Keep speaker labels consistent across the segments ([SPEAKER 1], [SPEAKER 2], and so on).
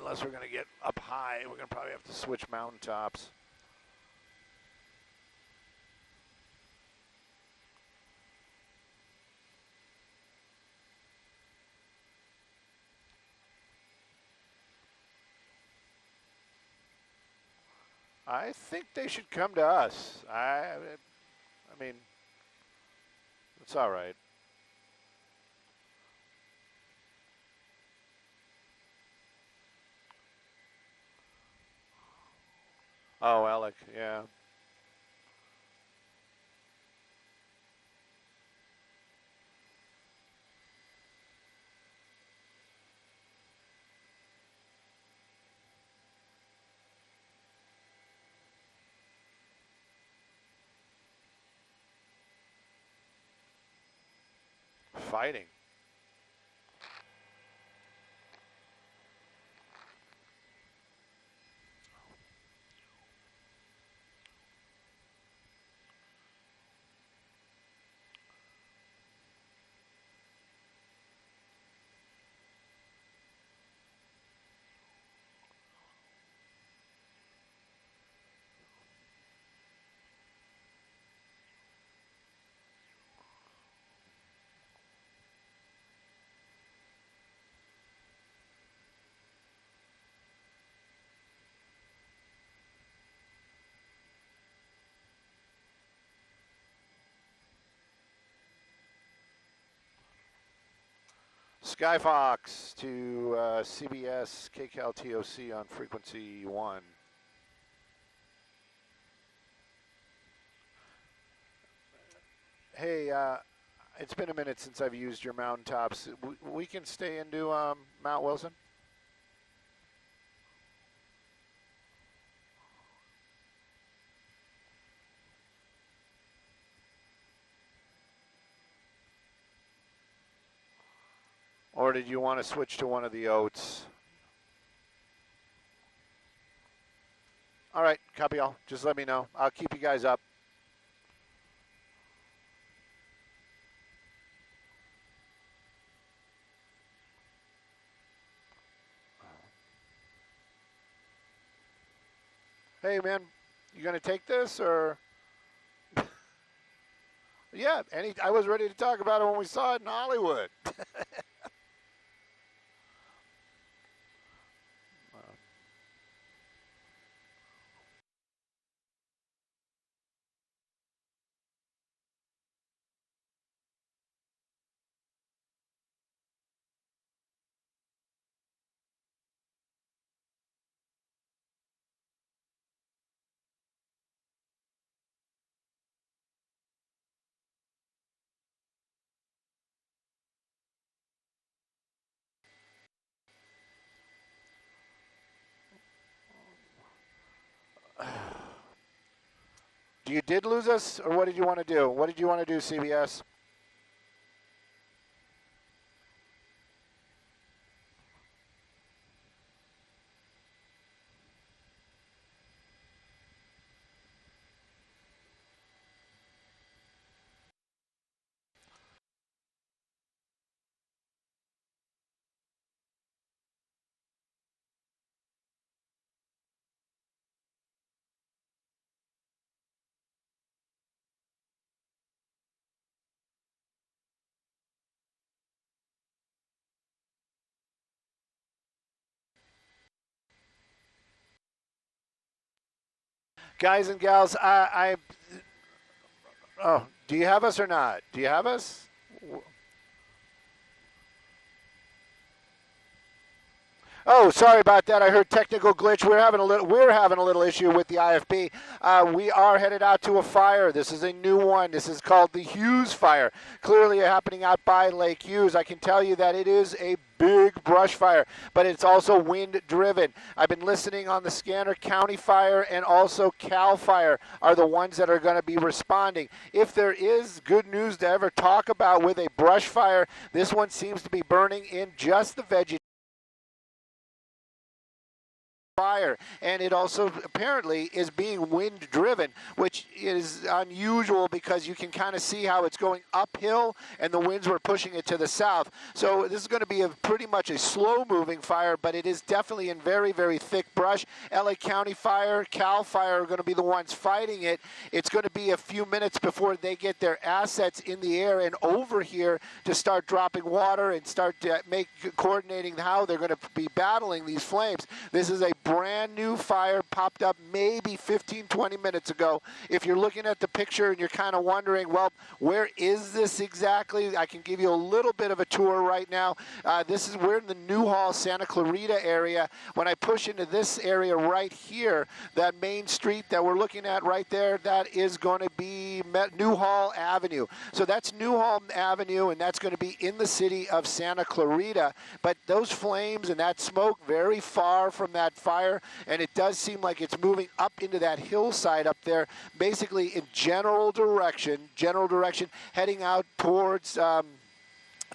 [SPEAKER 1] unless we're going to get up high. We're going to probably have to switch mountaintops. I think they should come to us. I mean, it's all right. Oh, Alec, yeah. Fighting. SkyFOX to CBS KCAL TOC on frequency 1. Hey, it's been a minute since I've used your mountaintops. We can stay into Mount Wilson? Or did you want to switch to one of the oats? All right, copy all. Just let me know. I'll keep you guys up. Hey, man, you going to take this or? Yeah, I was ready to talk about it when we saw it in Hollywood. You did lose us, or what did you want to do? What did you want to do, CBS? Guys and gals, oh, do you have us or not? Do you have us? Oh, sorry about that. I heard technical glitch. We're having a little issue with the IFB. We are headed out to a fire. This is a new one. This is called the Hughes Fire. Clearly happening out by Lake Hughes. I can tell you that it is a big brush fire, but it's also wind driven. I've been listening on the scanner. County Fire and also Cal Fire are the ones that are going to be responding. If there is good news to ever talk about with a brush fire, this one seems to be burning in just the vegetation. fire, and it also apparently is being wind driven, which is unusual because you can kind of see how it's going uphill and the winds were pushing it to the south. So this is going to be pretty much a slow moving fire, but it is definitely in very, very thick brush. LA County Fire, Cal Fire are going to be the ones fighting it. It's going to be a few minutes before they get their assets in the air and over here to start dropping water and start to coordinating how they're going to be battling these flames. This is a brand new fire, popped up maybe 15-20 minutes ago. If you're looking at the picture and you're kind of wondering, well, where is this exactly? I can give you a little bit of a tour right now. We're in the Newhall, Santa Clarita area. When I push into this area right here, that main street that we're looking at right there, that is going to be Newhall Avenue. So that's Newhall Avenue, and that's going to be in the city of Santa Clarita. But those flames and that smoke very far from that fire, and it does seem like it's moving up into that hillside up there, basically in general direction, heading out towards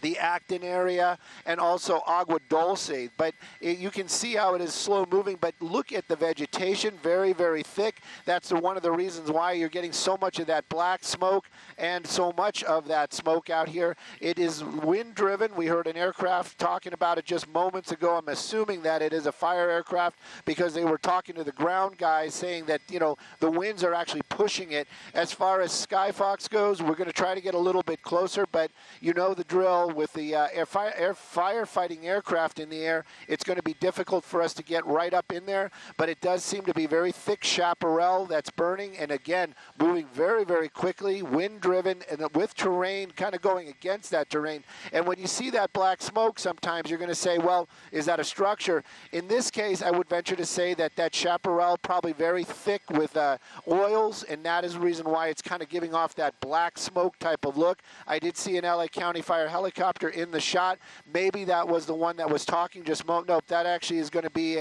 [SPEAKER 1] the Acton area and also Agua Dulce. But you can see how it is slow moving, but look at the vegetation, very, very thick. That's one of the reasons why you're getting so much of that black smoke and so much of that smoke out here. It is wind driven. We heard an aircraft talking about it just moments ago. I'm assuming that it is a fire aircraft because they were talking to the ground guys saying that, you know, the winds are actually pushing it. As far as SkyFOX goes, we're going to try to get a little bit closer, but you know the drill. With the firefighting aircraft in the air, it's going to be difficult for us to get right up in there, but it does seem to be very thick chaparral that's burning, and again, moving very, very quickly, wind-driven, and with terrain kind of going against that terrain. And when you see that black smoke, sometimes you're going to say, well, is that a structure? In this case, I would venture to say that that chaparral probably very thick with oils, and that is the reason why it's kind of giving off that black smoke type of look. I did see an LA County Fire helicopter in the shot. Maybe that was the one that was talking just nope, that actually is going to be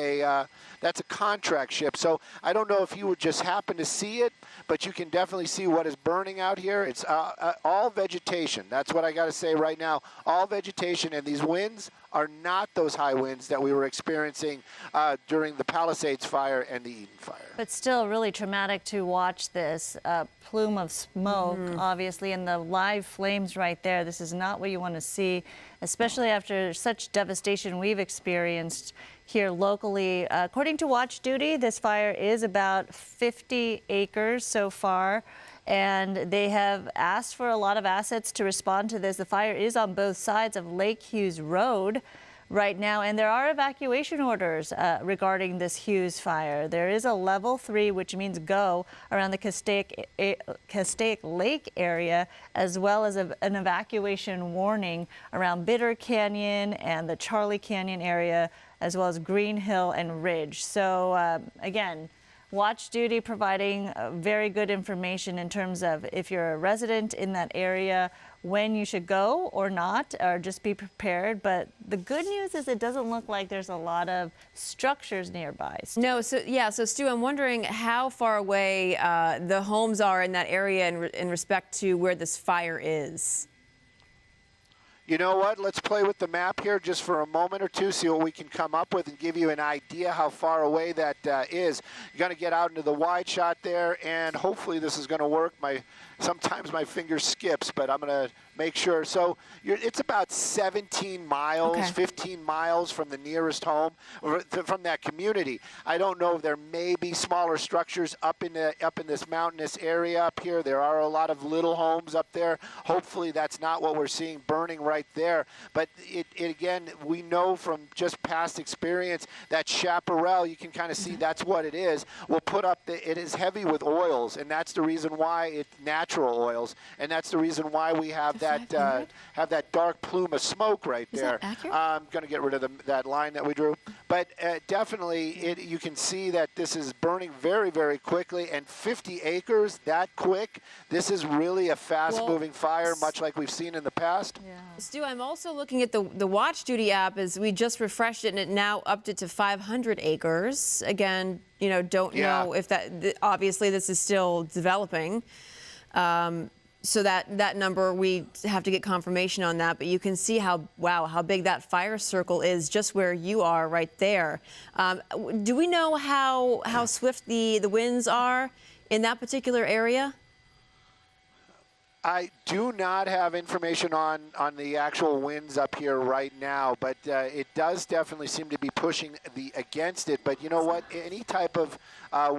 [SPEAKER 1] that's a contract ship. So I don't know if you would just happen to see it, but you can definitely see what is burning out here. It's all vegetation. That's what I got to say right now. All vegetation, and these winds are not those high winds that we were experiencing during the Palisades Fire and the Eaton Fire.
[SPEAKER 2] But still really traumatic to watch this plume of smoke, obviously, and the live flames right there. This is not what you want to see, especially after such devastation we've experienced here locally. According to Watch Duty, this fire is about 50 acres so far, and they have asked for a lot of assets to respond to this. The fire is on both sides of Lake Hughes Road right now, and there are evacuation orders regarding this Hughes Fire. There is a level 3, which means go, around the Castaic Lake area, as well as an evacuation warning around Bitter Canyon and the Charlie Canyon area, as well as Green Hill and Ridge. So again, Watch Duty providing very good information in terms of if you're a resident in that area, when you should go or not, or just be prepared. But the good news is it doesn't look like there's a lot of structures nearby.
[SPEAKER 3] No, so yeah, so Stu, I'm wondering how far away the homes are in that area in respect to where this fire is.
[SPEAKER 1] You know what? Let's play with the map here just for a moment or two, see what we can come up with and give you an idea how far away that is. You're going to get out into the wide shot there, and hopefully this is going to work. Sometimes my finger skips, but I'm going to make sure. So it's about 17 miles, okay. 15 miles from the nearest home, or from that community. I don't know if there may be smaller structures up in this mountainous area up here. There are a lot of little homes up there. Hopefully that's not what we're seeing burning right there. But again, we know from just past experience that chaparral, you can kind of see that's what it is. We'll put up it is heavy with oils, and that's the reason why it's natural oils, and that's the reason why we have that dark plume of smoke right there.
[SPEAKER 3] Is that accurate?
[SPEAKER 1] I'm going to get rid of that line that we drew, but definitely you can see that this is burning very, very quickly, and 50 acres that quick. This is really a fast-moving fire, much like we've seen in the past.
[SPEAKER 3] Yeah. Stu, I'm also looking at the Watch Duty app as we just refreshed it, and it now upped it to 500 acres. Again, don't know if that, obviously this is still developing. So that number, we have to get confirmation on that, but you can see how big that fire circle is just where you are right there. Do we know how swift the winds are in that particular area?
[SPEAKER 1] I do not have information on the actual winds up here right now, but it does definitely seem to be pushing against it. But you know what? Any type of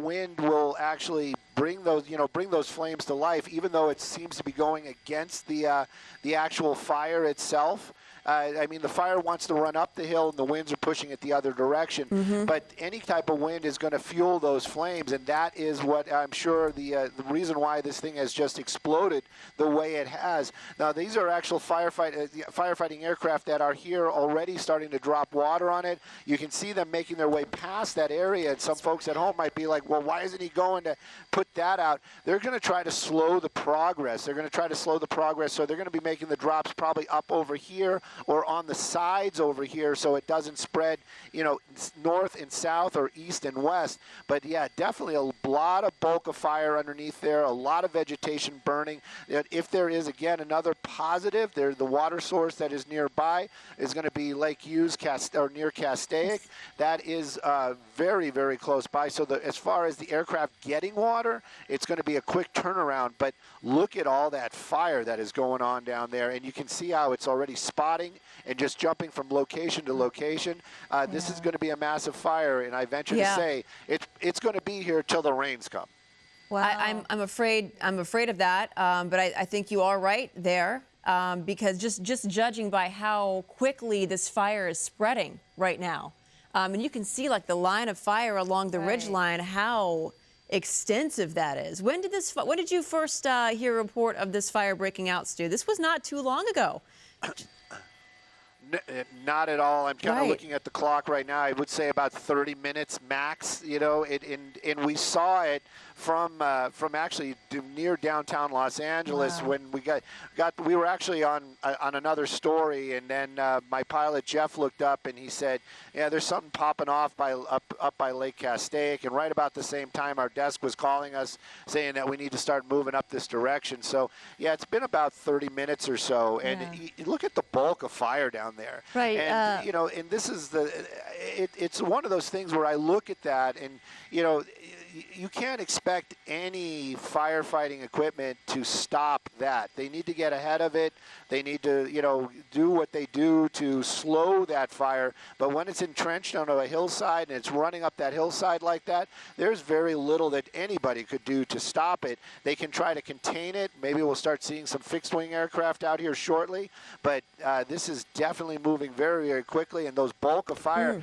[SPEAKER 1] wind will actually bring those flames to life, even though it seems to be going against the actual fire itself. I mean, the fire wants to run up the hill, and the winds are pushing it the other direction. But any type of wind is going to fuel those flames, and that is what I'm sure the reason why this thing has just exploded the way it has. Now, these are actual firefighting aircraft that are here already starting to drop water on it. You can see them making their way past that area, and some folks at home might be like, well, why isn't he going to put that out? They're going to try to slow the progress. They're going to try to slow the progress, so they're going to be making the drops probably up over here or on the sides over here, so it doesn't spread, north and south or east and west. But yeah, definitely a lot of bulk of fire underneath there, a lot of vegetation burning. If there is, again, another positive, the water source that is nearby is going to be Lake Hughes near Castaic. That is very, very close by. So as far as the aircraft getting water, it's going to be a quick turnaround. But look at all that fire that is going on down there, and you can see how it's already spotting and just jumping from location to location. This is going to be a massive fire, and I venture to say it's going to be here till the rains come.
[SPEAKER 3] Wow. I'm afraid of that, but I think you are right there, because just judging by how quickly this fire is spreading right now, and you can see like the line of fire along the ridge line, how extensive that is. When did you first hear a report of this fire breaking out, Stu? This was not too long ago.
[SPEAKER 1] Not at all. I'm kind of looking at the clock right now. I would say about 30 minutes max. And we saw it from actually near downtown Los Angeles when we were actually on another story, and then my pilot Jeff looked up and he said, "Yeah, there's something popping off up by Lake Castaic." And right about the same time, our desk was calling us saying that we need to start moving up this direction. So yeah, it's been about 30 minutes or so, and look at the bulk of fire down there.
[SPEAKER 2] Right.
[SPEAKER 1] And and this is it's one of those things where I look at that, and you can't expect any firefighting equipment to stop that. They need to get ahead of it. They need to, do what they do to slow that fire. But when it's entrenched on a hillside and it's running up that hillside like that, there's very little that anybody could do to stop it. They can try to contain it. Maybe we'll start seeing some fixed-wing aircraft out here shortly. But this is definitely moving very, very quickly. And those bulk of fire,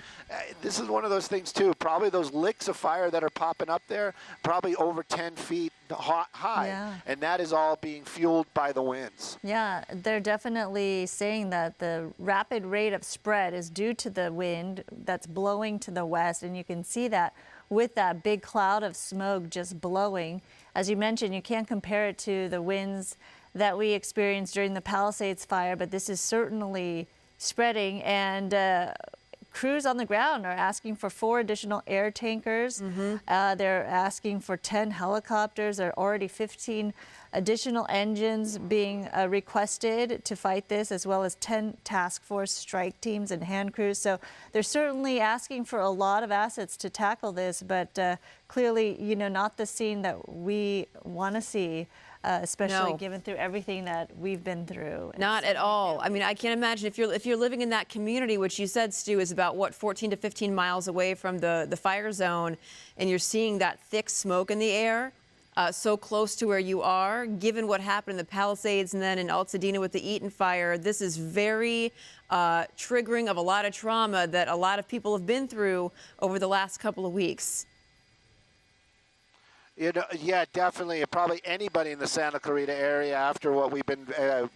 [SPEAKER 1] this is one of those things, too. Probably those licks of fire that are popping up there, probably over 10 feet high, and that is all being fueled by the winds.
[SPEAKER 2] Yeah, they're definitely saying that the rapid rate of spread is due to the wind that's blowing to the west, and you can see that with that big cloud of smoke just blowing. As you mentioned, you can't compare it to the winds that we experienced during the Palisades fire, but this is certainly spreading, and crews on the ground are asking for 4 additional air tankers. They're asking for 10 helicopters. There are already 15 additional engines being requested to fight this, as well as 10 task force strike teams and hand crews. So they're certainly asking for a lot of assets to tackle this, but clearly, not the scene that we want to see. Especially given through everything that we've been through.
[SPEAKER 3] Not at all. I mean, I can't imagine if you're living in that community, which you said, Stu, is about 14 to 15 miles away from the fire zone, and you're seeing that thick smoke in the air, so close to where you are. Given what happened in the Palisades and then in Altadena with the Eaton Fire, this is very triggering of a lot of trauma that a lot of people have been through over the last couple of weeks.
[SPEAKER 1] Yeah, definitely. Probably anybody in the Santa Clarita area, after what we've been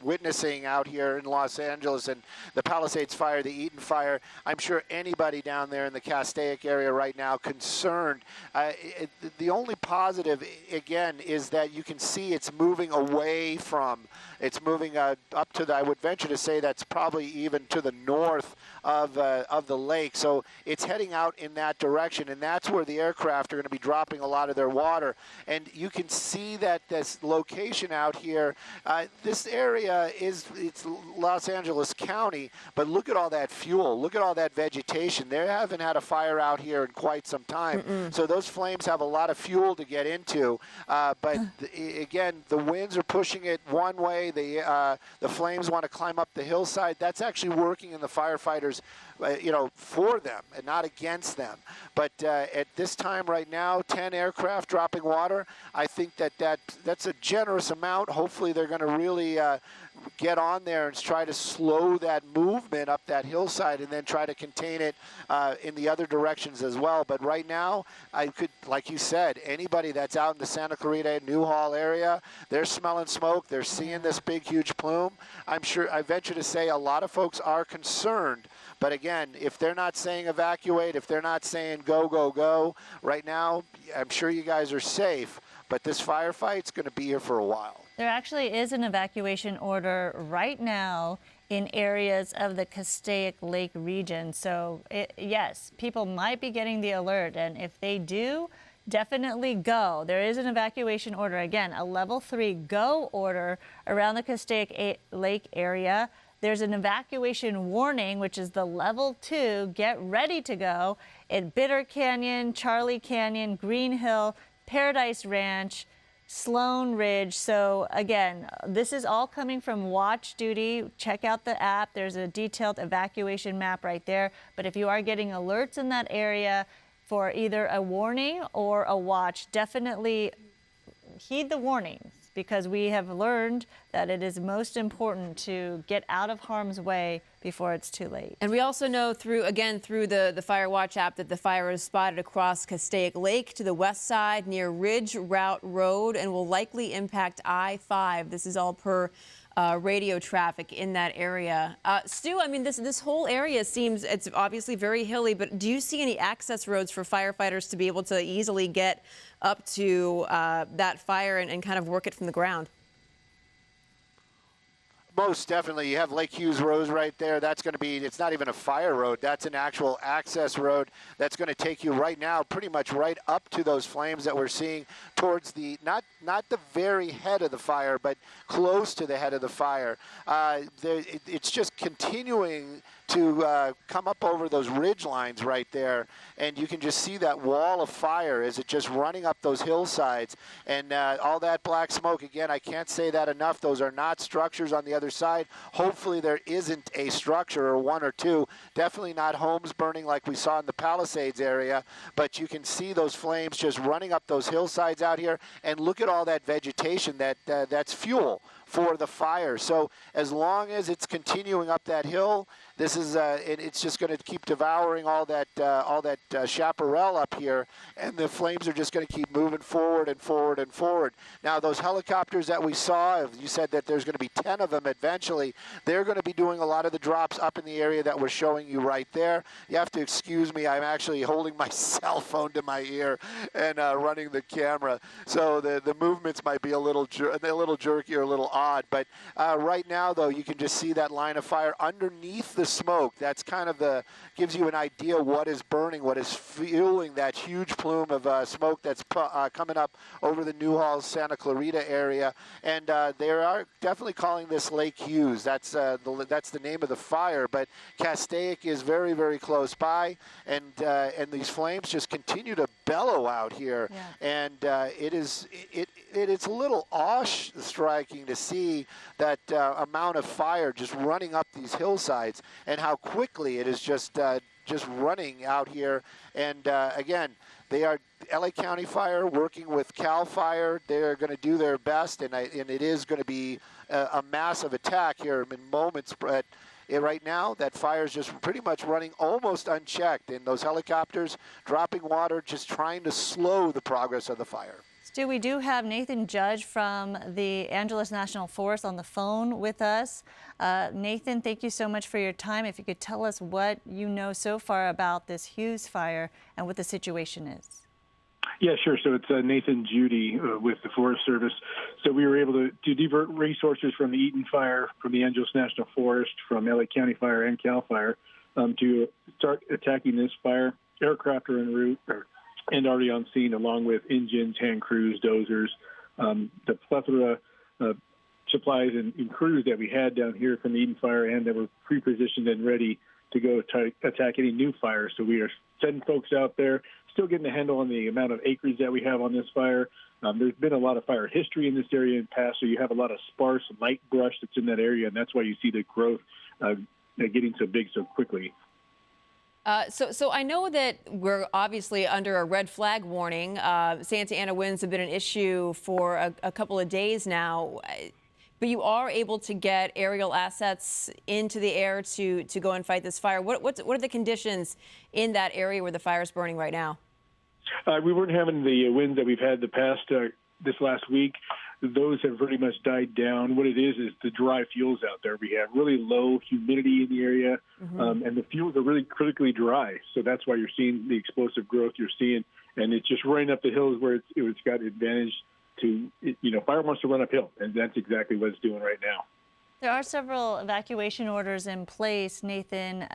[SPEAKER 1] witnessing out here in Los Angeles and the Palisades Fire, the Eaton Fire, I'm sure anybody down there in the Castaic area right now concerned. The only positive, again, is that you can see it's moving away from, it's moving up to I would venture to say that's probably even to the north of the lake. So it's heading out in that direction, and that's where the aircraft are going to be dropping a lot of their water. water. And you can see that this location out here, this area it's Los Angeles County, but look at all that fuel. Look at all that vegetation. They haven't had a fire out here in quite some time. So those flames have a lot of fuel to get into. But again, the winds are pushing it one way. The flames want to climb up the hillside. That's actually working in the firefighters, for them and not against them. But at this time right now, 10 aircraft dropping water, I think that's a generous amount. Hopefully they're going to really get on there and try to slow that movement up that hillside and then try to contain it in the other directions as well. But right now, I could, like you said, anybody that's out in the Santa Clarita, Newhall area, they're smelling smoke. They're seeing this big, huge plume. I'm sure, I venture to say a lot of folks are concerned. But again, if they're not saying evacuate, if they're not saying go, go, go, right now, I'm sure you guys are safe. But this firefight's going to be here for a while.
[SPEAKER 2] There actually is an evacuation order right now in areas of the Castaic Lake region. So yes, people might be getting the alert. And if they do, definitely go. There is an evacuation order. Again, a level 3 go order around the Castaic Lake area. There's an evacuation warning, which is the level 2, get ready to go, in Bitter Canyon, Charlie Canyon, Green Hill, Paradise Ranch, Sloan Ridge. So again, this is all coming from Watch Duty. Check out the app. There's a detailed evacuation map right there. But if you are getting alerts in that area for either a warning or a watch, definitely heed the warnings, because we have learned that it is most important to get out of harm's way before it's too late.
[SPEAKER 3] And we also know through the Fire Watch app that the fire is spotted across Castaic Lake to the west side near Ridge Route Road and will likely impact I-5. This is all per radio traffic in that area. Stu, I mean, this whole area seems, it's obviously very hilly, but do you see any access roads for firefighters to be able to easily get up to that fire and kind of work it from the ground?
[SPEAKER 1] Most definitely. You have Lake Hughes Road right there. That's going to be, it's not even a fire road. That's an actual access road that's going to take you right now pretty much right up to those flames that we're seeing towards the, not the very head of the fire, but close to the head of the fire. It's just continuing to come up over those ridge lines right there, and you can just see that wall of fire as it just running up those hillsides, and all that black smoke. Again, I can't say that enough. Those are not structures on the other side. Hopefully there isn't a structure or one or two. Definitely not homes burning like we saw in the Palisades area, but you can see those flames just running up those hillsides out here, and look at all that vegetation. That's fuel for the fire. So as long as it's continuing up that hill, this is it's just going to keep devouring all that chaparral up here, and the flames are just going to keep moving forward and forward and forward. Now those helicopters that we saw, you said that there's going to be 10 of them eventually. They're going to be doing a lot of the drops up in the area that we're showing you right there. You have to excuse me. I'm actually holding my cell phone to my ear and running the camera, so the movements might be a little jerky or a little odd. But right now, though, you can just see that line of fire underneath the smoke. That's kind of gives you an idea what is burning, what is fueling that huge plume of smoke that's coming up over the Newhall, Santa Clarita area. And they are definitely calling this Lake Hughes. That's the name of the fire. But Castaic is very, very close by, and these flames just continue to bellow out here. Yeah. And it's a little awe-striking to see that amount of fire just running up these hillsides, and how quickly it is just running out here. And again, they are LA County Fire working with Cal Fire. They're going to do their best, and it is going to be a massive attack here in moments. But right now, that fire is just pretty much running almost unchecked, and those helicopters dropping water, just trying to slow the progress of the fire.
[SPEAKER 2] Stu, we do have Nathan Judge from the Angeles National Forest on the phone with us. Nathan, thank you so much for your time. If you could tell us what you know so far about this Hughes fire and what the situation is.
[SPEAKER 4] Yeah, sure. So it's Nathan Judy with the Forest Service. So we were able to divert resources from the Eaton Fire, from the Angeles National Forest, from LA County Fire and Cal Fire to start attacking this fire. Aircraft are en route, or and already on scene, along with engines, hand crews, dozers, the plethora of supplies and crews that we had down here from the Eaton Fire, and that were pre-positioned and ready to go attack any new fire. So we are sending folks out there, still getting a handle on the amount of acreage that we have on this fire. There's been a lot of fire history in this area in the past, so you have a lot of sparse, light brush that's in that area, and that's why you see the growth getting so big so quickly.
[SPEAKER 3] So I know that we're obviously under a red flag warning. Santa Ana winds have been an issue for a couple of days now. But you are able to get aerial assets into the air to go and fight this fire. What are the conditions in that area where the fire is burning right now?
[SPEAKER 4] We weren't having the winds that we've had this last week. Those have pretty much died down. What it is the dry fuels out there. We have really low humidity in the area, and the fuels are really critically dry. So that's why you're seeing the explosive growth you're seeing, and it's just running up the hills where it's got advantage. Fire wants to run uphill, and that's exactly what it's doing right now.
[SPEAKER 2] There are several evacuation orders in place. Nathan,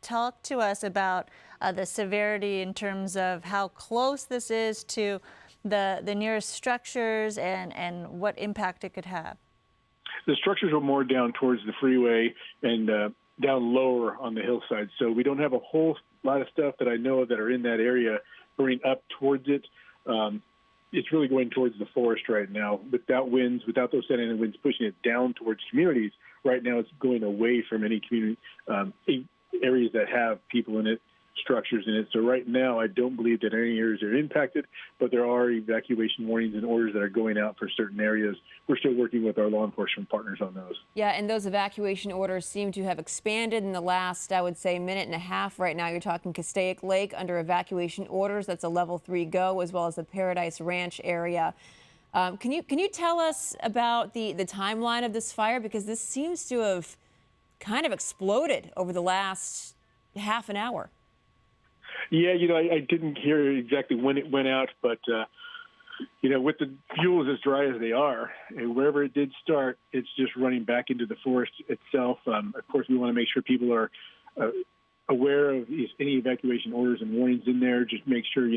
[SPEAKER 2] talk to us about the severity in terms of how close this is to the nearest structures and what impact it could have.
[SPEAKER 4] The structures are more down towards the freeway and down lower on the hillside. So we don't have a whole lot of stuff that I know of that are in that area burning up towards it. It's really going towards the forest right now. Without those Santa Ana winds pushing it down towards communities, right now it's going away from any community areas that have people in it, structures in it. So right now I don't believe that any areas are impacted, but there are evacuation warnings and orders that are going out for certain areas. We're still working with our law enforcement partners on those. Yeah,
[SPEAKER 3] and those evacuation orders seem to have expanded in the last, I would say, minute and a half. Right now you're talking Castaic Lake under evacuation orders. That's a level 3 go, as well as the Paradise Ranch area. Can you tell us about the timeline of this fire? Because this seems to have kind of exploded over the last half an hour.
[SPEAKER 4] Yeah, I didn't hear exactly when it went out, but, with the fuels as dry as they are, and wherever it did start, it's just running back into the forest itself. Of course, we want to make sure people are aware of any evacuation orders and warnings in there. Just make sure,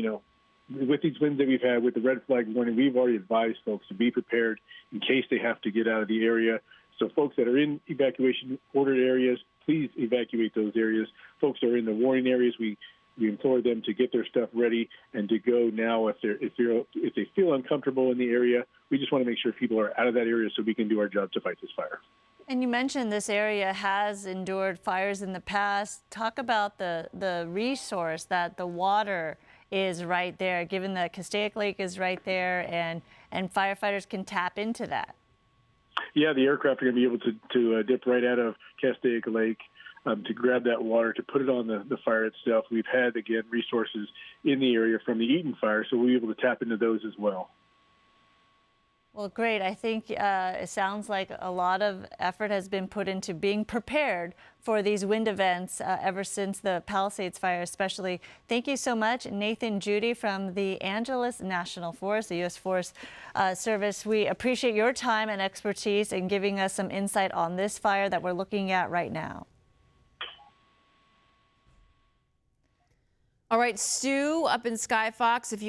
[SPEAKER 4] with these winds that we've had, with the red flag warning, we've already advised folks to be prepared in case they have to get out of the area. So folks that are in evacuation ordered areas, please evacuate those areas. Folks that are in the warning areas, we implore them to get their stuff ready and to go now if they feel uncomfortable in the area. We just want to make sure people are out of that area so we can do our job to fight this fire.
[SPEAKER 2] And you mentioned this area has endured fires in the past. Talk about the resource that the water is right there, given that Castaic Lake is right there and firefighters can tap into that. Yeah,
[SPEAKER 4] the aircraft are going to be able to dip right out of Castaic Lake to grab that water, to put it on the fire itself. We've had, again, resources in the area from the Eaton Fire, so we'll be able to tap into those as well.
[SPEAKER 2] Well, great. I think it sounds like a lot of effort has been put into being prepared for these wind events ever since the Palisades Fire especially. Thank you so much, Nathan Judy from the Angeles National Forest, the U.S. Forest Service. We appreciate your time and expertise in giving us some insight on this fire that we're looking at right now.
[SPEAKER 3] All right, Stu, up in SkyFOX, if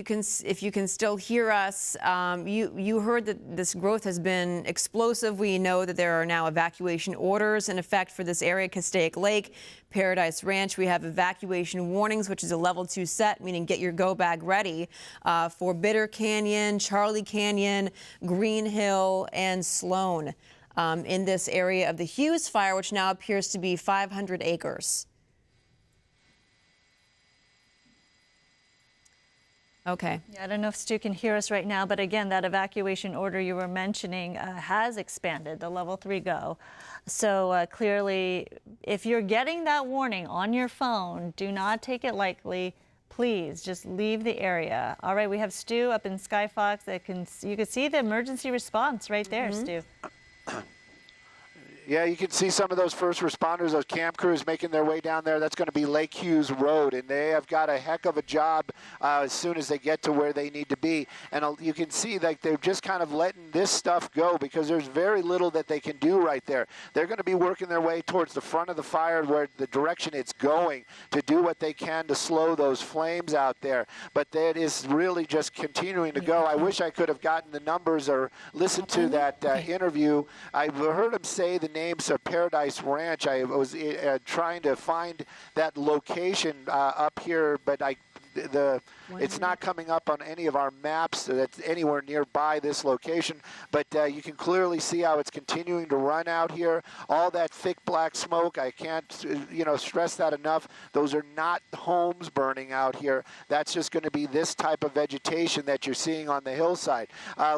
[SPEAKER 3] you can still hear us, you heard that this growth has been explosive. We know that there are now evacuation orders in effect for this area, Castaic Lake, Paradise Ranch. We have evacuation warnings, which is a level 2 set, meaning get your go bag ready for Bitter Canyon, Charlie Canyon, Green Hill, and Sloan in this area of the Hughes Fire, which now appears to be 500 acres. Okay.
[SPEAKER 2] Yeah, I don't know if Stu can hear us right now, but again, that evacuation order you were mentioning has expanded, the level 3 go. So clearly, if you're getting that warning on your phone, do not take it lightly. Please just leave the area. All right, we have Stu up in SkyFOX. You can see the emergency response right there, Stu.
[SPEAKER 1] Yeah, you can see some of those first responders, those camp crews making their way down there. That's going to be Lake Hughes Road, and they have got a heck of a job as soon as they get to where they need to be. And you can see like they're just kind of letting this stuff go because there's very little that they can do right there. They're going to be working their way towards the front of the fire where the direction it's going to do what they can to slow those flames out there. But that is really just continuing to go. I wish I could have gotten the numbers or listened to that interview. I heard him say the names of Paradise Ranch. I was trying to find that location up here, but it's not coming up on any of our maps that's anywhere nearby this location, but you can clearly see how it's continuing to run out here. All that thick black smoke, I can't stress that enough. Those are not homes burning out here. That's just going to be this type of vegetation that you're seeing on the hillside.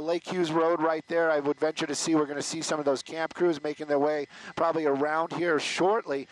[SPEAKER 1] Lake Hughes Road right there, I would venture to see we're going to see some of those camp crews making their way probably around here shortly.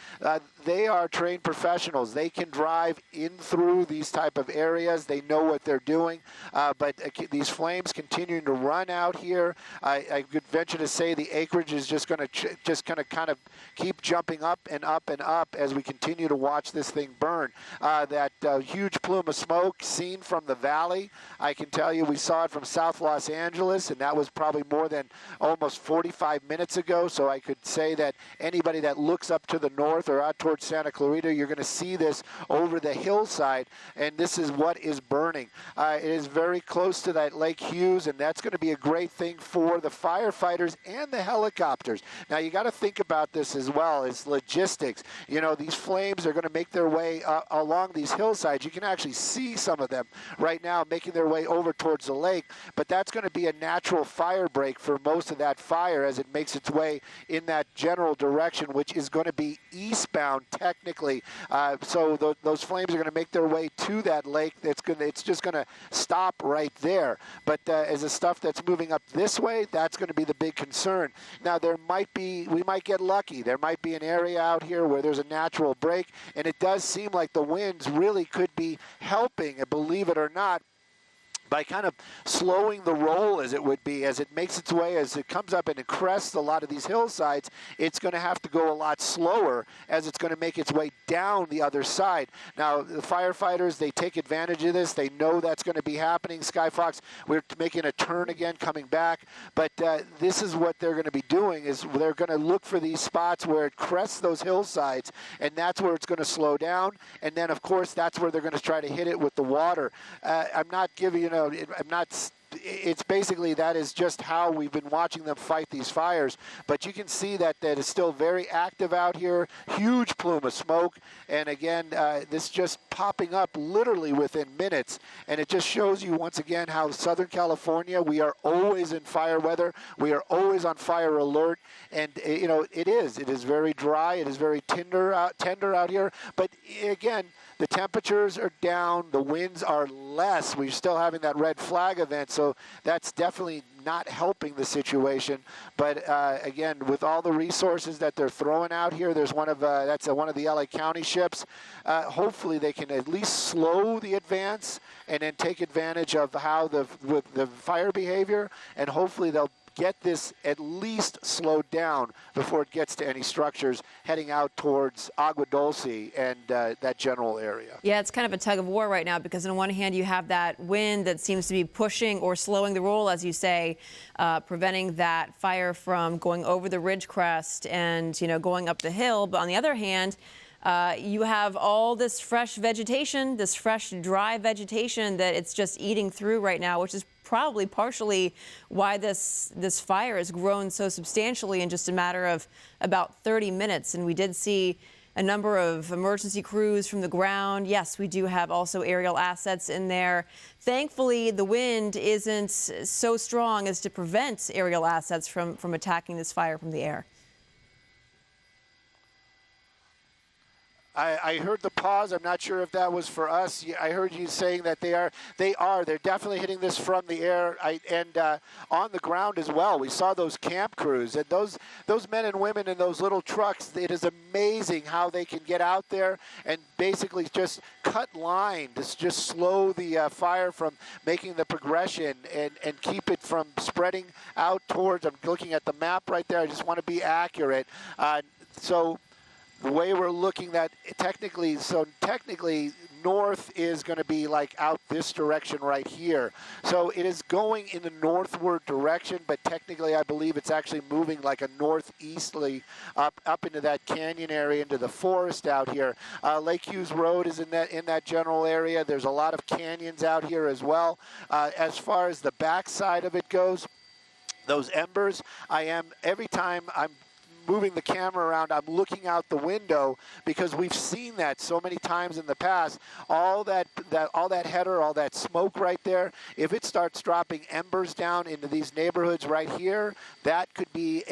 [SPEAKER 1] They are trained professionals. They can drive in through these type of areas. They know what they're doing, but these flames continuing to run out here. I could venture to say the acreage is just going to kind of keep jumping up and up and up as we continue to watch this thing burn. That huge plume of smoke seen from the valley, I can tell you we saw it from South Los Angeles, and that was probably more than almost 45 minutes ago, so I could say that anybody that looks up to the north or out towards Santa Clarita, you're going to see this over the hillside, and this is what is burning. It is very close to that Lake Hughes, and that's going to be a great thing for the firefighters and the helicopters. Now, you got to think about this as well as logistics. You know, these flames are going to make their way along these hillsides. You can actually see some of them right now making their way over towards the lake, but that's going to be a natural fire break for most of that fire as it makes its way in that general direction, which is going to be eastbound technically. So those flames are going to make their way to that lake. It's just going to stop right there. But as the stuff that's moving up this way, that's going to be the big concern. Now, we might get lucky. There might be an area out here where there's a natural break, and it does seem like the winds really could be helping, believe it or not, by kind of slowing the roll as it would be, as it makes its way, as it comes up and it crests a lot of these hillsides, it's going to have to go a lot slower as it's going to make its way down the other side. Now, the firefighters, they take advantage of this. They know that's going to be happening. SkyFOX, we're making a turn again, coming back. But this is what they're going to be doing, is they're going to look for these spots where it crests those hillsides, and that's where it's going to slow down. And then, of course, that's where they're going to try to hit it with the water. I'm not giving, it's basically, that is just how we've been watching them fight these fires. But you can see that is still very active out here. Huge plume of smoke. And again, this just popping up literally within minutes. And it just shows you once again how Southern California, we are always in fire weather. We are always on fire alert. And, it is very dry. It is very tender out here. But again, the temperatures are down, the winds are less. We're still having that red flag event, so that's definitely not helping the situation. But again, with all the resources that they're throwing out here, there's one of the LA County ships. Hopefully, they can at least slow the advance and then take advantage of how with the fire behavior, and hopefully they'll get this at least slowed down before it gets to any structures heading out towards Agua Dulce and that general area.
[SPEAKER 3] Yeah, it's kind of a tug of war right now, because on one hand you have that wind that seems to be pushing or slowing the roll, as you say, preventing that fire from going over the ridge crest and going up the hill. But on the other hand, you have all this fresh vegetation, this fresh dry vegetation that it's just eating through right now, which is probably partially why this fire has grown so substantially in just a matter of about 30 minutes. And we did see a number of emergency crews from the ground. Yes, we do have also aerial assets in there. Thankfully, the wind isn't so strong as to prevent aerial assets from attacking this fire from the air.
[SPEAKER 1] I heard the pause. I'm not sure if that was for us. I heard you saying that they're definitely hitting this from the air and on the ground as well. We saw those camp crews and those men and women in those little trucks. It is amazing how they can get out there and basically just cut line, just slow the fire from making the progression and keep it from spreading out towards. I'm looking at the map right there. I just want to be accurate. So the way we're looking at technically north is going to be like out this direction right here. So it is going in the northward direction, but technically I believe it's actually moving like a northeasterly up into that canyon area, into the forest out here. Lake Hughes Road is in that general area. There's a lot of canyons out here as well. As far as the backside of it goes, those embers, every time I'm moving the camera around, I'm looking out the window because we've seen that so many times in the past. All that header, all that smoke right there, if it starts dropping embers down into these neighborhoods right here, that could be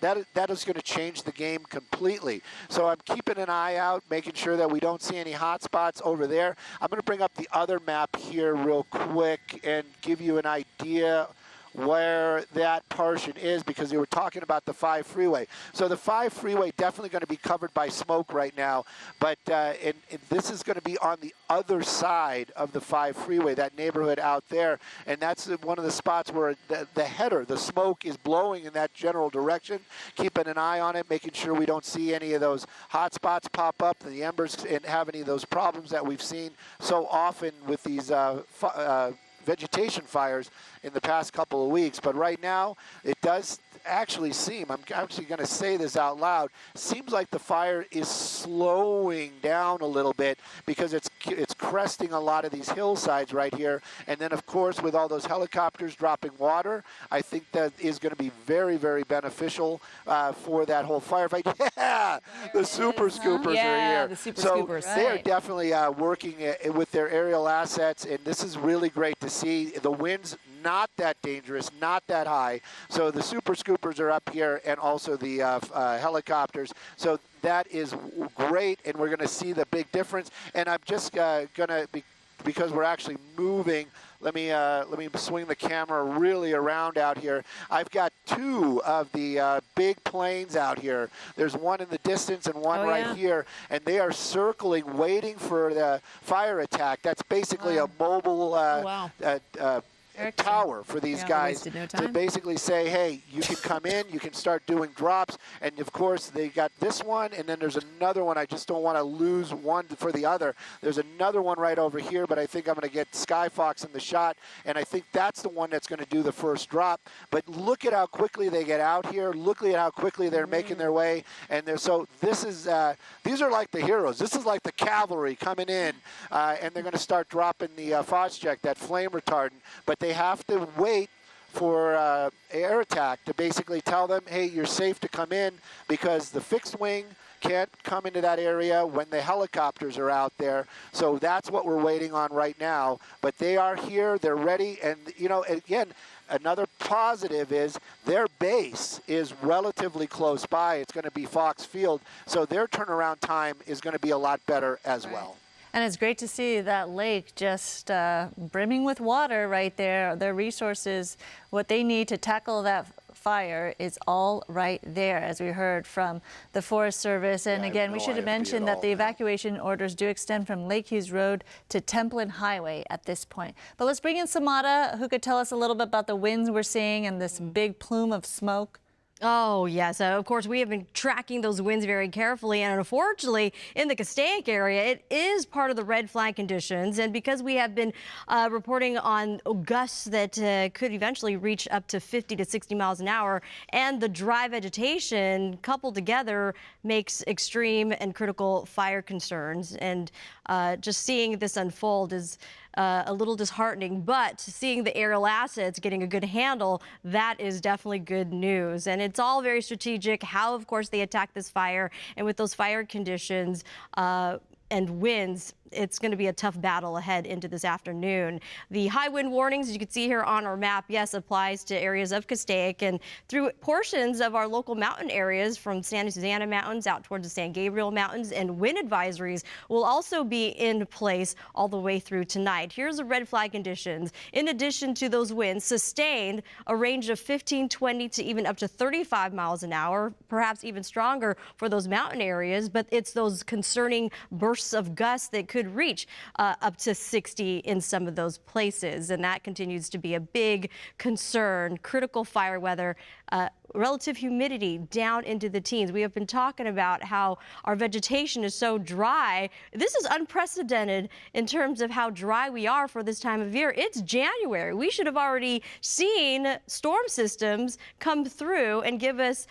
[SPEAKER 1] that is going to change the game completely. So I'm keeping an eye out, making sure that we don't see any hot spots over there. I'm going to bring up the other map here real quick and give you an idea where that portion is, because you were talking about the 5 freeway. So the 5 freeway definitely going to be covered by smoke right now, but and this is going to be on the other side of the 5 freeway, that neighborhood out there, and that's one of the spots where the header, the smoke is blowing in that general direction. Keeping an eye on it, making sure we don't see any of those hot spots pop up, the embers, and have any of those problems that we've seen so often with these vegetation fires in the past couple of weeks. But right now, it does actually seem, I'm actually going to say this out loud, seems like the fire is slowing down a little bit because it's cresting a lot of these hillsides right here. And then, of course, with all those helicopters dropping water, I think that is going to be very, very beneficial for that whole firefight. Yeah, the super scoopers are here.
[SPEAKER 3] The super
[SPEAKER 1] so
[SPEAKER 3] scoopers.
[SPEAKER 1] they are definitely working with their aerial assets, and this is really great to see. The wind's not that dangerous, not that high. So the super scoopers are up here, and also the helicopters. So that is great, and we're going to see the big difference. And I'm just going to, because we're actually moving, let me swing the camera really around out here. I've got 2 of the big planes out here. There's one in the distance and one right here, and they are circling, waiting for the fire attack. That's basically a mobile tower for these guys to basically say, hey, you can come in, you can start doing drops. And of course, they got this one, and then there's another one. I just don't want to lose one for the other. There's another one right over here, but I think I'm going to get SkyFOX in the shot, and I think that's the one that's going to do the first drop. But look at how quickly they get out here. Look at how quickly they're making their way. And so this is, these are like the heroes. This is like the cavalry coming in, and they're going to start dropping the Phosgec, that flame retardant. But they have to wait for air attack to basically tell them, hey, you're safe to come in, because the fixed wing can't come into that area when the helicopters are out there. So that's what we're waiting on right now. But they are here, they're ready, and you know, again, another positive is their base is relatively close by. It's going to be Fox Field, so their turnaround time is going to be a lot better as well.
[SPEAKER 2] And it's great to see that lake just brimming with water right there. Their resources, what they need to tackle that fire is all right there, as we heard from the Forest Service. And again, we should have mentioned that the evacuation orders do extend from Lake Hughes Road to Templin Highway at this point. But let's bring in Samada, who could tell us a little bit about the winds we're seeing and this big plume of smoke.
[SPEAKER 5] Oh, yes. Of course, we have been tracking those winds very carefully. And unfortunately, in the Castaic area, it is part of the red flag conditions. And because we have been reporting on gusts that could eventually reach up to 50 to 60 miles an hour, and the dry vegetation coupled together makes extreme and critical fire concerns. And just seeing this unfold is a little disheartening, but seeing the aerial assets getting a good handle, that is definitely good news. And it's all very strategic how, of course, they attack this fire. And with those fire conditions and winds, it's going to be a tough battle ahead into this afternoon. The high wind warnings, as you can see here on our map, yes, applies to areas of Castaic and through portions of our local mountain areas from Santa Susana Mountains out towards the San Gabriel Mountains, and wind advisories will also be in place all the way through tonight. Here's the red flag conditions. In addition to those winds, sustained a range of 15, 20 to even up to 35 miles an hour, perhaps even stronger for those mountain areas, but it's those concerning bursts of gusts that could reach up to 60 in some of those places, and that continues to be a big concern. Critical fire weather, relative humidity down into the teens. We have been talking about how our vegetation is so dry. This is unprecedented in terms of how dry we are for this time of year. It's January. We should have already seen storm systems come through and give us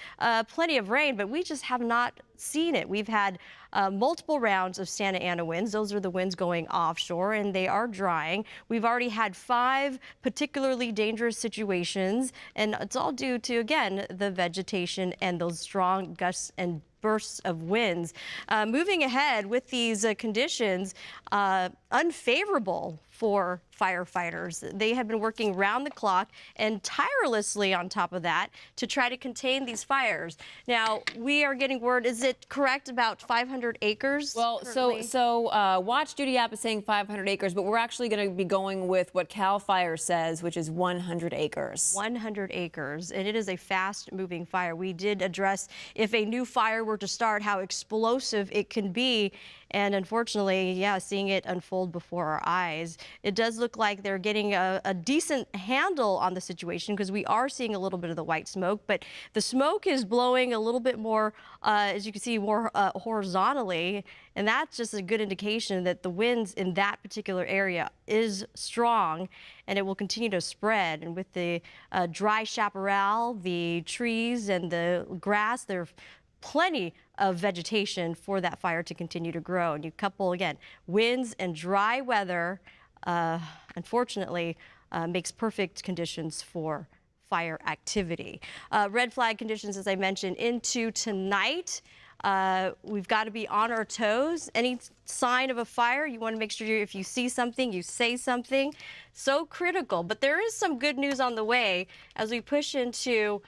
[SPEAKER 5] plenty of rain, but we just have not seen it. We've had multiple rounds of Santa Ana winds. Those are the winds going offshore, and they are drying. We've already had 5 particularly dangerous situations, and it's all due to, again, the vegetation and those strong gusts and bursts of winds. Moving ahead with these conditions, unfavorable for firefighters. They have been working round the clock and tirelessly on top of that to try to contain these fires. Now, we are getting word, is it correct, about 500 acres?
[SPEAKER 3] Well,
[SPEAKER 5] currently?
[SPEAKER 3] so Watch Duty app is saying 500 acres, but we're actually going to be going with what Cal Fire says, which is 100 acres.
[SPEAKER 5] 100 acres, and it is a fast-moving fire. We did address if a new fire were to start, how explosive it can be. And unfortunately, yeah, seeing it unfold before our eyes, it does look like they're getting a decent handle on the situation, because we are seeing a little bit of the white smoke, but the smoke is blowing a little bit more, as you can see, more horizontally. And that's just a good indication that the winds in that particular area is strong, and it will continue to spread. And with the dry chaparral, the trees and the grass, they're plenty of vegetation for that fire to continue to grow. And you couple, again, winds and dry weather, unfortunately, makes perfect conditions for fire activity. Red flag conditions, as I mentioned, into tonight. We've got to be on our toes. Any sign of a fire, you want to make sure if you see something, you say something. So critical. But there is some good news on the way as we push into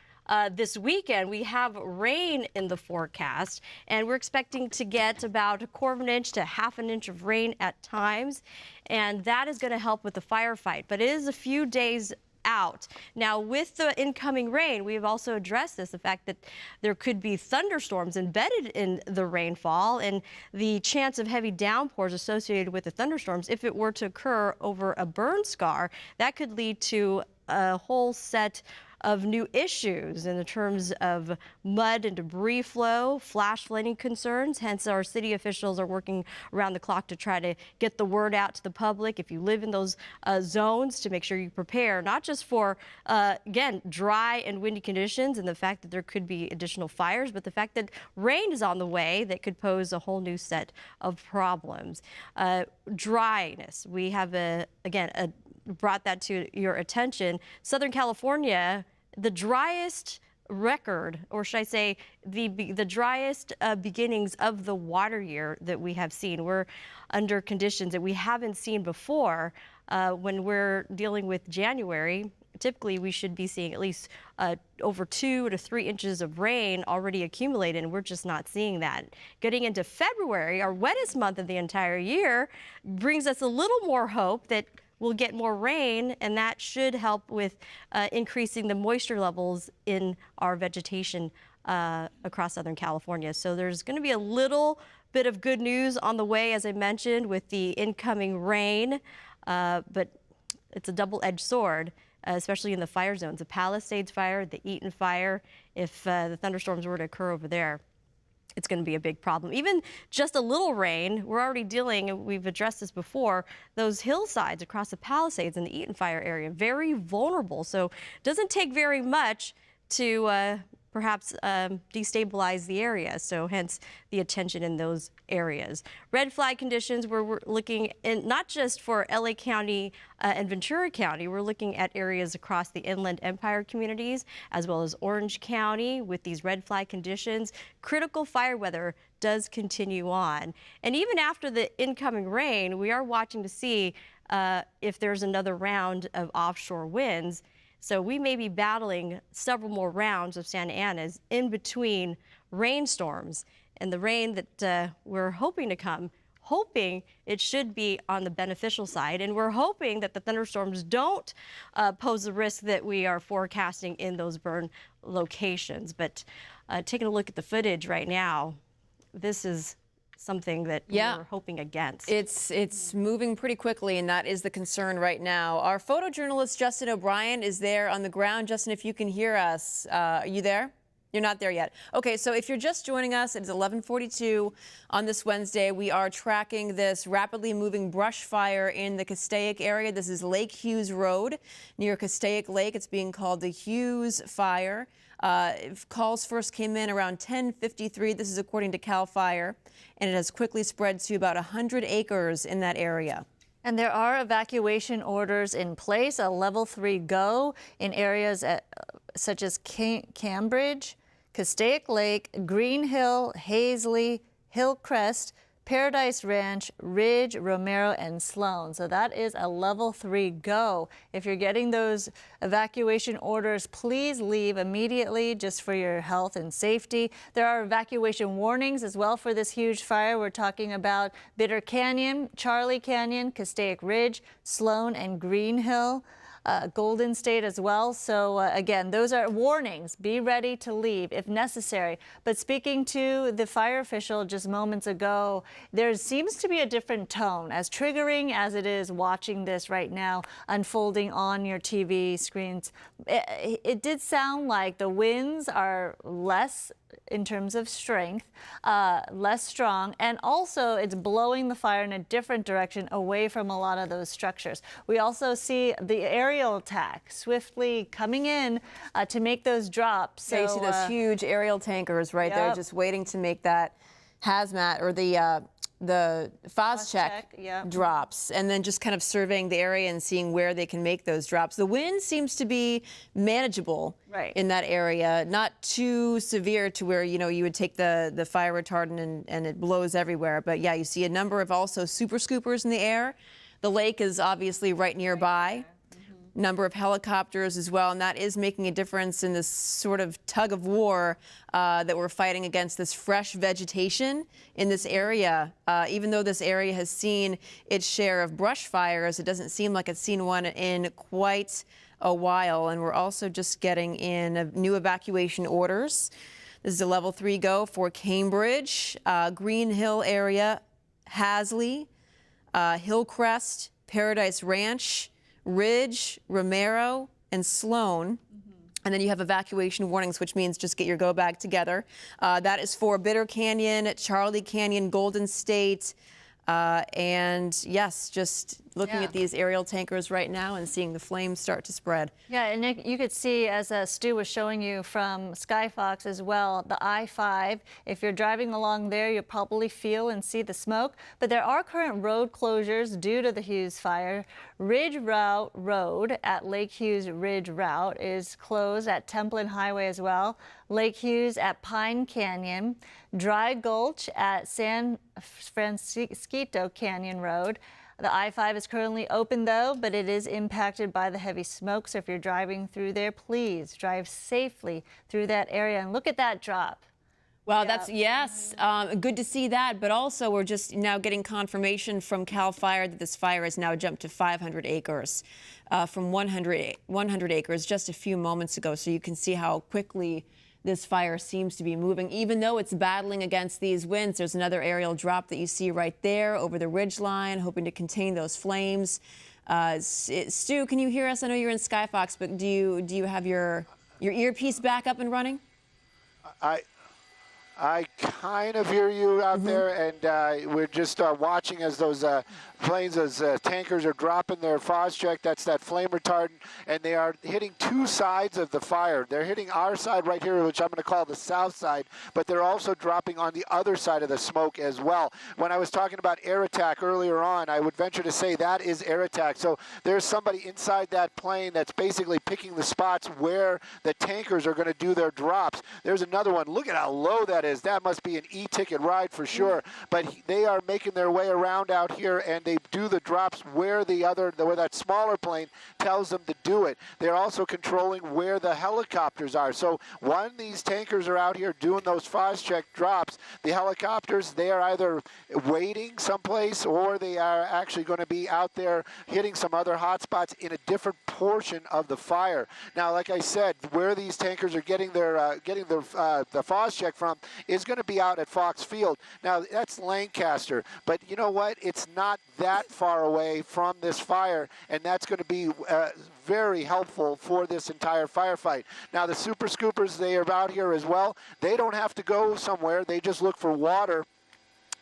[SPEAKER 5] this weekend. We have rain in the forecast, and we're expecting to get about 1/4 inch to 1/2 inch of rain at times, and that is going to help with the firefight. But it is a few days out. Now, with the incoming rain, we've also addressed this, the fact that there could be thunderstorms embedded in the rainfall, and the chance of heavy downpours associated with the thunderstorms, if it were to occur over a burn scar, that could lead to a whole set of new issues in the terms of mud and debris flow, flash flooding concerns. Hence, our city officials are working around the clock to try to get the word out to the public. If you live in those zones, to make sure you prepare, not just for, again, dry and windy conditions and the fact that there could be additional fires, but the fact that rain is on the way that could pose a whole new set of problems. Dryness. We have, brought that to your attention. Southern California, the driest record, or should I say the driest beginnings of the water year that we have seen. We're under conditions that we haven't seen before. When we're dealing with January, typically we should be seeing at least over 2 to 3 inches of rain already accumulated, and we're just not seeing that. Getting into February, our wettest month of the entire year, brings us a little more hope that we'll get more rain, and that should help with increasing the moisture levels in our vegetation across Southern California. So there's going to be a little bit of good news on the way, as I mentioned, with the incoming rain, but it's a double-edged sword, especially in the fire zones. The Palisades Fire, the Eaton Fire, if the thunderstorms were to occur over there, it's going to be a big problem. Even just a little rain, we're already dealing, and we've addressed this before, those hillsides across the Palisades and the Eaton Fire area, very vulnerable. So it doesn't take very much to perhaps destabilize the area. So hence the attention in those areas. Red flag conditions, we're looking in not just for LA County and Ventura County, we're looking at areas across the Inland Empire communities, as well as Orange County with these red flag conditions. Critical fire weather does continue on. And even after the incoming rain, we are watching to see if there's another round of offshore winds. So we may be battling several more rounds of Santa Ana's in between rainstorms. And the rain that we're hoping to come, hoping it should be on the beneficial side. And we're hoping that the thunderstorms don't pose the risk that we are forecasting in those burn locations. But taking a look at the footage right now, this is something that we're hoping against.
[SPEAKER 3] It's moving pretty quickly, and that is the concern right now. Our photojournalist Justin O'Brien is there on the ground. Justin, if you can hear us, are you there? You're not there yet. Okay, so if you're just joining us, it's 11:42 on this Wednesday. We are tracking this rapidly moving brush fire in the Castaic area. This is Lake Hughes Road near Castaic Lake. It's being called the Hughes Fire. Calls first came in around 10:53. This is according to Cal Fire, and it has quickly spread to about 100 acres in that area.
[SPEAKER 2] And there are evacuation orders in place, a level 3 go in areas such as Cambridge, Castaic Lake, Green Hill, Hazley, Hillcrest, Paradise Ranch, Ridge, Romero, and Sloan. So that is a level 3 go. If you're getting those evacuation orders, please leave immediately just for your health and safety. There are evacuation warnings as well for this huge fire. We're talking about Bitter Canyon, Charlie Canyon, Castaic Ridge, Sloan, and Green Hill. Golden State as well. So again, those are warnings. Be ready to leave if necessary. But speaking to the fire official just moments ago, there seems to be a different tone, as triggering as it is watching this right now unfolding on your TV screens. It did sound like the winds are less in terms of strength, less strong, and also it's blowing the fire in a different direction away from a lot of those structures. We also see the aerial attack swiftly coming in to make those drops. So
[SPEAKER 3] you see those huge aerial tankers right there just waiting to make that hazmat or the FOS check drops, and then just kind of surveying the area and seeing where they can make those drops. The wind seems to be manageable in that area, not too severe to where, you know, you would take the fire retardant and it blows everywhere. But yeah, you see a number of also super scoopers in the air. The lake is obviously right nearby. Number of helicopters as well, and that is making a difference in this sort of tug of war that we're fighting against this fresh vegetation in this area. Even though this area has seen its share of brush fires, it doesn't seem like it's seen one in quite a while. And we're also just getting in new evacuation orders. This is a level 3 go for Cambridge, Green Hill area, Hazley, Hillcrest, Paradise Ranch, Ridge, Romero, and Sloan. And then you have evacuation warnings, which means just get your go bag together. That is for Bitter Canyon, Charlie Canyon, Golden State, and yes, just looking at these aerial tankers right now and seeing the flames start to spread.
[SPEAKER 2] Yeah, and Nick, you could see, as Stu was showing you from SkyFOX as well, the I-5. If you're driving along there, you'll probably feel and see the smoke. But there are current road closures due to the Hughes Fire. Ridge Route Road at Lake Hughes Ridge Route is closed at Templin Highway as well. Lake Hughes at Pine Canyon. Dry Gulch at San Francisco Canyon Road. The I-5 is currently open, though, but it is impacted by the heavy smoke. So if you're driving through there, please drive safely through that area. And look at that drop.
[SPEAKER 3] Well, that's, good to see that. But also, we're just now getting confirmation from Cal Fire that this fire has now jumped to 500 acres from 100 acres just a few moments ago. So you can see how quickly this fire seems to be moving, even though it's battling against these winds. There's another aerial drop that you see right there over the ridge line, hoping to contain those flames. Stu, can you hear us? I know you're in SkyFOX, but do you have your earpiece back up and running?
[SPEAKER 1] I kind of hear you out there, and we're just watching as those planes, those tankers are dropping their Phos-check. That's that flame retardant, and they are hitting two sides of the fire. They're hitting our side right here, which I'm going to call the south side, but they're also dropping on the other side of the smoke as well. When I was talking about air attack earlier on, I would venture to say that is air attack. So there's somebody inside that plane that's basically picking the spots where the tankers are going to do their drops. There's another one. Look at how low that is. That must be an e-ticket ride for sure. But they are making their way around out here, and they do the drops where where that smaller plane tells them to do it. They're also controlling where the helicopters are. So when these tankers are out here doing those Phos-check drops, the helicopters, they are either waiting someplace or they are actually going to be out there hitting some other hot spots in a different portion of the fire. Now, like I said, where these tankers are getting their the Phos-check from is going to be out at Fox Field. Now, that's Lancaster, but you know what? It's not that far away from this fire, and that's going to be very helpful for this entire firefight. Now, the super scoopers, they are out here as well. They don't have to go somewhere. They just look for water.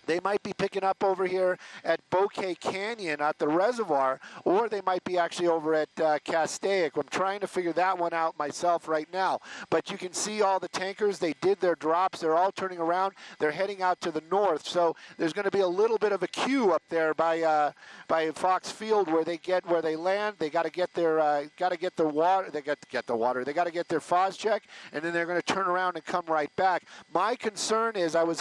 [SPEAKER 1] They might be picking up over here at Bouquet Canyon at the reservoir, or they might be actually over at Castaic. I'm trying to figure that one out myself right now. But you can see all the tankers. They did their drops. They're all turning around. They're heading out to the north. So there's going to be a little bit of a queue up there by Fox Field where they land. They got to get their water. They got to get the water. They got to get their Phos-check, and then they're going to turn around and come right back. My concern is I was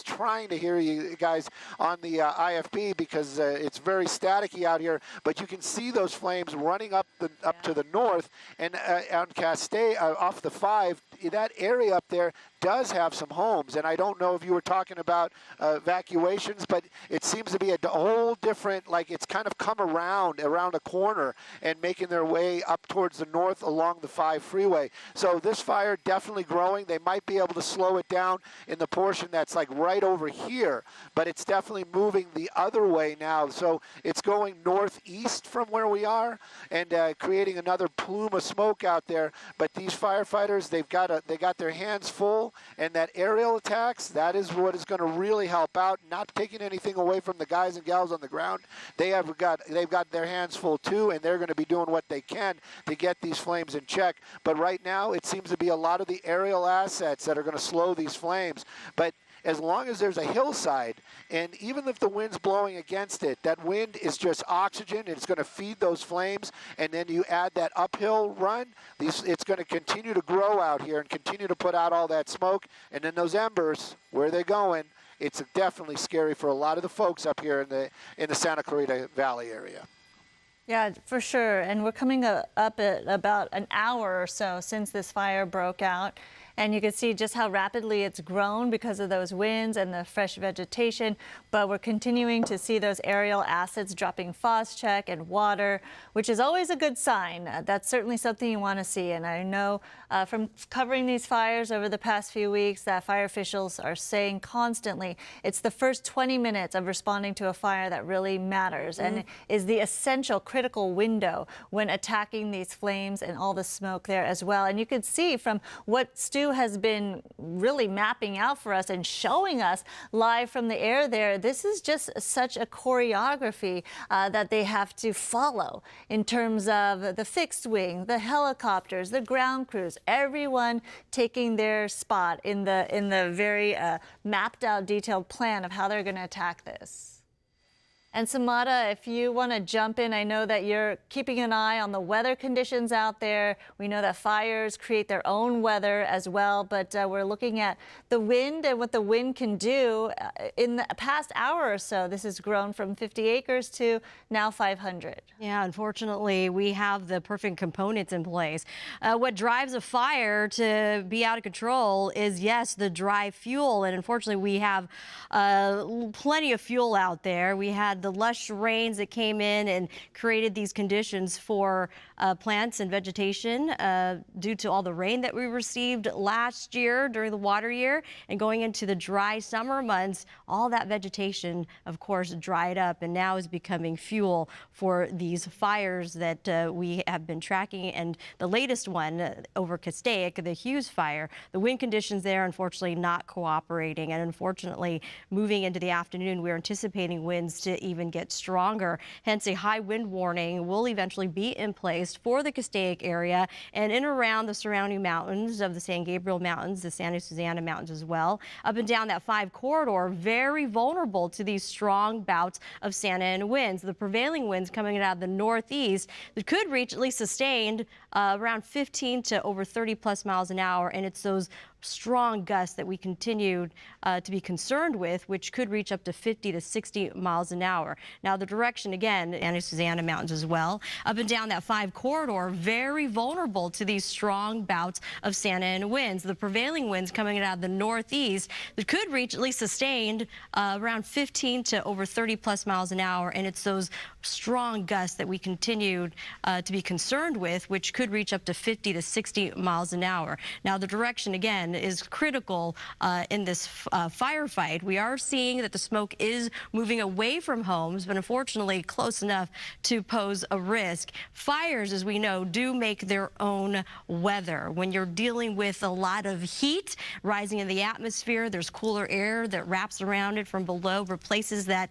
[SPEAKER 1] trying to hear you guys on the IFB because it's very staticky out here, but you can see those flames running up to the north, and on Castaic off the 5, that area up there does have some homes. And I don't know if you were talking about evacuations, but it seems to be a whole different, like it's kind of come around a corner and making their way up towards the north along the 5 freeway. So this fire definitely growing. They might be able to slow it down in the portion that's like right over here, but it's definitely moving the other way now. So it's going northeast from where we are and creating another plume of smoke out there. But these firefighters, they got their hands full, and that aerial attacks, that is what is going to really help out, not taking anything away from the guys and gals on the ground. They've got their hands full too, and they're going to be doing what they can to get these flames in check. But right now, it seems to be a lot of the aerial assets that are going to slow these flames. But as long as there's a hillside, and even if the wind's blowing against it, that wind is just oxygen, and it's going to feed those flames, and then you add that uphill run, it's going to continue to grow out here and continue to put out all that smoke, and then those embers, where they're going, it's definitely scary for a lot of the folks up here in the Santa Clarita Valley area.
[SPEAKER 2] Yeah, for sure. And we're coming up at about an hour or so since this fire broke out. And you can see just how rapidly it's grown because of those winds and the fresh vegetation. But we're continuing to see those aerial assets dropping Phos-check and water, which is always a good sign. That's certainly something you want to see. And I know from covering these fires over the past few weeks that fire officials are saying constantly it's the first 20 minutes of responding to a fire that really matters and is the essential critical window when attacking these flames and all the smoke there as well. And you can see from what Stu has been really mapping out for us and showing us live from the air there, this is just such a choreography that they have to follow in terms of the fixed wing, the helicopters, the ground crews, everyone taking their spot in the very mapped out, detailed plan of how they're going to attack this. And Samada, if you want to jump in, I know that you're keeping an eye on the weather conditions out there. We know that fires create their own weather as well, but we're looking at the wind and what the wind can do. In the past hour or so, this has grown from 50 acres to now 500.
[SPEAKER 5] Yeah, unfortunately, we have the perfect components in place. What drives a fire to be out of control is, yes, the dry fuel. And unfortunately, we have plenty of fuel out there. We had the lush rains that came in and created these conditions for plants and vegetation due to all the rain that we received last year during the water year, and going into the dry summer months, all that vegetation, of course, dried up and now is becoming fuel for these fires that we have been tracking. And the latest one over Castaic, the Hughes Fire, the wind conditions there, unfortunately, not cooperating. And unfortunately, moving into the afternoon, we're anticipating winds to even get stronger. Hence, a high wind warning will eventually be in place for the Castaic area and in around the surrounding mountains of the San Gabriel Mountains, the Santa Susana Mountains as well. Up and down that 5 corridor, very vulnerable to these strong bouts of Santa Ana winds. The prevailing winds coming out of the northeast that could reach, at least sustained, around 15 to over 30 plus miles an hour. And it's those strong gusts that we continued to be concerned with, which could reach up to 50 to 60 miles an hour. Now, the direction, again, Santa Susana Mountains as well, up and down that 5 corridor, very vulnerable to these strong bouts of Santa Ana winds. The prevailing winds coming out of the northeast that could reach, at least sustained, around 15 to over 30 plus miles an hour. And it's those strong gusts that we continued to be concerned with, which could reach up to 50 to 60 miles an hour. Now, the direction, again, is critical in this firefight. We are seeing that the smoke is moving away from homes, but unfortunately close enough to pose a risk. Fires, as we know, do make their own weather. When you're dealing with a lot of heat rising in the atmosphere, there's cooler air that wraps around it from below, replaces that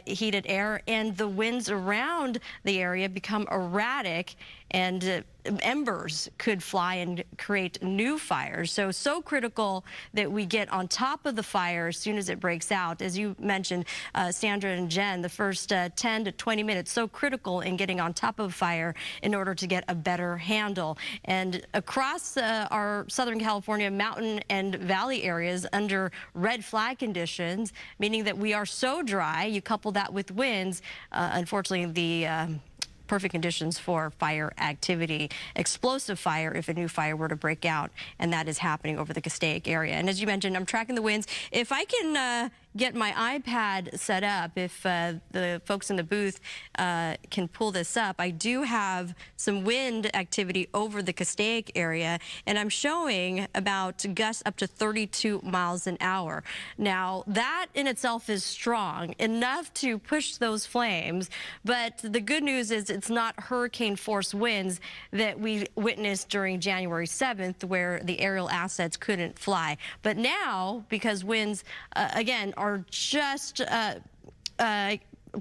[SPEAKER 5] heated air, and the winds around the area become erratic, and embers could fly and create new fires. So critical that we get on top of the fire as soon as it breaks out. As you mentioned, Sandra and Jen, the first 10 to 20 minutes, so critical in getting on top of fire in order to get a better handle. And across our Southern California mountain and valley areas under red flag conditions, meaning that we are so dry, you couple that with winds, unfortunately, the perfect conditions for fire activity, explosive fire if a new fire were to break out, and that is happening over the Castaic area. And as you mentioned, I'm tracking the winds. If I can get my iPad set up, if the folks in the booth can pull this up, I do have some wind activity over the Castaic area, and I'm showing about gusts up to 32 miles an hour. Now, that in itself is strong enough to push those flames, but the good news is it's not hurricane force winds that we witnessed during January 7th, where the aerial assets couldn't fly. But now, because winds, again, are just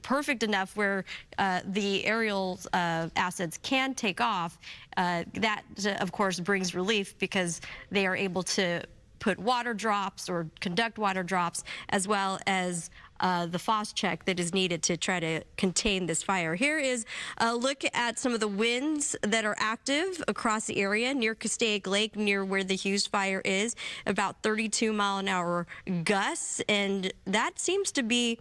[SPEAKER 5] perfect enough where the aerial assets can take off, that, of course, brings relief because they are able to put water drops or conduct water drops, as well as the FOS check that is needed to try to contain this fire. Here is a look at some of the winds that are active across the area near Castaic Lake, near where the Hughes Fire is, about 32 mile an hour gusts, and that seems to be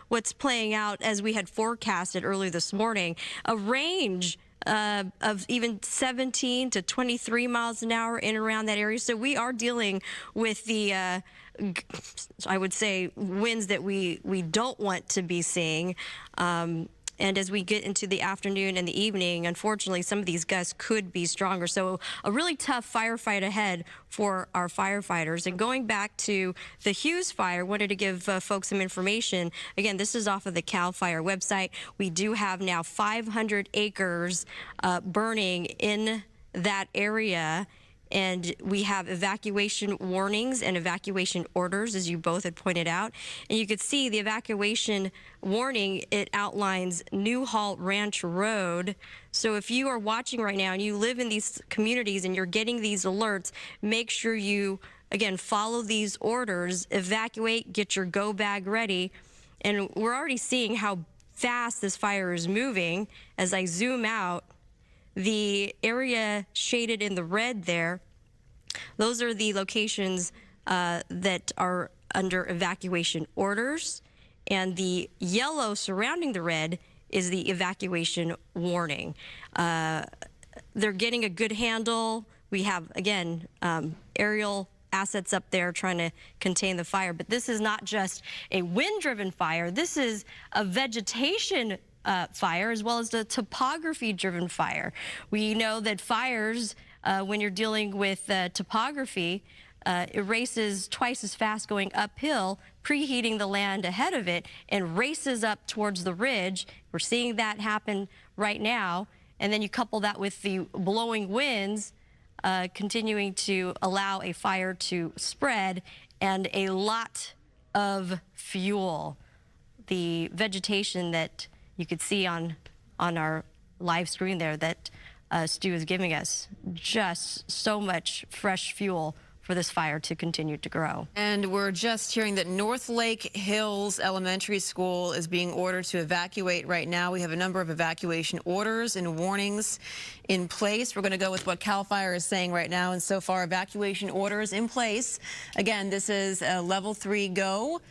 [SPEAKER 5] what's playing out as we had forecasted earlier this morning. A range of even 17 to 23 miles an hour in around that area. So we are dealing with the, I would say, winds that we don't want to be seeing. And as we get into the afternoon and the evening, unfortunately, some of these gusts could be stronger. So a really tough firefight ahead for our firefighters. And going back to the Hughes Fire, wanted to give folks some information. Again, this is off of the CAL FIRE website. We do have now 500 acres burning in that area. And we have evacuation warnings and evacuation orders, as you both had pointed out. And you could see the evacuation warning, it outlines Newhall Ranch Road. So if you are watching right now and you live in these communities and you're getting these alerts, make sure you, again, follow these orders, evacuate, get your go bag ready. And we're already seeing how fast this fire is moving. As I zoom out, the area shaded in the red there, those are the locations that are under evacuation orders, and the yellow surrounding the red is the evacuation warning. They're getting a good handle. We have, again, aerial assets up there trying to contain the fire, but this is not just a wind-driven fire. This is a vegetation fire, as well as the topography-driven fire. We know that fires, when you're dealing with topography, it races twice as fast going uphill, preheating the land ahead of it, and races up towards the ridge. We're seeing that happen right now. And then you couple that with the blowing winds, continuing to allow a fire to spread, and a lot of fuel. The vegetation that you could see on our live screen there that Stu is giving us, just so much fresh fuel for this fire to continue to grow.
[SPEAKER 3] And we're just hearing that North Lake Hills Elementary School is being ordered to evacuate right now. We have a number of evacuation orders and warnings in place. We're going to go with what CAL FIRE is saying right now, and so far evacuation orders in place. Again, this is a level 3 go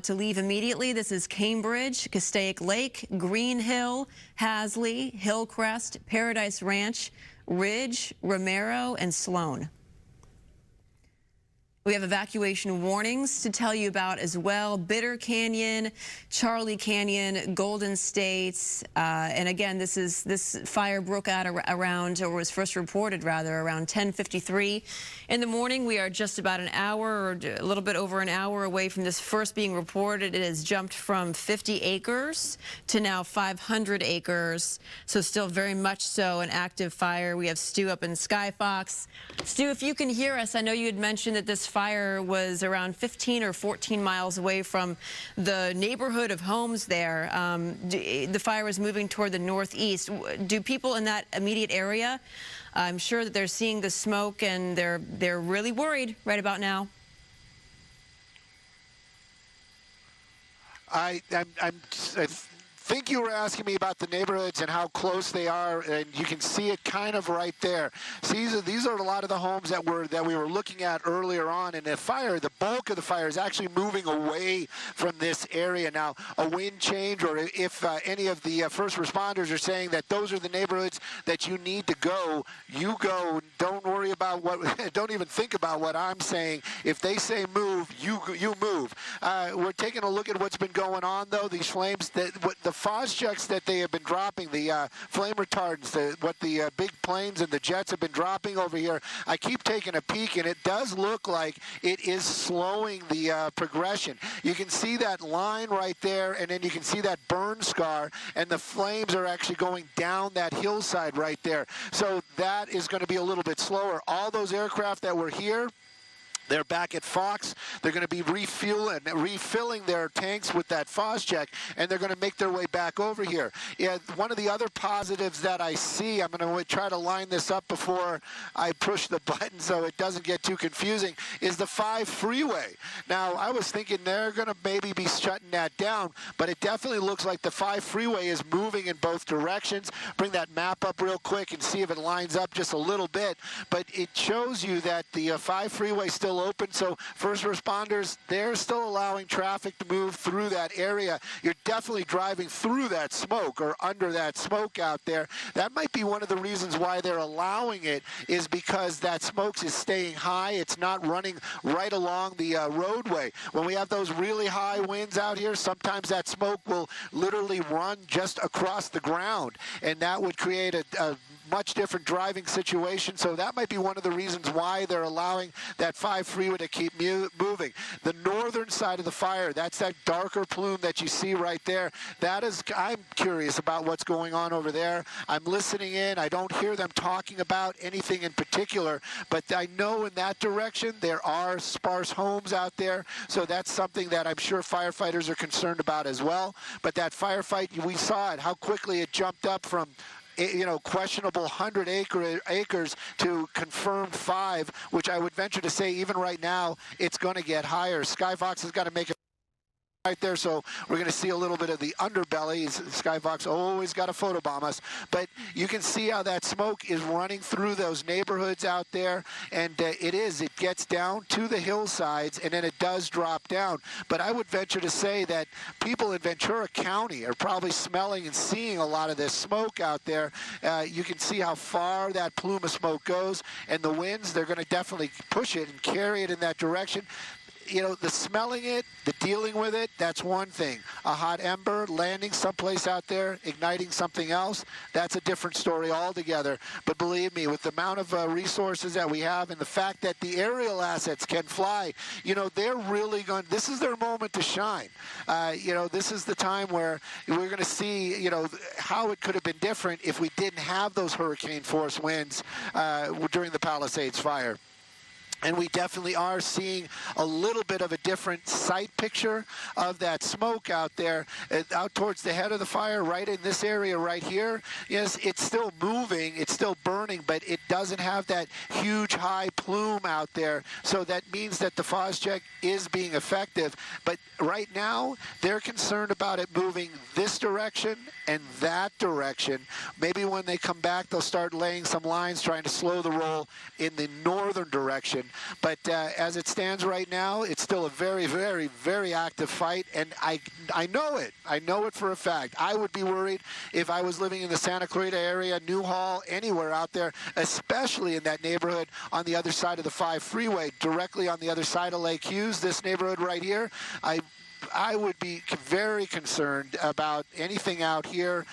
[SPEAKER 3] to leave immediately. This is Cambridge, Castaic Lake, Green Hill, Hasley, Hillcrest, Paradise Ranch, Ridge, Romero, and Sloan. We have evacuation warnings to tell you about as well. Bitter Canyon, Charlie Canyon, Golden State, and again, this fire broke out around, or was first reported rather, around 10:53 in the morning. We are just about an hour, or a little bit over an hour away from this first being reported. It has jumped from 50 acres to now 500 acres, so still very much so an active fire. We have Stu up in SkyFOX. Stu, if you can hear us, I know you had mentioned that this fire was around 15 or 14 miles away from the neighborhood of homes there. The fire was moving toward the northeast. Do people in that immediate area, I'm sure that they're seeing the smoke and they're really worried right about now?
[SPEAKER 1] I think you were asking me about the neighborhoods and how close they are, and you can see it kind of right there. See, these are a lot of the homes that we were looking at earlier on, and the bulk of the fire is actually moving away from this area. Now, a wind change, or if any of the first responders are saying that those are the neighborhoods that you need to go, you go. Don't worry about don't even think about what I'm saying. If they say move, you move. We're taking a look at what's been going on, though. These flames, the fos checks that they have been dropping, the flame retardants, what the big planes and the jets have been dropping over here, I keep taking a peek, and it does look like it is slowing the progression. You can see that line right there, and then you can see that burn scar, and the flames are actually going down that hillside right there. So that is going to be a little bit slower. All those aircraft that were here, they're back at Fox. They're going to be refilling their tanks with that FOS check, and they're going to make their way back over here. Yeah, one of the other positives that I see, I'm going to try to line this up before I push the button so it doesn't get too confusing, is the 5 freeway. Now, I was thinking they're going to maybe be shutting that down, but it definitely looks like the 5 freeway is moving in both directions. Bring that map up real quick and see if it lines up just a little bit. But it shows you that the 5 freeway is still open, so first responders, they're still allowing traffic to move through that area. You're definitely driving through that smoke or under that smoke out there. That might be one of the reasons why they're allowing it, is because that smoke is staying high. It's not running right along the roadway. When we have those really high winds out here, sometimes that smoke will literally run just across the ground, and that would create a much different driving situation. So that might be one of the reasons why they're allowing that 5 freeway to keep moving. The northern side of the fire, that's that darker plume that you see right there. I'm curious about what's going on over there. I'm listening in. I don't hear them talking about anything in particular, but I know in that direction there are sparse homes out there. So that's something that I'm sure firefighters are concerned about as well. But that firefight, we saw it, how quickly it jumped up from questionable 100 acres to confirmed 5, which I would venture to say even right now it's going to get higher. SkyFOX has got to make it right there, so we're going to see a little bit of the underbelly. SkyFOX always got to photobomb us, but you can see how that smoke is running through those neighborhoods out there, and it gets down to the hillsides, and then it does drop down. But I would venture to say that people in Ventura County are probably smelling and seeing a lot of this smoke out there. You can see how far that plume of smoke goes, and the winds, they're going to definitely push it and carry it in that direction. the smelling it, the dealing with it, that's one thing. A hot ember landing someplace out there, igniting something else, that's a different story altogether. But believe me, with the amount of resources that we have and the fact that the aerial assets can fly, they're really going, this is their moment to shine. This is the time where we're going to see, how it could have been different if we didn't have those hurricane force winds during the Palisades Fire. And we definitely are seeing a little bit of a different sight picture of that smoke out there, out towards the head of the fire, right in this area right here. Yes, it's still moving, it's still burning, but it doesn't have that huge high plume out there. So that means that the Phos-Check is being effective. But right now, they're concerned about it moving this direction and that direction. Maybe when they come back, they'll start laying some lines trying to slow the roll in the northern direction. But as it stands right now, it's still a very, very, very active fight, and I know it. I know it for a fact. I would be worried if I was living in the Santa Clarita area, Newhall, anywhere out there, especially in that neighborhood on the other side of the 5 freeway, directly on the other side of Lake Hughes, this neighborhood right here. I would be very concerned about anything out here.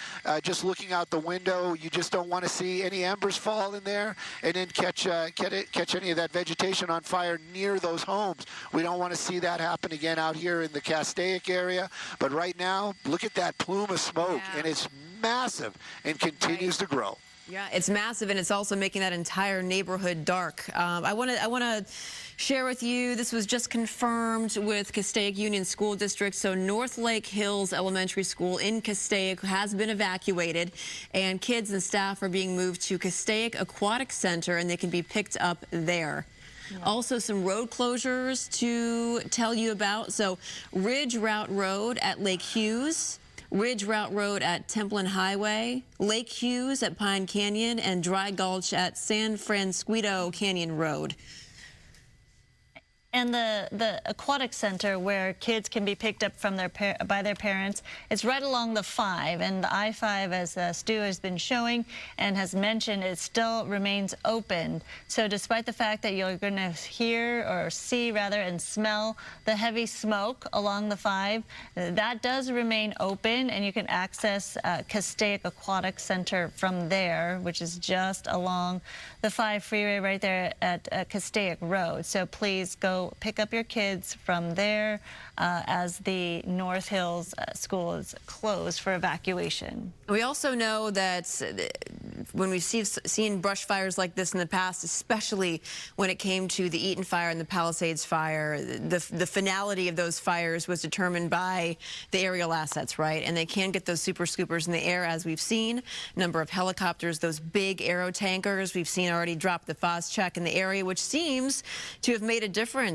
[SPEAKER 1] Just looking out the window, you just don't want to see any embers fall in there and then catch any of that vegetation on fire near those homes. We don't want to see that happen again out here in the Castaic area. But right now, look at that plume of smoke, and it's massive and continues to grow.
[SPEAKER 3] Yeah, it's massive, and it's also making that entire neighborhood dark. I want to share with you, this was just confirmed with Castaic Union School District. So North Lake Hills Elementary School in Castaic has been evacuated, and kids and staff are being moved to Castaic Aquatic Center, and they can be picked up there. Yeah. Also, some road closures to tell you about. So Ridge Route Road at Lake Hughes, Ridge Route Road at Templin Highway, Lake Hughes at Pine Canyon, and Dry Gulch at San Francisco Canyon Road.
[SPEAKER 2] And the aquatic center where kids can be picked up from by their parents, it's right along the 5, and the I-5, as Stu has been showing and has mentioned, it still remains open. So despite the fact that you're going to hear or see rather and smell the heavy smoke along the 5, that does remain open, and you can access Castaic Aquatic Center from there, which is just along the 5 freeway right there at Castaic Road. So please go pick up your kids from there as the North Hills school is closed for evacuation. We also know that when we've seen brush fires like this in the past, especially when it came to the Eaton Fire and the Palisades Fire, the finality of those fires was determined by the aerial assets, right? And they can get those super scoopers in the air, as we've seen. Number of helicopters, those big aero tankers we've seen already drop the Phos-Check in the area, which seems to have made a difference.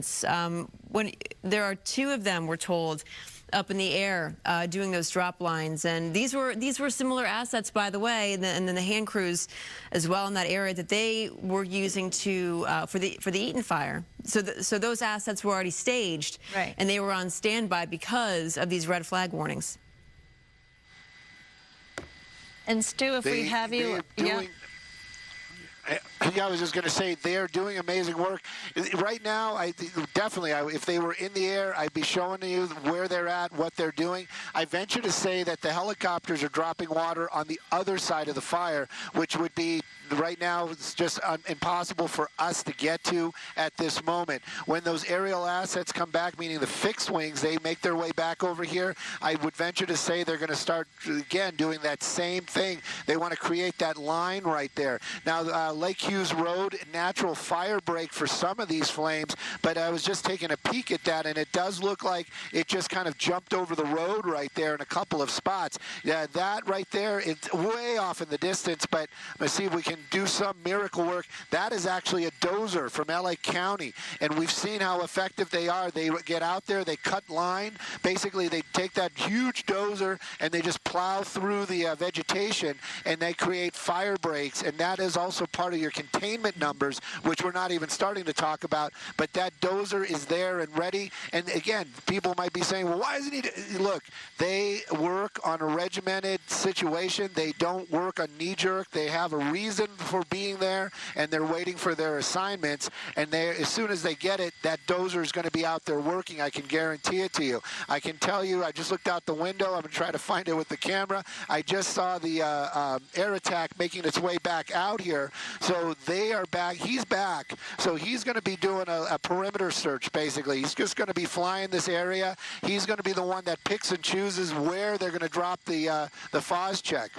[SPEAKER 2] When there are 2 of them, we're told, up in the air doing those drop lines, and these were similar assets, by the way, and then the hand crews as well in that area that they were using to for the Eaton Fire. So those assets were already staged, right, and they were on standby because of these red flag warnings. And Stu, if we have you,
[SPEAKER 1] yeah, I was just going to say they're doing amazing work right now. If they were in the air, I'd be showing you where they're at, what they're doing. I venture to say that the helicopters are dropping water on the other side of the fire, which would be right now it's just impossible for us to get to at this moment. When those aerial assets come back, meaning the fixed wings, they make their way back over here, I would venture to say they're going to start again doing that same thing. They want to create that line right there. Now Lake Hughes Road, natural fire break for some of these flames, but I was just taking a peek at that, and it does look like it just kind of jumped over the road right there in a couple of spots. Yeah, that right there, it's way off in the distance, but let's see if we can do some miracle work. That is actually a dozer from LA County, and we've seen how effective they are. They get out there, they cut line. Basically, they take that huge dozer and they just plow through the vegetation, and they create fire breaks, and that is also part of your containment numbers, which we're not even starting to talk about, but that dozer is there and ready. And again, people might be saying, well, why isn't he? Look, they work on a regimented situation. They don't work on knee-jerk. They have a reason reason for being there, and they're waiting for their assignments. And as soon as they get it, that dozer is going to be out there working. I can guarantee it to you. I can tell you, I just looked out the window. I'm going to try to find it with the camera. I just saw the air attack making its way back out here. So they are back. He's back. So he's going to be doing a perimeter search, basically. He's just going to be flying this area. He's going to be the one that picks and chooses where they're going to drop the FOS check.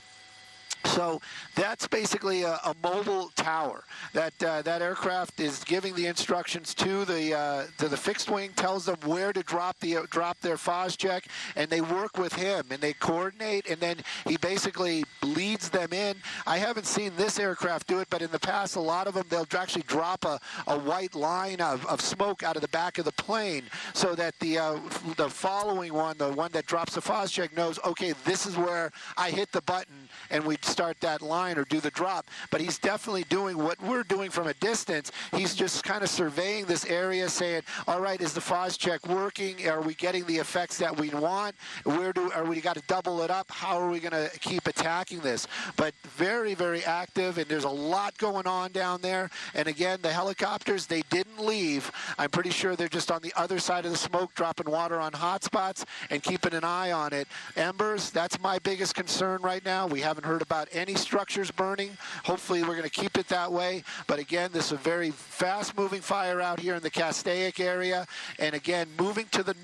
[SPEAKER 1] So that's basically a mobile tower. That aircraft is giving the instructions to the fixed wing, tells them where to drop their FOS check, and they work with him and they coordinate, and then he basically leads them in. I haven't seen this aircraft do it, but in the past, a lot of them, they'll actually drop a white line of smoke out of the back of the plane, so that the following one, the one that drops the FOS check, knows, okay, this is where I hit the button and we start that line or do the drop. But he's definitely doing what we're doing from a distance. He's just kind of surveying this area, saying, all right, is the FOS check working? Are we getting the effects that we want? Are we got to double it up? How are we going to keep attacking this? But very, very active, and there's a lot going on down there. And again, the helicopters, they didn't leave. I'm pretty sure they're just on the other side of the smoke, dropping water on hot spots and keeping an eye on it. Embers, that's my biggest concern right now. We haven't heard about any structures burning. Hopefully we're going to keep it that way. But again, this is a very fast-moving fire out here in the Castaic area. And again, moving to the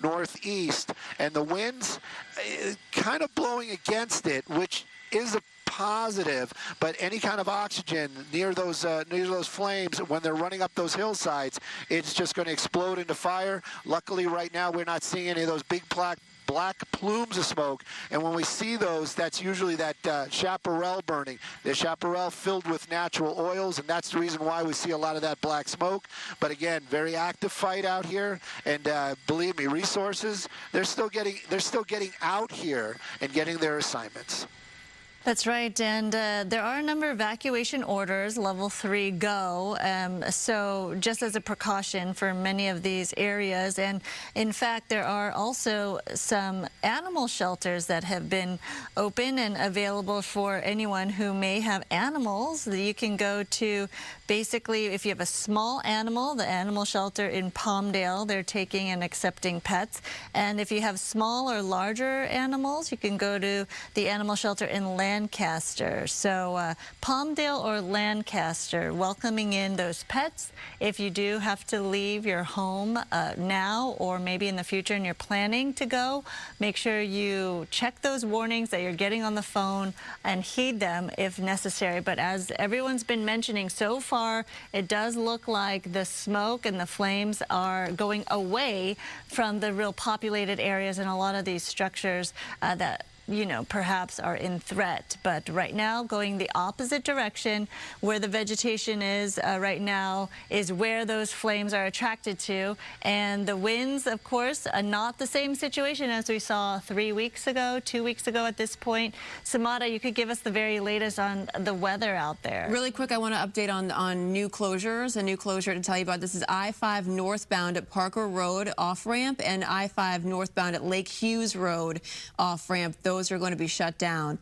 [SPEAKER 1] northeast. And the winds kind of blowing against it, which is a positive, but any kind of oxygen near those flames, when they're running up those hillsides, it's just going to explode into fire. Luckily, right now, we're not seeing any of those big black plumes of smoke, and when we see those, that's usually that chaparral burning. The chaparral filled with natural oils, and that's the reason why we see a lot of that black smoke. But again, very active fight out here, and believe me, resources, they're still getting out here and getting their assignments.
[SPEAKER 2] That's right, and there are a number of evacuation orders, level 3 go, so just as a precaution for many of these areas. And in fact, there are also some animal shelters that have been open and available for anyone who may have animals. You can go to, basically, if you have a small animal, the animal shelter in Palmdale, they're taking and accepting pets. And if you have small or larger animals, you can go to the animal shelter in Lancaster. So Palmdale or Lancaster, welcoming in those pets. If you do have to leave your home now or maybe in the future and you're planning to go, make sure you check those warnings that you're getting on the phone and heed them if necessary. But as everyone's been mentioning so far, it does look like the smoke and the flames are going away from the real populated areas and a lot of these structures that perhaps are in threat. But right now, going the opposite direction, where the vegetation is right now, is where those flames are attracted to. And the winds, of course, are not the same situation as we saw 3 weeks ago, 2 weeks ago at this point. Samada, you could give us the very latest on the weather out there.
[SPEAKER 3] Really quick, I want to update on new closures. A new closure to tell you about. This is I-5 northbound at Parker Road off-ramp and I-5 northbound at Lake Hughes Road off-ramp. Those are going to be shut down.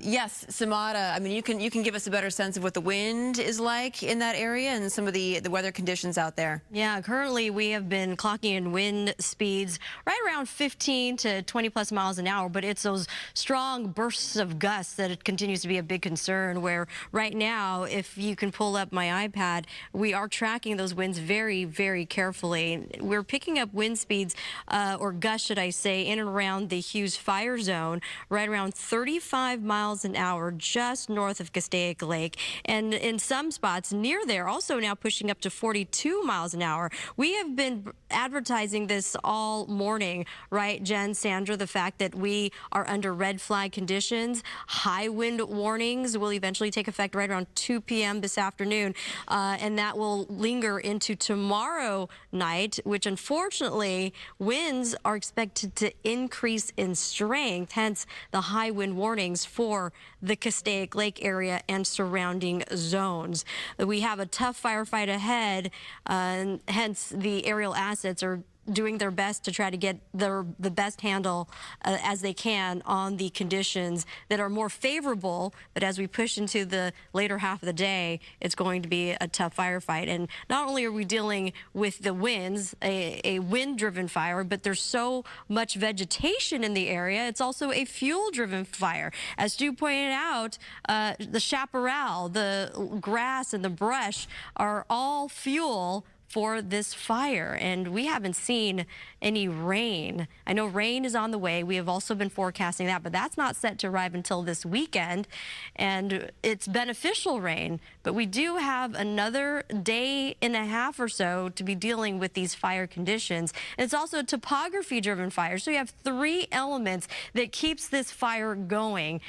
[SPEAKER 3] Yes, Samada, I mean, you can give us a better sense of what the wind is like in that area and some of the weather conditions out there.
[SPEAKER 5] Yeah, currently we have been clocking in wind speeds right around 15 to 20 plus miles an hour, but it's those strong bursts of gusts that it continues to be a big concern, where right now, if you can pull up my iPad, we are tracking those winds very, very carefully. We're picking up wind speeds, or gusts, should I say, in and around the Hughes Fire zone, right around 35 miles an hour just north of Castaic Lake, and in some spots near there also now pushing up to 42 miles an hour. We have been advertising this all morning, right, Jen, Sandra, the fact that we are under red flag conditions. High wind warnings will eventually take effect right around 2 p.m. this afternoon, and that will linger into tomorrow night, which unfortunately winds are expected to increase in strength, hence the high wind warnings for the Castaic Lake area and surrounding zones. We have a tough firefight ahead, and hence the aerial assets are doing their best to try to get the best handle as they can on the conditions that are more favorable. But as we push into the later half of the day, it's going to be a tough firefight. And not only are we dealing with the winds, a wind-driven fire, but there's so much vegetation in the area. It's also a fuel-driven fire. As Stu pointed out, the chaparral, the grass, and the brush are all fuel for this fire, and we haven't seen any rain. I know rain is on the way. We have also been forecasting that, but that's not set to arrive until this weekend, and it's beneficial rain, but we do have another day and a half or so to be dealing with these fire conditions. And it's also a topography-driven fire, so you have three elements that keeps this fire going.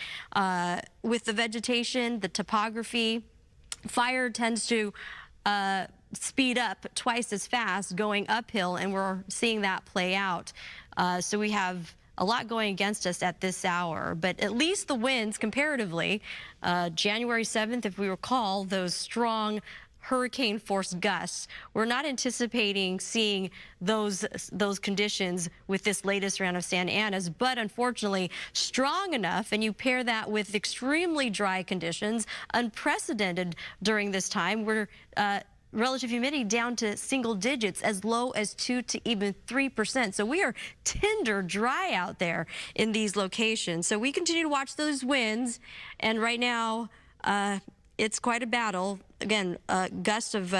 [SPEAKER 5] With the vegetation, the topography, fire tends to speed up twice as fast going uphill, and we're seeing that play out. So we have a lot going against us at this hour, but at least the winds comparatively, January 7th, if we recall, those strong hurricane force gusts, we're not anticipating seeing those conditions with this latest round of Santa Anas, but unfortunately strong enough, and you pair that with extremely dry conditions, unprecedented during this time. We're relative humidity down to single digits, as low as 2 to even 3%. So we are tinder dry out there in these locations. So we continue to watch those winds, and right now it's quite a battle. Again, gusts of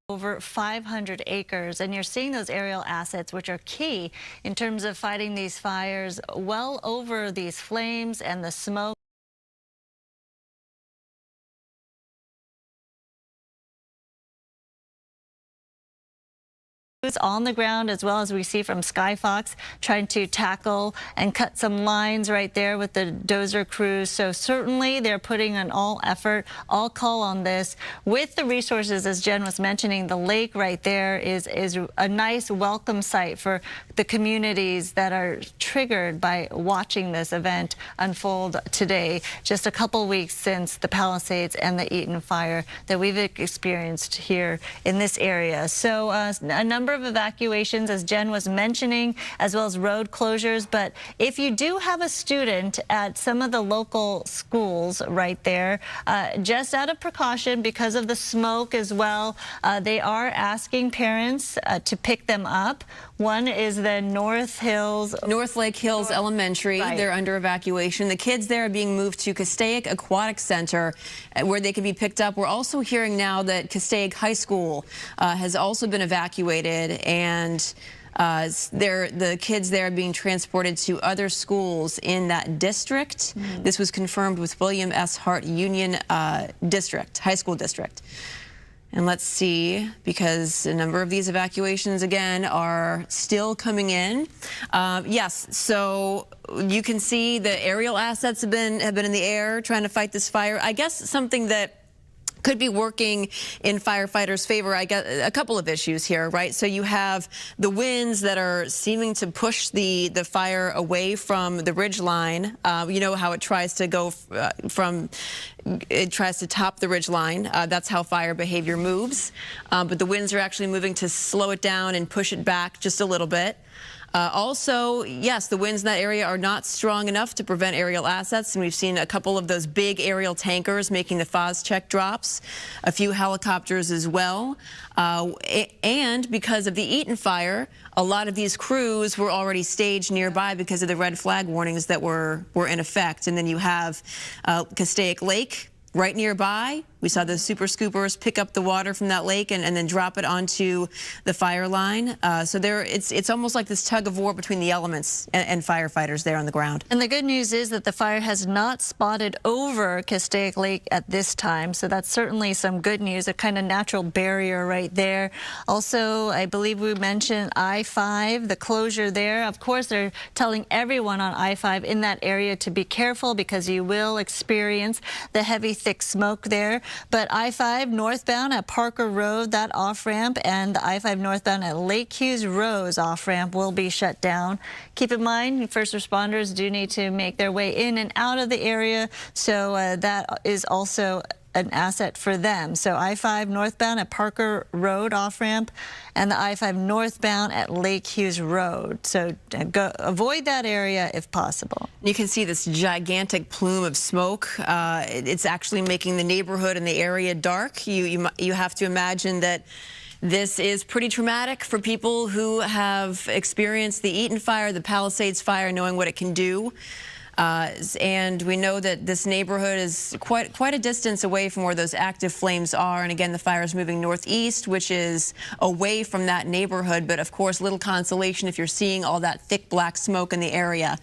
[SPEAKER 2] over 500 acres, and you're seeing those aerial assets, which are key in terms of fighting these fires well over these flames and the smoke. On the ground, as well as we see from SkyFOX, trying to tackle and cut some lines right there with the dozer crews. So certainly they're putting an all effort, all call on this. With the resources, as Jen was mentioning, the lake right there is a nice welcome site for the communities that are triggered by watching this event unfold today, just a couple weeks since the Palisades and the Eaton Fire that we've experienced here in this area. So a number of evacuations, as Jen was mentioning, as well as road closures. But if you do have a student at some of the local schools right there, just out of precaution because of the smoke as well, they are asking parents to pick them up. One is the North Lake Hills Elementary.
[SPEAKER 3] Right. They're under evacuation. The kids there are being moved to Castaic Aquatic Center, where they can be picked up. We're also hearing now that Castaic High School has also been evacuated, and the kids there are being transported to other schools in that district. This was confirmed with William S. Hart Union District, High School District. And let's see, because a number of these evacuations, again, are still coming in. Yes, so you can see the aerial assets have been in the air trying to fight this fire. I guess something that could be working in firefighters' favor. I got a couple of issues here, right? So you have the winds that are seeming to push the fire away from the ridge line. You know how it tries to go it tries to top the ridge line. That's how fire behavior moves. But the winds are actually moving to slow it down and push it back just a little bit. Also, yes, the winds in that area are not strong enough to prevent aerial assets, and we've seen a couple of those big aerial tankers making the FOS-check drops, a few helicopters as well. And because of the Eaton Fire, a lot of these crews were already staged nearby because of the red flag warnings that were in effect. And then you have Castaic Lake right nearby. We saw the super scoopers pick up the water from that lake and then drop it onto the fire line. So it's almost like this tug of war between the elements and firefighters there on the ground.
[SPEAKER 2] And the good news is that the fire has not spotted over Castaic Lake at this time. So that's certainly some good news, a kind of natural barrier right there. Also, I believe we mentioned I-5, the closure there. Of course, they're telling everyone on I-5 in that area to be careful because you will experience the heavy, thick smoke there. But I-5 northbound at Parker Road, that off-ramp, and the I-5 northbound at Lake Hughes Road's off-ramp will be shut down. Keep in mind, first responders do need to make their way in and out of the area, so that is also an asset for them. So I-5 northbound at Parker Road off-ramp and the I-5 northbound at Lake Hughes Road. So avoid that area if possible.
[SPEAKER 3] You can see this gigantic plume of smoke. It's actually making the neighborhood and the area dark. You have to imagine that this is pretty traumatic for people who have experienced the Eaton Fire, the Palisades Fire, knowing what it can do. And we know that this neighborhood is quite a distance away from where those active flames are. And again, the fire is moving northeast, which is away from that neighborhood. But of course, little consolation if you're seeing all that thick black smoke in the area.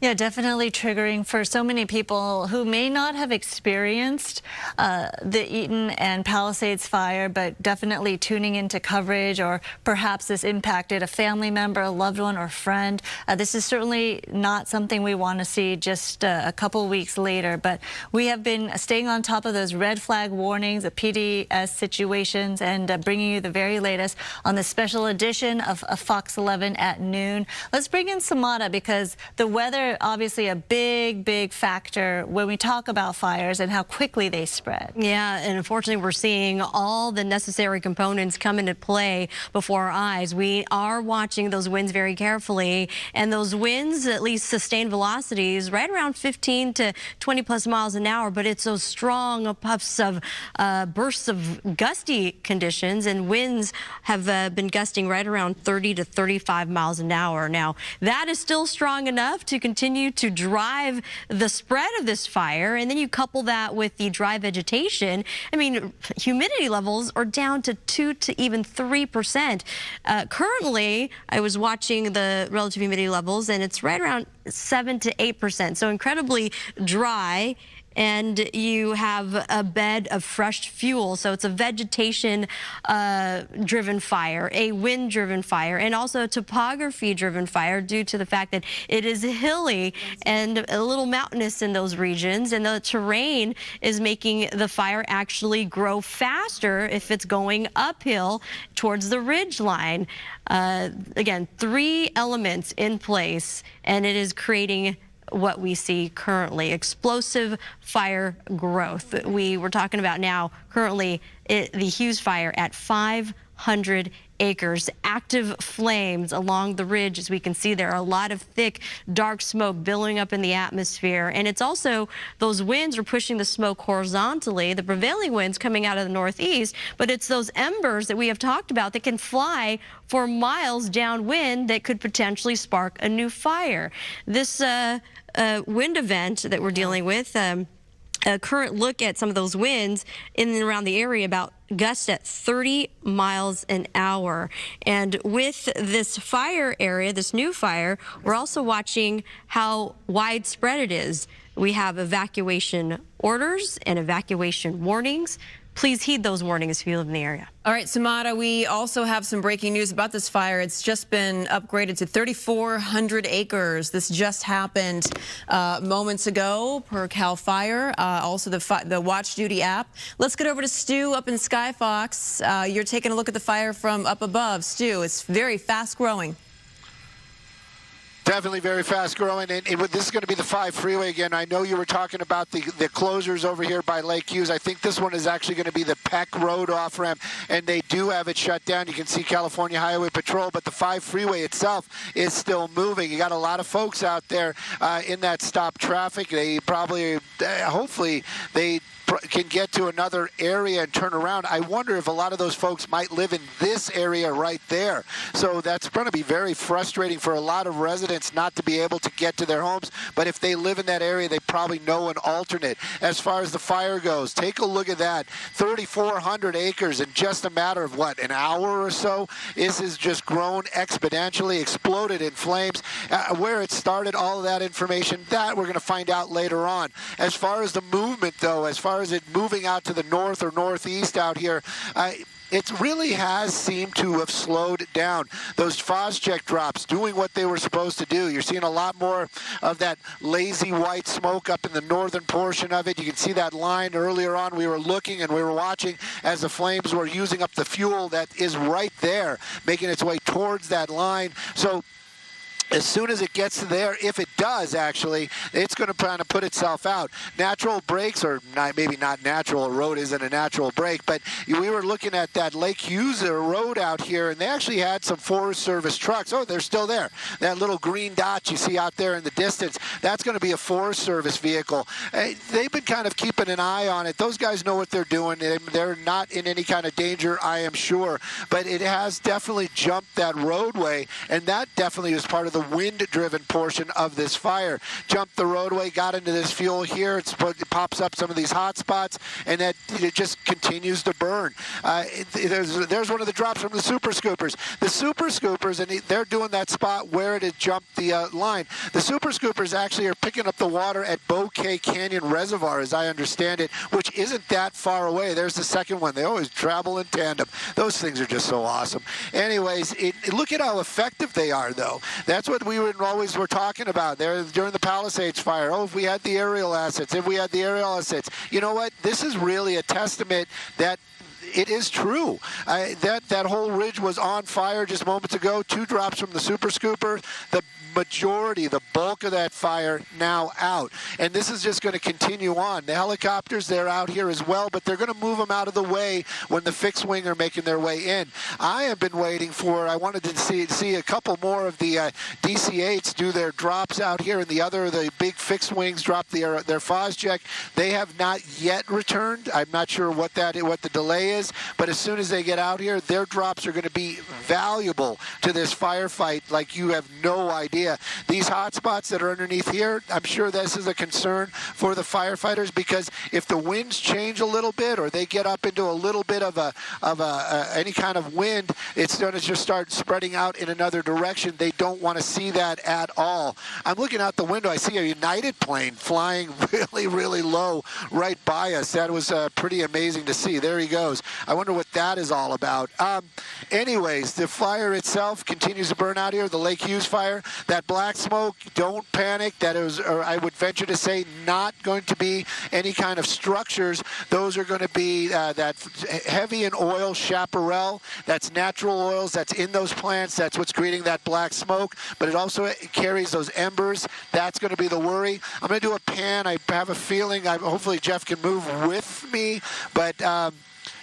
[SPEAKER 2] Yeah, definitely triggering for so many people who may not have experienced the Eaton and Palisades fire, but definitely tuning into coverage, or perhaps this impacted a family member, a loved one, or friend. This is certainly not something we want to see just a couple weeks later, but we have been staying on top of those red flag warnings, the PDS situations, and bringing you the very latest on the special edition of Fox 11 at noon. Let's bring in Samada, because the weather obviously a big factor when we talk about fires and how quickly they spread.
[SPEAKER 5] Yeah, and unfortunately we're seeing all the necessary components come into play before our eyes. We are watching those winds very carefully, and those winds, at least sustained velocities, right around 15 to 20 plus miles an hour, but it's those strong puffs of bursts of gusty conditions, and winds have been gusting right around 30 to 35 miles an hour. Now, that is still strong enough to continue to drive the spread of this fire, and then you couple that with the dry vegetation. I mean, humidity levels are down to 2 to even 3%. Currently, I was watching the relative humidity levels, and it's right around 7 to 8%, so incredibly dry. And you have a bed of fresh fuel, so it's a vegetation driven fire, a wind driven fire, and also a topography driven fire due to the fact that it is hilly and a little mountainous in those regions, and the terrain is making the fire actually grow faster if it's going uphill towards the ridge line. Again, 3 elements in place, and it is creating what we see currently, explosive fire growth. We were talking about now currently the Hughes Fire at 500 3,400 acres. Active flames along the ridge, as we can see there are a lot of thick, dark smoke billowing up in the atmosphere. And it's also those winds are pushing the smoke horizontally, the prevailing winds coming out of the northeast, but it's those embers that we have talked about that can fly for miles downwind that could potentially spark a new fire. This wind event that we're dealing with, a current look at some of those winds in and around the area, about gusts at 30 miles an hour. And with this fire area, this new fire, we're also watching how widespread it is. We have evacuation orders and evacuation warnings. Please heed those warnings if you live in the area.
[SPEAKER 3] All right, Samara, we also have some breaking news about this fire. It's just been upgraded to 3,400 acres. This just happened moments ago per Cal Fire, also the Watch Duty app. Let's get over to Stu up in SkyFOX. You're taking a look at the fire from up above. Stu, it's very fast growing.
[SPEAKER 1] Definitely very fast growing, and this is going to be the 5 freeway again. I know you were talking about the closures over here by Lake Hughes. I think this one is actually going to be the Peck Road off-ramp, and they do have it shut down. You can see California Highway Patrol, but the 5 freeway itself is still moving. You got a lot of folks out there in that stop traffic. They probably, hopefully, they can get to another area and turn around. I wonder if a lot of those folks might live in this area right there. So that's going to be very frustrating for a lot of residents not to be able to get to their homes. But if they live in that area, they probably know an alternate. As far as the fire goes, take a look at that. 3,400 acres in just a matter of, what, an hour or so? This has just grown exponentially, exploded in flames. Where it started, all of that information, that we're going to find out later on. As far as the movement, though, as far as it moving out to the north or northeast out here, it really has seemed to have slowed down. Those Phosgec drops doing what they were supposed to do. You're seeing a lot more of that lazy white smoke up in the northern portion of it. You can see that line earlier on. We were looking and we were watching as the flames were using up the fuel that is right there, making its way towards that line. So as soon as it gets to there, if it does actually, it's going to kind of put itself out. Natural breaks, or not, maybe not natural, a road isn't a natural break, but we were looking at that Lake Hughes road out here, and they actually had some Forest Service trucks. Oh, they're still there. That little green dot you see out there in the distance, that's going to be a Forest Service vehicle. They've been kind of keeping an eye on it. Those guys know what they're doing. They're not in any kind of danger, I am sure, but it has definitely jumped that roadway, and that definitely was part of the wind-driven portion of this fire. Jumped the roadway, got into this fuel here. It pops up some of these hot spots, and that it just continues to burn. There's one of the drops from the Super Scoopers. The Super Scoopers, and they're doing that spot where it had jumped the line. The Super Scoopers actually are picking up the water at Bouquet Canyon Reservoir, as I understand it, which isn't that far away. There's the second one. They always travel in tandem. Those things are just so awesome. Anyways, look at how effective they are, though. That's what we always were talking about there during the Palisades fire. Oh, if we had the aerial assets, you know what? This is really a testament that it is true. That whole ridge was on fire just moments ago. 2 drops from the Super Scooper. The majority, the bulk of that fire now out. And this is just going to continue on. The helicopters, they're out here as well, but they're going to move them out of the way when the fixed wing are making their way in. I have been waiting for, I wanted to see a couple more of the DC-8s do their drops out here, and the big fixed wings drop their Phosgec. They have not yet returned. I'm not sure what the delay is, but as soon as they get out here, their drops are going to be valuable to this firefight like you have no idea. These hot spots that are underneath here, I'm sure this is a concern for the firefighters, because if the winds change a little bit or they get up into a little bit of any kind of wind, it's going to just start spreading out in another direction. They don't want to see that at all. I'm looking out the window. I see a United plane flying really, really low right by us. That was pretty amazing to see. There he goes. I wonder what that is all about. Anyways, the fire itself continues to burn out here. The Lake Hughes fire. That black smoke, don't panic. That is, or I would venture to say, not going to be any kind of structures. Those are going to be that heavy in oil chaparral. That's natural oils. That's in those plants. That's what's creating that black smoke. But it also carries those embers. That's going to be the worry. I'm going to do a pan. I have a feeling, hopefully Jeff can move with me, but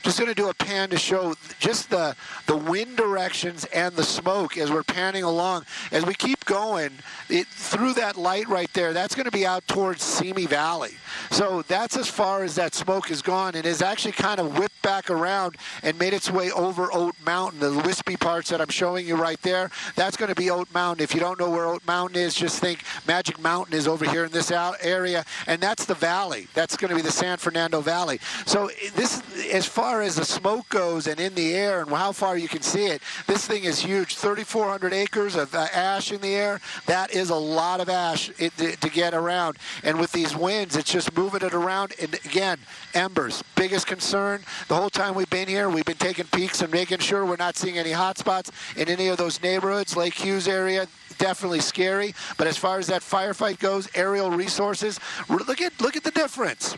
[SPEAKER 1] Just going to do a pan to show just the wind directions and the smoke as we're panning along. As we keep going, through that light right there, that's going to be out towards Simi Valley. So that's as far as that smoke has gone, and is actually kind of whipped back around and made its way over Oat Mountain. The wispy parts that I'm showing you right there, that's going to be Oat Mountain. If you don't know where Oat Mountain is, just think Magic Mountain is over here in this area, and that's the valley. That's going to be the San Fernando Valley. So this, as far as the smoke goes and in the air and how far you can see it, this thing is huge. 3,400 acres of ash in the air. That is a lot of ash to get around. And with these winds, it's just moving it around. And again, embers, biggest concern. The whole time we've been here, we've been taking peeks and making sure we're not seeing any hot spots in any of those neighborhoods. Lake Hughes area, definitely scary. But as far as that firefight goes, aerial resources, look at the difference.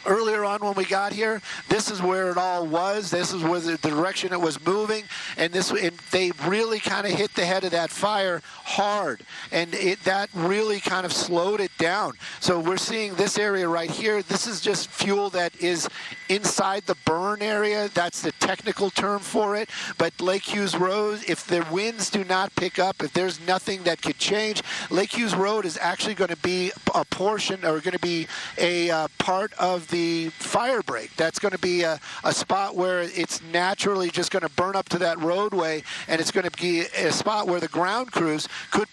[SPEAKER 1] Earlier on when we got here, this is where it all was. This is where the direction it was moving, and they really kind of hit the head of that fire hard, and that really kind of slowed it down. So we're seeing this area right here. This is just fuel that is inside the burn area. That's the technical term for it. But Lake Hughes Road, if the winds do not pick up, if there's nothing that could change, Lake Hughes Road is actually going to be a portion, or going to be a part of the fire break. That's going to be a spot where it's naturally just going to burn up to that roadway, and it's going to be a spot where the ground crews could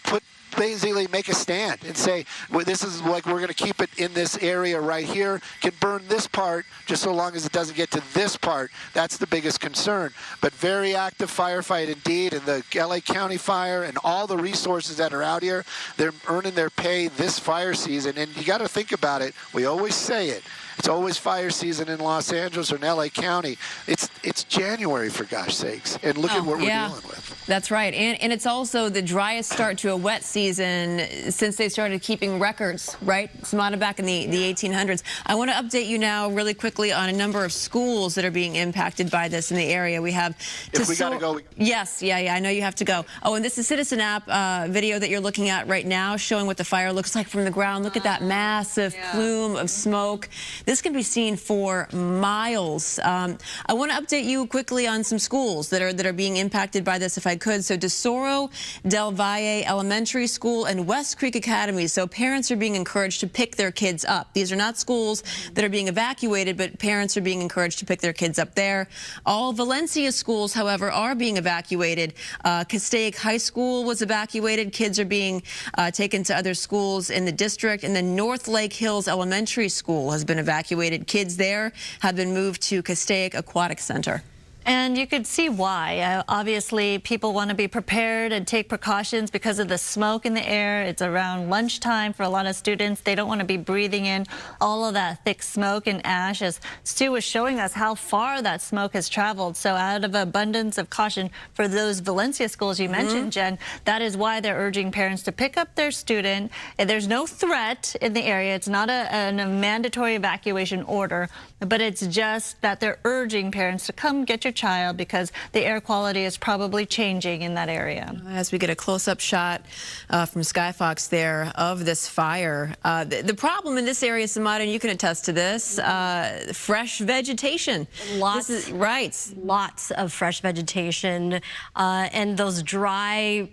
[SPEAKER 1] basically make a stand and say, well, this is like, we're going to keep it in this area right here, can burn this part just so long as it doesn't get to this part. That's the biggest concern. But very active firefight indeed, and the LA County Fire and all the resources that are out here, they're earning their pay this fire season. And you got to think about it. We always say it. It's always fire season in Los Angeles or in LA County. It's January, for gosh sakes. And look at what we're dealing with.
[SPEAKER 3] That's right. And it's also the driest start to a wet season since they started keeping records, right? Samana, back in the 1800s. I want to update you now really quickly on a number of schools that are being impacted by this in the area. We have...
[SPEAKER 1] If we got to go...
[SPEAKER 3] Yes, yeah, I know you have to go. Oh, and this is Citizen App video that you're looking at right now, showing what the fire looks like from the ground. Look at that massive plume of smoke. This can be seen for miles. I want to update you quickly on some schools that are being impacted by this, if I could. So Tesoro Del Valle Elementary School and West Creek Academy. So parents are being encouraged to pick their kids up. These are not schools that are being evacuated, but parents are being encouraged to pick their kids up there. All Valencia schools, however, are being evacuated. Castaic High School was evacuated. Kids are being taken to other schools in the district. And then North Lake Hills Elementary School has been evacuated. Kids there have been moved to Castaic Aquatic Center.
[SPEAKER 2] And you could see why. Obviously, people want to be prepared and take precautions because of the smoke in the air. It's around lunchtime for a lot of students. They don't want to be breathing in all of that thick smoke and ash, as Stu was showing us how far that smoke has traveled. So out of abundance of caution for those Valencia schools you mentioned, Jen, that is why they're urging parents to pick up their student. There's no threat in the area. It's not a mandatory evacuation order, but it's just that they're urging parents to come get your child because the air quality is probably changing in that area.
[SPEAKER 3] As we get a close-up shot from SkyFOX there of this fire, the problem in this area, Samara, and you can attest to this, fresh vegetation.
[SPEAKER 5] Lots of fresh vegetation, and those dry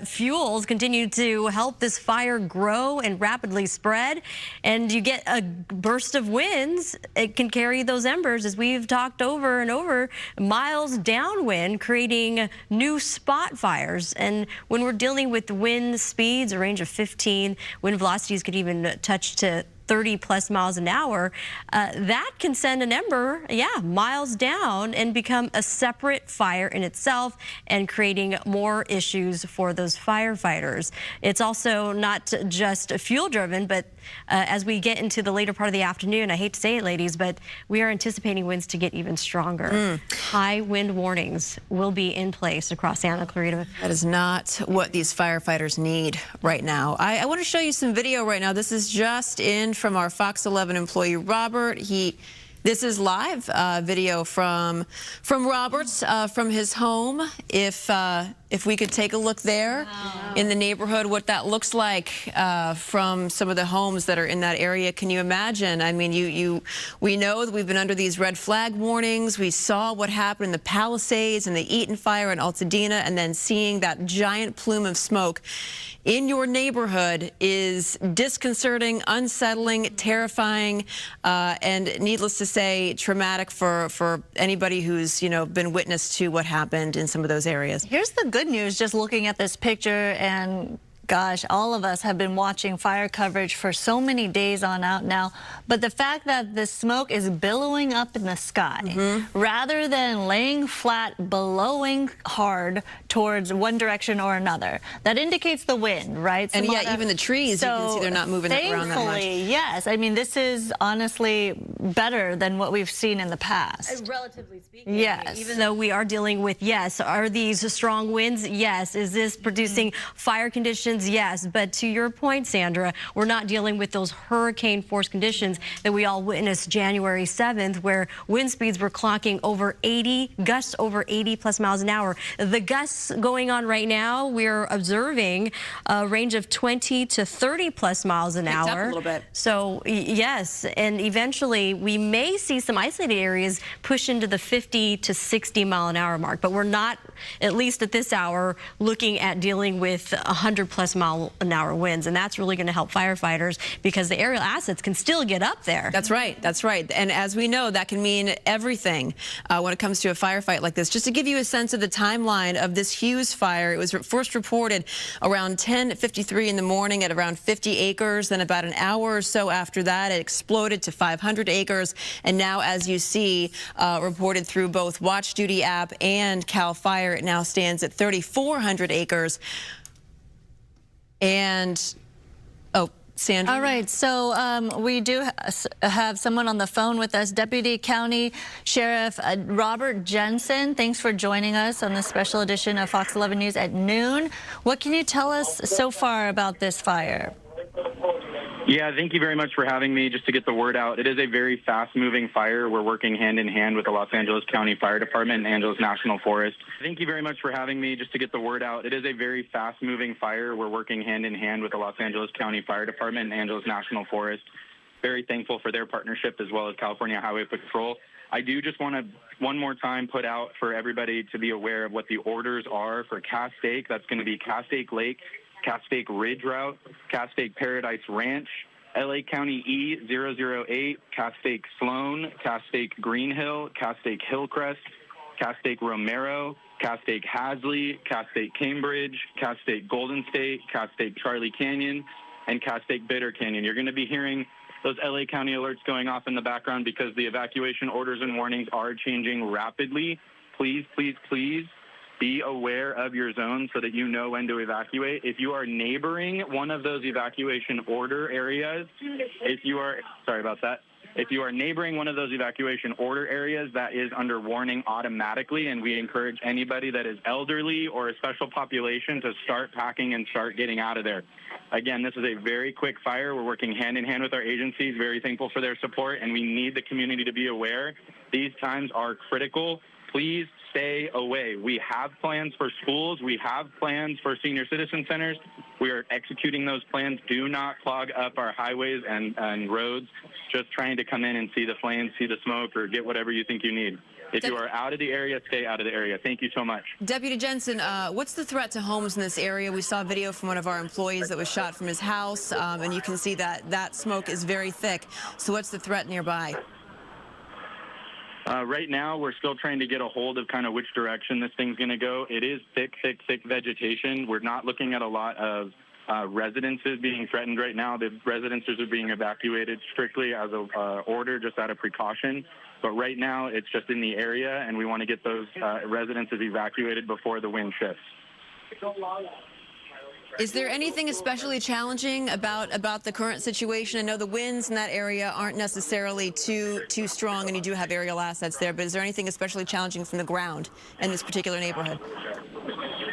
[SPEAKER 5] fuels continue to help this fire grow and rapidly spread, and you get a burst of winds. It can carry those embers, as we've talked over and over, miles downwind, creating new spot fires. And when we're dealing with wind speeds, a range of 15, wind velocities could even touch to 30+ miles an hour, that can send an ember, miles down and become a separate fire in itself, and creating more issues for those firefighters. It's also not just fuel driven, but as we get into the later part of the afternoon, I hate to say it, ladies, but we are anticipating winds to get even stronger. High wind warnings will be in place across Santa Clarita.
[SPEAKER 3] That is not what these firefighters need right now. I want to show you some video right now. This is just in from our Fox 11 employee, Robert. This is live video from Roberts from his home. If if we could take a look there in the neighborhood, what that looks like from some of the homes that are in that area. Can you imagine? I mean, we know that we've been under these red flag warnings. We saw what happened in the Palisades and the Eaton Fire in Altadena, and then seeing that giant plume of smoke in your neighborhood is disconcerting, unsettling, terrifying, and needless to say, traumatic for anybody who's, been witness to what happened in some of those areas.
[SPEAKER 2] Here's the good news, just looking at this picture, and gosh, all of us have been watching fire coverage for so many days on out now, but the fact that the smoke is billowing up in the sky rather than laying flat, blowing hard towards one direction or another, that indicates the wind, right?
[SPEAKER 3] And yeah, even the trees, you can see they're not moving around that much.
[SPEAKER 2] Yes, I mean, this is honestly better than what we've seen in the past.
[SPEAKER 5] Relatively speaking,
[SPEAKER 2] yes.
[SPEAKER 5] Even though we are dealing with, yes, are these strong winds? Yes. Is this producing fire conditions? Yes. But to your point, Sandra, we're not dealing with those hurricane force conditions that we all witnessed January 7th, where wind speeds were clocking over 80, gusts over 80 plus miles an hour. The gusts going on right now, we're observing a range of 20 to 30 plus miles an hour.
[SPEAKER 3] Picked up a little bit.
[SPEAKER 5] So yes, and eventually we may see some isolated areas push into the 50 to 60 mile an hour mark, but we're not, at least at this hour, looking at dealing with 100 plus mile an hour winds, and that's really going to help firefighters because the aerial assets can still get up there.
[SPEAKER 3] That's right. That's right. And as we know, that can mean everything when it comes to a firefight like this. Just to give you a sense of the timeline of this Hughes fire, it was first reported around 10:53 in the morning at around 50 acres. Then about an hour or so after that, it exploded to 500 acres. And now, as you see, reported through both Watch Duty app and CAL FIRE, it now stands at 3,400 acres. And, Sandra?
[SPEAKER 2] All right, so we do have someone on the phone with us, Deputy County Sheriff Robert Jensen. Thanks for joining us on this special edition of Fox 11 News at noon. What can you tell us so far about this fire?
[SPEAKER 6] Yeah, thank you very much for having me. Just to get the word out, it is a very fast-moving fire. We're working hand-in-hand with the Los Angeles County Fire Department and Angeles National Forest. Thank you very much for having me. Just to get the word out, it is a very fast-moving fire. We're working hand-in-hand with the Los Angeles County Fire Department and Angeles National Forest. Very thankful for their partnership as well as California Highway Patrol. I do just want to one more time put out for everybody to be aware of what the orders are for Castaic. That's going to be Castaic Lake, Castaic Ridge Route, Castaic Paradise Ranch, LA County E008, Castaic Sloan, Castaic Green Hill, Castaic Hillcrest, Castaic Romero, Castaic Hasley, Castaic Cambridge, Castaic Golden State, Castaic Charlie Canyon, and Castaic Bitter Canyon. You're going to be hearing those LA County alerts going off in the background because the evacuation orders and warnings are changing rapidly. Please, please, please be aware of your zone so that you know when to evacuate. If you are neighboring one of those evacuation order areas, if you are neighboring one of those evacuation order areas, that is under warning automatically, and we encourage anybody that is elderly or a special population to start packing and start getting out of there. Again, this is a very quick fire. We're working hand in hand with our agencies, very thankful for their support, and we need the community to be aware. These times are critical. Please stay away. We have plans for schools. We have plans for senior citizen centers. We are executing those plans. Do not clog up our highways and roads just trying to come in and see the flames, see the smoke, or get whatever you think you need. If you are out of the area, stay out of the area. Thank you so much.
[SPEAKER 3] Deputy Jensen, what's the threat to homes in this area? We saw a video from one of our employees that was shot from his house, and you can see that that smoke is very thick. So what's the threat nearby?
[SPEAKER 6] Right now, we're still trying to get a hold of kind of which direction this thing's going to go. It is thick, thick, thick vegetation. We're not looking at a lot of residences being threatened right now. The residences are being evacuated strictly as an order, just out of precaution. But right now, it's just in the area, and we want to get those residences evacuated before the wind shifts.
[SPEAKER 3] Is there anything especially challenging about the current situation? I know the winds in that area aren't necessarily too strong, and you do have aerial assets there, but is there anything especially challenging from the ground in this particular neighborhood?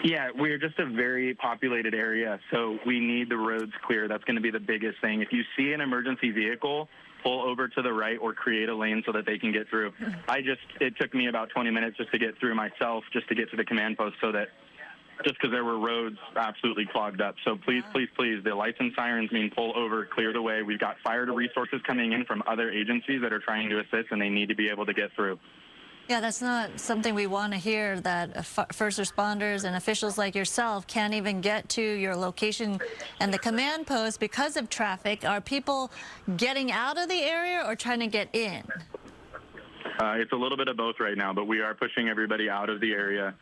[SPEAKER 6] Yeah, we're just a very populated area, so we need the roads clear. That's going to be the biggest thing. If you see an emergency vehicle, pull over to the right or create a lane so that they can get through. It took me about 20 minutes just to get through myself, just to get to the command post so that just because there were roads absolutely clogged up. So please, please, please, the lights and sirens mean pull over, clear the way. We've got fire resources coming in from other agencies that are trying to assist, and they need to be able to get through.
[SPEAKER 2] Yeah, that's not something we want to hear, that first responders and officials like yourself can't even get to your location and the command post because of traffic. Are people getting out of the area or trying to get in?
[SPEAKER 6] It's a little bit of both right now, but we are pushing everybody out of the area.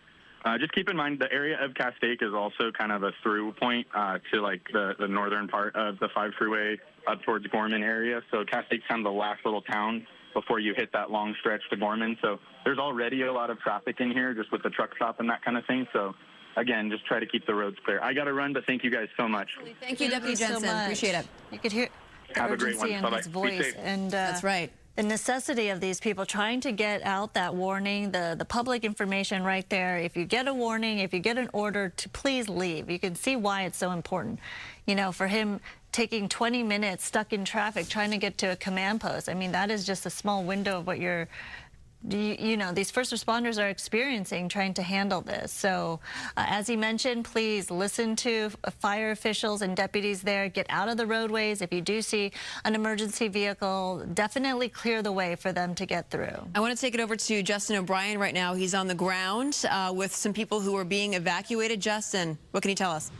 [SPEAKER 6] Just keep in mind the area of Castaic is also kind of a through point to like the northern part of the 5 freeway up towards Gorman area. So Castaic's kind of the last little town before you hit that long stretch to Gorman. So there's already a lot of traffic in here just with the truck stop and that kind of thing. So again, just try to keep the roads clear. I got to run, but thank you guys so much.
[SPEAKER 3] Thank you, Deputy Jensen.
[SPEAKER 2] So
[SPEAKER 3] appreciate it.
[SPEAKER 2] You could hear the
[SPEAKER 6] Have a great
[SPEAKER 2] urgency
[SPEAKER 6] one.
[SPEAKER 2] in
[SPEAKER 6] Bye-bye.
[SPEAKER 2] his
[SPEAKER 6] Be
[SPEAKER 2] voice.
[SPEAKER 6] safe.
[SPEAKER 2] And
[SPEAKER 3] That's right.
[SPEAKER 2] the necessity of these people trying to get out that warning, the public information right there. If you get a warning, if you get an order to please leave, you can see why it's so important. You know, for him taking 20 minutes stuck in traffic trying to get to a command post, I mean, that is just a small window of what you're, you know, these first responders are experiencing trying to handle this. So as he mentioned, please listen to fire officials and deputies there. Get out of the roadways. If you do see an emergency vehicle, definitely clear the way for them to get through.
[SPEAKER 3] I want to take it over to Justin O'Brien right now. He's on the ground with some people who are being evacuated. Justin, what can you tell us?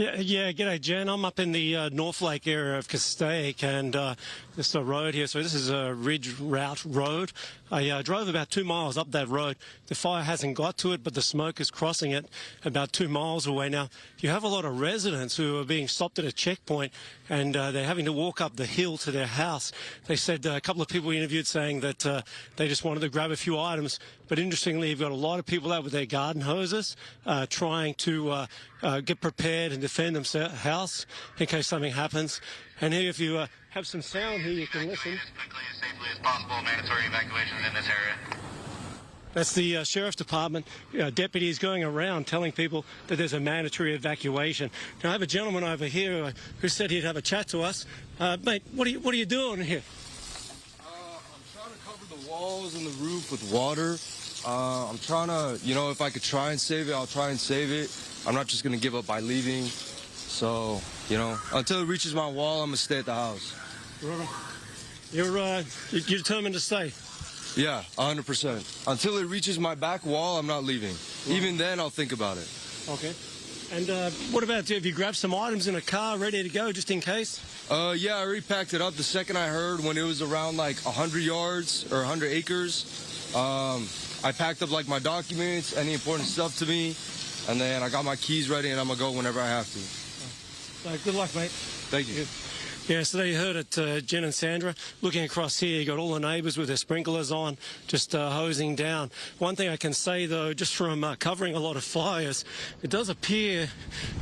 [SPEAKER 7] Yeah, g'day, Jen. I'm up in the North Lake area of Castaic, and this is a road here. So this is a Ridge Route Road. I drove about 2 miles up that road. The fire hasn't got to it, but the smoke is crossing it about 2 miles away. Now, you have a lot of residents who are being stopped at a checkpoint, and they're having to walk up the hill to their house. They said a couple of people we interviewed saying that they just wanted to grab a few items. But interestingly, you've got a lot of people out with their garden hoses trying to get prepared and defend themselves in case something happens. And here, if you have some sound here, you can listen.
[SPEAKER 8] As quickly as safely as possible, mandatory evacuations in this area.
[SPEAKER 7] That's the Sheriff's Department deputies going around telling people that there's a mandatory evacuation. Now, I have a gentleman over here who said he'd have a chat to us. Mate, what are you doing here?
[SPEAKER 9] I'm trying to cover the walls and the roof with water. I'm trying to, you know, if I could try and save it, I'll try and save it. I'm not just going to give up by leaving. So, you know, until it reaches my wall, I'm going to stay at the house.
[SPEAKER 7] You're determined to stay?
[SPEAKER 9] Yeah, 100%. Until it reaches my back wall, I'm not leaving. Right. Even then, I'll think about it.
[SPEAKER 7] Okay. And what about, have you grabbed some items in a car ready to go just in case?
[SPEAKER 9] Yeah, I already packed it up the second I heard when it was around like 100 yards or 100 acres. I packed up like my documents, any important stuff to me, and then I got my keys ready and I'm going to go whenever I have to.
[SPEAKER 7] Good luck, mate.
[SPEAKER 9] Thank you.
[SPEAKER 7] Yeah, so they heard it, Jen and Sandra. Looking across here, you got all the neighbours with their sprinklers on, just hosing down. One thing I can say, though, just from covering a lot of fires, it does appear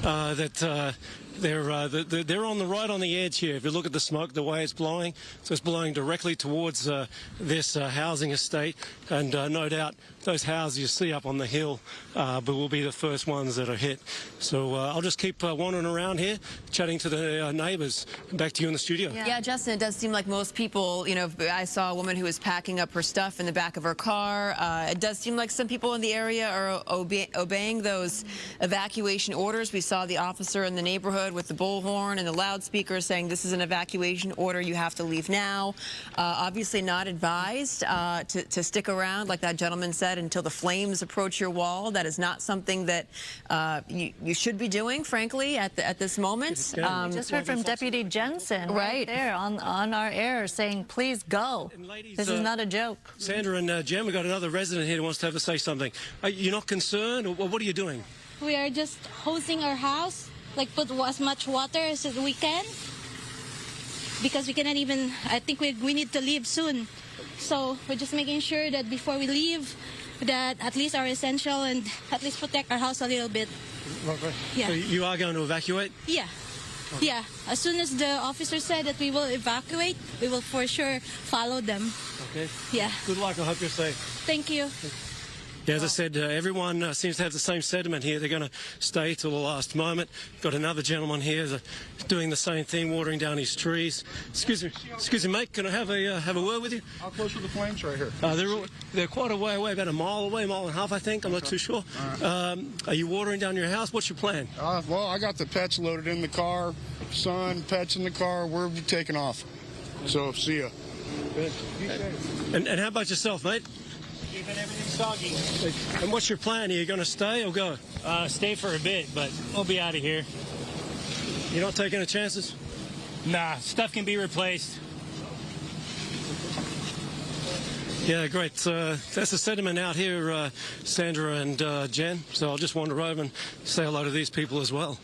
[SPEAKER 7] that they're on the edge here. If you look at the smoke, the way it's blowing, so it's blowing directly towards this housing estate, and no doubt those houses you see up on the hill will be the first ones that are hit. So I'll just keep wandering around here, chatting to the neighbours. Back to you in the studio.
[SPEAKER 3] Yeah, Justin, it does seem like most people, you know, I saw a woman who was packing up her stuff in the back of her car. It does seem like some people in the area are obeying those evacuation orders. We saw the officer in the neighborhood with the bullhorn and the loudspeaker saying this is an evacuation order, you have to leave now. Obviously not advised to stick around, like that gentleman said, until the flames approach your wall. That is not something that you should be doing, frankly, at this moment.
[SPEAKER 2] Just heard from Deputy Jensen right there on our air saying, please go.
[SPEAKER 7] Ladies,
[SPEAKER 2] this is not a joke.
[SPEAKER 7] Sandra and Jen, we've got another resident here who wants to have to say something. Are you not concerned, or what are you doing?
[SPEAKER 10] We are just hosing our house, like put as much water as we can, because we cannot even, I think we need to leave soon. So we're just making sure that before we leave, that at least our essential and at least protect our house a little bit.
[SPEAKER 7] Okay.
[SPEAKER 10] Yeah.
[SPEAKER 7] So you are going to evacuate?
[SPEAKER 10] Yeah. Okay. Yeah. As soon as the officer said that we will evacuate, we will for sure follow them.
[SPEAKER 7] Okay.
[SPEAKER 10] Yeah.
[SPEAKER 7] Good luck. I hope you're safe.
[SPEAKER 10] Thank you.
[SPEAKER 7] Yeah, as I said, everyone seems to have the same sentiment here. They're going to stay till the last moment. Got another gentleman here doing the same thing, watering down his trees. Excuse me, mate. Can I have a word with you?
[SPEAKER 11] How close are the flames right here?
[SPEAKER 7] They're quite a way away, about a mile away, mile and a half, I think. I'm not too sure. Right. Are you watering down your house? What's your plan?
[SPEAKER 11] Well, I got the pets loaded in the car. Son, pets in the car. We're taking off. So, see ya.
[SPEAKER 7] Good. And how about yourself, mate?
[SPEAKER 12] Keeping everything soggy.
[SPEAKER 7] And what's your plan? Are you going to stay or go?
[SPEAKER 12] Stay for a bit, but we'll be out of here.
[SPEAKER 7] You're not taking any chances?
[SPEAKER 12] Nah, stuff can be replaced.
[SPEAKER 7] Yeah, great. That's the sentiment out here, Sandra and Jen. So I'll just wander over and say hello to these people as well.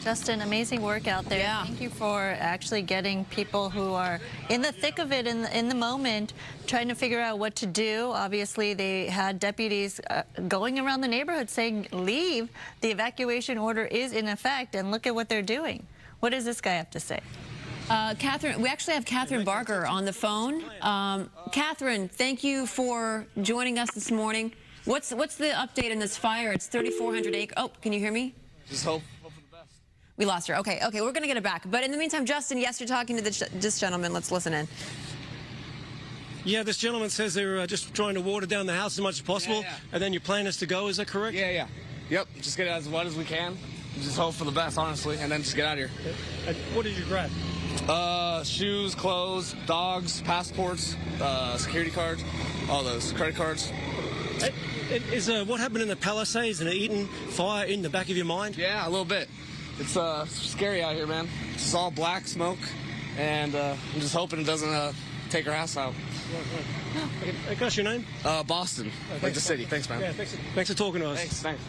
[SPEAKER 2] Justin, amazing work out there.
[SPEAKER 3] Yeah.
[SPEAKER 2] Thank you for actually getting people who are in the thick of it, in the moment, trying to figure out what to do. Obviously, they had deputies going around the neighborhood saying, leave. The evacuation order is in effect, and look at what they're doing. What does this guy have to say?
[SPEAKER 3] Catherine, we actually have Catherine Barker on the phone. Catherine, thank you for joining us this morning. What's the update on this fire? It's 3,400 acres. Oh, can you hear me?
[SPEAKER 13] Just hope.
[SPEAKER 3] We lost her. Okay, we're going to get it back. But in the meantime, Justin, yes, you're talking to this gentleman. Let's listen in.
[SPEAKER 7] Yeah, this gentleman says they're just trying to water down the house as much as possible, and then your plan is to go. Is that correct?
[SPEAKER 13] Yeah. Yep, just get it as wet as we can. Just hope for the best, honestly, and then just get out of here.
[SPEAKER 7] What did you grab?
[SPEAKER 13] Shoes, clothes, dogs, passports, security cards, all those, credit cards.
[SPEAKER 7] Is what happened in the Palisades and the Eaton Fire in the back of your mind?
[SPEAKER 13] Yeah, a little bit. It's scary out here, man. It's all black smoke, and I'm just hoping it doesn't take our house out.
[SPEAKER 7] Right. What's your name?
[SPEAKER 13] Boston, like the city. Thanks, man.
[SPEAKER 7] Yeah, thanks for talking to us.
[SPEAKER 13] Thanks.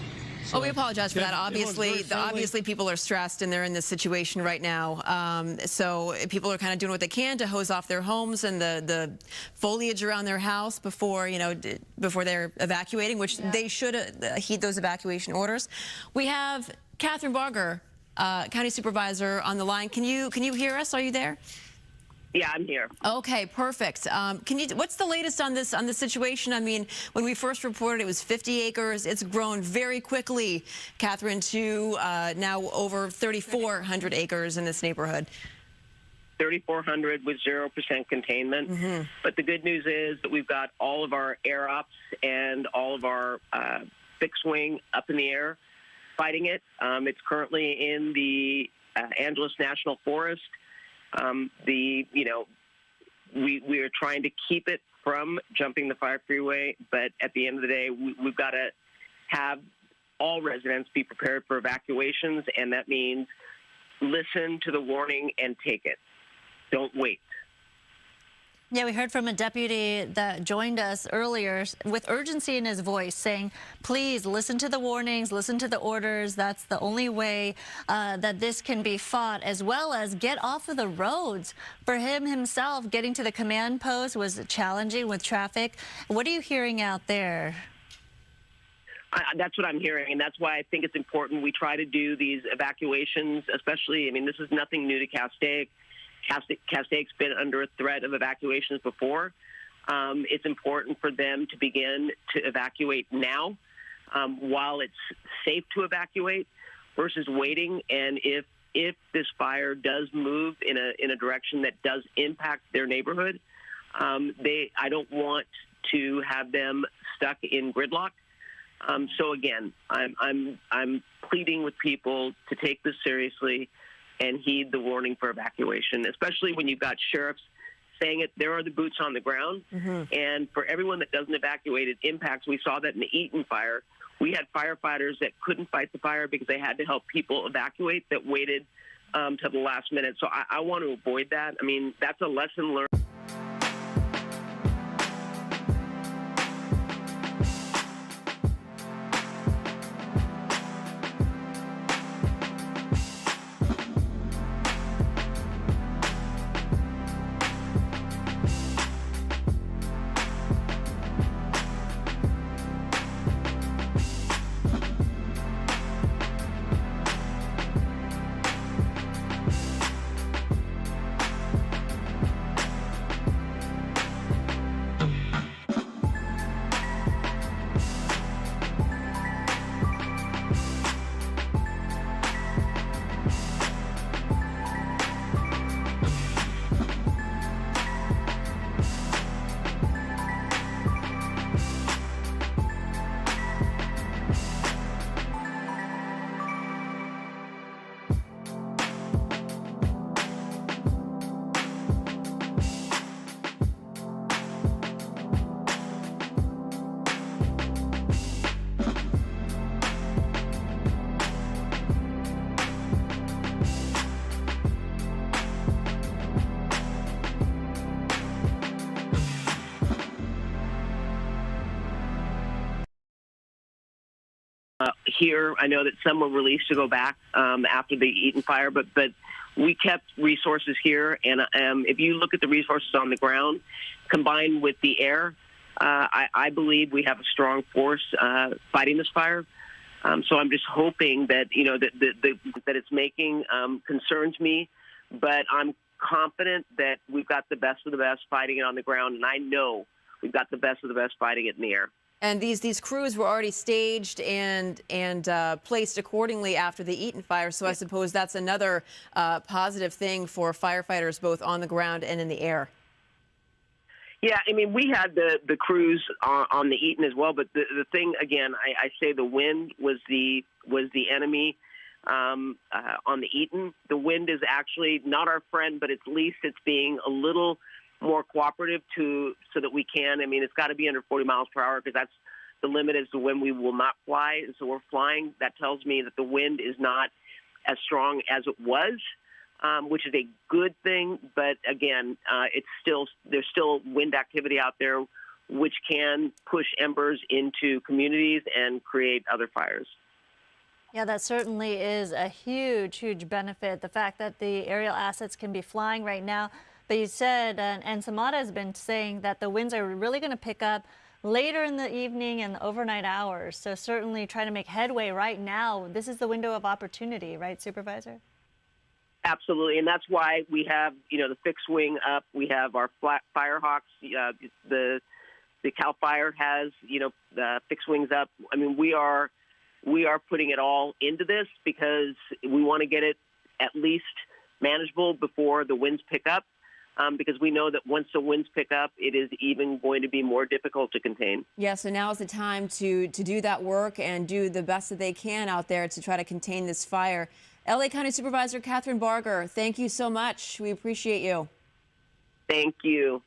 [SPEAKER 3] So, we apologize for that. Obviously, people are stressed and they're in this situation right now. So people are kind of doing what they can to hose off their homes and the foliage around their house before they're evacuating, which they should heed those evacuation orders. We have Catherine Barger, County Supervisor, on the line. Can you hear us? Are you there?
[SPEAKER 14] Yeah, I'm here.
[SPEAKER 3] Okay, perfect. What's the latest on this situation? I mean, when we first reported, it was 50 acres. It's grown very quickly, Catherine, to now over 3,400 acres in this neighborhood.
[SPEAKER 14] 3,400 with 0% containment. Mm-hmm. But the good news is that we've got all of our air ops and all of our fixed wing up in the air fighting it. It's currently in the Angeles National Forest. We are trying to keep it from jumping the fire freeway, but at the end of the day, we've got to have all residents be prepared for evacuations, and that means listen to the warning and take it. Don't wait.
[SPEAKER 2] Yeah, we heard from a deputy that joined us earlier with urgency in his voice saying, please listen to the warnings, listen to the orders. That's the only way that this can be fought, as well as get off of the roads. For him himself, getting to the command post was challenging with traffic. What are you hearing out there?
[SPEAKER 14] That's what I'm hearing, and that's why I think it's important we try to do these evacuations, especially, I mean, this is nothing new to Castaic. Castaic's been under a threat of evacuations before. It's important for them to begin to evacuate now while it's safe to evacuate versus waiting. And if this fire does move in a direction that does impact their neighborhood, I don't want to have them stuck in gridlock. So again, I'm pleading with people to take this seriously and heed the warning for evacuation, especially when you've got sheriffs saying it. There are the boots on the ground. Mm-hmm. And for everyone that doesn't evacuate, it impacts. We saw that in the Eaton Fire. We had firefighters that couldn't fight the fire because they had to help people evacuate that waited to the last minute. So I want to avoid that. I mean, that's a lesson learned. here. I know that some were released to go back after the Eaton fire, but we kept resources here. And if you look at the resources on the ground, combined with the air, I believe we have a strong force fighting this fire. So I'm just hoping that, that it's making concerns me, but I'm confident that we've got the best of the best fighting it on the ground, and I know we've got the best of the best fighting it in the air.
[SPEAKER 3] And these crews were already staged and placed accordingly after the Eaton fire, so I suppose that's another positive thing for firefighters both on the ground and in the air.
[SPEAKER 14] Yeah, I mean, we had the crews on the Eaton as well, but the thing, again, I say the wind was the enemy on the Eaton. The wind is actually not our friend, but at least it's being a little more cooperative so that we can. I mean, it's got to be under 40 miles per hour because that's the limit as to when we will not fly. And so we're flying. That tells me that the wind is not as strong as it was, which is a good thing. But again, there's still wind activity out there, which can push embers into communities and create other fires.
[SPEAKER 2] Yeah, that certainly is a huge, huge benefit. The fact that the aerial assets can be flying right now. But you said, and Samada has been saying that the winds are really going to pick up later in the evening and the overnight hours. So certainly trying to make headway right now. This is the window of opportunity, right, Supervisor?
[SPEAKER 14] Absolutely, and that's why we have, the fixed wing up. We have our Firehawks. The Cal Fire has, the fixed wings up. I mean, we are putting it all into this because we want to get it at least manageable before the winds pick up. Because we know that once the winds pick up, it is even going to be more difficult to contain.
[SPEAKER 3] Yeah, so now is the time to do that work and do the best that they can out there to try to contain this fire. LA County Supervisor Catherine Barger, thank you so much. We appreciate you.
[SPEAKER 14] Thank you.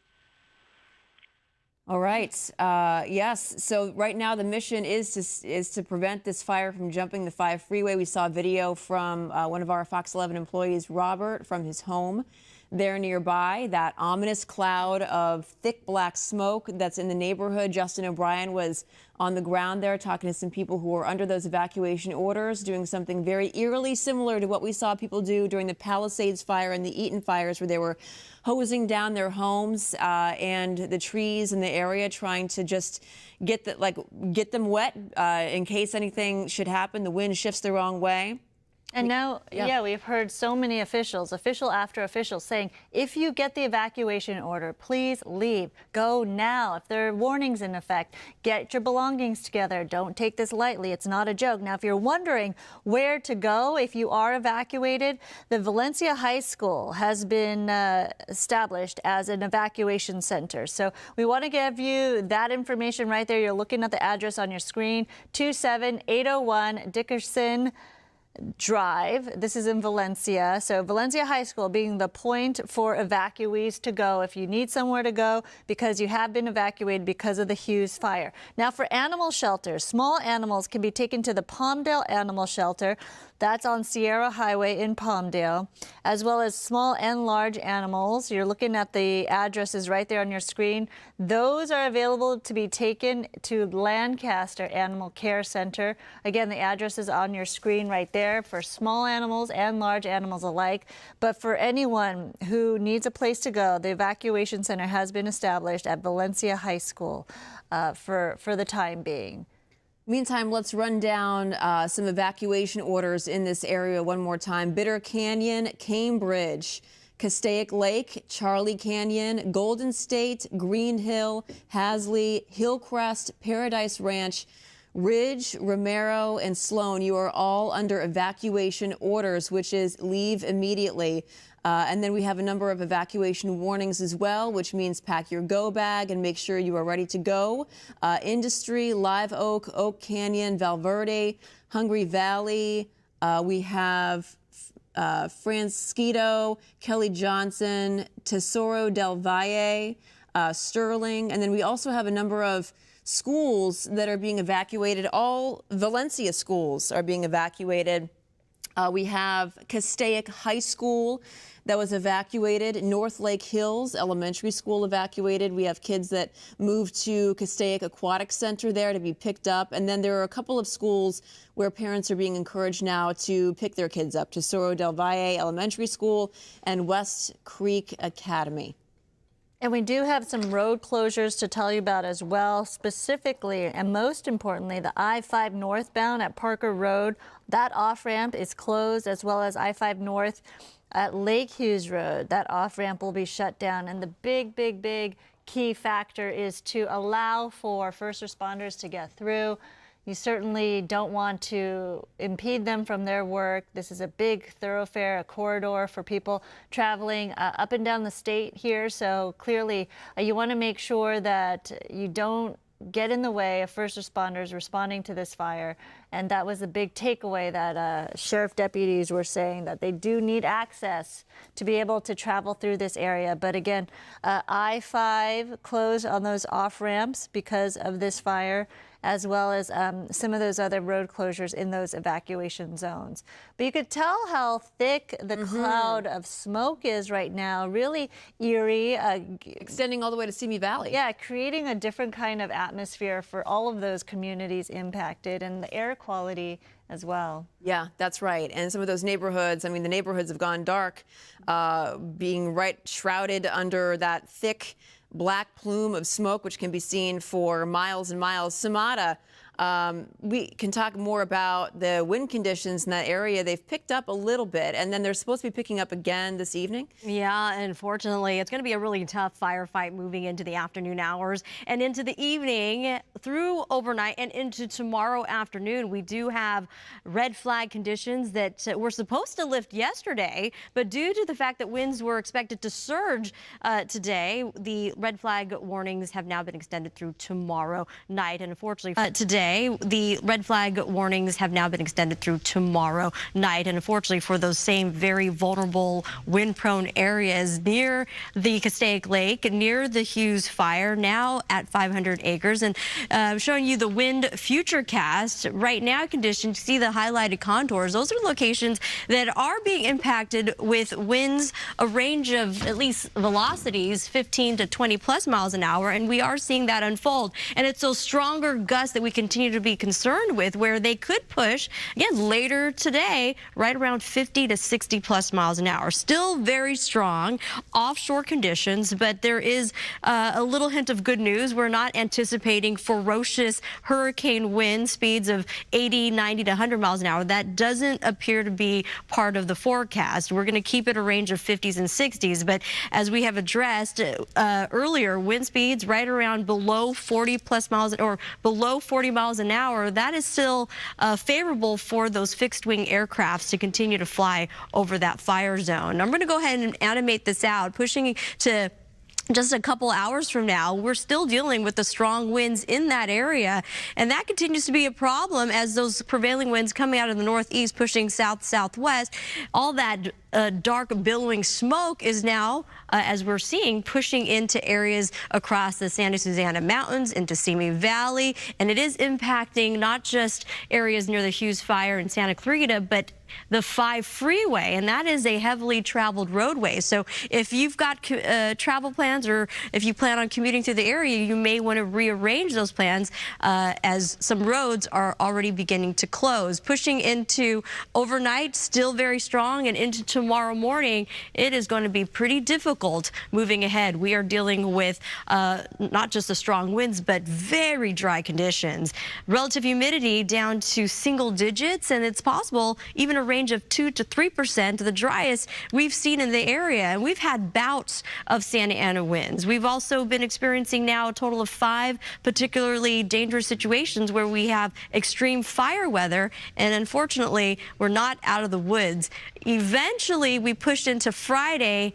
[SPEAKER 3] All right. Yes. So right now the mission is to prevent this fire from jumping the 5 freeway. We saw video from one of our Fox 11 employees, Robert, from his home there nearby. That ominous cloud of thick black smoke that's in the neighborhood. Justin O'Brien was on the ground there talking to some people who were under those evacuation orders, doing something very eerily similar to what we saw people do during the Palisades Fire and the Eaton fires, where they were hosing down their homes and the trees in the area, trying to just get them wet in case anything should happen. The wind shifts the wrong way.
[SPEAKER 2] And now, yeah, we've heard so many official after official saying, if you get the evacuation order, please leave. Go now. If there are warnings in effect, get your belongings together. Don't take this lightly. It's not a joke. Now, if you're wondering where to go if you are evacuated, the Valencia High School has been established as an evacuation center. So we want to give you that information right there. You're looking at the address on your screen, 27801 Dickerson Drive. This is in Valencia. So Valencia High School being the point for evacuees to go if you need somewhere to go because you have been evacuated because of the Hughes Fire. Now for animal shelters, small animals can be taken to the Palmdale Animal Shelter. That's on Sierra Highway in Palmdale, as well as small and large animals. You're looking at the addresses right there on your screen. Those are available to be taken to Lancaster Animal Care Center. Again, the address is on your screen right there for small animals and large animals alike. But for anyone who needs a place to go, the evacuation center has been established at Valencia High School for the time being.
[SPEAKER 3] Meantime, let's run down some evacuation orders in this area one more time. Bitter Canyon, Cambridge, Castaic Lake, Charlie Canyon, Golden State, Green Hill, Hasley, Hillcrest, Paradise Ranch, Ridge, Romero, and Sloan. You are all under evacuation orders, which is leave immediately. And then we have a number of evacuation warnings as well, which means pack your go bag and make sure you are ready to go. Industry, Live Oak, Oak Canyon, Valverde, Hungry Valley. We have Francisco, Kelly Johnson, Tesoro del Valle, Sterling. And then we also have a number of schools that are being evacuated. All Valencia schools are being evacuated. We have Castaic High School that was evacuated. North Lake Hills Elementary School evacuated. We have kids that moved to Castaic Aquatic Center there to be picked up. And then there are a couple of schools where parents are being encouraged now to pick their kids up, to Cerro del Valle Elementary School and West Creek Academy.
[SPEAKER 2] And we do have some road closures to tell you about as well, specifically and most importantly, the I-5 northbound at Parker Road. That off-ramp is closed, as well as I-5 north at Lake Hughes Road. That off-ramp will be shut down. And the big key factor is to allow for first responders to get through. You certainly don't want to impede them from their work. This is a big thoroughfare, a corridor for people traveling up and down the state here. So clearly, you want to make sure that you don't get in the way of first responders responding to this fire. And that was a big takeaway that sheriff deputies were saying, that they do need access to be able to travel through this area. But again, I-5 closed on those off ramps because of this fire, as well as some of those other road closures in those evacuation zones. But you could tell how thick the cloud of smoke is right now, really eerie.
[SPEAKER 3] Extending all the way to Simi Valley.
[SPEAKER 2] Yeah, creating a different kind of atmosphere for all of those communities impacted, and the air quality as well.
[SPEAKER 3] Yeah, that's right. And some of those neighborhoods, I mean, the neighborhoods have gone dark, being right shrouded under that thick black plume of smoke, which can be seen for miles and miles. Samada, we can talk more about the wind conditions in that area. They've picked up a little bit, and then they're supposed to be picking up again this evening.
[SPEAKER 5] Yeah, unfortunately, it's going to be a really tough firefight moving into the afternoon hours and into the evening, through overnight and into tomorrow afternoon. We do have red flag conditions that were supposed to lift yesterday, but due to the fact that winds were expected to surge today, the red flag warnings have now been extended through tomorrow night. And unfortunately, today, the red flag warnings have now been extended through tomorrow night. And unfortunately, for those same very vulnerable wind-prone areas near the Castaic Lake, near the Hughes Fire, now at 500 acres. And showing you the wind futurecast. Right now, conditions, you see the highlighted contours. Those are locations that are being impacted with winds, a range of at least velocities, 15 to 20 plus miles an hour. And we are seeing that unfold. And it's those stronger gusts that we continue to be concerned with, where they could push, again, later today, right around 50 to 60 plus miles an hour. Still very strong offshore conditions, but there is a little hint of good news. We're not anticipating ferocious hurricane wind speeds of 80, 90 to 100 miles an hour. That doesn't appear to be part of the forecast. We're going to keep it a range of 50s and 60s, but as we have addressed earlier, wind speeds right around below 40 plus miles, or below 40 miles an hour, that is still favorable for those fixed wing aircrafts to continue to fly over that fire zone. I'm going to go ahead and animate this out, pushing to just a couple hours from now. We're still dealing with the strong winds in that area, and that continues to be a problem as those prevailing winds coming out of the northeast pushing south-southwest. All that dark billowing smoke is now, as we're seeing, pushing into areas across the Santa Susana Mountains, into Simi Valley, and it is impacting not just areas near the Hughes Fire in Santa Clarita, but the 5 freeway, and that is a heavily traveled roadway. So if you've got travel plans, or if you plan on commuting through the area, you may want to rearrange those plans as some roads are already beginning to close. Pushing into overnight, still very strong, and into tomorrow morning, it is going to be pretty difficult moving ahead. We are dealing with not just the strong winds, but very dry conditions. Relative humidity down to single digits, and it's possible even a range of 2 to 3%, the driest we've seen in the area. And we've had bouts of Santa Ana winds. We've also been experiencing now a total of 5 particularly dangerous situations where we have extreme fire weather, and unfortunately, we're not out of the woods. Eventually, we pushed into Friday.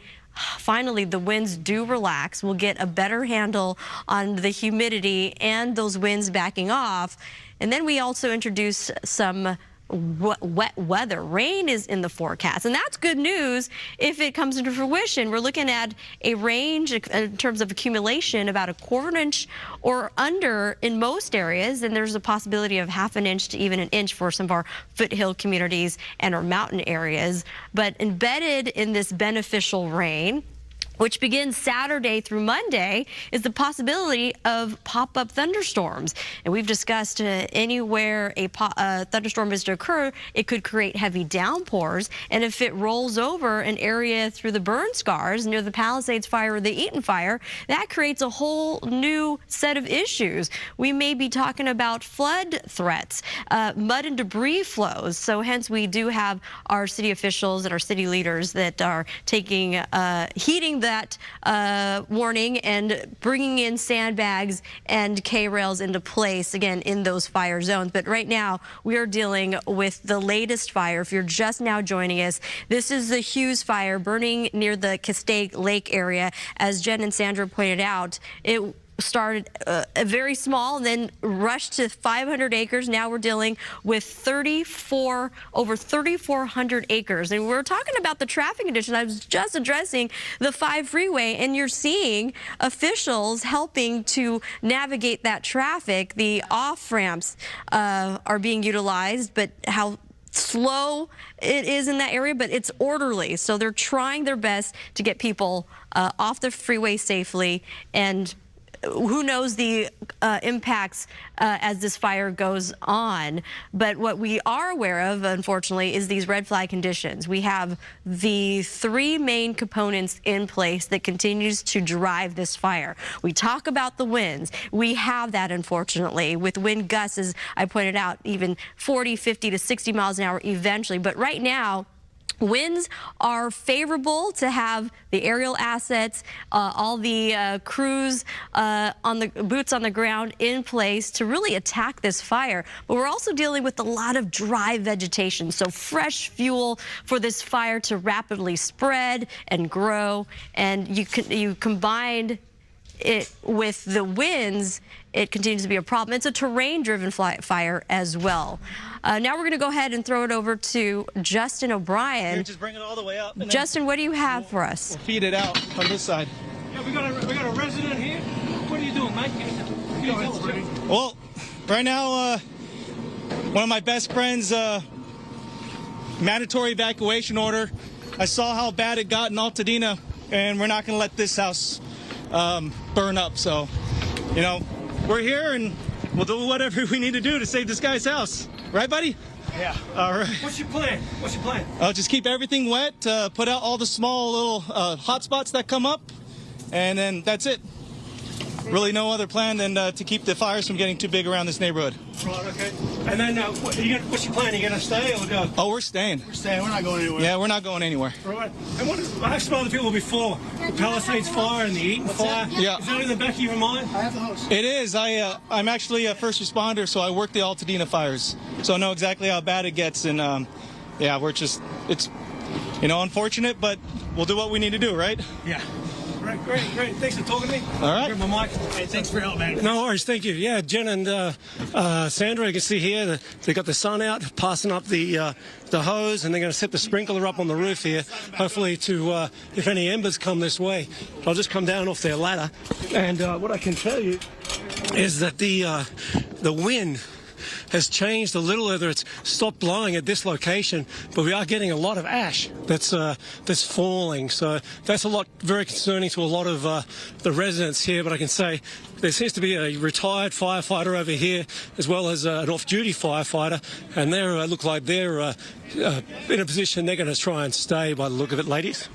[SPEAKER 5] Finally, the winds do relax. We'll get a better handle on the humidity and those winds backing off. And then we also introduce some wet weather. Rain is in the forecast, and that's good news if it comes into fruition. We're looking at a range in terms of accumulation about a quarter inch or under in most areas, and there's a possibility of half an inch to even an inch for some of our foothill communities and our mountain areas. But embedded in this beneficial rain, which begins Saturday through Monday, is the possibility of pop-up thunderstorms. And we've discussed anywhere a thunderstorm is to occur, it could create heavy downpours. And if it rolls over an area through the burn scars near the Palisades Fire or the Eaton Fire, that creates a whole new set of issues. We may be talking about flood threats, mud and debris flows. So hence we do have our city officials and our city leaders that are taking, heeding that warning and bringing in sandbags and K-rails into place, again, in those fire zones. But right now, we are dealing with the latest fire. If you're just now joining us, this is the Hughes Fire burning near the Castaic Lake area. As Jen and Sandra pointed out, it started very small and then rushed to 500 acres. Now we're dealing with over 3,400 acres. And we're talking about the traffic conditions. I was just addressing the 5 freeway, and you're seeing officials helping to navigate that traffic. The off-ramps are being utilized, but how slow it is in that area, but it's orderly. So they're trying their best to get people off the freeway safely, and who knows the impacts as this fire goes on. But what we are aware of, unfortunately, is these red flag conditions. We have the 3 main components in place that continues to drive this fire. We talk about the winds. We have that, unfortunately, with wind gusts, as I pointed out, even 40, 50 to 60 miles an hour eventually. But right now, winds are favorable to have the aerial assets, all the crews on the boots on the ground in place to really attack this fire. But we're also dealing with a lot of dry vegetation, so fresh fuel for this fire to rapidly spread and grow. And you combined it with the winds, it continues to be a problem. It's a terrain-driven fire as well. Now we're going to go ahead and throw it over to Justin O'Brien.
[SPEAKER 15] Here, just bring it all the way up.
[SPEAKER 5] Justin, what do you have for us?
[SPEAKER 15] We'll feed it out on this side.
[SPEAKER 12] Yeah, we got a resident here. What are you doing, mate?
[SPEAKER 15] Well, right now, one of my best friends, mandatory evacuation order. I saw how bad it got in Altadena, and we're not going to let this house burn up. So, you know, we're here and we'll do whatever we need to do to save this guy's house. Right, buddy?
[SPEAKER 12] Yeah.
[SPEAKER 15] All right.
[SPEAKER 12] What's your plan? What's your plan?
[SPEAKER 15] Just keep everything wet, put out all the small little hot spots that come up, and then that's it. Really no other plan than to keep the fires from getting too big around this neighborhood.
[SPEAKER 12] Right, okay. And then what's your plan? Are you going to stay or go?
[SPEAKER 15] Oh, we're staying.
[SPEAKER 12] We're staying. We're not going anywhere.
[SPEAKER 15] Yeah, we're not going anywhere.
[SPEAKER 12] Right. And I have some other people before. The Palisades Fire and the Eaton Fire.
[SPEAKER 15] Yeah.
[SPEAKER 12] Is that in the back of your mind? I have the host.
[SPEAKER 15] It is. I'm actually a first responder, so I work the Altadena fires. So I know exactly how bad it gets. And, yeah, it's, you know, unfortunate, but we'll do what we need to do, right?
[SPEAKER 12] Yeah. Great. Thanks for talking to me.
[SPEAKER 15] All right.
[SPEAKER 12] My mic. Hey, thanks for your help, man.
[SPEAKER 7] No worries, thank you. Yeah, Jen and Sandra, you can see here they got the sun out, passing up the hose, and they're going to set the sprinkler up on the roof here, hopefully to, if any embers come this way, I'll just come down off their ladder. And what I can tell you is that the wind has changed a little, whether it's stopped blowing at this location, but we are getting a lot of ash that's falling. So that's very concerning to a lot of the residents here. But I can say there seems to be a retired firefighter over here, as well as an off-duty firefighter, and they look like they're in a position they're going to try and stay by the look of it, ladies.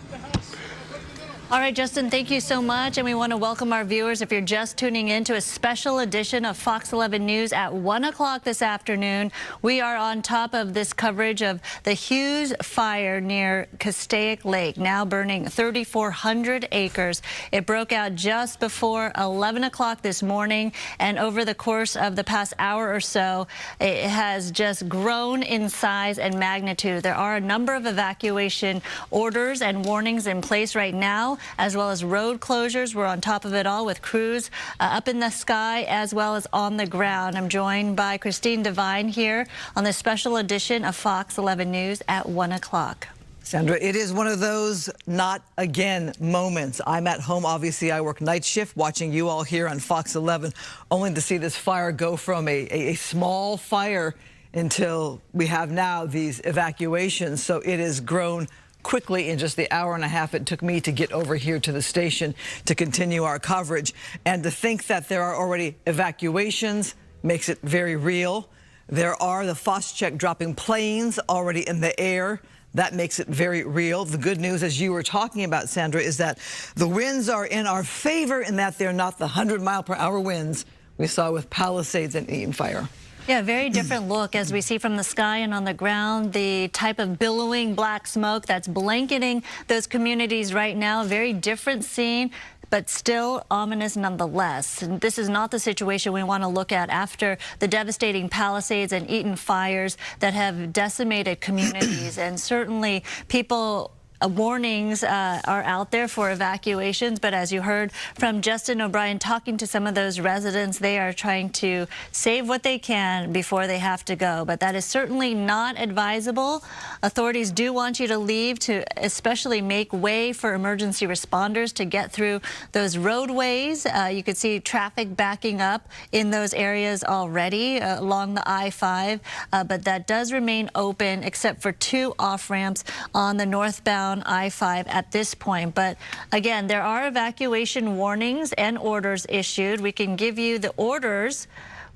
[SPEAKER 2] All right, Justin, thank you so much. And we want to welcome our viewers, if you're just tuning in, to a special edition of Fox 11 News at 1 o'clock this afternoon. We are on top of this coverage of the Hughes Fire near Castaic Lake, now burning 3,400 acres. It broke out just before 11 o'clock this morning, and over the course of the past hour or so, it has just grown in size and magnitude. There are a number of evacuation orders and warnings in place right now. now, as well as road closures. We're on top of it all with crews up in the sky as well as on the ground. I'm joined by Christine Devine here on this special edition of Fox 11 News at 1 o'clock.
[SPEAKER 16] Sandra, it is one of those not again moments. I'm at home. Obviously, I work night shift watching you all here on Fox 11, only to see this fire go from a small fire until we have now these evacuations. So it has grown quickly in just the hour and a half it took me to get over here to the station to continue our coverage. And to think that there are already evacuations makes it very real. There are the Foscheck dropping planes already in the air. That makes it very real. The good news, as you were talking about, Sandra, is that the winds are in our favor in that they're not the 100-mile-per-hour winds we saw with Palisades and Eaton Fire.
[SPEAKER 2] Yeah, very different look as we see from the sky and on the ground, the type of billowing black smoke that's blanketing those communities right now. Very different scene, but still ominous nonetheless. And this is not the situation we want to look at after the devastating Palisades and Eaton fires that have decimated communities. And certainly people warnings are out there for evacuations, but as you heard from Justin O'Brien talking to some of those residents, they are trying to save what they can before they have to go. But that is certainly not advisable. Authorities do want you to leave to especially make way for emergency responders to get through those roadways. You could see traffic backing up in those areas already along the I-5, but that does remain open except for 2 off-ramps on the northbound I-5 at this point. But again, there are evacuation warnings and orders issued. We can give you the orders.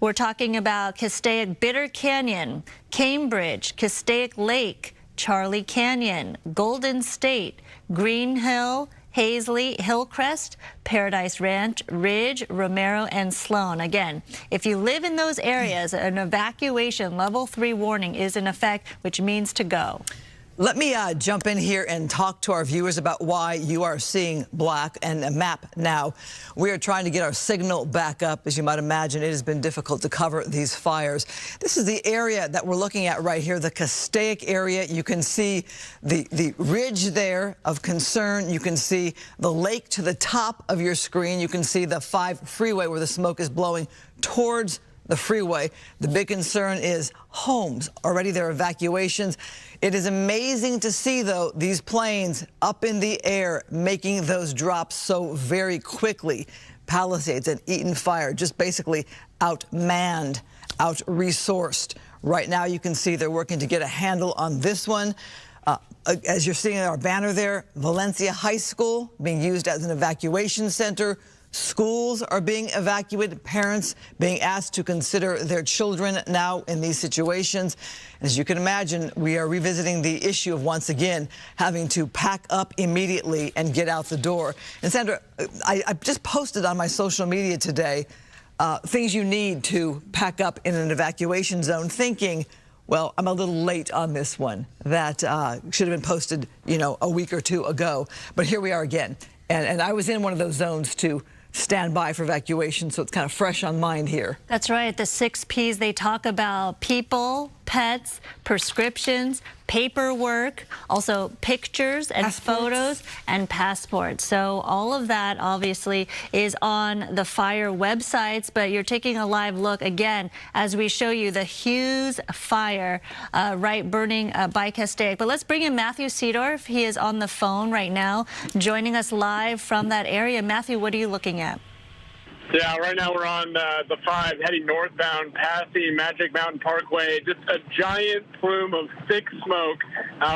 [SPEAKER 2] We're talking about Castaic Bitter Canyon, Cambridge, Castaic Lake, Charlie Canyon, Golden State, Green Hill, Hazley, Hillcrest, Paradise Ranch, Ridge, Romero, and Sloan. Again, if you live in those areas, an evacuation level 3 warning is in effect, which means to go.
[SPEAKER 16] Let me jump in here and talk to our viewers about why you are seeing black and a map now. We are trying to get our signal back up. As you might imagine, it has been difficult to cover these fires. This is the area that we're looking at right here, the Castaic area. You can see the ridge there of concern. You can see the lake to the top of your screen. You can see the 5 freeway where the smoke is blowing towards the freeway. The big concern is homes. Already there are evacuations. It is amazing to see, though, these planes up in the air making those drops so very quickly. Palisades and Eaton Fire just basically outmanned, out-resourced. Right now you can see they're working to get a handle on this one. As you're seeing our banner there, Valencia High School being used as an evacuation center. Schools are being evacuated, parents being asked to consider their children now in these situations. As you can imagine, we are revisiting the issue of, once again, having to pack up immediately and get out the door. And Sandra, I just posted on my social media today things you need to pack up in an evacuation zone, thinking, well, I'm a little late on this one. That should have been posted, you know, a week or 2 ago. But here we are again. And I was in one of those zones to stand by for evacuation, so it's kind of fresh on mind here.
[SPEAKER 2] That's right. The 6 Ps they talk about: people, pets, prescriptions, paperwork, also pictures and photos and passports. So all of that obviously is on the fire websites, but you're taking a live look again as we show you the Hughes Fire right burning by Castaic. But let's bring in Matthew Seedorf. He is on the phone right now, joining us live from that area. Matthew, what are you looking at?
[SPEAKER 17] Yeah, right now we're on the 5 heading northbound past the Magic Mountain Parkway. Just a giant plume of thick smoke.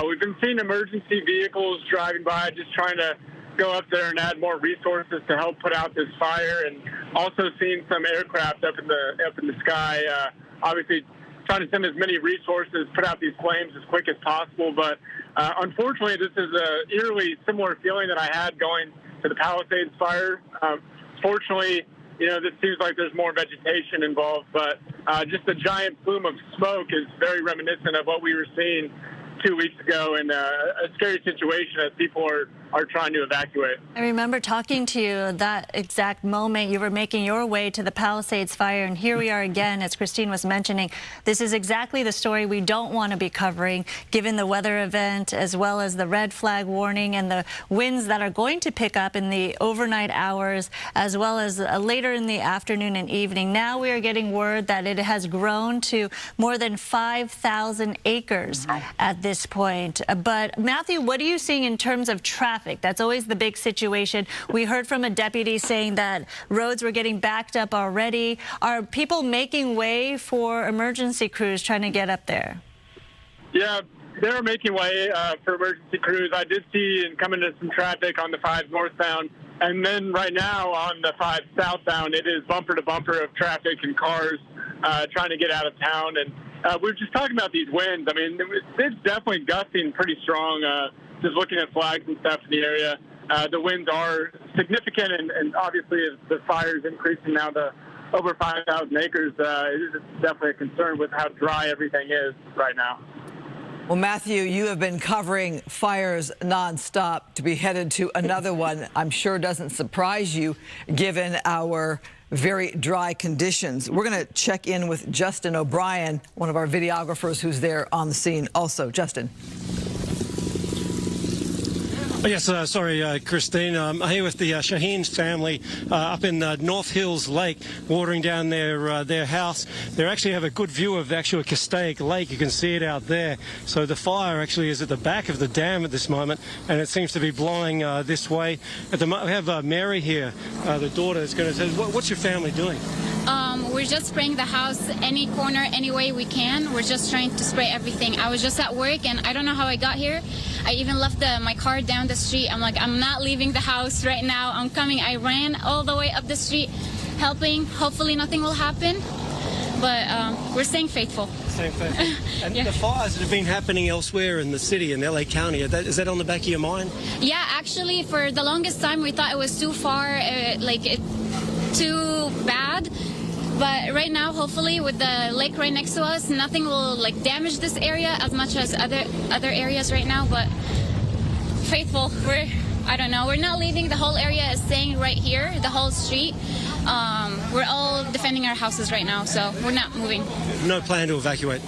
[SPEAKER 17] We've been seeing emergency vehicles driving by, just trying to go up there and add more resources to help put out this fire, and also seeing some aircraft up in the sky. Obviously, trying to send as many resources, put out these flames as quick as possible. But unfortunately, this is an eerily similar feeling that I had going to the Palisades Fire. Fortunately, you know, this seems like there's more vegetation involved, but just a giant plume of smoke is very reminiscent of what we were seeing 2 weeks ago, and a scary situation as people are are trying to evacuate.
[SPEAKER 2] I remember talking to you that exact moment. You were making your way to the Palisades Fire, and here we are again, as Christine was mentioning. This is exactly the story we don't want to be covering, given the weather event, as well as the red flag warning and the winds that are going to pick up in the overnight hours, as well as later in the afternoon and evening. Now we are getting word that it has grown to more than 5,000 acres at this point. But Matthew, what are you seeing in terms of traffic? That's always the big situation. We heard from a deputy saying that roads were getting backed up already. Are people making way for emergency crews trying to get up there?
[SPEAKER 17] Yeah, they're making way for emergency crews. I did see and come into some traffic on the 5 northbound. And then right now on the 5 southbound, it is bumper to bumper of traffic and cars trying to get out of town. And we were just talking about these winds. I mean, it's definitely gusting pretty strong, just looking at flags and stuff in the area. The winds are significant, and obviously as the fire is increasing now to over 5,000 acres, it is definitely a concern with how dry everything is right now.
[SPEAKER 16] Well, Matthew, you have been covering fires nonstop. To be headed to another one, I'm sure doesn't surprise you, given our very dry conditions. We're going to check in with Justin O'Brien, one of our videographers who's there on the scene also. Justin.
[SPEAKER 7] Yes, sorry, Christine. I'm here with the Shaheen family up in North Hills Lake, watering down their house. They actually have a good view of the actual Castaic Lake. You can see it out there. So the fire actually is at the back of the dam at this moment, and it seems to be blowing this way. At the moment, we have Mary here, the daughter, that's going to say, what's your family doing?
[SPEAKER 18] We're just spraying the house any corner, any way we can. We're just trying to spray everything. I was just at work, and I don't know how I got here. I even left my car down the street. I'm like, I'm not leaving the house right now. I'm coming. I ran all the way up the street, helping. Hopefully nothing will happen, but we're staying faithful.
[SPEAKER 7] Staying faithful. And
[SPEAKER 18] yeah.
[SPEAKER 7] The fires that have been happening elsewhere in the city, in LA County, is that on the back of your mind?
[SPEAKER 18] Yeah, actually, for the longest time, we thought it was too far, too bad. But right now, hopefully, with the lake right next to us, nothing will damage this area as much as other areas right now. But faithful, I don't know. We're not leaving. The whole area is staying right here, the whole street. We're all defending our houses right now, so we're not moving.
[SPEAKER 7] No plan to evacuate?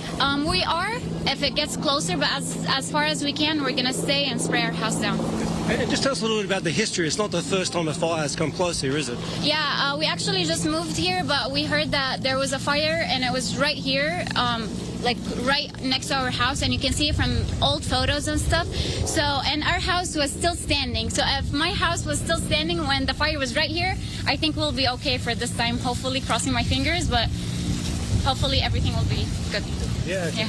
[SPEAKER 18] We are, if it gets closer, but as far as we can, we're going to stay and spray our house down.
[SPEAKER 7] And just tell us a little bit about the history. It's not the first time a fire has come close here, is it?
[SPEAKER 18] Yeah, we actually just moved here, but we heard that there was a fire, and it was right here, right next to our house, and you can see it from old photos and stuff. So, and our house was still standing. So if my house was still standing when the fire was right here, I think we'll be okay for this time, hopefully, crossing my fingers, but hopefully everything will be good.
[SPEAKER 7] Yeah.
[SPEAKER 18] Yeah.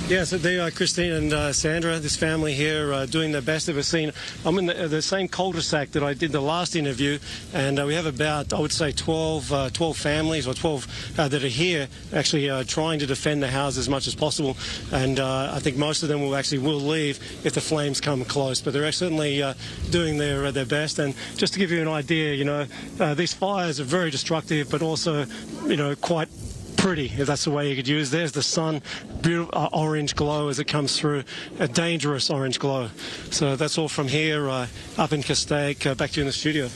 [SPEAKER 7] Yeah, so they are Christine and Sandra, this family here, doing their best they've seen. I'm in the same cul-de-sac that I did the last interview, and we have about, I would say, 12 families or 12 that are here actually trying to defend the house as much as possible. And I think most of them will leave if the flames come close. But they're certainly doing their best. And just to give you an idea, these fires are very destructive, but also, quite pretty, if that's the way you could use. There's the sun, beautiful orange glow as it comes through, a dangerous orange glow. So that's all from here up in Castaic. Back to you in the studio.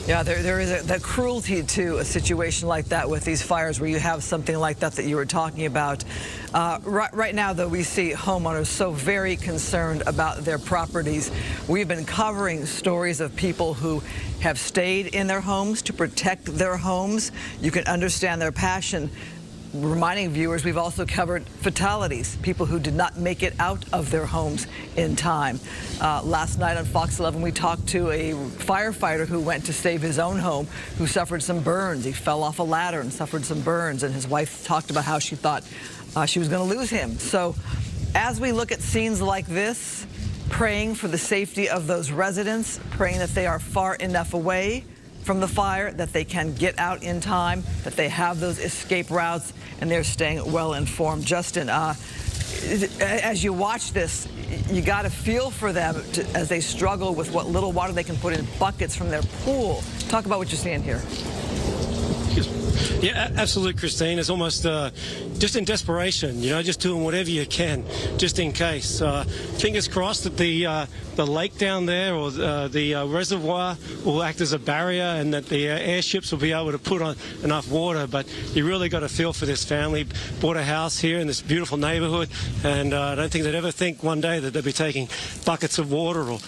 [SPEAKER 16] Yeah, there is that cruelty to a situation like that with these fires where you have something like that you were talking about. Right now, though, we see homeowners so very concerned about their properties. We've been covering stories of people who have stayed in their homes to protect their homes. You can understand their passion. Reminding viewers, we've also covered fatalities, people who did not make it out of their homes in time. Last night on Fox 11, we talked to a firefighter who went to save his own home, who suffered some burns. He fell off a ladder and suffered some burns, and his wife talked about how she thought she was going to lose him. So as we look at scenes like this, praying for the safety of those residents, praying that they are far enough away from the fire, that they can get out in time, that they have those escape routes, and they're staying well informed. Justin, as you watch this, you got to feel for them as they struggle with what little water they can put in buckets from their pool. Talk about what you're seeing here.
[SPEAKER 7] Yeah, absolutely, Christine. It's almost just in desperation, you know, just doing whatever you can, just in case. Fingers crossed that the lake down there or the reservoir will act as a barrier and that the airships will be able to put on enough water. But you really got to feel for this family. Bought a house here in this beautiful neighborhood, and I don't think they'd ever think one day that they'd be taking buckets of water or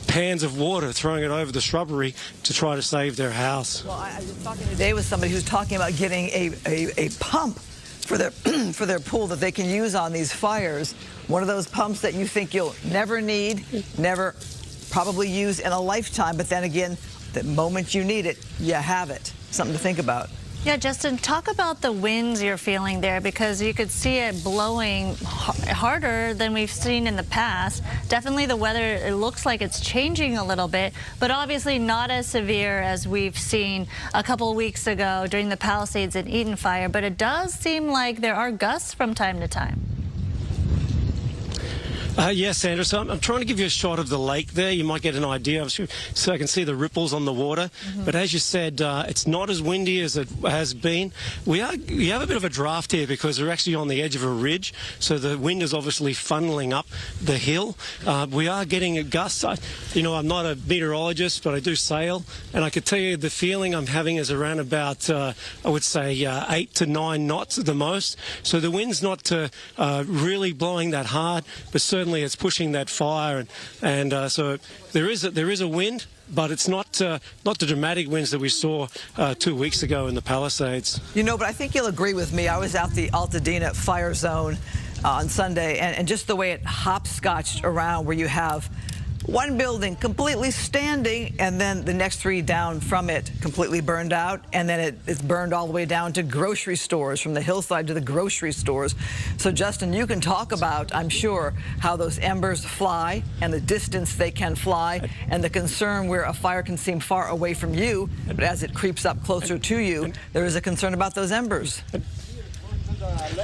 [SPEAKER 7] pans of water, throwing it over the shrubbery to try to save their house.
[SPEAKER 16] Well, I was talking today with somebody who's talking about getting a pump for their for their pool that they can use on these fires. One of those pumps that you think you'll never need, never probably use in a lifetime, but then again, the moment you need it, you have it. Something to think about.
[SPEAKER 2] Yeah, Justin, talk about the winds you're feeling there, because you could see it blowing harder than we've seen in the past. Definitely the weather, it looks like it's changing a little bit, but obviously not as severe as we've seen a couple of weeks ago during the Palisades and Eaton Fire, but it does seem like there are gusts from time to time.
[SPEAKER 7] Yes, Sandra. So I'm trying to give you a shot of the lake there. You might get an idea, so I can see the ripples on the water. But as you said, it's not as windy as it has been. We have a bit of a draft here because we're actually on the edge of a ridge, so the wind is obviously funneling up the hill. We are getting a gust. You know, I'm not a meteorologist, but I do sail, and I could tell you the feeling I'm having is around about, I would say, 8 to 9 knots at the most. So the wind's not really blowing that hard, but certainly it's pushing that fire, and so there is a wind, but it's not the dramatic winds that we saw 2 weeks ago in the Palisades.
[SPEAKER 16] You know, but I think you'll agree with me. I was out the Altadena fire zone on Sunday, and just the way it hopscotched around, where you have one building completely standing, and then the next 3 down from it completely burned out, and then it's burned all the way down to grocery stores, from the hillside to the grocery stores. So, Justin, you can talk about, I'm sure, how those embers fly and the distance they can fly, and the concern where a fire can seem far away from you, but as it creeps up closer to you, there is a concern about those embers.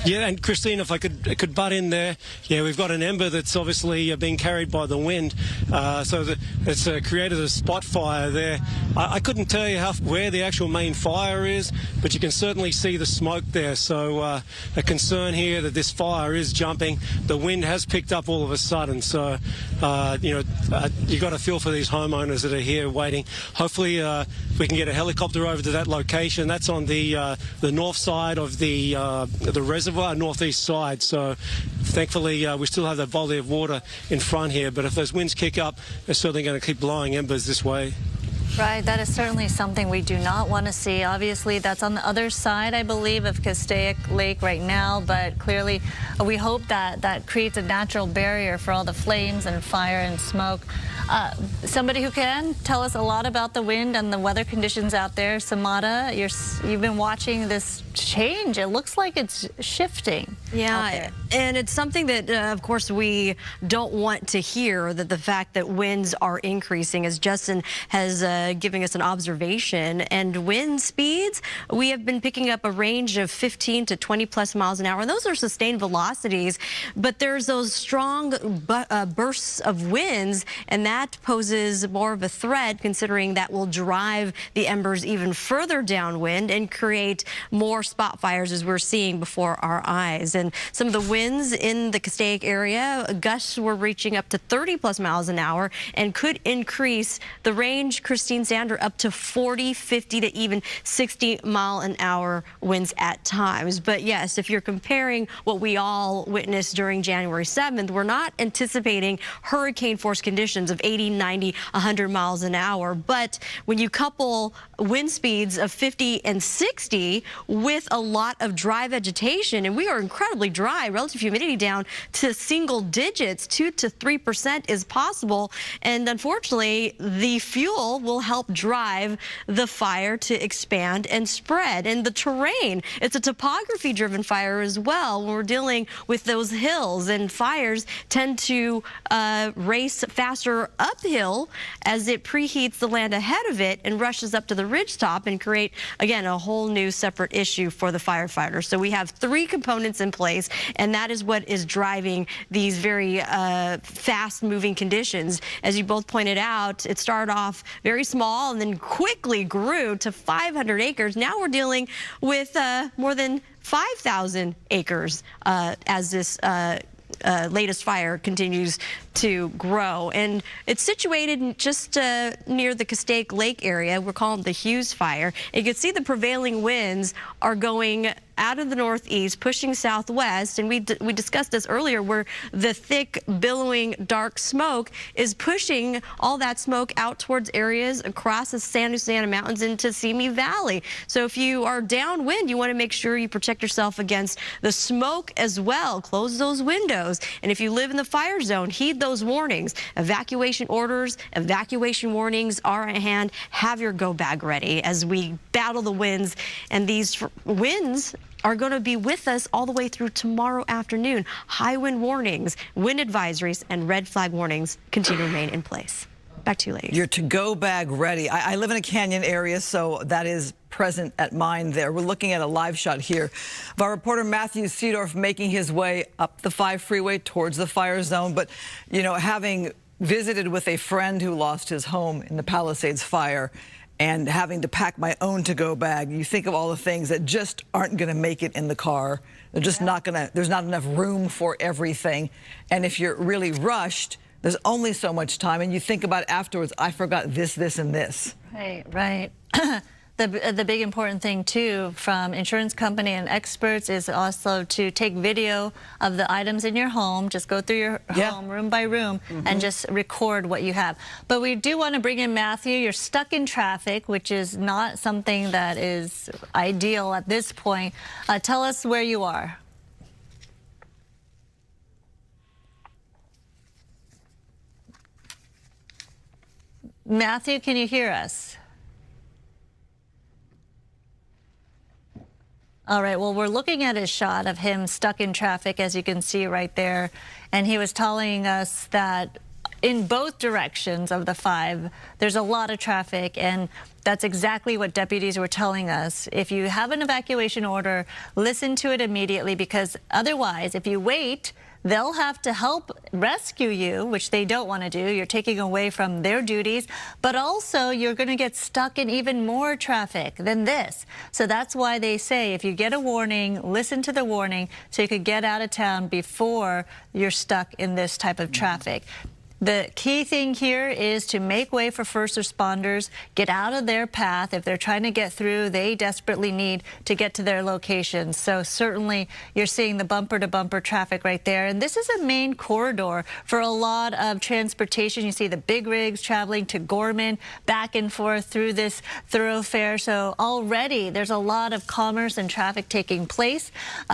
[SPEAKER 7] Yeah, and Christine, if I could butt in there, yeah, we've got an ember that's obviously being carried by the wind, so it's created a spot fire there. I couldn't tell you where the actual main fire is, but you can certainly see the smoke there. So a concern here that this fire is jumping. The wind has picked up all of a sudden, so you know, you got to feel for these homeowners that are here waiting. Hopefully we can get a helicopter over to that location. That's on the north side of the reservoir, northeast side. So thankfully we still have that volley of water in front here, but if those winds kick up, they're certainly going to keep blowing embers this way.
[SPEAKER 2] Right, that is certainly something we do not want to see. Obviously, that's on the other side, I believe, of Castaic Lake right now, but clearly we hope that that creates a natural barrier for all the flames and fire and smoke. Somebody who can tell us a lot about the wind and the weather conditions out there, Samada, you've been watching this change. It looks like it's shifting.
[SPEAKER 5] Yeah, and it's something that, of course, we don't want to hear, that the fact that winds are increasing, as Justin has giving us an observation. And wind speeds, we have been picking up a range of 15 to 20 plus miles an hour, and those are sustained velocities, but there's those strong bursts of winds, and that poses more of a threat, considering that will drive the embers even further downwind and create more spot fires, as we're seeing before our eyes. And some of the winds in the Castaic area, gusts were reaching up to 30 plus miles an hour and could increase the range, Christine Sander, up to 40, 50 to even 60 mile an hour winds at times. But yes, if you're comparing what we all witnessed during January 7th, we're not anticipating hurricane force conditions of 80, 90, 100 miles an hour. But when you couple wind speeds of 50 and 60 with a lot of dry vegetation, and we are incredibly dry, relative humidity down to single digits, 2 to 3% is possible. And unfortunately, the fuel will help drive the fire to expand and spread. And the terrain, it's a topography driven fire as well. When we're dealing with those hills, and fires tend to race faster uphill as it preheats the land ahead of it and rushes up to the ridgetop and create, again, a whole new separate issue for the firefighters. So we have 3 components in place, and that that is what is driving these very fast-moving conditions. As you both pointed out, it started off very small and then quickly grew to 500 acres. Now we're dealing with more than 5,000 acres as this latest fire continues to grow. And it's situated just near the Castaic Lake area. We're calling it the Hughes Fire. You can see the prevailing winds are going out of the northeast, pushing southwest, and we discussed this earlier, where the thick, billowing, dark smoke is pushing all that smoke out towards areas across the Santa Susana Mountains into Simi Valley. So if you are downwind, you want to make sure you protect yourself against the smoke as well. Close those windows. And if you live in the fire zone, heed those warnings. Evacuation orders, evacuation warnings are at hand. Have your go bag ready as we battle the winds, and these winds are going to be with us all the way through tomorrow afternoon. High wind warnings, wind advisories, and red flag warnings continue to remain in place. Back to you, ladies.
[SPEAKER 16] Your to-go bag ready. I live in a canyon area, so that is present at mine there. We're looking at a live shot here of our reporter Matthew Seedorf making his way up the 5 freeway towards the fire zone. But, you know, having visited with a friend who lost his home in the Palisades Fire, and having to pack my own to-go bag, you think of all the things that just aren't going to make it in the car. They're just not going to, there's not enough room for everything. And if you're really rushed, there's only so much time. And you think about afterwards, I forgot this, this, and this.
[SPEAKER 2] Right, right. The big important thing, too, from insurance company and experts is also to take video of the items in your home. Just go through your home room by room and just record what you have. But we do want to bring in Matthew. You're stuck in traffic, which is not something that is ideal at this point. Tell us where you are. Matthew, can you hear us? All right, well, we're looking at a shot of him stuck in traffic, as you can see right there. And he was telling us that in both directions of the 5, there's a lot of traffic, and that's exactly what deputies were telling us. If you have an evacuation order, listen to it immediately, because otherwise, if you wait, they'll have to help rescue you, which they don't want to do. You're taking away from their duties, but also you're going to get stuck in even more traffic than this. So that's why they say if you get a warning, listen to the warning so you could get out of town before you're stuck in this type of traffic. The key thing here is to make way for first responders, get out of their path. If they're trying to get through, they desperately need to get to their locations. So certainly you're seeing the bumper-to-bumper traffic right there. And this is a main corridor for a lot of transportation. You see the big rigs traveling to Gorman, back and forth through this thoroughfare. So already there's a lot of commerce and traffic taking place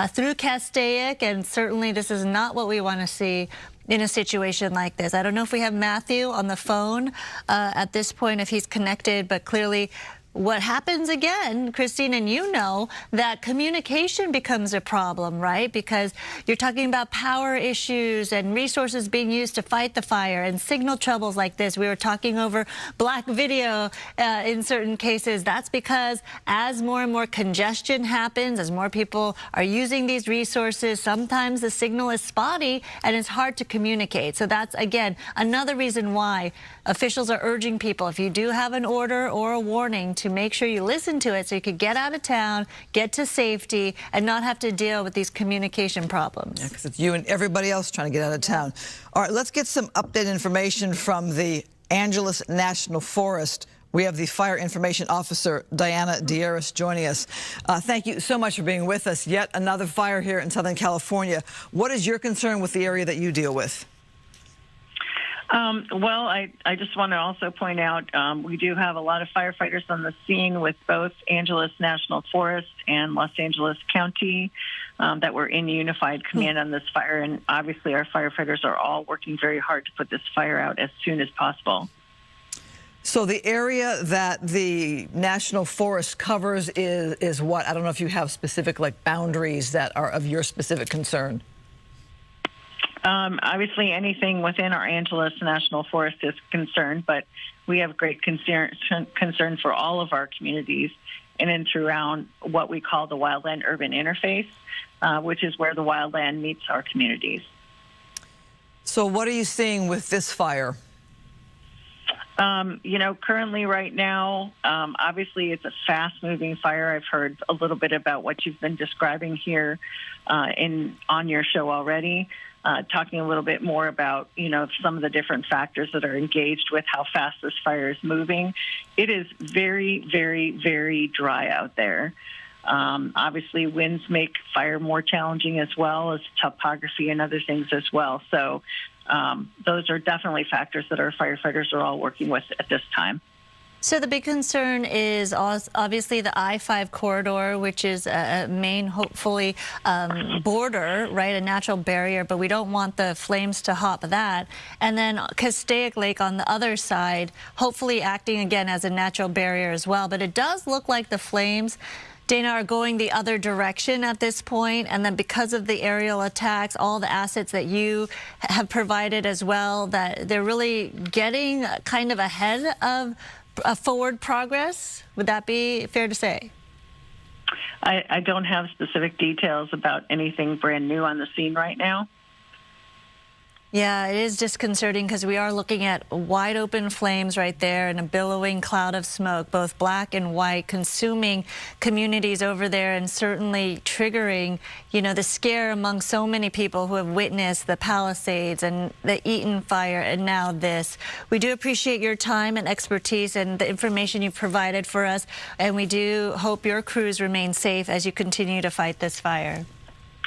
[SPEAKER 2] through Castaic, and certainly this is not what we want to see in a situation like this. I don't know if we have Matthew on the phone at this point, if he's connected, but clearly what happens again, Christine, and you know, that communication becomes a problem, right? Because you're talking about power issues and resources being used to fight the fire and signal troubles like this. We were talking over black video in certain cases. That's because as more and more congestion happens, as more people are using these resources, sometimes the signal is spotty and it's hard to communicate. So that's, again, another reason why officials are urging people, if you do have an order or a warning, to make sure you listen to it so you could get out of town, get to safety, and not have to deal with these communication problems.
[SPEAKER 16] Yeah, because it's you and everybody else trying to get out of town. All right, let's get some updated information from the Angeles National Forest. We have the Fire Information Officer, Diana Dieris, joining us. Thank you so much for being with us. Yet another fire here in Southern California. What is your concern with the area that you deal with?
[SPEAKER 19] Well, I just want to also point out we do have a lot of firefighters on the scene with both Angeles National Forest and Los Angeles County that were in unified command on this fire. And obviously our firefighters are all working very hard to put this fire out as soon as possible.
[SPEAKER 16] So the area that the National Forest covers is what? I don't know if you have specific boundaries that are of your specific concern.
[SPEAKER 19] Obviously, anything within our Angeles National Forest is concerned, but we have great concern for all of our communities in and throughout what we call the wildland-urban interface. which is where the wildland meets our communities.
[SPEAKER 16] So what are you seeing with this fire?
[SPEAKER 19] You know, currently right now, obviously it's a fast-moving fire. I've heard a little bit about what you've been describing here on your show already, talking a little bit more about, you know, some of the different factors that are engaged with how fast this fire is moving. It is very, very, very dry out there. Obviously, winds make fire more challenging as well as topography and other things as well. So those are definitely factors that our firefighters are all working with at this time.
[SPEAKER 2] So the big concern is obviously the I-5 corridor, which is a main, hopefully, border, right, a natural barrier, but we don't want the flames to hop that. And then Castaic Lake on the other side, hopefully acting again as a natural barrier as well. But it does look like the flames, Dana, are going the other direction at this point, and then because of the aerial attacks, all the assets that you have provided as well, that they're really getting kind of ahead of forward progress. Would that be fair to say?
[SPEAKER 19] I don't have specific details about anything brand new on the scene right now.
[SPEAKER 2] Yeah, it is disconcerting because we are looking at wide open flames right there and a billowing cloud of smoke, both black and white, consuming communities over there and certainly triggering, you know, the scare among so many people who have witnessed the Palisades and the Eaton Fire and now this. We do appreciate your time and expertise and the information you've provided for us, and we do hope your crews remain safe as you continue to fight this fire.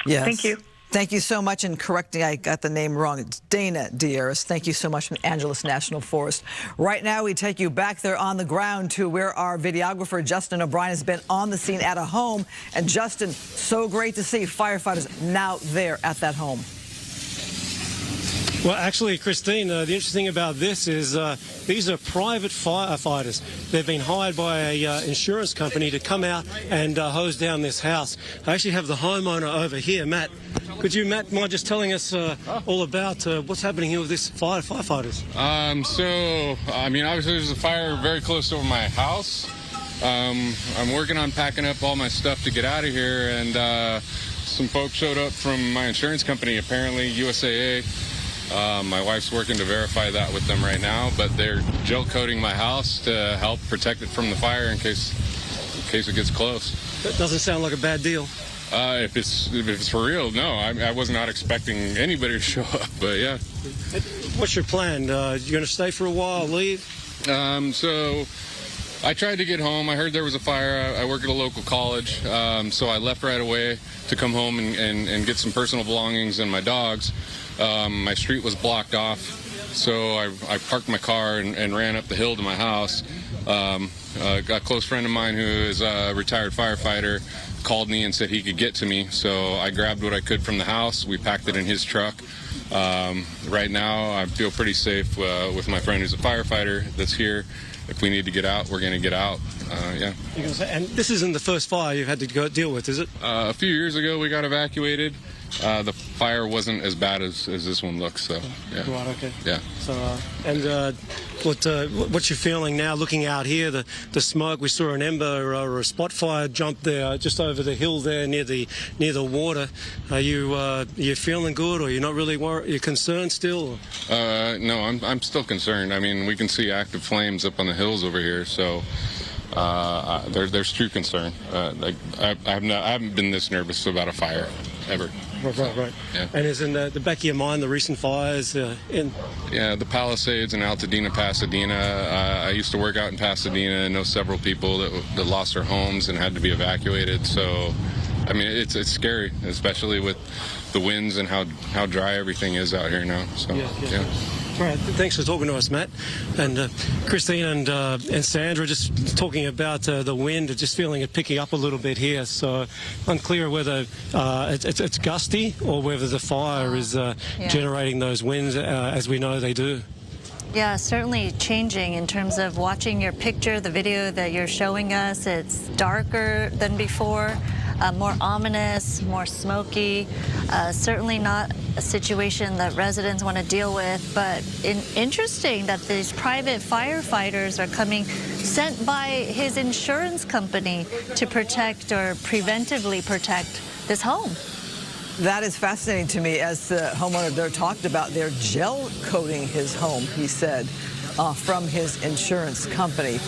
[SPEAKER 16] Yes.
[SPEAKER 19] Thank you.
[SPEAKER 16] Thank you so much. And correcting, I got the name wrong. It's Dana Dieris. Thank you so much from Angeles National Forest. Right now, we take you back there on the ground to where our videographer, Justin O'Brien, has been on the scene at a home. And Justin, so great to see firefighters now there at that home.
[SPEAKER 7] Well, actually, Christine, the interesting about this is these are private firefighters. They've been hired by a insurance company to come out and hose down this house. I actually have the homeowner over here, Matt. Could you, Matt, mind just telling us all about what's happening here with this firefighters?
[SPEAKER 20] So, I mean, obviously there's a fire very close over my house. I'm working on packing up all my stuff to get out of here, and some folks showed up from my insurance company, apparently USAA. My wife's working to verify that with them right now, but they're gel coating my house to help protect it from the fire in case it gets close.
[SPEAKER 7] That doesn't sound like a bad deal.
[SPEAKER 20] If it's for real, no. I was not expecting anybody to show up, but yeah.
[SPEAKER 7] What's your plan? You going to stay for a while, leave?
[SPEAKER 20] So I tried to get home. I heard there was a fire. I work at a local college, so I left right away to come home and get some personal belongings and my dogs. My street was blocked off, so I parked my car and ran up the hill to my house. A close friend of mine who is a retired firefighter called me and said he could get to me, so I grabbed what I could from the house. We packed it in his truck. Right now, I feel pretty safe with my friend who's a firefighter that's here. If we need to get out, we're going to get out. Yeah.
[SPEAKER 7] And this isn't the first fire you've had to go deal with, is it?
[SPEAKER 20] A few years ago, we got evacuated. The fire wasn't as bad as this one looks, so yeah.
[SPEAKER 7] Right, okay.
[SPEAKER 20] Yeah.
[SPEAKER 7] So, what's your feeling now looking out here? The smoke, we saw an ember or a spot fire jump there just over the hill there near the water. Are you feeling good, or you're not really worried? You're concerned still?
[SPEAKER 20] No, I'm still concerned. I mean, we can see active flames up on the hills over here, so there's true concern. I haven't been this nervous about a fire ever.
[SPEAKER 7] Right.
[SPEAKER 20] Yeah.
[SPEAKER 7] And is in the back of your mind the recent fires in?
[SPEAKER 20] Yeah, the Palisades in Altadena, Pasadena. I used to work out in Pasadena and know several people that lost their homes and had to be evacuated. So, I mean, it's scary, especially with the winds and how dry everything is out here now. So, yeah.
[SPEAKER 7] All right, thanks for talking to us, Matt. And Christine and Sandra just talking about the wind, just feeling it picking up a little bit here. So unclear whether it's gusty or whether the fire is generating those winds as we know they do.
[SPEAKER 2] Yeah, certainly changing in terms of watching your picture, the video that you're showing us. It's darker than before, more ominous, more smoky. Certainly not a situation that residents want to deal with, but interesting that these private firefighters are coming, sent by his insurance company to protect or preventively protect this home.
[SPEAKER 16] That is fascinating to me. As the homeowner there talked about, they're gel coating his home, he said, from his insurance company.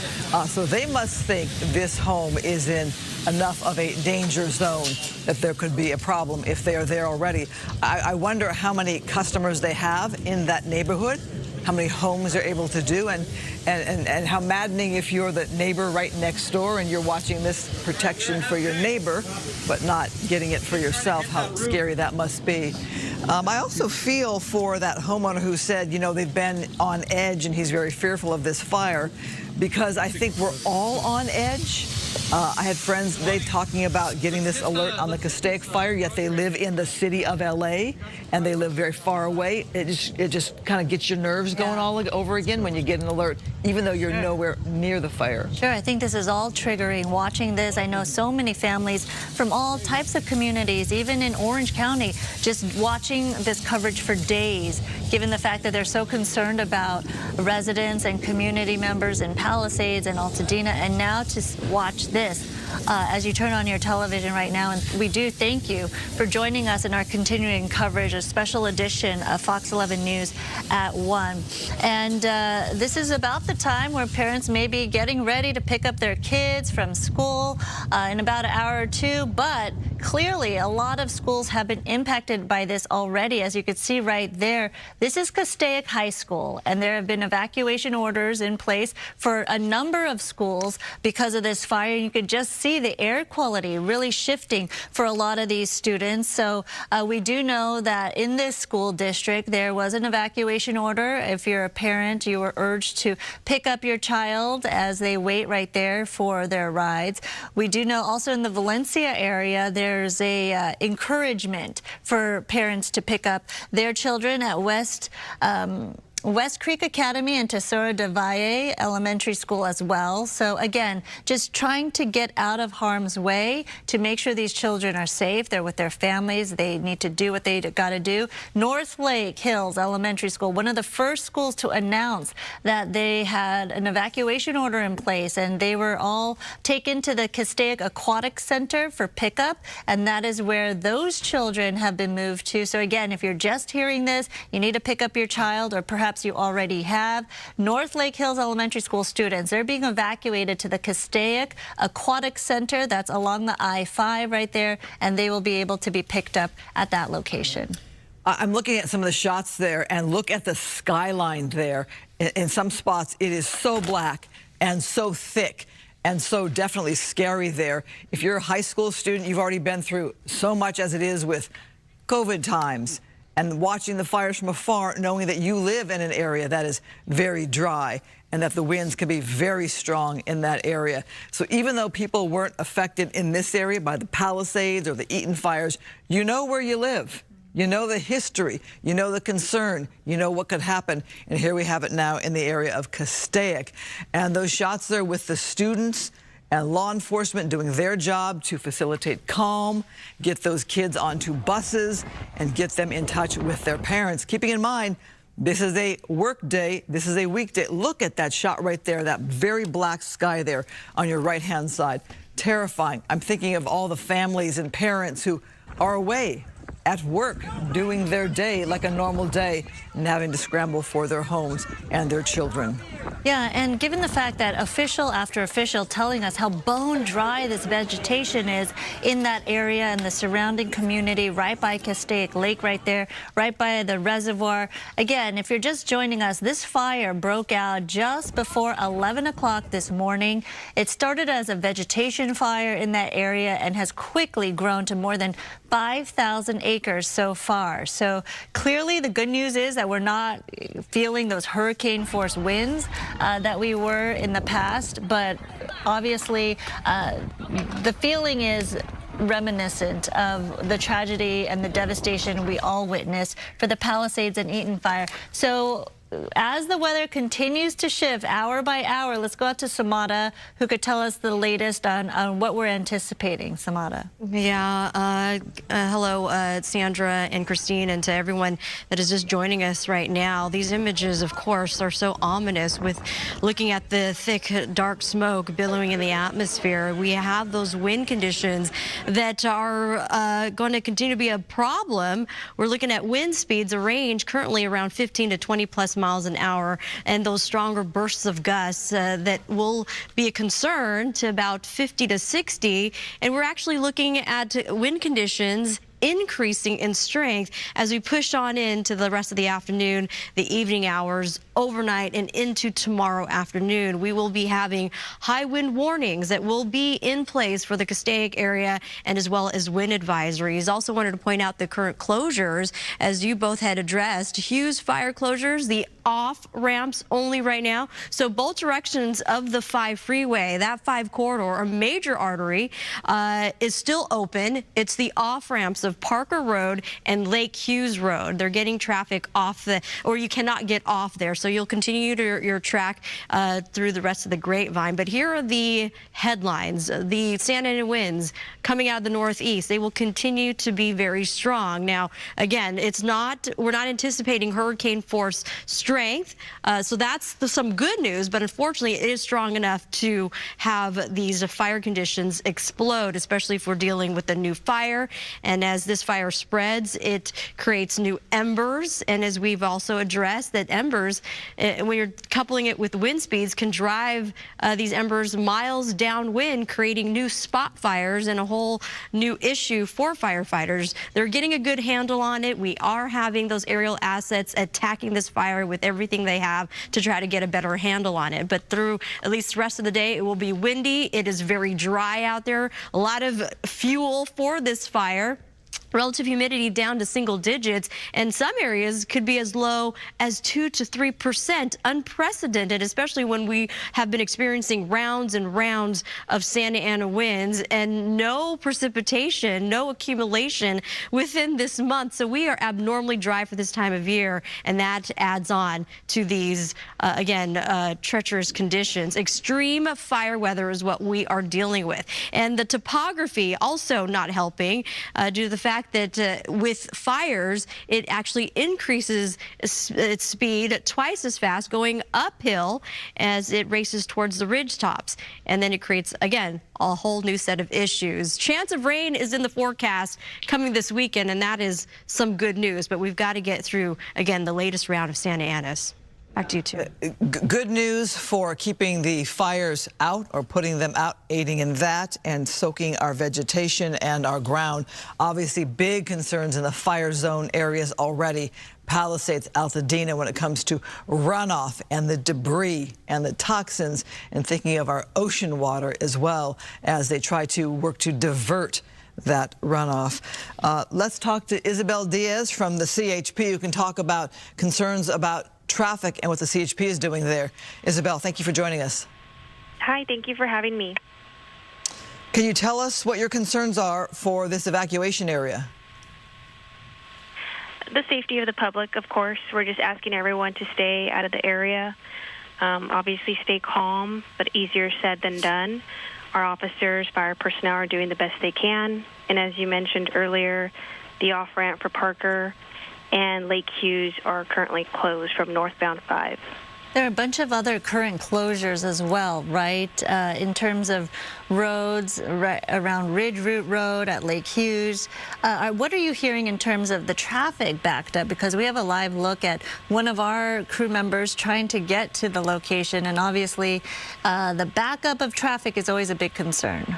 [SPEAKER 16] So they must think this home is in enough of a danger zone that there could be a problem if they are there already. I wonder how many customers they have in that neighborhood, how many homes they're able to do, and how maddening if you're the neighbor right next door and you're watching this protection for your neighbor, but not getting it for yourself, how scary that must be. I also feel for that homeowner who said, you know, they've been on edge and he's very fearful of this fire, because I think we're all on edge. I had friends today talking about getting this alert on the Castaic Fire, yet they live in the city of LA and they live very far away. It just kind of gets your nerves going all over again when you get an alert, even though you're nowhere near the fire.
[SPEAKER 2] Sure, I think this is all triggering. Watching this, I know so many families from all types of communities, even in Orange County, just watching this coverage for days, given the fact that they're so concerned about residents and community members in Palisades and Altadena, and now to watch this as you turn on your television right now. And we do thank you for joining us in our continuing coverage, a special edition of Fox 11 News at 1. And this is about the time where parents may be getting ready to pick up their kids from school in about an hour or two, but clearly a lot of schools have been impacted by this already. As you can see right there, this is Castaic High School, and there have been evacuation orders in place for a number of schools because of this fire. You could just see the air quality really shifting for a lot of these students. So we do know that in this school district there was an evacuation order. If you're a parent, you were urged to pick up your child as they wait right there for their rides. We do know also in the Valencia area there's a encouragement for parents to pick up their children at West Creek Academy and Tesoro de Valle Elementary School as well. So again, just trying to get out of harm's way to make sure these children are safe. They're with their families. They need to do what they got to do. North Lake Hills Elementary School, one of the first schools to announce that they had an evacuation order in place, and they were all taken to the Castaic Aquatic Center for pickup, and that is where those children have been moved to. So again, if you're just hearing this, you need to pick up your child, or perhaps you already have. North Lake Hills Elementary School students, they're being evacuated to the Castaic Aquatic Center. That's along the I-5 right there, and they will be able to be picked up at that location.
[SPEAKER 16] I'm looking at some of the shots there, and look at the skyline there. In some spots, it is so black and so thick and so definitely scary there. If you're a high school student, you've already been through so much as it is with COVID times, and watching the fires from afar, knowing that you live in an area that is very dry and that the winds can be very strong in that area. So even though people weren't affected in this area by the Palisades or the Eaton fires, you know where you live. You know the history. You know the concern. You know what could happen. And here we have it now in the area of Castaic. And those shots there with the students and law enforcement doing their job to facilitate calm, get those kids onto buses, and get them in touch with their parents. Keeping in mind, this is a work day. This is a weekday. Look at that shot right there, that very black sky there on your right-hand side. Terrifying. I'm thinking of all the families and parents who are away at work doing their day like a normal day and having to scramble for their homes and their children.
[SPEAKER 2] Yeah, and given the fact that official after official telling us how bone dry this vegetation is in that area and the surrounding community right by Castaic Lake right there, right by the reservoir. Again, if you're just joining us, this fire broke out just before 11 o'clock this morning. It started as a vegetation fire in that area and has quickly grown to more than 5,000 acres so far. So clearly the good news is that we're not feeling those hurricane force winds that we were in the past, but obviously the feeling is reminiscent of the tragedy and the devastation we all witnessed for the Palisades and Eaton Fire. So as the weather continues to shift hour by hour, let's go out to Samada, who could tell us the latest on what we're anticipating. Samada.
[SPEAKER 5] Yeah, hello, Sandra and Christine, and to everyone that is just joining us right now. These images, of course, are so ominous with looking at the thick, dark smoke billowing in the atmosphere. We have those wind conditions that are going to continue to be a problem. We're looking at wind speeds, a range currently around 15 to 20 plus miles an hour, and those stronger bursts of gusts that will be a concern to about 50 to 60. And we're actually looking at wind conditions increasing in strength as we push on into the rest of the afternoon, the evening hours, overnight, and into tomorrow afternoon. We will be having high wind warnings that will be in place for the Castaic area, and as well as wind advisories. Also wanted to point out the current closures, as you both had addressed. Hughes Fire closures, the off ramps only right now. So both directions of the 5 freeway, that 5 corridor, a major artery, is still open. It's the off ramps of Parker Road and Lake Hughes Road. They're getting traffic off or you cannot get off there. So you'll continue your track through the rest of the Grapevine. But here are the headlines. The Santa Ana winds coming out of the northeast, they will continue to be very strong. Now, again, we're not anticipating hurricane force strength. So that's some good news, but unfortunately it is strong enough to have these fire conditions explode, especially if we're dealing with a new fire. And as this fire spreads, it creates new embers. And as we've also addressed, that embers, when you're coupling it with wind speeds, can drive these embers miles downwind, creating new spot fires and a whole new issue for firefighters. They're getting a good handle on it. We are having those aerial assets attacking this fire with everything they have to try to get a better handle on it. But through at least the rest of the day, it will be windy. It is very dry out there. A lot of fuel for this fire. Relative humidity down to single digits, and some areas could be as low as 2 to 3%. Unprecedented, especially when we have been experiencing rounds and rounds of Santa Ana winds and no precipitation, no accumulation within this month. So we are abnormally dry for this time of year, and that adds on to these, again, treacherous conditions. Extreme fire weather is what we are dealing with. And the topography also not helping due to the fact that with fires, it actually increases its speed twice as fast going uphill as it races towards the ridge tops. And then it creates, again, a whole new set of issues. Chance of rain is in the forecast coming this weekend, and that is some good news. But we've got to get through, again, the latest round of Santa Ana's. Back to you, too.
[SPEAKER 16] Good news for keeping the fires out or putting them out, aiding in that and soaking our vegetation and our ground. Obviously, big concerns in the fire zone areas already. Palisades, Altadena, when it comes to runoff and the debris and the toxins, and thinking of our ocean water as well as they try to work to divert that runoff. Let's talk to Isabel Diaz from the CHP, who can talk about concerns about traffic and what the CHP is doing there. Isabel, thank you for joining us.
[SPEAKER 21] Hi, thank you for having me.
[SPEAKER 16] Can you tell us what your concerns are for this evacuation area?
[SPEAKER 21] The safety of the public, of course. We're just asking everyone to stay out of the area. Obviously stay calm, but easier said than done. Our officers, fire personnel are doing the best they can. And as you mentioned earlier, the off-ramp for Parker and Lake Hughes are currently closed from northbound 5.
[SPEAKER 2] There are a bunch of other current closures as well, right? In terms of roads around Ridge Route Road at Lake Hughes. What are you hearing in terms of the traffic backed up? Because we have a live look at one of our crew members trying to get to the location, and obviously the backup of traffic is always a big concern.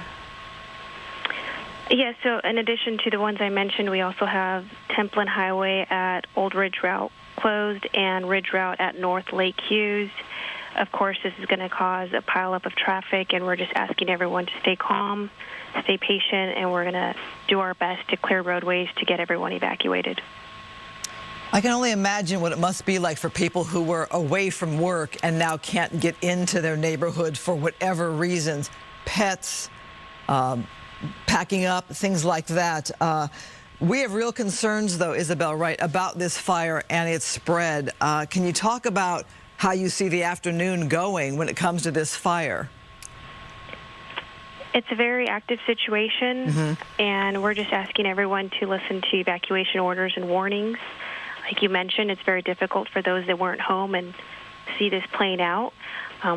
[SPEAKER 21] Yeah, so in addition to the ones I mentioned, we also have Templin Highway at Old Ridge Route closed and Ridge Route at North Lake Hughes. Of course, this is going to cause a pileup of traffic, and we're just asking everyone to stay calm, stay patient, and we're going to do our best to clear roadways to get everyone evacuated.
[SPEAKER 16] I can only imagine what it must be like for people who were away from work and now can't get into their neighborhood for whatever reasons, pets, packing up, things like that. We have real concerns, though, Isabel, right, about this fire and its spread. Can you talk about how you see the afternoon going when it comes to this fire?
[SPEAKER 21] It's a very active situation, and we're just asking everyone to listen to evacuation orders and warnings. Like you mentioned, it's very difficult for those that weren't home and see this playing out.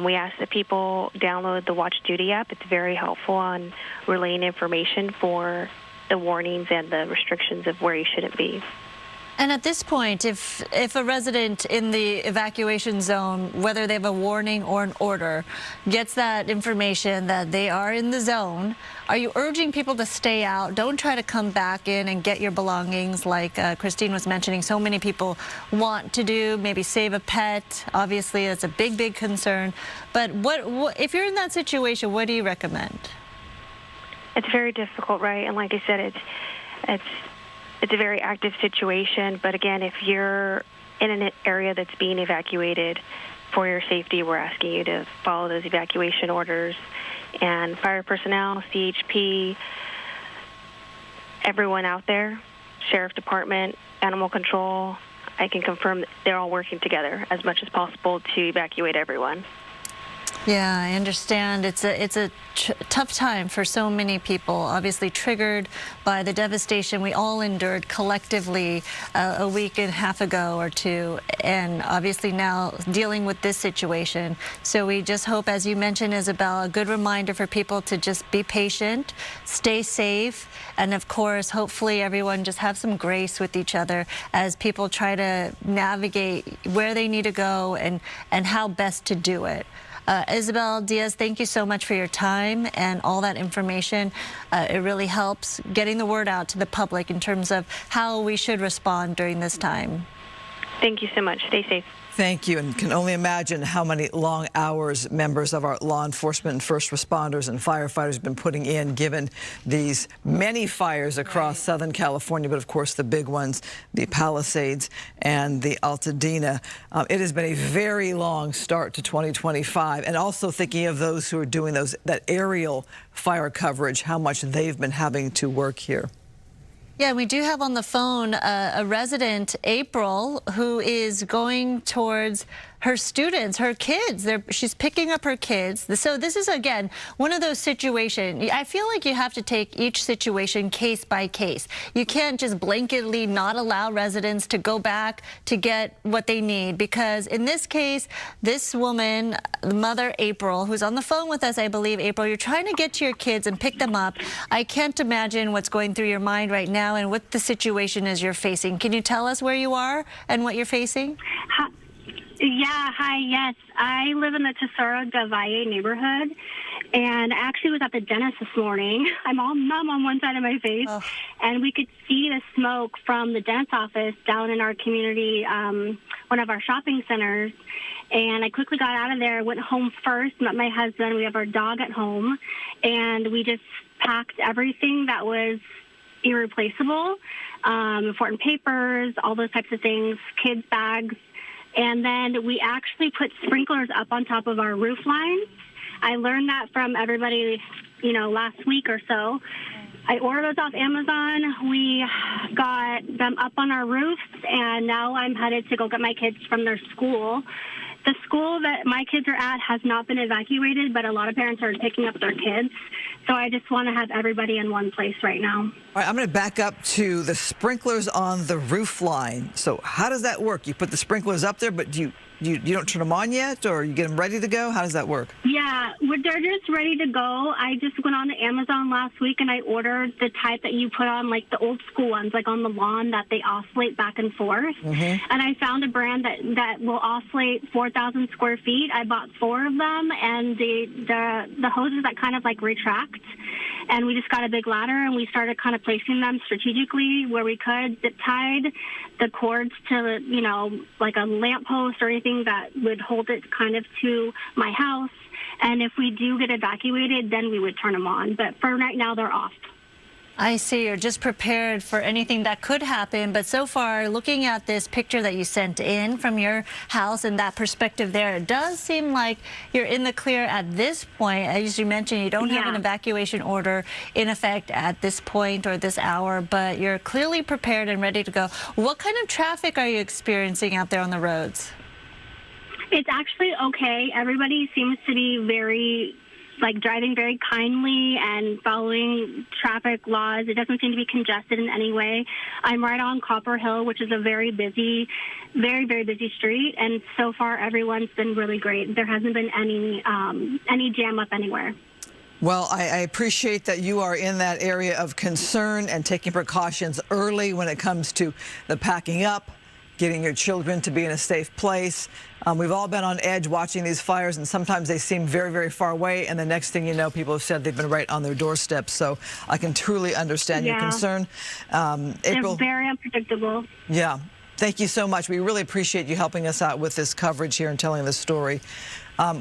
[SPEAKER 21] We ask that people download the Watch Duty app. It's very helpful on relaying information for the warnings and the restrictions of where you shouldn't be.
[SPEAKER 2] And at this point, if a resident in the evacuation zone, whether they have a warning or an order, gets that information that they are in the zone, are you urging people to stay out? Don't try to come back in and get your belongings like Christine was mentioning. So many people want to do, maybe save a pet. Obviously, that's a big, big concern. But what if you're in that situation, what do you recommend?
[SPEAKER 21] It's very difficult, right? And like I said, it's a very active situation, but again, if you're in an area that's being evacuated for your safety, we're asking you to follow those evacuation orders. And fire personnel, CHP, everyone out there, Sheriff Department, Animal Control, I can confirm that they're all working together as much as possible to evacuate everyone.
[SPEAKER 2] Yeah, I understand. It's a tough time for so many people, obviously triggered by the devastation we all endured collectively a week and a half ago or two, and obviously now dealing with this situation. So we just hope, as you mentioned, Isabel, a good reminder for people to just be patient, stay safe, and of course, hopefully everyone just have some grace with each other as people try to navigate where they need to go and how best to do it. Isabel Diaz, thank you so much for your time and all that information. It really helps getting the word out to the public in terms of how we should respond during this time.
[SPEAKER 21] Thank you so much. Stay safe.
[SPEAKER 16] Thank you, and can only imagine how many long hours members of our law enforcement and first responders and firefighters have been putting in, given these many fires across Southern California, but of course the big ones, the Palisades and the Altadena. It has been a very long start to 2025, and also thinking of those who are doing that aerial fire coverage, how much they've been having to work here.
[SPEAKER 2] Yeah, we do have on the phone a resident, April, who is going towards her students, her kids. She's picking up her kids. So this is, again, one of those situations. I feel like you have to take each situation case by case. You can't just blanketly not allow residents to go back to get what they need, because in this case, this woman, the mother, April, who's on the phone with us, I believe, April, you're trying to get to your kids and pick them up. I can't imagine what's going through your mind right now and what the situation is you're facing. Can you tell us where you are and what you're facing?
[SPEAKER 4] Yes. I live in the Tesoro del Valle neighborhood, and I actually was at the dentist this morning. I'm all numb on one side of my face, and we could see the smoke from the dentist office down in our community, one of our shopping centers. And I quickly got out of there, went home first, met my husband. We have our dog at home, and we just packed everything that was irreplaceable, important papers, all those types of things, kids' bags. And then we actually put sprinklers up on top of our roof lines. I learned that from everybody, last week or so. I ordered those off Amazon. We got them up on our roofs, and now I'm headed to go get my kids from their school. The school that my kids are at has not been evacuated, but a lot of parents are picking up their kids. So I just want to have everybody in one place right now.
[SPEAKER 16] All right, I'm going to back up to the sprinklers on the roof line. So how does that work? You put the sprinklers up there, but you don't turn them on yet, or you get them ready to go? How does that work?
[SPEAKER 4] Yeah, they're just ready to go. I just went on to Amazon last week, and I ordered the type that you put on, like the old school ones, like on the lawn, that they oscillate back and forth. And I found a brand that will oscillate 4,000 square feet. I bought 4 of them, and the hoses that kind of like retract. And we just got a big ladder, and we started kind of placing them strategically where we could, zip-tied the cords to, like a lamppost or anything that would hold it kind of to my house. And if we do get evacuated, then we would turn them on. But for right now, they're off.
[SPEAKER 2] I see. You're just prepared for anything that could happen. But so far, looking at this picture that you sent in from your house and that perspective there, it does seem like you're in the clear at this point. As you mentioned, you don't have an evacuation order in effect at this point or this hour, but you're clearly prepared and ready to go. What kind of traffic are you experiencing out there on the roads?
[SPEAKER 4] It's actually okay. Everybody seems to be driving very kindly and following traffic laws. It doesn't seem to be congested in any way. I'm right on Copper Hill, which is a very busy, very, very busy street. And so far, everyone's been really great. There hasn't been any jam up anywhere.
[SPEAKER 16] Well, I appreciate that you are in that area of concern and taking precautions early when it comes to the packing up, getting your children to be in a safe place. We've all been on edge watching these fires, and sometimes they seem very, very far away, and the next thing you know, people have said they've been right on their doorstep. So I can truly understand your concern. April,
[SPEAKER 4] they're very unpredictable.
[SPEAKER 16] Yeah. Thank you so much. We really appreciate you helping us out with this coverage here and telling this story.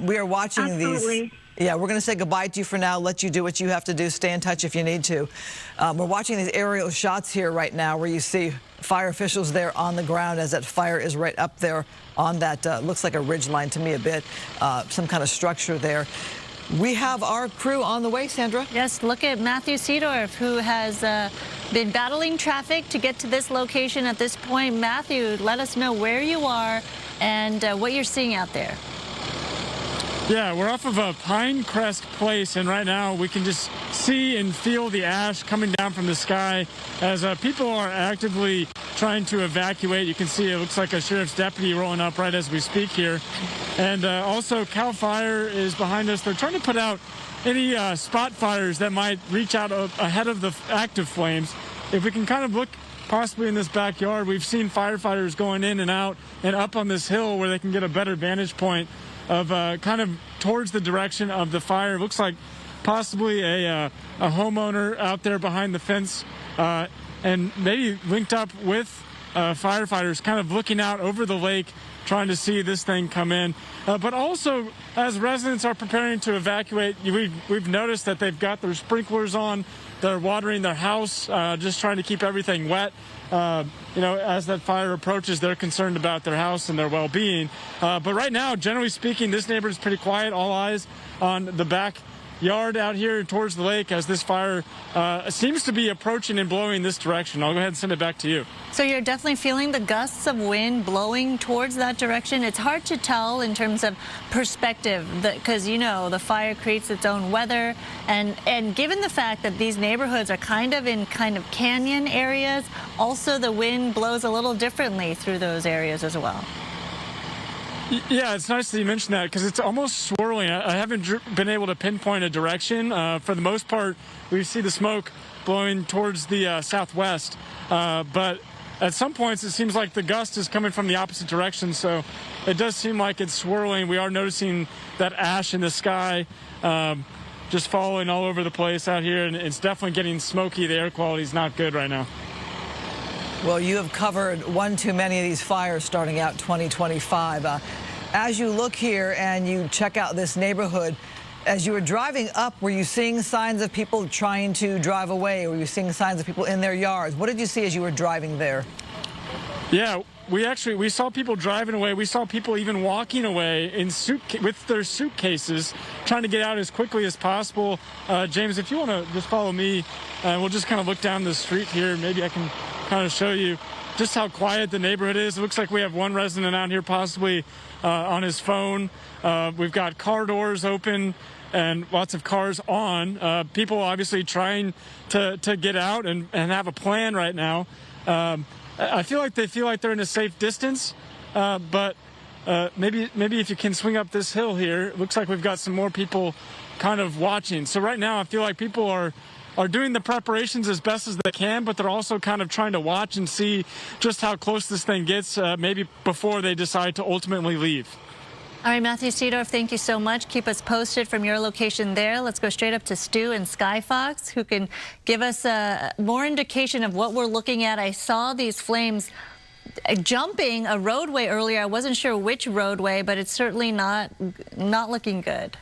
[SPEAKER 16] We are watching these. Yeah, we're going to say goodbye to you for now, let you do what you have to do, stay in touch if you need to. We're watching these aerial shots here right now where you see fire officials there on the ground as that fire is right up there on that, looks like a ridge line to me a bit, some kind of structure there. We have our crew on the way, Sandra.
[SPEAKER 2] Yes, look at Matthew Seedorf, who has been battling traffic to get to this location at this point. Matthew, let us know where you are and what you're seeing out there.
[SPEAKER 1] Yeah, we're off of a Pinecrest Place, and right now we can just see and feel the ash coming down from the sky as people are actively trying to evacuate. You can see it looks like a sheriff's deputy rolling up right as we speak here. And also Cal Fire is behind us. They're trying to put out any spot fires that might reach out ahead of the active flames. If we can kind of look possibly in this backyard, we've seen firefighters going in and out and up on this hill where they can get a better vantage point of kind of towards the direction of the fire. It looks like possibly a homeowner out there behind the fence and maybe linked up with firefighters kind of looking out over the lake trying to see this thing come in. But also, as residents are preparing to evacuate, we've noticed that they've got their sprinklers on. They're watering their house, just trying to keep everything wet. You know, as that fire approaches, they're concerned about their house and their well-being. But right now, generally speaking, this neighborhood is pretty quiet. All eyes on the backyard out here towards the lake as this fire seems to be approaching and blowing this direction. I'll go ahead and send it back to you.
[SPEAKER 2] So you're definitely feeling the gusts of wind blowing towards that direction. It's hard to tell in terms of perspective because, you know, the fire creates its own weather. And given the fact that these neighborhoods are kind of in canyon areas, also the wind blows a little differently through those areas as well.
[SPEAKER 1] Yeah, it's nice that you mentioned that because it's almost swirling. I haven't been able to pinpoint a direction. For the most part, we see the smoke blowing towards the southwest. But at some points, it seems like the gust is coming from the opposite direction. So it does seem like it's swirling. We are noticing that ash in the sky just falling all over the place out here. And it's definitely getting smoky. The air quality is not good right now.
[SPEAKER 16] Well, you have covered one too many of these fires starting out 2025. As you look here and you check out this neighborhood, as you were driving up, were you seeing signs of people trying to drive away? Were you seeing signs of people in their yards? What did you see as you were driving there?
[SPEAKER 1] Yeah, we saw people driving away. We saw people even walking away with their suitcases, trying to get out as quickly as possible. James, if you want to just follow me, we'll just kind of look down the street here. Maybe I can kind of show you just how quiet the neighborhood is. It looks like we have one resident out here possibly on his phone. We've got car doors open and lots of cars on. People obviously trying to get out and have a plan right now. I feel like they feel like they're in a safe distance, but maybe if you can swing up this hill here, it looks like we've got some more people kind of watching. So right now I feel like people are doing the preparations as best as they can, but they're also kind of trying to watch and see just how close this thing gets, maybe before they decide to ultimately leave.
[SPEAKER 2] All right, Matthew Seedorf, thank you so much. Keep us posted from your location there. Let's go straight up to Stu and SkyFOX, who can give us more indication of what we're looking at. I saw these flames jumping a roadway earlier. I wasn't sure which roadway, but it's certainly not looking good.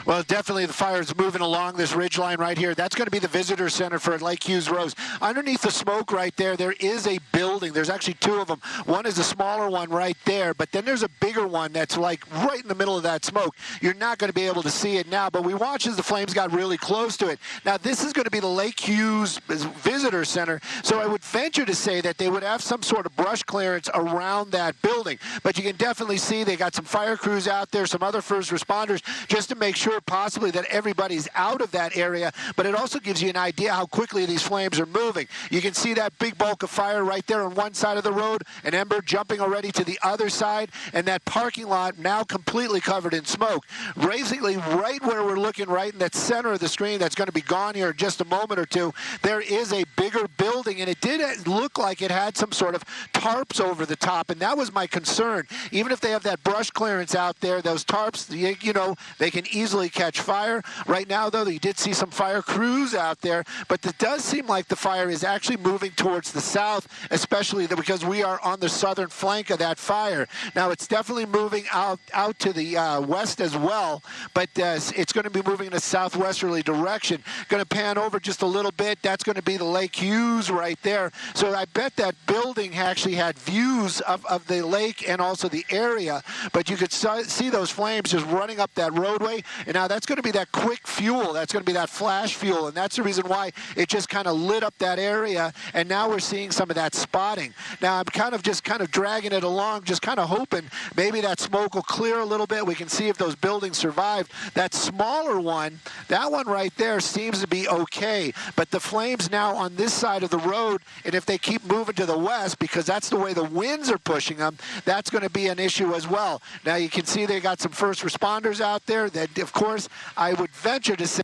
[SPEAKER 6] Well, definitely the fire is moving along this ridgeline right here. That's going to be the visitor center for Lake Hughes Rose. Underneath the smoke right there, there is a building. There's actually two of them. One is a smaller one right there, but then there's a bigger one that's like right in the middle of that smoke. You're not going to be able to see it now, but we watched as the flames got really close to it. Now, this is going to be the Lake Hughes Visitor Center, so I would venture to say that they would have some sort of brush clearance around that building. But you can definitely see they got some fire crews out there, some other first responders, just to make sure possibly that everybody's out of that area, but it also gives you an idea how quickly these flames are moving. You can see that big bulk of fire right there on one side of the road, an ember jumping already to the other side, and that parking lot now completely covered in smoke. Basically, right where we're looking, right in that center of the screen that's going to be gone here in just a moment or two, there is a bigger building, and it did look like it had some sort of tarps over the top, and that was my concern. Even if they have that brush clearance out there, those tarps, you know, they can easily catch fire. Right now, though, you did see some fire crews out there, but it does seem like the fire is actually moving towards the south, especially because we are on the southern flank of that fire. Now, it's definitely moving out to the west as well, but it's going to be moving in a southwesterly direction. Going to pan over just a little bit. That's going to be the Lake Hughes right there. So I bet that building actually had views of the lake and also the area, but you could see those flames just running up that roadway. And now that's going to be that quick fuel. That's going to be that flash fuel. And that's the reason why it just kind of lit up that area. And now we're seeing some of that spotting. Now I'm kind of dragging it along, just kind of hoping maybe that smoke will clear a little bit. We can see if those buildings survived. That smaller one, that one right there seems to be okay. But the flames now on this side of the road, and if they keep moving to the west, because that's the way the winds are pushing them, that's going to be an issue as well. Now you can see they got some first responders out there that, of course, I would venture to say.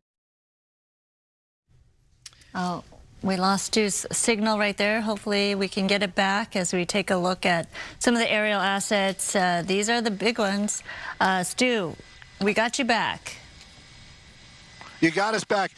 [SPEAKER 2] Oh, we lost Stu's signal right there. Hopefully we can get it back as we take a look at some of the aerial assets. These are the big ones. Stu, we got you back.
[SPEAKER 6] You got us back.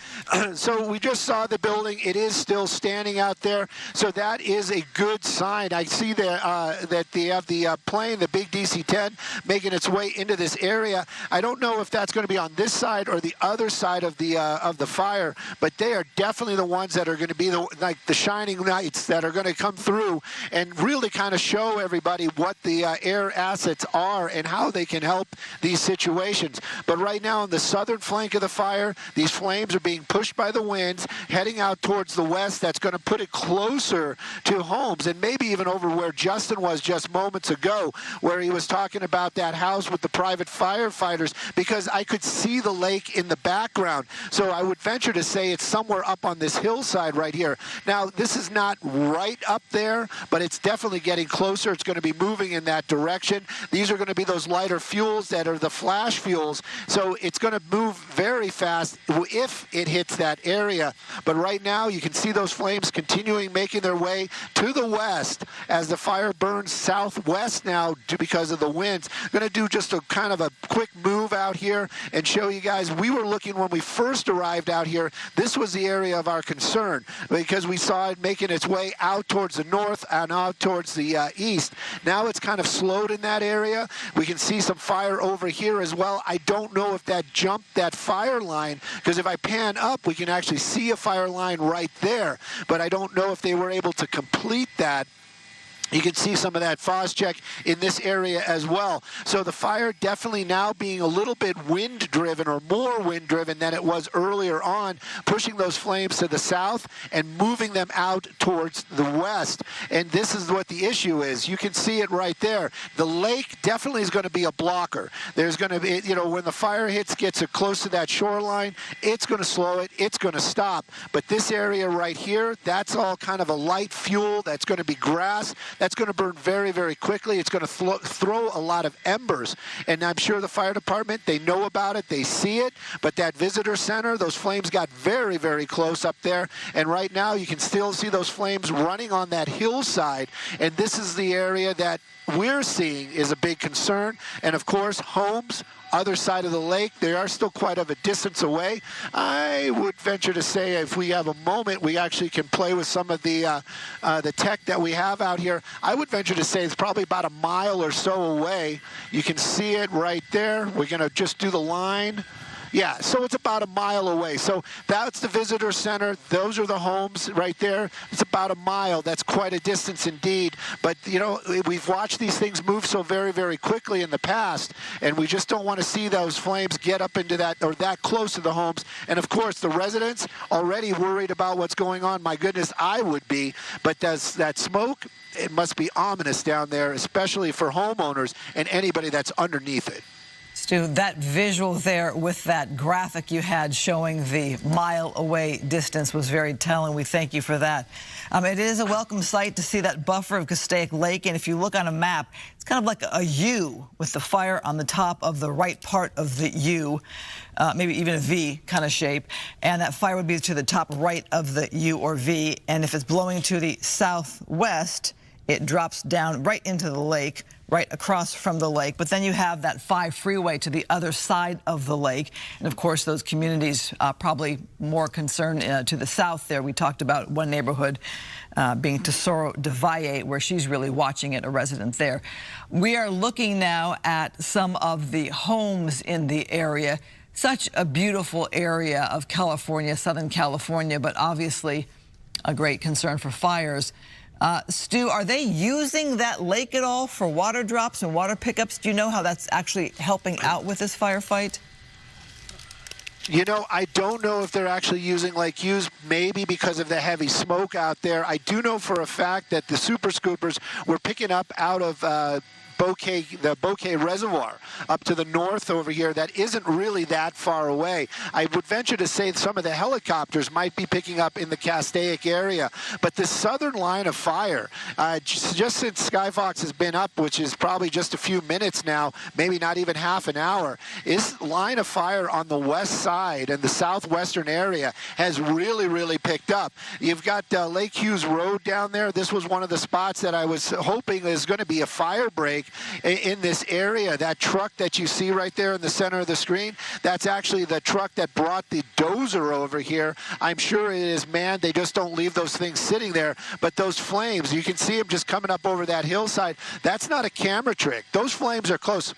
[SPEAKER 6] So we just saw the building. It is still standing out there. So that is a good sign. I see that they have the plane, the big DC-10, making its way into this area. I don't know if that's going to be on this side or the other side of the fire, but they are definitely the ones that are going to be like the shining lights that are going to come through and really kind of show everybody what the air assets are and how they can help these situations. But right now on the southern flank of the fire, these flames are being pushed by the winds, heading out towards the west. That's going to put it closer to homes and maybe even over where Justin was just moments ago, where he was talking about that house with the private firefighters, because I could see the lake in the background. So I would venture to say it's somewhere up on this hillside right here. Now, this is not right up there, but it's definitely getting closer. It's going to be moving in that direction. These are going to be those lighter fuels that are the flash fuels. So it's going to move very fast if it hits that area. But right now you can see those flames continuing making their way to the west as the fire burns southwest now because of the winds. I'm going to do just a kind of a quick move out here and show you guys. We were looking when we first arrived out here, this was the area of our concern because we saw it making its way out towards the north and out towards the east. Now it's kind of slowed in that area. We can see some fire over here as well. I don't know if that jumped that fire line, because if I pan up, we can actually see a fire line right there, but I don't know if they were able to complete that. You can see some of that frost check in this area as well. So the fire definitely now being a little bit wind-driven or more wind-driven than it was earlier on, pushing those flames to the south and moving them out towards the west. And this is what the issue is. You can see it right there. The lake definitely is going to be a blocker. There's going to be, you know, when the fire gets close to that shoreline, it's going to slow it. It's going to stop. But this area right here, that's all kind of a light fuel. That's going to be grass. That's going to burn very, very quickly. It's going to throw a lot of embers. And I'm sure the fire department, they know about it. They see it. But that visitor center, those flames got very, very close up there. And right now you can still see those flames running on that hillside. And this is the area that we're seeing is a big concern. And of course, homes, other side of the lake, they are still quite of a distance away. I would venture to say if we have a moment, we actually can play with some of the tech that we have out here. I would venture to say it's probably about a mile or so away. You can see it right there. We're going to just do the line. Yeah, so it's about a mile away. So that's the visitor center. Those are the homes right there. It's about a mile. That's quite a distance indeed. But, you know, we've watched these things move so very, very quickly in the past, and we just don't want to see those flames get up into that or that close to the homes. And, of course, the residents already worried about what's going on. My goodness, I would be. But does that smoke, it must be ominous down there, especially for homeowners and anybody that's underneath it.
[SPEAKER 16] Stu, that visual there with that graphic you had showing the mile-away distance was very telling. We thank you for that. It is a welcome sight to see that buffer of Castaic Lake, and if you look on a map, it's kind of like a U with the fire on the top of the right part of the U, maybe even a V kind of shape, and that fire would be to the top right of the U or V, and if it's blowing to the southwest, it drops down right into the lake, right across from the lake. But then you have that 5 freeway to the other side of the lake. And of course, those communities probably more concerned to the south there. We talked about one neighborhood being Tesoro de Valle, where she's really watching it, a resident there. We are looking now at some of the homes in the area. Such a beautiful area of California, Southern California, but obviously a great concern for fires. Stu, are they using that lake at all for water drops and water pickups? Do you know how that's actually helping out with this firefight?
[SPEAKER 6] You know, I don't know if they're actually using Lake Hughes, maybe because of the heavy smoke out there. I do know for a fact that the super scoopers were picking up out of the Bouquet Reservoir up to the north over here. That isn't really that far away. I would venture to say some of the helicopters might be picking up in the Castaic area. But the southern line of fire, just since SkyFOX has been up, which is probably just a few minutes now, maybe not even half an hour, is line of fire on the west side and the southwestern area has really, really picked up. You've got Lake Hughes Road down there. This was one of the spots that I was hoping is going to be a fire break in this area. That truck that you see right there in the center of the screen, that's actually the truck that brought the dozer over here. I'm sure it is manned. They just don't leave those things sitting there. But those flames, you can see them just coming up over that hillside. That's not a camera trick. Those flames are close.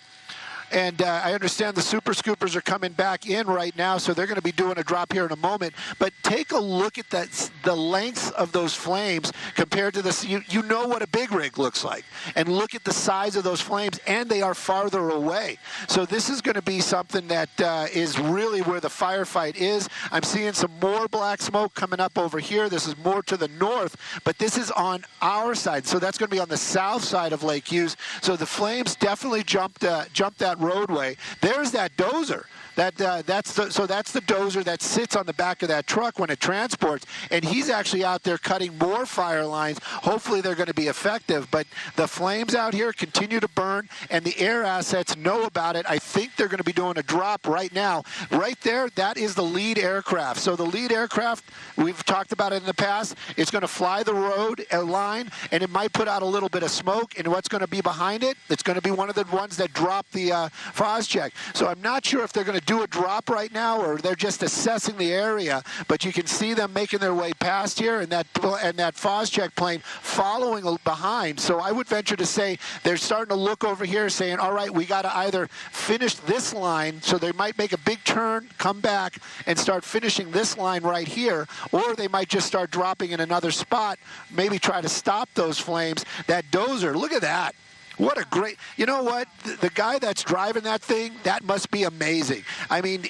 [SPEAKER 6] And I understand the super scoopers are coming back in right now, so they're going to be doing a drop here in a moment. But take a look at that, the lengths of those flames compared to this. You know what a big rig looks like. And look at the size of those flames, and they are farther away. So this is going to be something that is really where the firefight is. I'm seeing some more black smoke coming up over here. This is more to the north, but this is on our side. So that's going to be on the south side of Lake Hughes. So the flames definitely jumped that roadway. There's that dozer. That's the dozer that sits on the back of that truck when it transports, and he's actually out there cutting more fire lines. Hopefully they're going to be effective, but the flames out here continue to burn, and the air assets know about it. I think they're going to be doing a drop right now. Right there, that is the lead aircraft. So the lead aircraft, we've talked about it in the past, it's going to fly the road line, and it might put out a little bit of smoke, and what's going to be behind it? It's going to be one of the ones that drop the frost check. So I'm not sure if they're going to do a drop right now or they're just assessing the area, but you can see them making their way past here, and that Fozcheck plane following behind. So I would venture to say they're starting to look over here saying, all right, we got to either finish this line, so they might make a big turn, come back and start finishing this line right here, or they might just start dropping in another spot, maybe try to stop those flames. That dozer, look at that. What a great, you know what, the guy that's driving that thing, that must be amazing. I mean,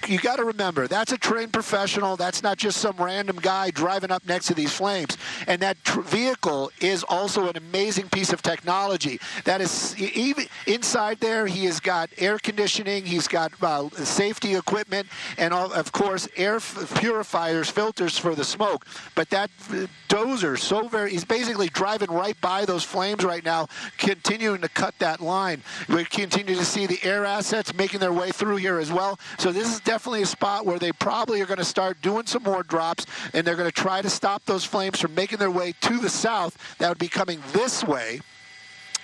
[SPEAKER 6] you got to remember, that's a trained professional. That's not just some random guy driving up next to these flames. And that vehicle is also an amazing piece of technology. That is, even inside there, he has got air conditioning, he's got safety equipment, and of course, air purifiers, filters for the smoke. But that dozer, he's basically driving right by those flames right now, continuing to cut that line. We continue to see the air assets making their way through here as well. So this is definitely a spot where they probably are going to start doing some more drops, and they're going to try to stop those flames from making their way to the south. That would be coming this way.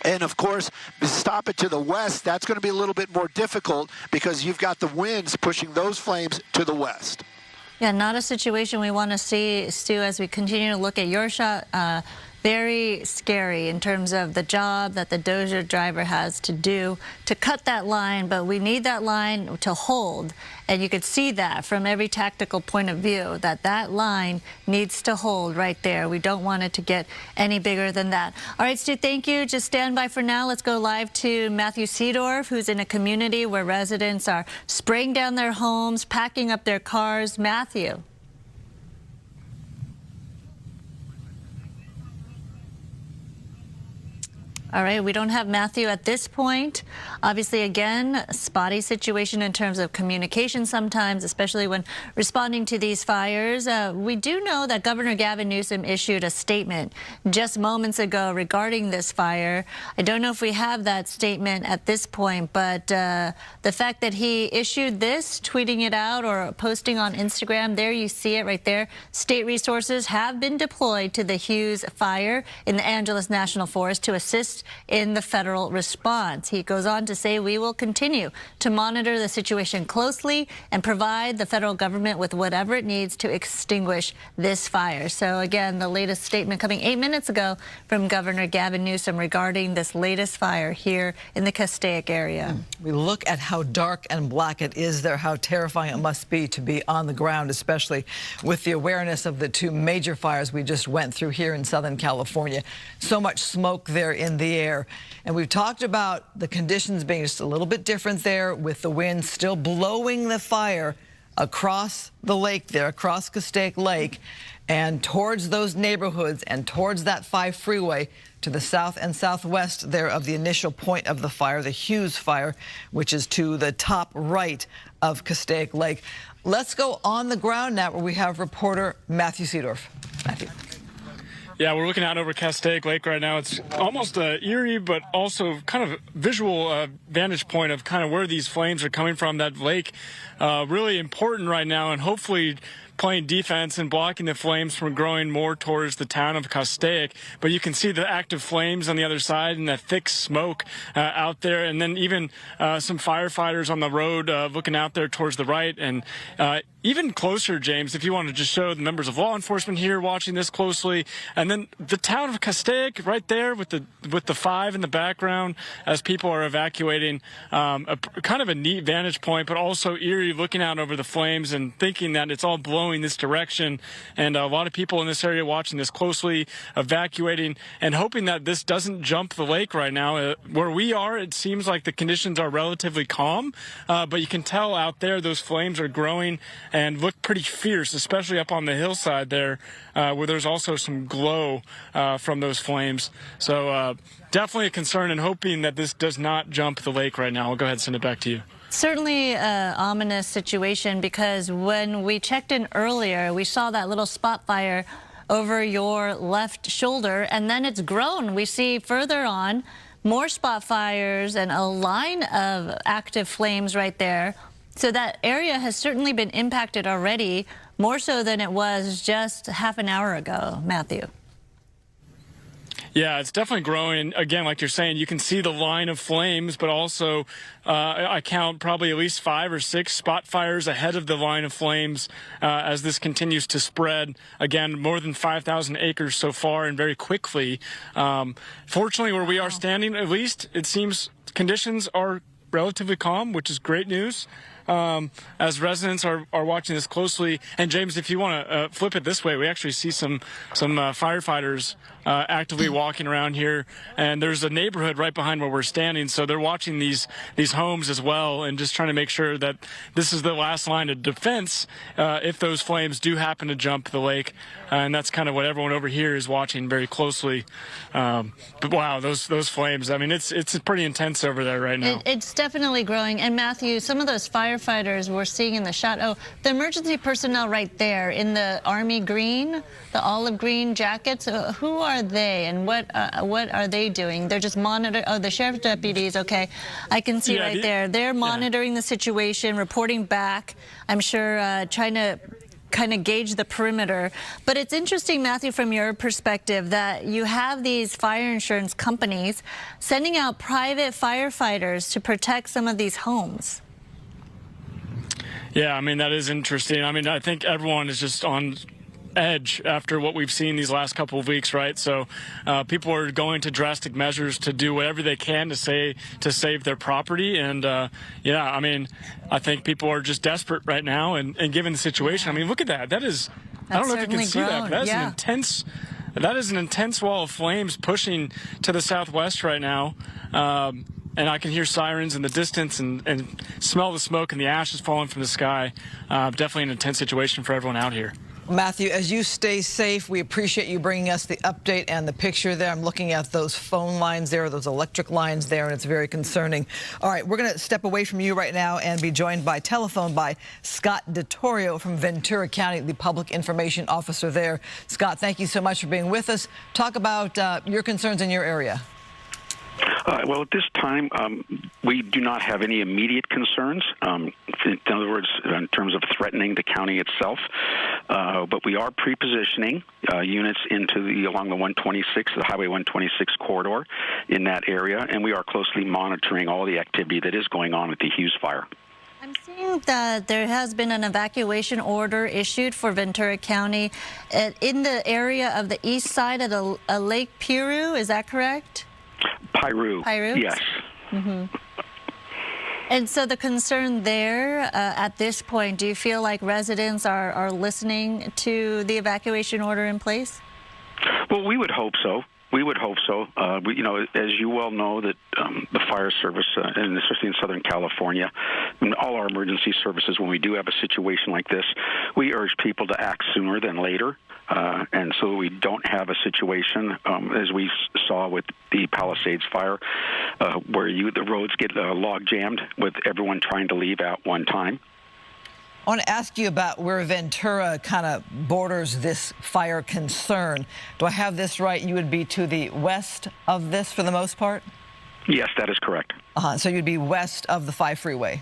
[SPEAKER 6] And, of course, stop it to the west. That's going to be a little bit more difficult because you've got the winds pushing those flames to the west.
[SPEAKER 2] Yeah, not a situation we want to see, Stu, as we continue to look at your shot. very scary in terms of the job that the dozer driver has to do to cut that line, but we need that line to hold. And you could see that from every tactical point of view, that that line needs to hold right there. We don't want it to get any bigger than that. All right, Stu, thank you. Just stand by for now. Let's go live to Matthew Seedorf, who's in a community where residents are spraying down their homes, packing up their cars. Matthew. All right, we don't have Matthew at this point. Obviously, again, spotty situation in terms of communication sometimes, especially when responding to these fires. We do know that Governor Gavin Newsom issued a statement just moments ago regarding this fire. I don't know if we have that statement at this point, but the fact that he issued this, tweeting it out or posting on Instagram, there you see it right there. State resources have been deployed to the Hughes Fire in the Angeles National Forest to assist in the federal response. He goes on to say, we will continue to monitor the situation closely and provide the federal government with whatever it needs to extinguish this fire. So again, the latest statement coming 8 minutes ago from Governor Gavin Newsom regarding this latest fire here in the Castaic area.
[SPEAKER 16] We look at how dark and black it is there, how terrifying it must be to be on the ground, especially with the awareness of the two major fires we just went through here in Southern California. So much smoke there in the air. And we've talked about the conditions being just a little bit different there, with the wind still blowing the fire across the lake there, across Castaic Lake, and towards those neighborhoods and towards that 5 freeway to the south and southwest there of the initial point of the fire, the Hughes Fire, which is to the top right of Castaic Lake. Let's go on the ground now, where we have reporter Matthew Seedorf. Matthew.
[SPEAKER 1] Yeah, we're looking out over Castaic Lake right now. It's almost eerie, but also kind of visual vantage point of kind of where these flames are coming from. That lake really important right now, and hopefully playing defense and blocking the flames from growing more towards the town of Castaic. But you can see the active flames on the other side and the thick smoke out there, and then even some firefighters on the road looking out there towards the right. And even closer, James, if you want to just show the members of law enforcement here watching this closely, and then the town of Castaic right there with the 5 in the background as people are evacuating. Kind of a neat vantage point, but also eerie, looking out over the flames and thinking that it's all blowing this direction. And a lot of people in this area watching this closely, evacuating, and hoping that this doesn't jump the lake right now. Where we are, it seems like the conditions are relatively calm, but you can tell out there those flames are growing and look pretty fierce, especially up on the hillside there, where there's also some glow from those flames. So definitely a concern, and hoping that this does not jump the lake right now. I'll go ahead and send it back to you.
[SPEAKER 2] Certainly an ominous situation, because when we checked in earlier, we saw that little spot fire over your left shoulder, and then it's grown. We see further on more spot fires and a line of active flames right there. So that area has certainly been impacted already, more so than it was just half an hour ago, Matthew.
[SPEAKER 1] Yeah, it's definitely growing. Again, like you're saying, you can see the line of flames, but also I count probably at least 5 or 6 spot fires ahead of the line of flames as this continues to spread. Again, more than 5,000 acres so far, and very quickly. Fortunately, where we are standing, at least, it seems conditions are relatively calm, which is great news. As residents are watching this closely. And James, if you want to flip it this way, we actually see some firefighters actively walking around here, and there's a neighborhood right behind where we're standing, so they're watching these homes as well, and just trying to make sure that this is the last line of defense if those flames do happen to jump the lake. And that's kind of what everyone over here is watching very closely. But wow, those flames, I mean, it's pretty intense over there right now.
[SPEAKER 2] It's definitely growing. And Matthew, some of those firefighters we're seeing in the shot, the emergency personnel right there in the army green, the olive green jackets, who are they, and what are they doing? They're just monitoring. Oh, the sheriff's deputies. Okay, I can see right there. They're monitoring the situation, reporting back. I'm sure trying to kind of gauge the perimeter. But it's interesting, Matthew, from your perspective, that you have these fire insurance companies sending out private firefighters to protect some of these homes.
[SPEAKER 1] Yeah, I mean, that is interesting. I mean, I think everyone is just on edge after what we've seen these last couple of weeks, right? So people are going to drastic measures to do whatever they can to save their property. And yeah, I mean, I think people are just desperate right now. And given the situation, I mean, look at that. That is, I don't know if you can see that, but that is that is an intense wall of flames pushing to the southwest right now. And I can hear sirens in the distance and smell the smoke and the ashes falling from the sky. Definitely an intense situation for everyone out here.
[SPEAKER 16] Matthew, as you stay safe, we appreciate you bringing us the update and the picture there. I'm looking at those phone lines there, those electric lines there, and it's very concerning. All right, we're going to step away from you right now and be joined by telephone by Scott DeTorio from Ventura County, the public information officer there. Scott, thank you so much for being with us. Talk about your concerns in your area.
[SPEAKER 8] Well, at this time, we do not have any immediate concerns. In other words, in terms of threatening the county itself, but we are pre-positioning units along the 126, the Highway 126 corridor in that area, and we are closely monitoring all the activity that is going on at the Hughes Fire.
[SPEAKER 2] I'm seeing that there has been an evacuation order issued for Ventura County in the area of the east side of the Lake Piru. Is that correct?
[SPEAKER 8] Piru. Yes.
[SPEAKER 2] Mm-hmm. And so the concern there at this point, do you feel like residents are listening to the evacuation order in place?
[SPEAKER 8] Well, we would hope so. We would hope so. You know, as you well know, that the fire service, and especially in Southern California, and all our emergency services, when we do have a situation like this, we urge people to act sooner than later. And so we don't have a situation, as we saw with the Palisades Fire, where the roads get log jammed with everyone trying to leave at one time.
[SPEAKER 16] I want to ask you about where Ventura kind of borders this fire concern. Do I have this right? You would be to the west of this for the most part?
[SPEAKER 8] Yes, that is correct.
[SPEAKER 16] So you'd be west of the 5 freeway?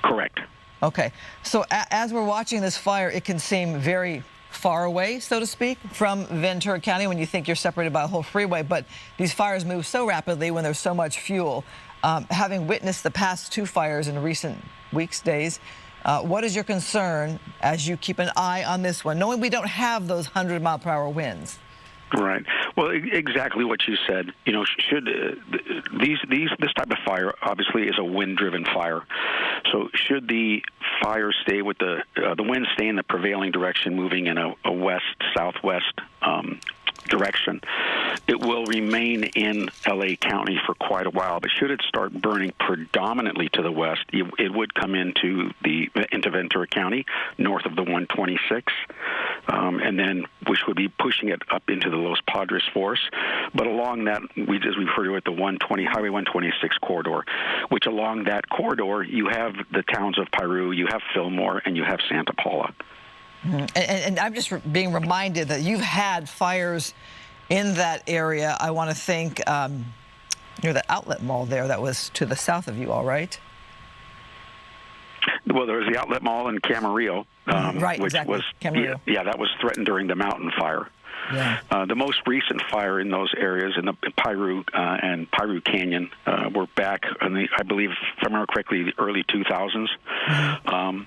[SPEAKER 8] Correct.
[SPEAKER 16] Okay. So as we're watching this fire, it can seem very far away, so to speak, from Ventura County when you think you're separated by a whole freeway. But these fires move so rapidly when there's so much fuel. Having witnessed the past 2 fires in recent weeks, days, what is your concern as you keep an eye on this one, knowing we don't have those 100-mile-per-hour winds?
[SPEAKER 8] Right. Well, exactly what you said. You know, should this type of fire obviously is a wind-driven fire. So should the fire stay with the wind stay in the prevailing direction, moving in a west-southwest direction, it will remain in L.A. County for quite a while. But should it start burning predominantly to the west, it would come into Ventura County, north of the 126, and then which would be pushing it up into the Los Padres Forest. But along that, as we refer to it, the Highway 126 corridor, which along that corridor you have the towns of Piru, you have Sylmar, and you have Santa Paula.
[SPEAKER 16] And I'm just being reminded that you've had fires in that area. I want to think near the outlet mall there that was to the south of you, all right?
[SPEAKER 8] Well, there was the outlet mall in Camarillo,
[SPEAKER 16] right,
[SPEAKER 8] which
[SPEAKER 16] exactly.
[SPEAKER 8] was
[SPEAKER 16] Camarillo.
[SPEAKER 8] Yeah, that was threatened during the mountain fire.
[SPEAKER 16] Yeah.
[SPEAKER 8] The most recent fire in those areas, in the Piru and Piru Canyon, were back in I believe, if I remember correctly, the early 2000s. Mm-hmm.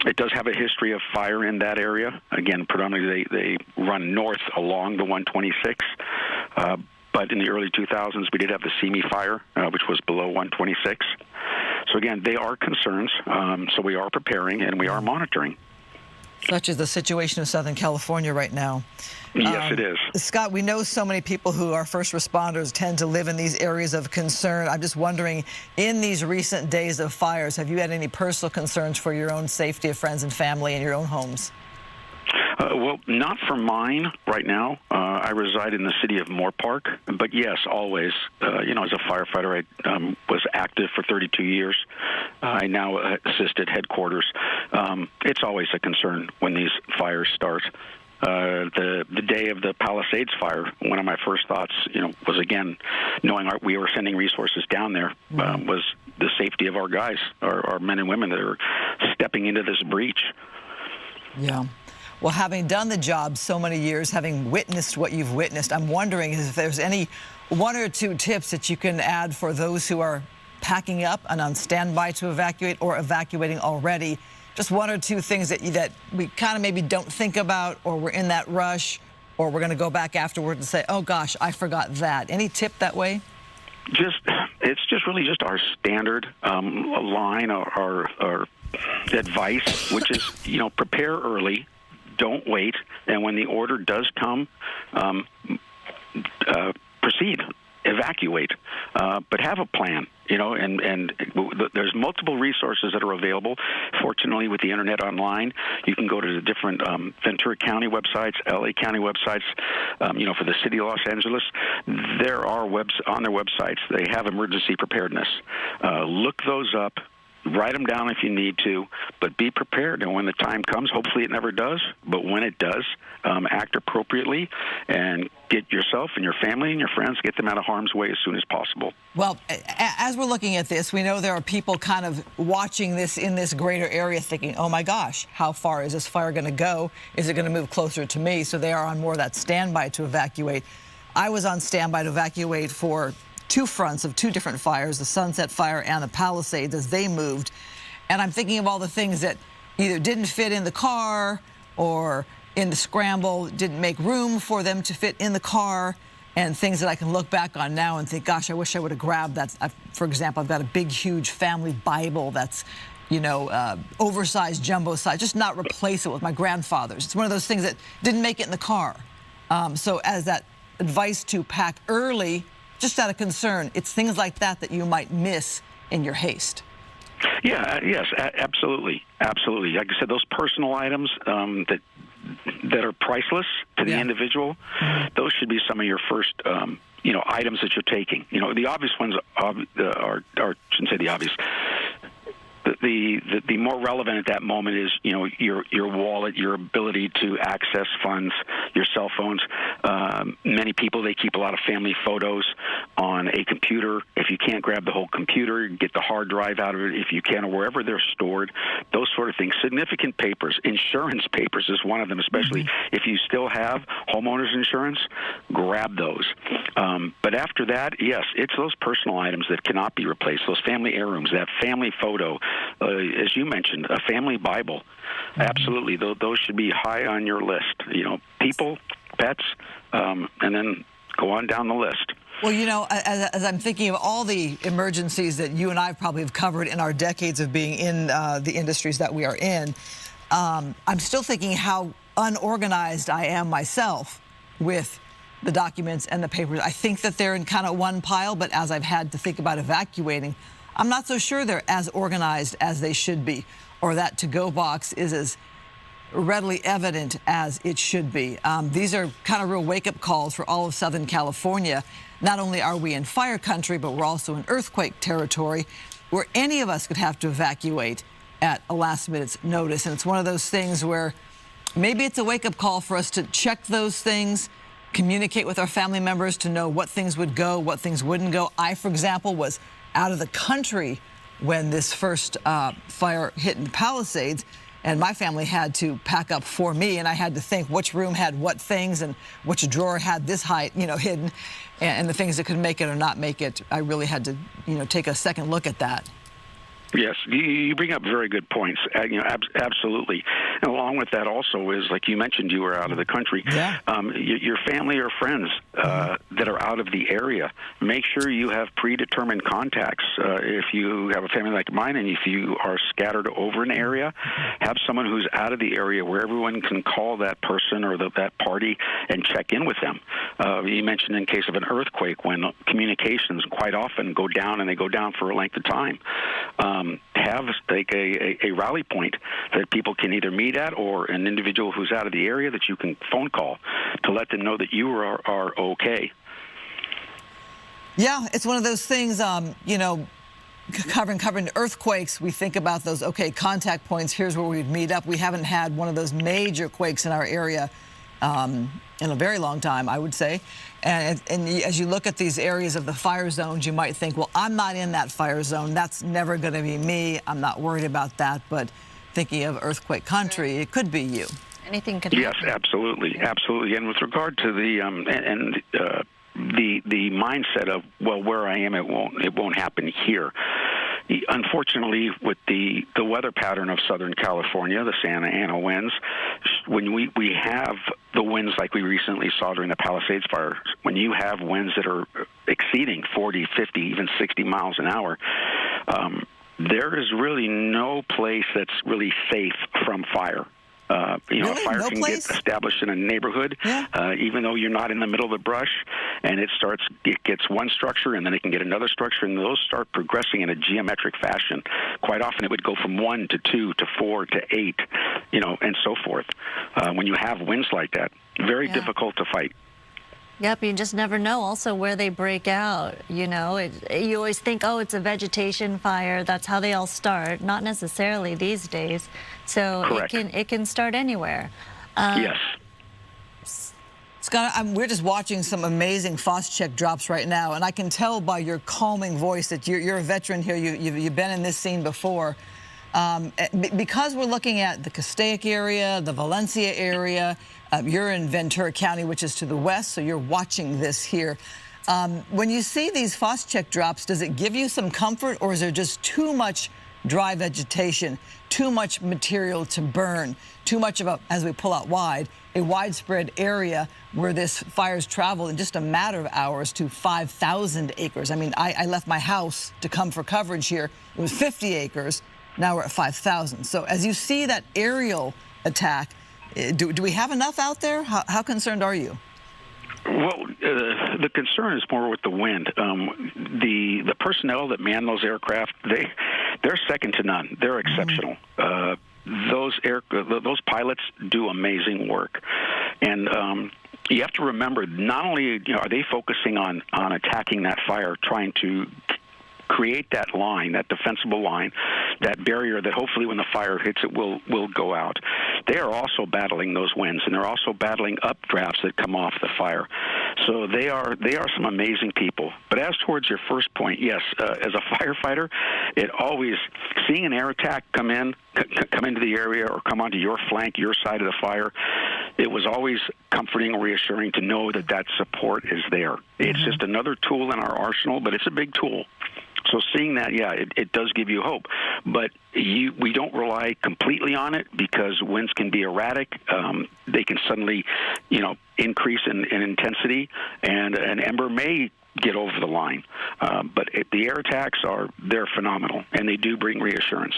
[SPEAKER 8] It does have a history of fire in that area. Again, predominantly they run north along the 126. But in the early 2000s, we did have the Sylmar fire, which was below 126. So again, they are concerns. So we are preparing and we are monitoring.
[SPEAKER 16] Such is the situation in Southern California right now.
[SPEAKER 8] Yes, it is.
[SPEAKER 16] Scott, we know so many people who are first responders tend to live in these areas of concern. I'm just wondering, in these recent days of fires, have you had any personal concerns for your own safety of friends and family in your own homes?
[SPEAKER 8] Well, not for mine right now. I reside in the city of Moore Park. But yes, always, you know, as a firefighter, I was active for 32 years. I now assist at headquarters. It's always a concern when these fires start. The day of the Palisades Fire, one of my first thoughts, you know, was again, knowing we were sending resources down there, was the safety of our guys, our men and women that are stepping into this breach.
[SPEAKER 16] Yeah. Well, having done the job so many years, having witnessed what you've witnessed, I'm wondering if there's any 1 or 2 tips that you can add for those who are packing up and on standby to evacuate or evacuating already just one or two things that we kind of maybe don't think about, or we're in that rush, or we're going to go back afterward and say, oh gosh, I forgot that. Any tip that way?
[SPEAKER 8] It's just really just our standard line or advice, which is, prepare early, don't wait, and when the order does come, proceed, evacuate, but have a plan. And there's multiple resources that are available. Fortunately, with the internet online, you can go to the different Ventura County websites, LA County websites. For the city of Los Angeles, there are on their websites, they have emergency preparedness. Look those up. Write them down if you need to, but be prepared. And when the time comes, hopefully it never does, but when it does, act appropriately and get yourself and your family and your friends, get them out of harm's way as soon as possible.
[SPEAKER 16] Well, as we're looking at this, we know there are people kind of watching this in this greater area thinking, oh my gosh, how far is this fire going to go? Is it going to move closer to me? So they are on more of that standby to evacuate. I was on standby to evacuate for two fronts of two different fires, the Sunset Fire and the Palisades, as they moved. And I'm thinking of all the things that either didn't fit in the car or in the scramble, didn't make room for them to fit in the car, and things that I can look back on now and think, gosh, I wish I would have grabbed that. For example, I've got a big, huge family Bible that's, oversized, jumbo size, just not replace it with my grandfather's. It's one of those things that didn't make it in the car. So as that advice to pack early, just out of concern, it's things like that you might miss in your haste.
[SPEAKER 8] Yeah, yes, absolutely. Absolutely. Like I said, those personal items that are priceless to the individual, those should be some of your first, items that you're taking. The obvious ones are shouldn't say the obvious. The more relevant at that moment is, your wallet, your ability to access funds, your cell phones. Many people, they keep a lot of family photos on a computer. If you can't grab the whole computer, get the hard drive out of it if you can, or wherever they're stored, those sort of things. Significant papers, insurance papers is one of them, especially if you still have homeowners insurance, grab those. But after that, yes, it's those personal items that cannot be replaced, those family heirlooms, that family photo. As you mentioned, a family Bible. Absolutely. Those should be high on your list. People, pets, and then go on down the list.
[SPEAKER 16] Well, as I'm thinking of all the emergencies that you and I probably have covered in our decades of being in the industries that we are in, I'm still thinking how unorganized I am myself with the documents and the papers. I think that they're in kind of one pile, but as I've had to think about evacuating, I'm not so sure they're as organized as they should be, or that to-go box is as readily evident as it should be. These are kind of real wake-up calls for all of Southern California. Not only are we in fire country, but we're also in earthquake territory where any of us could have to evacuate at a last minute's notice. And it's one of those things where maybe it's a wake-up call for us to check those things, communicate with our family members to know what things would go, what things wouldn't go. I, for example, was out of the country when this first fire hit in Palisades, and my family had to pack up for me, and I had to think which room had what things and which drawer had this height, hidden, and the things that could make it or not make it. I really had to, take a second look at that.
[SPEAKER 8] Yes, you bring up very good points. Absolutely. And along with that also is, like you mentioned, you were out of the country.
[SPEAKER 16] Yeah.
[SPEAKER 8] Your family or friends that are out of the area, make sure you have predetermined contacts. If you have a family like mine and if you are scattered over an area, have someone who's out of the area where everyone can call that person or that party and check in with them. You mentioned in case of an earthquake when communications quite often go down, and they go down for a length of time. Have like a rally point that people can either meet at, or an individual who's out of the area that you can phone call to let them know that you are okay.
[SPEAKER 16] Yeah, it's one of those things, covering earthquakes, we think about those, okay, contact points, here's where we'd meet up. We haven't had one of those major quakes in our area in a very long time, I would say. And as you look at these areas of the fire zones, you might think, well, I'm not in that fire zone. That's never going to be me. I'm not worried about that. But thinking of earthquake country, it could be you.
[SPEAKER 2] Anything could happen.
[SPEAKER 8] Yes, absolutely, absolutely. And with regard to the mindset of, well, where I am, it won't happen here. unfortunately, with the weather pattern of Southern California, the Santa Ana winds, when we have the winds like we recently saw during the Palisades Fire, when you have winds that are exceeding 40, 50, even 60 miles an hour, there is really no place that's really safe from fire.
[SPEAKER 16] Really?
[SPEAKER 8] A fire
[SPEAKER 16] No
[SPEAKER 8] can
[SPEAKER 16] place?
[SPEAKER 8] get established in a neighborhood, even though you're not in the middle of the brush, and it gets one structure, and then it can get another structure, and those start progressing in a geometric fashion. Quite often it would go from 1 to 2 to 4 to 8, and so forth. When you have winds like that, very difficult to fight.
[SPEAKER 2] Yep, you just never know also where they break out, you always think, oh, it's a vegetation fire, that's how they all start. Not necessarily these days. So it can start anywhere.
[SPEAKER 8] Yes.
[SPEAKER 16] Scott, we're just watching some amazing Phos-Check drops right now, and I can tell by your calming voice that you're a veteran here. You've been in this scene before. Because we're looking at the Castaic area, the Valencia area, you're in Ventura County, which is to the west, so you're watching this here. When you see these Phos-Check drops, does it give you some comfort, or is there just too much dry vegetation, too much material to burn, too much of as we pull out wide, a widespread area where this fire's traveled in just a matter of hours to 5,000 acres? I mean, I left my house to come for coverage here. It was 50 acres. Now we're at 5,000. So as you see that aerial attack, do we have enough out there? How concerned are you?
[SPEAKER 8] Well, the concern is more with the wind. The personnel that man those aircraft, they're second to none. They're exceptional. Those pilots do amazing work, and you have to remember, not only are they focusing on attacking that fire, trying to create that line, that defensible line, that barrier that hopefully when the fire hits it will go out. They are also battling those winds, and they're also battling updrafts that come off the fire. So they are some amazing people. But as towards your first point, yes, as a firefighter, it always, seeing an air attack come into the area or come onto your flank, your side of the fire, it was always comforting and reassuring to know that support is there. It's just another tool in our arsenal, but it's a big tool. So seeing that, yeah, it does give you hope. But we don't rely completely on it because winds can be erratic. They can suddenly, increase in intensity, and an ember may get over the line. But the air attacks they're phenomenal, and they do bring reassurance.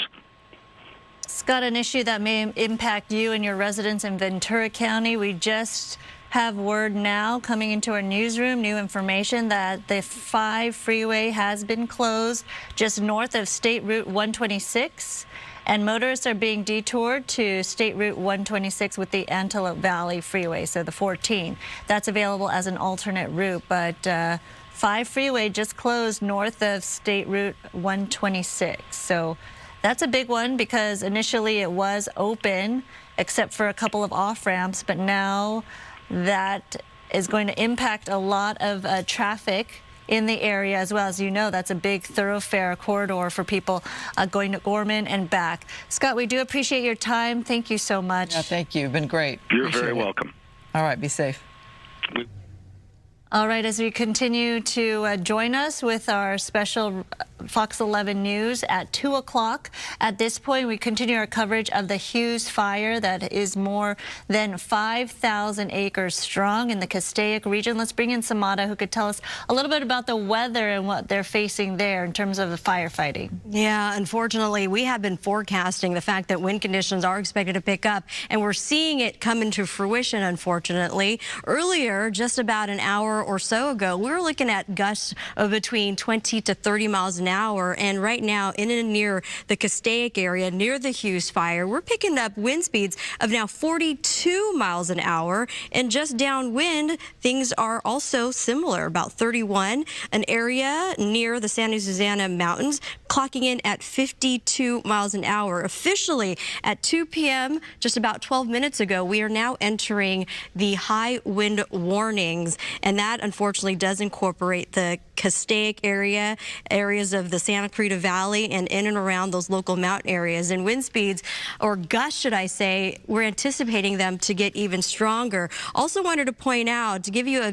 [SPEAKER 2] Scott, an issue that may impact you and your residents in Ventura County. We just have word now coming into our newsroom, new information that the 5 freeway has been closed just north of State Route 126, and motorists are being detoured to State Route 126 with the Antelope Valley Freeway, so the 14. That's available as an alternate route, but 5 freeway just closed north of State Route 126. So that's a big one because initially it was open except for a couple of off-ramps, but now that is going to impact a lot of traffic in the area as well. As you know, that's a big thoroughfare corridor for people going to Gorman and back. Scott, we do appreciate your time. Thank you so much.
[SPEAKER 16] Yeah, thank you. You've been great.
[SPEAKER 8] You're very welcome.
[SPEAKER 16] All right, be safe.
[SPEAKER 2] All right, as we continue to join us with our special Fox 11 News at 2 o'clock. At this point, we continue our coverage of the Hughes Fire that is more than 5,000 acres strong in the Castaic region. Let's bring in Samada, who could tell us a little bit about the weather and what they're facing there in terms of the firefighting.
[SPEAKER 5] Yeah, unfortunately, we have been forecasting the fact that wind conditions are expected to pick up, and we're seeing it come into fruition, unfortunately. Earlier, just about an hour or so ago, we were looking at gusts of between 20 to 30 miles an hour, and right now in and near the Castaic area, near the Hughes Fire, we're picking up wind speeds of now 42 miles an hour, and just downwind, things are also similar, about 31. An area near the Santa Susana Mountains clocking in at 52 miles an hour. Officially at 2 p.m., just about 12 minutes ago, we are now entering the high wind warnings, and that unfortunately does incorporate the Castaic area, areas of the Santa Clarita Valley, and in and around those local mountain areas. And wind speeds, or gusts, should I say, we're anticipating them to get even stronger. Also wanted to point out, to give you a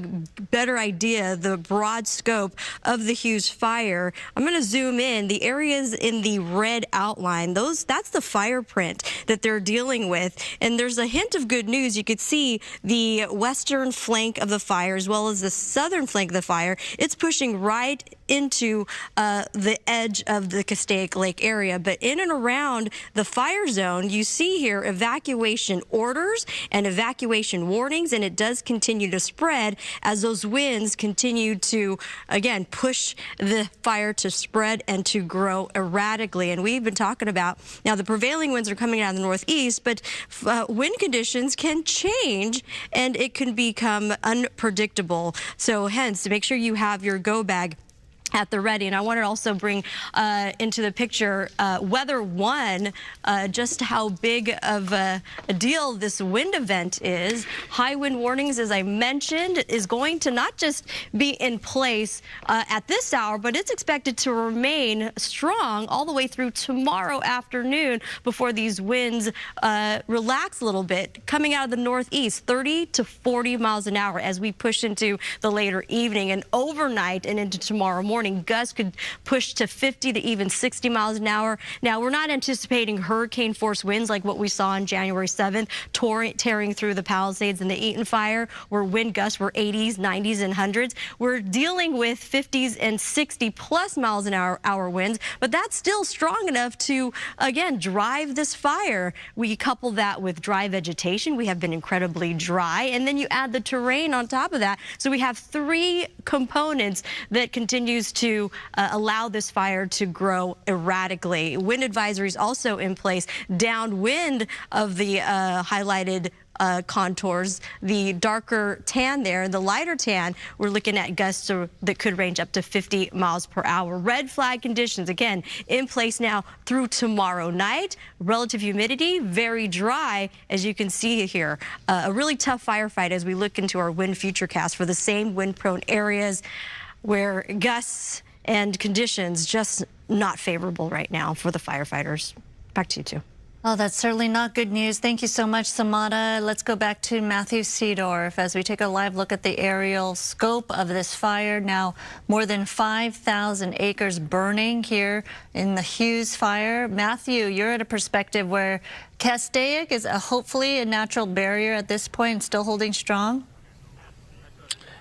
[SPEAKER 5] better idea, the broad scope of the Hughes Fire. I'm going to zoom in. The areas in the red outline, that's the fire print that they're dealing with. And there's a hint of good news. You could see the western flank of the fire as well as the southern flank of the fire. It's pushing right into the edge of the Castaic Lake area. But in and around the fire zone, you see here evacuation orders and evacuation warnings, and it does continue to spread as those winds continue to, again, push the fire to spread and to grow erratically. And we've been talking about, now the prevailing winds are coming out of the northeast, but wind conditions can change and it can become unpredictable. So hence, make sure you have your go bag at the ready. And I want to also bring into the picture Weather One, just how big of a deal this wind event is. High wind warnings, as I mentioned, is going to not just be in place at this hour, but it's expected to remain strong all the way through tomorrow afternoon before these winds relax a little bit. Coming out of the northeast, 30 to 40 miles an hour as we push into the later evening and overnight and into tomorrow morning. Gusts could push to 50 to even 60 miles an hour. Now, we're not anticipating hurricane force winds like what we saw on January 7th, tearing through the Palisades and the Eaton Fire, where wind gusts were 80s, 90s, and 100s. We're dealing with 50s and 60-plus miles an hour winds, but that's still strong enough to, again, drive this fire. We couple that with dry vegetation. We have been incredibly dry, and then you add the terrain on top of that. So we have three components that continues to allow this fire to grow erratically. Wind advisories also in place downwind of the highlighted contours. The darker tan there, the lighter tan, we're looking at gusts that could range up to 50 miles per hour. Red flag conditions, again, in place now through tomorrow night. Relative humidity, very dry, as you can see here. A really tough firefight as we look into our wind futurecast for the same wind-prone areas where gusts and conditions just not favorable right now for the firefighters. Back to you two.
[SPEAKER 2] Oh, that's certainly not good news. Thank you so much, Samada. Let's go back to Matthew Seedorf as we take a live look at the aerial scope of this fire. Now, more than 5,000 acres burning here in the Hughes Fire. Matthew, you're at a perspective where Castaic is hopefully a natural barrier at this point, still holding strong.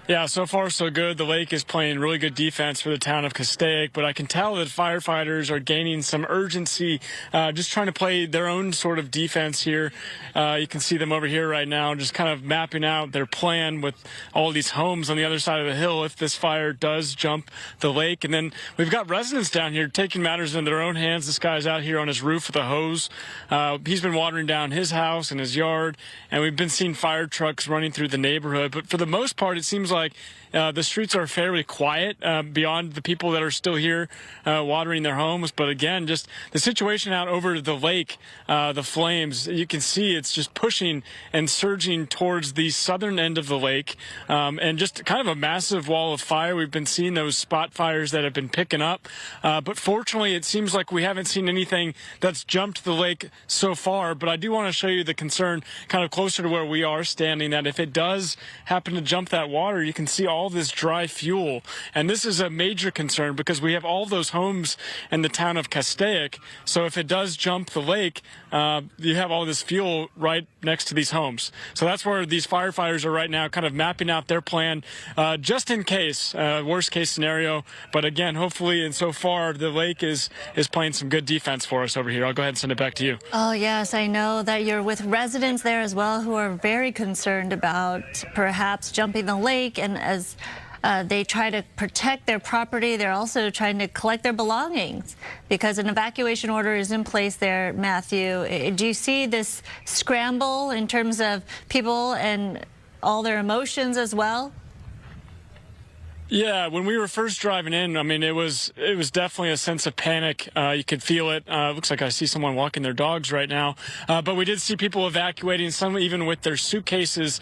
[SPEAKER 1] Yeah, so far so good. The lake is playing really good defense for the town of Castaic, but I can tell that firefighters are gaining some urgency, just trying to play their own sort of defense here. You can see them over here right now, just kind of mapping out their plan with all these homes on the other side of the hill if this fire does jump the lake. And then we've got residents down here taking matters into their own hands. This guy's out here on his roof with a hose. He's been watering down his house and his yard, and we've been seeing fire trucks running through the neighborhood. But for the most part, it seems like the streets are fairly quiet beyond the people that are still here watering their homes. But again, just the situation out over the lake, the flames, you can see it's just pushing and surging towards the southern end of the lake, and just kind of a massive wall of fire. We've been seeing those spot fires that have been picking up. But fortunately, it seems like we haven't seen anything that's jumped the lake so far. But I do want to show you the concern kind of closer to where we are standing, that if it does happen to jump that water, you can see all this dry fuel. And this is a major concern because we have all those homes in the town of Castaic. So if it does jump the lake, you have all this fuel right next to these homes. So that's where these firefighters are right now, kind of mapping out their plan, just in case, worst case scenario. But again, hopefully, and so far, the lake is playing some good defense for us over here. I'll go ahead and send it back to you.
[SPEAKER 2] Oh, yes, I know that you're with residents there as well who are very concerned about perhaps jumping the lake, and as they try to protect their property, they're also trying to collect their belongings because an evacuation order is in place there, Matthew. Do you see this scramble in terms of people and all their emotions as well?
[SPEAKER 1] Yeah, when we were first driving in, I mean, it was definitely a sense of panic. You could feel it. Looks like I see someone walking their dogs right now. But we did see people evacuating, some even with their suitcases,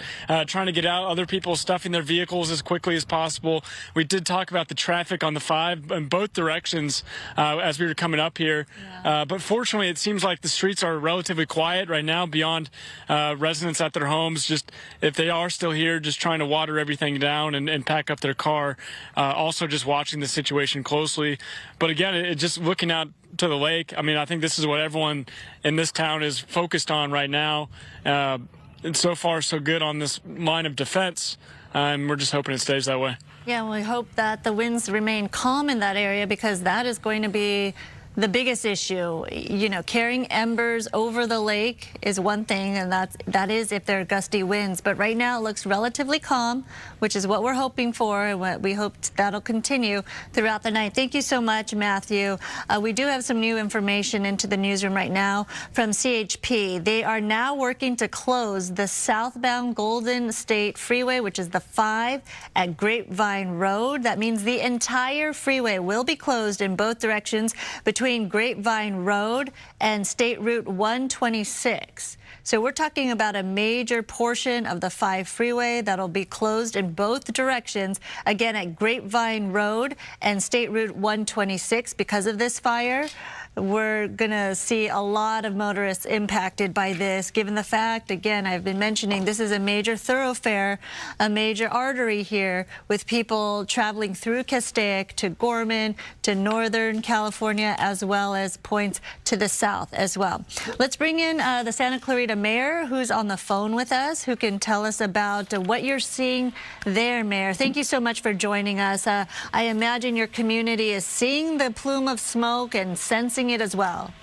[SPEAKER 1] trying to get out. Other people stuffing their vehicles as quickly as possible. We did talk about the traffic on the 5 in both directions as we were coming up here. Yeah. But fortunately, it seems like the streets are relatively quiet right now beyond residents at their homes. Just if they are still here, just trying to water everything down and pack up their car. Also just watching the situation closely. But again, just looking out to the lake, I mean, I think this is what everyone in this town is focused on right now. And so far, so good on this line of defense. And we're just hoping it stays that way.
[SPEAKER 2] Yeah, well, we hope that the winds remain calm in that area, because that is going to be the biggest issue. You know, carrying embers over the lake is one thing, and that is if there are gusty winds. But right now it looks relatively calm, which is what we're hoping for, and what we hope that'll continue throughout the night. Thank you so much, Matthew. We do have some new information into the newsroom right now from CHP. They are now working to close the southbound Golden State Freeway, which is the 5 at Grapevine Road. That means the entire freeway will be closed in both directions between Grapevine Road and State Route 126. So we're talking about a major portion of the 5 freeway that'll be closed in both directions, again at Grapevine Road and State Route 126 because of this fire. We're going to see a lot of motorists impacted by this, given the fact, again, I've been mentioning this is a major thoroughfare, a major artery here, with people traveling through Castaic to Gorman, to Northern California, as well as points to the south as well. Let's bring in the Santa Clarita mayor, who's on the phone with us, who can tell us about what you're seeing there, Mayor. Thank you so much for joining us. I imagine your community is seeing the plume of smoke and sensing it as well.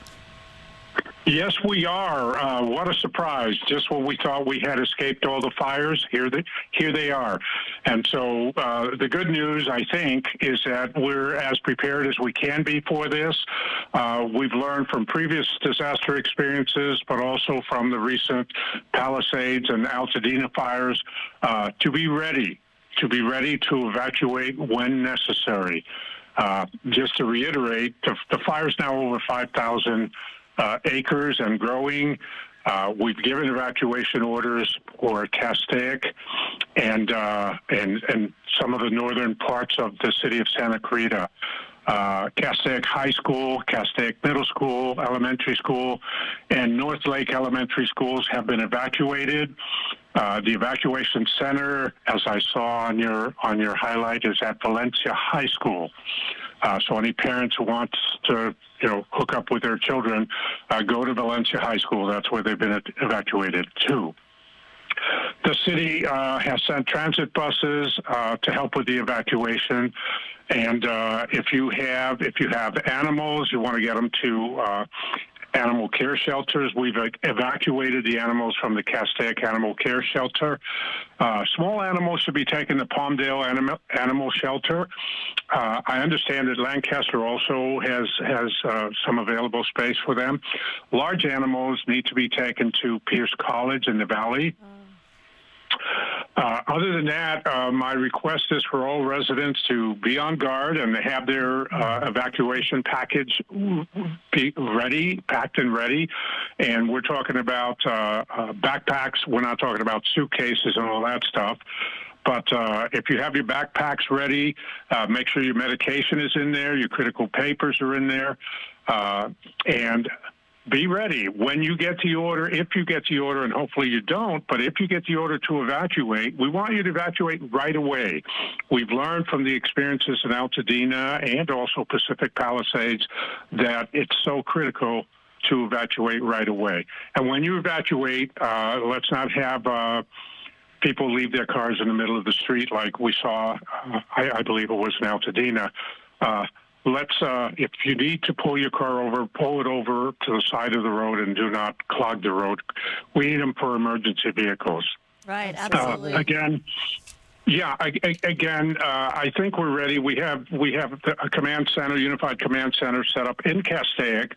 [SPEAKER 9] Yes, we are. What a surprise. Just when we thought we had escaped all the fires, here they are. And so the good news, I think, is that we're as prepared as we can be for this. We've learned from previous disaster experiences, but also from the recent Palisades and Altadena fires, to be ready to evacuate when necessary. Just to reiterate, the fire's now over 5,000 acres and growing. We've given evacuation orders for Castaic and some of the northern parts of the city of Santa Clarita. Castaic High School, Castaic Middle School, Elementary School, and North Lake Elementary Schools have been evacuated. The evacuation center, as I saw on your highlight, is at Valencia High School. So any parents who want to, hook up with their children, go to Valencia High School. That's where they've been evacuated to. The city has sent transit buses to help with the evacuation. And if you have animals, you want to get them to animal care shelters. We've evacuated the animals from the Castaic Animal Care Shelter. Small animals should be taken to Palmdale Animal Shelter. I understand that Lancaster also has some available space for them. Large animals need to be taken to Pierce College in the Valley. Other than that, my request is for all residents to be on guard and have their evacuation package be ready, packed and ready. And we're talking about backpacks. We're not talking about suitcases and all that stuff. But if you have your backpacks ready, make sure your medication is in there, your critical papers are in there, and be ready when you get the order, if you get the order, and hopefully you don't, but if you get the order to evacuate, we want you to evacuate right away. We've learned from the experiences in Altadena and also Pacific Palisades that it's so critical to evacuate right away. And when you evacuate, let's not have people leave their cars in the middle of the street like we saw, I believe it was in Altadena. If you need to pull your car over, pull it over to the side of the road and do not clog the road. We need them for emergency vehicles.
[SPEAKER 2] Right, absolutely.
[SPEAKER 9] Yeah, again, I think we're ready. We have a command center, unified command center set up in Castaic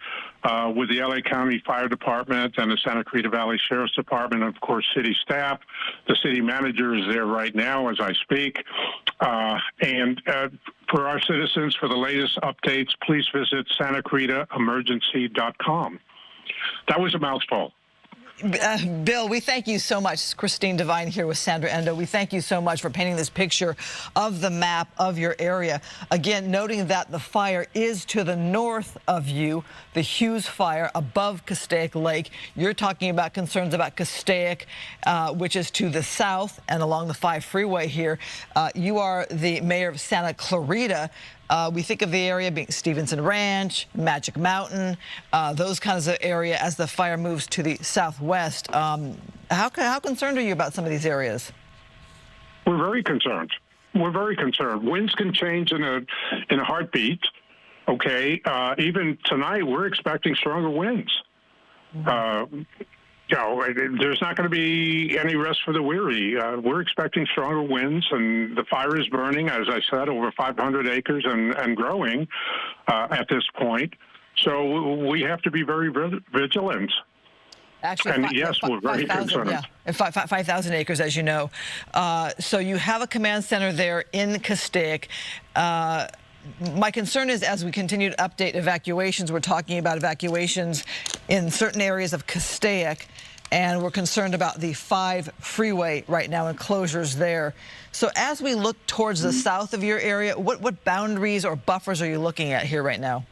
[SPEAKER 9] with the LA County Fire Department and the Santa Clarita Valley Sheriff's Department, and of course, city staff. The city manager is there right now as I speak. And for our citizens, for the latest updates, please visit SantaClaritaEmergency.com. That was a mouthful.
[SPEAKER 16] Bill, we thank you so much. Christine Devine here with Sandra Endo. We thank you so much for painting this picture of the map of your area. Again, noting that the fire is to the north of you, the Hughes Fire above Castaic Lake. You're talking about concerns about Castaic, which is to the south and along the 5 freeway here. You are the mayor of Santa Clarita. We think of the area being Stevenson Ranch, Magic Mountain, those kinds of area as the fire moves to the southwest. How concerned are you about some of these areas?
[SPEAKER 9] We're very concerned. We're very concerned. Winds can change in a heartbeat. Okay, even tonight we're expecting stronger winds. You know, there's not going to be any rest for the weary. We're expecting stronger winds, and the fire is burning, as I said, over 500 acres and growing at this point. So we have to be very vigilant.
[SPEAKER 16] Actually,
[SPEAKER 9] and yes, we're very concerned.
[SPEAKER 16] Yeah, 5,000 acres, as you know. So you have a command center there in Castaic. My concern is, as we continue to update evacuations, we're talking about evacuations in certain areas of Castaic, and we're concerned about the 5 freeway right now and closures there. So as we look towards the south of your area, what boundaries or buffers are you looking at here right now?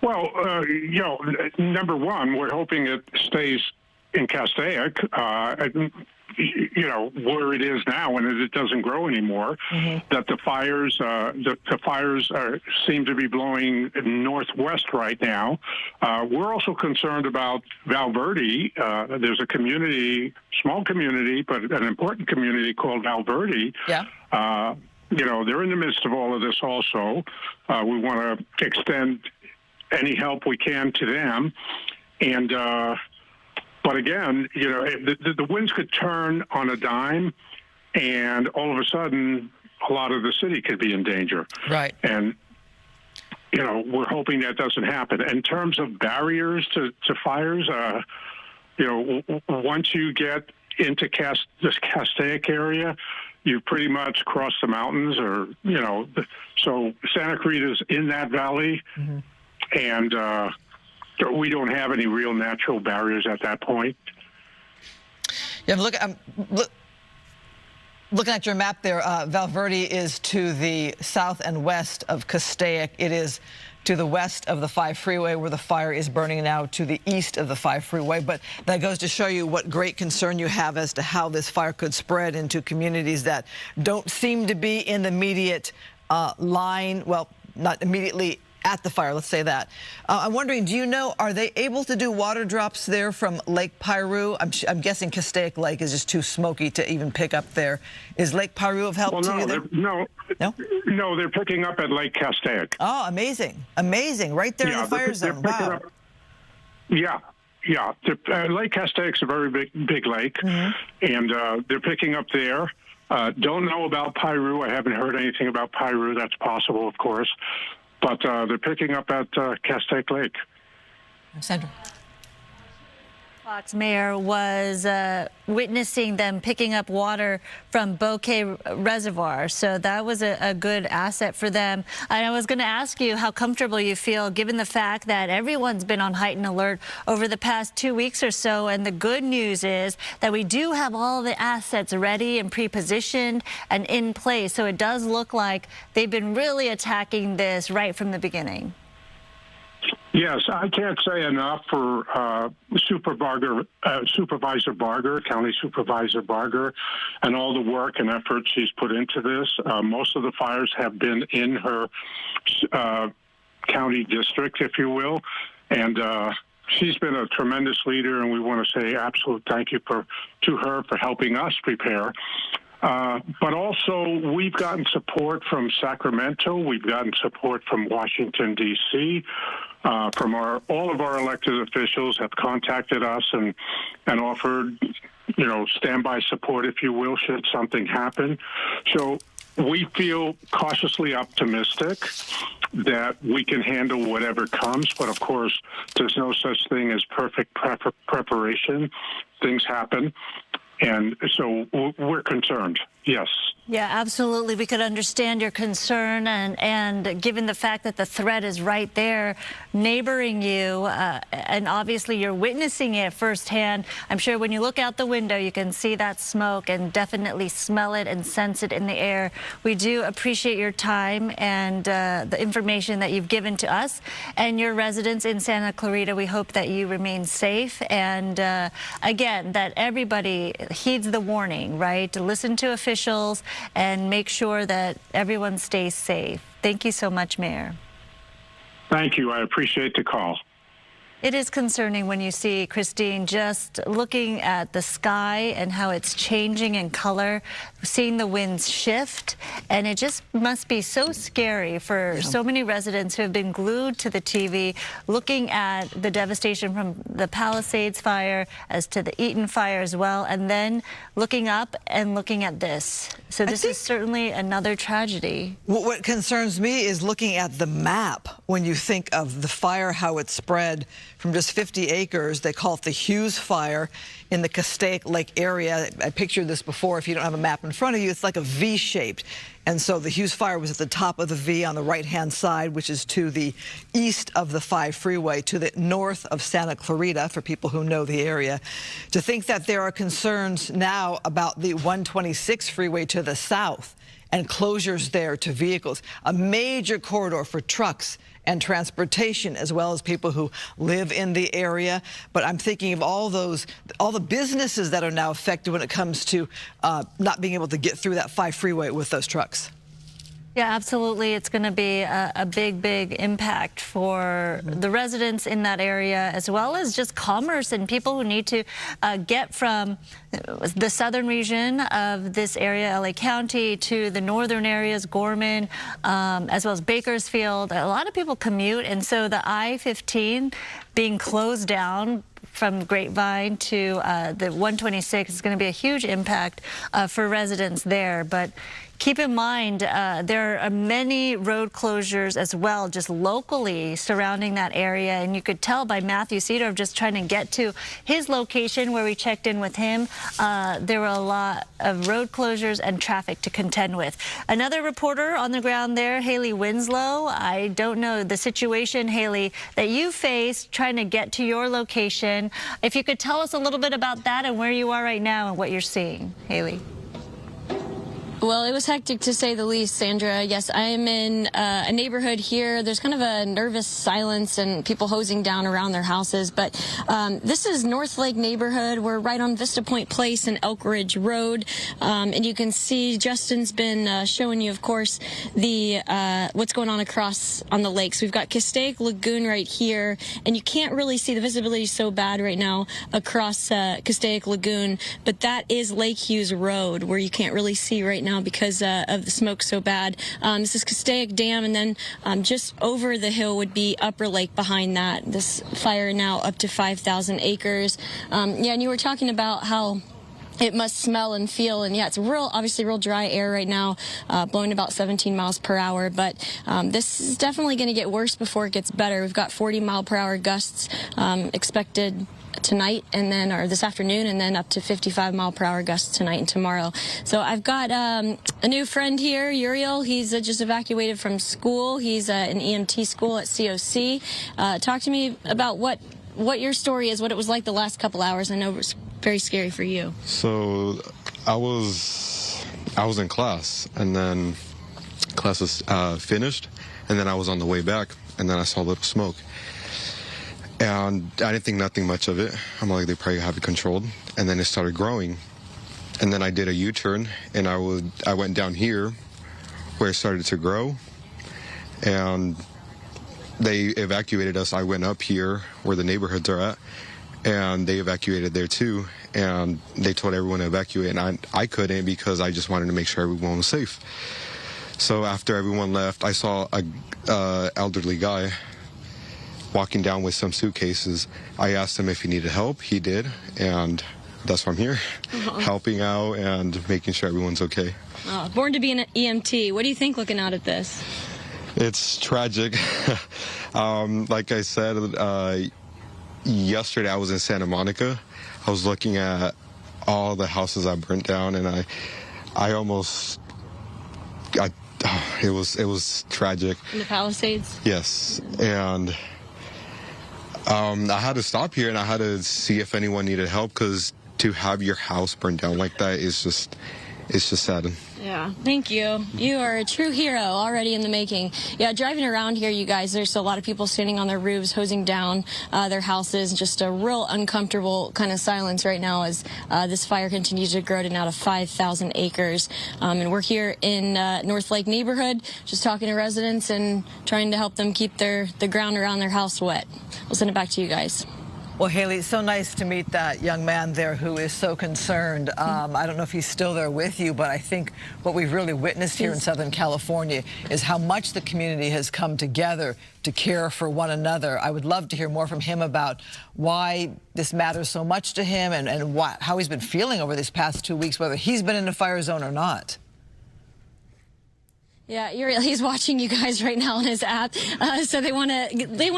[SPEAKER 9] Well, you know, number one, we're hoping it stays in Castaic, you know, where it is now, and it doesn't grow anymore. That the fires, seem to be blowing northwest right now. We're also concerned about Val Verde. There's a community, small community, but an important community called Val Verde. Yeah. You know, they're in the midst of all of this also. We want to extend any help we can to them. And, but again, you know, the winds could turn on a dime, and all of a sudden, a lot of the city could be in danger. Right. And, you know, we're hoping that doesn't happen. In terms of barriers to fires, you know, once you get into this Castaic area, you pretty much cross the mountains, or, you know, so Santa Clarita's in that valley, and we don't have any real natural barriers at that point.
[SPEAKER 16] Yeah, looking at your map there, Val Verde is to the south and west of Castaic. It is to the west of the 5 freeway, where the fire is burning now, to the east of the 5 freeway. But that goes to show you what great concern you have as to how this fire could spread into communities that don't seem to be in the immediate line, well, not immediately at the fire, let's say that. I'm wondering, do you know, are they able to do water drops there from Lake Piru? I'm guessing Castaic Lake is just too smoky to even pick up there. Is Lake Piru of help to you there?
[SPEAKER 9] No, they're picking up at Lake Castaic.
[SPEAKER 16] Oh, amazing. Amazing. Right there in the fire zone. Wow.
[SPEAKER 9] Yeah. Lake Castaic's a very big lake, and they're picking up there. Don't know about Piru. I haven't heard anything about Piru. That's possible, of course. But they're picking up at Castaic Lake.
[SPEAKER 16] Sandra.
[SPEAKER 2] Fox Mayor was witnessing them picking up water from Bouquet Reservoir, so that was a good asset for them. And I was going to ask you how comfortable you feel given the fact that everyone's been on heightened alert over the past 2 weeks or so, and the good news is that we do have all the assets ready and pre-positioned and in place, so it does look like they've been really attacking this right from the beginning.
[SPEAKER 9] Yes, I can't say enough for Supervisor Barger, County Supervisor Barger, and all the work and effort she's put into this. Most of the fires have been in her county district, if you will, and she's been a tremendous leader, and we want to say absolute thank you to her for helping us prepare. But also, we've gotten support from Sacramento. We've gotten support from Washington, D.C. From all of our elected officials have contacted us and offered, standby support, if you will, should something happen. So we feel cautiously optimistic that we can handle whatever comes. But, of course, there's no such thing as perfect preparation. Things happen. And so we're concerned, yes.
[SPEAKER 2] Yeah, absolutely. We could understand your concern, and given the fact that the threat is right there, neighboring you, and obviously you're witnessing it firsthand. I'm sure when you look out the window, you can see that smoke and definitely smell it and sense it in the air. We do appreciate your time and the information that you've given to us and your residents in Santa Clarita. We hope that you remain safe, and again, that everybody heeds the warning, right? To listen to officials and make sure that everyone stays safe. Thank you so much, Mayor.
[SPEAKER 9] Thank you. I appreciate the call.
[SPEAKER 2] It is concerning when you see, Christine, just looking at the sky and how it's changing in color, seeing the winds shift, and it just must be so scary for so many residents who have been glued to the TV, looking at the devastation from the Palisades Fire as to the Eaton Fire as well, and then looking up and looking at this. So this is certainly another tragedy.
[SPEAKER 16] What concerns me is looking at the map when you think of the fire, how it spread from just 50 acres. They call it the Hughes Fire in the Castaic Lake area. I pictured this before. If you don't have a map in front of you, it's like a V-shaped. And so the Hughes Fire was at the top of the V on the right-hand side, which is to the east of the 5 freeway, to the north of Santa Clarita, for people who know the area. To think that there are concerns now about the 126 freeway to the south and closures there to vehicles, a major corridor for trucks and transportation, as well as people who live in the area. But I'm thinking of all the businesses that are now affected when it comes to not being able to get through that 5 freeway with those trucks.
[SPEAKER 2] Yeah, absolutely. It's going to be a big, big impact for the residents in that area, as well as just commerce and people who need to get from the southern region of this area, LA County, to the northern areas, Gorman, as well as Bakersfield. A lot of people commute, and so the I-15 being closed down from Grapevine to the 126 is going to be a huge impact for residents there. But keep in mind, there are many road closures as well, just locally surrounding that area. And you could tell by Matthew Cedar just trying to get to his location where we checked in with him. There were a lot of road closures and traffic to contend with. Another reporter on the ground there, Haley Winslow. I don't know the situation, Haley, that you faced trying to get to your location. If you could tell us a little bit about that and where you are right now and what you're seeing, Haley.
[SPEAKER 10] Well, it was hectic to say the least, Sandra. Yes, I am in a neighborhood here. There's kind of a nervous silence and people hosing down around their houses. But this is North Lake neighborhood. We're right on Vista Point Place and Elk Ridge Road. And you can see Justin's been showing you, of course, the what's going on across on the lakes. We've got Castaic Lagoon right here. And you can't really see, the visibility is so bad right now across Castaic Lagoon. But that is Lake Hughes Road, where you can't really see right now because of the smoke so bad. This is Castaic Dam, and then just over the hill would be Upper Lake behind that. This fire now up to 5,000 acres. Yeah, and you were talking about how it must smell and feel, and yeah, it's obviously real dry air right now, blowing about 17 miles per hour, but this is definitely going to get worse before it gets better. We've got 40-mile-per-hour gusts expected tonight or this afternoon, and then up to 55-mile-per-hour gusts tonight and tomorrow. So I've got a new friend here, Uriel. He's just evacuated from school. He's in EMT school at COC. Talk to me about what your story is, what it was like the last couple hours. I know it was very scary for you.
[SPEAKER 22] So I was in class, and then class was finished, and then I was on the way back, and then I saw a little smoke. And I didn't think nothing much of it. I'm like, they probably have it controlled. And then it started growing. And then I did a U-turn, and I went down here where it started to grow. And they evacuated us. I went up here where the neighborhoods are at. and they evacuated there too, and they told everyone to evacuate, and I couldn't because I just wanted to make sure everyone was safe. So after everyone left, I saw a elderly guy walking down with some suitcases. I asked him if he needed help. He did, and that's why I'm here, helping out and making sure everyone's okay.
[SPEAKER 10] Born to be an EMT. What do you think looking out at this?
[SPEAKER 22] It's tragic. Like I said, yesterday it was in Santa Monica. I was looking at all the houses I burnt down, and it was tragic.
[SPEAKER 10] In the Palisades?
[SPEAKER 22] Yes, and I had to stop here and I had to see if anyone needed help, because to have your house burned down like that is just, it's just sad.
[SPEAKER 10] Yeah, thank you. You are a true hero already in the making. Yeah, driving around here, you guys, there's a lot of people standing on their roofs, hosing down their houses. Just a real uncomfortable kind of silence right now as this fire continues to grow to now to 5,000 acres. And we're here in North Lake neighborhood, just talking to residents and trying to help them keep the ground around their house wet. We'll send it back to you guys.
[SPEAKER 16] Well, Haley, it's so nice to meet that young man there who is so concerned. I don't know if he's still there with you, but I think what we've really witnessed here in Southern California is how much the community has come together to care for one another. I would love to hear more from him about why this matters so much to him and how he's been feeling over these past 2 weeks, whether he's been in a fire zone or not.
[SPEAKER 10] Yeah, he's watching you guys right now on his app, so they want to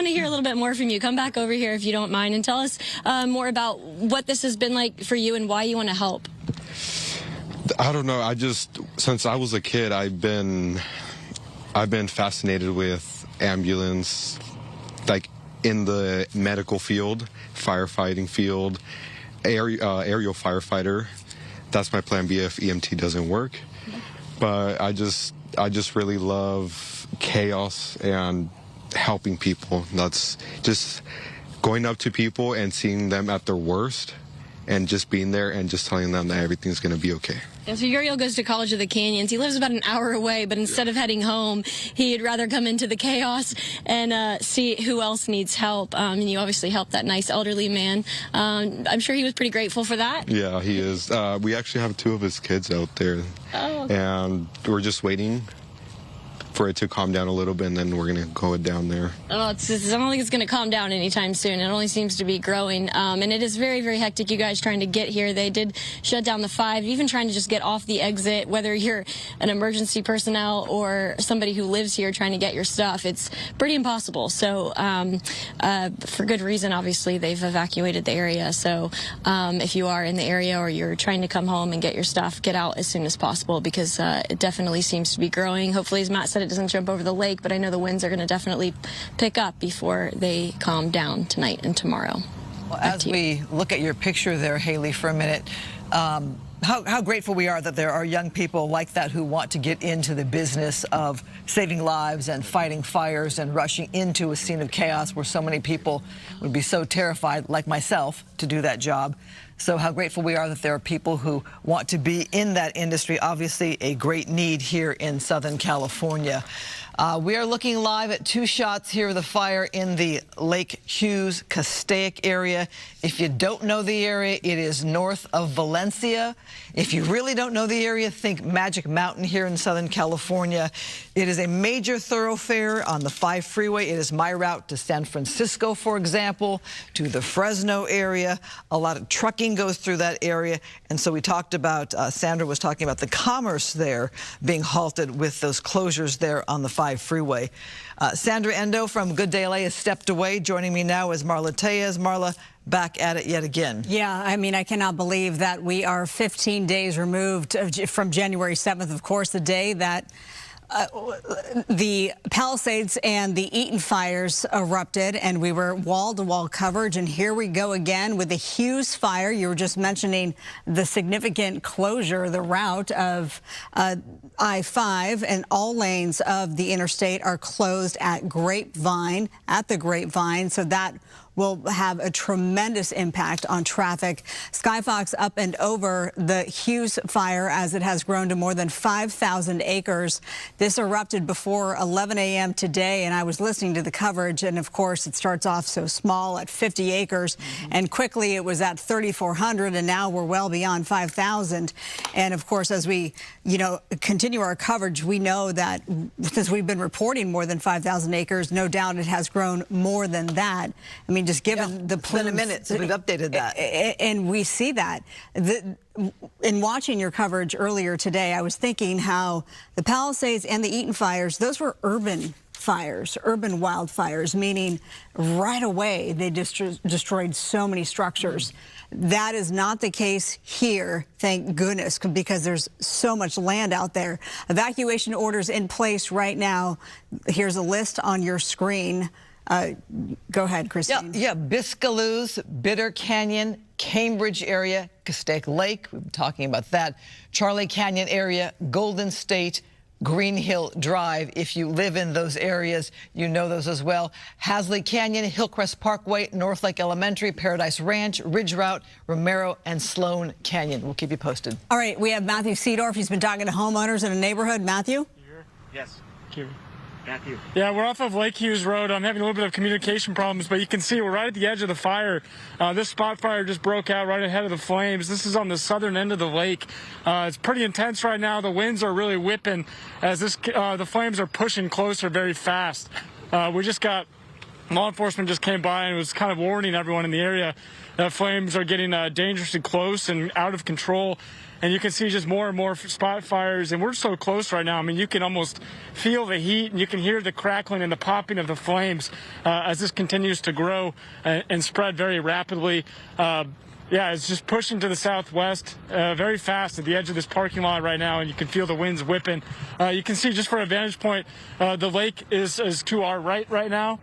[SPEAKER 10] hear a little bit more from you. Come back over here if you don't mind and tell us more about what this has been like for you and why you want to help.
[SPEAKER 22] I don't know. Since I was a kid, I've been fascinated with ambulance, like in the medical field, firefighting field, aerial firefighter. That's my plan B if EMT doesn't work. But I just really love chaos and helping people. That's just going up to people and seeing them at their worst and just being there and just telling them that everything's going to be okay.
[SPEAKER 10] Yeah, so Uriel goes to College of the Canyons. He lives about an hour away, but instead of heading home, he'd rather come into the chaos and see who else needs help. And you obviously helped that nice elderly man. I'm sure he was pretty grateful for that.
[SPEAKER 22] Yeah, he is. We actually have 2 of his kids out there.
[SPEAKER 10] Oh.
[SPEAKER 22] And we're just waiting for it to calm down a little bit, and then we're going to go down there.
[SPEAKER 10] Oh, I don't think it's going to calm down anytime soon. It only seems to be growing. And it is very, very hectic, you guys trying to get here. They did shut down the 5, even trying to just get off the exit, whether you're an emergency personnel or somebody who lives here trying to get your stuff. It's pretty impossible. So for good reason, obviously, they've evacuated the area. So if you are in the area or you're trying to come home and get your stuff, get out as soon as possible, because it definitely seems to be growing. Hopefully, as Matt said, it doesn't jump over the lake, but I know the winds are going to definitely pick up before they calm down tonight and tomorrow.
[SPEAKER 16] Well, as we look at your picture there, Haley, for a minute, how grateful we are that there are young people like that who want to get into the business of saving lives and fighting fires and rushing into a scene of chaos where so many people would be so terrified, like myself, to do that job. So how grateful we are that there are people who want to be in that industry. Obviously, a great need here in Southern California. We are looking live at 2 shots here of the fire in the Lake Hughes Castaic area. If you don't know the area, it is north of Valencia. If you really don't know the area, think Magic Mountain here in Southern California. It is a major thoroughfare on the 5 freeway. It is my route to San Francisco, for example, to the Fresno area. A lot of trucking goes through that area. And so we talked about, Sandra was talking about the commerce there being halted with those closures there on the 5 freeway. Sandra Endo from Good Day LA has stepped away. Joining me now is Marla Tejas. Marla, back at it yet again.
[SPEAKER 11] Yeah, I mean, I cannot believe that we are 15 days removed from January 7th, of course, the day that the Palisades and the Eaton fires erupted, and we were wall-to-wall coverage. And here we go again with the Hughes Fire. You were just mentioning the significant closure, the route of I-5, and all lanes of the interstate are closed at the Grapevine. So that will have a tremendous impact on traffic. SkyFOX up and over the Hughes Fire as it has grown to more than 5,000 acres. This erupted before 11 a.m. today, and I was listening to the coverage, and of course it starts off so small at 50 acres, and quickly it was at 3,400, and now we're well beyond 5,000. And of course, as we, continue our coverage, we know that since we've been reporting more than 5,000 acres, no doubt it has grown more than that. I mean, just given the plumes.
[SPEAKER 16] It's been a minute since we've updated that.
[SPEAKER 11] And we see that. In watching your coverage earlier today, I was thinking how the Palisades and the Eaton fires, those were urban fires, urban wildfires, meaning right away they destroyed so many structures. That is not the case here, thank goodness, because there's so much land out there. Evacuation orders in place right now. Here's a list on your screen. Go ahead, Christine.
[SPEAKER 16] Yeah, Biscaloos, Bitter Canyon, Cambridge area, Castaic Lake, we've been talking about that, Charlie Canyon area, Golden State, Green Hill Drive. If you live in those areas, you know those as well. Hasley Canyon, Hillcrest Parkway, North Lake Elementary, Paradise Ranch, Ridge Route, Romero, and Sloan Canyon. We'll keep you posted.
[SPEAKER 11] All right, we have Matthew Seedorf. He's been talking to homeowners in a neighborhood. Matthew?
[SPEAKER 13] Yes. Matthew.
[SPEAKER 1] Yeah, we're off of Lake Hughes Road. I'm having a little bit of communication problems, but you can see we're right at the edge of the fire. This spot fire just broke out right ahead of the flames. This is on the southern end of the lake. It's pretty intense right now. The winds are really whipping as the flames are pushing closer very fast. We just got law enforcement just came by and was kind of warning everyone in the area that flames are getting dangerously close and out of control. And you can see just more and more spot fires, and we're so close right now. I mean, you can almost feel the heat, and you can hear the crackling and the popping of the flames as this continues to grow and spread very rapidly. Yeah, it's just pushing to the southwest very fast at the edge of this parking lot right now, and you can feel the winds whipping. You can see just for a vantage point, the lake is to our right now.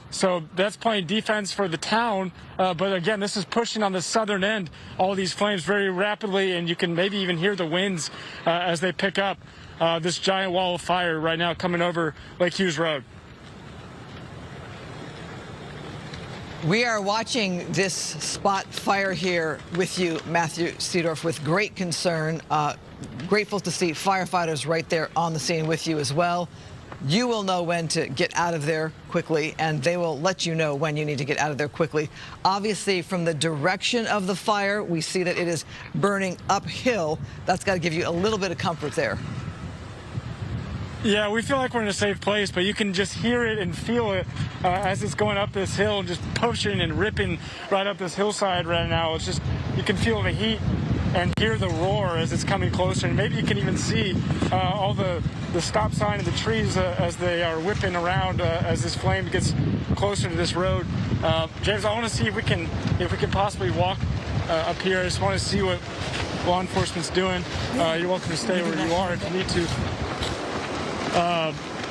[SPEAKER 1] So that's playing defense for the town. But again, this is pushing on the southern end, all these flames very rapidly, and you can maybe even hear the winds as they pick up this giant wall of fire right now coming over Lake Hughes Road.
[SPEAKER 16] We are watching this spot fire here with you, Matthew Seedorf, with great concern. Grateful to see firefighters right there on the scene with you as well. You will know when to get out of there quickly, and they will let you know when you need to get out of there quickly. Obviously, from the direction of the fire, we see that it is burning uphill. That's got to give you a little bit of comfort there.
[SPEAKER 1] Yeah, we feel like we're in a safe place, but you can just hear it and feel it as it's going up this hill, just pushing and ripping right up this hillside right now. It's just, you can feel the heat and hear the roar as it's coming closer, and maybe you can even see all the stop sign of the trees as they are whipping around as this flame gets closer to this road. James, I want to see if we can possibly walk up here. I just want to see what law enforcement's doing. You're welcome to stay where you are if you need to.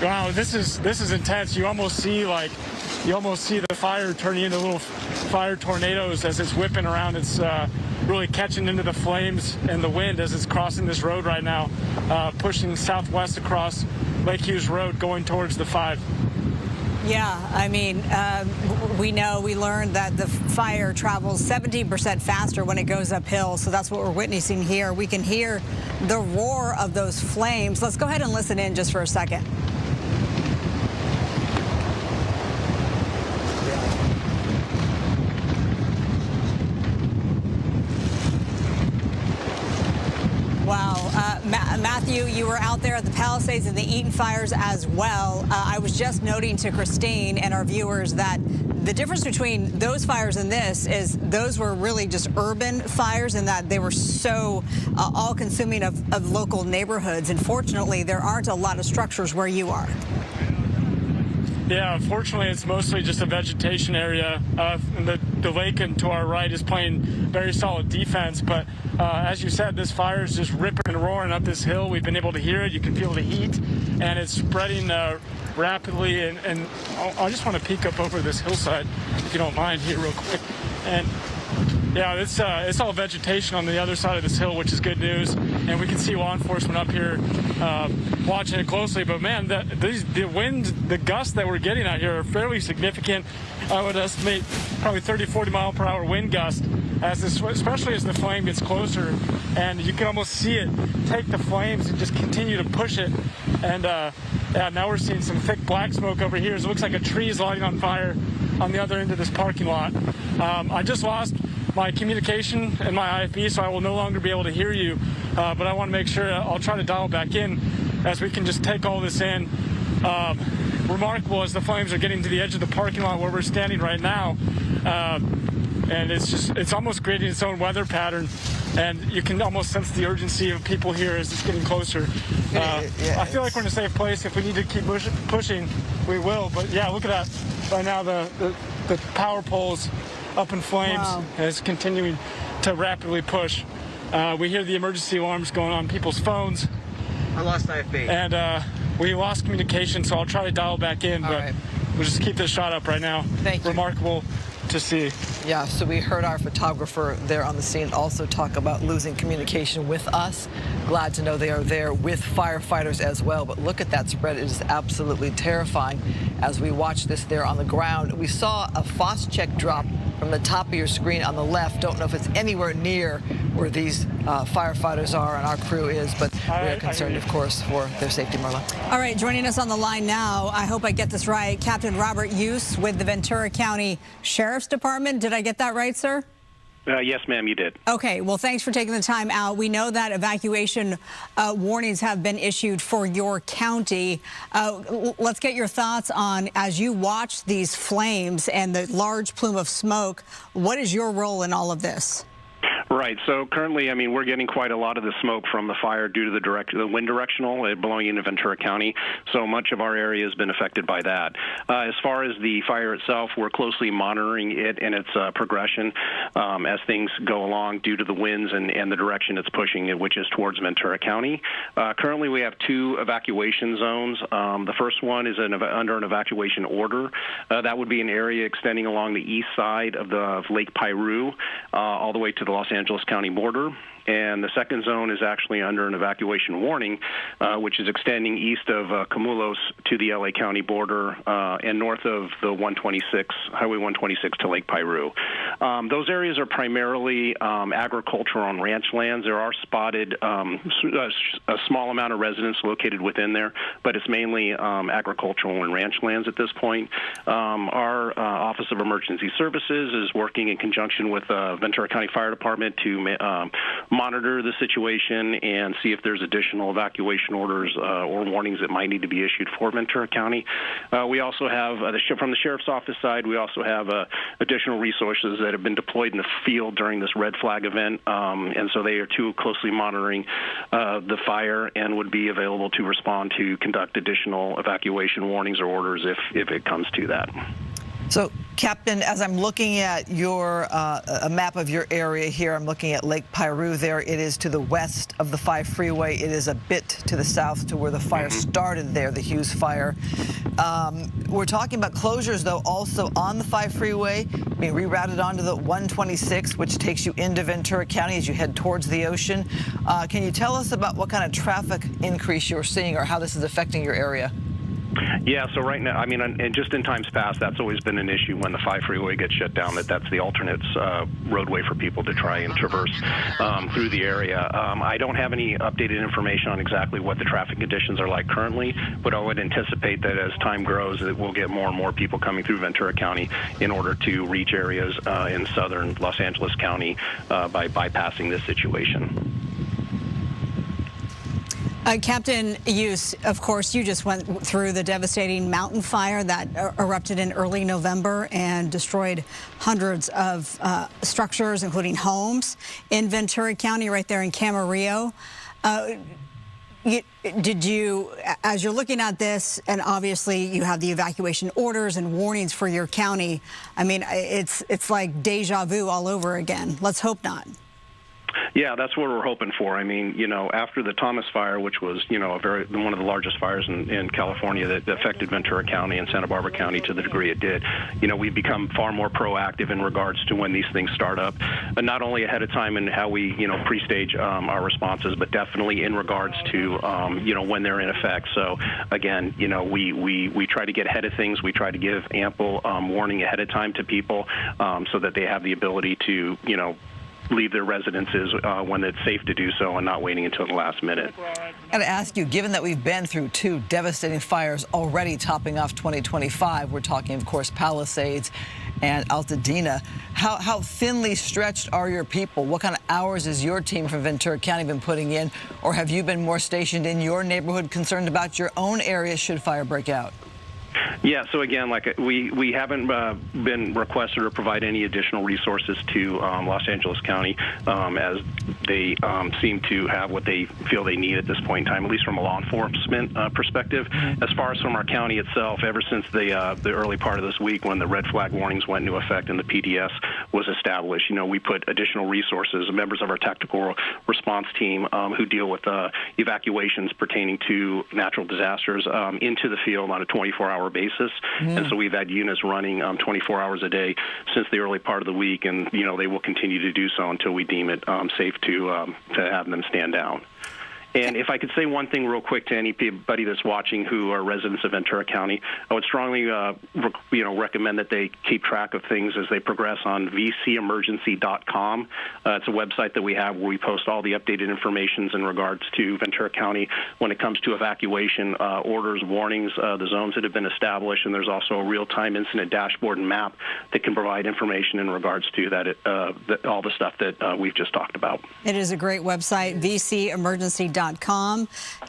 [SPEAKER 1] Wow, this is intense. You almost see the fire turning into little fire tornadoes as it's whipping around. It's really catching into the flames and the wind as it's crossing this road right now, pushing southwest across Lake Hughes Road, going towards the 5.
[SPEAKER 11] Yeah, I mean, we learned that the fire travels 17% faster when it goes uphill, so that's what we're witnessing here. We can hear the roar of those flames. Let's go ahead and listen in just for a second. Wow. Matthew, you were out there at the Palisades and the Eaton fires as well. I was just noting to Christine and our viewers that the difference between those fires and this is those were really just urban fires and that they were so all-consuming of local neighborhoods. And fortunately, there aren't a lot of structures where you are.
[SPEAKER 1] Yeah, unfortunately, it's mostly just a vegetation area. The lake and to our right is playing very solid defense. But as you said, this fire is just ripping and roaring up this hill. We've been able to hear it. You can feel the heat, and it's spreading rapidly. And I just want to peek up over this hillside, if you don't mind, here real quick. And Yeah, it's all vegetation on the other side of this hill, which is good news. And we can see law enforcement up here watching it closely. But, man, the winds, the gusts that we're getting out here are fairly significant. I would estimate probably 30, 40-mile-per-hour wind gust, especially as the flame gets closer. And you can almost see it take the flames and just continue to push it. And, yeah, now we're seeing some thick black smoke over here. So it looks like a tree is lighting on fire on the other end of this parking lot. I just lost my communication and my IFB, so I will no longer be able to hear you. But I want to make sure I'll try to dial back in as we can just take all this in. Remarkable as the flames are getting to the edge of the parking lot where we're standing right now. And it's almost creating its own weather pattern. And you can almost sense the urgency of people here as it's getting closer. I feel like we're in a safe place. If we need to keep pushing, we will. But yeah, look at that. Right now, the power poles up in flames. Wow. Is continuing to rapidly push. We hear the emergency alarms going on people's phones.
[SPEAKER 13] I lost IFB.
[SPEAKER 1] And we lost communication, so I'll try to dial back in. But we'll just keep this shot up right now.
[SPEAKER 16] Thank you.
[SPEAKER 1] Remarkable to see.
[SPEAKER 16] Yeah, so we heard our photographer there on the scene also talk about losing communication with us. Glad to know they are there with firefighters as well. But look at that spread. It is absolutely terrifying as we watch this there on the ground. We saw a FOS check drop from the top of your screen on the left. Don't know if it's anywhere near where these firefighters are and our crew is, but we are concerned, of course, for their safety, Marla.
[SPEAKER 11] All right, joining us on the line now, I hope I get this right, Captain Robert Hughes with the Ventura County Sheriff's Department. Did I get that right, sir?
[SPEAKER 8] Yes, ma'am, you did.
[SPEAKER 11] Okay, well, thanks for taking the time out. We know that evacuation warnings have been issued for your county. Let's get your thoughts on, as you watch these flames and the large plume of smoke, what is your role in all of this?
[SPEAKER 8] Right. So currently, I mean, we're getting quite a lot of the smoke from the fire due to the wind directional blowing into Ventura County. So much of our area has been affected by that. As far as the fire itself, we're closely monitoring it and its progression as things go along due to the winds and the direction it's pushing, which is towards Ventura County. Currently, we have 2 evacuation zones. The first one is under an evacuation order. That would be an area extending along the east side of Lake Piru all the way to the Los Angeles County border. And the second zone is actually under an evacuation warning, which is extending east of Camulos to the LA County border and north of the Highway 126 to Lake Piru. Those areas are primarily agricultural and ranch lands. There are spotted a small amount of residents located within there, but it's mainly agricultural and ranch lands at this point. Our Office of Emergency Services is working in conjunction with Ventura County Fire Department to monitor the situation and see if there's additional evacuation orders or warnings that might need to be issued for Ventura County. We also have, from the Sheriff's Office side, we also have additional resources that have been deployed in the field during this red flag event, and so they are too closely monitoring the fire and would be available to respond to conduct additional evacuation warnings or orders if it comes to that.
[SPEAKER 16] So, Captain, as I'm looking at your a map of your area here, I'm looking at Lake Piru there. It is to the west of the 5 freeway. It is a bit to the south to where the fire started there, the Hughes Fire. We're talking about closures, though, also on the 5 freeway, being rerouted onto the 126, which takes you into Ventura County as you head towards the ocean. Can you tell us about what kind of traffic increase you're seeing or how this is affecting your area?
[SPEAKER 8] Yeah, so right now, I mean, and just in times past, that's always been an issue when the 5 freeway gets shut down, that's the alternate roadway for people to try and traverse through the area. I don't have any updated information on exactly what the traffic conditions are like currently, but I would anticipate that as time grows, that we'll get more and more people coming through Ventura County in order to reach areas in southern Los Angeles County by bypassing this situation.
[SPEAKER 11] Captain Hughes, of course, you just went through the devastating mountain fire that erupted in early November and destroyed hundreds of structures, including homes in Ventura County, right there in Camarillo. Did you, as you're looking at this, and obviously you have the evacuation orders and warnings for your county, I mean, it's like deja vu all over again. Let's hope not.
[SPEAKER 8] Yeah, that's what we're hoping for. I mean, you know, after the Thomas Fire, which was, you know, one of the largest fires in California that affected Ventura County and Santa Barbara County to the degree it did, you know, we've become far more proactive in regards to when these things start up, and not only ahead of time in how we, you know, pre-stage our responses, but definitely in regards to, you know, when they're in effect. So, again, you know, we try to get ahead of things. We try to give ample warning ahead of time to people so that they have the ability to, you know, leave their residences when it's safe to do so and not waiting until the last minute.
[SPEAKER 16] I got to ask you, given that we've been through 2 devastating fires already topping off 2025, we're talking, of course, Palisades and Altadena, how thinly stretched are your people? What kind of hours has your team from Ventura County been putting in? Or have you been more stationed in your neighborhood, concerned about your own area should fire break out?
[SPEAKER 8] Yeah, so again, like we haven't been requested or provide any additional resources to Los Angeles County as they seem to have what they feel they need at this point in time, at least from a law enforcement perspective. As far as from our county itself, ever since the early part of this week when the red flag warnings went into effect and the PDS was established, you know, we put additional resources, members of our tactical response team who deal with evacuations pertaining to natural disasters into the field on a 24-hour basis. And so we've had units running 24 hours a day since the early part of the week, and you know they will continue to do so until we deem it safe to have them stand down. And if I could say one thing real quick to anybody that's watching who are residents of Ventura County, I would strongly, recommend that they keep track of things as they progress on vcemergency.com. It's a website that we have where we post all the updated information in regards to Ventura County when it comes to evacuation orders, warnings, the zones that have been established, and there's also a real-time incident dashboard and map that can provide information in regards to that, all the stuff that we've just talked about.
[SPEAKER 11] It is a great website, vcemergency.com.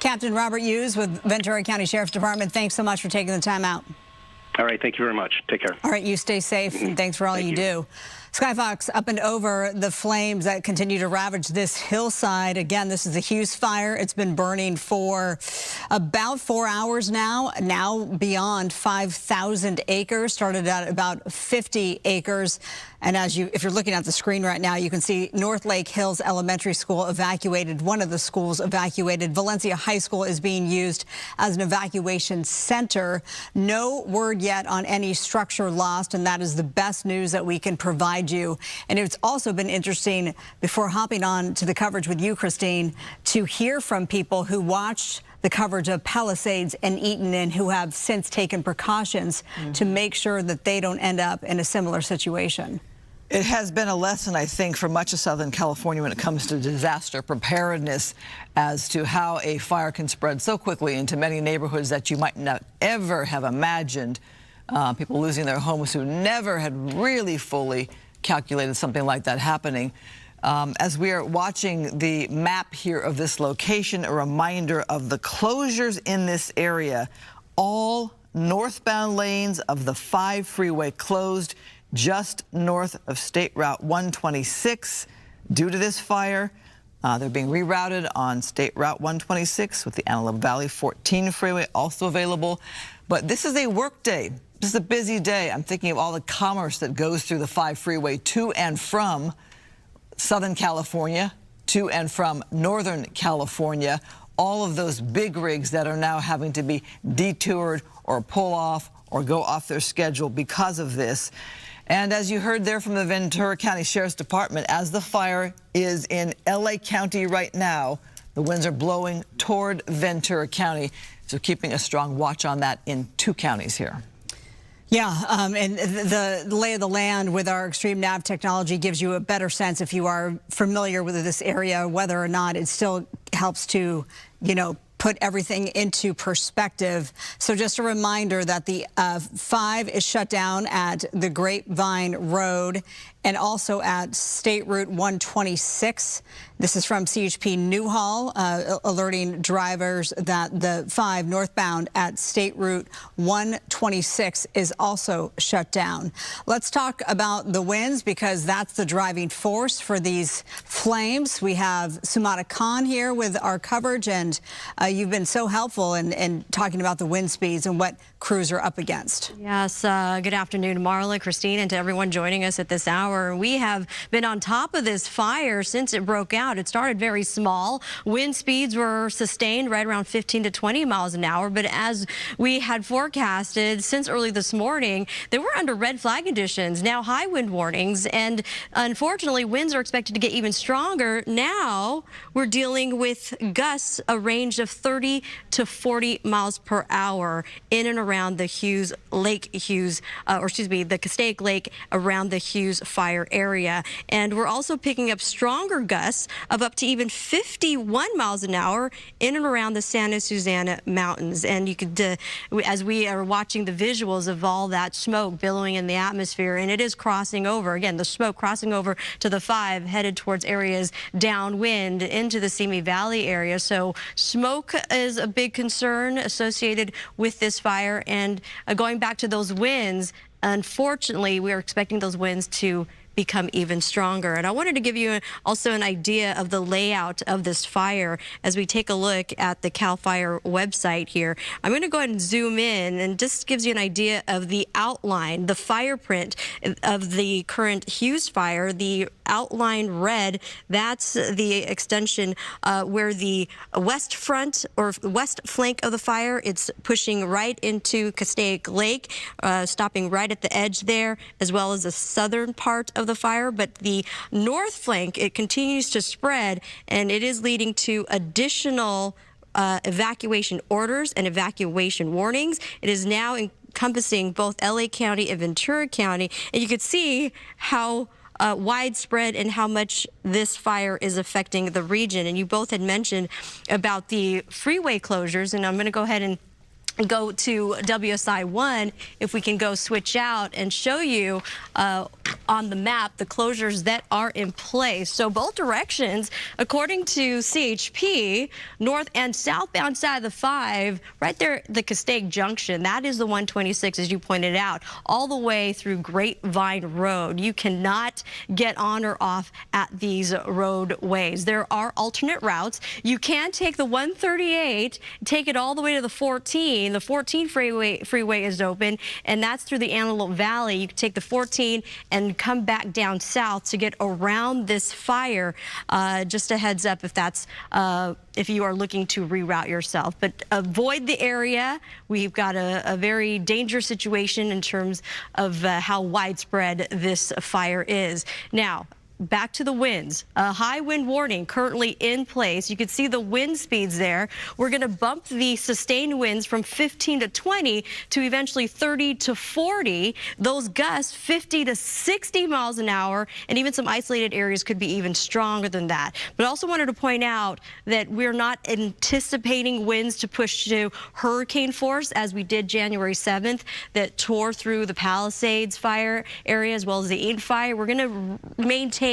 [SPEAKER 11] Captain Robert Hughes with Ventura County Sheriff's Department, thanks so much for taking the time out.
[SPEAKER 8] All right, thank you very much. Take care.
[SPEAKER 11] All right, you stay safe, and thanks for all you do. SkyFOX up and over the flames that continue to ravage this hillside. Again, this is the Hughes Fire. It's been burning for about 4 hours now beyond 5,000 acres. Started at about 50 acres. And if you're looking at the screen right now, you can see North Lake Hills Elementary School evacuated. One of the schools evacuated. Valencia High School is being used as an evacuation center. No word yet on any structure lost, and that is the best news that we can provide you. And it's also been interesting, before hopping on to the coverage with you, Christine, to hear from people who watched the coverage of Palisades and Eaton and who have since taken precautions to make sure that they don't end up in a similar situation.
[SPEAKER 16] It has been a lesson, I think, for much of Southern California when it comes to disaster preparedness as to how a fire can spread so quickly into many neighborhoods that you might not ever have imagined. People losing their homes who never had really fully calculated something like that happening. As we are watching the map here of this location, a reminder of the closures in this area. All northbound lanes of the 5 freeway closed just north of State Route 126 due to this fire. They're being rerouted on State Route 126 with the Antelope Valley 14 freeway also available. But this is a work day. This is a busy day. I'm thinking of all the commerce that goes through the 5 freeway to and from Southern California, to and from Northern California. All of those big rigs that are now having to be detoured or pull off or go off their schedule because of this. And as you heard there from the Ventura County Sheriff's Department, as the fire is in LA County right now, the winds are blowing toward Ventura County. So keeping a strong watch on that in 2 counties here.
[SPEAKER 11] Yeah, and the lay of the land with our extreme nav technology gives you a better sense if you are familiar with this area, whether or not it still helps to, put everything into perspective. So just a reminder that the 5 is shut down at the Grapevine Road and also at State Route 126. This is from CHP Newhall, alerting drivers that the 5 northbound at State Route 126 is also shut down. Let's talk about the winds, because that's the driving force for these flames. We have Sumata Khan here with our coverage, and you've been so helpful in talking about the wind speeds and what crews are up against.
[SPEAKER 5] Yes, good afternoon, Marla, Christine, and to everyone joining us at this hour. hour. We have been on top of this fire since it broke out. It started very small. Wind speeds were sustained right around 15 to 20 miles an hour. But as we had forecasted since early this morning, they were under red flag conditions, now high wind warnings. And unfortunately, winds are expected to get even stronger. Now we're dealing with gusts a range of 30 to 40 miles per hour in and around the the Castaic Lake around the Hughes Fire area. And we're also picking up stronger gusts of up to even 51 miles an hour in and around the Santa Susana Mountains. And you could, as we are watching the visuals of all that smoke billowing in the atmosphere, and it is crossing over, again, the smoke crossing over to the 5, headed towards areas downwind into the Simi Valley area. So smoke is a big concern associated with this fire. And going back to those winds, unfortunately, we are expecting those winds to become even stronger. And I wanted to give you also an idea of the layout of this fire as we take a look at the CAL FIRE website here. I'm going to go ahead and zoom in, and just gives you an idea of the outline, the fire print of the current Hughes Fire. The outline red, that's the extension where the west front or west flank of the fire, it's pushing right into Castaic Lake, stopping right at the edge there, as well as the southern part of the fire. But the north flank, it continues to spread, and it is leading to additional evacuation orders and evacuation warnings. It is now encompassing both LA County and Ventura County, and you can see how widespread and how much this fire is affecting the region. And you both had mentioned about the freeway closures, and I'm going to go ahead and go to WSI 1, if we can go switch out and show you on the map the closures that are in place. So both directions, according to CHP, north and southbound side of the 5, right there, the Castaic Junction, that is the 126, as you pointed out, all the way through Grapevine Road. You cannot get on or off at these roadways. There are alternate routes. You can take the 138, take it all the way to the 14. The 14 freeway is open, and that's through the Antelope Valley. You can take the 14 and come back down south to get around this fire. Just a heads up if that's if you are looking to reroute yourself. But avoid the area. We've got a very dangerous situation in terms of how widespread this fire is. Now, back to the winds. A high wind warning currently in place. You can see the wind speeds there. We're going to bump the sustained winds from 15 to 20 to eventually 30 to 40. Those gusts 50 to 60 miles an hour, and even some isolated areas could be even stronger than that. But I also wanted to point out that we're not anticipating winds to push to hurricane force as we did January 7th that tore through the Palisades Fire area as well as the Eaton Fire. We're going to maintain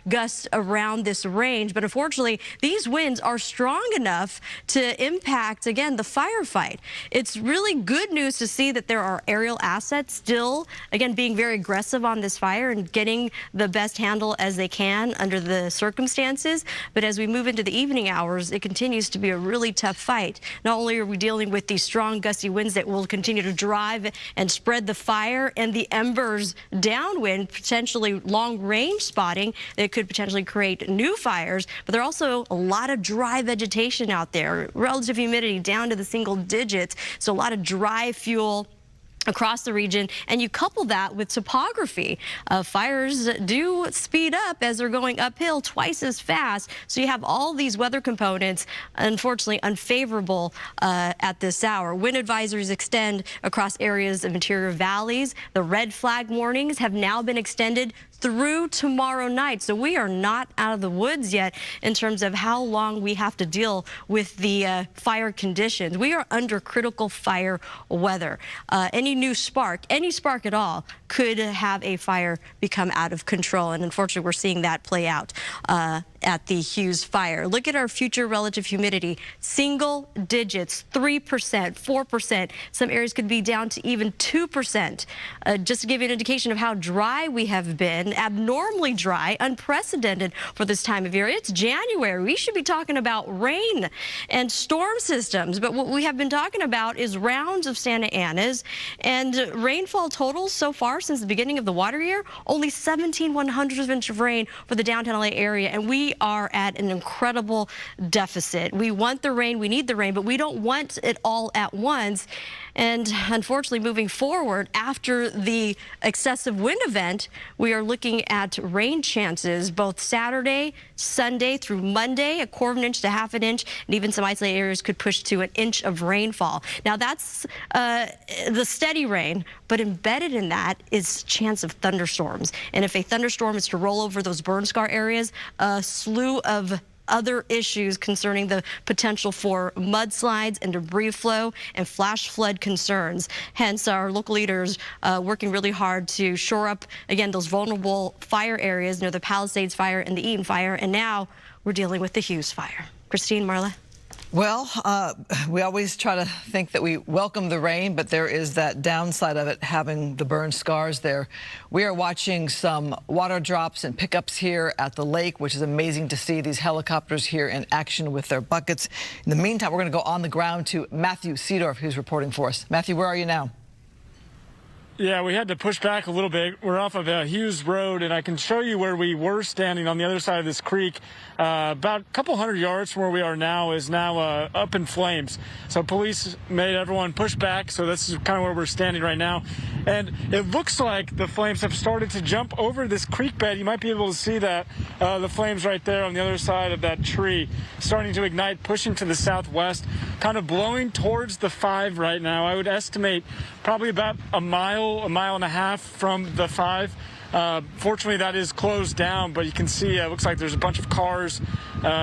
[SPEAKER 5] gusts around this range, but unfortunately these winds are strong enough to impact, again, the firefight. It's really good news to see that there are aerial assets still, again, being very aggressive on this fire and getting the best handle as they can under the circumstances. But as we move into the evening hours, it continues to be a really tough fight. Not only are we dealing with these strong gusty winds that will continue to drive and spread the fire and the embers downwind, potentially long range spotting that could potentially create new fires, but there are also a lot of dry vegetation out there, relative humidity down to the single digits, so a lot of dry fuel across the region. And you couple that with topography. Fires do speed up as they're going uphill twice as fast. So you have all these weather components, unfortunately, unfavorable at this hour. Wind advisories extend across areas of interior valleys. The red flag warnings have now been extended through tomorrow night. So we are not out of the woods yet in terms of how long we have to deal with the fire conditions. We are under critical fire weather. Any new spark, any spark at all, could have a fire become out of control. And unfortunately, we're seeing that play out at the Hughes Fire. Look at our future relative humidity. Single digits, 3%, 4%. Some areas could be down to even 2%. Just to give you an indication of how dry we have been, abnormally dry, unprecedented for this time of year. It's January. We should be talking about rain and storm systems. But what we have been talking about is rounds of Santa Anas And rainfall totals so far since the beginning of the water year, only 17/100th of rain for the downtown LA area. And we are at an incredible deficit. We want the rain, we need the rain, but we don't want it all at once. And unfortunately, moving forward, after the excessive wind event, we are looking at rain chances both Saturday, Sunday through Monday, 1/4 inch to 1/2 inch, and even some isolated areas could push to 1 inch of rainfall. Now, that's the steady rain, but embedded in that is chance of thunderstorms. And if a thunderstorm is to roll over those burn scar areas, a slew of other issues concerning the potential for mudslides and debris flow and flash flood concerns. Hence, our local leaders working really hard to shore up, again, those vulnerable fire areas near the Palisades Fire and the Eaton Fire. And now we're dealing with the Hughes Fire. Christine, Marla.
[SPEAKER 16] Well, we always try to think that we welcome the rain, but there is that downside of it, having the burn scars there. We are watching some water drops and pickups here at the lake, which is amazing to see these helicopters here in action with their buckets. In the meantime, we're going to go on the ground to Matthew Seedorf, who's reporting for us. Matthew, where are you now?
[SPEAKER 1] Yeah, we had to push back a little bit. We're off of Hughes Road, and I can show you where we were standing on the other side of this creek. About a couple hundred yards from where we are now is now up in flames. So police made everyone push back, so this is kind of where we're standing right now. And it looks like the flames have started to jump over this creek bed. You might be able to see that, the flames right there on the other side of that tree, starting to ignite, pushing to the southwest, kind of blowing towards the 5 right now. I would estimate probably about a mile and a half from the 5. Fortunately, that is closed down, but you can see it looks like there's a bunch of cars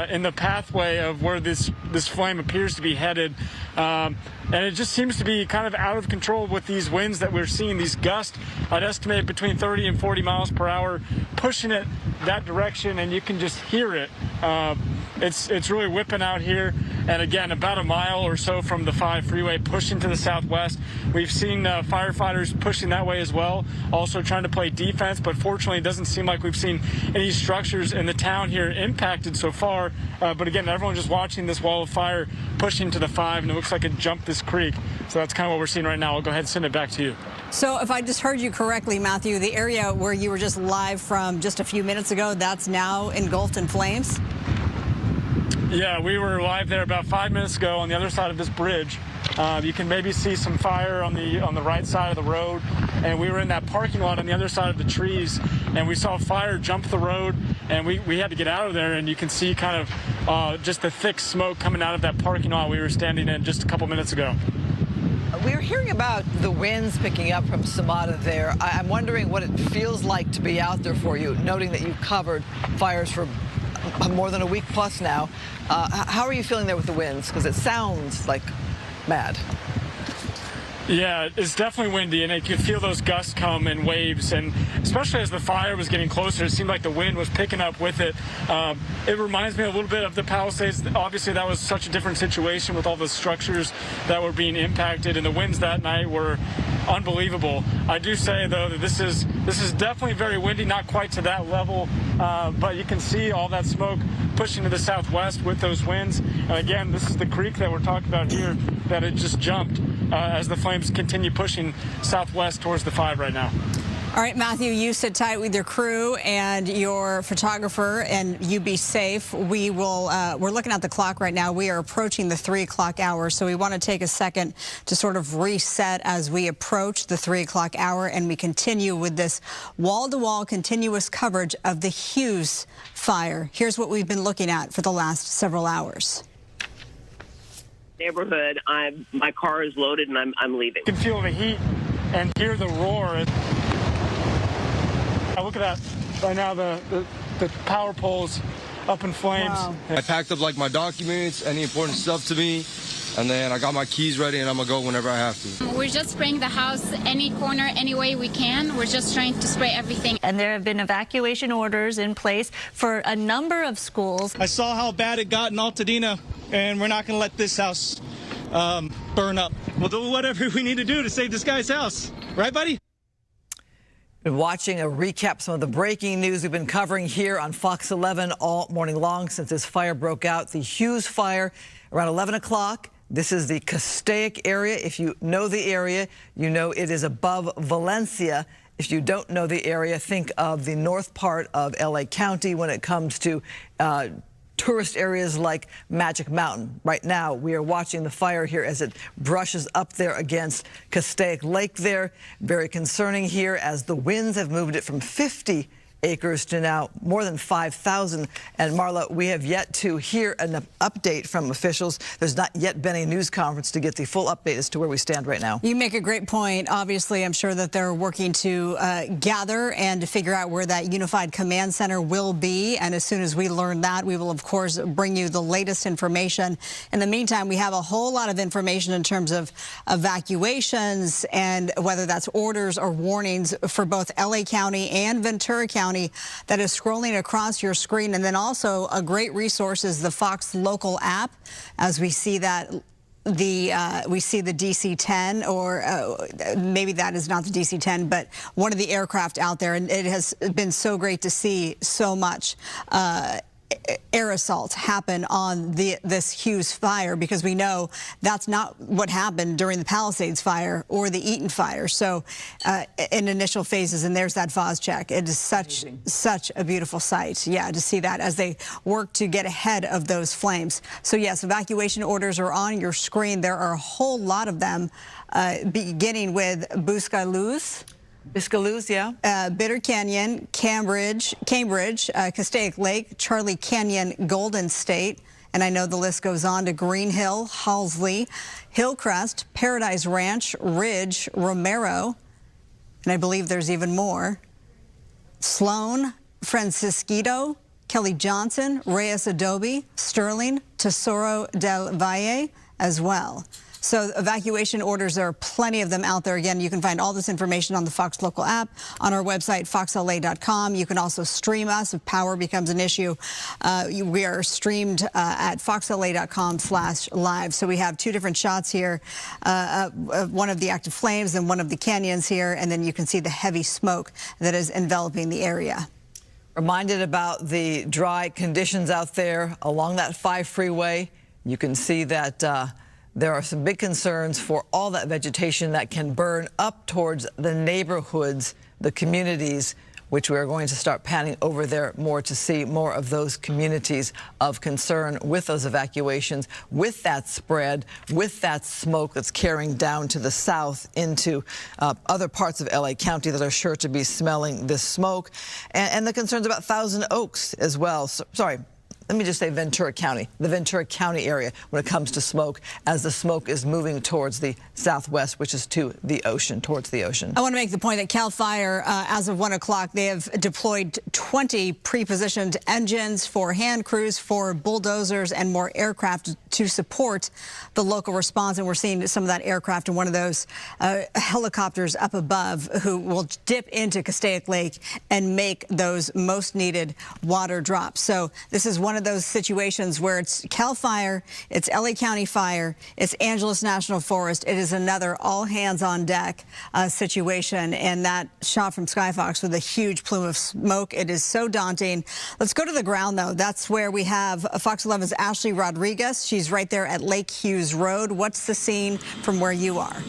[SPEAKER 1] in the pathway of where this flame appears to be headed. And it just seems to be kind of out of control with these winds that we're seeing, these gusts. I'd estimate between 30 and 40 miles per hour, pushing it that direction, and you can just hear it. It's really whipping out here. And again, about a mile or so from the 5 freeway, pushing to the southwest. We've seen firefighters pushing that way as well, also trying to play defense, but fortunately it doesn't seem like we've seen any structures in the town here impacted so far. But again, everyone's just watching this wall of fire pushing to the 5, and it looks like it jumped this creek. So that's kind of what we're seeing right now. I'll go ahead and send it back to you.
[SPEAKER 11] So if I just heard you correctly, Matthew, the area where you were just live from just a few minutes ago, that's now engulfed in flames?
[SPEAKER 1] Yeah, we were live there about 5 minutes ago on the other side of this bridge. You can maybe see some fire on the right side of the road, and we were in that parking lot on the other side of the trees, and we saw fire jump the road, and we had to get out of there, and you can see kind of just the thick smoke coming out of that parking lot we were standing in just a couple minutes ago.
[SPEAKER 16] We were hearing about the winds picking up from Samada there. I'm wondering what it feels like to be out there for you, noting that you've covered fires for more than a week plus now. How are you feeling there with the winds? Because it sounds like mad.
[SPEAKER 1] Yeah, it's definitely windy, and you could feel those gusts come in waves, and especially as the fire was getting closer, it seemed like the wind was picking up with it. It reminds me a little bit of the Palisades. Obviously, that was such a different situation with all the structures that were being impacted, and the winds that night were unbelievable. I do say, though, that this is definitely very windy, not quite to that level, but you can see all that smoke pushing to the southwest with those winds. And again, this is the creek that we're talking about here that it just jumped as the flames continue pushing southwest towards the 5 right now.
[SPEAKER 11] All right, Matthew, you sit tight with your crew and your photographer, and you be safe. We will, we're looking at the clock right now. We are approaching the 3 o'clock hour, so we want to take a second to sort of reset as we approach the 3 o'clock hour, and we continue with this wall-to-wall continuous coverage of the Hughes Fire. Here's what we've been looking at for the last several hours.
[SPEAKER 3] Neighborhood, my car is loaded and I'm leaving.
[SPEAKER 1] You can feel the heat and hear the roar. Look at that right now, the power poles up in flames.
[SPEAKER 14] Wow. I packed up like my documents, any important stuff to me, and then I got my keys ready and I'm gonna go whenever I have to.
[SPEAKER 18] We're just spraying the house any corner, any way we can. We're just trying to spray everything.
[SPEAKER 2] And there have been evacuation orders in place for a number of schools.
[SPEAKER 15] I saw how bad it got in Altadena, and we're not gonna let this house burn up. We'll do whatever we need to do to save this guy's house. Right, buddy?
[SPEAKER 16] Been watching a recap, some of the breaking news we've been covering here on Fox 11 all morning long since this fire broke out. The Hughes Fire around 11 o'clock. This is the Castaic area. If you know the area, you know it is above Valencia. If you don't know the area, think of the north part of LA County when it comes to tourist areas like Magic Mountain. Right now, we are watching the fire here as it brushes up there against Castaic Lake there. Very concerning here as the winds have moved it from 50 acres to now more than 5,000. And Marla, we have yet to hear an update from officials. There's not yet been a news conference to get the full update as to where we stand right now.
[SPEAKER 11] You make a great point. Obviously, I'm sure that they're working to gather and to figure out where that unified command center will be. And as soon as we learn that, we will, of course, bring you the latest information. In the meantime, we have a whole lot of information in terms of evacuations and whether that's orders or warnings for both LA County and Ventura County that is scrolling across your screen. And then also a great resource is the Fox local app. As we see that we see the DC-10, or maybe that is not the DC-10, but one of the aircraft out there. And it has been so great to see so much air assault happen on this Hughes Fire, because we know that's not what happened during the Palisades Fire or the Eaton Fire. So in initial phases, and there's that FOS check. It is such a beautiful sight. Yeah, to see that as they work to get ahead of those flames. So yes, evacuation orders are on your screen. There are a whole lot of them, beginning with Buscaluz, yeah. Bitter Canyon, Cambridge, Castaic Lake, Charlie Canyon, Golden State, and I know the list goes on to Green Hill, Halsley, Hillcrest, Paradise Ranch, Ridge, Romero, and I believe there's even more. Sloan, Francisquito, Kelly Johnson, Reyes Adobe, Sterling, Tesoro del Valle as well. So evacuation orders, there are plenty of them out there. Again, you can find all this information on the Fox local app, on our website, foxla.com. You can also stream us if power becomes an issue. We are streamed at foxla.com/live. So we have two different shots here, one of the active flames and one of the canyons here, and then you can see the heavy smoke that is enveloping the area.
[SPEAKER 16] Reminded about the dry conditions out there along that 5 freeway. You can see that there are some big concerns for all that vegetation that can burn up towards the neighborhoods, the communities, which we're going to start panning over there more to see more of those communities of concern with those evacuations, with that spread, with that smoke that's carrying down to the south into other parts of LA County that are sure to be smelling this smoke, and the concerns about Thousand Oaks as well. Sorry. Let me just say Ventura County, the Ventura County area when it comes to smoke, as the smoke is moving towards the southwest, which is to the ocean, towards the ocean.
[SPEAKER 11] I want to make the point that CAL FIRE, as of 1 o'clock, they have deployed 20 pre-positioned engines for hand crews, for bulldozers, and more aircraft to support the local response. And we're seeing some of that aircraft in one of those helicopters up above, who will dip into Castaic Lake and make those most needed water drops. So this is one of those situations where it's CAL FIRE, it's LA County Fire, it's Angeles National Forest. It is another all hands on deck situation. And that shot from SkyFOX with a huge plume of smoke, it is so daunting. Let's go to the ground, though. That's where we have Fox 11's Ashley Rodriguez. She's right there at Lake Hughes Road. What's the scene from where you are?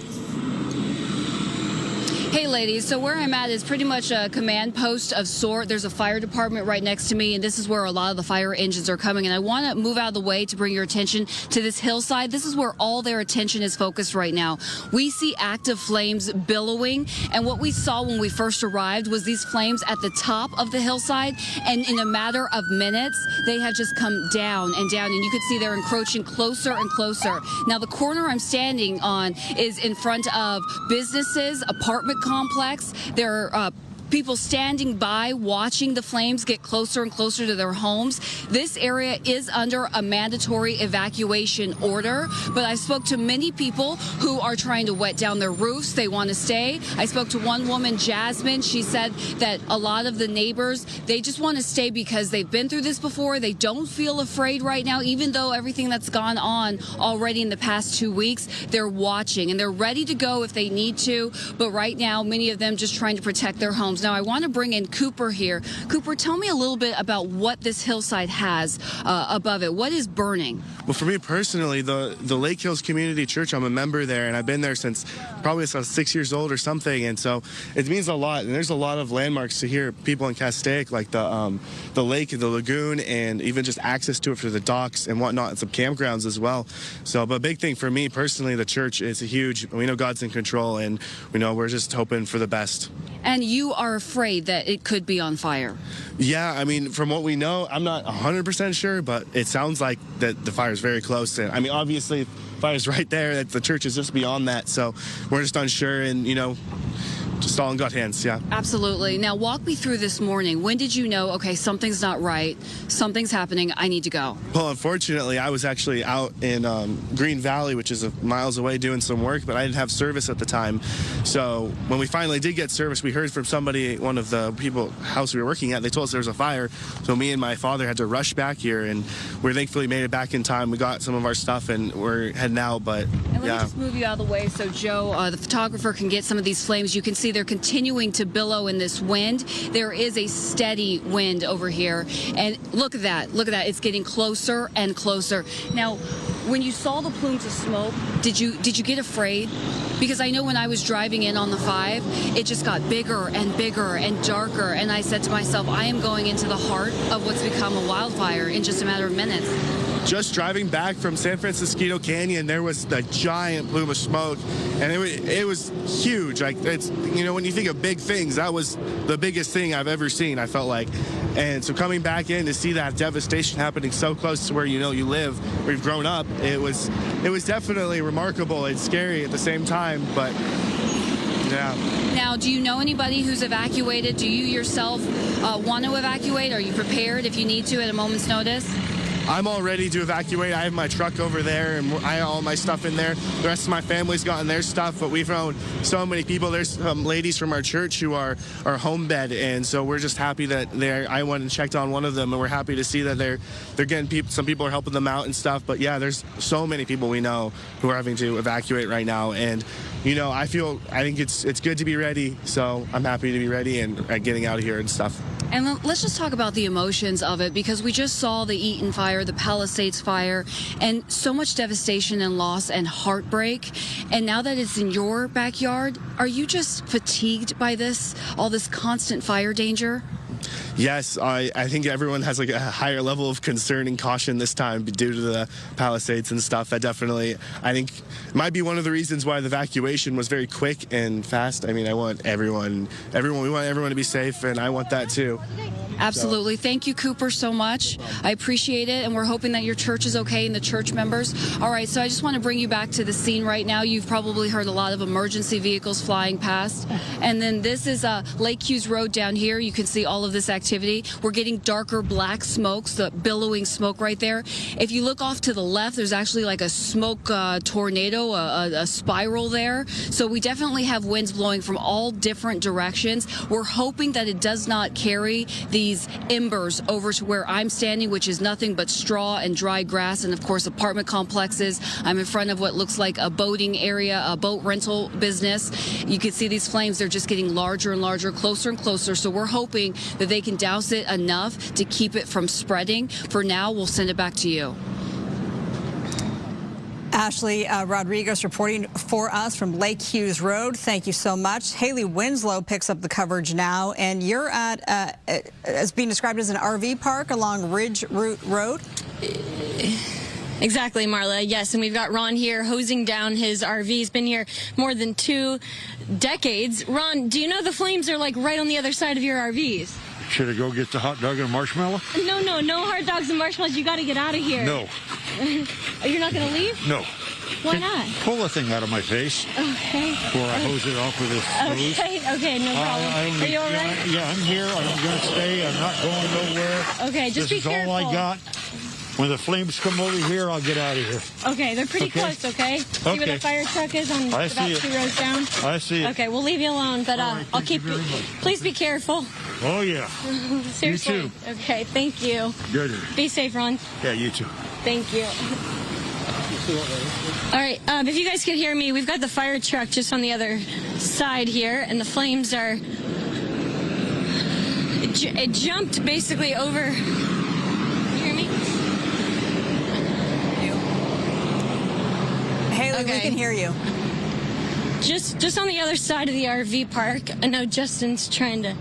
[SPEAKER 12] Hey, ladies. So where I'm at is pretty much a command post of sort. There's a fire department right next to me, and this is where a lot of the fire engines are coming. And I want to move out of the way to bring your attention to this hillside. This is where all their attention is focused right now. We see active flames billowing, and what we saw when we first arrived was these flames at the top of the hillside, and in a matter of minutes, they have just come down and down, and you can see they're encroaching closer and closer. Now, the corner I'm standing on is in front of businesses, apartment complex. There are people standing by watching the flames get closer and closer to their homes. This area is under a mandatory evacuation order, but I spoke to many people who are trying to wet down their roofs. They want to stay. I spoke to one woman, Jasmine. She said that a lot of the neighbors, they just want to stay because they've been through this before. They don't feel afraid right now, even though everything that's gone on already in the past 2 weeks. They're watching and they're ready to go if they need to, but right now many of them just trying to protect their homes. homes. Now, I want to bring in Cooper here. Cooper, tell me a little bit about what this hillside has above it. What is burning?
[SPEAKER 17] Well, for me personally, the Lake Hills Community Church, I'm a member there, and I've been there since probably I was 6 years old or something, and so it means a lot. And there's a lot of landmarks to hear people in Castaic, like the lake, the lagoon, and even just access to it for the docks and whatnot, and some campgrounds as well. So, but a big thing for me personally, the church is huge. We know God's in control, and we know we're just hoping for the best.
[SPEAKER 12] And you are afraid that it could be on fire?
[SPEAKER 17] Yeah, I mean, from what we know, I'm not 100% sure, but it sounds like that the fire is very close. And I mean, obviously, fire's right there. That the church is just beyond that, so we're just unsure, and just all in God's hands. Yeah.
[SPEAKER 12] Absolutely. Now, walk me through this morning. When did you know, okay, something's not right, something's happening, I need to go?
[SPEAKER 17] Well, unfortunately, I was actually out in Green Valley, which is miles away, doing some work, but I didn't have service at the time. So when we finally did get service, we heard from somebody, one of the people house we were working at, they told us there was a fire. So me and my father had to rush back here, and we thankfully made it back in time. We got some of our stuff, and we're heading out, but
[SPEAKER 12] and let me just move you out of the way so Joe, the photographer, can get some of these flames. You can see they're continuing to billow in this wind. There is a steady wind over here, and look at that. Look at that. It's getting closer and closer. Now, when you saw the plumes of smoke, did you get afraid? Because I know when I was driving in on the 5, it just got bigger and bigger and darker, and I said to myself, I am going into the heart of what's become a wildfire in just a matter of minutes.
[SPEAKER 17] Just driving back from San Francisco Canyon, there was the giant plume of smoke, and it was huge. Like, it's, when you think of big things, that was the biggest thing I've ever seen, I felt like. And so coming back in to see that devastation happening so close to where you live, where you've grown up, it was definitely remarkable. It's scary at the same time, but yeah.
[SPEAKER 12] Now, do you know anybody who's evacuated? Do you yourself want to evacuate? Are you prepared if you need to at a moment's notice?
[SPEAKER 17] I'm all ready to evacuate. I have my truck over there, and I have all my stuff in there. The rest of my family's gotten their stuff, but we've known so many people. There's some ladies from our church who are home bed, and so we're just happy that I went and checked on one of them, and we're happy to see that they're getting people. Some people are helping them out and stuff, but yeah, there's so many people we know who are having to evacuate right now, and I think it's good to be ready, so I'm happy to be ready and getting out of here and stuff.
[SPEAKER 12] And let's just talk about the emotions of it, because we just saw the Eaton Fire, the Palisades Fire, and so much devastation and loss and heartbreak. And now that it's in your backyard, are you just fatigued by all this constant fire danger?
[SPEAKER 17] Yes, I think everyone has like a higher level of concern and caution this time due to the Palisades and stuff. I think might be one of the reasons why the evacuation was very quick and fast. I mean, we want everyone to be safe, and I want that too.
[SPEAKER 12] Absolutely. Thank you, Cooper, so much. I appreciate it, and we're hoping that your church is okay and the church members. All right, so I just want to bring you back to the scene right now. You've probably heard a lot of emergency vehicles flying past. And then this is Lake Hughes Road down here. You can see all of this activity. We're getting darker black smokes, the billowing smoke right there. If you look off to the left, there's actually like a smoke tornado, a spiral there. So we definitely have winds blowing from all different directions. We're hoping that it does not carry these embers over to where I'm standing, which is nothing but straw and dry grass and, of course, apartment complexes. I'm in front of what looks like a boating area, a boat rental business. You can see these flames. They're just getting larger and larger, closer and closer. So we're hoping that they can douse it enough to keep it from spreading. For now, we'll send it back to you.
[SPEAKER 11] Ashley Rodriguez reporting for us from Lake Hughes Road. Thank you so much. Haley Winslow picks up the coverage now, and you're at, as being described as an RV park along Ridge Route Road.
[SPEAKER 10] Exactly, Marla. Yes, and we've got Ron here hosing down his RV. He's been here more than 2 decades. Ron, do you know the flames are like right on the other side of your RVs?
[SPEAKER 19] Should I go get the hot dog and marshmallow?
[SPEAKER 10] No hot dogs and marshmallows. You got to get out of here.
[SPEAKER 19] No.
[SPEAKER 10] You're not going to leave?
[SPEAKER 19] No.
[SPEAKER 10] Why not?
[SPEAKER 19] Pull the thing out of my face.
[SPEAKER 10] Okay.
[SPEAKER 19] Before I hose it off with this hose.
[SPEAKER 10] Okay, no problem. Are you all right?
[SPEAKER 19] Yeah, I'm here. I'm going to stay. I'm not going nowhere.
[SPEAKER 10] Okay, just be careful.
[SPEAKER 19] This is all I got. When the flames come over here, I'll get out of here.
[SPEAKER 10] Okay, they're pretty close, okay? See where the fire truck is on about 2 rows down?
[SPEAKER 19] I see it.
[SPEAKER 10] Okay, we'll leave you alone, but
[SPEAKER 19] right,
[SPEAKER 10] I'll keep you. Please be careful.
[SPEAKER 19] Oh, yeah.
[SPEAKER 10] Seriously.
[SPEAKER 19] You too.
[SPEAKER 10] Okay, thank you.
[SPEAKER 19] Good.
[SPEAKER 10] Be safe, Ron.
[SPEAKER 19] Yeah, you too.
[SPEAKER 10] Thank you. All right, if you guys can hear me, we've got the fire truck just on the other side here, and the flames are it jumped basically over. Can you hear me?
[SPEAKER 11] Haley, we can hear you.
[SPEAKER 10] Just on the other side of the RV park. I know Justin's trying to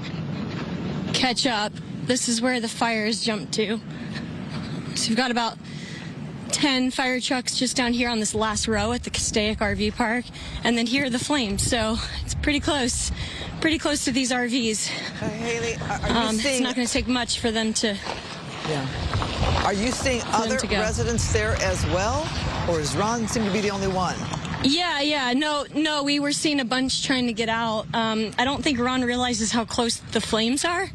[SPEAKER 10] catch up. This is where the fire has jumped to. So we've got about 10 fire trucks just down here on this last row at the Castaic RV park, and then here are the flames. So it's pretty close to these RVs.
[SPEAKER 16] Haley, are you seeing...
[SPEAKER 10] It's not going to take much for them to...
[SPEAKER 16] Yeah. Are you seeing other residents there as well, or does Ron seem to be the only one?
[SPEAKER 10] Yeah. No, we were seeing a bunch trying to get out. I don't think Ron realizes how close the flames are.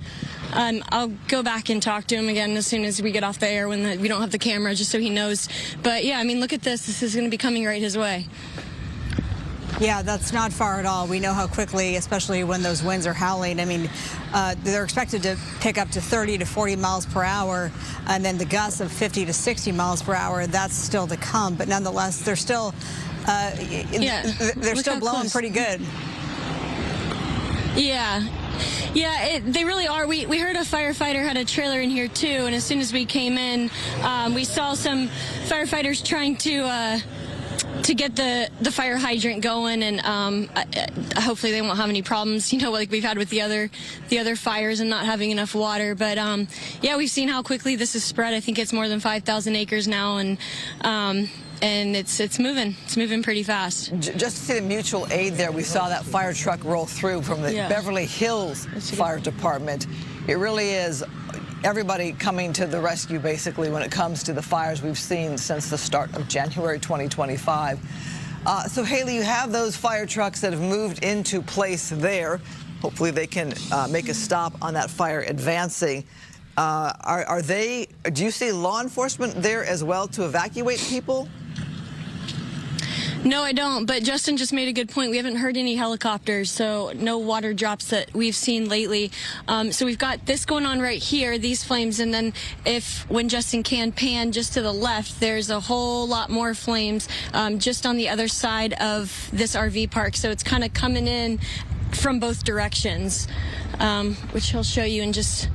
[SPEAKER 10] I'll go back and talk to him again as soon as we get off the air when we don't have the camera, just so he knows. But yeah, I mean, look at this. This is going to be coming right his way.
[SPEAKER 11] Yeah, that's not far at all. We know how quickly, especially when those winds are howling. I mean, they're expected to pick up to 30 to 40 miles per hour, and then the gusts of 50 to 60 miles per hour. That's still to come, but nonetheless, they're still they're still blowing pretty good.
[SPEAKER 10] Yeah, they really are. We heard a firefighter had a trailer in here too, and as soon as we came in, we saw some firefighters trying to get the fire hydrant going, and hopefully they won't have any problems, like we've had with the other fires and not having enough water. But yeah, we've seen how quickly this has spread. I think it's more than 5,000 acres now, and it's moving pretty fast.
[SPEAKER 16] Just to see the mutual aid there, we saw that fire truck roll through from the Beverly Hills Fire Department. It really is everybody coming to the rescue, basically, when it comes to the fires we've seen since the start of January 2025. So, Haley, you have those fire trucks that have moved into place there. Hopefully they can make a stop on that fire advancing. Do you see law enforcement there as well to evacuate people?
[SPEAKER 10] No, I don't, but Justin just made a good point. We haven't heard any helicopters, so no water drops that we've seen lately. So we've got this going on right here, these flames, and then when Justin can pan just to the left, there's a whole lot more flames just on the other side of this RV park. So it's kind of coming in from both directions, which he'll show you in just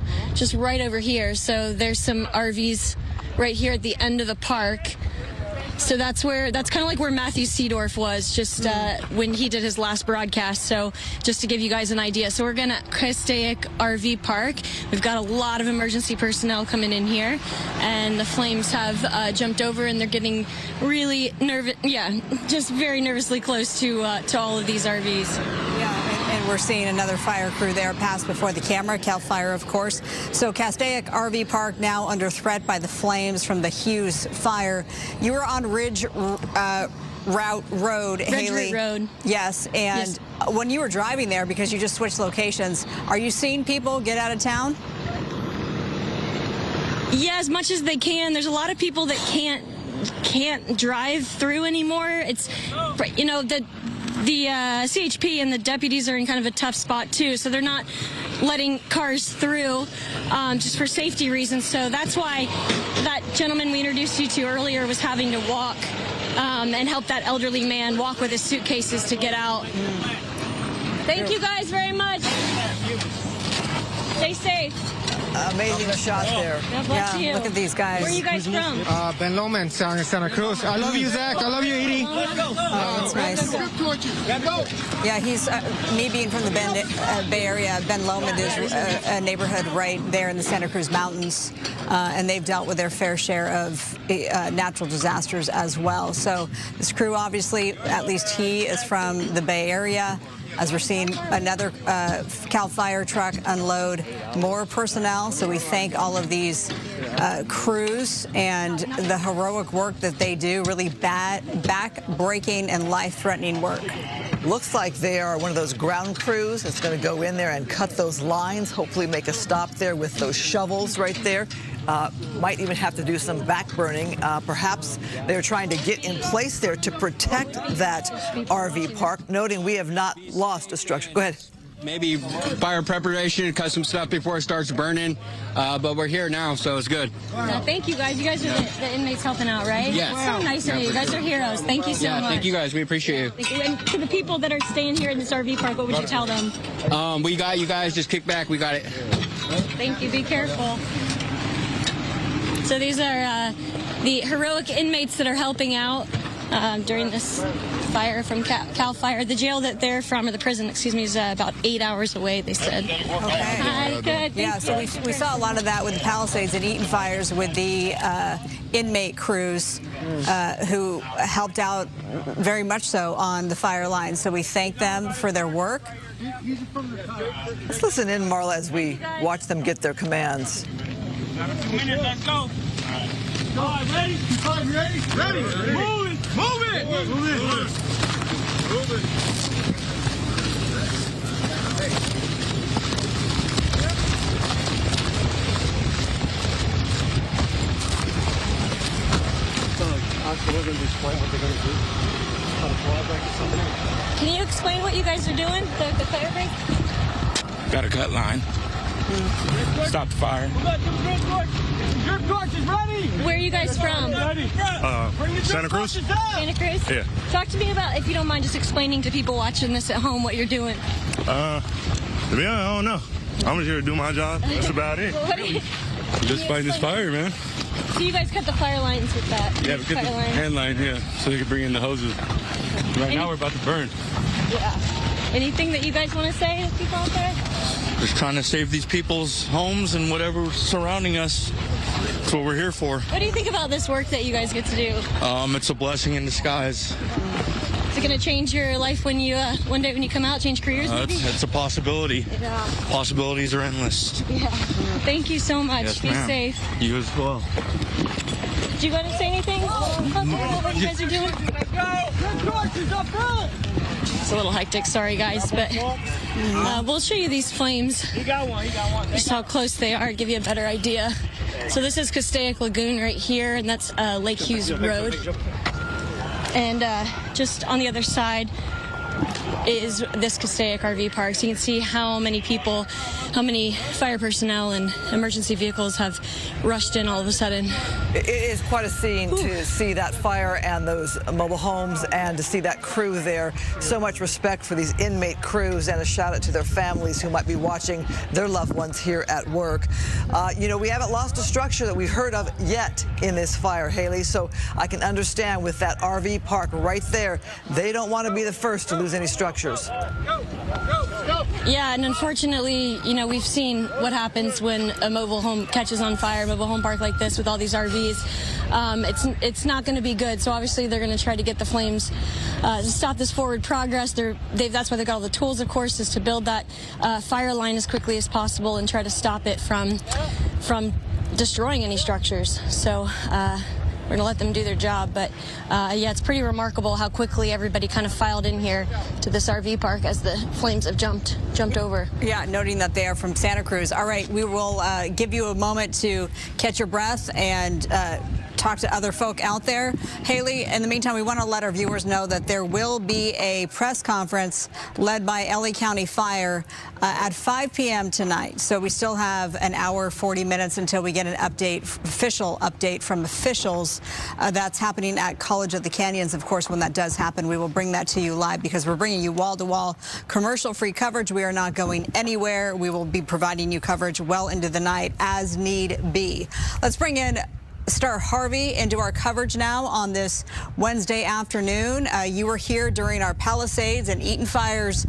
[SPEAKER 10] right over here. So there's some RVs right here at the end of the park. So that's kind of like where Matthew Seedorf was just when he did his last broadcast. So just to give you guys an idea. So we're going to Castaic RV Park. We've got a lot of emergency personnel coming in here, and the flames have jumped over, and they're getting really nervous. Yeah, just very nervously close to all of these RVs.
[SPEAKER 11] Yeah. And we're seeing another fire crew there pass before the camera, Cal Fire, of course. So Castaic RV Park now under threat by the flames from the Hughes Fire. You were on Ridge Road, Haley.
[SPEAKER 10] Road.
[SPEAKER 11] Yes, and when you were driving there, because you just switched locations, are you seeing people get out of town?
[SPEAKER 10] Yeah, as much as they can. There's a lot of people that can't drive through anymore. It's, the CHP and the deputies are in kind of a tough spot too, so they're not letting cars through just for safety reasons. So that's why that gentleman we introduced you to earlier was having to walk and help that elderly man walk with his suitcases to get out. Thank you guys very much. Stay safe.
[SPEAKER 16] Amazing shot there.
[SPEAKER 10] God bless you.
[SPEAKER 11] Look at these guys.
[SPEAKER 10] Where are you guys from?
[SPEAKER 7] Ben Lomond, Santa Cruz. I love you, Zach. I love you, Edie.
[SPEAKER 11] That's nice. Yeah, he's me being from the Bay Area. Ben Lomond is a neighborhood right there in the Santa Cruz Mountains, and they've dealt with their fair share of natural disasters as well. So this crew, obviously, at least he is from the Bay Area. As we're seeing another Cal Fire truck unload more personnel. So we thank all of these crews and the heroic work that they do, really back-breaking and life-threatening work.
[SPEAKER 16] Looks like they are one of those ground crews that's going to go in there and cut those lines, hopefully make a stop there with those shovels right there. Might even have to do some backburning. Perhaps they're trying to get in place there to protect that RV park, noting we have not lost a structure. Go ahead.
[SPEAKER 20] Maybe fire preparation, cut some stuff before it starts burning, but we're here now, so it's good.
[SPEAKER 10] Thank you guys. You guys are the inmates helping out, right?
[SPEAKER 20] Yes.
[SPEAKER 10] So nice of you. You guys are heroes. Thank you so much.
[SPEAKER 20] Thank you guys. We appreciate you.
[SPEAKER 10] Thank you. And to the people that are staying here in this RV park, what would you tell them?
[SPEAKER 20] We got you guys. Just kick back. We got it.
[SPEAKER 10] Thank you. Be careful. So these are the heroic inmates that are helping out during this fire from Cal Fire. The jail that they're from, or the prison, excuse me, is about 8 hours away, they said. Okay. Hi, good.
[SPEAKER 11] Yeah, so we saw a lot of that with the Palisades and Eaton fires with the inmate crews who helped out very much so on the fire line. So we thank them for their work.
[SPEAKER 16] Let's listen in, Marla, as we watch them get their commands.
[SPEAKER 13] 2 minutes, let's go. All right, ready? All right, ready? Ready. Move it. Move it. Move it. Move it.
[SPEAKER 10] Can you explain what you guys are doing, the fire break?
[SPEAKER 4] Got a cut line. Stop the fire.
[SPEAKER 13] Drip torch is ready.
[SPEAKER 10] Where are you guys from?
[SPEAKER 4] Santa Cruz.
[SPEAKER 10] Santa Cruz?
[SPEAKER 4] Yeah.
[SPEAKER 10] Talk to me about, if you don't mind, just explaining to people watching this at home what you're doing.
[SPEAKER 4] To be honest, I don't know. I'm just here to do my job. That's about it. Just fighting this fire, man.
[SPEAKER 10] So you guys cut the fire lines with that?
[SPEAKER 4] Yeah, we cut the hand line, yeah, so they can bring in the hoses. Right now we're about to burn.
[SPEAKER 10] Yeah. Anything that you guys want to say to people out there?
[SPEAKER 4] Just trying to save these people's homes and whatever surrounding us. That's what we're here for.
[SPEAKER 10] What do you think about this work that you guys get to do?
[SPEAKER 4] It's a blessing in disguise.
[SPEAKER 10] Is it going to change your life when you one day when you come out, change careers?
[SPEAKER 4] It's a possibility.
[SPEAKER 10] Yeah.
[SPEAKER 4] Possibilities are endless.
[SPEAKER 10] Yeah. Thank you so much.
[SPEAKER 4] Yes,
[SPEAKER 10] Be
[SPEAKER 4] ma'am.
[SPEAKER 10] safe.
[SPEAKER 4] You as well.
[SPEAKER 10] Do you want to say anything about what you guys are doing? It's a little hectic, sorry guys, but we'll show you these flames.
[SPEAKER 13] You got one, you got one.
[SPEAKER 10] Just how close they are, give you a better idea. So this is Castaic Lagoon right here, and that's Lake Hughes Road. And just on the other side is this Castaic RV park. So you can see how many people, how many fire personnel and emergency vehicles have rushed in all of a sudden.
[SPEAKER 16] It is quite a scene to see that fire and those mobile homes and to see that crew there. So much respect for these inmate crews, and a shout out to their families who might be watching their loved ones here at work. You know, we haven't lost a structure that we've heard of yet in this fire, Haley, so I can understand with that RV park right there, they don't want to be the first to lose any structures.
[SPEAKER 10] Yeah, and unfortunately, you know, we've seen what happens when a mobile home catches on fire, a mobile home park like this with all these RVs. It's not going to be good. So obviously they're going to try to get the flames to stop this forward progress. That's why they've got all the tools, of course, is to build that fire line as quickly as possible and try to stop it from destroying any structures. So we're going to let them do their job. But, yeah, it's pretty remarkable how quickly everybody kind of filed in here to this RV park as the flames have jumped over.
[SPEAKER 11] Yeah, noting that they are from Santa Cruz. All right, we will give you a moment to catch your breath and talk to other folk out there. Haley, in the meantime, we want to let our viewers know that there will be a press conference led by LA County Fire at 5 p.m. tonight. So we still have an hour, 40 minutes until we get an update, official update from officials. That's happening at College of the Canyons. Of course, when that does happen, we will bring that to you live because we're bringing you wall-to-wall commercial-free coverage. We are not going anywhere. We will be providing you coverage well into the night as need be. Let's bring in Star Harvey into our coverage now on this Wednesday afternoon. You were here during our Palisades and Eaton Fires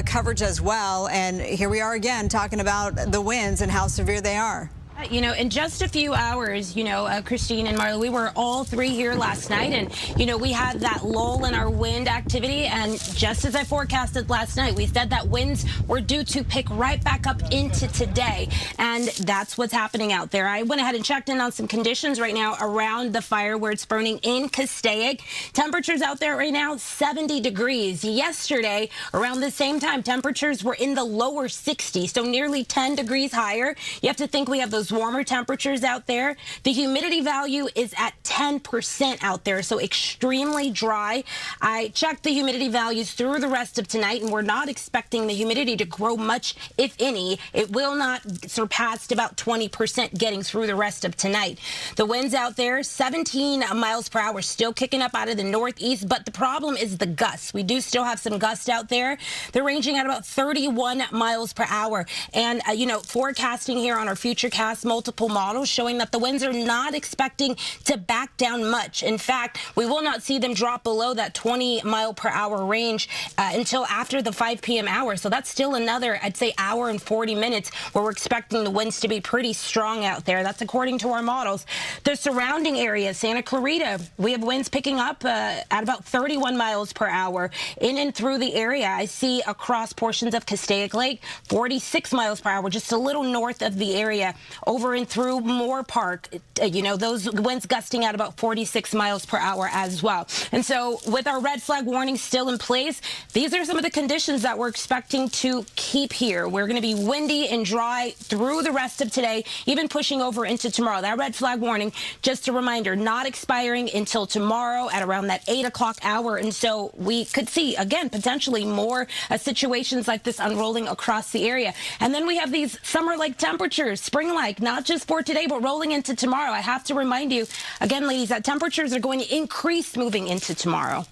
[SPEAKER 11] coverage as well. And here we are again talking about the winds and how severe they are.
[SPEAKER 21] You know, in just a few hours, you know, Christine and Marla, we were all three here last night, and, you know, we had that lull in our wind activity, and just as I forecasted last night, we said that winds were due to pick right back up into today, and that's what's happening out there. I went ahead and checked in on some conditions right now around the fire where it's burning in Castaic. Temperatures out there right now, 70 degrees. Yesterday, around the same time, temperatures were in the lower 60s, so nearly 10 degrees higher. You have to think we have those warmer temperatures out there. The humidity value is at 10% out there, so extremely dry. I checked the humidity values through the rest of tonight, and we're not expecting the humidity to grow much, if any. It will not surpass about 20% getting through the rest of tonight. The winds out there, 17 miles per hour, still kicking up out of the northeast, but the problem is the gusts. We do still have some gusts out there. They're ranging at about 31 miles per hour. And, you know, forecasting here on our Futurecast multiple models showing that the winds are not expecting to back down much. In fact, we will not see them drop below that 20 mile per hour range until after the 5 p.m. hour. So that's still another, I'd say, hour and 40 minutes where we're expecting the winds to be pretty strong out there. That's according to our models. The surrounding area, Santa Clarita, we have winds picking up at about 31 miles per hour in and through the area. I see across portions of Castaic Lake, 46 miles per hour, just a little north of the area, over and through Moore Park. You know, those winds gusting at about 46 miles per hour as well. And so with our red flag warning still in place, these are some of the conditions that we're expecting to keep here. We're going to be windy and dry through the rest of today, even pushing over into tomorrow. That red flag warning, just a reminder, not expiring until tomorrow at around that 8 o'clock hour. And so we could see, again, potentially more situations like this unrolling across the area. And then we have these summer-like temperatures, spring-like, not just for today, but rolling into tomorrow. I have to remind you, again, ladies, that temperatures are going to increase moving into tomorrow.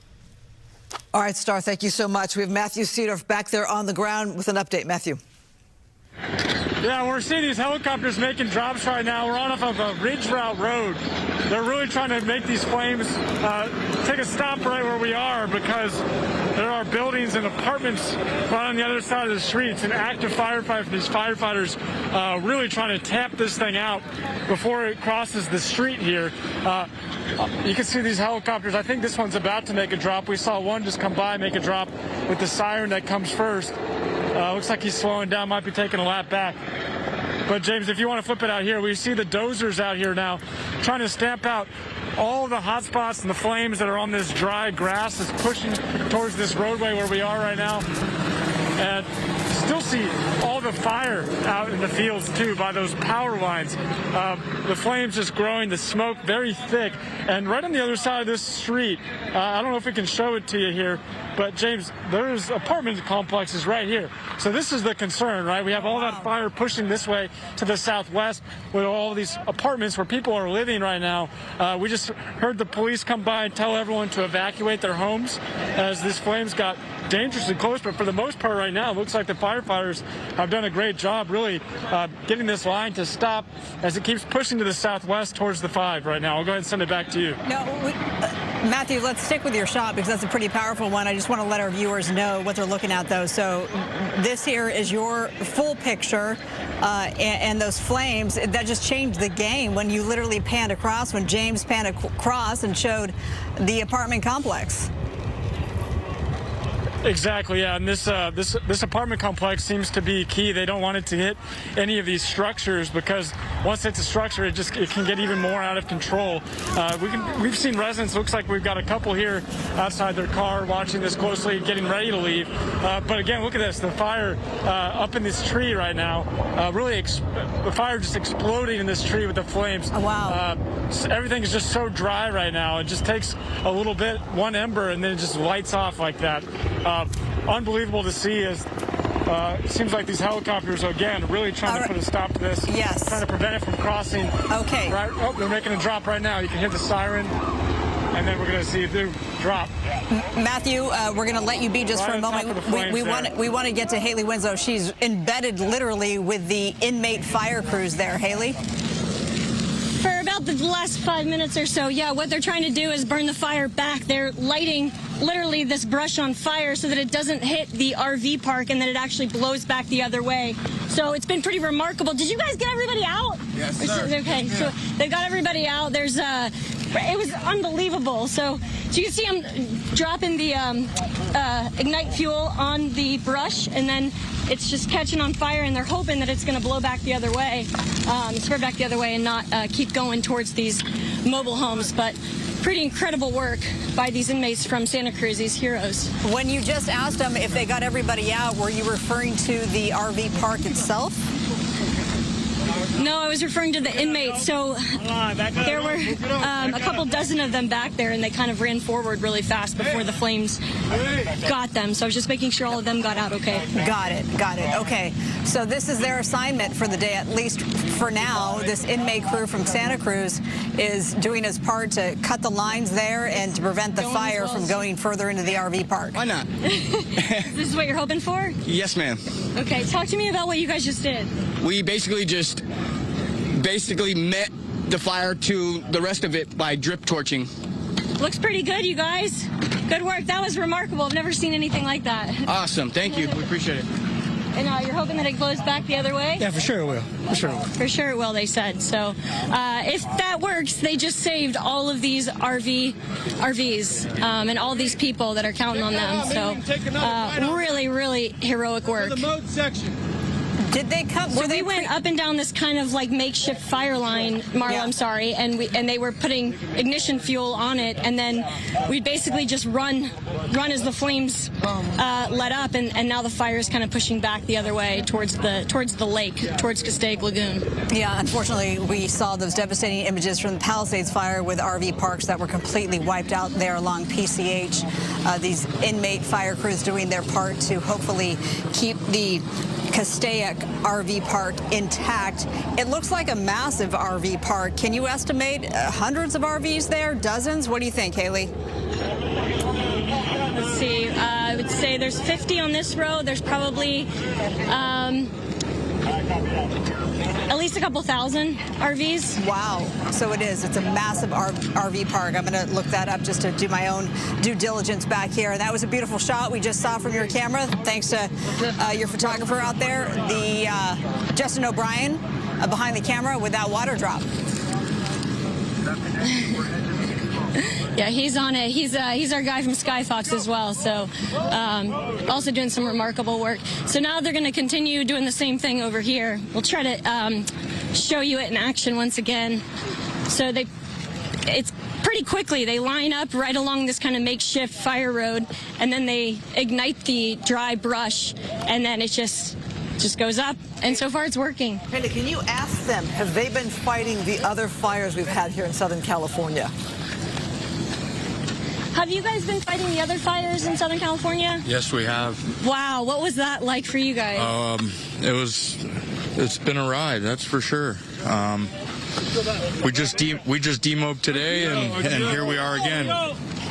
[SPEAKER 16] All right, Star, thank you so much. We have Matthew Seedorf back there on the ground with an update. Matthew.
[SPEAKER 1] Yeah, we're seeing these helicopters making drops right now. We're on off of a ridge route road. They're really trying to make these flames take a stop right where we are, because there are buildings and apartments right on the other side of the street. It's an active firefight for these firefighters really trying to tap this thing out before it crosses the street here. You can see these helicopters. I think this one's about to make a drop. We saw one just come by, make a drop with the siren that comes first. Looks like he's slowing down, might be taking a lap back. But, James, if you want to flip it out here, we see the dozers out here now trying to stamp out all the hot spots and the flames that are on this dry grass that's pushing towards this roadway where we are right now. And still see all the fire out in the fields, too, by those power lines. The flames just growing, the smoke very thick. And right on the other side of this street, I don't know if we can show it to you here, but, James, there's apartment complexes right here. So this is the concern, right? We have all that fire pushing this way to the southwest with all these apartments where people are living right now. We just heard the police come by and tell everyone to evacuate their homes as these flames got dangerously close. But for the most part right now, it looks like the firefighters have done a great job really getting this line to stop as it keeps pushing to the southwest towards the 5 right now. I'll go ahead and send it back to you.
[SPEAKER 11] No, Matthew, let's stick with your shot because that's a pretty powerful one. I just want to let our viewers know what they're looking at, though. So this here is your full picture, and those flames, that just changed the game when you literally panned across, when James panned across and showed the apartment complex.
[SPEAKER 1] Exactly, yeah, and this apartment complex seems to be key. They don't want it to hit any of these structures because once it's a structure, it can get even more out of control. We've seen residents. Looks like we've got a couple here outside their car watching this closely, getting ready to leave. But again, look at this, the fire up in this tree right now. Really, the fire just exploding in this tree with the flames.
[SPEAKER 11] Oh, wow.
[SPEAKER 1] Everything is just so dry right now. It just takes a little bit, one ember, and then it just lights off like that. Unbelievable to see as it seems like these helicopters, again, really trying to put a stop to this.
[SPEAKER 11] Yes.
[SPEAKER 1] Trying to prevent it from crossing.
[SPEAKER 11] Okay.
[SPEAKER 1] Right. Oh, they're making a drop right now. You can hear the siren, and then we're going to see it drop.
[SPEAKER 11] Matthew, we're going to let you be just for a moment. We want to get to Haley Winslow. She's embedded literally with the inmate fire crews there. Haley?
[SPEAKER 10] For about the last 5 minutes or so, yeah, what they're trying to do is burn the fire back. They're lighting literally this brush on fire so that it doesn't hit the RV park and that it actually blows back the other way. So it's been pretty remarkable. Did you guys get everybody out?
[SPEAKER 6] Yes, sir.
[SPEAKER 10] Okay, yeah. So they got everybody out. There's it was unbelievable. So you can see them dropping the ignite fuel on the brush, and then it's just catching on fire, and they're hoping that it's going to blow back the other way, spread back the other way, and not keep going towards these mobile homes. But pretty incredible work by these inmates from Santa Cruz, these heroes.
[SPEAKER 11] When you just asked them if they got everybody out, were you referring to the RV park itself?
[SPEAKER 10] No, I was referring to the inmates. So there were a couple dozen of them back there, and they kind of ran forward really fast before the flames got them. So I was just making sure all of them got out okay.
[SPEAKER 11] Got it. Okay. So this is their assignment for the day, at least for now. This inmate crew from Santa Cruz is doing its part to cut the lines there and to prevent the fire from going further into the RV park.
[SPEAKER 20] Why not?
[SPEAKER 10] This is what you're hoping for?
[SPEAKER 20] Yes, ma'am.
[SPEAKER 10] Okay, talk to me about what you guys just did.
[SPEAKER 20] We basically met the fire to the rest of it by drip torching.
[SPEAKER 10] Looks pretty good, you guys. Good work. That was remarkable. I've never seen anything like that.
[SPEAKER 20] Awesome. Thank you. We appreciate it.
[SPEAKER 10] And you're hoping that it blows back the other way?
[SPEAKER 20] Yeah, for sure it will. For sure it will.
[SPEAKER 10] For sure it will, they said. So if that works, they just saved all of these RVs and all these people that are counting on them. So really, really heroic work.
[SPEAKER 13] The mode section.
[SPEAKER 11] Did they come?
[SPEAKER 10] So we went up and down this kind of like makeshift fire line, Marla, I'm sorry, and they were putting ignition fuel on it, and then we basically just run as the flames let up, and now the fire is kind of pushing back the other way towards the lake, towards Castaic Lagoon.
[SPEAKER 11] Yeah, unfortunately, we saw those devastating images from the Palisades Fire with RV parks that were completely wiped out there along PCH. These inmate fire crews doing their part to hopefully keep the Castaic RV park intact. It looks like a massive RV park. Can you estimate hundreds of RVs there? Dozens? What do you think, Haley?
[SPEAKER 10] Let's see. I would say there's 50 on this row. There's probably at least a couple thousand RVs.
[SPEAKER 11] Wow. So it is. It's a massive RV park. I'm going to look that up just to do my own due diligence back here. And that was a beautiful shot we just saw from your camera. Thanks to your photographer out there, the Justin O'Brien behind the camera with that water drop.
[SPEAKER 10] Yeah, he's on it. He's our guy from SkyFOX as well. So also doing some remarkable work. So now they're going to continue doing the same thing over here. We'll try to show you it in action once again. So it's pretty quickly. They line up right along this kind of makeshift fire road, and then they ignite the dry brush, and then it just goes up. And so far, it's working.
[SPEAKER 16] Haley, can you ask them, have they been fighting the other fires we've had here in Southern California?
[SPEAKER 10] Have you guys been fighting the other fires in Southern California?
[SPEAKER 6] Yes, we have.
[SPEAKER 10] Wow, what was that like for you guys?
[SPEAKER 6] It's been a ride, that's for sure. We just demobbed today, and here we are again.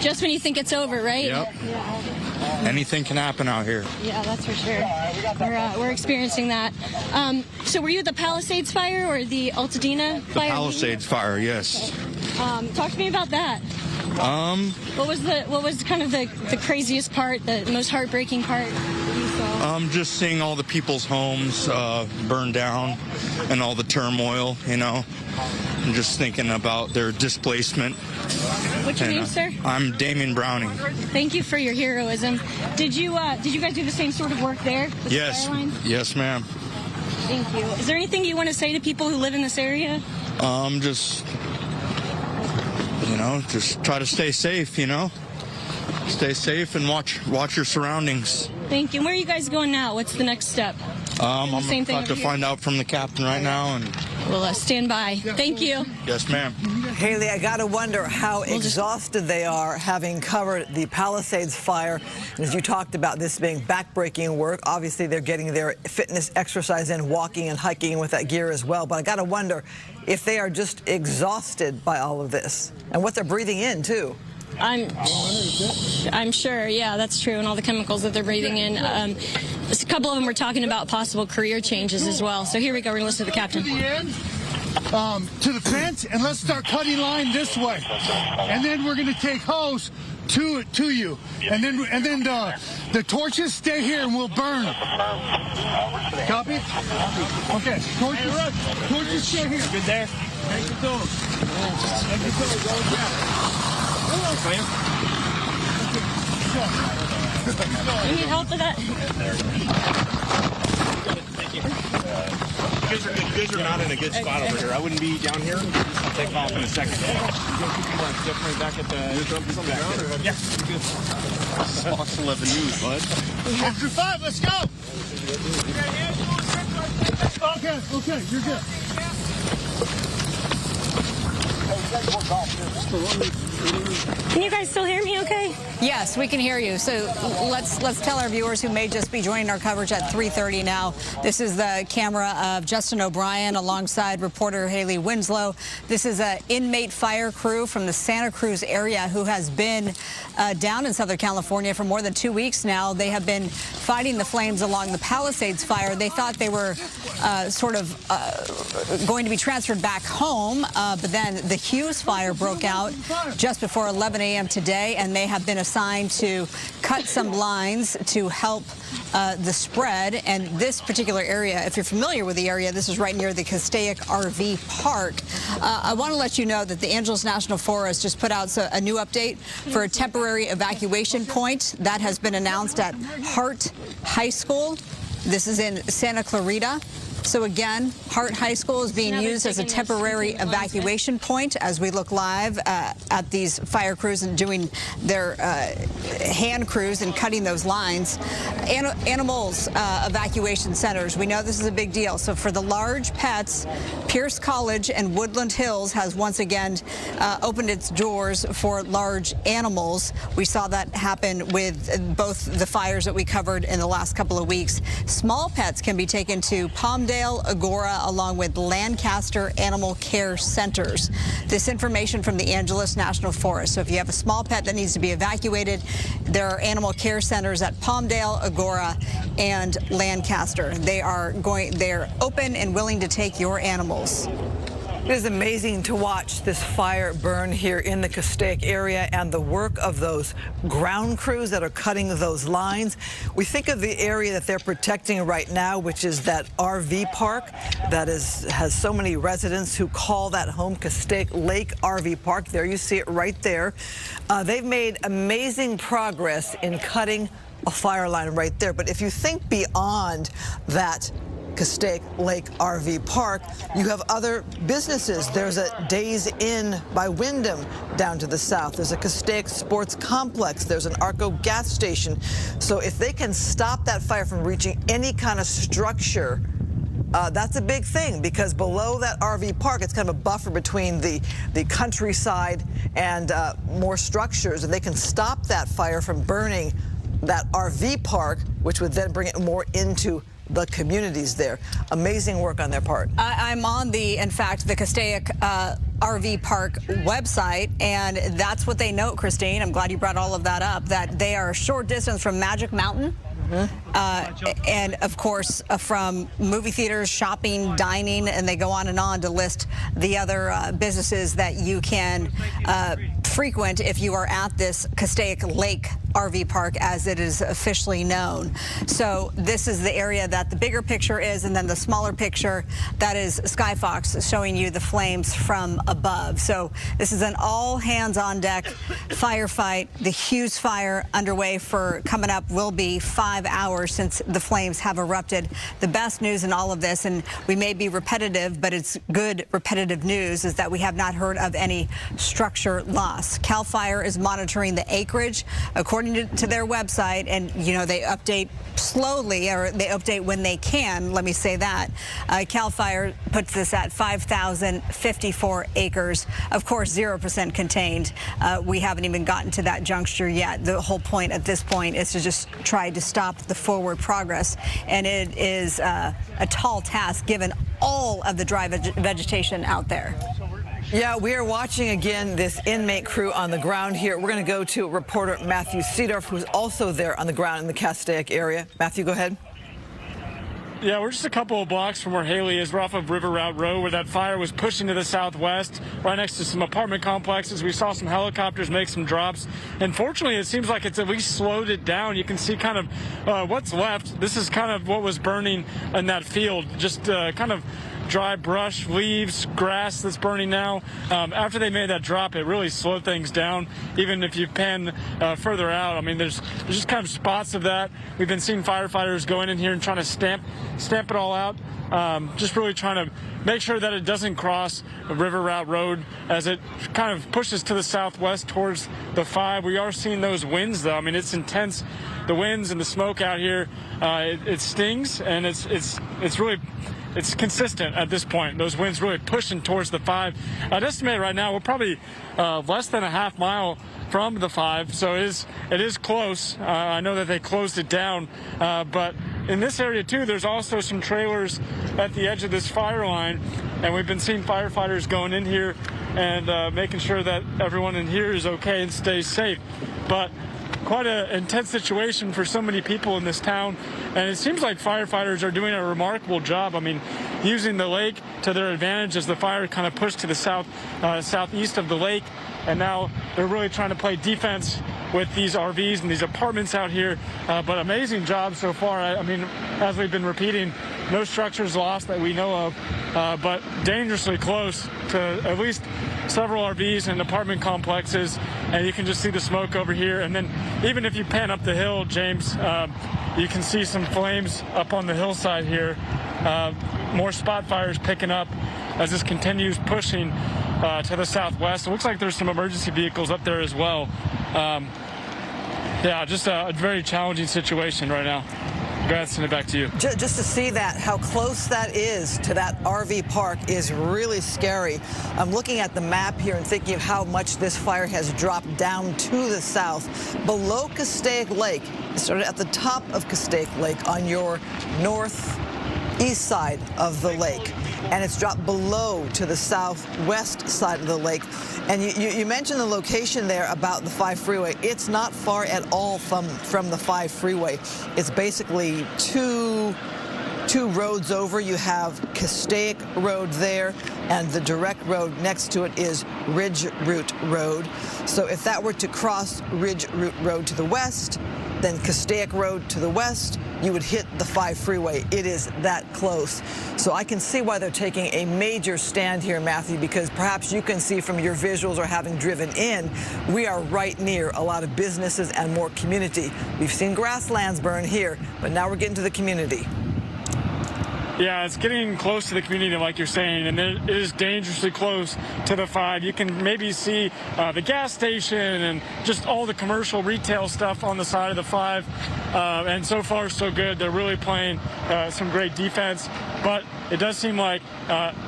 [SPEAKER 10] Just when you think it's over, right?
[SPEAKER 6] Yep.
[SPEAKER 10] Yeah.
[SPEAKER 6] Anything can happen out here.
[SPEAKER 10] Yeah, that's for sure. We're experiencing that. So were you at the Palisades Fire or the Altadena Fire?
[SPEAKER 6] The Palisades Fire, yes.
[SPEAKER 10] Talk to me about that. What was kind of the craziest part, the most heartbreaking part that you saw?
[SPEAKER 6] Just seeing all the people's homes burned down and all the turmoil, you know, and just thinking about their displacement.
[SPEAKER 10] What's your name, sir?
[SPEAKER 6] I'm Damien Browning.
[SPEAKER 10] Thank you for your heroism. Did you guys do the same sort of work there? With
[SPEAKER 6] Yes.
[SPEAKER 10] The fire line?
[SPEAKER 6] Yes, ma'am.
[SPEAKER 10] Thank you. Is there anything you want to say to people who live in this area?
[SPEAKER 6] Just, you know, just try to stay safe, you know. Stay safe and watch your surroundings.
[SPEAKER 10] Thank you. Where are you guys going now? What's the next step?
[SPEAKER 6] I'm about to find out from the captain right now, and
[SPEAKER 10] we'll stand by. Thank you.
[SPEAKER 6] Yes, ma'am.
[SPEAKER 16] Haley, I got to wonder how exhausted they are having covered the Palisades Fire. And as you talked about this being backbreaking work, obviously they're getting their fitness exercise in, walking and hiking with that gear as well. But I got to wonder if they are just exhausted by all of this and what they're breathing in, too.
[SPEAKER 10] I'm sure, yeah, that's true, and all the chemicals that they're breathing in. A couple of them were talking about possible career changes as well. So here we go. We're going to listen to the captain.
[SPEAKER 13] To the fence, and let's start cutting line this way. And then we're going to take hose to you. And then the torches stay here and we'll burn them. Copy? Okay. Torches stay here. Good there. Take the toes. Take the toes.
[SPEAKER 10] You need help with that?
[SPEAKER 4] Thank you. You guys are not in a good spot over here. I wouldn't be down here. I'll take off in a second. Definitely back at the... Yeah. Fox 11 News, bud.
[SPEAKER 13] After 5, let's go! Okay, you're good.
[SPEAKER 21] Can you guys still hear me okay?
[SPEAKER 11] Yes, we can hear you. So let's tell our viewers who may just be joining our coverage at 3:30 now. This is the camera of Justin O'Brien alongside reporter Haley Winslow. This is an inmate fire crew from the Santa Cruz area who has been down in Southern California for more than 2 weeks now. They have been fighting the flames along the Palisades Fire. They thought they were going to be transferred back home, but then the Hughes Fire broke out just before 11 a.m. today, and they have been assigned to cut some lines to help the spread. And this particular area, if you're familiar with the area, this is right near the Castaic RV Park. I want to let you know that the Angeles National Forest just put out a new update for a temporary evacuation point that has been announced at Hart High School. This is in Santa Clarita. So again, Hart High School is being used as a temporary evacuation point as we look live at these fire crews and doing their hand crews and cutting those lines. Animals evacuation centers, we know this is a big deal. So for the large pets, Pierce College and Woodland Hills has once again opened its doors for large animals. We saw that happen with both the fires that we covered in the last couple of weeks. Small pets can be taken to Palmdale, Agora, along with Lancaster Animal Care Centers. This information from the Angeles National Forest. So if you have a small pet that needs to be evacuated, there are animal care centers at Palmdale, Agora, and Lancaster. They're open and willing to take your animals.
[SPEAKER 16] It is amazing to watch this fire burn here in the Castaic area and the work of those ground crews that are cutting those lines. We think of the area that they're protecting right now, which is that RV park that has so many residents who call that home, Castaic Lake RV Park. There you see it right there. They've made amazing progress in cutting a fire line right there. But if you think beyond that Castaic Lake RV Park, you have other businesses. There's a Days Inn by Wyndham down to the south. There's a Castaic Sports Complex. There's an Arco gas station. So if they can stop that fire from reaching any kind of structure, that's a big thing, because below that RV park, it's kind of a buffer between the countryside and more structures. And they can stop that fire from burning that RV park, which would then bring it more into the communities there. Amazing work on their part.
[SPEAKER 11] I'm on in fact, the Castaic RV Park website, and that's what they note, Christine. I'm glad you brought all of that up, that they are a short distance from Magic Mountain. And of course from movie theaters, shopping, dining, and they go on to list the other businesses that you can frequent if you are at this Castaic Lake RV Park, as it is officially known. So this is the area that the bigger picture is, and then the smaller picture, that is SkyFOX showing you the flames from above. So this is an all hands on deck firefight. The Hughes Fire underway for coming up will be 5 hours since the flames have erupted. The best news in all of this, and we may be repetitive, but it's good repetitive news, is that we have not heard of any structure loss. CAL FIRE is monitoring the acreage according to their website, and you know they update slowly, or they update when they can, let me say that. CAL FIRE puts this at 5,054 acres. Of course, 0% contained. We haven't even gotten to that juncture yet. The whole point at this point is to just try to stop the forward progress, and it is a tall task given all of the dry vegetation out there.
[SPEAKER 16] Yeah, we are watching again this inmate crew on the ground here. We're going to go to reporter Matthew Seedorf, who's also there on the ground in the Castaic area. Matthew, go ahead.
[SPEAKER 1] Yeah, we're just a couple of blocks from where Haley is. We're off of River Route Road, where that fire was pushing to the southwest, right next to some apartment complexes. We saw some helicopters make some drops. And fortunately, it seems like it's at least slowed it down. You can see kind of what's left. This is kind of what was burning in that field, just kind of dry brush, leaves, grass that's burning now. After they made that drop, it really slowed things down. Even if you pan further out, I mean, there's just kind of spots of that. We've been seeing firefighters going in here and trying to stamp it all out. Just really trying to make sure that it doesn't cross River Route Road as it kind of pushes to the southwest towards the 5. We are seeing those winds, though. I mean, it's intense. The winds and the smoke out here, it stings, and it's really it's consistent at this point. Those winds really pushing towards the 5. I'd estimate right now we're probably less than a half mile from the 5, so it is close. I know that they closed it down, but in this area too, there's also some trailers at the edge of this fire line, and we've been seeing firefighters going in here and making sure that everyone in here is okay and stays safe. But quite an intense situation for so many people in this town, and it seems like firefighters are doing a remarkable job. I mean, using the lake to their advantage as the fire kind of pushed to the southeast of the lake, and now they're really trying to play defense with these RVs and these apartments out here. But amazing job so far. I mean, as we've been repeating, no structures lost that we know of, but dangerously close to at least several RVs and apartment complexes, and you can just see the smoke over here. And then even if you pan up the hill, James, you can see some flames up on the hillside here. More spot fires picking up as this continues pushing to the southwest. It looks like there's some emergency vehicles up there as well. Yeah, just a very challenging situation right now. Go ahead, send it back to you.
[SPEAKER 16] Just to see that, how close that is to that RV park is really scary. I'm looking at the map here and thinking of how much this fire has dropped down to the south. Below Castaic Lake, it started at the top of Castaic Lake on your northeast side of the lake, and it's dropped below to the southwest side of the lake. And you mentioned the location there about the 5 freeway. It's not far at all from the 5 freeway. It's basically two roads over. You have Castaic Road there, and the direct road next to it is Ridge Route Road. So if that were to cross Ridge Route Road to the west, then Castaic Road to the west, you would hit the 5 freeway. It is that close. So I can see why they're taking a major stand here, Matthew, because perhaps you can see from your visuals or having driven in, we are right near a lot of businesses and more community. We've seen grasslands burn here, but now we're getting to the community.
[SPEAKER 1] Yeah, it's getting close to the community, like you're saying, and it is dangerously close to the 5. You can maybe see the gas station and just all the commercial retail stuff on the side of the 5. And so far, so good. They're really playing some great defense. But it does seem like,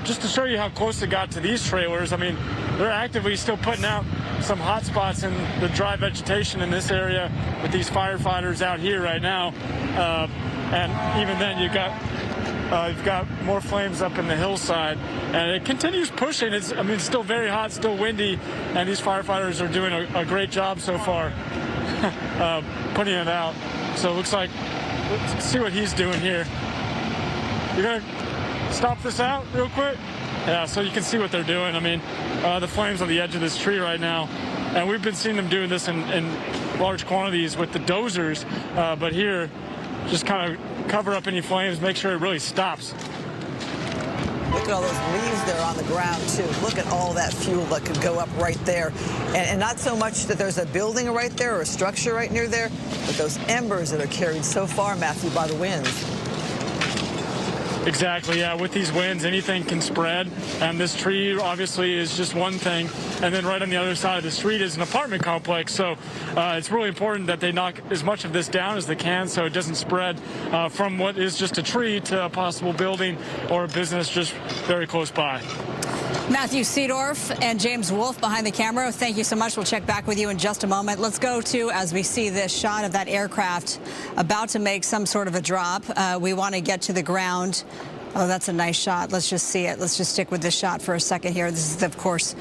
[SPEAKER 1] just to show you how close it got to these trailers, I mean, they're actively still putting out some hot spots in the dry vegetation in this area with these firefighters out here right now. And even then, you've got more flames up in the hillside, and it continues pushing. It's still very hot, still windy, and these firefighters are doing a great job so far putting it out. So it looks like, let's see what he's doing here. You're gonna stop this out real quick? Yeah, so you can see what they're doing. I mean, the flames on the edge of this tree right now, and we've been seeing them doing this in large quantities with the dozers, but here, just kind of cover up any flames, make sure it really stops.
[SPEAKER 16] Look at all those leaves there on the ground, too. Look at all that fuel that could go up right there. And not so much that there's a building right there or a structure right near there, but those embers that are carried so far, Matthew, by the winds.
[SPEAKER 1] Exactly, yeah. With these winds, anything can spread. And this tree obviously is just one thing. And then right on the other side of the street is an apartment complex. So it's really important that they knock as much of this down as they can so it doesn't spread from what is just a tree to a possible building or a business just very close by.
[SPEAKER 11] Matthew Seedorf and James Wolf behind the camera. Thank you so much. We'll check back with you in just a moment. Let's go to, as we see this shot of that aircraft about to make some sort of a drop. We want to get to the ground. Oh, that's a nice shot. Let's just see it. Let's just stick with this shot for a second here. This is, of course,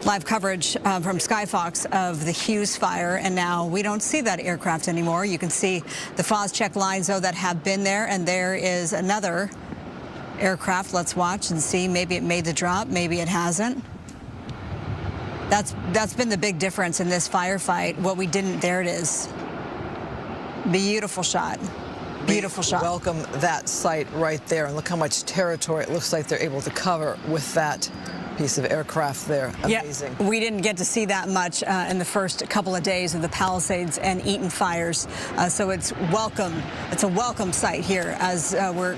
[SPEAKER 11] live coverage from SkyFOX of the Hughes Fire, and now we don't see that aircraft anymore. You can see the FOSCheck lines, though, that have been there, and there is another aircraft. Let's watch and see. Maybe it made the drop, maybe it hasn't. That's been the big difference in this firefight. What we didn't, there it is. Beautiful shot. Beautiful shot.
[SPEAKER 16] Welcome that site right there, and look how much territory it looks like they're able to cover with that piece of aircraft there. Amazing.
[SPEAKER 11] Yeah, we didn't get to see that much in the first couple of days of the Palisades and Eaton fires, so it's welcome. It's a welcome sight here as we're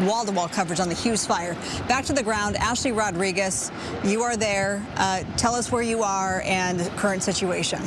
[SPEAKER 11] wall-to-wall coverage on the Hughes Fire. Back to the ground, Ashley Rodriguez, you are there. Tell us where you are and current situation.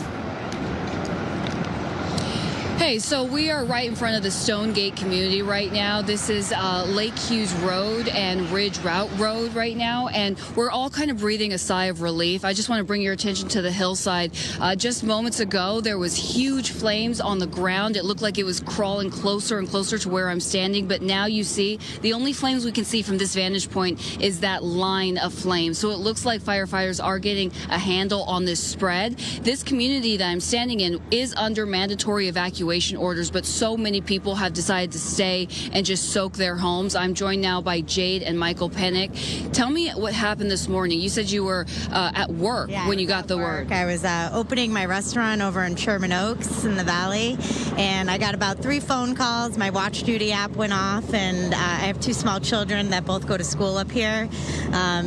[SPEAKER 12] Hey, so we are right in front of the Stonegate community right now. This is Lake Hughes Road and Ridge Route Road right now, and we're all kind of breathing a sigh of relief. I just want to bring your attention to the hillside. Just moments ago, there was huge flames on the ground. It looked like it was crawling closer and closer to where I'm standing, but now you see the only flames we can see from this vantage point is that line of flames. So it looks like firefighters are getting a handle on this spread. This community that I'm standing in is under mandatory evacuation orders, but so many people have decided to stay and just soak their homes. I'm joined now by Jade and Michael Pennick. Tell me what happened this morning. You said you were at work when you got the word.
[SPEAKER 9] I was opening my restaurant over in Sherman Oaks in the valley, and I got about 3 phone calls. My watch duty app went off, and I have 2 small children that both go to school up here.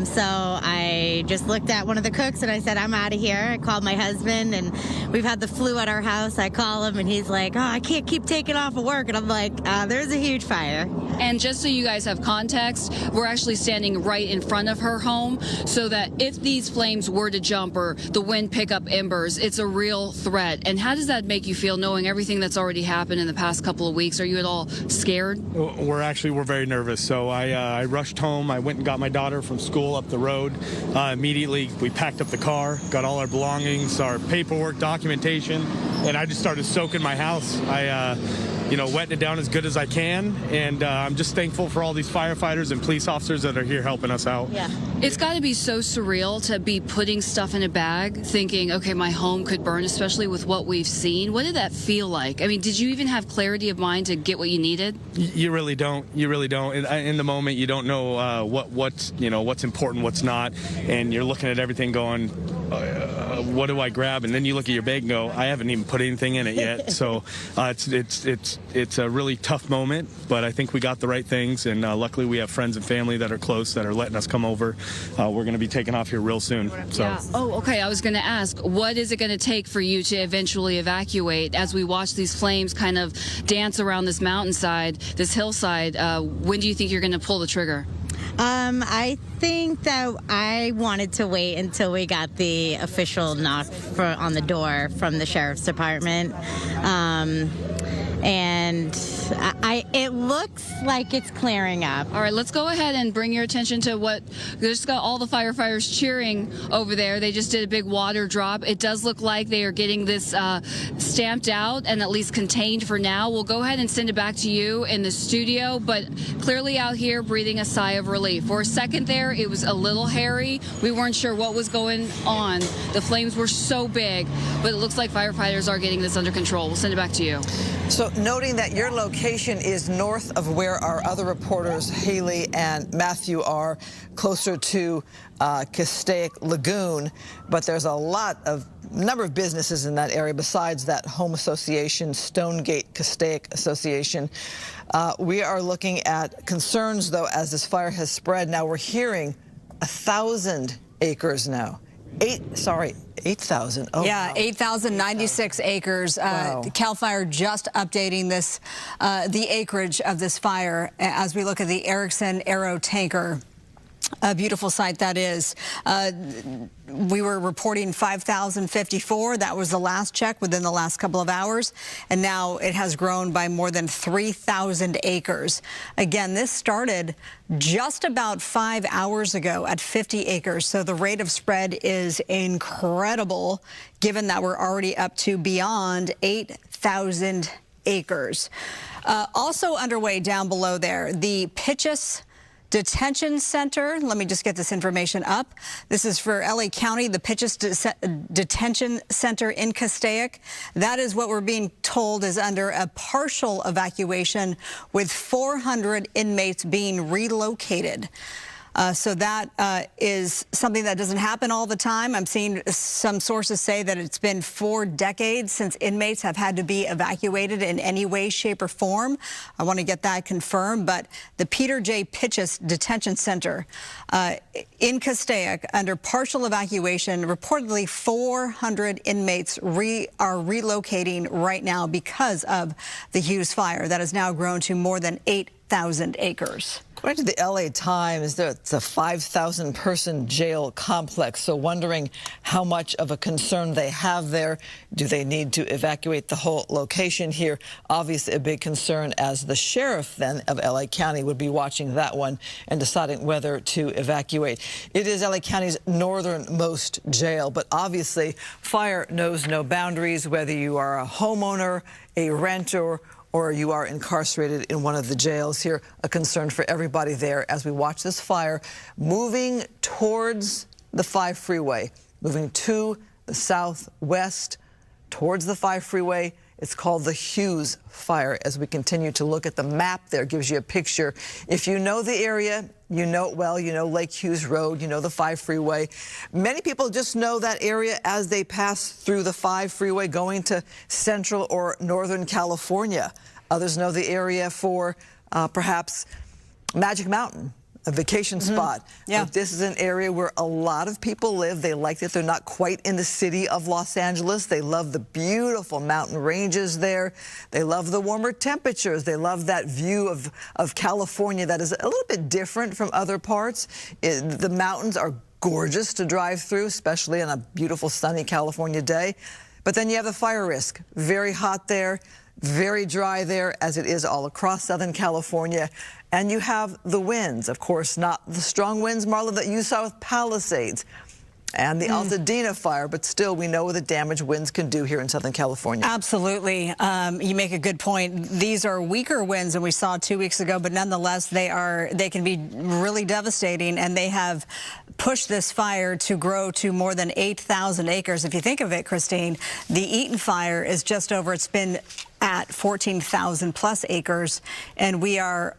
[SPEAKER 9] So I just looked at one of the cooks and I said, I'm out of here. I called my husband, and we've had the flu at our house. I call him and he's like, oh, I can't keep taking off of work. And I'm like, there's a huge fire.
[SPEAKER 12] And just so you guys have context, we're actually standing right in front of her home, so that if these flames were to jump or the wind pick up embers, it's a real threat. And how does that make you feel, knowing everything that's already happened in the past couple of weeks? Are you at all scared?
[SPEAKER 17] We're very nervous. So I rushed home. I went and got my daughter from school up the road. Immediately, we packed up the car, got all our belongings, our paperwork, documentation, and I just started soaking my house. I wetting it down as good as I can, and I'm just thankful for all these firefighters and police officers that are here helping us out.
[SPEAKER 12] Yeah. It's got to be so surreal to be putting stuff in a bag, thinking, okay, my home could burn, especially with what we've seen. What did that feel like? I mean, did you even have clarity of mind to get what you needed?
[SPEAKER 17] You really don't. You really don't. In the moment, you don't know what's important, what's not, and you're looking at everything going, what do I grab? And then you look at your bag and go, I haven't even put anything in it yet. So it's a really tough moment, but I think we got the right things, and luckily we have friends and family that are close that are letting us come over. We're going to be taking off here real soon. So.
[SPEAKER 12] Yeah. Oh, okay. I was going to ask, what is it going to take for you to eventually evacuate as we watch these flames kind of dance around this mountainside, this hillside? When do you think you're going to pull the trigger?
[SPEAKER 9] I think that I wanted to wait until we got the official knock on the door from the sheriff's department. And it looks like it's clearing up.
[SPEAKER 12] All right, let's go ahead and bring your attention to what, just got all the firefighters cheering over there. They just did a big water drop. It does look like they are getting this stamped out and at least contained for now. We'll go ahead and send it back to you in the studio, but clearly out here breathing a sigh of relief. For a second there, it was a little hairy. We weren't sure what was going on. The flames were so big, but it looks like firefighters are getting this under control. We'll send it back to you.
[SPEAKER 16] So noting that your location is north of where our other reporters, Haley and Matthew, are, closer to Castaic Lagoon, but there's a number of businesses in that area besides that home association, Stonegate Castaic Association. We are looking at concerns, though, as this fire has spread. Now we're hearing 1,000 acres now. 8,000. Oh,
[SPEAKER 11] yeah,
[SPEAKER 16] wow.
[SPEAKER 11] 8,096 acres.
[SPEAKER 16] Wow.
[SPEAKER 11] CAL FIRE just updating this, the acreage of this fire as we look at the Erickson Aero tanker. A beautiful sight that is. We were reporting 5,054. That was the last check within the last couple of hours. And now it has grown by more than 3,000 acres. Again, this started just about 5 hours ago at 50 acres. So the rate of spread is incredible, given that we're already up to beyond 8,000 acres. Also underway down below there, the Pitchess Detention Center. Let me just get this information up. This is for LA County, the Pitchess Detention Center in Castaic. That is what we're being told is under a partial evacuation with 400 inmates being relocated. So that is something that doesn't happen all the time. I'm seeing some sources say that it's been 4 decades since inmates have had to be evacuated in any way, shape, or form. I want to get that confirmed. But the Peter J. Pitchess Detention Center in Castaic under partial evacuation, reportedly 400 inmates are relocating right now because of the Hughes Fire that has now grown to more than 8,000 acres.
[SPEAKER 16] According to the LA Times, it's a 5,000-person jail complex, so wondering how much of a concern they have there. Do they need to evacuate the whole location here? Obviously a big concern, as the sheriff then of LA County would be watching that one and deciding whether to evacuate. It is LA County's northernmost jail, but obviously fire knows no boundaries, whether you are a homeowner, a renter, or you are incarcerated in one of the jails here. A concern for everybody there as we watch this fire moving towards the 5 freeway, moving to the southwest towards the 5 freeway. It's called the Hughes Fire. As we continue to look at the map there, gives you a picture. If you know the area, you know it well. You know Lake Hughes Road, you know the 5 freeway. Many people just know that area as they pass through the 5 freeway going to Central or Northern California. Others know the area for perhaps Magic Mountain, a vacation spot.
[SPEAKER 11] Yeah.
[SPEAKER 16] But this is an area where a lot of people live. They like that they're not quite in the city of Los Angeles. They love the beautiful mountain ranges there. They love the warmer temperatures. They love that view of California that is a little bit different from other parts. The mountains are gorgeous to drive through, especially on a beautiful sunny California day. But then you have the fire risk. Very hot there, very dry there, as it is all across Southern California. And you have the winds, of course, not the strong winds, Marla, that you saw with Palisades and the Altadena fire, but still we know what the damage winds can do here in Southern California.
[SPEAKER 11] Absolutely. You make a good point. These are weaker winds than we saw 2 weeks ago, but nonetheless, they can be really devastating, and they have pushed this fire to grow to more than 8,000 acres. If you think of it, Christine, the Eaton Fire is just over, it's been at 14,000 plus acres, and we are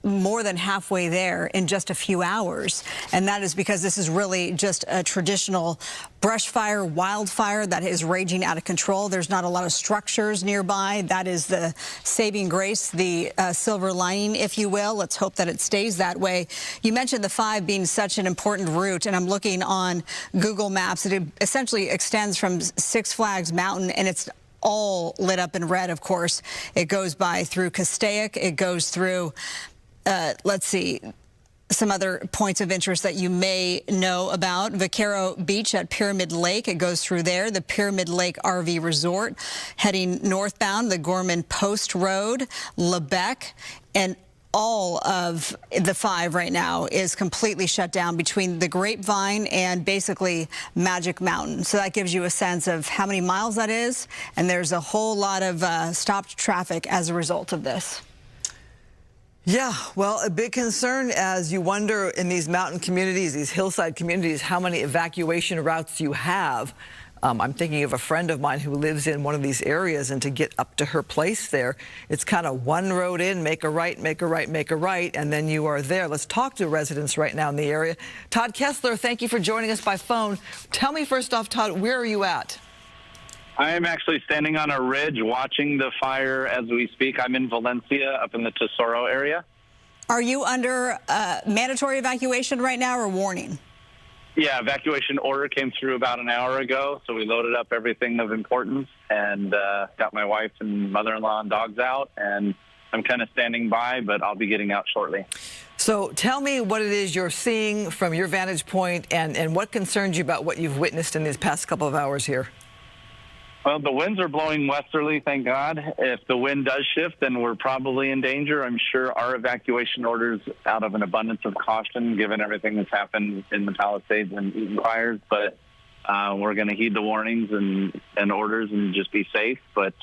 [SPEAKER 11] more than halfway there in just a few hours. And that is because this is really just a traditional brush fire, wildfire that is raging out of control. There's not a lot of structures nearby. That is the saving grace, the silver lining, if you will. Let's hope that it stays that way. You mentioned the 5 being such an important route, and I'm looking on Google Maps. It essentially extends from Six Flags Mountain, and it's all lit up in red, of course. It goes by through Castaic. It goes through, let's see, some other points of interest that you may know about. Vaquero Beach at Pyramid Lake. It goes through there. The Pyramid Lake RV Resort. Heading northbound, the Gorman Post Road, Lebec, and all of the 5 right now is completely shut down between the Grapevine and basically Magic Mountain. So that gives you a sense of how many miles that is, and there's a whole lot of stopped traffic as a result of this.
[SPEAKER 16] Yeah, well, a big concern as you wonder in these mountain communities, these hillside communities, how many evacuation routes you have. I'm thinking of a friend of mine who lives in one of these areas, and to get up to her place there, it's kind of one road in, make a right, make a right, make a right, and then you are there. Let's talk to residents right now in the area. Todd Kessler, thank you for joining us by phone. Tell me first off, Todd, where are you at?
[SPEAKER 8] I am actually standing on a ridge watching the fire as we speak. I'm in Valencia, up in the Tesoro area.
[SPEAKER 11] Are you under mandatory evacuation right now or warning?
[SPEAKER 8] Yeah, evacuation order came through about an hour ago, so we loaded up everything of importance and got my wife and mother-in-law and dogs out, and I'm kind of standing by, but I'll be getting out shortly.
[SPEAKER 16] So tell me what it is you're seeing from your vantage point, and what concerns you about what you've witnessed in these past couple of hours here.
[SPEAKER 8] Well, the winds are blowing westerly, thank God. If the wind does shift, then we're probably in danger. I'm sure our evacuation orders out of an abundance of caution, given everything that's happened in the Palisades and Eaton fires. But we're going to heed the warnings and orders and just be safe. But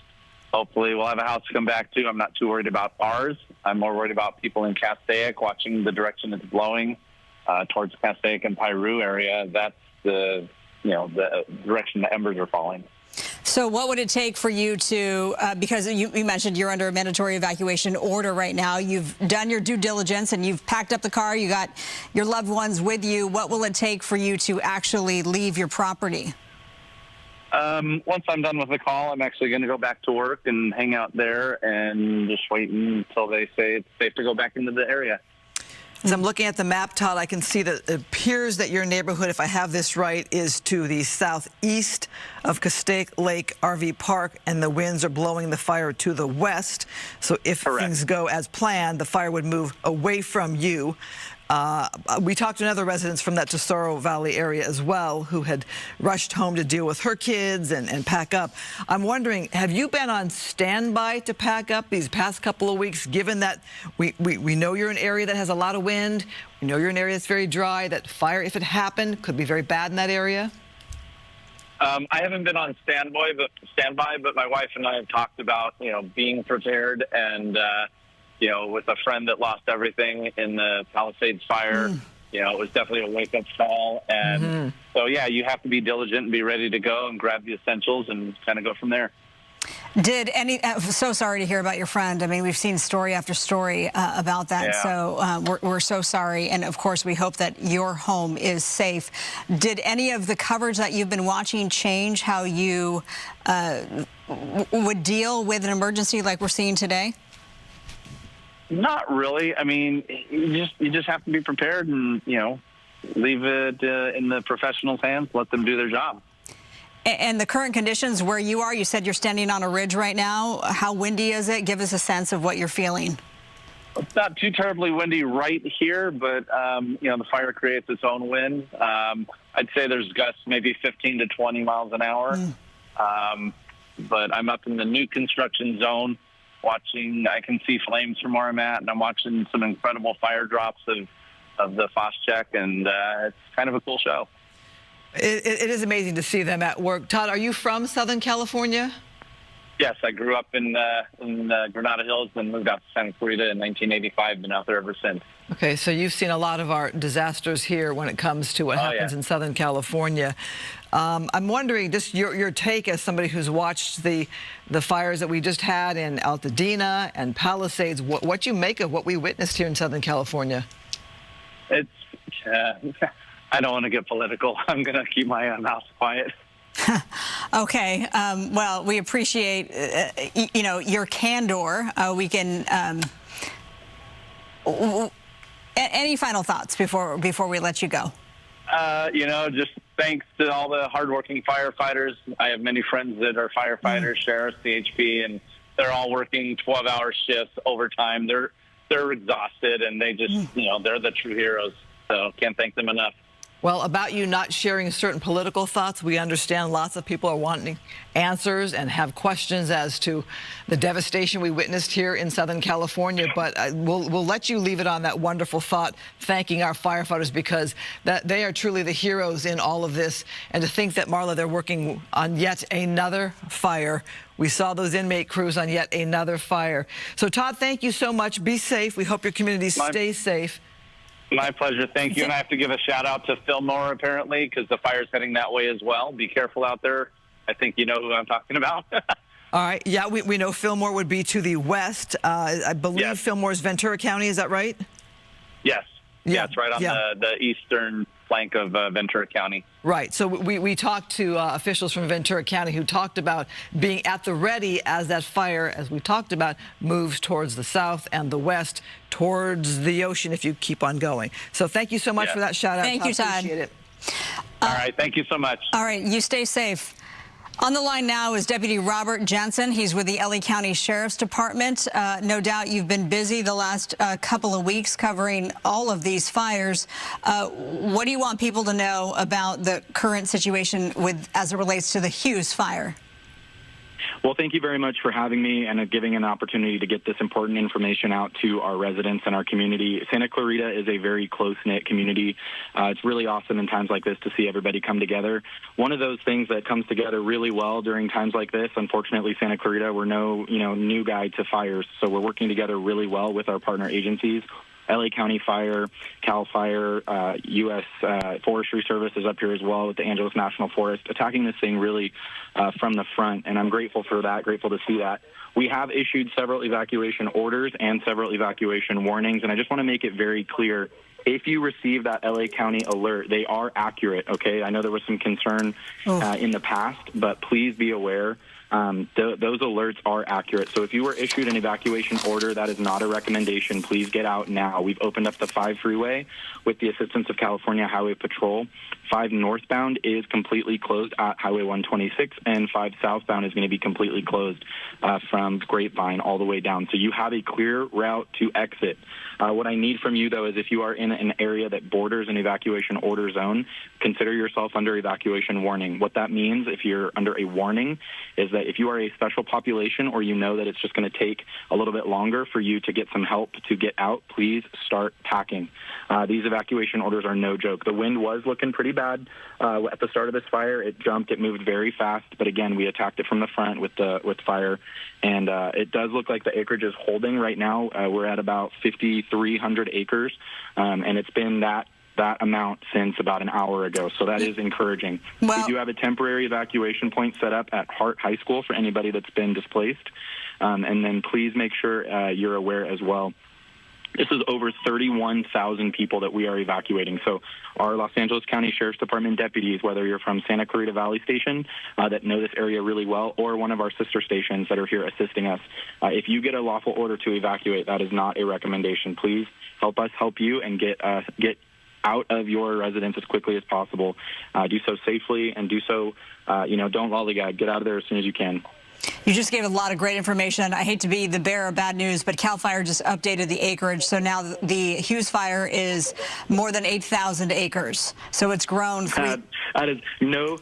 [SPEAKER 8] hopefully we'll have a house to come back to. I'm not too worried about ours. I'm more worried about people in Castaic watching the direction it's blowing towards Castaic and Piru area. That's the direction the embers are falling.
[SPEAKER 11] So what would it take for you to, because you mentioned you're under a mandatory evacuation order right now, you've done your due diligence and you've packed up the car, you got your loved ones with you. What will it take for you to actually leave your property?
[SPEAKER 8] Once I'm done with the call, I'm actually going to go back to work and hang out there and just wait until they say it's safe to go back into the area.
[SPEAKER 16] As I'm looking at the map, Todd, I can see that it appears that your neighborhood, if I have this right, is to the southeast of Castaic Lake RV Park, and the winds are blowing the fire to the west. So if things go as planned, the fire would move away from you. We talked to another residents from that Tesoro Valley area as well who had rushed home to deal with her kids and pack up. I'm wondering, have you been on standby to pack up these past couple of weeks, given that we know you're an area that has a lot of wind, we know you're an area that's very dry, that fire, if it happened, could be very bad in that area?
[SPEAKER 8] I haven't been on standby, but my wife and I have talked about, being prepared and, with a friend that lost everything in the Palisades Fire, it was definitely a wake-up call. And so, yeah, you have to be diligent and be ready to go and grab the essentials and kind of go from there.
[SPEAKER 11] So sorry to hear about your friend. I mean, we've seen story after story about that. Yeah. So we're so sorry. And, of course, we hope that your home is safe. Did any of the coverage that you've been watching change how you would deal with an emergency like we're seeing today?
[SPEAKER 8] Not really. I mean, you just have to be prepared and, leave it in the professionals' hands, let them do their job.
[SPEAKER 11] And the current conditions where you are, you said you're standing on a ridge right now. How windy is it? Give us a sense of what you're feeling.
[SPEAKER 8] It's not too terribly windy right here, but, the fire creates its own wind. I'd say there's gusts maybe 15 to 20 miles an hour. But I'm up in the new construction zone. I can see flames from where I'm at, and I'm watching some incredible fire drops of the Foscheck, and it's kind of a cool show.
[SPEAKER 16] It is amazing to see them at work. Todd, are you from Southern California?
[SPEAKER 8] Yes, I grew up in Granada Hills and moved out to Santa Clarita in 1985. Been out there ever since. Okay, so you've seen a lot of our disasters here when it comes to what happens in Southern California. I'm wondering, just your take as somebody who's watched the fires that we just had in Altadena and Palisades, what you make of what we witnessed here in Southern California? It's, I don't want to get political. I'm going to keep my mouth quiet.
[SPEAKER 11] Okay. Well, we appreciate, your candor. We can. Any final thoughts before we let you go?
[SPEAKER 8] Just thanks to all the hardworking firefighters. I have many friends that are firefighters, sheriffs, CHP, and they're all working 12-hour shifts overtime. They're exhausted, and they just, they're the true heroes. So can't thank them enough. Well, about you not sharing certain political thoughts, we understand lots of people are wanting answers and have questions as to the devastation we witnessed here in Southern California. But we'll let you leave it on that wonderful thought, thanking our firefighters, because they are truly the heroes in all of this. And to think that, Marla, they're working on yet another fire. We saw those inmate crews on yet another fire. So, Todd, thank you so much. Be safe. We hope your community stays safe. My pleasure. Thank you. And I have to give a shout out to Sylmar, apparently, because the fire's heading that way as well. Be careful out there. I think you know who I'm talking about.
[SPEAKER 16] All right. Yeah, we know Sylmar would be to the west. I believe Sylmar is Ventura County. Is that right?
[SPEAKER 8] Yes. Yeah, it's right on the eastern flank of Ventura County.
[SPEAKER 16] Right. So we talked to officials from Ventura County who talked about being at the ready as that fire, as we talked about, moves towards the south and the west, towards the ocean if you keep on going. So thank you so much for that shout out.
[SPEAKER 11] Thank you, Todd.
[SPEAKER 16] Appreciate it.
[SPEAKER 8] All right. Thank you so much.
[SPEAKER 11] All right. You stay safe. On the line now is Deputy Robert Jensen. He's with the LA County Sheriff's Department. No doubt you've been busy the last couple of weeks covering all of these fires. What do you want people to know about the current situation as it relates to the Hughes Fire?
[SPEAKER 5] Well, thank you very much for having me and giving an opportunity to get this important information out to our residents and our community. Santa Clarita is a very close-knit community. It's really awesome in times like this to see everybody come together. One of those things that comes together really well during times like this, unfortunately, Santa Clarita, we're no new guide to fires, so we're working together really well with our partner agencies. LA County Fire, Cal Fire, U.S. Forestry Service is up here as well with the Angeles National Forest, attacking this thing really from the front, and I'm grateful for that, grateful to see that. We have issued several evacuation orders and several evacuation warnings, and I just want to make it very clear, if you receive that LA County alert, they are accurate, okay? I know there was some concern in the past, but please be aware. those alerts are accurate. So if you were issued an evacuation order, that is not a recommendation. Please get out now. We've opened up the 5 freeway with the assistance of California Highway Patrol. 5 northbound is completely closed at Highway 126, and 5 southbound is going to be completely closed from Grapevine all the way down. So you have a clear route to exit. What I need from you, though, is if you are in an area that borders an evacuation order zone, consider yourself under evacuation warning. What that means, if you're under a warning, is that if you are a special population or you know that it's just going to take a little bit longer for you to get some help to get out, please start packing. These evacuation orders are no joke. The wind was looking pretty bad at the start of this fire. It jumped. It moved very fast. But again, we attacked it from the front with fire. And it does look like the acreage is holding right now. We're at about 5,300 acres. And it's been that amount since about an hour ago. So that is encouraging. Well, we do have a temporary evacuation point set up at Hart High School for anybody that's been displaced. And then please make sure you're aware as well. This is over 31,000 people that we are evacuating. So our Los Angeles County Sheriff's Department deputies, whether you're from Santa Clarita Valley Station that know this area really well, or one of our sister stations that are here assisting us, if you get a lawful order to evacuate, that is not a recommendation. Please help us help you and get out of your residence as quickly as possible. Do so safely and do so, don't lollygag. Get out of there as soon as you can.
[SPEAKER 11] You just gave a lot of great information. I hate to be the bearer of bad news, but CAL FIRE just updated the acreage. So now the Hughes Fire is more than 8,000 acres. So it's grown.
[SPEAKER 5] That is no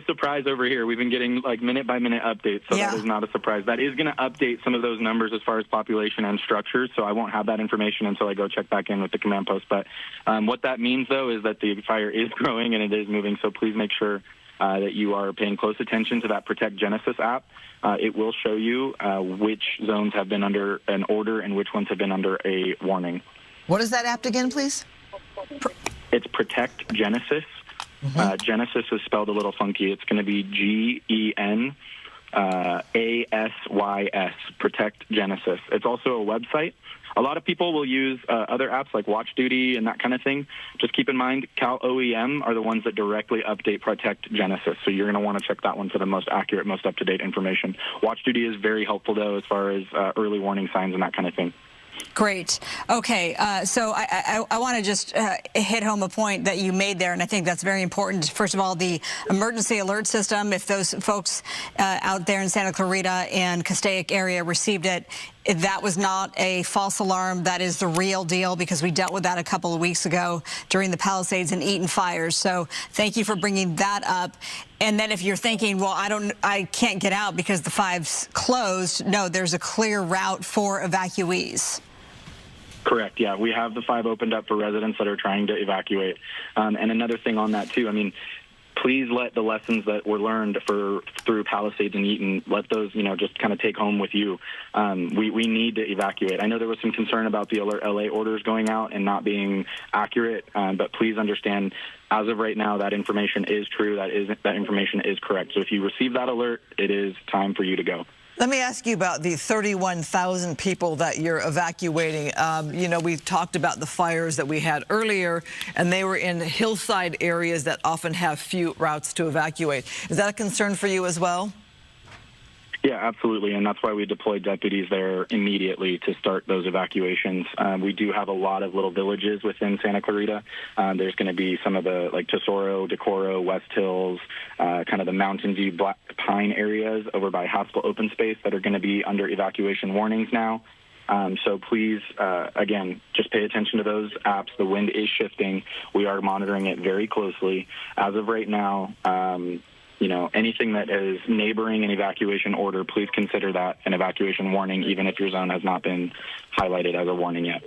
[SPEAKER 5] surprise over here. We've been getting like minute-by-minute updates, so that is not a surprise. That is going to update some of those numbers as far as population and structures, so I won't have that information until I go check back in with the command post. But what that means, though, is that the fire is growing and it is moving, so please make sure that you are paying close attention to that Protect Genesis app. It will show you which zones have been under an order and which ones have been under a warning.
[SPEAKER 16] What is that app again, please?
[SPEAKER 5] It's Protect Genesis. Genesis is spelled a little funky. It's going to be GENASYS, Protect Genesis. It's also a website. A lot of people will use other apps like Watch Duty and that kind of thing. Just keep in mind, Cal OEM are the ones that directly update Protect Genesis. So you're going to want to check that one for the most accurate, most up-to-date information. Watch Duty is very helpful, though, as far as early warning signs and that kind of thing.
[SPEAKER 11] Great. Okay, so I want to just hit home a point that you made there, and I think that's very important. First of all, the emergency alert system, if those folks out there in Santa Clarita and Castaic area received it, that was not a false alarm. That is the real deal, because we dealt with that a couple of weeks ago during the Palisades and Eaton fires. So thank you for bringing that up. And then if you're thinking, well, I can't get out because the 5's closed, no, there's a clear route for evacuees.
[SPEAKER 5] Correct. Yeah, we have the 5 opened up for residents that are trying to evacuate. And another thing on that, too, I mean, please let the lessons that were learned through Palisades and Eaton, let those, just kind of take home with you. We need to evacuate. I know there was some concern about the Alert LA orders going out and not being accurate, but please understand, as of right now, that information is true. That information is correct. So if you receive that alert, it is time for you to go.
[SPEAKER 16] Let me ask you about the 31,000 people that you're evacuating. We talked about the fires that we had earlier, and they were in hillside areas that often have few routes to evacuate. Is that a concern for you as well?
[SPEAKER 5] Yeah, absolutely, and that's why we deployed deputies there immediately to start those evacuations. We do have a lot of little villages within Santa Clarita. There's going to be some of the, like, Tesoro, Decorro, West Hills, kind of the Mountain View, Black Pine areas over by Haskell Open Space that are going to be under evacuation warnings now. So please, again, just pay attention to those apps. The wind is shifting. We are monitoring it very closely. As of right now, anything that is neighboring an evacuation order, please consider that an evacuation warning, even if your zone has not been highlighted as a warning yet.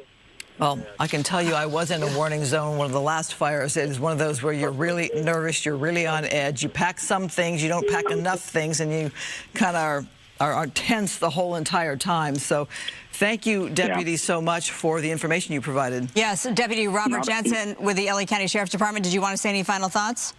[SPEAKER 16] Well, I can tell you I was in a warning zone. One of the last fires, it is one of those where you're really nervous, you're really on edge. You pack some things, you don't pack enough things, and you kind of are tense the whole entire time. So thank you, Deputy, so much for the information you provided.
[SPEAKER 11] Yes, Deputy Robert Jensen with the LA County Sheriff's Department. Did you want to say any final thoughts?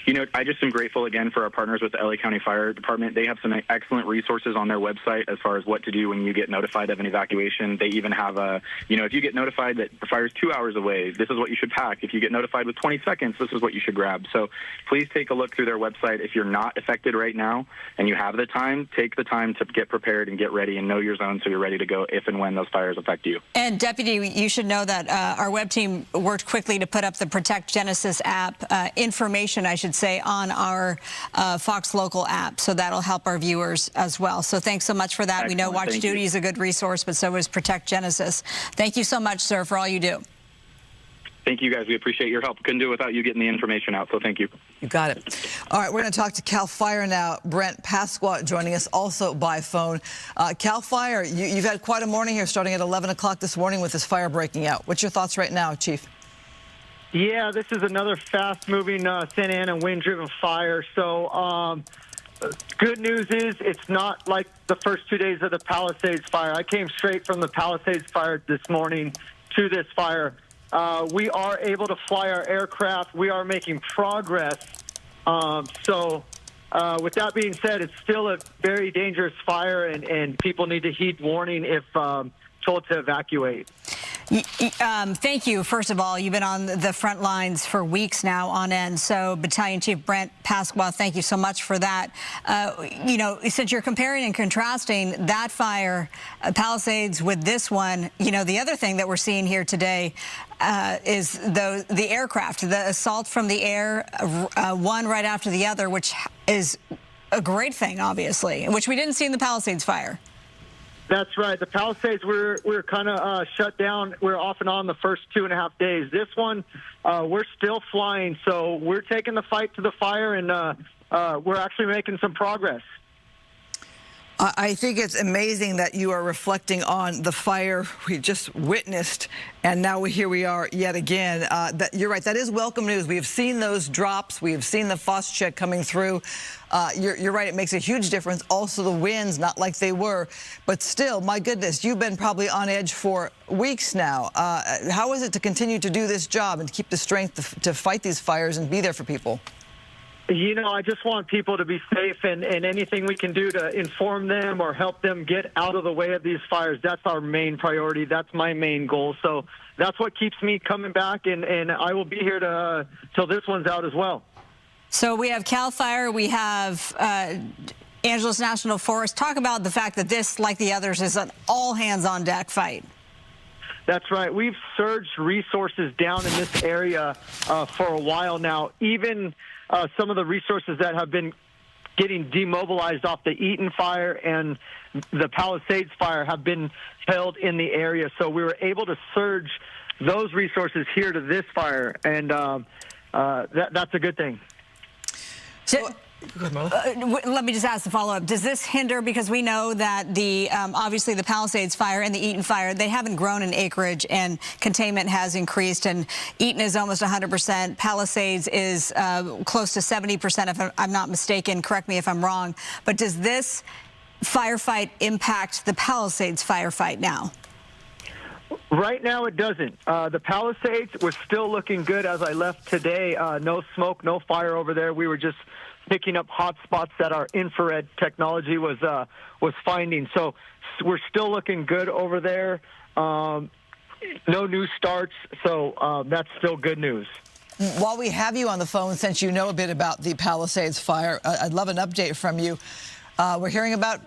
[SPEAKER 5] You know, I just am grateful again for our partners with the LA County Fire Department. They have some excellent resources on their website as far as what to do when you get notified of an evacuation. They even have a, you know, if you get notified that the fire is 2 hours away, this is what you should pack. If you get notified with 20 seconds, this is what you should grab. So please take a look through their website. If you're not affected right now and you have the time, take the time to get prepared and get ready and know your zone so you're ready to go if and when those fires affect you.
[SPEAKER 11] And Deputy, you should know that our web team worked quickly to put up the Protect Genesis app, information, I should say, on our Fox Local app. So that'll help our viewers as well. So thanks so much for that.
[SPEAKER 5] Excellent.
[SPEAKER 11] We know Watch
[SPEAKER 5] Thank
[SPEAKER 11] Duty
[SPEAKER 5] you.
[SPEAKER 11] is a good resource, but so is Protect Genesis. Thank you so much, sir, for all you do.
[SPEAKER 5] Thank you, guys. We appreciate your help. Couldn't do it without you getting the information out, so thank you.
[SPEAKER 16] You got it. All right, we're going to talk to Cal Fire now. Brent Pasqua joining us also by phone. Cal Fire, you've had quite a morning here starting at 11 o'clock this morning with this fire breaking out. What's your thoughts right now, Chief?
[SPEAKER 3] Yeah, this is another fast-moving Santa Ana wind-driven fire. So good news is it's not like the first 2 days of the Palisades Fire. I came straight from the Palisades Fire this morning to this fire. We are able to fly our aircraft. We are making progress. With that being said, it's still a very dangerous fire, and people need to heed warning if told to evacuate.
[SPEAKER 11] Thank you. First of all, you've been on the front lines for weeks now on end. So Battalion Chief Brent Pasqua, thank you so much for that. You know, since you're comparing and contrasting that fire, Palisades, with this one, you know, the other thing that we're seeing here today is the aircraft, the assault from the air, one right after the other, which is a great thing, obviously, which we didn't see in the Palisades Fire.
[SPEAKER 3] That's right. The Palisades, we're kind of shut down. We're off and on the first 2.5 days. This one, we're still flying, so we're taking the fight to the fire, and we're actually making some progress.
[SPEAKER 16] I think it's amazing that you are reflecting on the fire we just witnessed, and now here we are yet again. You're right. That is welcome news. We have seen those drops. We have seen the FOSS check coming through. You're right. It makes a huge difference. Also, the winds, not like they were. But still, my goodness, you've been probably on edge for weeks now. How is it to continue to do this job and to keep the strength to fight these fires and be there for people?
[SPEAKER 3] You know, I just want people to be safe, and anything we can do to inform them or help them get out of the way of these fires, that's our main priority. That's my main goal. So that's what keeps me coming back, and I will be here till this one's out as well.
[SPEAKER 11] So we have Cal Fire, we have Angeles National Forest. Talk about the fact that this, like the others, is an all-hands-on-deck fight.
[SPEAKER 3] That's right. We've surged resources down in this area for a while now. Even some of the resources that have been getting demobilized off the Eaton Fire and the Palisades Fire have been held in the area. So we were able to surge those resources here to this fire, and that's a good thing.
[SPEAKER 11] So, let me just ask the follow-up. Does this hinder, because we know that obviously the Palisades Fire and the Eaton Fire, they haven't grown in acreage, and containment has increased, and Eaton is almost 100%. Palisades is close to 70%, if I'm not mistaken. Correct me if I'm wrong. But does this firefight impact the Palisades firefight now?
[SPEAKER 3] Right now, it doesn't. The Palisades was still looking good as I left today. No smoke, no fire over there. We were just picking up hot spots that our infrared technology was finding. So we're still looking good over there. No new starts, so that's still good news.
[SPEAKER 16] While we have you on the phone, since you know a bit about the Palisades Fire, I'd love an update from you. We're hearing about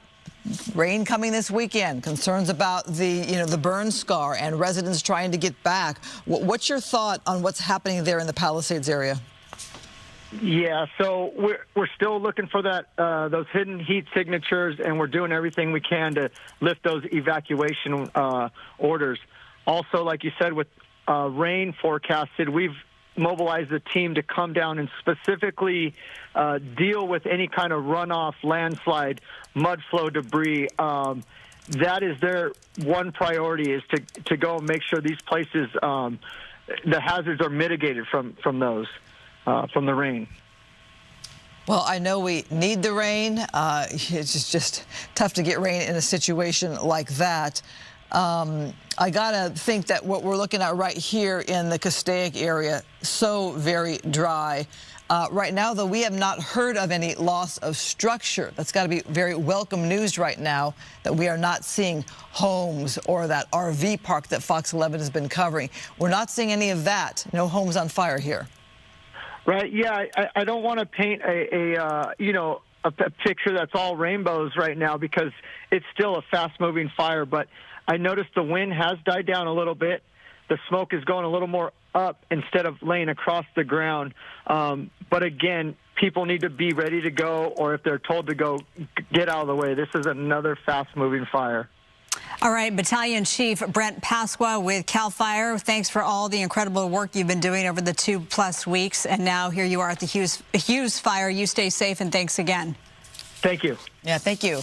[SPEAKER 16] rain coming this weekend, concerns about the burn scar and residents trying to get back. What's your thought on what's happening there in the Palisades area?
[SPEAKER 3] Yeah, so we're still looking for those hidden heat signatures, and we're doing everything we can to lift those evacuation orders. Also, like you said, with rain forecasted, we've mobilized a team to come down and specifically deal with any kind of runoff, landslide, mud flow debris. That is their one priority, is to go and make sure these places, the hazards are mitigated from those. From the rain.
[SPEAKER 16] Well, I know we need the rain. It's just tough to get rain in a situation like that. I gotta think that what we're looking at right here in the Castaic area, so very dry. Right now, though, we have not heard of any loss of structure. That's got to be very welcome news right now, that we are not seeing homes or that RV park that Fox 11 has been covering. We're not seeing any of that. No homes on fire here.
[SPEAKER 3] Right. Yeah. I don't want to paint a picture that's all rainbows right now, because it's still a fast-moving fire. But I noticed the wind has died down a little bit. The smoke is going a little more up instead of laying across the ground. But again, people need to be ready to go, or if they're told to go, get out of the way. This is another fast-moving fire.
[SPEAKER 11] All right, Battalion Chief Brent Pasqua with CAL FIRE. Thanks for all the incredible work you've been doing over the 2+ weeks. And now here you are at the Hughes Fire. You stay safe, and thanks again.
[SPEAKER 3] Thank you.
[SPEAKER 16] Yeah, thank you.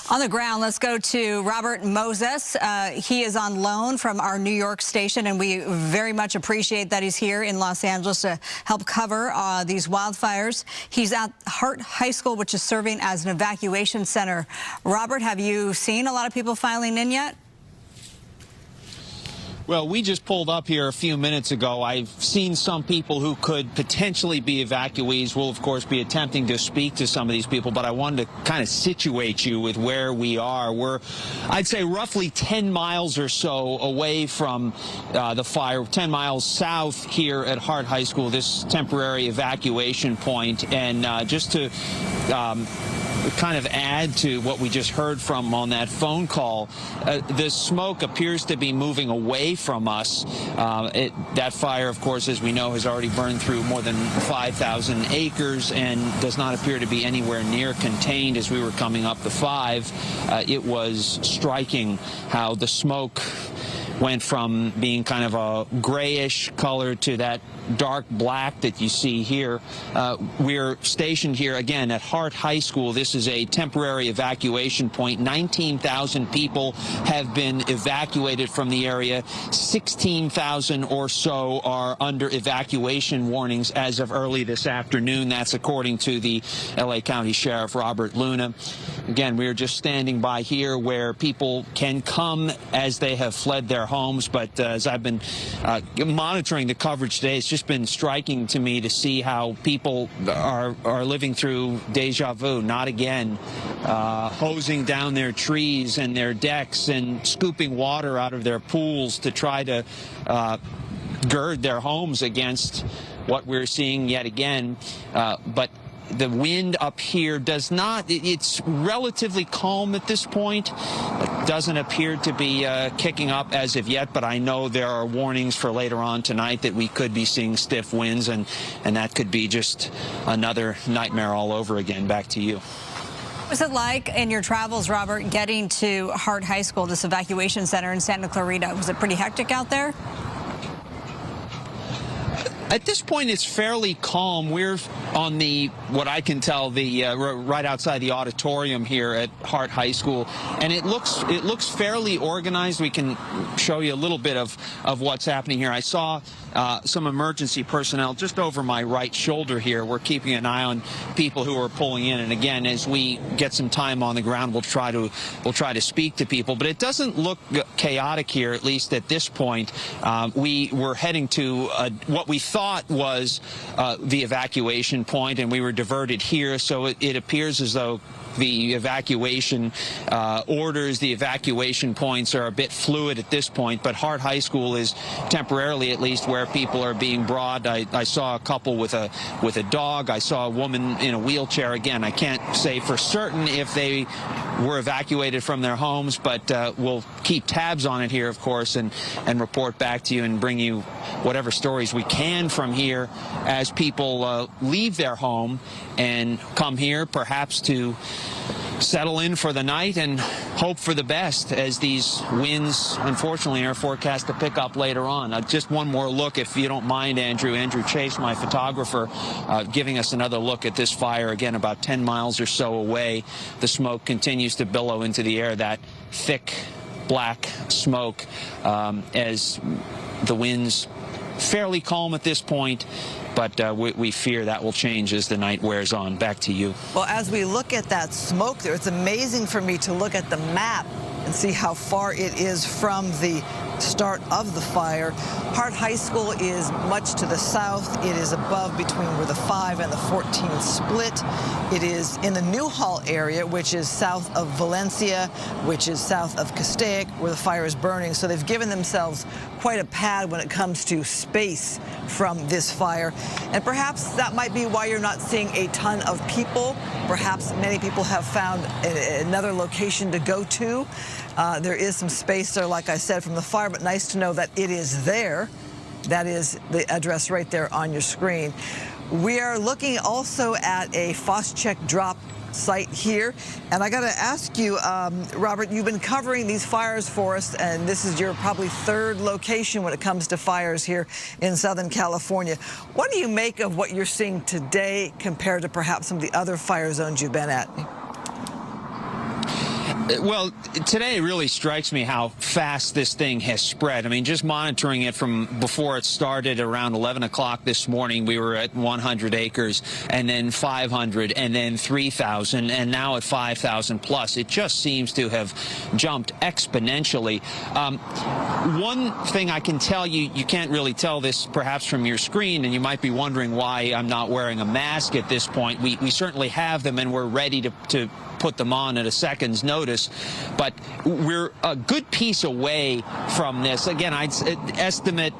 [SPEAKER 11] On the ground, let's go to Robert Moses. He is on loan from our New York station, and we very much appreciate that he's here in Los Angeles to help cover these wildfires. He's at Hart High School, which is serving as an evacuation center. Robert, have you seen a lot of people filing in yet?
[SPEAKER 14] Well, we just pulled up here a few minutes ago. I've seen some people who could potentially be evacuees. We'll, of course, be attempting to speak to some of these people, but I wanted to kind of situate you with where we are. We're, I'd say, roughly 10 miles or so away from the fire, 10 miles south here at Hart High School, this temporary evacuation point. And just to kind of add to what we just heard from on that phone call, the smoke appears to be moving away from us. That fire, of course, as we know, has already burned through more than 5,000 acres and does not appear to be anywhere near contained. As we were coming up the 5, it was striking how the smoke went from being kind of a grayish color to that dark black that you see here. We're stationed here again at Hart High School. This is a temporary evacuation point. 19,000 people have been evacuated from the area. 16,000 or so are under evacuation warnings as of early this afternoon. That's according to the LA County Sheriff Robert Luna. Again, we're just standing by here where people can come as they have fled their homes. But as I've been monitoring the coverage today, it's just been striking to me to see how people are living through deja vu. Not again. Hosing down their trees and their decks and scooping water out of their pools to try to gird their homes against what we're seeing yet again. But the wind up here does not, it's relatively calm at this point. It doesn't appear to be kicking up as of yet, but I know there are warnings for later on tonight that we could be seeing stiff winds, and that could be just another nightmare all over again. Back to you.
[SPEAKER 11] What was it like in your travels, Robert, getting to Hart High School, this evacuation center in Santa Clarita? Was it pretty hectic out there?
[SPEAKER 14] At this point, it's fairly calm. We're on the, what I can tell, the right outside the auditorium here at Hart High School, and it looks fairly organized. We can show you a little bit of what's happening here. I saw some emergency personnel just over my right shoulder here. We're keeping an eye on people who are pulling in, and again, as we get some time on the ground, we'll try to speak to people. But it doesn't look chaotic here, at least at this point. We were heading to what we thought was the evacuation point, and we were diverted here, so it appears as though the evacuation orders, the evacuation points are a bit fluid at this point, but Hart High School is temporarily at least where people are being brought. I saw a couple with a dog. I saw a woman in a wheelchair. Again, I can't say for certain if they were evacuated from their homes, but we'll keep tabs on it here, of course, and report back to you and bring you whatever stories we can from here as people leave their home and come here perhaps to settle in for the night and hope for the best, as these winds, unfortunately, are forecast to pick up later on. Just one more look, if you don't mind, Andrew Chase, my photographer, giving us another look at this fire, again, about 10 miles or so away. The smoke continues to billow into the air, that thick black smoke, as the winds fairly calm at this point, but we fear that will change as the night wears on. Back to you.
[SPEAKER 16] Well, as we look at that smoke there, it's amazing for me to look at the map and see how far it is from the start of the fire. Hart High School is much to the south. It is above between where the 5 and the 14 split. It is in the Newhall area, which is south of Valencia, which is south of Castaic, where the fire is burning. So they've given themselves quite a pad when it comes to space from this fire. And perhaps that might be why you're not seeing a ton of people. Perhaps many people have found another location to go to. There is some space there, like I said, from the fire, but nice to know that it is there. That is the address right there on your screen. We are looking also at a Phos-Chek drop site here, and I got to ask you, Robert, you've been covering these fires for us, and this is your probably third location when it comes to fires here in Southern California. What do you make of what you're seeing today compared to perhaps some of the other fire zones you've been at?
[SPEAKER 14] Well, today really strikes me how fast this thing has spread. I mean, just monitoring it from before it started around 11 o'clock this morning, we were at 100 acres, and then 500, and then 3,000, and now at 5,000 plus. It just seems to have jumped exponentially. One thing I can tell you, you can't really tell this perhaps from your screen, and you might be wondering why I'm not wearing a mask at this point. We certainly have them, and we're ready to put them on at a second's notice, but we're a good piece away from this. Again, I'd estimate,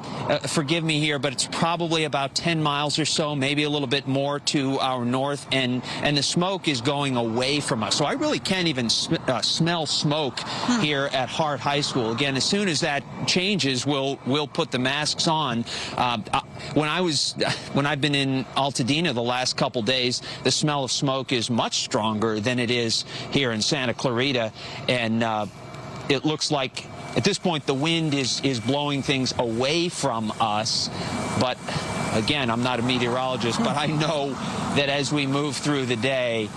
[SPEAKER 14] forgive me here, but it's probably about 10 miles or so, maybe a little bit more to our north, and the smoke is going away from us. So I really can't even smell smoke here at Hart High School. Again, as soon as that changes, we'll put the masks on. When I've been in Altadena the last couple days, the smell of smoke is much stronger than it is here in Santa Clarita, and it looks like at this point the wind is blowing things away from us. But again, I'm not a meteorologist, but I know that as we move through the day,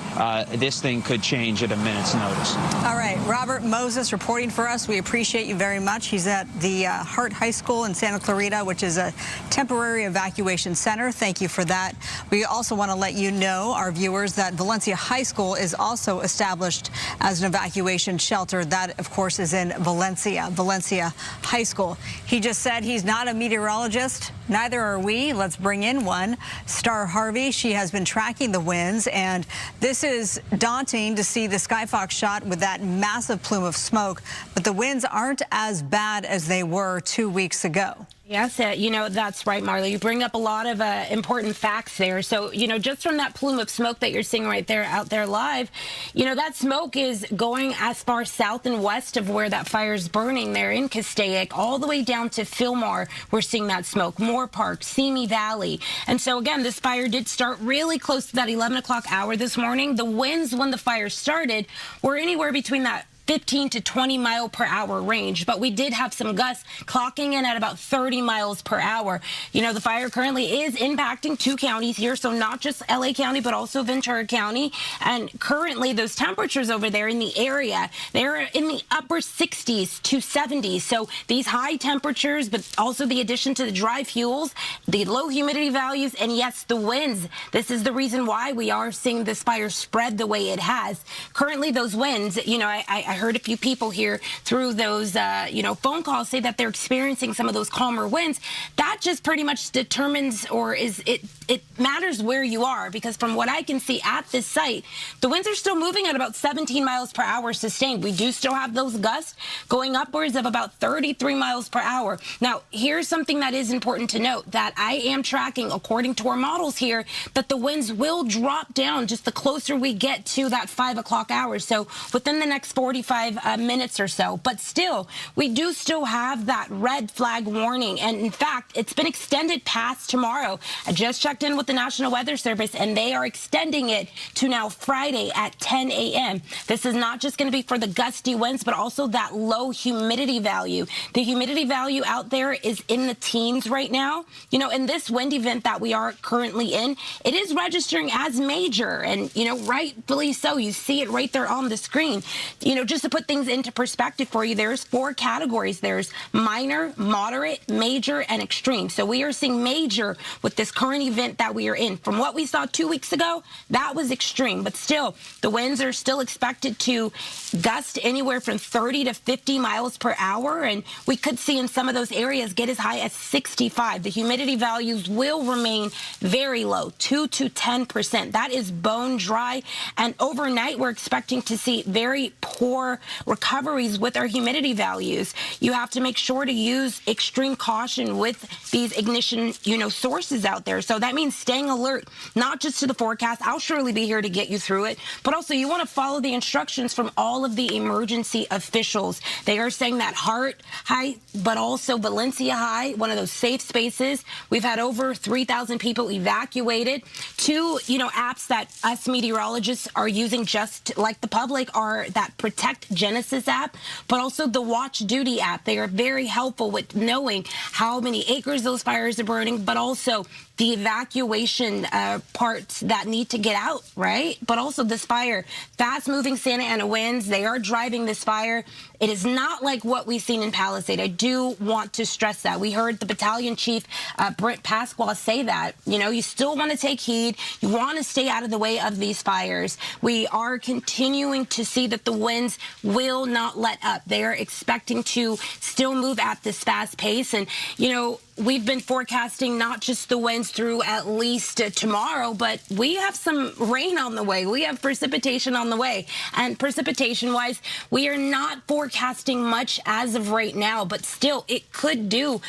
[SPEAKER 14] this thing could change at a minute's notice.
[SPEAKER 11] All right, Robert Moses reporting for us. We appreciate you very much. He's at the Hart High School in Santa Clarita, which is a temporary evacuation center. Thank you for that. We also want to let you know, our viewers, that Valencia High School is also established as an evacuation shelter. That, of course, is in Valencia High School. He just said he's not a meteorologist. Neither are we. Let's bring in one. Star Harvey, she has been tracking the winds, and this is daunting to see the SkyFOX shot with that massive plume of smoke, but the winds aren't as bad as they were 2 weeks ago.
[SPEAKER 21] Yes, you know, that's right, Marla. You bring up a lot of important facts there. So, you know, just from that plume of smoke that you're seeing right there out there live, you know, that smoke is going as far south and west of where that fire is burning there in Castaic, all the way down to Sylmar. We're seeing that smoke, Moore Park, Simi Valley. And so, again, this fire did start really close to that 11 o'clock hour this morning. The winds when the fire started were anywhere between that 15 to 20 mile per hour range, but we did have some gusts clocking in at about 30 miles per hour. You know, the fire currently is impacting 2 counties here, so not just LA County, but also Ventura County. And currently those temperatures over there in the area, they're in the upper 60s to 70s. So these high temperatures, but also the addition to the dry fuels, the low humidity values, and yes, the winds. This is the reason why we are seeing this fire spread the way it has. Currently those winds, you know, I heard a few people here through those, you know, phone calls say that they're experiencing some of those calmer winds. That just pretty much determines, or it matters where you are, because from what I can see at this site, the winds are still moving at about 17 miles per hour sustained. We do still have those gusts going upwards of about 33 miles per hour. Now, here's something that is important to note, that I am tracking, according to our models here, that the winds will drop down just the closer we get to that 5 o'clock hour. So within the next 45 minutes or so, but still, we do still have that red flag warning. And in fact, it's been extended past tomorrow. I just checked in with the National Weather Service, and they are extending it to now Friday at 10 a.m. This is not just going to be for the gusty winds, but also that low humidity value. The humidity value out there is in the teens right now. You know, in this wind event that we are currently in, it is registering as major, and, you know, rightfully so. You see it right there on the screen. You know, just just to put things into perspective for you, there's 4 categories. There's minor, moderate, major, and extreme. So we are seeing major with this current event that we are in. From what we saw 2 weeks ago, that was extreme. But still, the winds are still expected to gust anywhere from 30 to 50 miles per hour. And we could see in some of those areas get as high as 65. The humidity values will remain very low, 2 to 10%. That is bone dry. And overnight, we're expecting to see very poor recoveries with our humidity values. You have to make sure to use extreme caution with these ignition, sources out there. So that means staying alert, not just to the forecast. I'll surely be here to get you through it, but also you want to follow the instructions from all of the emergency officials. They are saying that Hart High, but also Valencia High, one of those safe spaces. We've had over 3,000 people evacuated. 2, apps that us meteorologists are using just like the public are that Protect Genesis app, but also the Watch Duty app. They are very helpful with knowing how many acres those fires are burning, but also the evacuation parts that need to get out, right? But also this fire, fast-moving Santa Ana winds, they are driving this fire. It is not like what we've seen in Palisades. I do want to stress that. We heard the battalion chief, Brent Pasqua, say that. You still want to take heed. You want to stay out of the way of these fires. We are continuing to see that the winds will not let up. They are expecting to still move at this fast pace. And, we've been forecasting not just the winds through at least tomorrow, but we have some rain on the way. We have precipitation on the way. And precipitation-wise, we are not forecasting much as of right now, but still it could do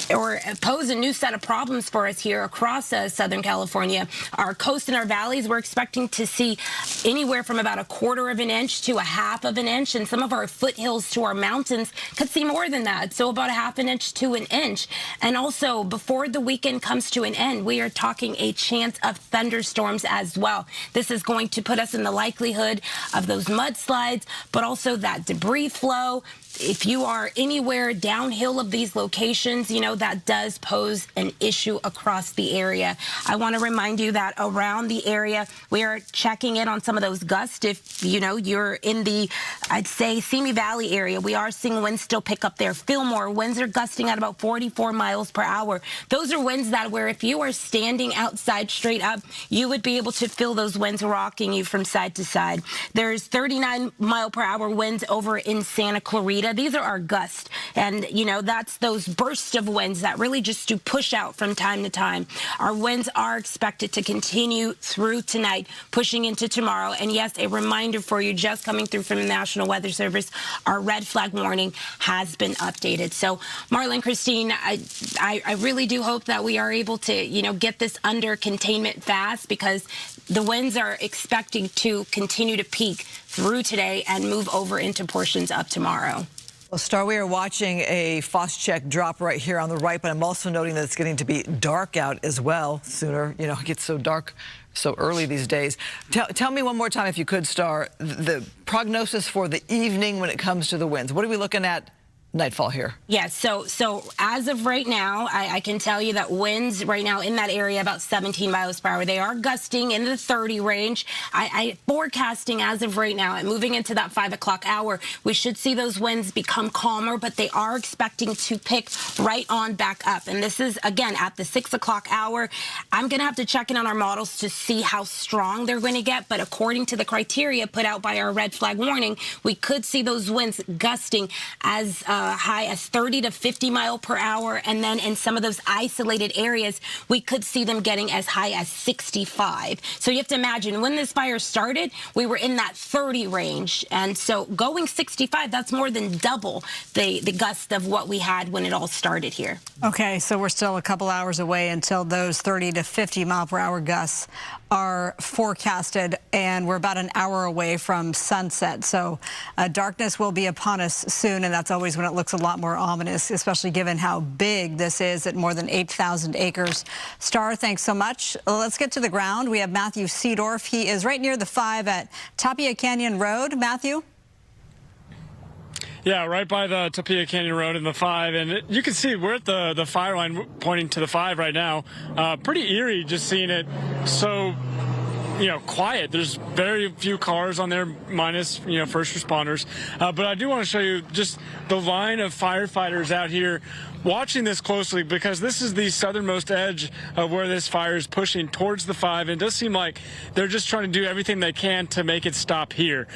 [SPEAKER 21] or pose a new set of problems for us here across Southern California. Our coast and our valleys, we're expecting to see anywhere from about 1/4 of an inch to 1/2 of an inch, and some of our foothills to our mountains could see more than that, so about 1/2 an inch to an inch. And also, before the weekend comes to an end, we are talking a chance of thunderstorms as well. This is going to put us in the likelihood of those mudslides, but also that debris flow. If you are anywhere downhill of these locations, that does pose an issue across the area. I want to remind you that around the area, we are checking in on some of those gusts. If, you're in the, I'd say, Simi Valley area, we are seeing winds still pick up there. Fillmore, winds are gusting at about 44 miles per hour. Those are winds that where if you are standing outside straight up, you would be able to feel those winds rocking you from side to side. There's 39 mile per hour winds over in Santa Clarita. These are our gusts, and that's those bursts of winds that really just do push out from time to time. Our winds are expected to continue through tonight, pushing into tomorrow. And yes, a reminder for you, just coming through from the National Weather Service, our red flag warning has been updated. So Marla and Christine, I really do hope that we are able to get this under containment fast, because the winds are expecting to continue to peak through today and move over into portions of tomorrow.
[SPEAKER 16] Well, Star, we are watching a frost check drop right here on the right, but I'm also noting that it's getting to be dark out as well sooner. It gets so dark so early these days. Tell me one more time, if you could, Star, the prognosis for the evening when it comes to the winds. What are we looking at nightfall here?
[SPEAKER 21] Yes, so as of right now, I can tell you that winds right now in that area about 17 miles per hour. They are gusting in the 30 range. I forecasting as of right now, and moving into that 5 o'clock hour, we should see those winds become calmer, but they are expecting to pick right on back up. And this is, again, at the 6 o'clock hour. I'm going to have to check in on our models to see how strong they're going to get, but according to the criteria put out by our red flag warning, we could see those winds gusting as high as 30 to 50 mile per hour, and then in some of those isolated areas, we could see them getting as high as 65. So you have to imagine, when this fire started, we were in that 30 range, and so going 65, that's more than double the gust of what we had when it all started here.
[SPEAKER 11] Okay, so we're still a couple hours away until those 30 to 50 mile per hour gusts are forecasted, and we're about an hour away from sunset. So darkness will be upon us soon, and that's always when it looks a lot more ominous, especially given how big this is at more than 8,000 acres. Star, thanks so much. Let's get to the ground. We have Matthew Seedorf. He is right near the 5 at Tapia Canyon Road. Matthew?
[SPEAKER 1] Yeah, right by the Tapia Canyon Road and the 5, and you can see we're at the fire line pointing to the 5 right now. Pretty eerie just seeing it so quiet. There's very few cars on there, minus, first responders. But I do want to show you just the line of firefighters out here watching this closely, because this is the southernmost edge of where this fire is pushing towards the 5. And it does seem like they're just trying to do everything they can to make it stop here.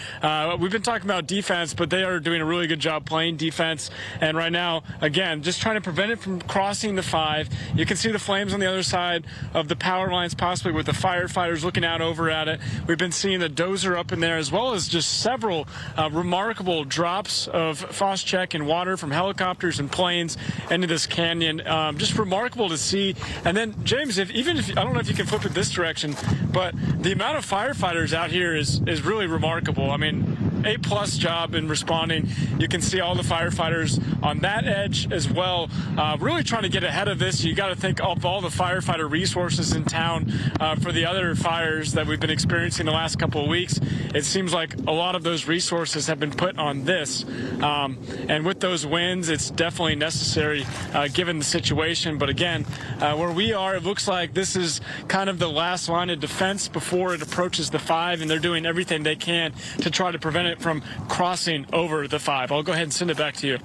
[SPEAKER 1] We've been talking about defense, but they are doing a really good job playing defense. And right now, again, just trying to prevent it from crossing the 5. You can see the flames on the other side of the power lines, possibly with the firefighters looking out over at it. We've been seeing the dozer up in there, as well as just several remarkable drops of Phos-Chek and water from helicopters and planes into this canyon. Just remarkable to see. And then, James, I don't know if you can flip it this direction, but the amount of firefighters out here is really remarkable. I mean, A+ job in responding. You can see all the firefighters on that edge as well, really trying to get ahead of this. You got to think of all the firefighter resources in town for the other fires that we've been experiencing the last couple of weeks. It seems like a lot of those resources have been put on this, and with those winds, it's definitely necessary given the situation. But again, where we are, it looks like this is kind of the last line of defense before it approaches the 5, and they're doing everything they can to try to prevent it from crossing over the 5. I'll go ahead and send it back to you.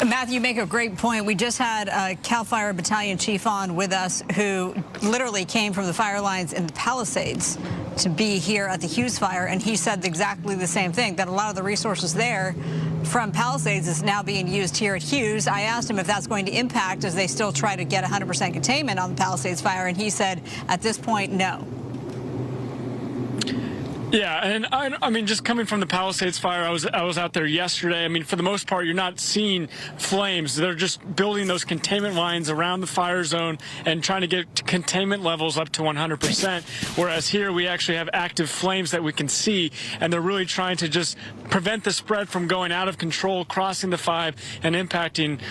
[SPEAKER 11] Matthew, you make a great point. We just had CAL FIRE Battalion Chief on with us, who literally came from the fire lines in the Palisades to be here at the Hughes Fire, and he said exactly the same thing, that a lot of the resources there from Palisades is now being used here at Hughes. I asked him if that's going to impact as they still try to get 100% containment on the Palisades fire, and he said at this point, no.
[SPEAKER 1] Yeah, and I mean, just coming from the Palisades fire, I was out there yesterday. I mean, for the most part, you're not seeing flames. They're just building those containment lines around the fire zone and trying to get containment levels up to 100%. Whereas here, we actually have active flames that we can see, and they're really trying to just prevent the spread from going out of control, crossing the 5, and impacting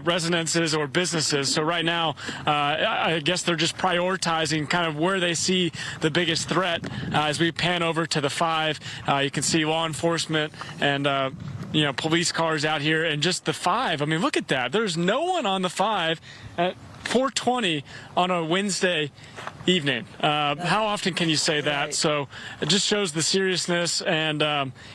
[SPEAKER 1] residences or businesses. So right now, I guess they're just prioritizing kind of where they see the biggest threat. As we pan over to the 5, you can see law enforcement and police cars out here, and just the 5. I mean, look at that. There's no one on the 5 at 4:20 on a Wednesday evening. How often can you say that? So it just shows the seriousness, and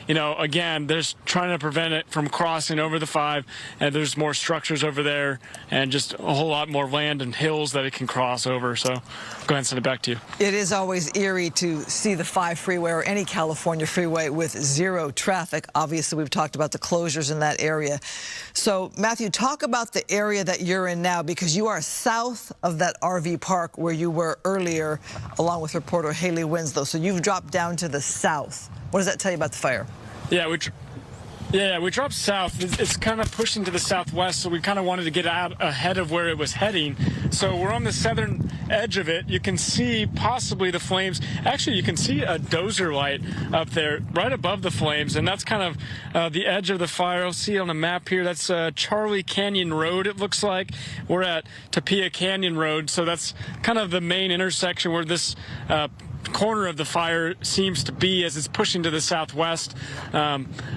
[SPEAKER 1] again, there's trying to prevent it from crossing over the 5, and there's more structures over there and just a whole lot more land and hills that it can cross over. So go ahead and send it back to you.
[SPEAKER 16] It is always eerie to see the 5 freeway or any California freeway with zero traffic. Obviously, we've talked about the closures in that area. So Matthew, talk about the area that you're in now, because you are south of that RV park where you were earlier, along with reporter Haley Winslow. So you've dropped down to the south. What does that tell you about the fire?
[SPEAKER 1] Yeah, we dropped south. It's kind of pushing to the southwest, so we kind of wanted to get out ahead of where it was heading. So we're on the southern edge of it. You can see possibly the flames. Actually, you can see a dozer light up there right above the flames, and that's kind of the edge of the fire. I'll see on the map here. That's Charlie Canyon Road, it looks like. We're at Tapia Canyon Road, so that's kind of the main intersection where this corner of the fire seems to be as it's pushing to the southwest.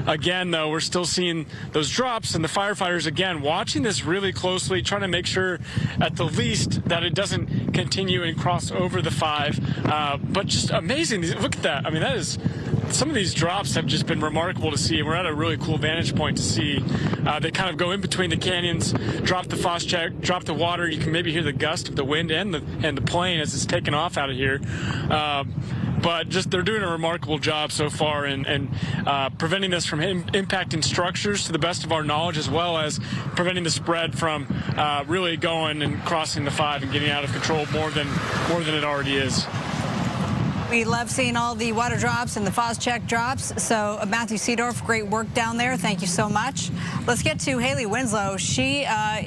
[SPEAKER 1] Again, though, we're still seeing those drops, and the firefighters, again, watching this really closely, trying to make sure at the least that it doesn't continue and cross over the 5. But just amazing. Look at that. I mean, that is... Some of these drops have just been remarkable to see. We're at a really cool vantage point to see. They kind of go in between the canyons, drop the Phos-Chek, drop the water. You can maybe hear the gust of the wind and the plane as it's taking off out of here. But just they're doing a remarkable job so far in preventing this from impacting structures to the best of our knowledge, as well as preventing the spread from really going and crossing the 5 and getting out of control more than it already is.
[SPEAKER 11] We love seeing all the water drops and the Phos-Chek drops. So Matthew Seedorf, great work down there. Thank you so much. Let's get to Haley Winslow. She are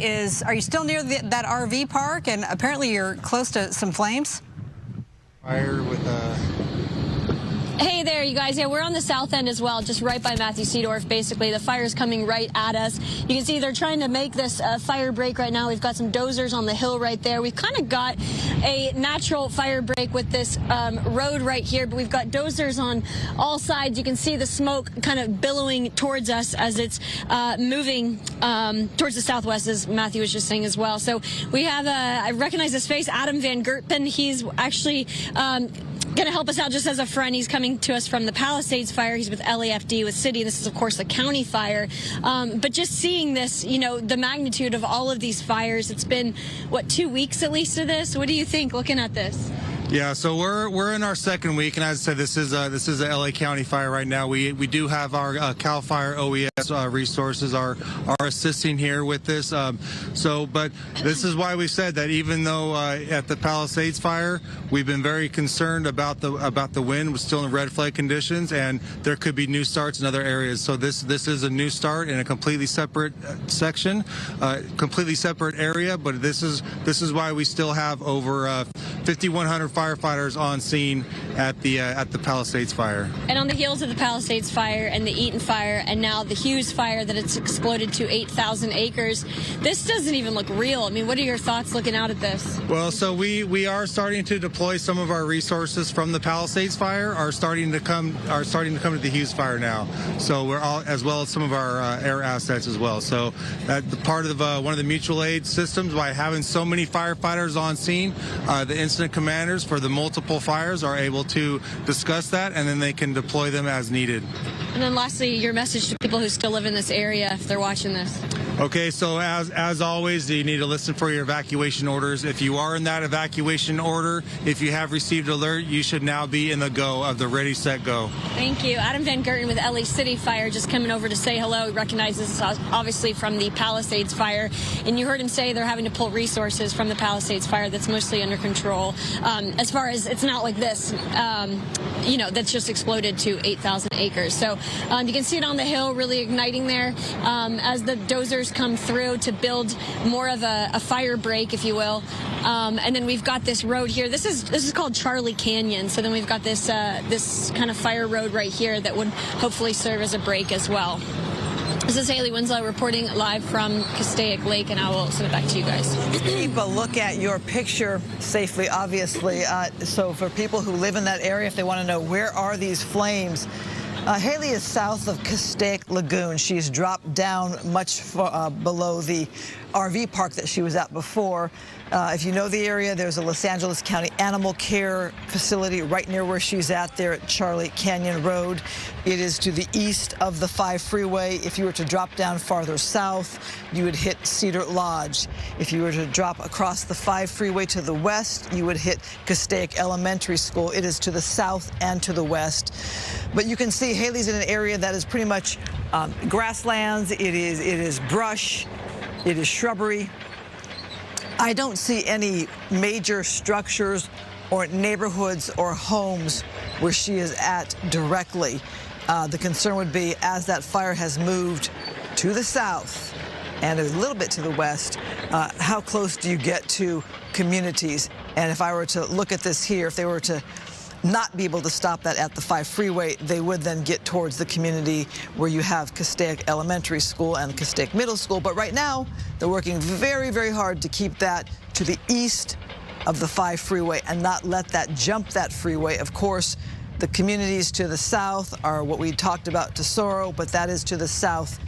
[SPEAKER 11] you still near that RV park? And apparently you're close to some flames.
[SPEAKER 7] Fire with
[SPEAKER 10] Hey there, you guys. Yeah, we're on the south end as well, just right by Matthew Seedorf. Basically, the fire's coming right at us. You can see they're trying to make this fire break right now. We've got some dozers on the hill right there. We've kind of got a natural fire break with this road right here, but we've got dozers on all sides. You can see the smoke kind of billowing towards us as it's moving towards the southwest, as Matthew was just saying as well. So we have, I recognize his face, Adam Van Gertpen. He's actually going to help us out just as a friend. He's coming to us from the Palisades Fire. He's with LAFD with City. This is, of course, the county fire. But just seeing this, you know, the magnitude of all of these fires, it's been, what, 2 weeks at least of this? What do you think looking at this?
[SPEAKER 18] Yeah, so we're in our second week, and as I said, this is a LA County fire right now. We do have our Cal Fire OES resources are assisting here with this. But this is why we said that even though at the Palisades Fire we've been very concerned about the wind, we're still in red flag conditions, and there could be new starts in other areas. So this is a new start in a completely separate section, completely separate area. But this is why we still have over 5,100 firefighters on scene at the Palisades Fire.
[SPEAKER 10] And on the heels of the Palisades Fire and the Eaton Fire and now the Hughes Fire that it's exploded to 8,000 acres, this doesn't even look real. I mean, what are your thoughts looking out at this?
[SPEAKER 18] Well, so we are starting to deploy some of our resources from the Palisades Fire are starting to come to the Hughes Fire now. So we're all, as well as some of our air assets as well. So that the part of one of the mutual aid systems, by having so many firefighters on scene, the incident commanders for the multiple fires are able to discuss that, and then they can deploy them as needed.
[SPEAKER 10] And then lastly, your message to people who still live in this area if they're watching this.
[SPEAKER 18] Okay, so as always, you need to listen for your evacuation orders. If you are in that evacuation order, if you have received alert, you should now be in the go of the ready, set, go.
[SPEAKER 10] Thank you. Adam Van Gerten with LA City Fire just coming over to say hello. He recognizes us obviously from the Palisades Fire. And you heard him say they're having to pull resources from the Palisades Fire that's mostly under control. As far as it's not like this, you know, that's just exploded to 8,000 acres. So you can see it on the hill really igniting there as the dozers come through to build more of a fire break, if you will. And then we've got this road here. This is called Charlie Canyon. So then we've got this this kind of fire road right here that would hopefully serve as a break as well. This is Haley Winslow reporting live from Castaic Lake, and I will send it back to you guys.
[SPEAKER 16] Keep a look at your picture safely, obviously. So for people who live in that area, if they want to know where are these flames, Haley is south of Castaic Lagoon. She's dropped down much below the RV park that she was at before. If you know the area, there's a Los Angeles County Animal Care facility right near where she's at there at Charlie Canyon Road. It is to the east of the 5 freeway. If you were to drop down farther south, you would hit Cedar Lodge. If you were to drop across the 5 freeway to the west, you would hit Castaic Elementary School. It is to the south and to the west. But you can see Haley's in an area that is pretty much grasslands. It is brush. It is shrubbery. I don't see any major structures or neighborhoods or homes where she is at directly. The concern would be, as that fire has moved to the south and a little bit to the west, how close do you get to communities? And if I were to look at this here, if they were to not be able to stop that at the 5 freeway, they would then get towards the community where you have Castaic Elementary School and Castaic Middle School. But right now, they're working very, very hard to keep that to the east of the 5 freeway and not let that jump that freeway. Of course, the communities to the south are what we talked about, Tesoro, but that is to the south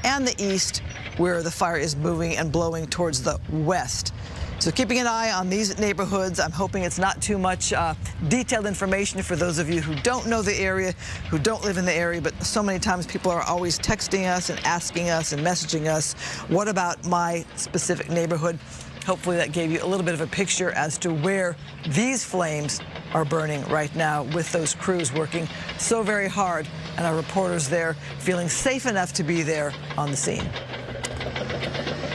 [SPEAKER 16] and the east where the fire is moving and blowing towards the west. So keeping an eye on these neighborhoods. I'm hoping it's not too much detailed information for those of you who don't know the area, who don't live in the area, but so many times people are always texting us and asking us and messaging us, what about my specific neighborhood? Hopefully that gave you a little bit of a picture as to where these flames are burning right now, with those crews working so very hard and our reporters there feeling safe enough to be there on the scene.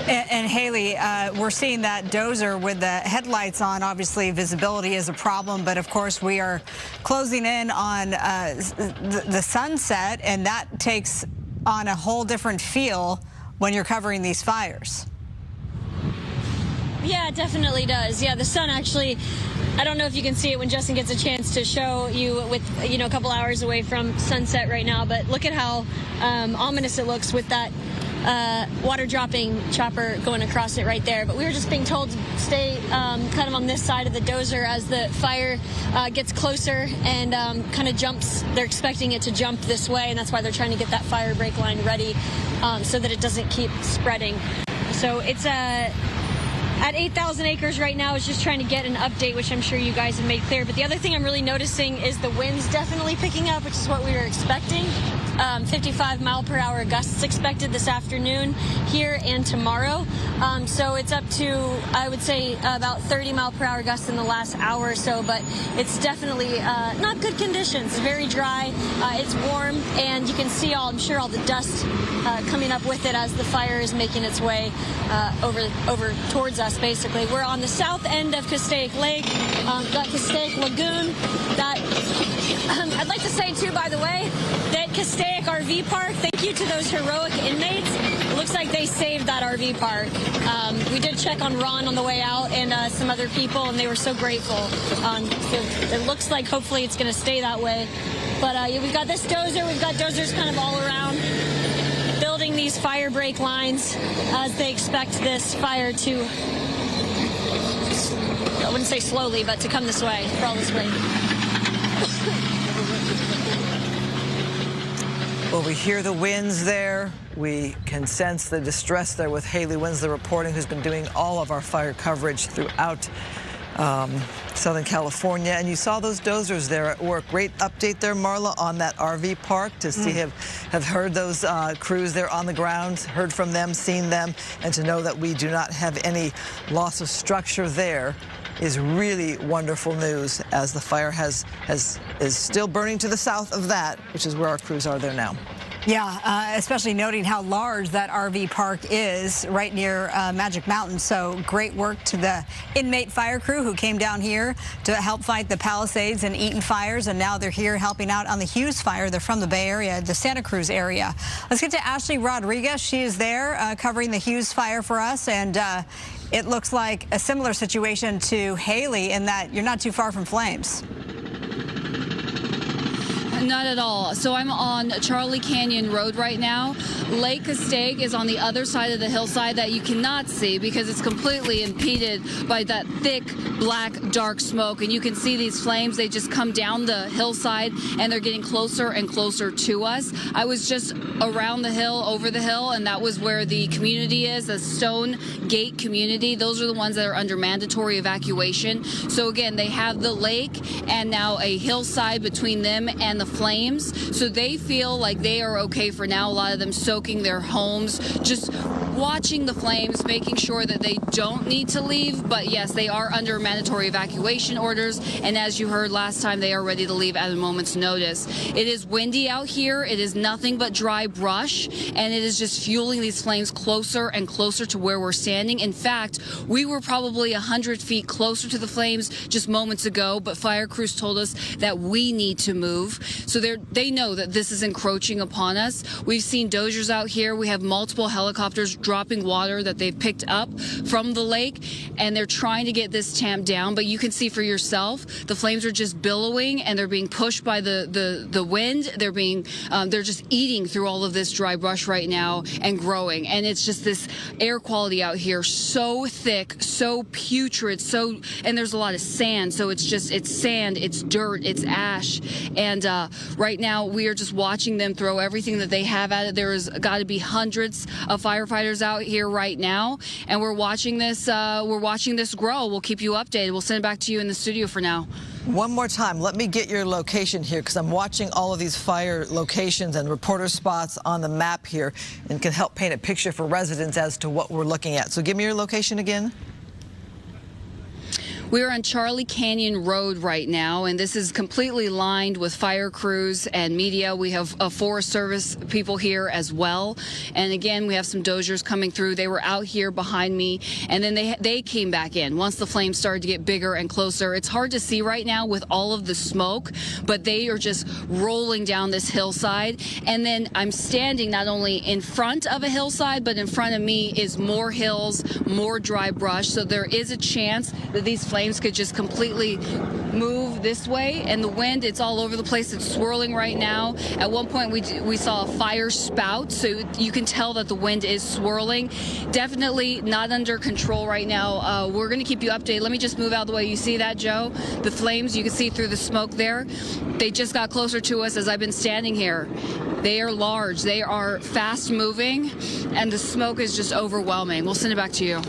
[SPEAKER 11] And Haley, we're seeing that dozer with the headlights on. Obviously, visibility is a problem, but of course we are closing in on the sunset, and that takes on a whole different feel when you're covering these fires.
[SPEAKER 10] Yeah, it definitely does. Yeah, the sun actually, I don't know if you can see it when Justin gets a chance to show you with, you know, a couple hours away from sunset right now, but look at how ominous it looks with that water dropping chopper going across it right there. But we were just being told to stay kind of on this side of the dozer as the fire gets closer and kind of jumps. They're expecting it to jump this way, and that's why they're trying to get that fire break line ready so that it doesn't keep spreading. So it's at 8,000 acres right now is just trying to get an update, which I'm sure you guys have made clear. But the other thing I'm really noticing is the winds definitely picking up, which is what we were expecting. 55-mile-per-hour gusts expected this afternoon here and tomorrow. So it's up to, I would say, about 30-mile-per-hour gusts in the last hour or so. But it's definitely not good conditions. It's very dry. It's warm, and you can see I'm sure all the dust coming up with it as the fire is making its way over towards us. Basically, we're on the south end of Castaic Lake, got Castaic Lagoon. That I'd like to say too, by the way, that Castaic RV Park. Thank you to those heroic inmates. It looks like they saved that RV park. We did check on Ron on the way out and some other people, and they were so grateful. So it looks like hopefully it's going to stay that way. But yeah, we've got this dozer. We've got dozers kind of all around, building these fire break lines as they expect this fire to, I wouldn't say slowly, but to come this way, crawl this way.
[SPEAKER 16] Well, we hear the winds there. We can sense the distress there with Haley Winslow reporting, who's been doing all of our fire coverage throughout Southern California. And you saw those dozers there at work. Great update there, Marla, on that RV park to see have heard those crews there on the ground, heard from them, seen them, and to know that we do not have any loss of structure there is really wonderful news, as the fire is still burning to the south of that, which is where our crews are there now.
[SPEAKER 11] Yeah, especially noting how large that RV park is right near Magic Mountain. So great work to the inmate fire crew who came down here to help fight the Palisades and Eaton fires, and now they're here helping out on the Hughes Fire. They're from the Bay Area, the Santa Cruz area. Let's get to Ashley Rodriguez. She is there covering the Hughes Fire for us, and it looks like a similar situation to Haley in that you're not too far from flames.
[SPEAKER 12] Not at all. So I'm on Charlie Canyon Road right now. Lake Castaic is on the other side of the hillside that you cannot see because it's completely impeded by that thick, black, dark smoke. And you can see these flames. They just come down the hillside, and they're getting closer and closer to us. I was just around the hill, over the hill, and that was where the community is, the Stone Gate community. Those are the ones that are under mandatory evacuation. So again, they have the lake and now a hillside between them and the flames, so they feel like they are okay for now. A lot of them soaking their homes, just watching the flames, making sure that they don't need to leave. But yes, they are under mandatory evacuation orders, and as you heard last time, they are ready to leave at a moment's notice. It is windy out here. It is nothing but dry brush, and it is just fueling these flames closer and closer to where we're standing. In fact, we were probably 100 feet closer to the flames just moments ago, but fire crews told us that we need to move. So they know that this is encroaching upon us. We've seen dozers out here. We have multiple helicopters dropping water that they've picked up from the lake, and they're trying to get this tamped down. But you can see for yourself, the flames are just billowing, and they're being pushed by the wind. They're just eating through all of this dry brush right now and growing. And it's just this air quality out here so thick, so putrid, and there's a lot of sand. So it's sand, it's dirt, it's ash, and right now we are just watching them throw everything that they have at it. There has got to be hundreds of firefighters out here right now, and we're watching this grow. We'll keep you updated. We'll send it back to you in the studio for now.
[SPEAKER 16] One more time, let me get your location here, because I'm watching all of these fire locations and reporter spots on the map here, and can help paint a picture for residents as to what we're looking at. So give me your location again.
[SPEAKER 12] We are on Charlie Canyon Road right now, and this is completely lined with fire crews and media. We have Forest Service people here as well. And again, we have some dozers coming through. They were out here behind me, and then they came back in once the flames started to get bigger and closer. It's hard to see right now with all of the smoke, but they are just rolling down this hillside. And then I'm standing not only in front of a hillside, but in front of me is more hills, more dry brush. So there is a chance that these flames could just completely move this way, and the wind, it's all over the place. It's swirling right now. At one point we saw a fire spout, so you can tell that the wind is swirling. Definitely not under control right now. We're going to keep you updated. Let me just move out of the way. You see that, Joe? The flames, you can see through the smoke there. They just got closer to us as I've been standing here. They are large, they are fast moving, and the smoke is just overwhelming. We'll send it back to you.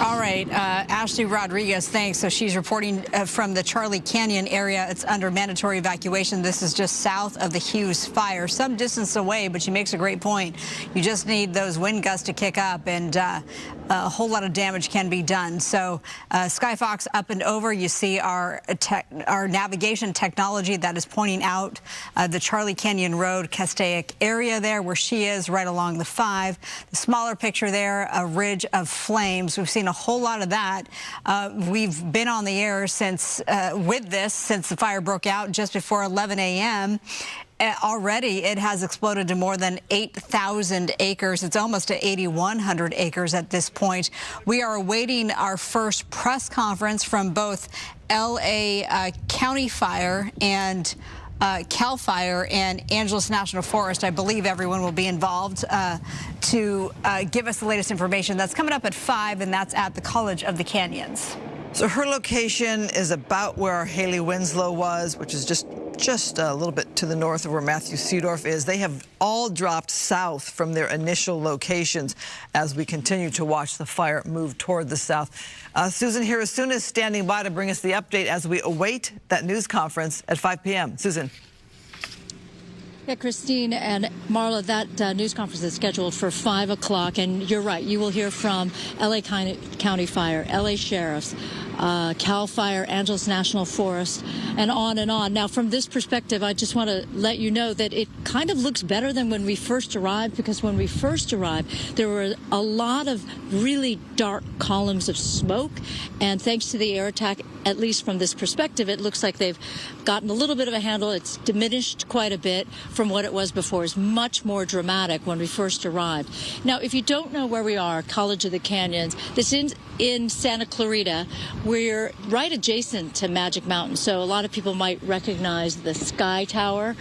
[SPEAKER 11] All right, Ashley Rodriguez, thanks. So she's reporting from the Charlie Canyon area. It's under mandatory evacuation. This is just south of the Hughes Fire, some distance away, but she makes a great point. You just need those wind gusts to kick up, and a whole lot of damage can be done. So SkyFOX up and over, you see our navigation technology that is pointing out the Charlie Canyon Road, Castaic area there where she is, right along the 5. The smaller picture there, a ridge of flames. We've seen a whole lot of that. We've been on the air since since the fire broke out just before 11 a.m. Already, it has exploded to more than 8,000 acres. It's almost to 8,100 acres at this point. We are awaiting our first press conference from both L.A. County Fire and Cal Fire and Angeles National Forest. I believe everyone will be involved to give us the latest information. That's coming up at 5, and that's at the College of the Canyons.
[SPEAKER 16] So her location is about where Haley Winslow was, which is just a little bit to the north of where Matthew Seedorf is. They have all dropped south from their initial locations as we continue to watch the fire move toward the south. Susan here is soon as standing by to bring us the update as we await that news conference at 5 p.m. Susan.
[SPEAKER 2] Yeah, Christine and Marla, that news conference is scheduled for 5 o'clock, and you're right. You will hear from L.A. County Fire, L.A. Sheriffs, Cal Fire, Angeles National Forest, and on and on. Now, from this perspective, I just want to let you know that it kind of looks better than when we first arrived, because when we first arrived, there were a lot of really dark columns of smoke, and thanks to the air attack, at least from this perspective, it looks like they've gotten a little bit of a handle. It's diminished quite a bit from what it was before. It's much more dramatic when we first arrived. Now, if you don't know where we are, College of the Canyons, this is in Santa Clarita. We're right adjacent to Magic Mountain, so a lot of people might recognize the Sky Tower.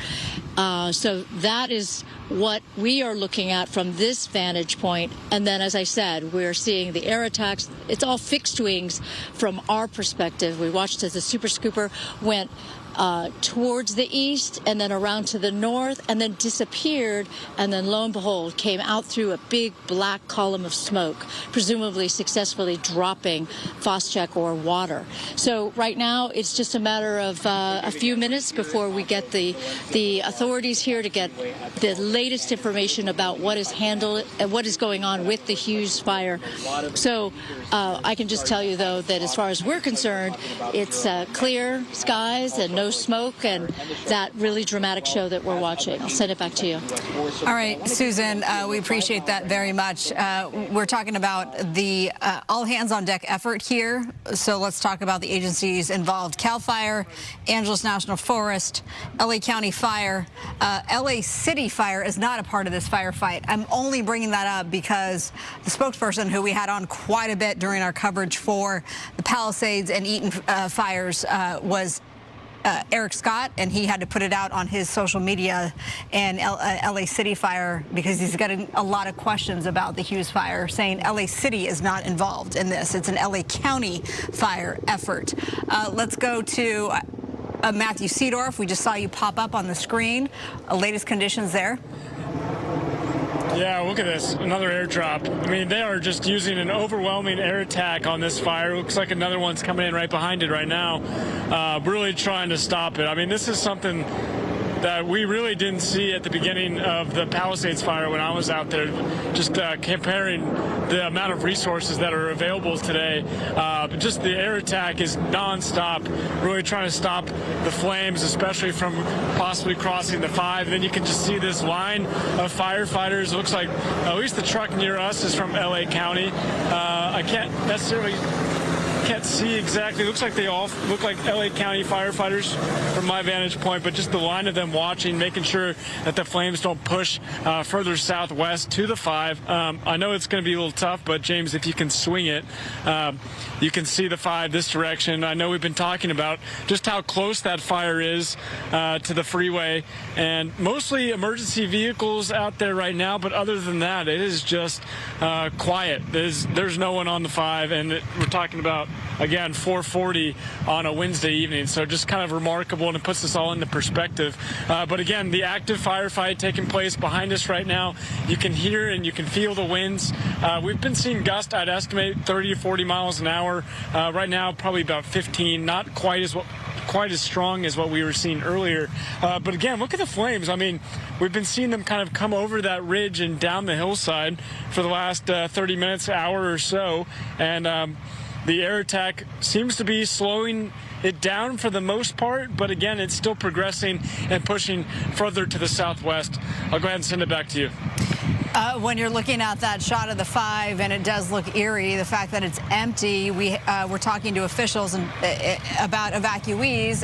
[SPEAKER 2] So that is what we are looking at from this vantage point. And then, as I said, we're seeing the air attacks. It's all fixed wings from our perspective. We watched as the Super Scooper went towards the east and then around to the north and then disappeared, and then lo and behold came out through a big black column of smoke, presumably successfully dropping phosphatic or water. So right now it's just a matter of a few minutes before we get the authorities here to get the latest information about what is handled and what is going on with the Hughes Fire. So I can just tell you, though, that as far as we're concerned, it's clear skies and no smoke, and that really dramatic show that we're watching. I'll send it back to you.
[SPEAKER 11] All right, Susan, we appreciate that very much. We're talking about the all hands on deck effort here. So let's talk about the agencies involved. Cal Fire, Angeles National Forest, LA County Fire, LA City Fire is not a part of this firefight. I'm only bringing that up because the spokesperson who we had on quite a bit during our coverage for the Palisades and Eaton fires was Eric Scott, and he had to put it out on his social media and LA City Fire because he's got a lot of questions about the Hughes Fire, saying LA City is not involved in this. It's an LA County fire effort. Let's go to Matthew Seedorf. We just saw you pop up on the screen. Latest conditions there.
[SPEAKER 1] Yeah, look at this. Another airdrop. I mean, they are just using an overwhelming air attack on this fire. Looks like another one's coming in right behind it right now. Really trying to stop it. I mean, this is something that we really didn't see at the beginning of the Palisades fire when I was out there, just comparing the amount of resources that are available today. Just the air attack is nonstop, really trying to stop the flames, especially from possibly crossing the 5. And then you can just see this line of firefighters. It looks like at least the truck near us is from LA County. I can't necessarily see exactly. Looks like they all look like LA County firefighters from my vantage point, but just the line of them watching, making sure that the flames don't push further southwest to the 5. I know it's going to be a little tough, but James, if you can swing it, you can see the 5 this direction. I know we've been talking about just how close that fire is to the freeway, and mostly emergency vehicles out there right now, but other than that, it is just quiet. There's no one on the 5, and we're talking about again, 440 on a Wednesday evening. So just kind of remarkable, and it puts this all into perspective. But again, the active firefight taking place behind us right now. You can hear and you can feel the winds. We've been seeing gusts, I'd estimate 30 to 40 miles an hour. Right now, probably about 15, not quite as strong as what we were seeing earlier. But again, look at the flames. I mean, we've been seeing them kind of come over that ridge and down the hillside for the last 30 minutes, hour or so. And the air attack seems to be slowing it down for the most part, but again, it's still progressing and pushing further to the southwest. I'll go ahead and send it back to you.
[SPEAKER 11] When you're looking at that shot of the 5, and it does look eerie, the fact that it's empty, we're talking to officials about evacuees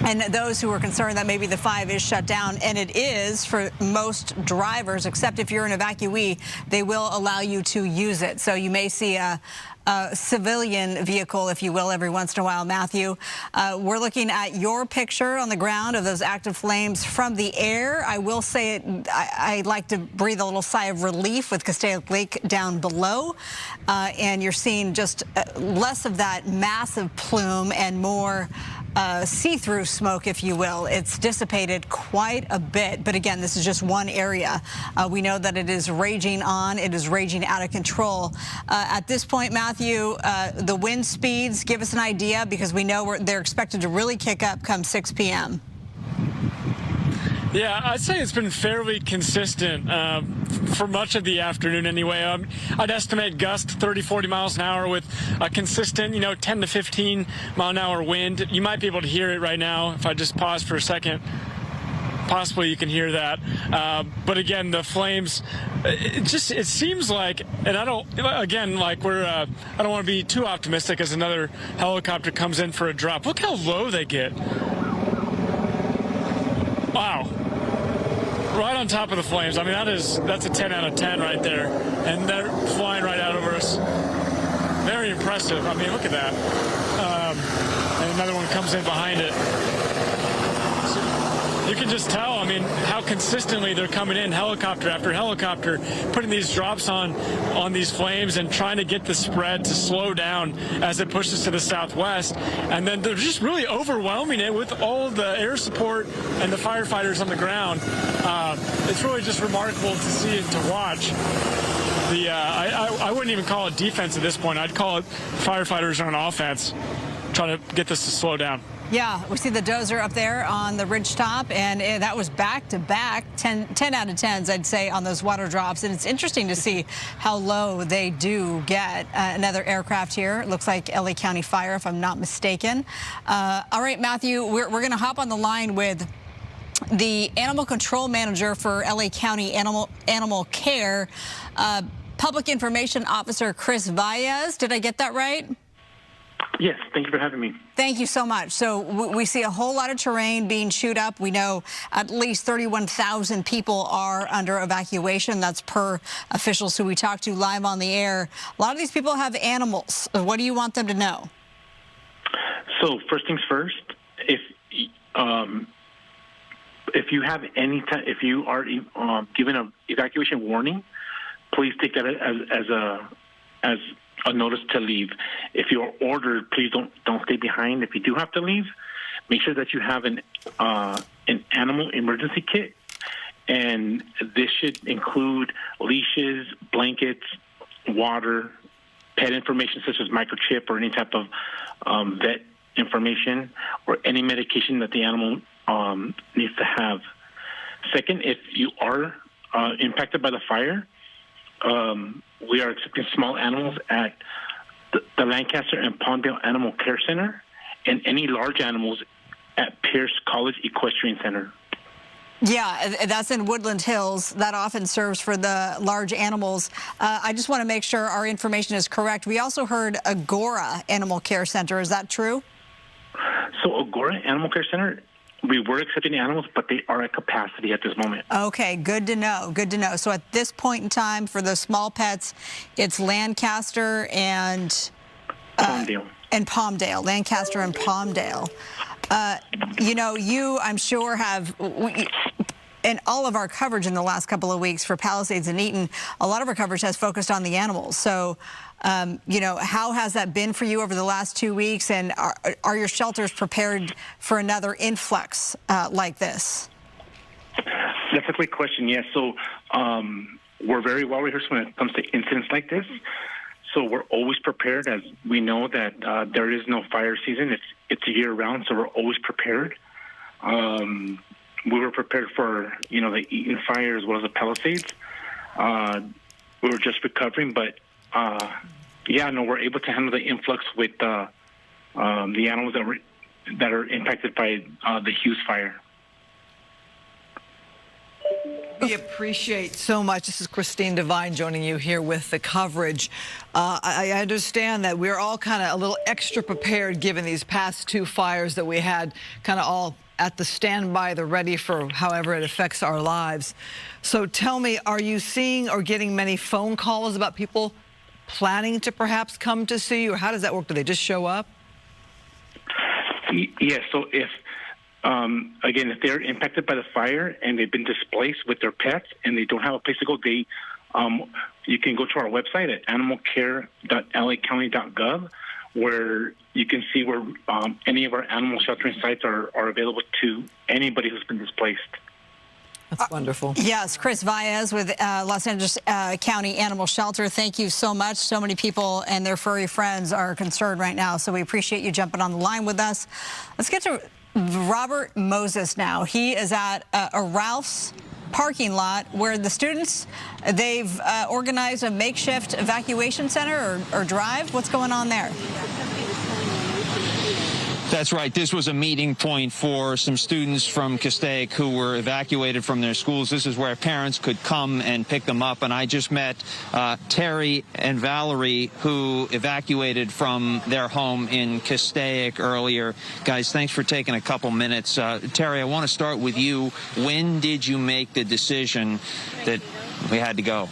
[SPEAKER 11] and those who are concerned that maybe the 5 is shut down, and it is for most drivers, except if you're an evacuee, they will allow you to use it. So you may see a civilian vehicle, if you will, every once in a while. Matthew, we're looking at your picture on the ground of those active flames from the air. I will say I like to breathe a little sigh of relief with Castaic Lake down below, and you're seeing just less of that massive plume and more see-through smoke, if you will. It's dissipated quite a bit, but again, this is just one area. We know that it is raging on. It is raging out of control. At this point, Matthew, the wind speeds, give us an idea, because we know they're expected to really kick up come 6 p.m.
[SPEAKER 1] Yeah, I'd say it's been fairly consistent for much of the afternoon anyway. I'd estimate gusts 30, 40 miles an hour with a consistent, 10 to 15 mile an hour wind. You might be able to hear it right now if I just pause for a second. Possibly you can hear that. But again, the flames, it seems like, and I don't want to be too optimistic as another helicopter comes in for a drop. Look how low they get. Wow. Right on top of the flames. I mean, that's a 10 out of 10 right there. And they're flying right out over us. Very impressive. I mean, look at that. And another one comes in behind it. You can just tell, I mean, how consistently they're coming in, helicopter after helicopter, putting these drops on these flames and trying to get the spread to slow down as it pushes to the southwest. And then they're just really overwhelming it with all of the air support and the firefighters on the ground. It's really just remarkable to see and to watch. I wouldn't even call it defense at this point. I'd call it firefighters on offense, trying to get this to slow down.
[SPEAKER 11] Yeah, we see the dozer up there on the ridgetop, and that was back-to-back 10 out of 10s, I'd say, on those water drops. And it's interesting to see how low they do get. Another aircraft here. It looks like LA County Fire, if I'm not mistaken. All right, Matthew, we're going to hop on the line with the animal control manager for LA County Animal Care, Public Information Officer Chris Valles. Did I get that right?
[SPEAKER 15] Yes, thank you for having me.
[SPEAKER 11] Thank you so much. So we see a whole lot of terrain being chewed up. We know at least 31,000 people are under evacuation. That's per officials who we talked to live on the air. A lot of these people have animals. What do you want them to know?
[SPEAKER 15] So first things first, if you have if you are given an evacuation warning, please take that as a notice to leave. If you're ordered, please don't stay behind. If you do have to leave, make sure that you have an animal emergency kit, and this should include leashes, blankets, water, pet information such as microchip or any type of vet information, or any medication that the animal needs to have. Second, if you are impacted by the fire, we are accepting small animals at the Lancaster and Palmdale Animal Care Center, and any large animals at Pierce College Equestrian Center.
[SPEAKER 11] Yeah, that's in Woodland Hills. That often serves for the large animals. I just want to make sure our information is correct. We also heard Agora Animal Care Center. Is that true?
[SPEAKER 15] So Agora Animal Care Center, we were accepting animals, but they are at capacity at this moment.
[SPEAKER 11] Okay, good to know. Good to know. So at this point in time, for the small pets, it's Lancaster and
[SPEAKER 15] Palmdale.
[SPEAKER 11] And Palmdale. Lancaster and Palmdale. You, I'm sure, have in all of our coverage in the last couple of weeks for Palisades and Eaton, a lot of our coverage has focused on the animals. So You know, how has that been for you over the last 2 weeks? And are your shelters prepared for another influx like this?
[SPEAKER 15] That's a great question. Yes. So we're very well rehearsed when it comes to incidents like this. So we're always prepared, as we know that there is no fire season. It's year round, so we're always prepared. We were prepared for, you know, the Eaton Fire as well as the Palisades. We were just recovering, but yeah, no, we're able to handle the influx with the animals that are impacted by the Hughes Fire.
[SPEAKER 16] We appreciate so much. This is Christine Devine joining you here with the coverage. I understand that we're all kind of a little extra prepared given these past 2 fires that we had, kind of all at the standby, the ready for however it affects our lives. So tell me, are you seeing or getting many phone calls about people planning to perhaps come to see you, or how does that work? Do they just show up?
[SPEAKER 15] Yes. So if again, if they're impacted by the fire and they've been displaced with their pets and they don't have a place to go, you can go to our website at animalcare.lacounty.gov, where you can see where any of our animal sheltering sites are available to anybody who's been displaced.
[SPEAKER 16] That's wonderful.
[SPEAKER 11] Yes, Chris Valles with Los Angeles County Animal Shelter. Thank you so much. So many people and their furry friends are concerned right now, so we appreciate you jumping on the line with us. Let's get to Robert Moses now. He is at a Ralph's parking lot where the students, they've organized a makeshift evacuation center or drive. What's going on there?
[SPEAKER 14] That's right. This was a meeting point for some students from Castaic who were evacuated from their schools. This is where parents could come and pick them up. And I just met Terry and Valerie, who evacuated from their home in Castaic earlier. Guys, thanks for taking a couple minutes. Terry, I want to start with you. When did you make the decision that we had to go?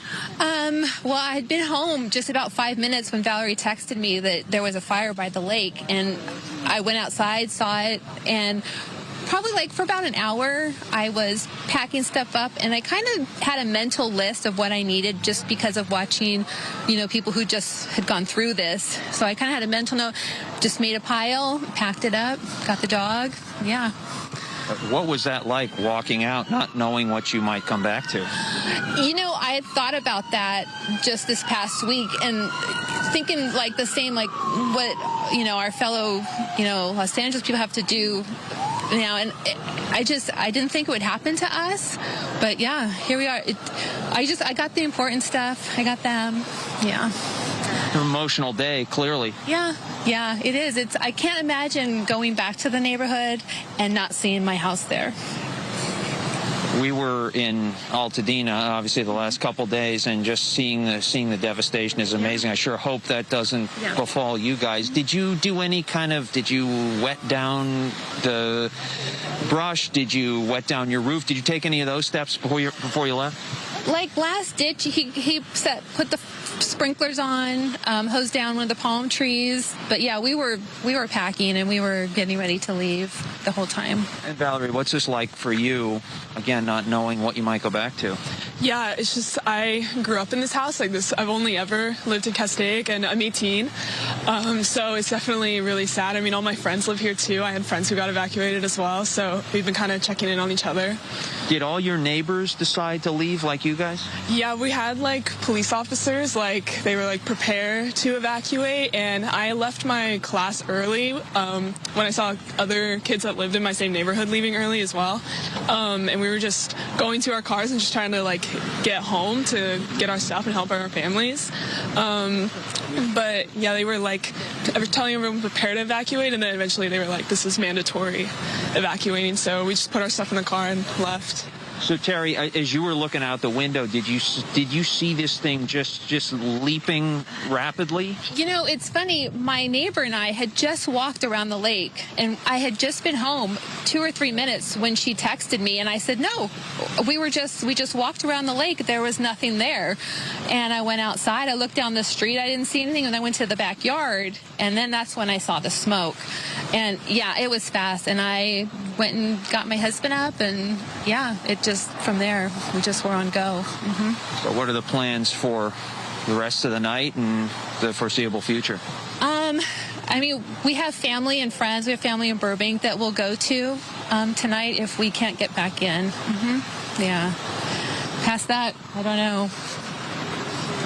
[SPEAKER 19] Well, I had been home just about 5 minutes when Valerie texted me that there was a fire by the lake, and I went outside, saw it, and probably like for about an hour, I was packing stuff up, and I kind of had a mental list of what I needed just because of watching, you know, people who just had gone through this. So I kind of had a mental note, just made a pile, packed it up, got the dog, yeah.
[SPEAKER 14] What was that like, walking out, not knowing what you might come back to?
[SPEAKER 19] You know, I had thought about that just this past week and thinking like the same, like what, you know, our fellow, you know, Los Angeles people have to do now. And I didn't think it would happen to us. But yeah, here we are. I got the important stuff. I got them. Yeah.
[SPEAKER 14] An emotional day, clearly.
[SPEAKER 19] Yeah, it is. I can't imagine going back to the neighborhood and not seeing my house there.
[SPEAKER 14] We were in Altadena, obviously, the last couple days, and just seeing the devastation is amazing. I sure hope that doesn't befall you guys. Did you do any kind of, did you wet down the brush? Did you wet down your roof? Did you take any of those steps before you left?
[SPEAKER 19] Like last ditch, he put the sprinklers on, hosed down one of the palm trees. But yeah, we were packing and we were getting ready to leave the whole time.
[SPEAKER 14] And Valerie, what's this like for you, again, not knowing what you might go back to?
[SPEAKER 22] Yeah, it's just, I grew up in this house like this. I've only ever lived in Castaic, and I'm 18. So it's definitely really sad. I mean, all my friends live here too. I had friends who got evacuated as well. So we've been kind of checking in on each other.
[SPEAKER 14] Did all your neighbors decide to leave like you guys?
[SPEAKER 22] Yeah, we had like police officers, like they were like prepare to evacuate, and I left my class early when I saw other kids that lived in my same neighborhood leaving early as well. And we were just going to our cars and just trying to like get home to get our stuff and help our families. But yeah, they were like telling everyone prepare to evacuate, and then eventually they were like, this is mandatory evacuating. So we just put our stuff in the car and left.
[SPEAKER 14] So Terry, as you were looking out the window, did you see this thing just leaping rapidly?
[SPEAKER 19] You know, it's funny. My neighbor and I had just walked around the lake, and I had just been home 2 or 3 minutes when she texted me, and I said, no, we just walked around the lake. There was nothing there. And I went outside. I looked down the street. I didn't see anything. And I went to the backyard, and then that's when I saw the smoke. And yeah, it was fast. And I went and got my husband up, and yeah, it just, from there, we just were on go. Mm-hmm.
[SPEAKER 14] So what are the plans for the rest of the night and the foreseeable future?
[SPEAKER 19] I mean, we have family and friends. We have family in Burbank that we'll go to tonight if we can't get back in. Yeah. Past that, I don't know.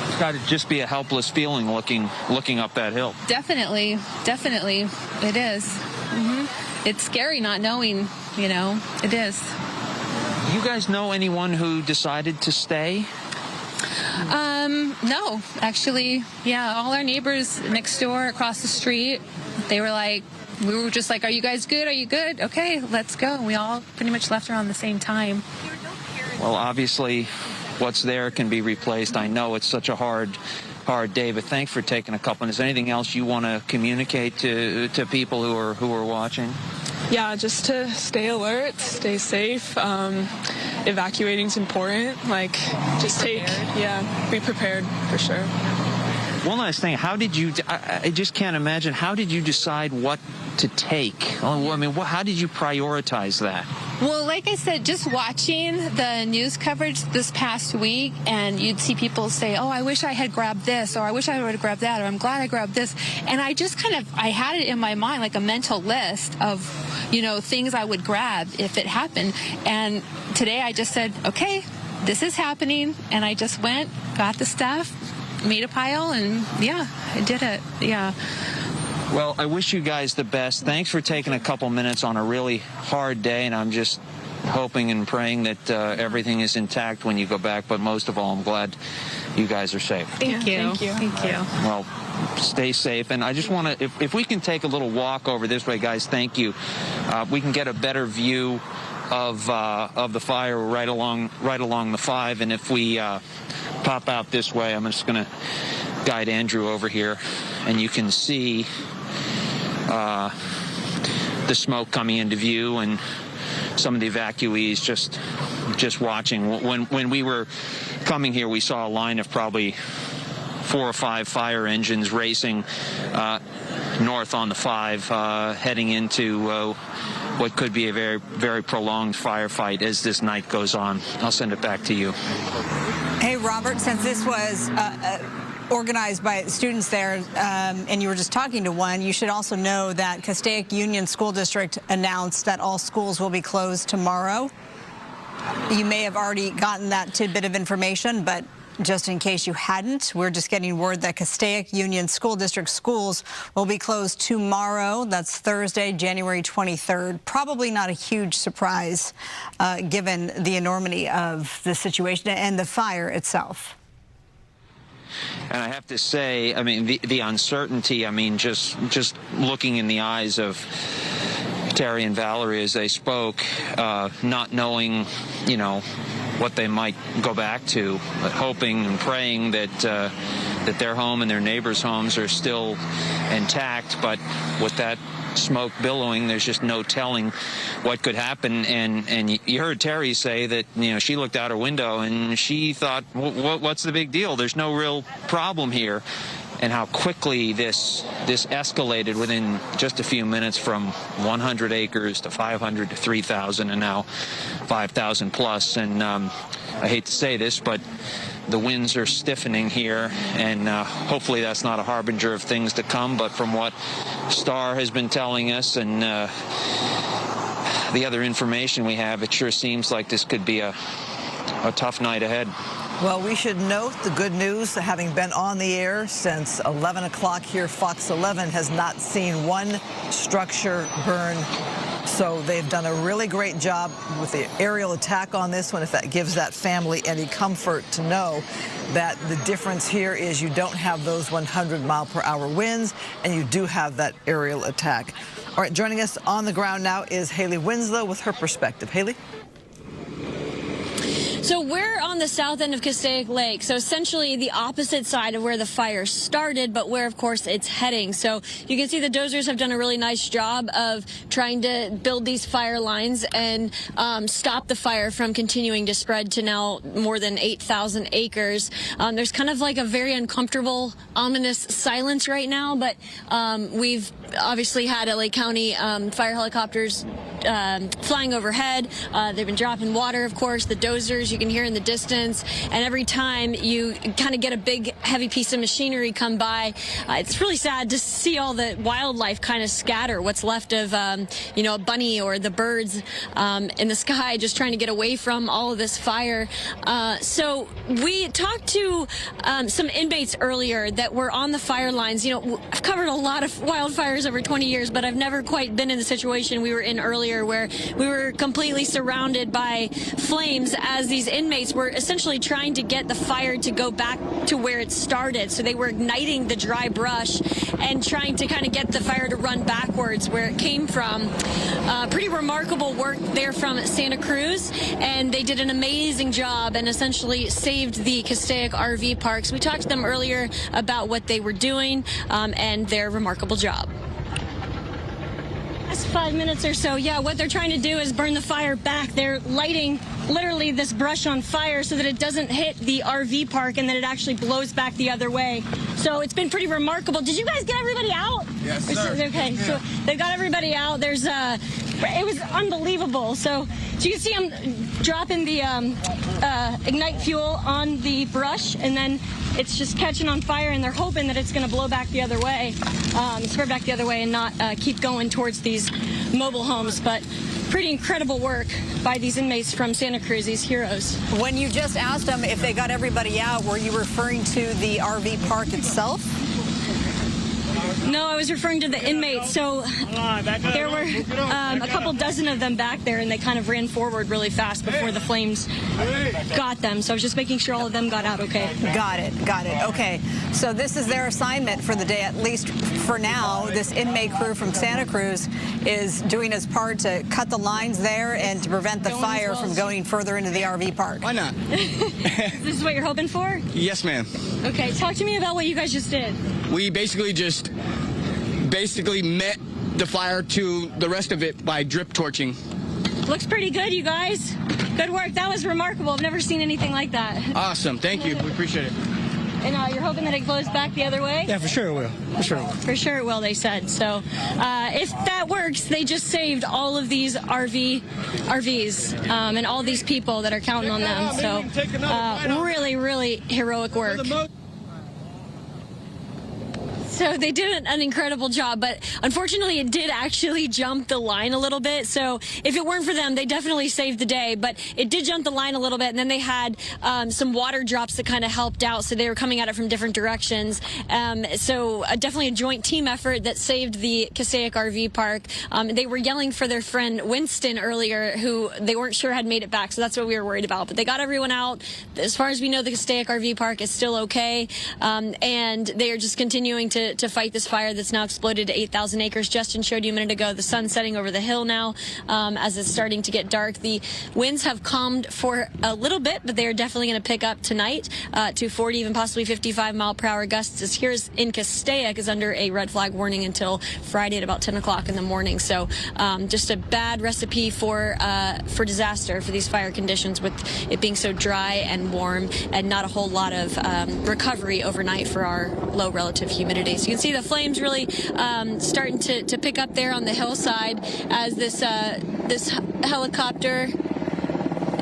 [SPEAKER 14] It's got to just be a helpless feeling looking up that hill.
[SPEAKER 19] Definitely. Definitely. It is. It's scary not knowing, you know. It is.
[SPEAKER 14] You guys know anyone who decided to stay?
[SPEAKER 19] No, actually, yeah, all our neighbors next door across the street, they were like, we were just like, are you guys good? Are you good? Okay, let's go. We all pretty much left around the same time.
[SPEAKER 14] Well, obviously, what's there can be replaced. I know it's such a hard day, but thanks for taking a couple. Is there anything else you want to communicate to people who are watching?
[SPEAKER 22] Yeah, just to stay alert, stay safe. Evacuating's important. Like, just be prepared for sure.
[SPEAKER 14] One last thing, how did you, I just can't imagine, how did you decide what to take? I mean, how did you prioritize that?
[SPEAKER 19] Well, like I said, just watching the news coverage this past week, and you'd see people say, oh, I wish I had grabbed this, or I wish I would have grabbed that, or I'm glad I grabbed this. And I just I had it in my mind, like a mental list of, you know, things I would grab if it happened. And today I just said, okay, this is happening. And I just went, got the stuff, made a pile, and yeah, I did it. Yeah.
[SPEAKER 14] Well, I wish you guys the best. Thanks for taking a couple minutes on a really hard day, and I'm just hoping and praying that everything is intact when you go back. But most of all, I'm glad you guys are safe.
[SPEAKER 19] Thank you. Thank you.
[SPEAKER 14] Well, stay safe. And I just want to, if we can take a little walk over this way, guys, thank you. We can get a better view of the fire right along the 5. And if we pop out this way, I'm just going to guide Andrew over here, and you can see the smoke coming into view and some of the evacuees just watching. When we were coming here, we saw a line of probably 4 or 5 fire engines racing north on the 5, heading into what could be a very, very prolonged firefight as this night goes on. I'll send it back to you.
[SPEAKER 11] Hey, Robert, since this was organized by students there, and you were just talking to one, you should also know that Castaic Union School District announced that all schools will be closed tomorrow. You may have already gotten that tidbit of information, but just in case you hadn't, we're just getting word that Castaic Union School District schools will be closed tomorrow. That's Thursday, January 23rd. Probably not a huge surprise given the enormity of the situation and the fire itself.
[SPEAKER 14] And I have to say, I mean, the uncertainty, I mean, just looking in the eyes of Terry and Valerie as they spoke, not knowing, you know, what they might go back to, but hoping and praying that that their home and their neighbors' homes are still intact. But with that smoke billowing, there's just no telling what could happen. And you heard Terry say that, you know, she looked out her window and she thought, what's the big deal? There's no real problem here. And how quickly this escalated within just a few minutes from 100 acres to 500 to 3,000 and now 5,000 plus. And I hate to say this, but the winds are stiffening here, and hopefully that's not a harbinger of things to come. But from what Star has been telling us and the other information we have, it sure seems like this could be a tough night ahead.
[SPEAKER 16] Well, we should note the good news, having been on the air since 11 o'clock here, Fox 11 has not seen one structure burn. So they've done a really great job with the aerial attack on this one, if that gives that family any comfort to know that the difference here is you don't have those 100-mile-per-hour winds, and you do have that aerial attack. All right, joining us on the ground now is Haley Winslow with her perspective. Haley?
[SPEAKER 10] So we're on the south end of Castaic Lake, so essentially the opposite side of where the fire started, but where, of course, it's heading. So you can see the dozers have done a really nice job of trying to build these fire lines and stop the fire from continuing to spread to now more than 8,000 acres. There's kind of like a very uncomfortable, ominous silence right now, but we've obviously had LA County fire helicopters flying overhead. They've been dropping water, of course, the dozers you can hear in the distance. And every time you kind of get a big, heavy piece of machinery come by, it's really sad to see all the wildlife kind of scatter. What's left of, you know, a bunny or the birds in the sky just trying to get away from all of this fire. So we talked to some inmates earlier that were on the fire lines. You know, I've covered a lot of wildfires over 20 years, but I've never quite been in the situation we were in earlier where we were completely surrounded by flames as these inmates were essentially trying to get the fire to go back to where it started. So they were igniting the dry brush and trying to kind of get the fire to run backwards where it came from. Pretty remarkable work there from Santa Cruz, and they did an amazing job and essentially saved the Castaic RV parks. We talked to them earlier about what they were doing and their remarkable job. Last 5 minutes or so, yeah, what they're trying to do is burn the fire back. They're lighting literally this brush on fire so that it doesn't hit the RV park and that it actually blows back the other way. So it's been pretty remarkable. Did you guys get everybody out?
[SPEAKER 6] Yes, sir.
[SPEAKER 10] Okay, yeah. So they got everybody out. There's it was unbelievable. So you can see them dropping the ignite fuel on the brush, and then it's just catching on fire, and they're hoping that it's going to blow back the other way, spread back the other way, and not keep going towards these mobile homes. But pretty incredible work by these inmates from Santa Cruz, these heroes.
[SPEAKER 11] When you just asked them if they got everybody out, were you referring to the RV park itself?
[SPEAKER 10] No, I was referring to the inmates. So there were a couple dozen of them back there, and they kind of ran forward really fast before the flames got them. So I was just making sure all of them got out okay.
[SPEAKER 11] Got it. Okay. So this is their assignment for the day, at least for now. This inmate crew from Santa Cruz is doing its part to cut the lines there and to prevent the fire from going further into the RV park.
[SPEAKER 6] Why not?
[SPEAKER 10] This is what you're hoping for?
[SPEAKER 6] Yes, ma'am.
[SPEAKER 10] Okay, talk to me about what you guys just did.
[SPEAKER 6] We basically met the fire to the rest of it by drip torching.
[SPEAKER 10] Looks pretty good, you guys. Good work. That was remarkable. I've never seen anything like that.
[SPEAKER 6] Awesome. Thank you. We appreciate it.
[SPEAKER 10] And you're hoping that it blows back the other way?
[SPEAKER 6] Yeah, for sure it will. For sure it will.
[SPEAKER 10] For sure it will, they said. So if that works, they just saved all of these RVs and all these people that are counting on them. So really, really heroic work. So they did an incredible job, but unfortunately it did actually jump the line a little bit. So if it weren't for them, they definitely saved the day, but it did jump the line a little bit. And then they had some water drops that kind of helped out. So they were coming at it from different directions. So definitely a joint team effort that saved the Castaic RV park. They were yelling for their friend Winston earlier, who they weren't sure had made it back. So that's what we were worried about. But they got everyone out. As far as we know, the Castaic RV park is still okay. And they are just continuing to fight this fire that's now exploded to 8,000 acres. Justin showed you a minute ago the sun setting over the hill now as it's starting to get dark. The winds have calmed for a little bit, but they are definitely going to pick up tonight to 40, even possibly 55-mile-per-hour gusts. As here's in Castaic is under a red flag warning until Friday at about 10 o'clock in the morning. So just a bad recipe for disaster for these fire conditions, with it being so dry and warm and not a whole lot of recovery overnight for our low relative humidity. So you can see the flames really starting to pick up there on the hillside as this helicopter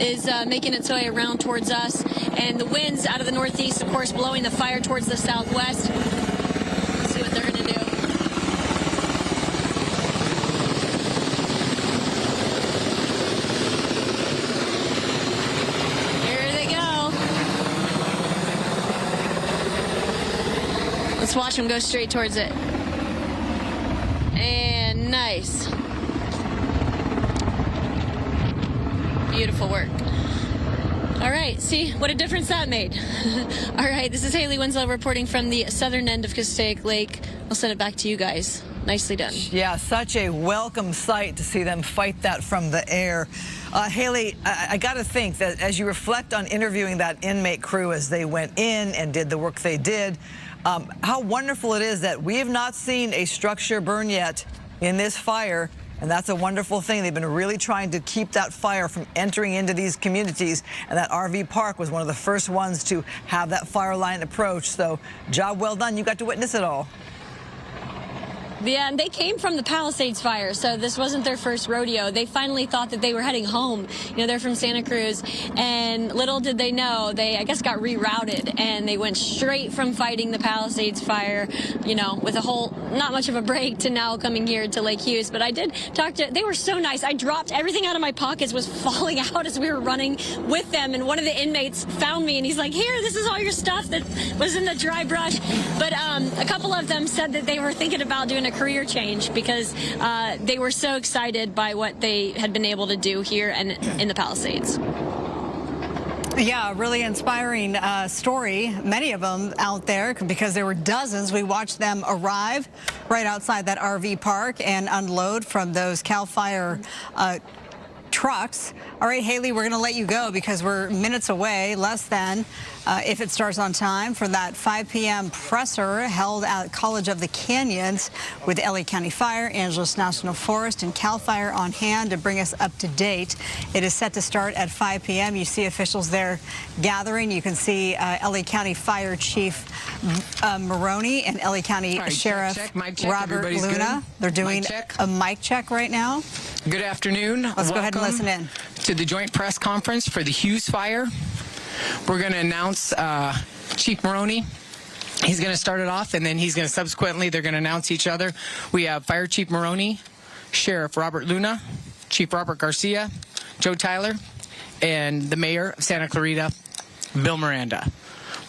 [SPEAKER 10] is making its way around towards us, and the winds out of the northeast, of course, blowing the fire towards the southwest. Let's see what they're going to do. Let's watch them go straight towards it. And nice. Beautiful work. All right, see what a difference that made. All right, this is Haley Winslow reporting from the southern end of Castaic Lake. I'll send it back to you guys. Nicely done.
[SPEAKER 16] Yeah, such a welcome sight to see them fight that from the air. Haley, I got to think that as you reflect on interviewing that inmate crew as they went in and did the work they did, how wonderful it is that we have not seen a structure burn yet in this fire, and that's a wonderful thing. They've been really trying to keep that fire from entering into these communities, and that RV park was one of the first ones to have that fire line approach. So job well done. You got to witness it all.
[SPEAKER 10] Yeah, and they came from the Palisades Fire, so this wasn't their first rodeo. They finally thought that they were heading home. You know, they're from Santa Cruz, and little did they know, they, I guess, got rerouted, and they went straight from fighting the Palisades Fire, you know, with a whole, not much of a break, to now coming here to Lake Hughes. But I did talk to, they were so nice. I dropped everything out of my pockets, was falling out as we were running with them, and one of the inmates found me, and he's like, here, this is all your stuff that was in the dry brush. But a couple of them said that they were thinking about doing a career change because they were so excited by what they had been able to do here and in the Palisades.
[SPEAKER 11] Yeah, really inspiring story. Many of them out there because there were dozens. We watched them arrive right outside that RV park and unload from those CAL FIRE trucks. All right, Haley, we're going to let you go because we're minutes away, less than, if it starts on time, for that 5 p.m. presser held at College of the Canyons with LA County Fire, Angeles National Forest, and CAL FIRE on hand to bring us up to date. It is set to start at 5 p.m. You see officials there gathering. You can see LA County Fire Chief Maroney and LA County Sheriff Robert Luna. They're doing a mic check right now.
[SPEAKER 4] Good afternoon.
[SPEAKER 11] Let's go ahead and listen in
[SPEAKER 4] to the joint press conference for the Hughes Fire. We're going to announce Chief Maroney. He's going to start it off, and then he's going to subsequently, they're going to announce each other. We have Fire Chief Maroney, Sheriff Robert Luna, Chief Robert Garcia, Joe Tyler, and the Mayor of Santa Clarita, Bill Miranda.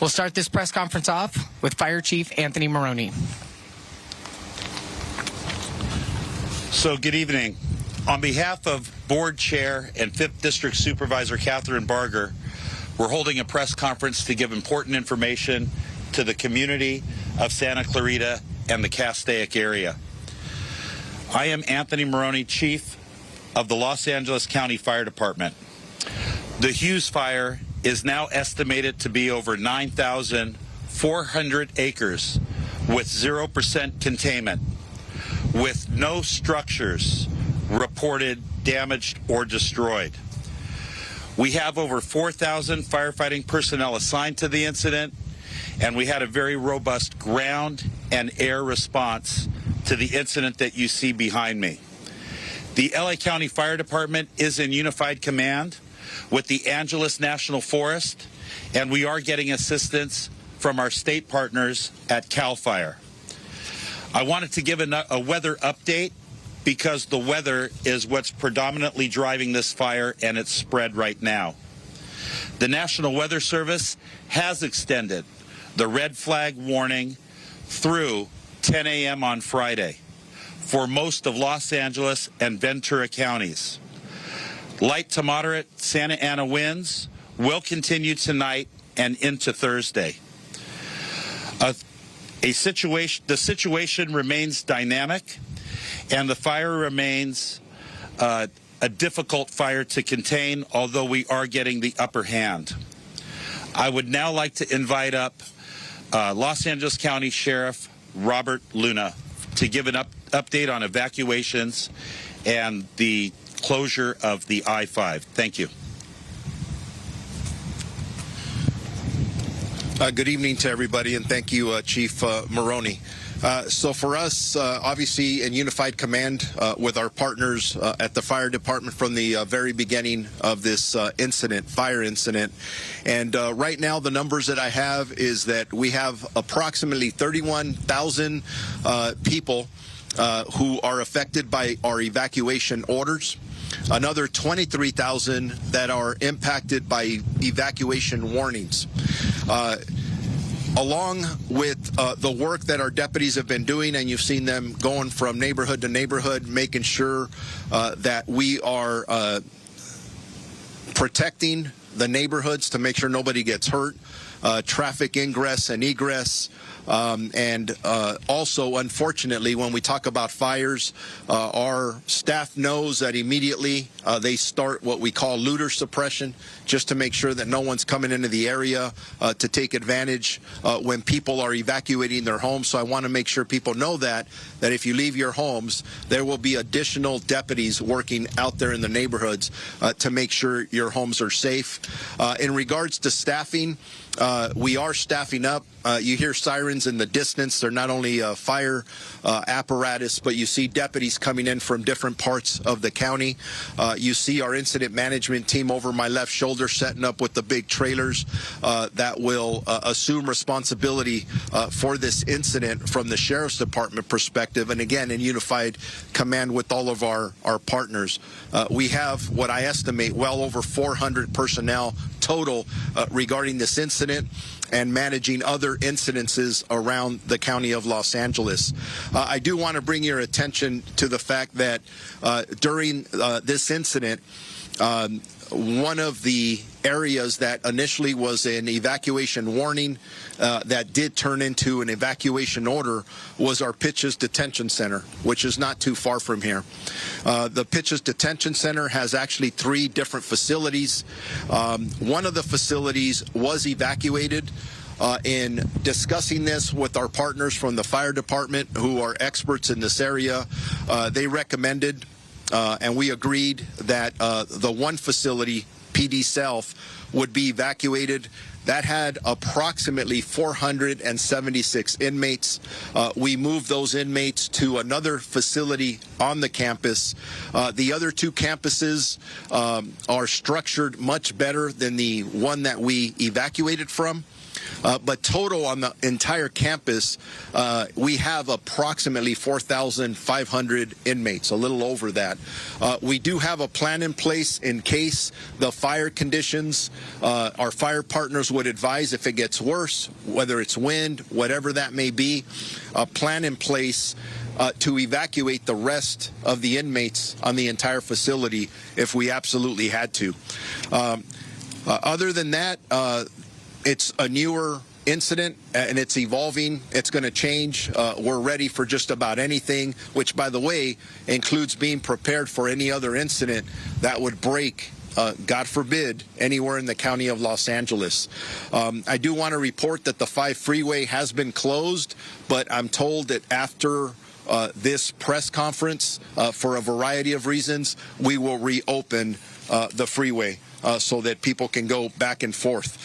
[SPEAKER 4] We'll start this press conference off with Fire Chief Anthony Maroney.
[SPEAKER 20] So good evening. On behalf of Board Chair and 5th District Supervisor Catherine Barger, we're holding a press conference to give important information to the community of Santa Clarita and the Castaic area. I am Anthony Maroney, Chief of the Los Angeles County Fire Department. The Hughes Fire is now estimated to be over 9,400 acres with 0% containment, with no structures reported damaged or destroyed. We have over 4,000 firefighting personnel assigned to the incident, and we had a very robust ground and air response to the incident that you see behind me. The LA County Fire Department is in unified command with the Angeles National Forest, and we are getting assistance from our state partners at CAL FIRE. I wanted to give a weather update because the weather is what's predominantly driving this fire and its spread right now. The National Weather Service has extended the red flag warning through 10 a.m. on Friday for most of Los Angeles and Ventura counties. Light to moderate Santa Ana winds will continue tonight and into Thursday. The situation remains dynamic, and the fire remains a difficult fire to contain, although we are getting the upper hand. I would now like to invite up Los Angeles County Sheriff Robert Luna to give an update on evacuations and the closure of the I-5. Thank you.
[SPEAKER 23] Good evening to everybody, and thank you, Chief Maroney. So for us, obviously in unified command with our partners at the fire department from the very beginning of this fire incident. And right now, the numbers that I have is that we have approximately 31,000 people who are affected by our evacuation orders. Another 23,000 that are impacted by evacuation warnings. Along with the work that our deputies have been doing, and you've seen them going from neighborhood to neighborhood, making sure that we are protecting the neighborhoods to make sure nobody gets hurt, traffic ingress and egress, and also, unfortunately, when we talk about fires, our staff knows that immediately they start what we call looter suppression, just to make sure that no one's coming into the area to take advantage when people are evacuating their homes. So I want to make sure people know that if you leave your homes, there will be additional deputies working out there in the neighborhoods to make sure your homes are safe. In regards to staffing, we are staffing up. You hear sirens sirens in the distance. They're not only fire apparatus, but you see deputies coming in from different parts of the county. You see our incident management team over my left shoulder setting up with the big trailers that will assume responsibility for this incident from the Sheriff's Department perspective, and again in unified command with all of our partners. We have what I estimate well over 400 personnel total regarding this incident and managing other incidences around the county of Los Angeles. I do want to bring your attention to the fact that during this incident, one of the areas that initially was an evacuation warning that did turn into an evacuation order was our Pitches Detention Center, which is not too far from here. The Pitches Detention Center has actually 3 different facilities. One of the facilities was evacuated. In discussing this with our partners from the fire department who are experts in this area, they recommended and we agreed that the one facility, PD South, would be evacuated. That had approximately 476 inmates. We moved those inmates to another facility on the campus. The other 2 campuses are structured much better than the one that we evacuated from. But total on the entire campus, we have approximately 4,500 inmates, a little over that. We do have a plan in place in case the fire conditions, our fire partners would advise if it gets worse, whether it's wind, whatever that may be, a plan in place to evacuate the rest of the inmates on the entire facility if we absolutely had to. Other than that, it's a newer incident and it's evolving. It's going to change. We're ready for just about anything, which, by the way, includes being prepared for any other incident that would break, God forbid, anywhere in the county of Los Angeles. I do want to report that the 5 freeway has been closed, but I'm told that after this press conference, for a variety of reasons, we will reopen the freeway. So that people can go back and forth.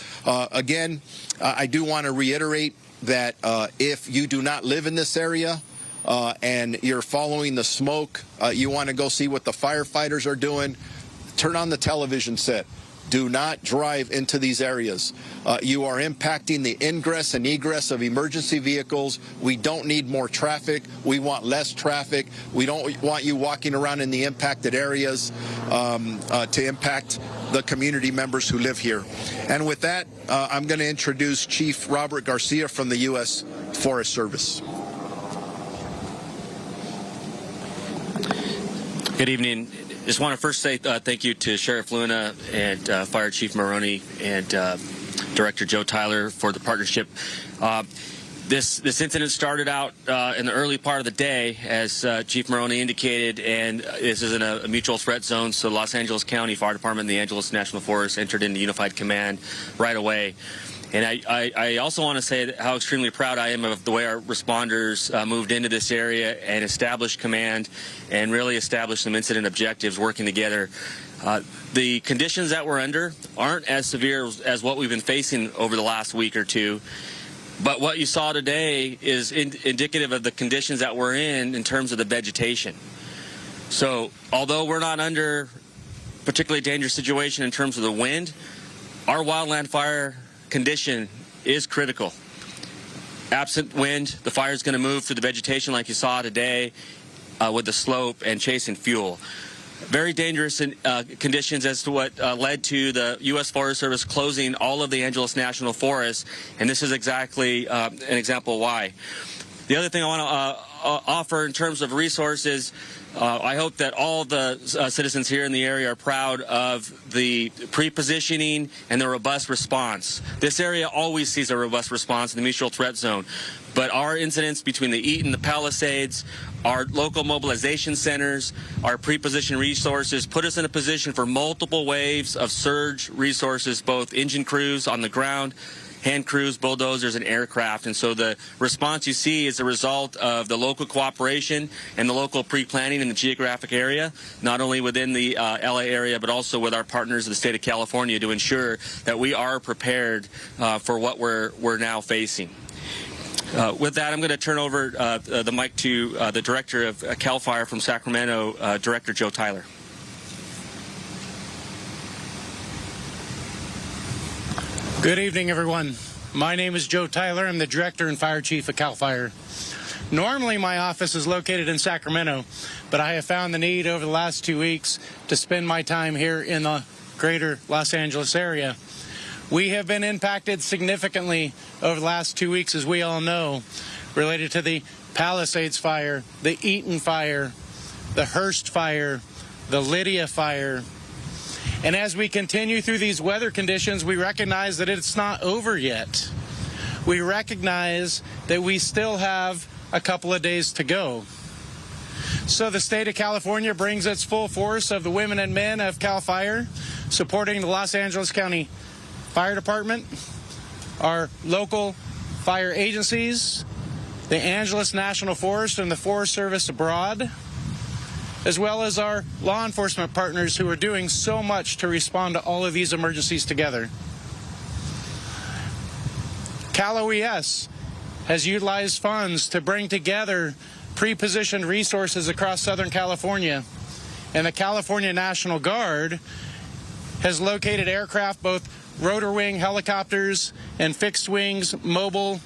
[SPEAKER 23] Again, I do want to reiterate that if you do not live in this area and you're following the smoke, you want to go see what the firefighters are doing, turn on the television set. Do not drive into these areas. You are impacting the ingress and egress of emergency vehicles. We don't need more traffic. We want less traffic. We don't want you walking around in the impacted areas to impact the community members who live here. And with that, I'm going to introduce Chief Robert Garcia from the U.S. Forest Service.
[SPEAKER 9] Good evening. Just want to first say thank you to Sheriff Luna and Fire Chief Maroney and Director Joe Tyler for the partnership. This incident started out in the early part of the day, as Chief Maroney indicated, and this is in a mutual threat zone, so Los Angeles County Fire Department and the Angeles National Forest entered into unified command right away. And I also want to say how extremely proud I am of the way our responders moved into this area and established command and really established some incident objectives working together. The conditions that we're under aren't as severe as what we've been facing over the last week or two. But what you saw today is indicative of the conditions that we're in terms of the vegetation. So although we're not under a particularly dangerous situation in terms of the wind, our wildland fire condition is critical. Absent wind, the fire is going to move through the vegetation like you saw today with the slope and chasing fuel. Very dangerous conditions as to what led to the U.S. Forest Service closing all of the Angeles National Forest, and this is exactly an example why. The other thing I want to offer in terms of resources, I hope that all the citizens here in the area are proud of the pre-positioning and the robust response. This area always sees a robust response in the mutual threat zone, but our incidents between the Eaton, the Palisades, our local mobilization centers, our pre-position resources put us in a position for multiple waves of surge resources, both engine crews on the ground, hand crews, bulldozers, and aircraft. And so the response you see is a result of the local cooperation and the local pre-planning in the geographic area, not only within the LA area, but also with our partners in the state of California to ensure that we are prepared for what we're now facing. With that, I'm going to turn over the mic to the director of CAL FIRE from Sacramento, Director Joe Tyler.
[SPEAKER 8] Good evening, everyone. My name is Joe Tyler. I'm the Director and Fire Chief of CAL FIRE. Normally, my office is located in Sacramento, but I have found the need over the last 2 weeks to spend my time here in the greater Los Angeles area. We have been impacted significantly over the last 2 weeks, as we all know, related to the Palisades Fire, the Eaton Fire, the Hurst Fire, the Lidia Fire. And as we continue through these weather conditions, we recognize that it's not over yet. We recognize that we still have a couple of days to go. So the state of California brings its full force of the women and men of CAL FIRE, supporting the Los Angeles County Fire Department, our local fire agencies, the Angeles National Forest and the Forest Service abroad, as well as our law enforcement partners who are doing so much to respond to all of these emergencies together. Cal OES has utilized funds to bring together pre-positioned resources across Southern California, and the California National Guard has located aircraft, both rotor wing helicopters and fixed wings mobile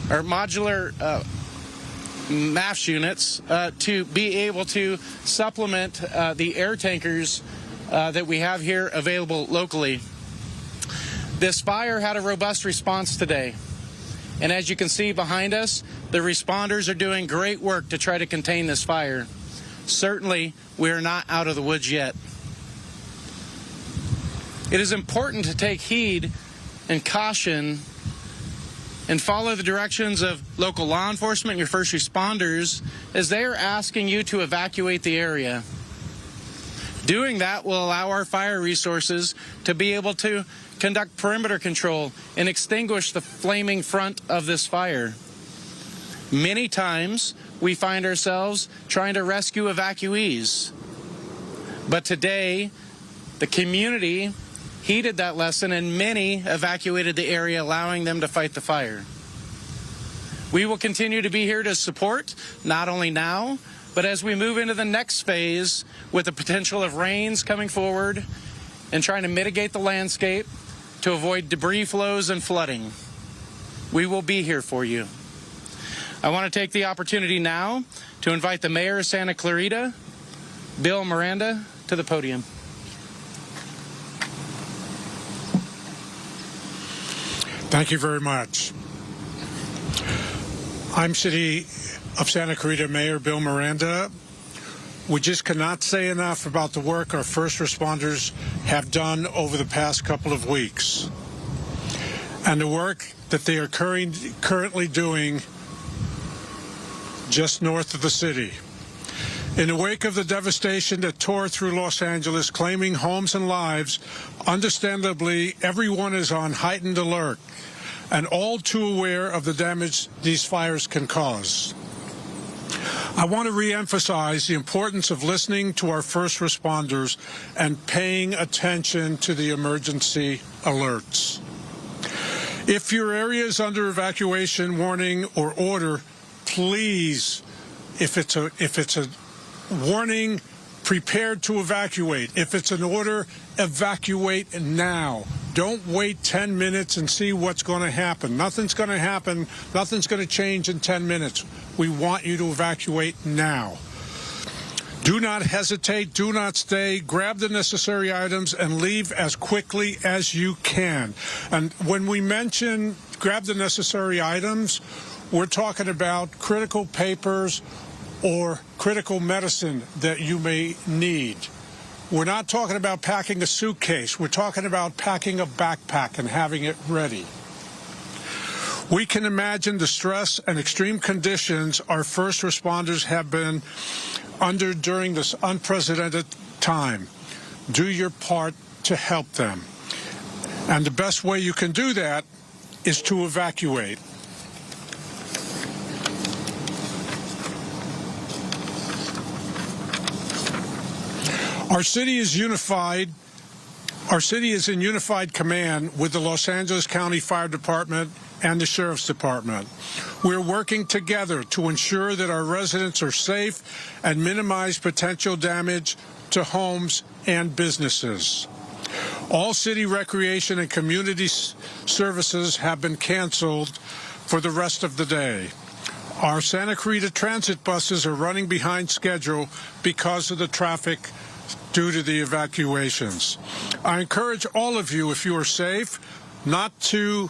[SPEAKER 8] or modular MAFS units to be able to supplement the air tankers that we have here available locally. This fire had a robust response today, and as you can see behind us, the responders are doing great work to try to contain this fire. Certainly, we are not out of the woods yet. It is important to take heed and caution and follow the directions of local law enforcement and your first responders as they are asking you to evacuate the area. Doing that will allow our fire resources to be able to conduct perimeter control and extinguish the flaming front of this fire. Many times we find ourselves trying to rescue evacuees, but today the community heeded that lesson and many evacuated the area, allowing them to fight the fire. We will continue to be here to support, not only now, but as we move into the next phase with the potential of rains coming forward and trying to mitigate the landscape to avoid debris flows and flooding. We will be here for you. I want to take the opportunity now to invite the Mayor of Santa Clarita, Bill Miranda, to the podium.
[SPEAKER 13] Thank you very much. I'm City of Santa Clarita Mayor Bill Miranda. We just cannot say enough about the work our first responders have done over the past couple of weeks and the work that they are currently doing just north of the city. In the wake of the devastation that tore through Los Angeles, claiming homes and lives, understandably, everyone is on heightened alert and all too aware of the damage these fires can cause. I want to reemphasize the importance of listening to our first responders and paying attention to the emergency alerts. If your area is under evacuation warning or order, please, if it's a warning, prepared to evacuate. If it's an order, evacuate now. Don't wait 10 minutes and see what's going to happen. Nothing's going to happen. Nothing's going to change in 10 minutes. We want you to evacuate now. Do not hesitate. Do not stay. Grab the necessary items and leave as quickly as you can. And when we mention grab the necessary items, we're talking about critical papers or critical medicine that you may need. We're not talking about packing a suitcase. We're talking about packing a backpack and having it ready. We can imagine the stress and extreme conditions our first responders have been under during this unprecedented time. Do your part to help them. And the best way you can do that is to evacuate. Our city is unified. Our city is in unified command with the Los Angeles County Fire Department and the Sheriff's Department. We're working together to ensure that our residents are safe and minimize potential damage to homes and businesses. All city recreation and community services have been canceled for the rest of the day. Our Santa Clarita transit buses are running behind schedule because of the traffic due to the evacuations. I encourage all of you, if you are safe, not in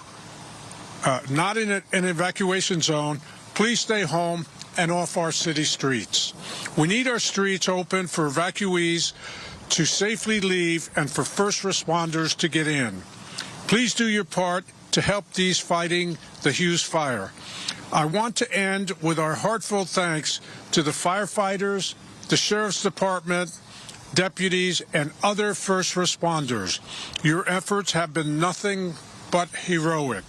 [SPEAKER 13] an evacuation zone, please stay home and off our city streets. We need our streets open for evacuees to safely leave and for first responders to get in. Please do your part to help these fighting the Hughes Fire. I want to end with our heartfelt thanks to the firefighters, the Sheriff's Department, deputies, and other first responders. Your efforts have been nothing but heroic.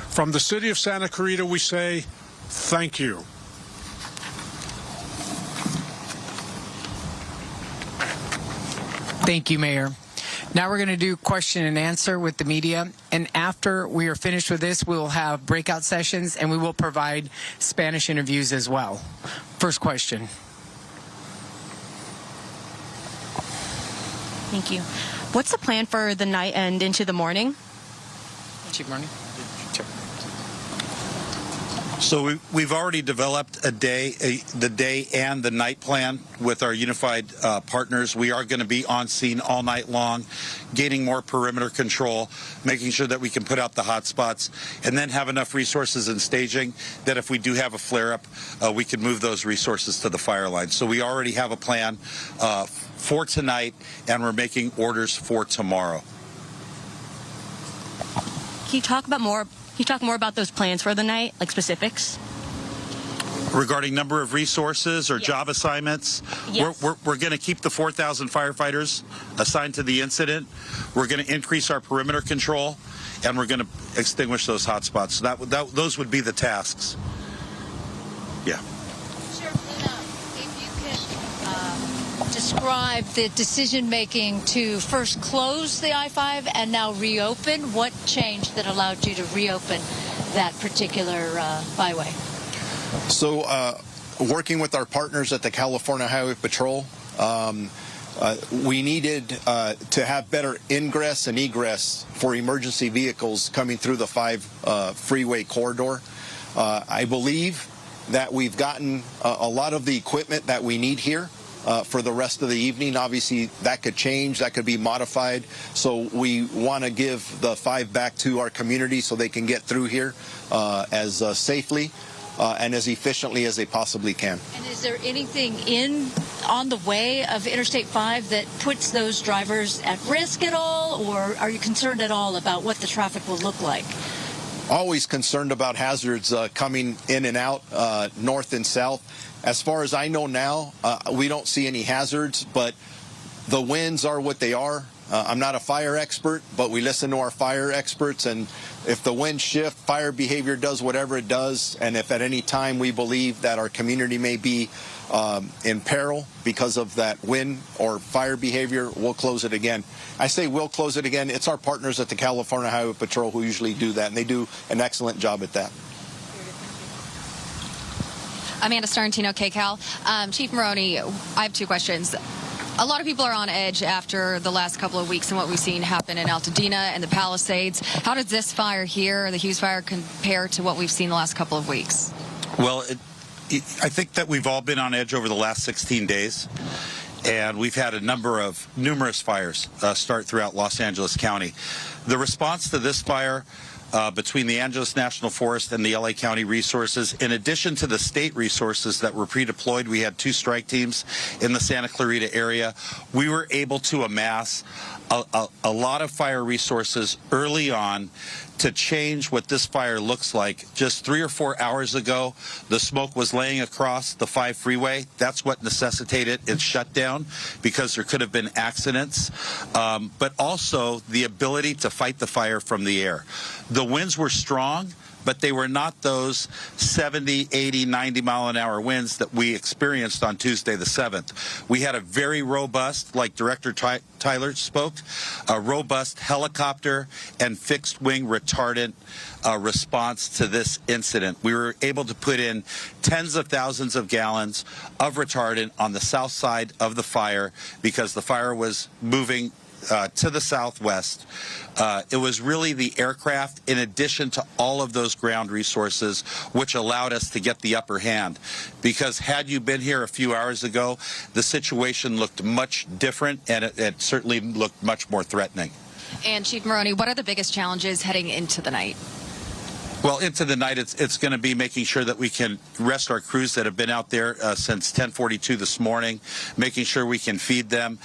[SPEAKER 13] From the city of Santa Clarita, we say thank you.
[SPEAKER 4] Thank you, Mayor. Now we're going to do question and answer with the media, and after we are finished with this, we will have breakout sessions, and we will provide Spanish interviews as well. First question.
[SPEAKER 3] Thank you. What's the plan for the night and into the morning?
[SPEAKER 4] Chief Morning.
[SPEAKER 20] So we've already developed the day and the night plan with our unified partners. We are going to be on scene all night long, gaining more perimeter control, making sure that we can put out the hot spots, and then have enough resources in staging that if we do have a flare-up, we can move those resources to the fire line. So we already have a plan for tonight, and we're making orders for tomorrow.
[SPEAKER 3] Can you talk more about those plans for the night, like specifics?
[SPEAKER 20] Regarding number of resources or job assignments,
[SPEAKER 3] yes.
[SPEAKER 20] We're going to keep the 4,000 firefighters assigned to the incident. We're going to increase our perimeter control, and we're going to extinguish those hot spots. So those would be the tasks. Yeah.
[SPEAKER 2] Describe the decision-making to first close the I-5 and now reopen. What changed that allowed you to reopen that particular byway?
[SPEAKER 23] So working with our partners at the California Highway Patrol, we needed to have better ingress and egress for emergency vehicles coming through the 5 freeway corridor. I believe that we've gotten a lot of the equipment that we need here for the rest of the evening. Obviously, that could change, that could be modified. So we want to give the 5 back to our community so they can get through here as safely and as efficiently as they possibly can.
[SPEAKER 2] And is there anything on the way of Interstate 5 that puts those drivers at risk at all, or are you concerned at all about what the traffic will look like?
[SPEAKER 23] Always concerned about hazards coming in and out, north and south. As far as I know now, we don't see any hazards, but the winds are what they are. I'm not a fire expert, but we listen to our fire experts, and if the winds shift, fire behavior does whatever it does, and if at any time we believe that our community may be in peril because of that wind or fire behavior, we'll close it again. I say we'll close it again. It's our partners at the California Highway Patrol who usually do that, and they do an excellent job at that.
[SPEAKER 5] Amanda Starantino, KCAL. Chief Maroney, I have 2 questions. A lot of people are on edge after the last couple of weeks and what we've seen happen in Altadena and the Palisades. How does this fire here, the Hughes Fire, compare to what we've seen the last couple of weeks?
[SPEAKER 20] Well, I think that we've all been on edge over the last 16 days. And we've had numerous fires start throughout Los Angeles County. The response to this fire between the Angeles National Forest and the LA County resources, in addition to the state resources that were pre-deployed, we had 2 strike teams in the Santa Clarita area. We were able to amass a lot of fire resources early on to change what this fire looks like. Just 3 or 4 hours ago, the smoke was laying across the 5 freeway. That's what necessitated its shutdown, because there could have been accidents, but also the ability to fight the fire from the air. The winds were strong, but they were not those 70, 80, 90-mile-an-hour winds that we experienced on Tuesday the 7th. We had a very robust, like Director Tyler spoke, a robust helicopter and fixed-wing retardant response to this incident. We were able to put in tens of thousands of gallons of retardant on the south side of the fire because the fire was moving to the southwest. It was really the aircraft in addition to all of those ground resources which allowed us to get the upper hand. Because had you been here a few hours ago, the situation looked much different and it certainly looked much more threatening.
[SPEAKER 5] And Chief Maroney, what are the biggest challenges heading into the night?
[SPEAKER 20] Well, into the night, it's going to be making sure that we can rest our crews that have been out there since 10:42 this morning, making sure we can feed them.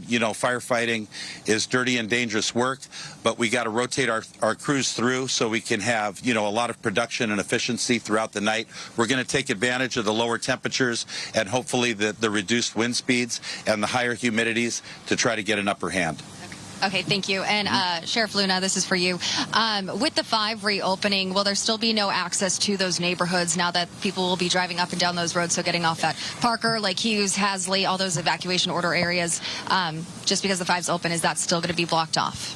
[SPEAKER 20] You know, firefighting is dirty and dangerous work, but we got to rotate our crews through so we can have, you know, a lot of production and efficiency throughout the night. We're going to take advantage of the lower temperatures and hopefully the reduced wind speeds and the higher humidities to try to get an upper hand.
[SPEAKER 5] Okay, thank you. And Sheriff Luna, this is for you. With the 5 reopening, will there still be no access to those neighborhoods now that people will be driving up and down those roads, so getting off at Parker, Lake Hughes, Hasley, all those evacuation order areas, just because the 5's open, is that still going to be blocked off?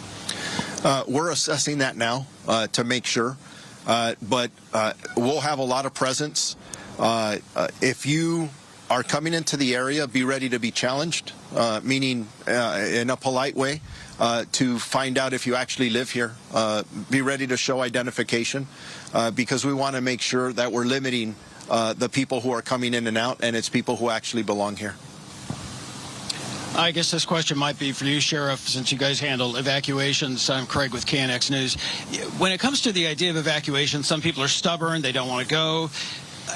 [SPEAKER 23] We're assessing that now to make sure, but we'll have a lot of presence. If you are coming into the area, be ready to be challenged, meaning in a polite way, to find out if you actually live here. Be ready to show identification because we want to make sure that we're limiting the people who are coming in and out, and it's people who actually belong here.
[SPEAKER 7] I guess this question might be for you, Sheriff, since you guys handle evacuations. I'm Craig with KNX News. When it comes to the idea of evacuation, some people are stubborn, they don't want to go.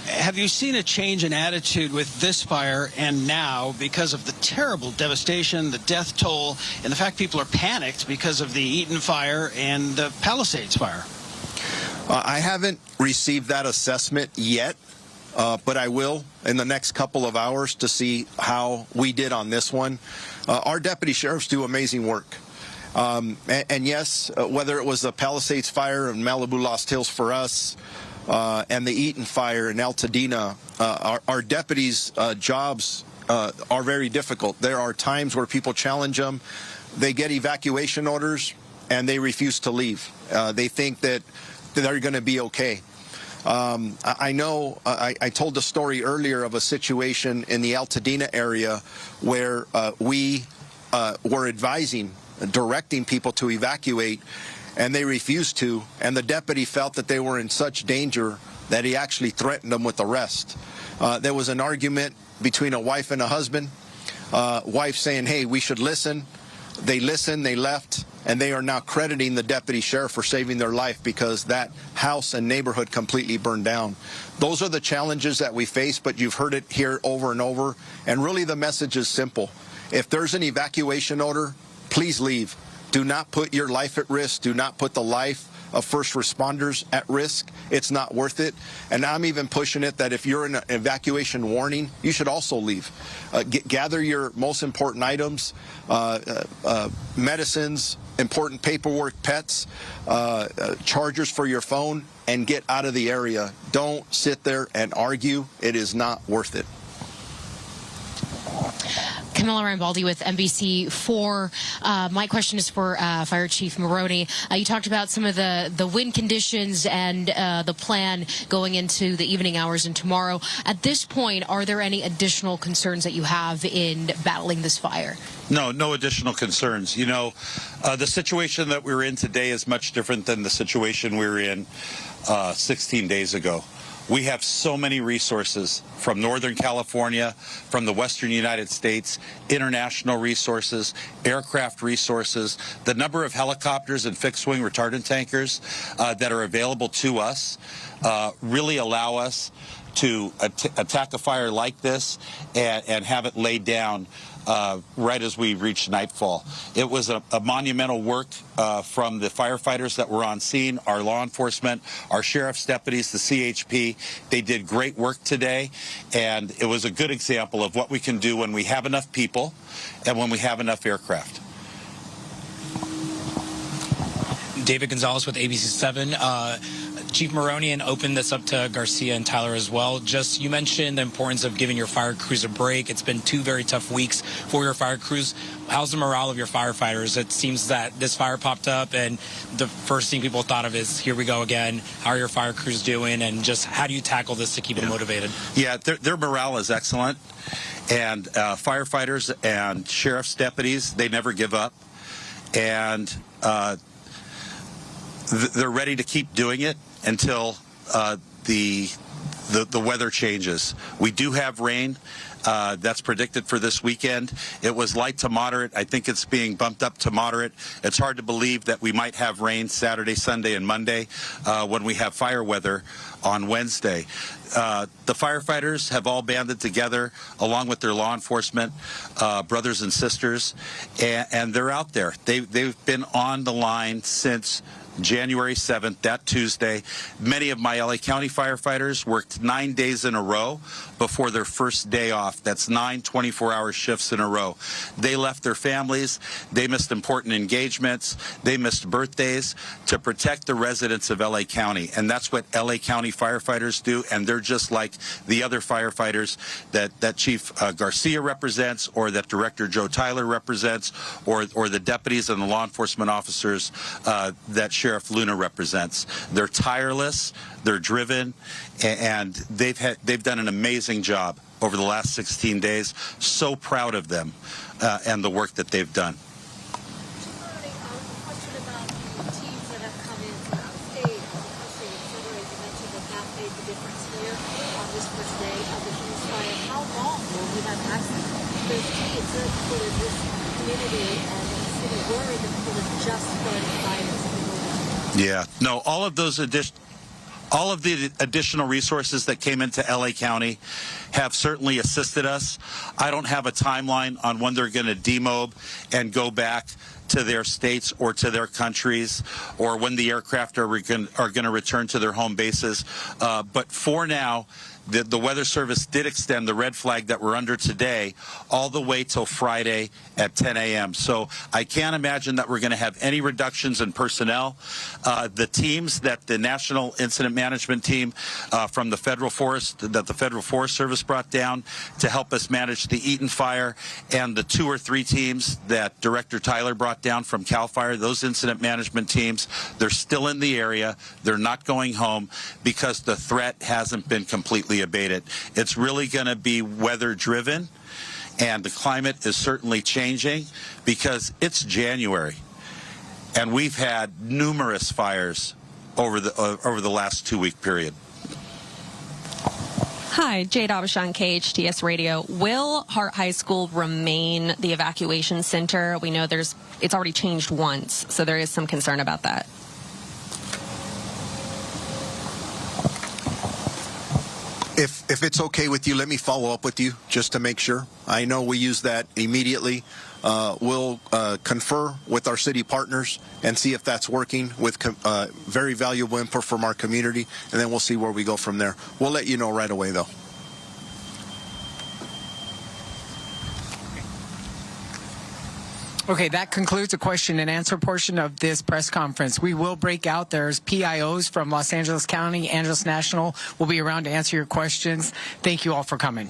[SPEAKER 7] Have you seen a change in attitude with this fire and now because of the terrible devastation, the death toll, and the fact people are panicked because of the Eaton Fire and the Palisades Fire?
[SPEAKER 23] I haven't received that assessment yet, but I will in the next couple of hours to see how we did on this one. Our deputy sheriffs do amazing work. And yes, whether it was the Palisades Fire in Malibu Lost Hills for us, and the Eaton Fire in Altadena, our deputies' jobs are very difficult. There are times where people challenge them. They get evacuation orders, and they refuse to leave. They think that they're going to be okay. I know I told a story earlier of a situation in the Altadena area where we were directing people to evacuate, and they refused to, and the deputy felt that they were in such danger that he actually threatened them with arrest. There was an argument between a wife and a husband, wife saying, hey, we should listen. They listened, they left, and they are now crediting the deputy sheriff for saving their life because that house and neighborhood completely burned down. Those are the challenges that we face, but you've heard it here over and over, and really the message is simple. If there's an evacuation order, please leave. Do not put your life at risk. Do not put the life of first responders at risk. It's not worth it. And I'm even pushing it that if you're in an evacuation warning, you should also leave. Gather your most important items, medicines, important paperwork, pets, chargers for your phone, and get out of the area. Don't sit there and argue. It is not worth it.
[SPEAKER 17] Camilla Rambaldi with NBC4. My question is for Fire Chief Maroney. You talked about some of the wind conditions and the plan going into the evening hours and tomorrow. At this point, are there any additional concerns that you have in battling this fire?
[SPEAKER 20] No additional concerns. You know, the situation that we're in today is much different than the situation we were in 16 days ago. We have so many resources from Northern California, from the Western United States, international resources, aircraft resources, the number of helicopters and fixed-wing retardant tankers that are available to us really allow us to attack a fire like this and have it laid down right as we reach nightfall. It was a monumental work from the firefighters that were on scene, our law enforcement, our sheriff's deputies, the CHP. They did great work today, and it was a good example of what we can do when we have enough people and when we have enough aircraft.
[SPEAKER 12] David Gonzalez with ABC7. Chief Maronian opened this up to Garcia and Tyler as well. Just, you mentioned the importance of giving your fire crews a break. It's been 2 very tough weeks for your fire crews. How's the morale of your firefighters? It seems that this fire popped up and the first thing people thought of is, here we go again. How are your fire crews doing? And just how do you tackle this to keep them motivated?
[SPEAKER 20] Yeah, their morale is excellent. And firefighters and sheriff's deputies, they never give up. And they're ready to keep doing it until the weather changes. We do have rain. That's predicted for this weekend. It was light to moderate. I think it's being bumped up to moderate. It's hard to believe that we might have rain Saturday, Sunday, and Monday when we have fire weather on Wednesday. The firefighters have all banded together along with their law enforcement brothers and sisters, and they're out there. They've been on the line since January 7th, that Tuesday. Many of my LA County firefighters worked 9 days in a row before their first day off. That's 9 24-hour shifts in a row. They left their families. They missed important engagements. They missed birthdays to protect the residents of LA County. And that's what LA County firefighters do. And they're just like the other firefighters that Chief Garcia represents, or that Director Joe Tyler represents, or the deputies and the law enforcement officers that Sheriff Luna represents. They're tireless, they're driven, and they've done an amazing job over the last 16 days. So proud of them and the work that they've done. Yeah, no, all of the additional resources that came into LA County have certainly assisted us. I don't have a timeline on when they're going to demob and go back to their states or to their countries, or when the aircraft are going to return to their home bases. But for now, the Weather Service did extend the red flag that we're under today all the way till Friday at 10 a.m. So I can't imagine that we're going to have any reductions in personnel. The teams that the National Incident Management Team from the Federal Forest, that the Federal Forest Service brought down to help us manage the Eaton Fire, and the 2 or 3 teams that Director Tyler brought down from CAL FIRE, those incident management teams, they're still in the area. They're not going home because the threat hasn't been completely abated. It's really going to be weather driven, and the climate is certainly changing because it's January and we've had numerous fires over the last 2-week period.
[SPEAKER 18] Hi, Jade Abishan, KHTS Radio. Will Hart High School remain the evacuation center? We know it's already changed once, so there is some concern about that.
[SPEAKER 23] If it's okay with you, let me follow up with you just to make sure. I know we use that immediately. We'll confer with our city partners and see if that's working with very valuable input from our community, and then we'll see where we go from there. We'll let you know right away, though.
[SPEAKER 4] Okay, that concludes the question and answer portion of this press conference. We will break out. There's PIOs from Los Angeles County, Angeles National will be around to answer your questions. Thank you all for coming.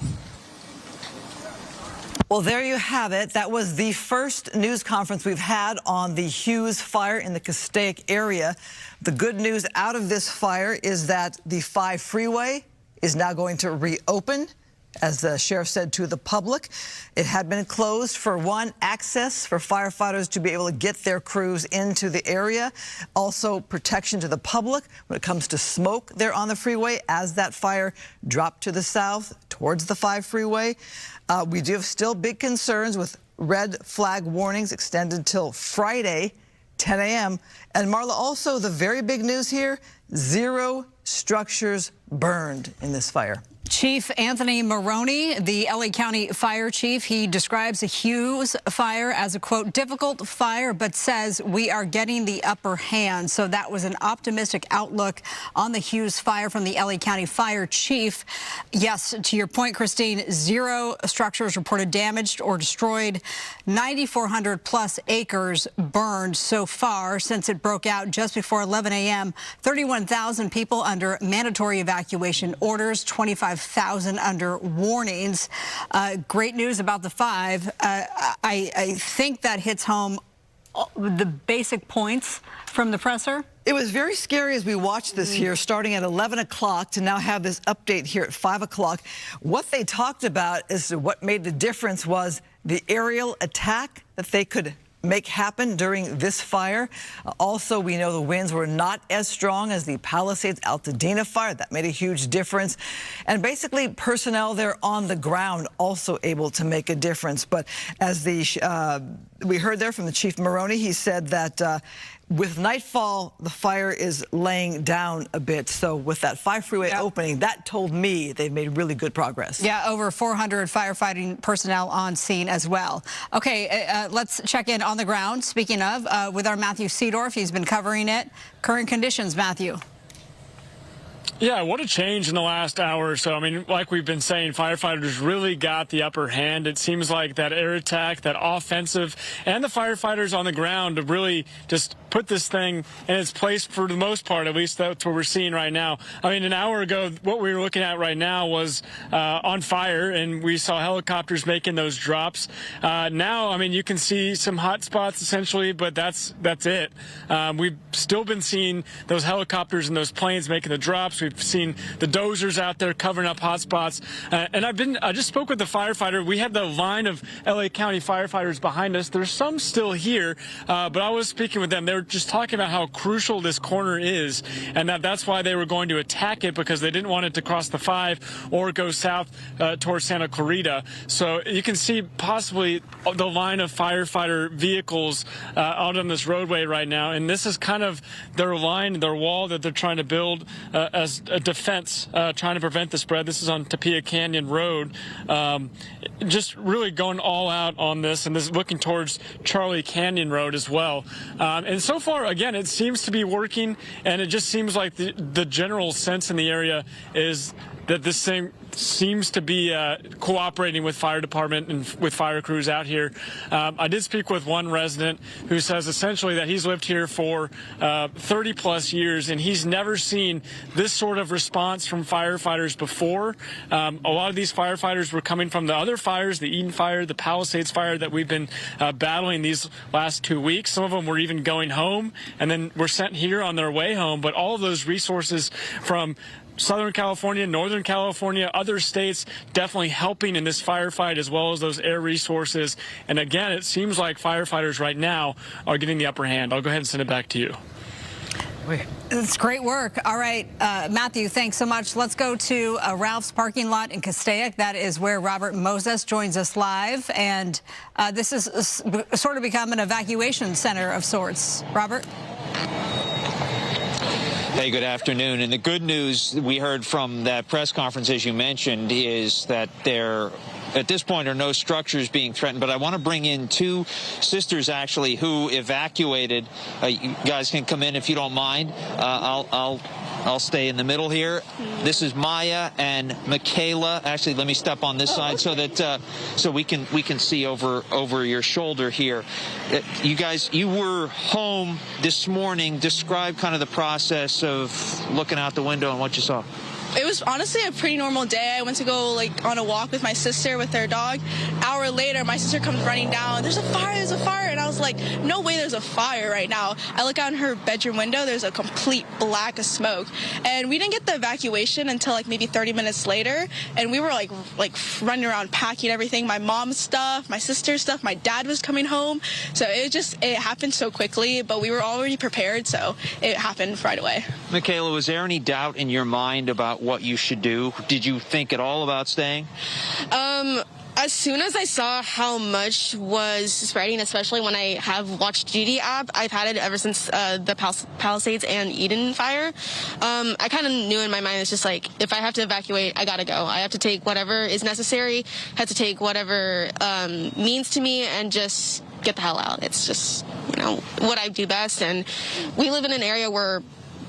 [SPEAKER 16] Well, there you have it. That was the first news conference we've had on the Hughes Fire in the Castaic area. The good news out of this fire is that the 5 freeway is now going to reopen, as the sheriff said to the public. It had been closed for access for firefighters to be able to get their crews into the area. Also, protection to the public when it comes to smoke there on the freeway as that fire dropped to the south towards the 5 freeway. We do have still big concerns with red flag warnings extended till Friday, 10 a.m. And Marla, also the very big news here, 0 structures burned in this fire.
[SPEAKER 11] Chief Anthony Maroney, the LA County Fire Chief, he describes the Hughes Fire as a, quote, difficult fire, but says we are getting the upper hand. So that was an optimistic outlook on the Hughes Fire from the LA County Fire Chief. Yes, to your point, Christine, 0 structures reported damaged or destroyed. 9,400 plus acres burned so far since it broke out just before 11 a.m. 31,000 people under mandatory evacuation orders, 25,000 under warnings. Great news about the 5. I think that hits home the basic points from the presser.
[SPEAKER 16] It was very scary as we watched this here, starting at 11 o'clock to now have this update here at 5 o'clock. What they talked about is what made the difference was the aerial attack that they could make happen during this fire. Also, we know the winds were not as strong as the Palisades Altadena fire. That made a huge difference. And basically, personnel there on the ground also able to make a difference. But as we heard there from the Chief Maroney, he said that with nightfall, the fire is laying down a bit. So with that 5 freeway opening, that told me they've made really good progress.
[SPEAKER 11] Yeah, over 400 firefighting personnel on scene as well. Okay, let's check in on the ground. Speaking of, with our Matthew Seedorf, he's been covering it. Current conditions, Matthew.
[SPEAKER 1] Yeah, what a change in the last hour or so. I mean, like we've been saying, firefighters really got the upper hand. It seems like that air attack, that offensive, and the firefighters on the ground have really just put this thing in its place for the most part. At least that's what we're seeing right now. I mean, an hour ago, what we were looking at right now was on fire, and we saw helicopters making those drops. Now, I mean, you can see some hot spots essentially, but that's it. We've still been seeing those helicopters and those planes making the drops. We've seen the dozers out there covering up hot spots. And I just spoke with the firefighter. We had the line of LA County firefighters behind us. There's some still here, but I was speaking with them. They were just talking about how crucial this corner is, and that's why they were going to attack it, because they didn't want it to cross the 5 or go south towards Santa Clarita. So you can see possibly the line of firefighter vehicles out on this roadway right now. And this is kind of their line, their wall that they're trying to build as a defense, trying to prevent the spread. This is on Tapia Canyon Road. Just really going all out on this, and this is looking towards Charlie Canyon Road as well. And so far, again, it seems to be working, and it just seems like the general sense in the area is that this thing seems to be cooperating with fire department and with fire crews out here. I did speak with one resident who says essentially that he's lived here for 30 plus years, and he's never seen this sort of response from firefighters before. A lot of these firefighters were coming from the other fires, the Eaton Fire, the Palisades Fire that we've been battling these last 2 weeks. Some of them were even going home and then were sent here on their way home. But all of those resources from Southern California, Northern California, other states definitely helping in this firefight, as well as those air resources. And again, it seems like firefighters right now are getting the upper hand. I'll go ahead and send it back to you.
[SPEAKER 11] It's great work. All right, Matthew, thanks so much. Let's go to Ralph's parking lot in Castaic. That is where Robert Moses joins us live. And this is sort of become an evacuation center of sorts. Robert?
[SPEAKER 14] Hey, good afternoon. And the good news we heard from that press conference, as you mentioned, is that there, at this point, are no structures being threatened. But I want to bring in 2 sisters, actually, who evacuated. You guys can come in if you don't mind. I'll stay in the middle here. This is Maya and Michaela. Actually, let me step on this side so that so we can see over your shoulder here. You guys, you were home this morning. Describe kind of the process of looking out the window and what you saw.
[SPEAKER 15] It was honestly a pretty normal day. I went to go on a walk with my sister with their dog. Hour later, my sister comes running down. There's a fire, there's a fire. And I was like, no way there's a fire right now. I look out in her bedroom window, there's a complete black of smoke. And we didn't get the evacuation until maybe 30 minutes later. And we were like running around packing everything, my mom's stuff, my sister's stuff, my dad was coming home. So it happened so quickly, but we were already prepared, so it happened right away.
[SPEAKER 14] Michaela, was there any doubt in your mind about what you should do? Did you think at all about staying?
[SPEAKER 15] As soon as I saw how much was spreading, especially when I have Watch Duty app, I've had it ever since the Palisades and Eaton fire. I kind of knew in my mind, it's just like, if I have to evacuate, I gotta go. I have to take whatever is necessary, have to take whatever means to me, and just get the hell out. It's just, you know, what I do best. And we live in an area where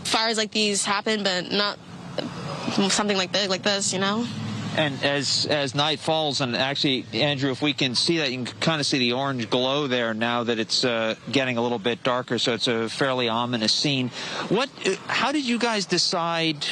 [SPEAKER 15] fires like these happen, but not something like this, you know?
[SPEAKER 14] And as night falls, and actually, Andrew, if we can see that, you can kind of see the orange glow there now that it's getting a little bit darker, so it's a fairly ominous scene. How did you guys decide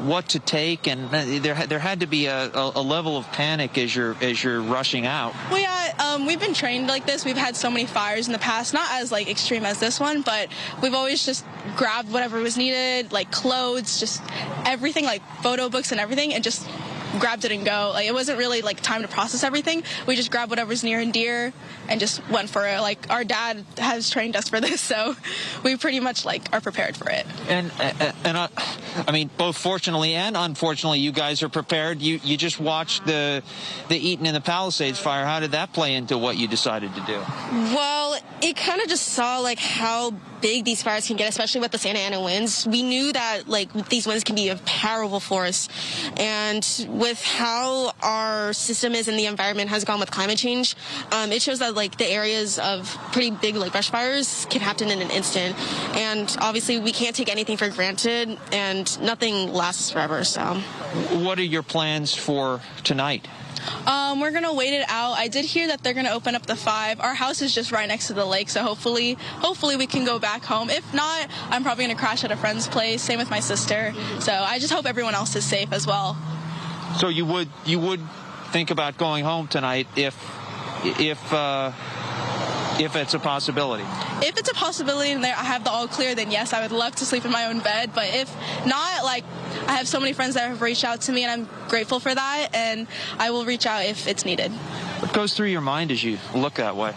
[SPEAKER 14] what to take? And there had to be a level of panic as you're rushing out.
[SPEAKER 15] Well, yeah, we've been trained like this. We've had so many fires in the past, not as like extreme as this one, but we've always just grabbed whatever was needed, like clothes, just everything, like photo books and everything, and just grabbed it and go. Like, it wasn't really like time to process everything. We just grabbed whatever's near and dear and just went for it. Like, our dad has trained us for this, so we pretty much like are prepared for it.
[SPEAKER 14] And I mean, both fortunately and unfortunately, you guys are prepared. You just watched the Eaton and the Palisades fire. How did that play into what you decided to do?
[SPEAKER 15] Well, it kind of just saw like how big these fires can get, especially with the Santa Ana winds. We knew that like these winds can be a powerful force, and with how our system is and the environment has gone with climate change, it shows that like the areas of pretty big like brush fires can happen in an instant. And obviously we can't take anything for granted, and nothing lasts forever. So
[SPEAKER 14] what are your plans for tonight?
[SPEAKER 15] We're gonna wait it out. I did hear that they're gonna open up the 5. Our house is just right next to the lake, so hopefully we can go back home. If not, I'm probably gonna crash at a friend's place. Same with my sister. So I just hope everyone else is safe as well.
[SPEAKER 14] So you would think about going home tonight if it's a possibility?
[SPEAKER 15] If it's a possibility and I have the all clear, then yes, I would love to sleep in my own bed. But if not, like, I have so many friends that have reached out to me, and I'm grateful for that, and I will reach out if it's needed.
[SPEAKER 14] What goes through your mind as you look that way?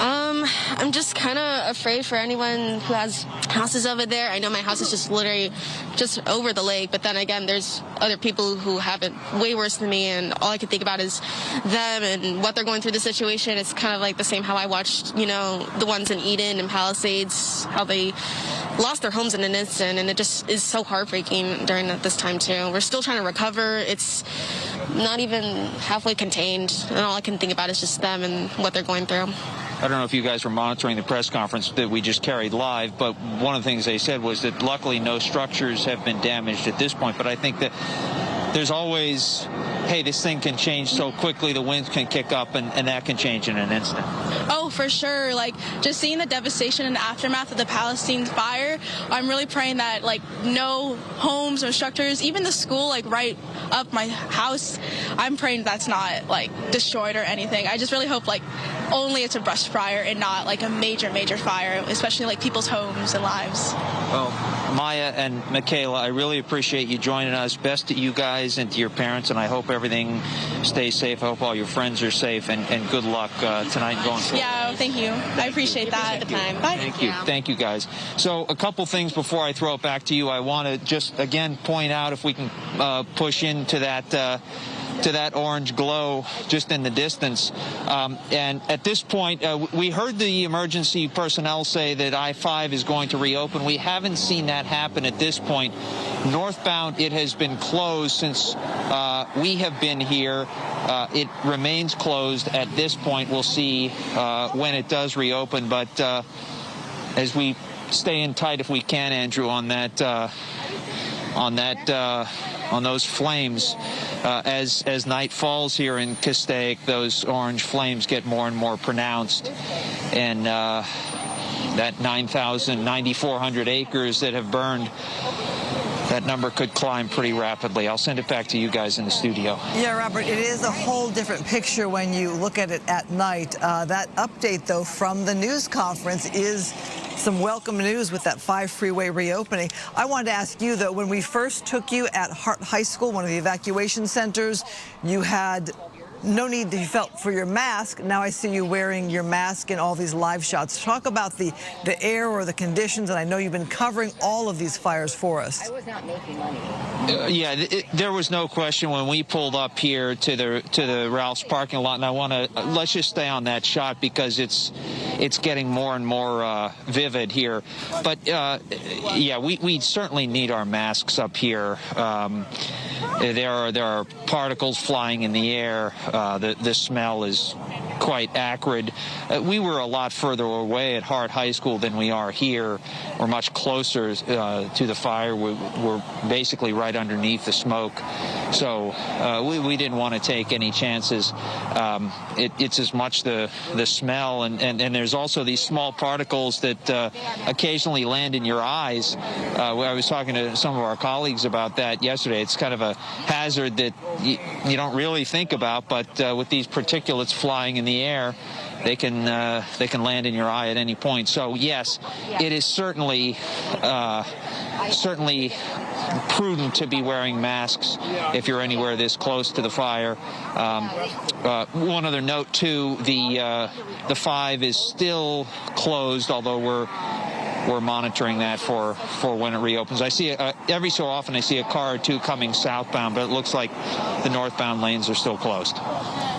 [SPEAKER 15] I'm just kind of afraid for anyone who has houses over there. I know my house is just literally just over the lake, but then again, there's other people who have it way worse than me, and all I can think about is them and what they're going through the situation. It's kind of like the same how I watched, you know, the ones in Eaton and Palisades, how they lost their homes in an instant, and it just is so heartbreaking during this time too. We're still trying to recover. It's not even halfway contained, and all I can think about is just them and what they're going through.
[SPEAKER 14] I don't know if you guys were monitoring the press conference that we just carried live, but one of the things they said was that luckily no structures have been damaged at this point. But I think that there's always, hey, this thing can change so quickly, the winds can kick up, and that can change in an instant.
[SPEAKER 15] Oh, for sure. Like, just seeing the devastation and the aftermath of the Palisades fire, I'm really praying that, like, no homes or structures, even the school, like, right up my house, I'm praying that's not, like, destroyed or anything. I just really hope, like, only it's a brush fire and not, like, a major fire, especially, like, people's homes and lives.
[SPEAKER 14] Well, Maya and Michaela, I really appreciate you joining us. Best to you guys and to your parents, and I hope everything stays safe. I hope all your friends are safe, and good luck tonight and going forward.
[SPEAKER 15] Yeah, thank you. I appreciate that. The time. Bye.
[SPEAKER 14] Thank you. Thank you, guys. So a couple things before I throw it back to you. I want to just, again, point out, if we can push into that orange glow just in the distance. And at this point, we heard the emergency personnel say that I-5 is going to reopen. We haven't seen that happen at this point. Northbound, it has been closed since we have been here. It remains closed at this point. We'll see when it does reopen. But as we stay in tight, if we can, Andrew, on those flames, as night falls here in Castaic, those orange flames get more and more pronounced, and that 9,400 acres that have burned, that number could climb pretty rapidly. I'll send it back to you guys in the studio.
[SPEAKER 16] Yeah, Robert, it is a whole different picture when you look at it at night. That update, though, from the news conference is some welcome news with that 5 freeway reopening. I wanted to ask you, though, when we first took you at Hart High School, one of the evacuation centers, you had no need you felt for your mask. Now I see you wearing your mask in all these live shots. Talk about the air or the conditions, and I know you've been covering all of these fires for us.
[SPEAKER 3] I was not making money.
[SPEAKER 14] There was no question when we pulled up here to the Ralph's parking lot, and I want to let's just stay on that shot because it's getting more and more vivid here. But yeah, we certainly need our masks up here. There are particles flying in the air. The smell is quite acrid. We were a lot further away at Hart High School than we are here. We're much closer to the fire. We're basically right underneath the smoke. So we didn't want to take any chances. It's as much the smell, and there's also these small particles that occasionally land in your eyes. I was talking to some of our colleagues about that yesterday. It's kind of a hazard that you don't really think about, but with these particulates flying in the air, they can land in your eye at any point. So yes, it is certainly prudent to be wearing masks if you're anywhere this close to the fire. One other note too: the 5 is still closed, although we're monitoring that for when it reopens. I see every so often I see a car or two coming southbound, but it looks like the northbound lanes are still closed.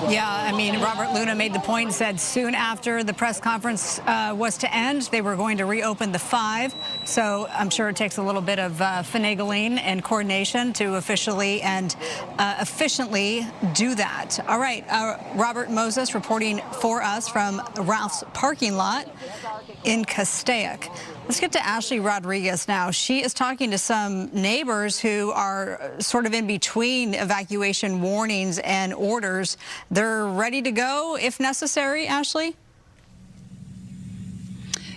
[SPEAKER 11] Yeah, I mean, Robert Luna made the point and said soon after the press conference was to end, they were going to reopen the 5. So I'm sure it takes a little bit of finagling and coordination to officially and efficiently do that. All right, Robert Moses reporting for us from Ralph's parking lot in Castaic. Let's get to Ashley Rodriguez now. She is talking to some neighbors who are sort of in between evacuation warnings and orders. They're ready to go if necessary, Ashley?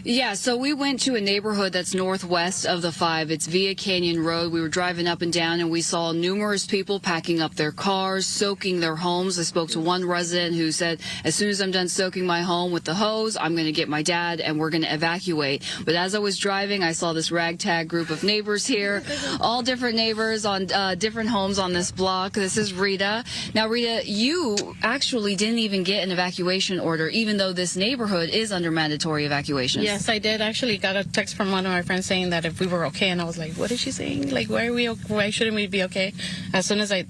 [SPEAKER 19] Yeah, so we went to a neighborhood that's northwest of the 5. It's Via Canyon Road. We were driving up and down, and we saw numerous people packing up their cars, soaking their homes. I spoke to one resident who said, as soon as I'm done soaking my home with the hose, I'm going to get my dad, and we're going to evacuate. But as I was driving, I saw this ragtag group of neighbors here, all different neighbors on different homes on this block. This is Rita. Now, Rita, you actually didn't even get an evacuation order, even though this neighborhood is under mandatory evacuation.
[SPEAKER 21] Yes, I did. Actually got a text from one of my friends saying that if we were okay, and I was like, what is she saying? Like, why shouldn't we be okay? As soon as I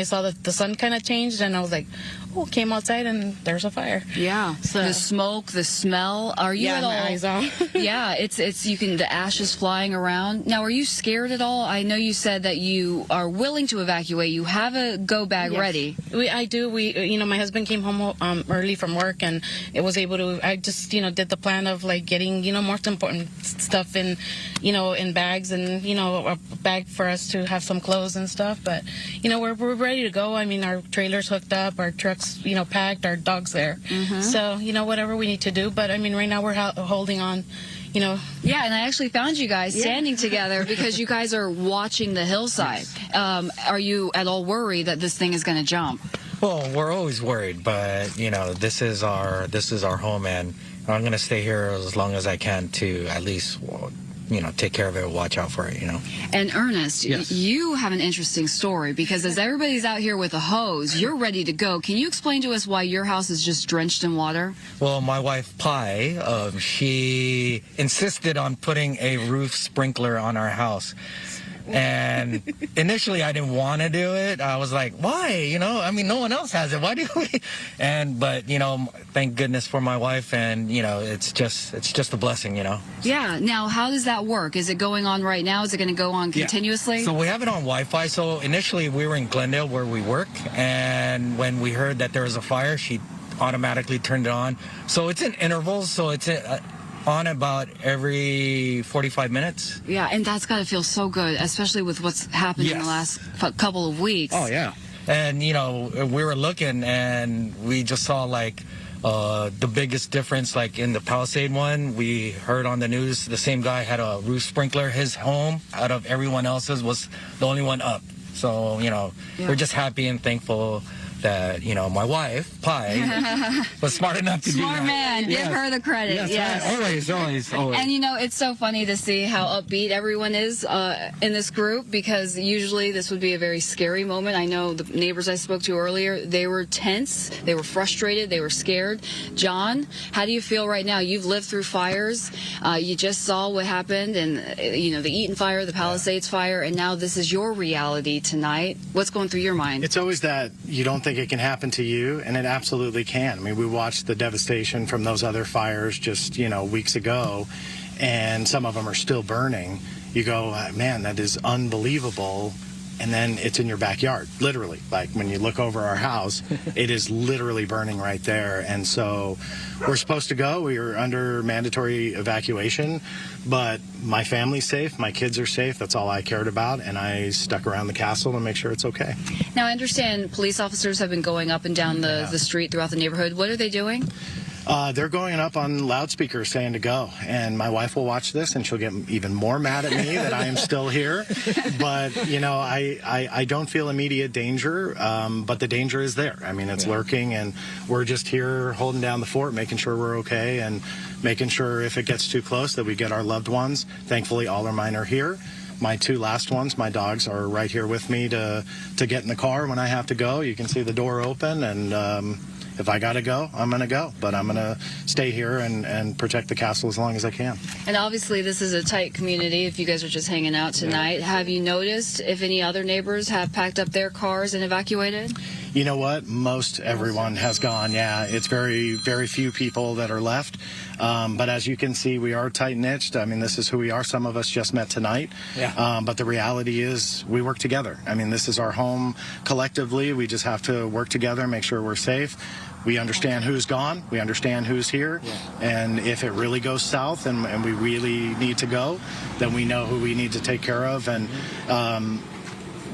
[SPEAKER 21] saw that the sun kind of changed, and I was like, oh, came outside and there's a fire.
[SPEAKER 19] Yeah. So the smoke, the smell. Are you at all?
[SPEAKER 21] My eyes on.
[SPEAKER 19] Yeah, the ashes flying around. Now, are you scared at all? I know you said that you are willing to evacuate. You have a go bag ready.
[SPEAKER 21] I do. My husband came home early from work, and it was able to. I just, did the plan of like getting, most important stuff in bags, and a bag for us to have some clothes and stuff. But we're ready to go. I mean, our trailer's hooked up, our trucks, packed, our dog's there. Mm-hmm. So whatever we need to do. But I mean, right now we're holding on. Yeah,
[SPEAKER 19] and I actually found you guys standing together because you guys are watching the hillside. Are you at all worried that this thing is going to jump?
[SPEAKER 22] Well, we're always worried, but this is our home, and I'm going to stay here as long as I can to at least take care of it, watch out for it,
[SPEAKER 19] And Ernest,
[SPEAKER 22] yes.
[SPEAKER 19] You have an interesting story because as everybody's out here with a hose, you're ready to go. Can you explain to us why your house is just drenched in water?
[SPEAKER 22] Well, my wife, Pi, she insisted on putting a roof sprinkler on our house. And initially I didn't want to do it. I was like, why? I mean, no one else has it. Why do we? But thank goodness for my wife, and it's just a blessing,
[SPEAKER 19] Yeah. Now, how does that work? Is it going on right now? Is it going to go on continuously?
[SPEAKER 22] Yeah. So we have it on Wi-Fi. So initially we were in Glendale where we work, and when we heard that there was a fire, she automatically turned it on. So it's in intervals. So it's on about every 45 minutes.
[SPEAKER 19] Yeah, and that's got to feel so good, especially with what's happened in the last couple of weeks.
[SPEAKER 22] Oh, yeah. And, we were looking, and we just saw, the biggest difference, in the Palisade one. We heard on the news the same guy had a roof sprinkler. His home, out of everyone else's, was the only one up. So, we're just happy and thankful that, you know, my wife, Pi, was smart enough to do that.
[SPEAKER 19] Smart man. Give her the credit. Yes.
[SPEAKER 22] Right. Always.
[SPEAKER 19] And you know, it's so funny to see how upbeat everyone is in this group, because usually this would be a very scary moment. I know the neighbors I spoke to earlier, they were tense, they were frustrated, they were scared. John, how do you feel right now? You've lived through fires. You just saw what happened, and you know, the Eaton Fire, the Palisades Fire, and now this is your reality tonight. What's going through your mind?
[SPEAKER 6] It's always that you don't think it can happen to you, and it absolutely can. I mean, we watched the devastation from those other fires just, you know, weeks ago, and some of them are still burning. You go, man, that is unbelievable. And then it's in your backyard, literally. Like when you look over our house, it is literally burning right there. And so we're supposed to go. We are under mandatory evacuation, but my family's safe, my kids are safe. That's all I cared about, and I stuck around the castle to make sure it's okay.
[SPEAKER 19] Now, I understand police officers have been going up and down the street throughout the neighborhood. What are they doing?
[SPEAKER 6] They're going up on loudspeakers saying to go, and my wife will watch this and she'll get even more mad at me that I am still here. But, you know, I don't feel immediate danger, but the danger is there. I mean, it's lurking, and we're just here holding down the fort, making sure we're okay, and making sure if it gets too close that we get our loved ones. Thankfully, all of mine are here. My two last ones, my dogs, are right here with me to get in the car when I have to go. You can see the door open, and if I got to go, I'm going to go. But I'm going to stay here and protect the castle as long as I can.
[SPEAKER 19] And obviously, this is a tight community if you guys are just hanging out tonight. Have you noticed if any other neighbors have packed up their cars and evacuated?
[SPEAKER 6] You know what? Most everyone has gone, yeah. It's very, very few people that are left. But as you can see, we are tight-knit. I mean, this is who we are. Some of us just met tonight. Yeah. But the reality is we work together. I mean, this is our home collectively. We just have to work together, make sure we're safe. We understand who's gone. We understand who's here. Yeah. And if it really goes south and we really need to go, then we know who we need to take care of. And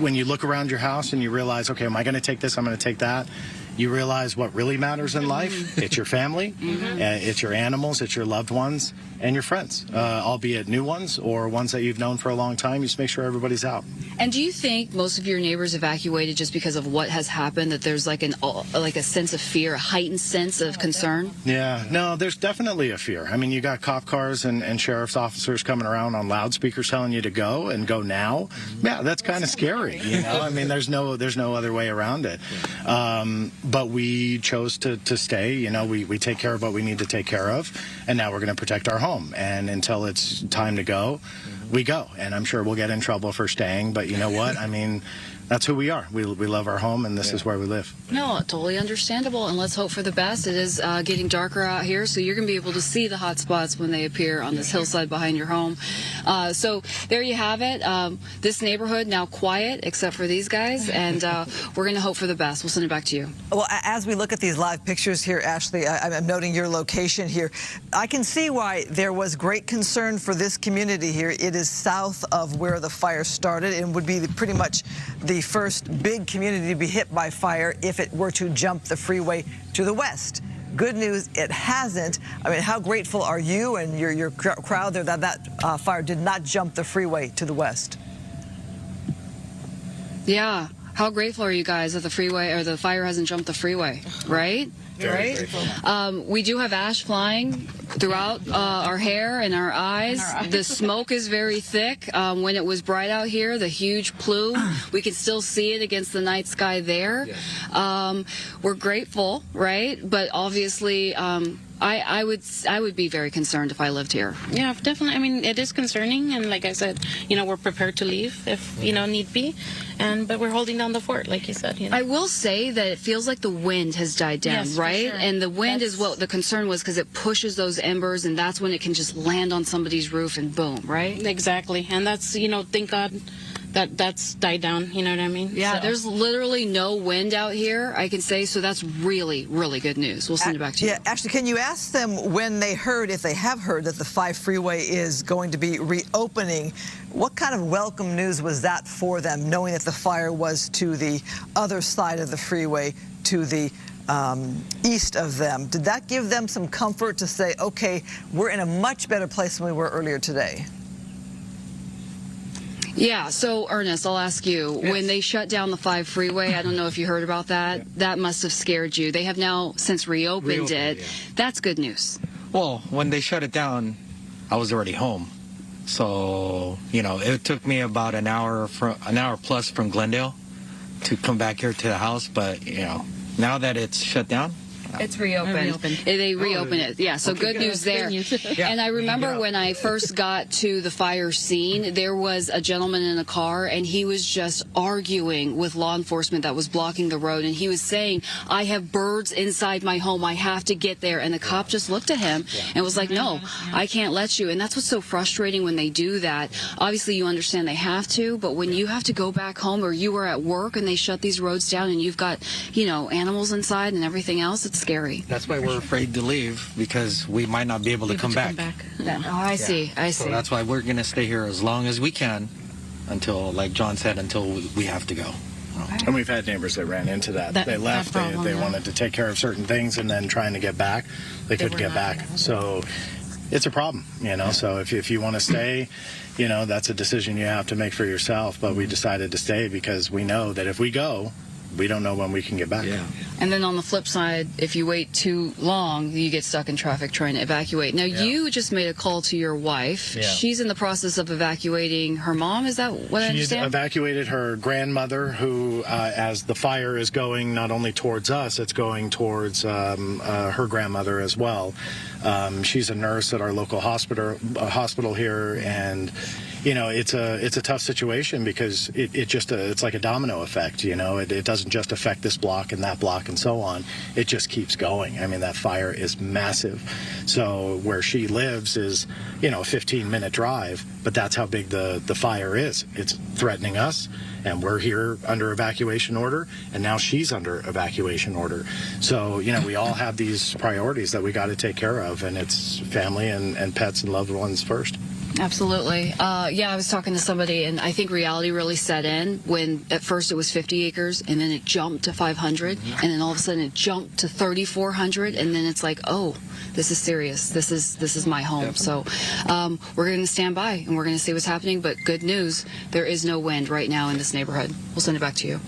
[SPEAKER 6] when you look around your house and you realize, okay, am I going to take this? I'm going to take that. You realize what really matters in life. It's your family, it's your animals, it's your loved ones, and your friends, albeit new ones or ones that you've known for a long time. You just make sure everybody's out.
[SPEAKER 19] And do you think most of your neighbors evacuated just because of what has happened, that there's like a sense of fear, a heightened sense of concern?
[SPEAKER 6] Yeah, no, there's definitely a fear. I mean, you got cop cars and sheriff's officers coming around on loudspeakers telling you to go and go now. Yeah, that's kind of scary, you know? I mean, there's no other way around it. But we chose to stay. You know, we take care of what we need to take care of, and now we're going to protect our home. And until it's time to go, we go. And I'm sure we'll get in trouble for staying, but you know what? I mean, that's who we are. We love our home, and this is where we live.
[SPEAKER 19] No, totally understandable, and let's hope for the best. It is getting darker out here, so you're going to be able to see the hot spots when they appear on this hillside behind your home. So there you have it. This neighborhood now quiet, except for these guys, and we're going to hope for the best. We'll send it back to you.
[SPEAKER 16] Well, as we look at these live pictures here, Ashley, I'm noting your location here. I can see why there was great concern for this community here. It is south of where the fire started and would be pretty much the first big community to be hit by fire if it were to jump the freeway to the west. Good news, it hasn't. I mean, how grateful are you and your crowd there that fire did not jump the freeway to the west?
[SPEAKER 19] Yeah. How grateful are you guys that the freeway or the fire hasn't jumped the freeway, right?
[SPEAKER 16] Very grateful.
[SPEAKER 19] We do have ash flying throughout our hair and our eyes. The smoke is very thick. When it was bright out here, the huge plume, we can still see it against the night sky there. We're grateful, right? But obviously, I would be very concerned if I lived here.
[SPEAKER 21] Yeah, definitely. I mean, it is concerning, and like I said, you know, we're prepared to leave if, you know, need be, but we're holding down the fort, like you said. You know?
[SPEAKER 19] I will say that it feels like the wind has died down,
[SPEAKER 21] yes,
[SPEAKER 19] right?
[SPEAKER 21] Sure.
[SPEAKER 19] And the wind is what the concern was, because it pushes those embers, and that's when it can just land on somebody's roof and boom, right?
[SPEAKER 21] Exactly, and that's, you know, thank God that's died down, you know what I mean?
[SPEAKER 19] Yeah,
[SPEAKER 21] so.
[SPEAKER 19] There's literally no wind out here, I can say, so that's really, really good news. We'll send it back to you.
[SPEAKER 16] Yeah, actually, can you ask them when they heard, if they have heard, that the 5 freeway is going to be reopening? What kind of welcome news was that for them, knowing that the fire was to the other side of the freeway, to the east of them? Did that give them some comfort to say, okay, we're in a much better place than we were earlier today?
[SPEAKER 19] Yeah, so Ernest, I'll ask you, when they shut down the 5 freeway, I don't know if you heard about that, that must have scared you. They have now since reopened it. Yeah. That's good news.
[SPEAKER 22] Well, when they shut it down, I was already home. So, you know, it took me about an hour plus from Glendale to come back here to the house. But, you know, now that it's shut down,
[SPEAKER 19] it's reopened. They reopened it. Yeah, so good news there. And I remember when I first got to the fire scene, there was a gentleman in a car, and he was just arguing with law enforcement that was blocking the road. And he was saying, I have birds inside my home. I have to get there. And the cop just looked at him and was like, no, I can't let you. And that's what's so frustrating when they do that. Obviously, you understand they have to, but when you have to go back home or you were at work and they shut these roads down and you've got, you know, animals inside and everything else, it's scary.
[SPEAKER 22] That's why we're afraid to leave, because we might not be able to come back.
[SPEAKER 19] Oh, I see.
[SPEAKER 22] So that's why we're going to stay here as long as we can until, like John said, until we have to go.
[SPEAKER 6] And we've had neighbors that ran into that. They left, they wanted to take care of certain things, and then trying to get back, they couldn't get back. So it's a problem, you know. So if you want to stay, you know, that's a decision you have to make for yourself. But we decided to stay because we know that if we go, we don't know when we can get back.
[SPEAKER 19] Yeah. And then on the flip side, if you wait too long, you get stuck in traffic trying to evacuate. Now, you just made a call to your wife. Yeah. She's in the process of evacuating her mom. Is that what I understand?
[SPEAKER 6] She's evacuated her grandmother, who, as the fire is going not only towards us, it's going towards her grandmother as well. She's a nurse at our local hospital here, and you know, it's a tough situation because it's like a domino effect. You know, it doesn't just affect this block and that block and so on. It just keeps going. I mean, that fire is massive. So where she lives is, you know, a 15-minute drive, but that's how big the fire is. It's threatening us, and we're here under evacuation order, and now she's under evacuation order. So, you know, we all have these priorities that we got to take care of, and it's family and pets and loved ones first.
[SPEAKER 19] Absolutely. Yeah, I was talking to somebody, and I think reality really set in when at first it was 50 acres, and then it jumped to 500, and then all of a sudden it jumped to 3,400, and then it's like, oh, this is serious. This is my home. Definitely. So we're going to stand by, and we're going to see what's happening, but good news, there is no wind right now in this neighborhood. We'll send it back to you.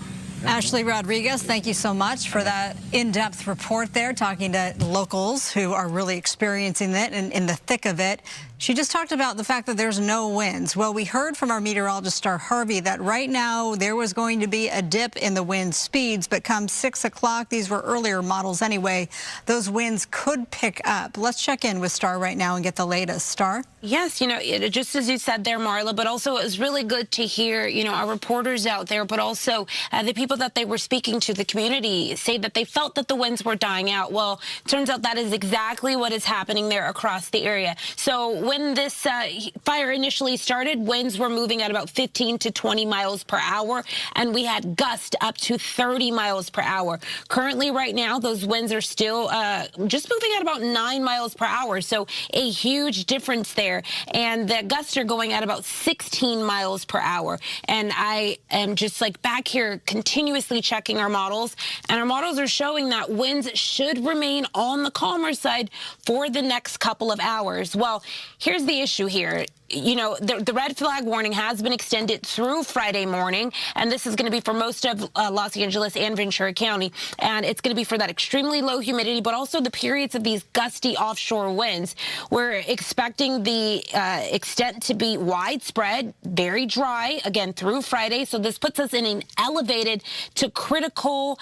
[SPEAKER 11] Ashley Rodriguez, thank you so much for that in-depth report there, talking to locals who are really experiencing it and in the thick of it. She just talked about the fact that there's no winds. Well, we heard from our meteorologist, Star Harvey, that right now there was going to be a dip in the wind speeds, but come 6 o'clock, these were earlier models anyway, those winds could pick up. Let's check in with Star right now and get the latest. Star?
[SPEAKER 8] Yes, you know, just as you said there, Marla, but also it was really good to hear, you know, our reporters out there, but also the people that they were speaking to, the community, say that they felt that the winds were dying out. Well, turns out that is exactly what is happening there across the area. So when this fire initially started, winds were moving at about 15 to 20 miles per hour, and we had gusts up to 30 miles per hour. Currently, right now, those winds are still just moving at about 9 miles per hour, so a huge difference there. And the gusts are going at about 16 miles per hour. And I am just like back here continuously checking our models, and our models are showing that winds should remain on the calmer side for the next couple of hours. Well, here's the issue here. You know, the red flag warning has been extended through Friday morning, and this is going to be for most of Los Angeles and Ventura County, and it's going to be for that extremely low humidity, but also the periods of these gusty offshore winds. We're expecting the extent to be widespread, very dry, again, through Friday, so this puts us in an elevated to critical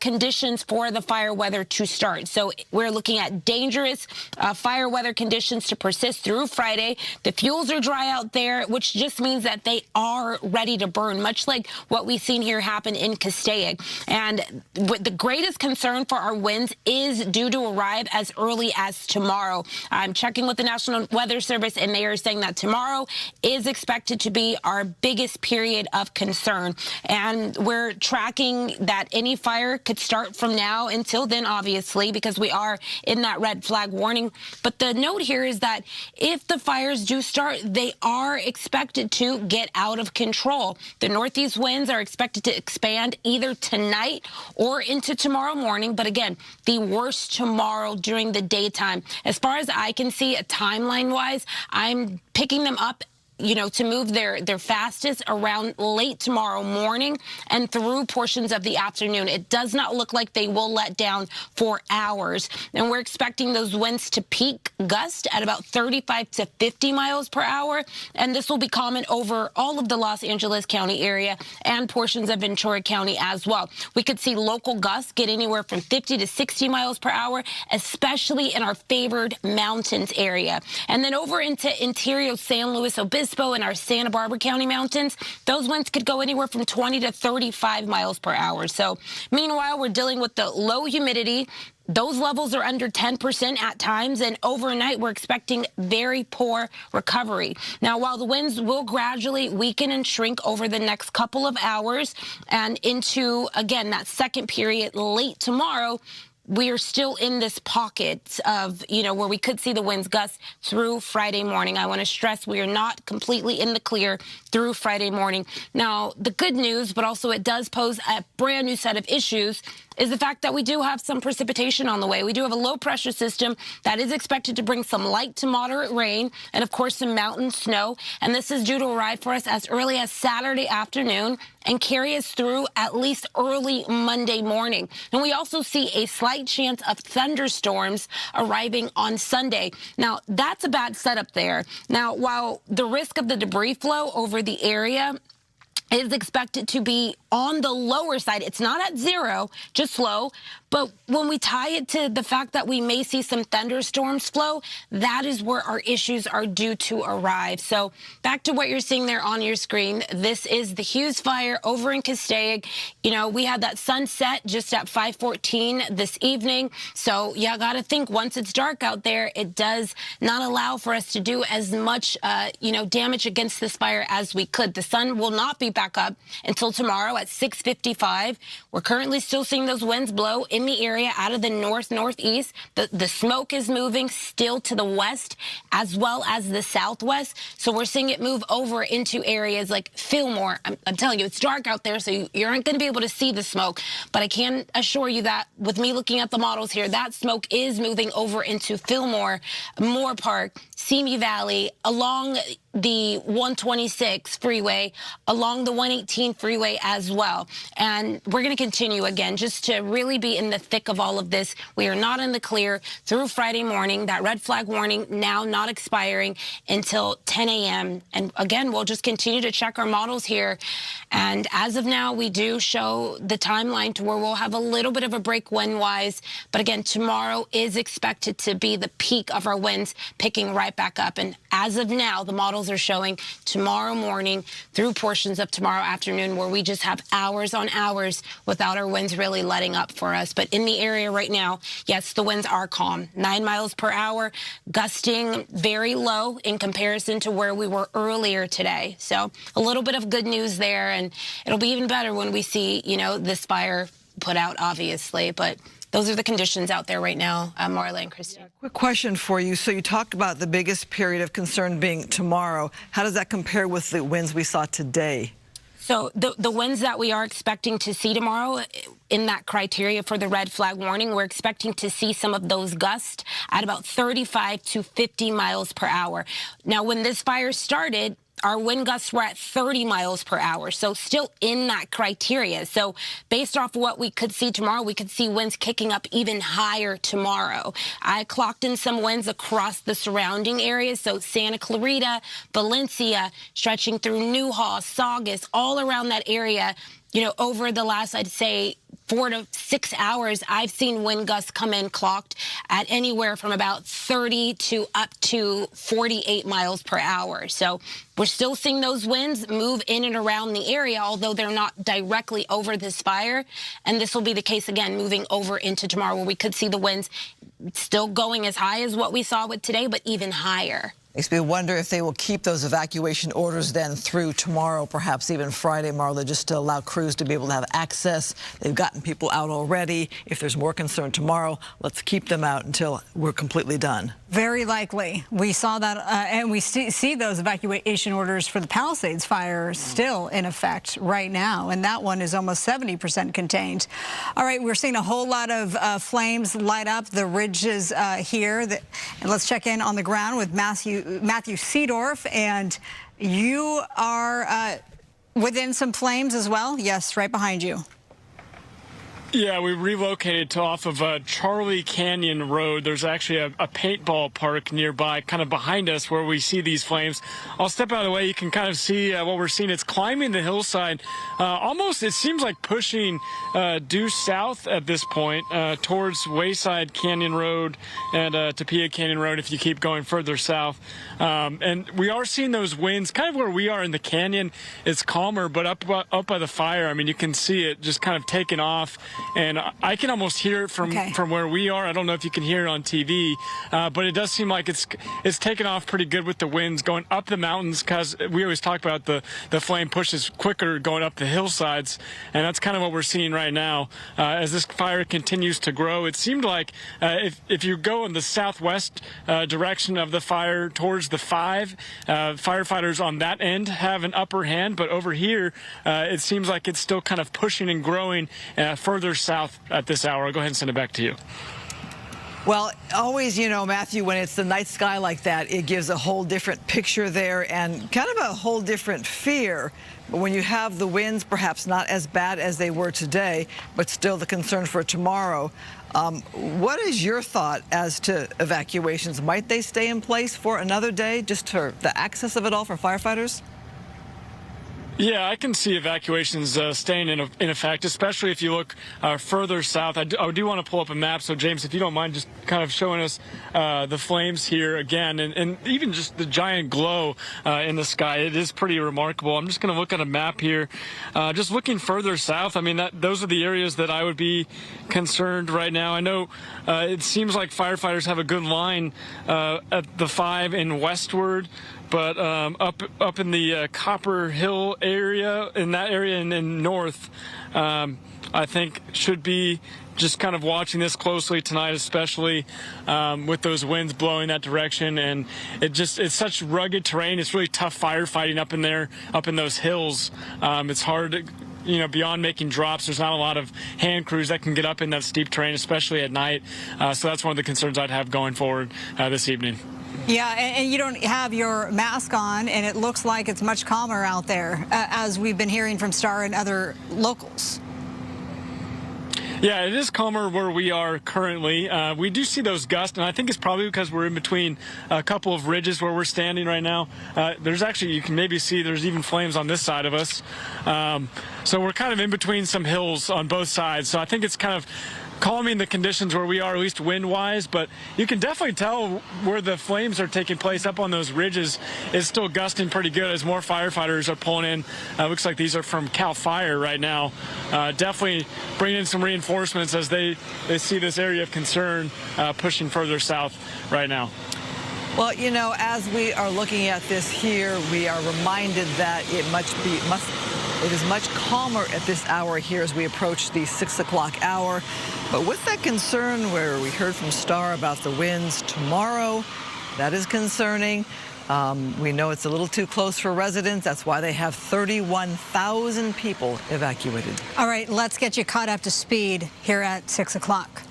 [SPEAKER 8] conditions for the fire weather to start. So we're looking at dangerous fire weather conditions to persist through Friday. The fuels are dry out there, which just means that they are ready to burn, much like what we've seen here happen in Castaic. And the greatest concern for our winds is due to arrive as early as tomorrow. I'm checking with the National Weather Service, and they are saying that tomorrow is expected to be our biggest period of concern. And we're tracking that any fire could start from now until then, obviously, because we are in that red flag warning. But the note here is that if the fires do start, they are expected to get out of control. The northeast winds are expected to expand either tonight or into tomorrow morning. But again, the worst tomorrow during the daytime. As far as I can see, timeline-wise, I'm picking them up to move their fastest around late tomorrow morning and through portions of the afternoon. It does not look like they will let down for hours. And we're expecting those winds to peak gust at about 35 to 50 miles per hour. And this will be common over all of the Los Angeles County area and portions of Ventura County as well. We could see local gusts get anywhere from 50 to 60 miles per hour, especially in our favored mountains area. And then over into interior San Luis Obispo and our Santa Barbara County mountains, those winds could go anywhere from 20 to 35 miles per hour. So meanwhile, we're dealing with the low humidity. Those levels are under 10% at times, and overnight we're expecting very poor recovery. Now, while the winds will gradually weaken and shrink over the next couple of hours and into, again, that second period late tomorrow, we are still in this pocket of, where we could see the winds gust through Friday morning. I want to stress we are not completely in the clear through Friday morning. Now, the good news, but also it does pose a brand new set of issues, is the fact that we do have some precipitation on the way. We do have a low pressure system that is expected to bring some light to moderate rain and, of course, some mountain snow. And this is due to arrive for us as early as Saturday afternoon and carry us through at least early Monday morning. And we also see a slight chance of thunderstorms arriving on Sunday. Now, that's a bad setup there. Now, while the risk of the debris flow over the area is expected to be on the lower side, it's not at zero, just low. But when we tie it to the fact that we may see some thunderstorms flow, that is where our issues are due to arrive. So back to what you're seeing there on your screen, this is the Hughes Fire over in Castaic. We had that sunset just at 5:14 this evening. So you got to think once it's dark out there, it does not allow for us to do as much, damage against this fire as we could. The sun will not be back up until tomorrow at 6:55. We're currently still seeing those winds blow in the area out of the northeast. The smoke is moving still to the west as well as the southwest. So we're seeing it move over into areas like Sylmar. I'm telling you, it's dark out there, so you aren't going to be able to see the smoke. But I can assure you that with me looking at the models here, that smoke is moving over into Sylmar, Moore Park, Simi Valley, along the 126 freeway, along the 118 freeway as well. And we're going to continue again just to really be in the thick of all of this. We are not in the clear through Friday morning. That red flag warning now not expiring until 10 a.m. And again, we'll just continue to check our models here. And as of now, we do show the timeline to where we'll have a little bit of a break wind-wise. But again, tomorrow is expected to be the peak of our winds picking right back up. And as of now, the models are showing tomorrow morning through portions of tomorrow afternoon where we just have hours on hours without our winds really letting up for us. But in the area right now, yes, the winds are calm. 9 miles per hour, gusting very low in comparison to where we were earlier today. So a little bit of good news there, and it'll be even better when we see, this fire put out, obviously. But those are the conditions out there right now, Marla and Christine.
[SPEAKER 16] Quick question for you. So you talked about the biggest period of concern being tomorrow. How does that compare with the winds we saw today?
[SPEAKER 8] So the winds that we are expecting to see tomorrow in that criteria for the red flag warning, we're expecting to see some of those gusts at about 35 to 50 miles per hour. Now, when this fire started, our wind gusts were at 30 miles per hour, so still in that criteria. So based off of what we could see tomorrow, we could see winds kicking up even higher tomorrow. I clocked in some winds across the surrounding areas, so Santa Clarita, Valencia, stretching through Newhall, Saugus, all around that area. Over the last, I'd say, 4 to 6 hours, I've seen wind gusts come in clocked at anywhere from about 30 to up to 48 miles per hour. So we're still seeing those winds move in and around the area, although they're not directly over this fire. And this will be the case again, moving over into tomorrow, where we could see the winds still going as high as what we saw with today, but even higher.
[SPEAKER 16] Makes me wonder if they will keep those evacuation orders then through tomorrow, perhaps even Friday, Marla, just to allow crews to be able to have access. They've gotten people out already. If there's more concern tomorrow, let's keep them out until we're completely done.
[SPEAKER 11] Very likely. We saw that, and we see those evacuation orders for the Palisades Fire still in effect right now, and that one is almost 70% contained. All right, we're seeing a whole lot of flames light up the ridges here. And let's check in on the ground with Matthew Seedorf. And you are within some flames as well? Yes, right behind you.
[SPEAKER 1] Yeah, we relocated to off of Charlie Canyon Road. There's actually a paintball park nearby, kind of behind us, where we see these flames. I'll step out of the way. You can kind of see what we're seeing. It's climbing the hillside. Almost, it seems like pushing due south at this point towards Wayside Canyon Road and Tapia Canyon Road if you keep going further south. And we are seeing those winds kind of where we are in the canyon. It's calmer, but up by the fire, I mean, you can see it just kind of taking off. And I can almost hear it from where we are. I don't know if you can hear it on TV, but it does seem like it's taken off pretty good with the winds going up the mountains, because we always talk about the flame pushes quicker going up the hillsides, and that's kind of what we're seeing right now. As this fire continues to grow, it seemed like if you go in the southwest direction of the fire towards the 5, firefighters on that end have an upper hand, but over here it seems like it's still kind of pushing and growing further south at this hour. I'll go ahead and send it back to you.
[SPEAKER 16] Well, always, you know, Matthew, when it's the night sky like that, it gives a whole different picture there and kind of a whole different fear. But when you have the winds, perhaps not as bad as they were today, but still the concern for tomorrow. What is your thought as to evacuations? Might they stay in place for another day, just for the access of it all for firefighters?
[SPEAKER 1] Yeah, I can see evacuations staying in effect, especially if you look further south. I do want to pull up a map, so James, if you don't mind just kind of showing us the flames here again, and even just the giant glow in the sky. It is pretty remarkable. I'm just going to look at a map here. Just looking further south, I mean, those are the areas that I would be concerned right now. I know it seems like firefighters have a good line at the 5 and westward, but up in the Copper Hill area, in that area and north, I think should be just kind of watching this closely tonight, especially with those winds blowing that direction. And it's such rugged terrain. It's really tough firefighting up in there, up in those hills. It's hard to, you know, beyond making drops, there's not a lot of hand crews that can get up in that steep terrain, especially at night. So that's one of the concerns I'd have going forward this evening.
[SPEAKER 11] Yeah, and you don't have your mask on, and it looks like it's much calmer out there, as we've been hearing from Star and other locals.
[SPEAKER 1] Yeah, it is calmer where we are currently. We do see those gusts, and I think it's probably because we're in between a couple of ridges where we're standing right now. There's actually, you can maybe see there's even flames on this side of us. So we're kind of in between some hills on both sides. So I think it's kind of calming the conditions where we are, at least wind-wise, but you can definitely tell where the flames are taking place up on those ridges. It's still gusting pretty good as more firefighters are pulling in. Looks like these are from Cal Fire right now. Definitely bringing in some reinforcements as they see this area of concern pushing further south right now.
[SPEAKER 16] Well, you know, as we are looking at this here, we are reminded that it is much calmer at this hour here as we approach the 6 o'clock hour. But with that concern where we heard from Star about the winds tomorrow, that is concerning. We know it's a little too close for residents. That's why they have 31,000 people evacuated.
[SPEAKER 11] All right, let's get you caught up to speed here at 6 o'clock.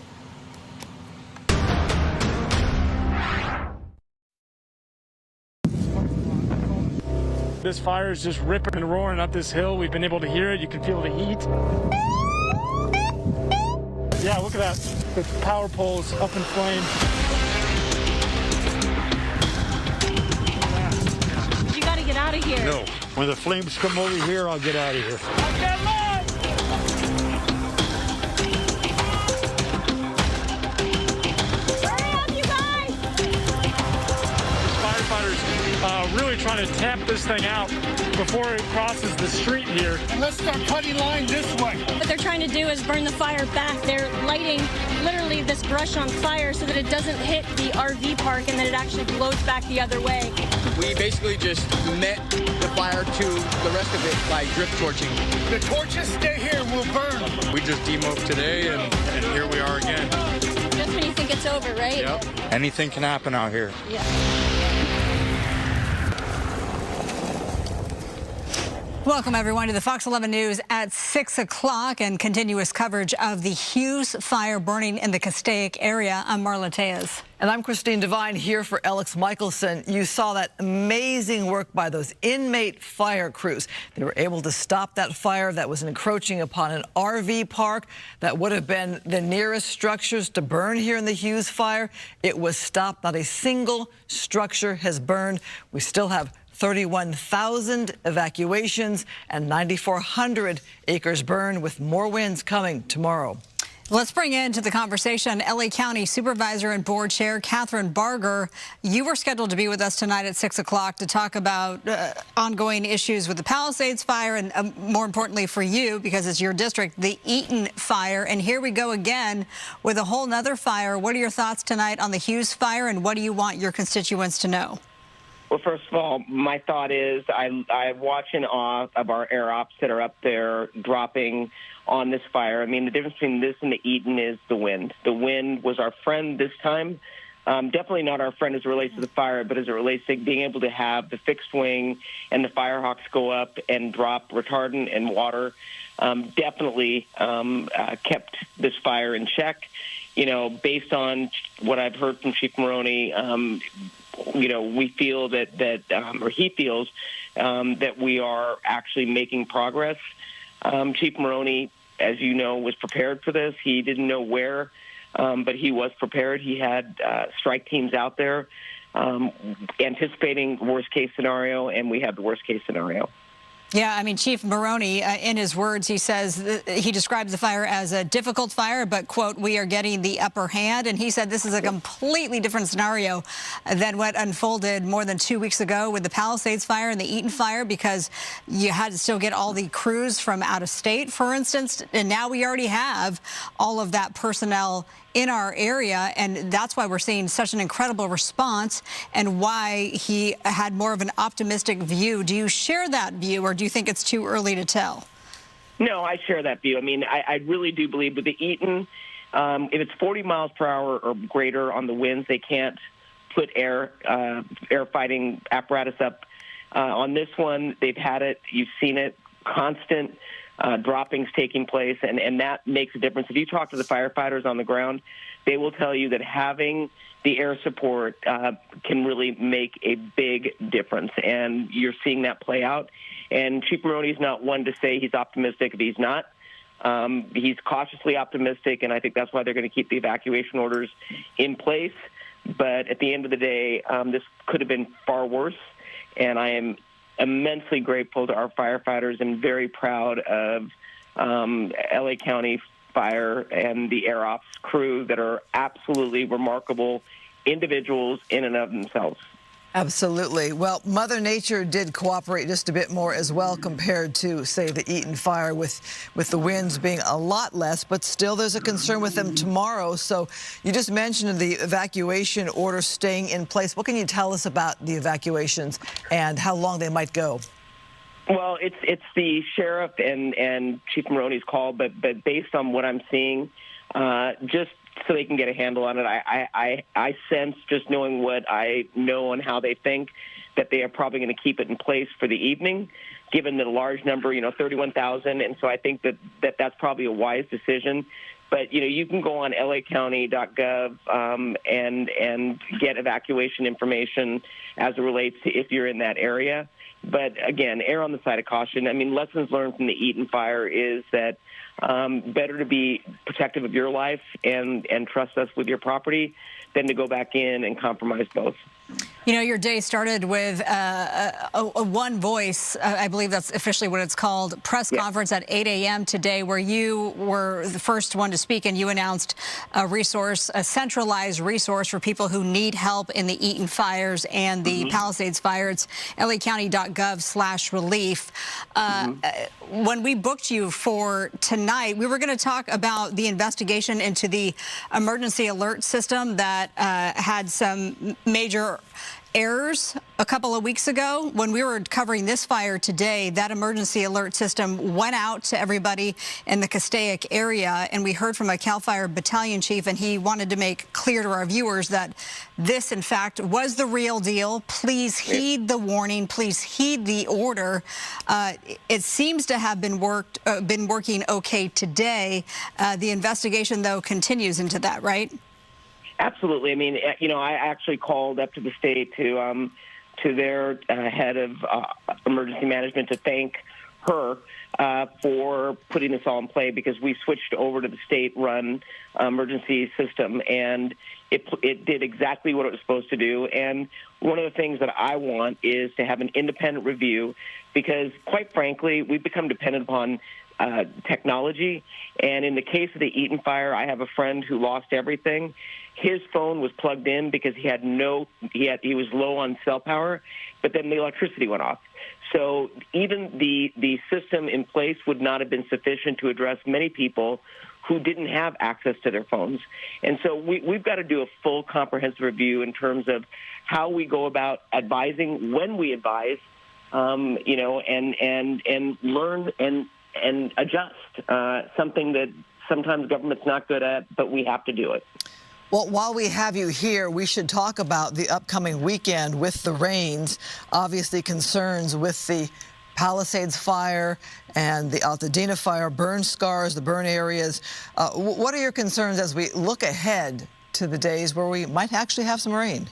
[SPEAKER 1] This fire is just ripping and roaring up this hill. We've been able to hear it. You can feel the heat. Yeah, look at that. The power poles up in flames.
[SPEAKER 21] You got to get out of here.
[SPEAKER 9] No. When the flames come over here, I'll get out of here.
[SPEAKER 1] Really trying to tap this thing out before it crosses the street here.
[SPEAKER 10] Let's start cutting line this way.
[SPEAKER 13] What they're trying to do is burn the fire back. They're lighting literally this brush on fire so that it doesn't hit the RV park and that it actually blows back the other way.
[SPEAKER 24] We basically just met the fire to the rest of it by drip torching.
[SPEAKER 10] The torches stay here, we'll burn them.
[SPEAKER 24] We just demoed today and here we are again.
[SPEAKER 13] Just when you think it's over, right?
[SPEAKER 24] Yep. Anything can happen out here.
[SPEAKER 13] Yeah.
[SPEAKER 11] Welcome, everyone, to the Fox 11 News at 6 o'clock and continuous coverage of the Hughes Fire burning in the Castaic area. I'm Marla Tejas.
[SPEAKER 16] And I'm Christine Devine here for Alex Michelson. You saw that amazing work by those inmate fire crews. They were able to stop that fire that was encroaching upon an RV park that would have been the nearest structures to burn here in the Hughes Fire. It was stopped. Not a single structure has burned. We still have 31,000 evacuations and 9,400 acres burned, with more winds coming tomorrow.
[SPEAKER 11] Let's bring into the conversation LA County Supervisor and Board Chair Catherine Barger. You were scheduled to be with us tonight at 6 o'clock to talk about ongoing issues with the Palisades Fire and, more importantly for you, because it's your district, the Eaton Fire. And here we go again with a whole nother fire. What are your thoughts tonight on the Hughes Fire, and what do you want your constituents to know?
[SPEAKER 2] Well, first of all, my thought is I'm watching awe of our air ops that are up there dropping on this fire. I mean, the difference between this and the Eaton is the wind. The wind was our friend this time. Definitely not our friend as it relates to the fire, but as it relates to being able to have the fixed wing and the Firehawks go up and drop retardant and water, definitely kept this fire in check. You know, based on what I've heard from Chief Maroney, you know, we feel or he feels that we are actually making progress. Chief Maroney, as you know, was prepared for this. He didn't know where, but he was prepared. He had strike teams out there anticipating worst-case scenario, and we had the worst-case scenario.
[SPEAKER 11] Yeah, I mean, Chief Maroney, in his words, he says he describes the fire as a difficult fire, but, quote, we are getting the upper hand. And he said this is a completely different scenario than what unfolded more than 2 weeks ago with the Palisades Fire and the Eaton Fire, because you had to still get all the crews from out of state, for instance. And now we already have all of that personnel in our area, and that's why we're seeing such an incredible response and why he had more of an optimistic view. Do you share that view, or do you think it's too early to tell?
[SPEAKER 2] No, I share that view. I mean, I really do believe with the Eaton, if it's 40 miles per hour or greater on the winds, they can't put air fighting apparatus up. On this one, they've had it. You've seen it, constant droppings taking place, and that makes a difference. If you talk to the firefighters on the ground, they will tell you that having the air support can really make a big difference, and you're seeing that play out. And Chief Maroney's not one to say he's optimistic if he's not. He's cautiously optimistic, and I think that's why they're going to keep the evacuation orders in place. But at the end of the day, this could have been far worse, and I am immensely grateful to our firefighters and very proud of LA County Fire and the Air Ops crew that are absolutely remarkable individuals in and of themselves.
[SPEAKER 16] Absolutely. Well, Mother Nature did cooperate just a bit more as well compared to, say, the Eaton Fire, with the winds being a lot less, but still there's a concern with them tomorrow. So you just mentioned the evacuation order staying in place. What can you tell us about the evacuations and how long they might go?
[SPEAKER 2] Well, it's the sheriff and Chief Maroney's call, but based on what I'm seeing, just so they can get a handle on it, I sense, just knowing what I know and how they think, that they are probably going to keep it in place for the evening, given the large number, 31,000. And so I think that's probably a wise decision. But, you can go on lacounty.gov and get evacuation information as it relates to if you're in that area. But, again, err on the side of caution. I mean, lessons learned from the Eaton Fire is that better to be protective of your life and trust us with your property than to go back in and compromise both.
[SPEAKER 11] Your day started with a one voice, I believe that's officially what it's called, press conference at 8 a.m. today, where you were the first one to speak, and you announced a centralized resource for people who need help in the Eaton Fires and the Palisades Fire. It's lacounty.gov/relief. When we booked you for tonight, we were going to talk about the investigation into the emergency alert system that had some major errors a couple of weeks ago. When we were covering this fire today, that emergency alert system went out to everybody in the Castaic area, and we heard from a CAL FIRE battalion chief, and he wanted to make clear to our viewers that this, in fact, was the real deal. Please heed the warning. Please heed the order. It seems to have been working okay today. The investigation, though, continues into that, right?
[SPEAKER 2] Absolutely. I mean, you know, I actually called up to the state to their head of emergency management to thank her for putting this all in play, because we switched over to the state-run emergency system, and it did exactly what it was supposed to do. And one of the things that I want is to have an independent review, because, quite frankly, we've become dependent upon technology. And in the case of the Eaton Fire, I have a friend who lost everything. His phone was plugged in because he was low on cell power, but then the electricity went off. So even the system in place would not have been sufficient to address many people who didn't have access to their phones. And so we've got to do a full comprehensive review in terms of how we go about advising, when we advise, you know, and learn and adjust, something that sometimes government's not good at, but we have to do it.
[SPEAKER 16] Well, while we have you here, we should talk about the upcoming weekend with the rains. Obviously, concerns with the Palisades Fire and the Altadena Fire, burn scars, the burn areas. What are your concerns as we look ahead to the days where we might actually have some rain?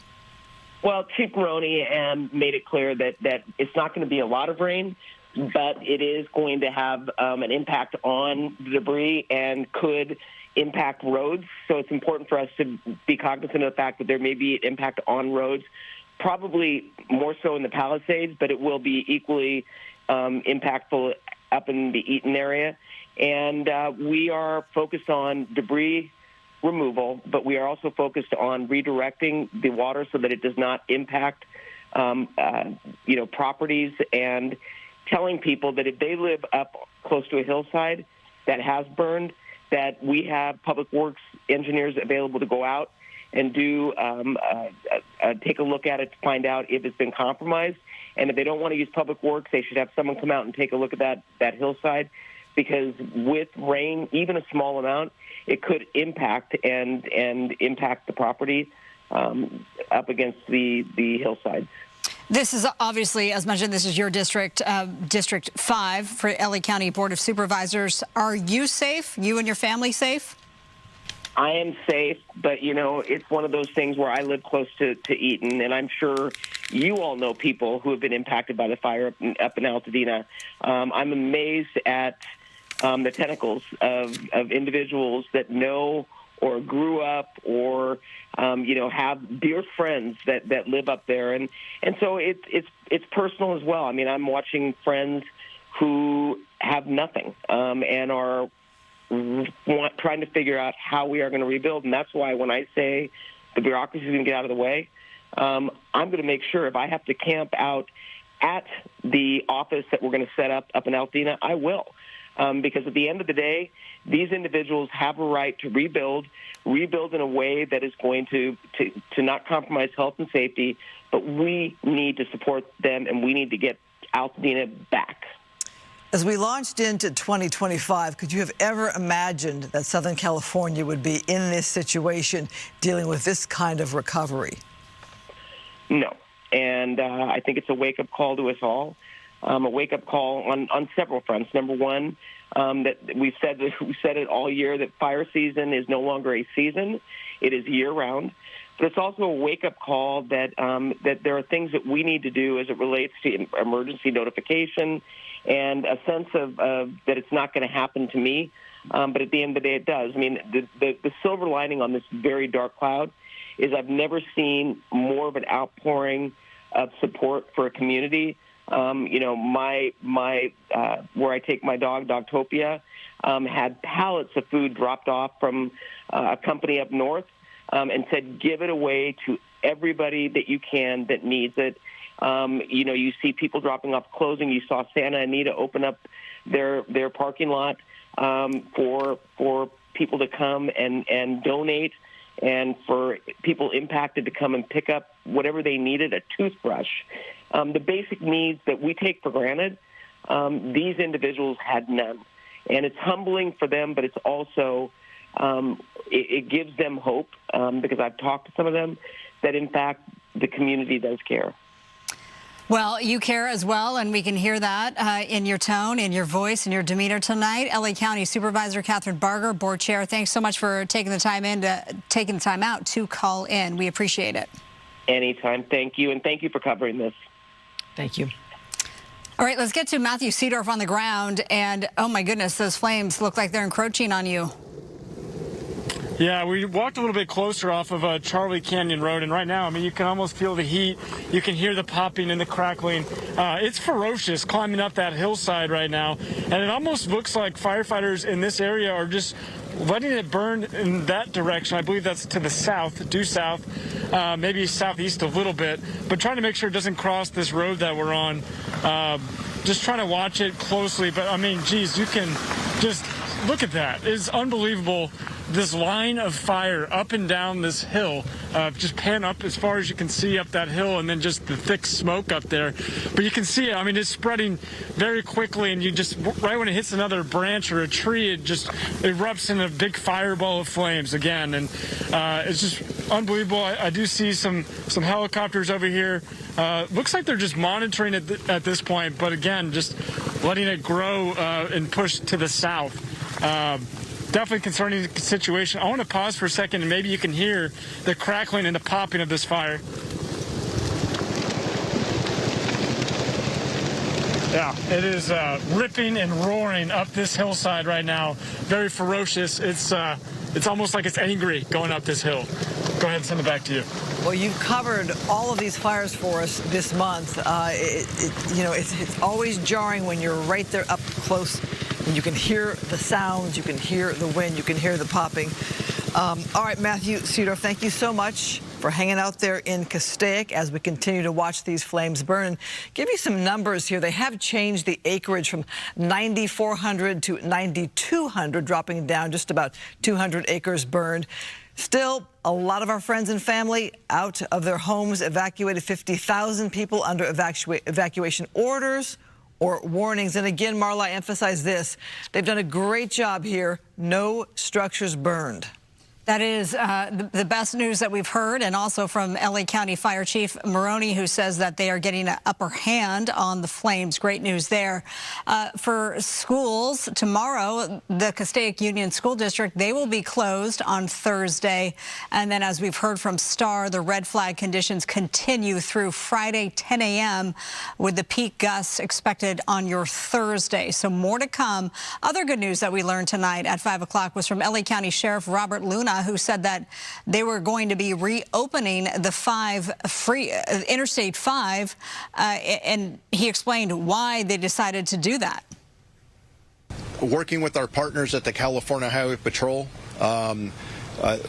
[SPEAKER 2] Well, Chief Maroney made it clear that it's not going to be a lot of rain, but it is going to have an impact on the debris and could impact roads. So it's important for us to be cognizant of the fact that there may be an impact on roads, probably more so in the Palisades, but it will be equally impactful up in the Eaton area. And we are focused on debris removal, but we are also focused on redirecting the water so that it does not impact you know, properties, and telling people that if they live up close to a hillside that has burned, that we have public works engineers available to go out and do take a look at it to find out if it's been compromised. And if they don't want to use public works, they should have someone come out and take a look at that hillside, because with rain, even a small amount, it could impact and impact the property up against the hillside.
[SPEAKER 11] This is obviously, as mentioned, this is your district, District 5 for LA County Board of Supervisors. Are you safe? You and your family safe?
[SPEAKER 2] I am safe, but, you know, it's one of those things where I live close to Eaton, and I'm sure you all know people who have been impacted by the fire up in Altadena. I'm amazed at the tentacles of individuals that know or grew up or, you know, have dear friends that live up there. And so it's personal as well. I mean, I'm watching friends who have nothing and are trying to figure out how we are going to rebuild. And that's why when I say the bureaucracy is going to get out of the way, I'm going to make sure if I have to camp out at the office that we're going to set up in Altadena, I will. Because at the end of the day, these individuals have a right to rebuild in a way that is going to not compromise health and safety, but we need to support them, and we need to get Altadena back.
[SPEAKER 16] As we launched into 2025, could you have ever imagined that Southern California would be in this situation, dealing with this kind of recovery?
[SPEAKER 2] No. And I think it's a wake-up call to us all. A wake-up call on several fronts. Number one, that we said it all year, that fire season is no longer a season; it is year-round. But it's also a wake-up call that that there are things that we need to do as it relates to emergency notification, and a sense of that it's not going to happen to me, but at the end of the day, it does. I mean, the silver lining on this very dark cloud is I've never seen more of an outpouring of support for a community. You know, my where I take my dog, Dogtopia, had pallets of food dropped off from a company up north, and said, give it away to everybody that you can that needs it. You know, you see people dropping off clothing. You saw Santa Anita open up their parking lot for people to come and donate. and for people impacted to come and pick up whatever they needed, a toothbrush. The basic needs that we take for granted, these individuals had none. And it's humbling for them, but it's also, it gives them hope, because I've talked to some of them, that in fact the community does care.
[SPEAKER 11] Well, you care as well, and we can hear that in your tone, in your voice, in your demeanor tonight. LA County Supervisor Catherine Barger, Board Chair, thanks so much for taking the time out to call in. We appreciate it.
[SPEAKER 2] Anytime. Thank you, and thank you for covering this.
[SPEAKER 16] Thank you.
[SPEAKER 11] All right, let's get to Matthew Seedorf on the ground, and oh my goodness, those flames look like they're encroaching on you.
[SPEAKER 1] Yeah, we walked a little bit closer off of Charlie Canyon Road, and right now, I mean, you can almost feel the heat. You can hear the popping and the crackling. It's ferocious climbing up that hillside right now, and it almost looks like firefighters in this area are just letting it burn in that direction. I believe that's to the south, due south, maybe southeast a little bit, but trying to make sure it doesn't cross this road that we're on. Just trying to watch it closely, but I mean, geez, you can just look at that. It's unbelievable. This line of fire up and down this hill, just pan up as far as you can see up that hill, and then just the thick smoke up there. But you can see it. I mean, it's spreading very quickly, and you just, right when it hits another branch or a tree, it just erupts in a big fireball of flames again. And it's just unbelievable. I do see some helicopters over here. Looks like they're just monitoring it at this point, but again, just letting it grow and push to the south. Definitely concerning situation. I want to pause for a second, and maybe you can hear the crackling and the popping of this fire. Yeah, it is ripping and roaring up this hillside right now. Very ferocious. It's almost like it's angry going up this hill. Go ahead and send it back to you.
[SPEAKER 16] Well, you've covered all of these fires for us this month. It's always jarring when you're right there up close. And you can hear the sounds, you can hear the wind, you can hear the popping. All right, Matthew Seedorf, thank you so much for hanging out there in Castaic as we continue to watch these flames burn. And give you some numbers here. They have changed the acreage from 9,400 to 9,200, dropping down just about 200 acres burned. Still, a lot of our friends and family out of their homes, evacuated 50,000 people under evacuation orders or warnings. And again, Marla, I emphasize this. They've done a great job here. No structures burned.
[SPEAKER 11] That is the best news that we've heard, and also from LA County Fire Chief Maroney, who says that they are getting an upper hand on the flames. Great news there. For schools, tomorrow, the Castaic Union School District, they will be closed on Thursday. And then, as we've heard from STAR, the red flag conditions continue through Friday, 10 a.m., with the peak gusts expected on your Thursday. So more to come. Other good news that we learned tonight at 5 o'clock was from LA County Sheriff Robert Luna, who said that they were going to be reopening the Interstate 5, and he explained why they decided to do that.
[SPEAKER 23] Working with our partners at the California Highway Patrol,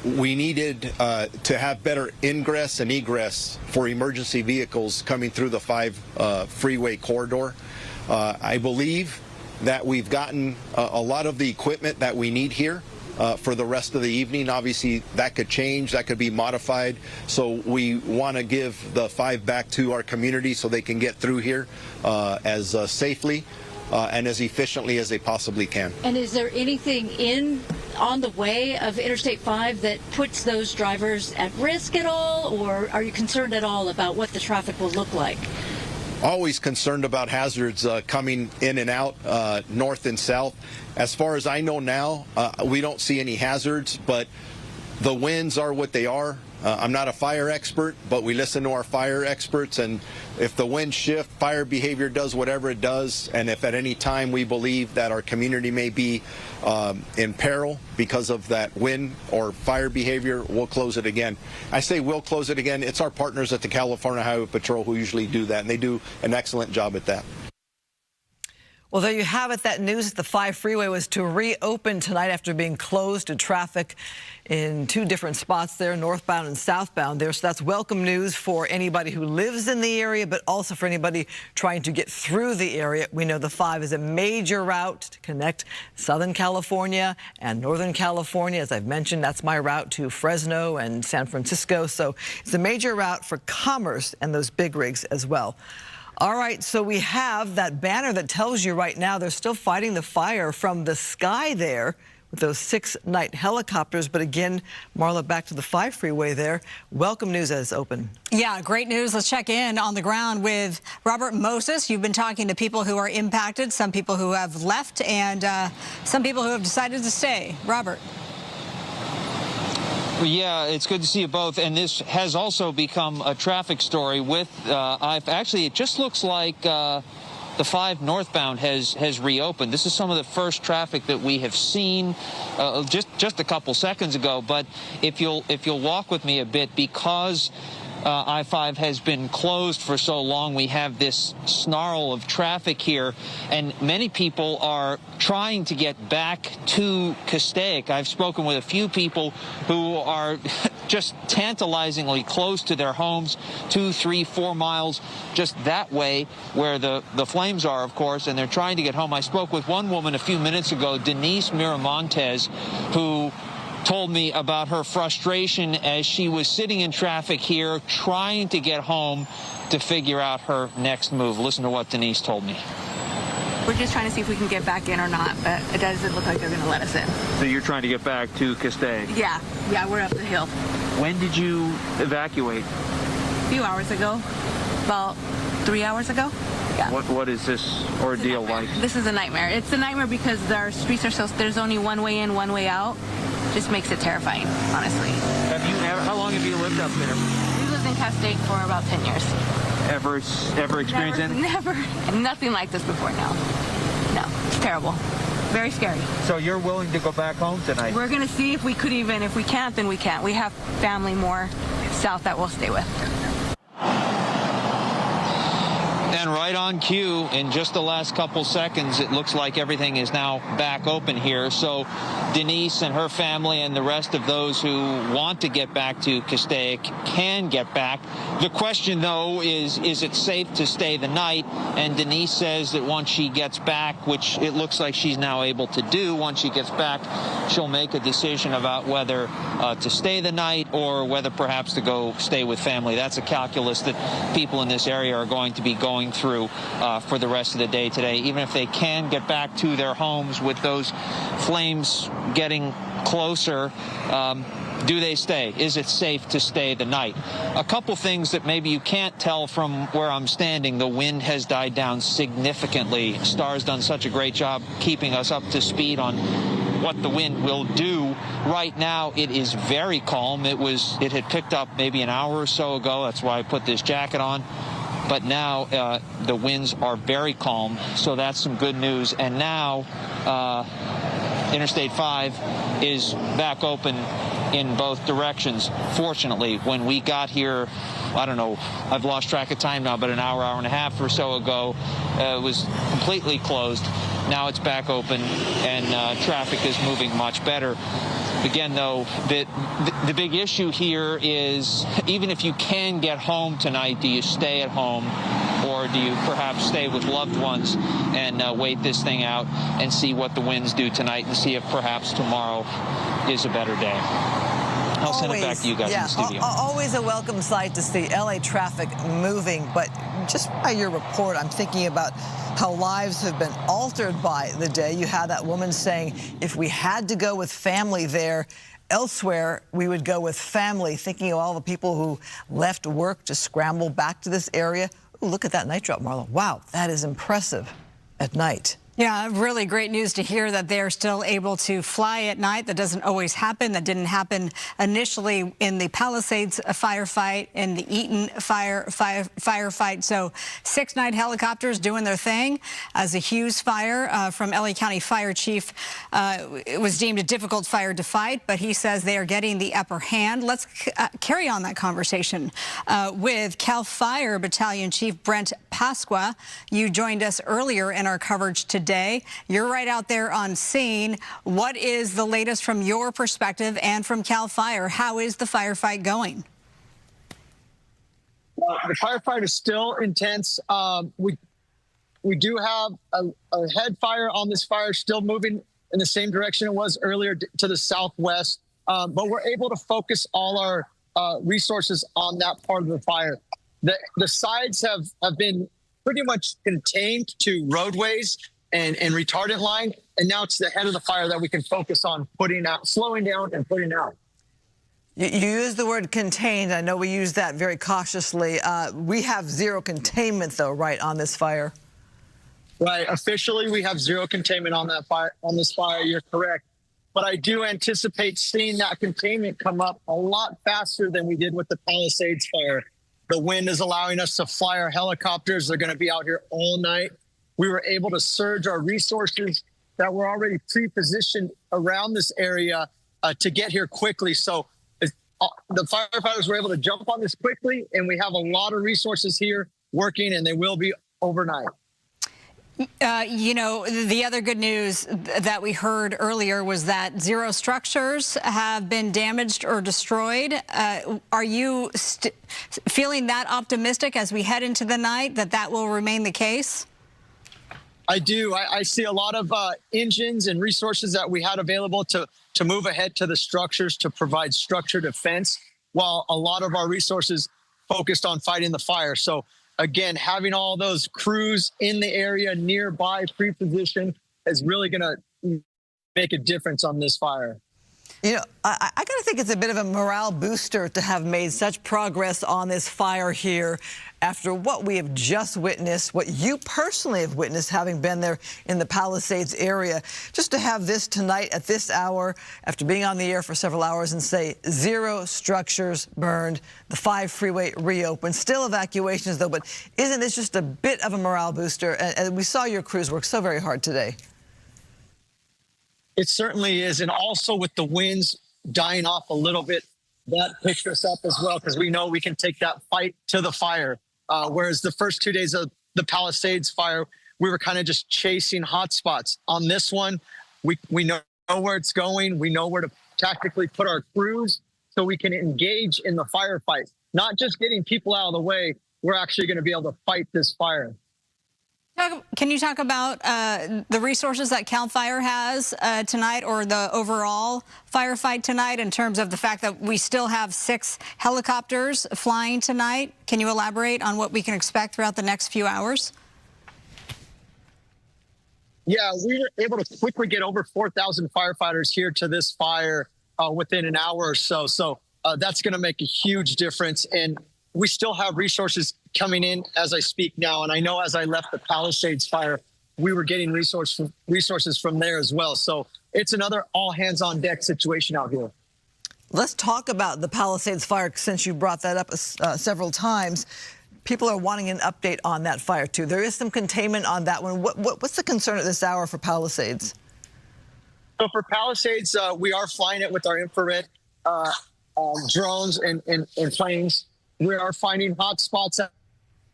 [SPEAKER 23] we needed to have better ingress and egress for emergency vehicles coming through the 5 freeway corridor. I believe that we've gotten a lot of the equipment that we need here for the rest of the evening. Obviously, that could change, that could be modified. So we want to give the 5 back to our community so they can get through here as safely and as efficiently as they possibly can.
[SPEAKER 5] And is there anything on the way of Interstate 5 that puts those drivers at risk at all, or are you concerned at all about what the traffic will look like?
[SPEAKER 23] Always concerned about hazards coming in and out, north and south. As far as I know now, we don't see any hazards, but the winds are what they are. I'm not a fire expert, but we listen to our fire experts, and if the winds shift, fire behavior does whatever it does, and if at any time we believe that our community may be in peril because of that wind or fire behavior, we'll close it again. I say we'll close it again. It's our partners at the California Highway Patrol who usually do that, and they do an excellent job at that.
[SPEAKER 16] Well, there you have it. That news, the 5 freeway was to reopen tonight after being closed to traffic in 2 different spots there, northbound and southbound there. So that's welcome news for anybody who lives in the area, but also for anybody trying to get through the area. We know the 5 is a major route to connect Southern California and Northern California. As I've mentioned, that's my route to Fresno and San Francisco. So it's a major route for commerce and those big rigs as well. All right, so we have that banner that tells you right now they're still fighting the fire from the sky there with those 6 night helicopters. But again, Marla, back to the 5 freeway there. Welcome news as open.
[SPEAKER 11] Yeah, great news. Let's check in on the ground with Robert Moses. You've been talking to people who are impacted, some people who have left, and some people who have decided to stay. Robert.
[SPEAKER 14] Yeah, it's good to see you both. And this has also become a traffic story with, actually, it just looks like the 5 northbound has reopened. This is some of the first traffic that we have seen just a couple seconds ago. But if you'll walk with me a bit, because I-5 has been closed for so long, we have this snarl of traffic here, and many people are trying to get back to Castaic. I've spoken with a few people who are just tantalizingly close to their homes, 2, 3, 4 miles just that way where the flames are, of course, and they're trying to get home. I spoke with one woman a few minutes ago, Denise Miramontes, who told me about her frustration as she was sitting in traffic here trying to get home to figure out her next move. Listen to what Denise told me.
[SPEAKER 7] We're just trying to see if we can get back in or not, but it doesn't look like they're going to let us in.
[SPEAKER 14] So you're trying to get back to Castaic?
[SPEAKER 7] Yeah, we're up the hill.
[SPEAKER 14] When did you evacuate?
[SPEAKER 7] A few hours ago, about 3 hours ago. Yeah.
[SPEAKER 14] What is this ordeal like?
[SPEAKER 7] This is a nightmare. It's a nightmare because our streets are so, there's only one way in, one way out. Just makes it terrifying, honestly.
[SPEAKER 14] How long have you lived up there?
[SPEAKER 7] We lived in Castaic for about 10 years.
[SPEAKER 14] Ever experienced anything?
[SPEAKER 7] Never, nothing like this before, no. No, it's terrible. Very scary.
[SPEAKER 14] So you're willing to go back home tonight?
[SPEAKER 7] We're going to see if we could even, if we can't, then we can't. We have family more south that we'll stay with.
[SPEAKER 14] And right on cue, in just the last couple seconds, it looks like everything is now back open here. So Denise and her family and the rest of those who want to get back to Castaic can get back. The question, though, is it safe to stay the night? And Denise says that once she gets back, which it looks like she's now able to do, once she gets back, she'll make a decision about whether to stay the night or whether perhaps to go stay with family. That's a calculus that people in this area are going to be going through for the rest of the day today. Even if they can get back to their homes with those flames getting closer, do they stay? Is it safe to stay the night? A couple things that maybe you can't tell from where I'm standing. The wind has died down significantly. Star's done such a great job keeping us up to speed on what the wind will do. Right now, it is very calm. It had picked up maybe an hour or so ago. That's why I put this jacket on. But now the winds are very calm, so that's some good news. And now Interstate 5 is back open in both directions. Fortunately, when we got here, I don't know, I've lost track of time now, but an hour and a half or so ago, it was completely closed. Now it's back open, and traffic is moving much better. Again, though, the big issue here is, even if you can get home tonight, do you stay at home, or do you perhaps stay with loved ones and wait this thing out and see what the winds do tonight and see if perhaps tomorrow is a better day? I'll send it back to you guys in the studio.
[SPEAKER 16] Always a welcome sight to see LA traffic moving, but just by your report, I'm thinking about how lives have been altered by the day. You had that woman saying, if we had to go with family there, elsewhere, we would go with family, thinking of all the people who left work to scramble back to this area. Ooh, look at that night drop, Marla. Wow, that is impressive at night.
[SPEAKER 11] Yeah, really great news to hear that they're still able to fly at night. That doesn't always happen. That didn't happen initially in the Palisades firefight and the Eaton firefight. So 6 night helicopters doing their thing as the Hughes Fire from LA County Fire Chief it was deemed a difficult fire to fight, but he says they are getting the upper hand. Let's carry on that conversation with Cal Fire Battalion Chief Brent Pasqua. You joined us earlier in our coverage today. You're right out there on scene. What is the latest from your perspective and from Cal Fire? How is the firefight going?
[SPEAKER 12] Well, the firefight is still intense. We do have a head fire on this fire still moving in the same direction it was earlier to the southwest, but we're able to focus all our resources on that part of the fire. The sides have been pretty much contained to roadways and retardant line, and now it's the head of the fire that we can focus on putting out, slowing down and putting out.
[SPEAKER 16] You use the word contained. I know we use that very cautiously. We have zero containment, though, right, on this fire?
[SPEAKER 12] Right. Officially, we have zero containment on that fire. On this fire, you're correct. But I do anticipate seeing that containment come up a lot faster than we did with the Palisades fire. The wind is allowing us to fly our helicopters. They're going to be out here all night. We were able to surge our resources that were already pre-positioned around this area to get here quickly. So the firefighters were able to jump on this quickly, and we have a lot of resources here working, and they will be overnight.
[SPEAKER 11] You know, the other good news that we heard earlier was that 0 structures have been damaged or destroyed. Are you feeling that optimistic as we head into the night that will remain the case?
[SPEAKER 12] I do. I see a lot of engines and resources that we had available to move ahead to the structures to provide structure defense, while a lot of our resources focused on fighting the fire. So again, having all those crews in the area nearby, pre-positioned, is really going to make a difference on this fire.
[SPEAKER 16] You know, I got to think it's a bit of a morale booster to have made such progress on this fire here after what we have just witnessed, what you personally have witnessed having been there in the Palisades area. Just to have this tonight at this hour, after being on the air for several hours, and say 0 structures burned, the 5 freeway reopened, still evacuations though, but isn't this just a bit of a morale booster? And we saw your crews work so very hard today.
[SPEAKER 12] It certainly is, and also with the winds dying off a little bit, that picked us up as well, because we know we can take that fight to the fire. Whereas the first 2 days of the Palisades fire, we were kind of just chasing hot spots. On this one, we know where it's going. We know where to tactically put our crews so we can engage in the firefight. Not just getting people out of the way, we're actually going to be able to fight this fire.
[SPEAKER 11] Can you talk about the resources that Cal Fire has tonight, or the overall firefight tonight, in terms of the fact that we still have 6 helicopters flying tonight? Can you elaborate on what we can expect throughout the next few hours?
[SPEAKER 12] Yeah, we were able to quickly get over 4,000 firefighters here to this fire within an hour or so. So that's going to make a huge difference. And we still have resources coming in as I speak now. And I know as I left the Palisades fire, we were getting resources from there as well. So it's another all hands on deck situation out here.
[SPEAKER 16] Let's talk about the Palisades fire, since you brought that up several times. People are wanting an update on that fire too. There is some containment on that one. What's the concern at this hour for Palisades?
[SPEAKER 12] So for Palisades, we are flying it with our infrared drones and planes. We are finding hot spots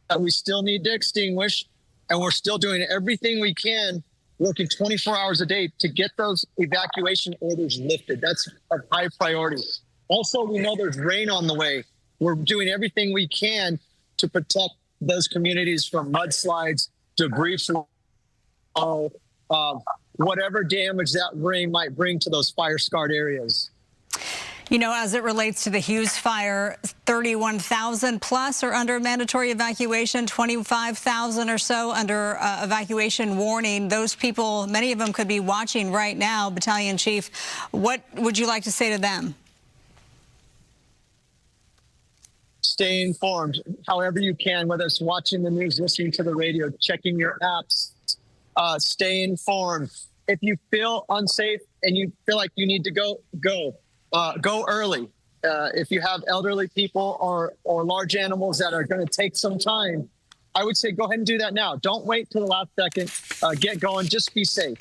[SPEAKER 12] that we still need to extinguish, and we're still doing everything we can, working 24 hours a day to get those evacuation orders lifted. That's a high priority. Also, we know there's rain on the way. We're doing everything we can to protect those communities from mudslides, debris flow, whatever damage that rain might bring to those fire-scarred areas.
[SPEAKER 11] You know, as it relates to the Hughes Fire, 31,000 plus are under mandatory evacuation, 25,000 or so under evacuation warning. Those people, many of them could be watching right now. Battalion Chief, what would you like to say to them?
[SPEAKER 12] Stay informed however you can, whether it's watching the news, listening to the radio, checking your apps, Stay informed. If you feel unsafe and you feel like you need to go early. If you have elderly people or large animals that are going to take some time, I would say go ahead and do that now. Don't wait till the last second. Get going. Just be safe.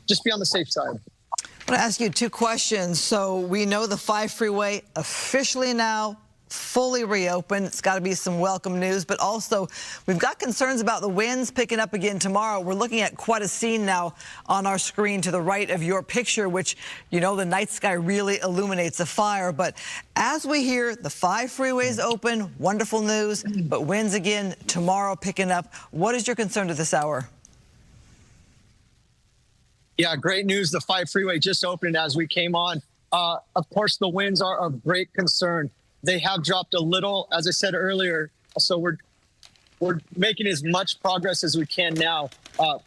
[SPEAKER 12] Just be on the safe side.
[SPEAKER 16] I want to ask you 2 questions. So we know the 5 freeway officially now fully reopened. It's got to be some welcome news, but also we've got concerns about the winds picking up again tomorrow. We're looking at quite a scene now on our screen to the right of your picture, which, you know, the night sky really illuminates the fire. But as we hear the 5 freeways open, wonderful news, but winds again tomorrow picking up. What is your concern at this hour?
[SPEAKER 12] Yeah, great news. The 5 freeway just opened as we came on. Of course, the winds are of great concern. They have dropped a little, as I said earlier. So we're making as much progress as we can now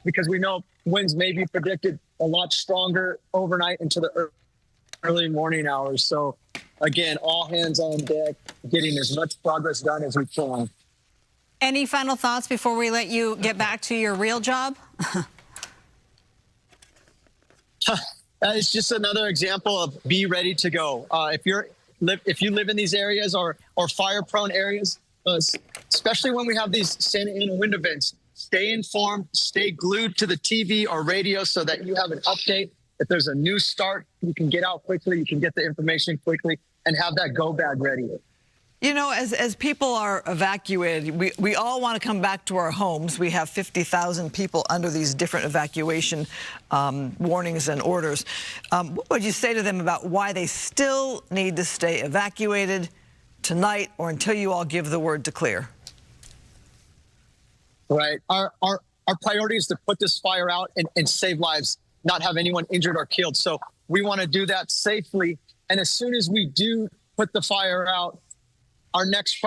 [SPEAKER 12] because we know winds may be predicted a lot stronger overnight into the early morning hours. So again, all hands on deck, getting as much progress done as we can.
[SPEAKER 11] Any final thoughts before we let you get back to your real job?
[SPEAKER 12] It's just another example of be ready to go. If you live in these areas or fire-prone areas, especially when we have these Santa Ana wind events, stay informed, stay glued to the TV or radio so that you have an update. If there's a new start, you can get out quickly, you can get the information quickly, and have that go bag ready.
[SPEAKER 16] You know, as people are evacuated, we all want to come back to our homes. We have 50,000 people under these different evacuation warnings and orders. What would you say to them about why they still need to stay evacuated tonight or until you all give the word to clear?
[SPEAKER 12] Right. Our priority is to put this fire out and save lives, not have anyone injured or killed. So we want to do that safely. And as soon as we do put the fire out, our next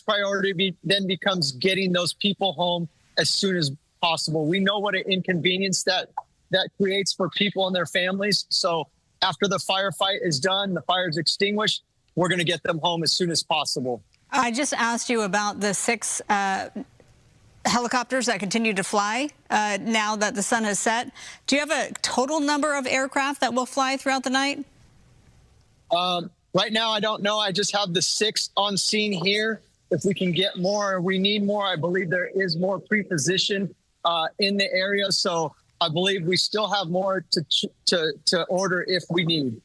[SPEAKER 12] priority then becomes getting those people home as soon as possible. We know what an inconvenience that creates for people and their families. So after the firefight is done, the fire is extinguished, we're going to get them home as soon as possible.
[SPEAKER 11] I just asked you about the 6 helicopters that continue to fly now that the sun has set. Do you have a total number of aircraft that will fly throughout the night?
[SPEAKER 12] Right now, I don't know. I just have the 6 on scene here. If we can get more, we need more. I believe there is more pre-position in the area. So I believe we still have more to order if we need.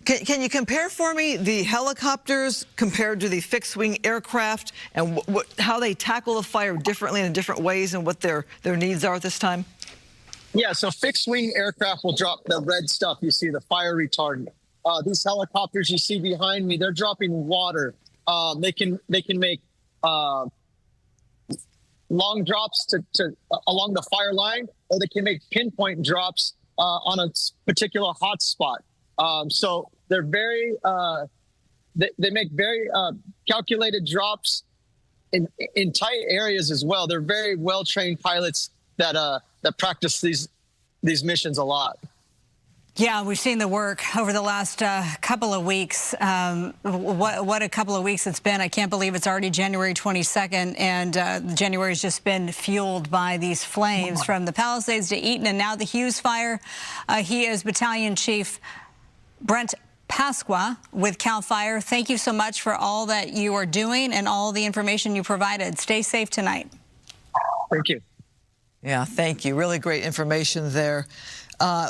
[SPEAKER 16] Can you compare for me the helicopters compared to the fixed-wing aircraft and how they tackle the fire differently in different ways and what their needs are at this time?
[SPEAKER 12] Yeah, so fixed-wing aircraft will drop the red stuff. You see, the fire retardant. These helicopters you see behind me, they're dropping water. They can make long drops to along the fire line, or they can make pinpoint drops on a particular hot spot. So they're very they make very calculated drops in tight areas as well. They're very well trained pilots that practice these missions a lot.
[SPEAKER 11] Yeah, we've seen the work over the last couple of weeks. What a couple of weeks it's been. I can't believe it's already January 22nd, and January has just been fueled by these flames from the Palisades to Eaton and now the Hughes Fire. He is Battalion Chief Brent Pasqua with CAL FIRE. Thank you so much for all that you are doing and all the information you provided. Stay safe tonight.
[SPEAKER 12] Thank you.
[SPEAKER 16] Yeah, thank you. Really great information there.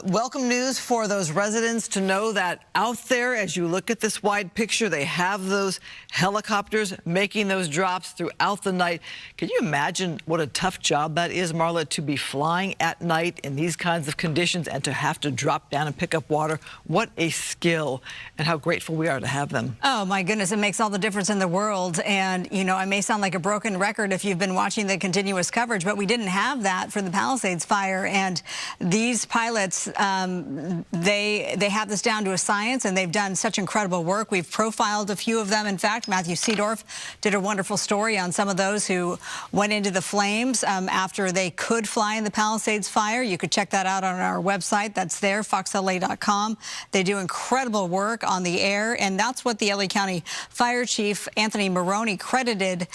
[SPEAKER 16] Welcome news for those residents to know that out there, as you look at this wide picture, they have those helicopters making those drops throughout the night. Can you imagine what a tough job that is, Marla, to be flying at night in these kinds of conditions and to have to drop down and pick up water? What a skill, and how grateful we are to have them.
[SPEAKER 11] Oh, my goodness, it makes all the difference in the world. And, you know, I may sound like a broken record if you've been watching the continuous coverage, but we didn't have that for the Palisades Fire. And these pilots, they have this down to a science, and they've done such incredible work. We've profiled a few of them. In fact, Matthew Seedorf did a wonderful story on some of those who went into the flames after they could fly in the Palisades Fire. You could check that out on our website. That's there, foxla.com. They do incredible work on the air, and that's what the LA County Fire Chief Anthony Maroney credited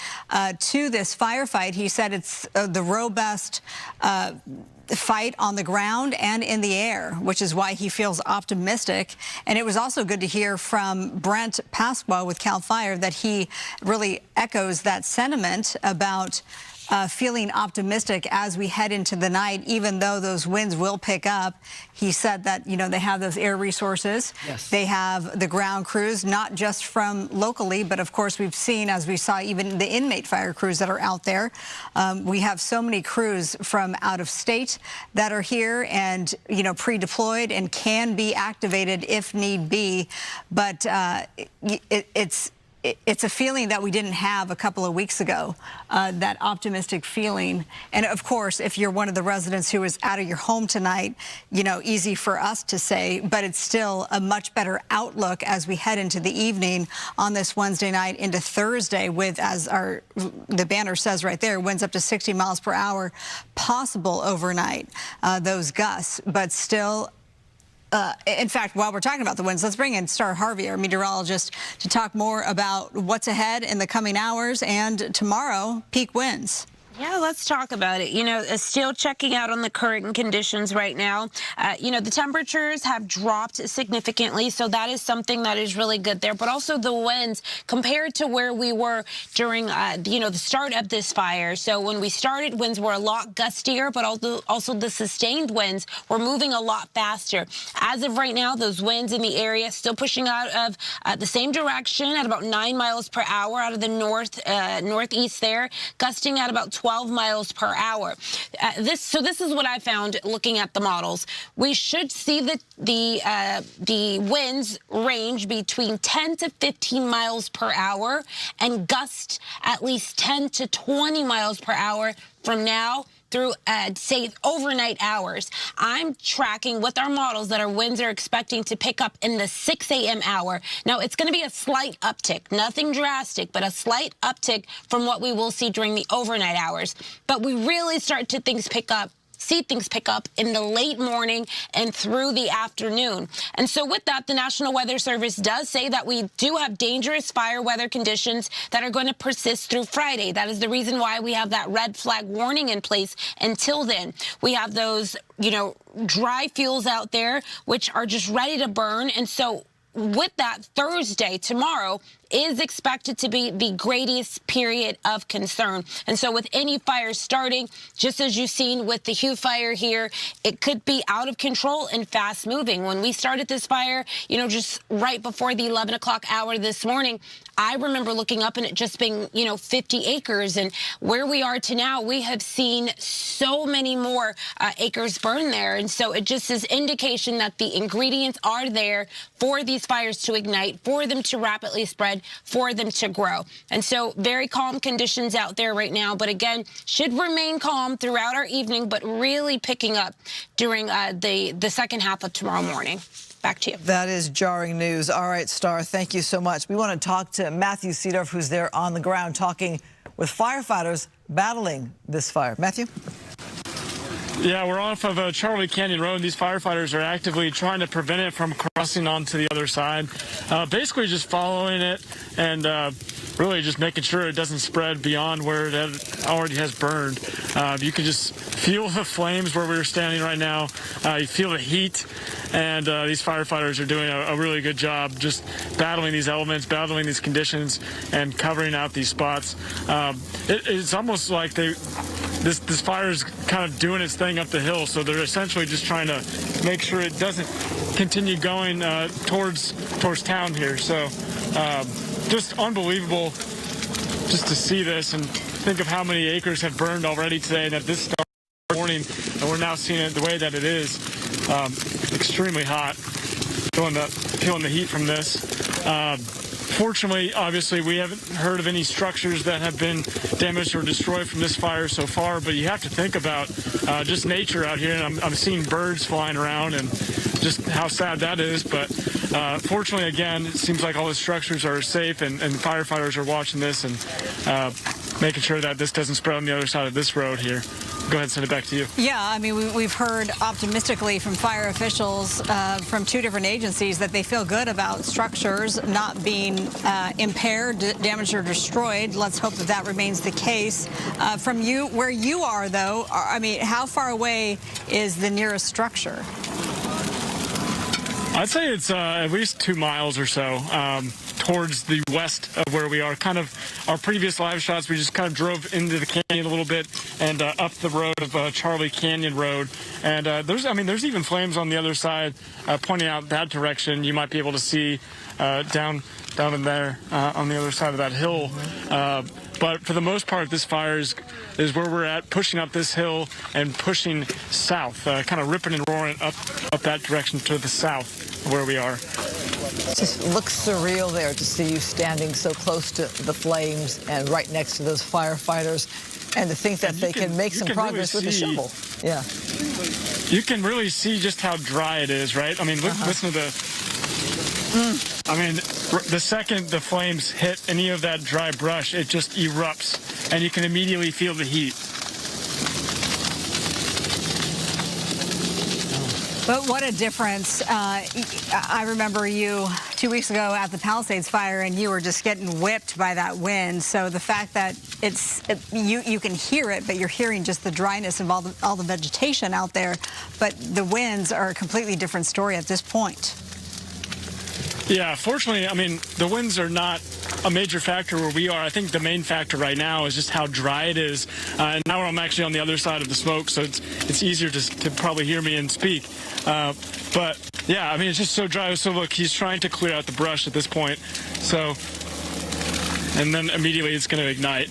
[SPEAKER 11] to this firefight. He said it's the robust fight on the ground and in the air, which is why he feels optimistic. And it was also good to hear from Brent Pasqua with CAL FIRE that he really echoes that sentiment about feeling optimistic as we head into the night, even though those winds will pick up. He said that, you know, they have those air resources.
[SPEAKER 4] Yes.
[SPEAKER 11] They have the ground crews, not just from locally, but of course we've seen, as we saw, even the inmate fire crews that are out there. We have so many crews from out of state that are here and, you know, pre-deployed and can be activated if need be. But it's a feeling that we didn't have a couple of weeks ago, that optimistic feeling. And of course, if you're one of the residents who is out of your home tonight, you know, easy for us to say, but it's still a much better outlook as we head into the evening on this Wednesday night into Thursday with, as the banner says right there, winds up to 60 miles per hour, possible overnight, those gusts, but still. In fact, while we're talking about the winds, let's bring in Star Harvey, our meteorologist, to talk more about what's ahead in the coming hours and tomorrow, peak winds.
[SPEAKER 8] Yeah, let's talk about it. You know, still checking out on the current conditions right now. You know, the temperatures have dropped significantly, so that is something that is really good there. But also the winds compared to where we were during, you know, the start of this fire. So when we started, winds were a lot gustier, but also the sustained winds were moving a lot faster. As of right now, those winds in the area still pushing out of the same direction at about 9 miles per hour out of the northeast there, gusting at about 12 miles per hour. This is what I found looking at the models. We should see the winds range between 10 to 15 miles per hour and gust at least 10 to 20 miles per hour from now through, say, overnight hours. I'm tracking with our models that our winds are expecting to pick up in the 6 a.m. hour. Now, it's going to be a slight uptick, nothing drastic, but a slight uptick from what we will see during the overnight hours. But we really start to see things pick up in the late morning and through the afternoon. And so with that, the National Weather Service does say that we do have dangerous fire weather conditions that are going to persist through Friday. That is the reason why we have that red flag warning in place until then. We have those, you know, dry fuels out there, which are just ready to burn. And so with that, Thursday, tomorrow, is expected to be the greatest period of concern. And so with any fire starting, just as you've seen with the Hughes Fire here, it could be out of control and fast moving. When we started this fire, you know, just right before the 11 o'clock hour this morning, I remember looking up and it just being, you know, 50 acres. And where we are to now, we have seen so many more acres burn there. And so it just is indication that the ingredients are there for these fires to ignite, for them to rapidly spread, for them to grow. And so very calm conditions out there right now, but again, should remain calm throughout our evening, but really picking up during the second half of tomorrow morning. Back to you.
[SPEAKER 16] That is jarring news. All right, Star, thank you so much. We want to talk to Matthew Seedorf, who's there on the ground talking with firefighters battling this fire. Matthew?
[SPEAKER 1] Yeah, we're off of Charlie Canyon Road. These firefighters are actively trying to prevent it from crossing onto the other side. Basically just following it and really just making sure it doesn't spread beyond where it already has burned. You can just feel the flames where we're standing right now. You feel the heat, and these firefighters are doing a really good job just battling these elements, battling these conditions, and covering out these spots. It's almost like this fire is kind of doing its thing up the hill, so they're essentially just trying to make sure it doesn't continue going towards town here. So just unbelievable just to see this and think of how many acres have burned already today, and at this morning, and we're now seeing it the way that it is. Extremely hot, feeling the heat from this. Fortunately, obviously, we haven't heard of any structures that have been damaged or destroyed from this fire so far, but you have to think about just nature out here, and I'm seeing birds flying around and just how sad that is. But fortunately, again, it seems like all the structures are safe, and firefighters are watching this and making sure that this doesn't spread on the other side of this road here. go ahead and send it back to you.
[SPEAKER 11] Yeah, I mean, we've heard optimistically from fire officials from 2 different agencies that they feel good about structures not being impaired, damaged, or destroyed. Let's hope that remains the case. From you, where you are, though, I mean, how far away is the nearest structure?
[SPEAKER 1] I'd say it's at least 2 miles or so towards the west of where we are. Kind of our previous live shots, we just kind of drove into the canyon a little bit and up the road of Charlie Canyon Road. And there's even flames on the other side pointing out that direction. You might be able to see down in there on the other side of that hill. But for the most part, this fire is where we're at, pushing up this hill and pushing south, kind of ripping and roaring up that direction to the south of where we are.
[SPEAKER 16] It just looks surreal there to see you standing so close to the flames and right next to those firefighters, and to think that they can make some progress with the shovel. Yeah.
[SPEAKER 1] You can really see just how dry it is, right? I mean, listen to the... I mean, the second the flames hit any of that dry brush, it just erupts, and you can immediately feel the heat.
[SPEAKER 11] But what a difference. I remember you 2 weeks ago at the Palisades Fire, and you were just getting whipped by that wind. So the fact that you can hear it, but you're hearing just the dryness of all the vegetation out there. But the winds are a completely different story at this point.
[SPEAKER 1] Yeah, fortunately, I mean, the winds are not a major factor where we are. I think the main factor right now is just how dry it is. And now I'm actually on the other side of the smoke, so it's easier to probably hear me and speak. But, yeah, I mean, it's just so dry. So, look, he's trying to clear out the brush at this point. So, and then immediately it's going to ignite.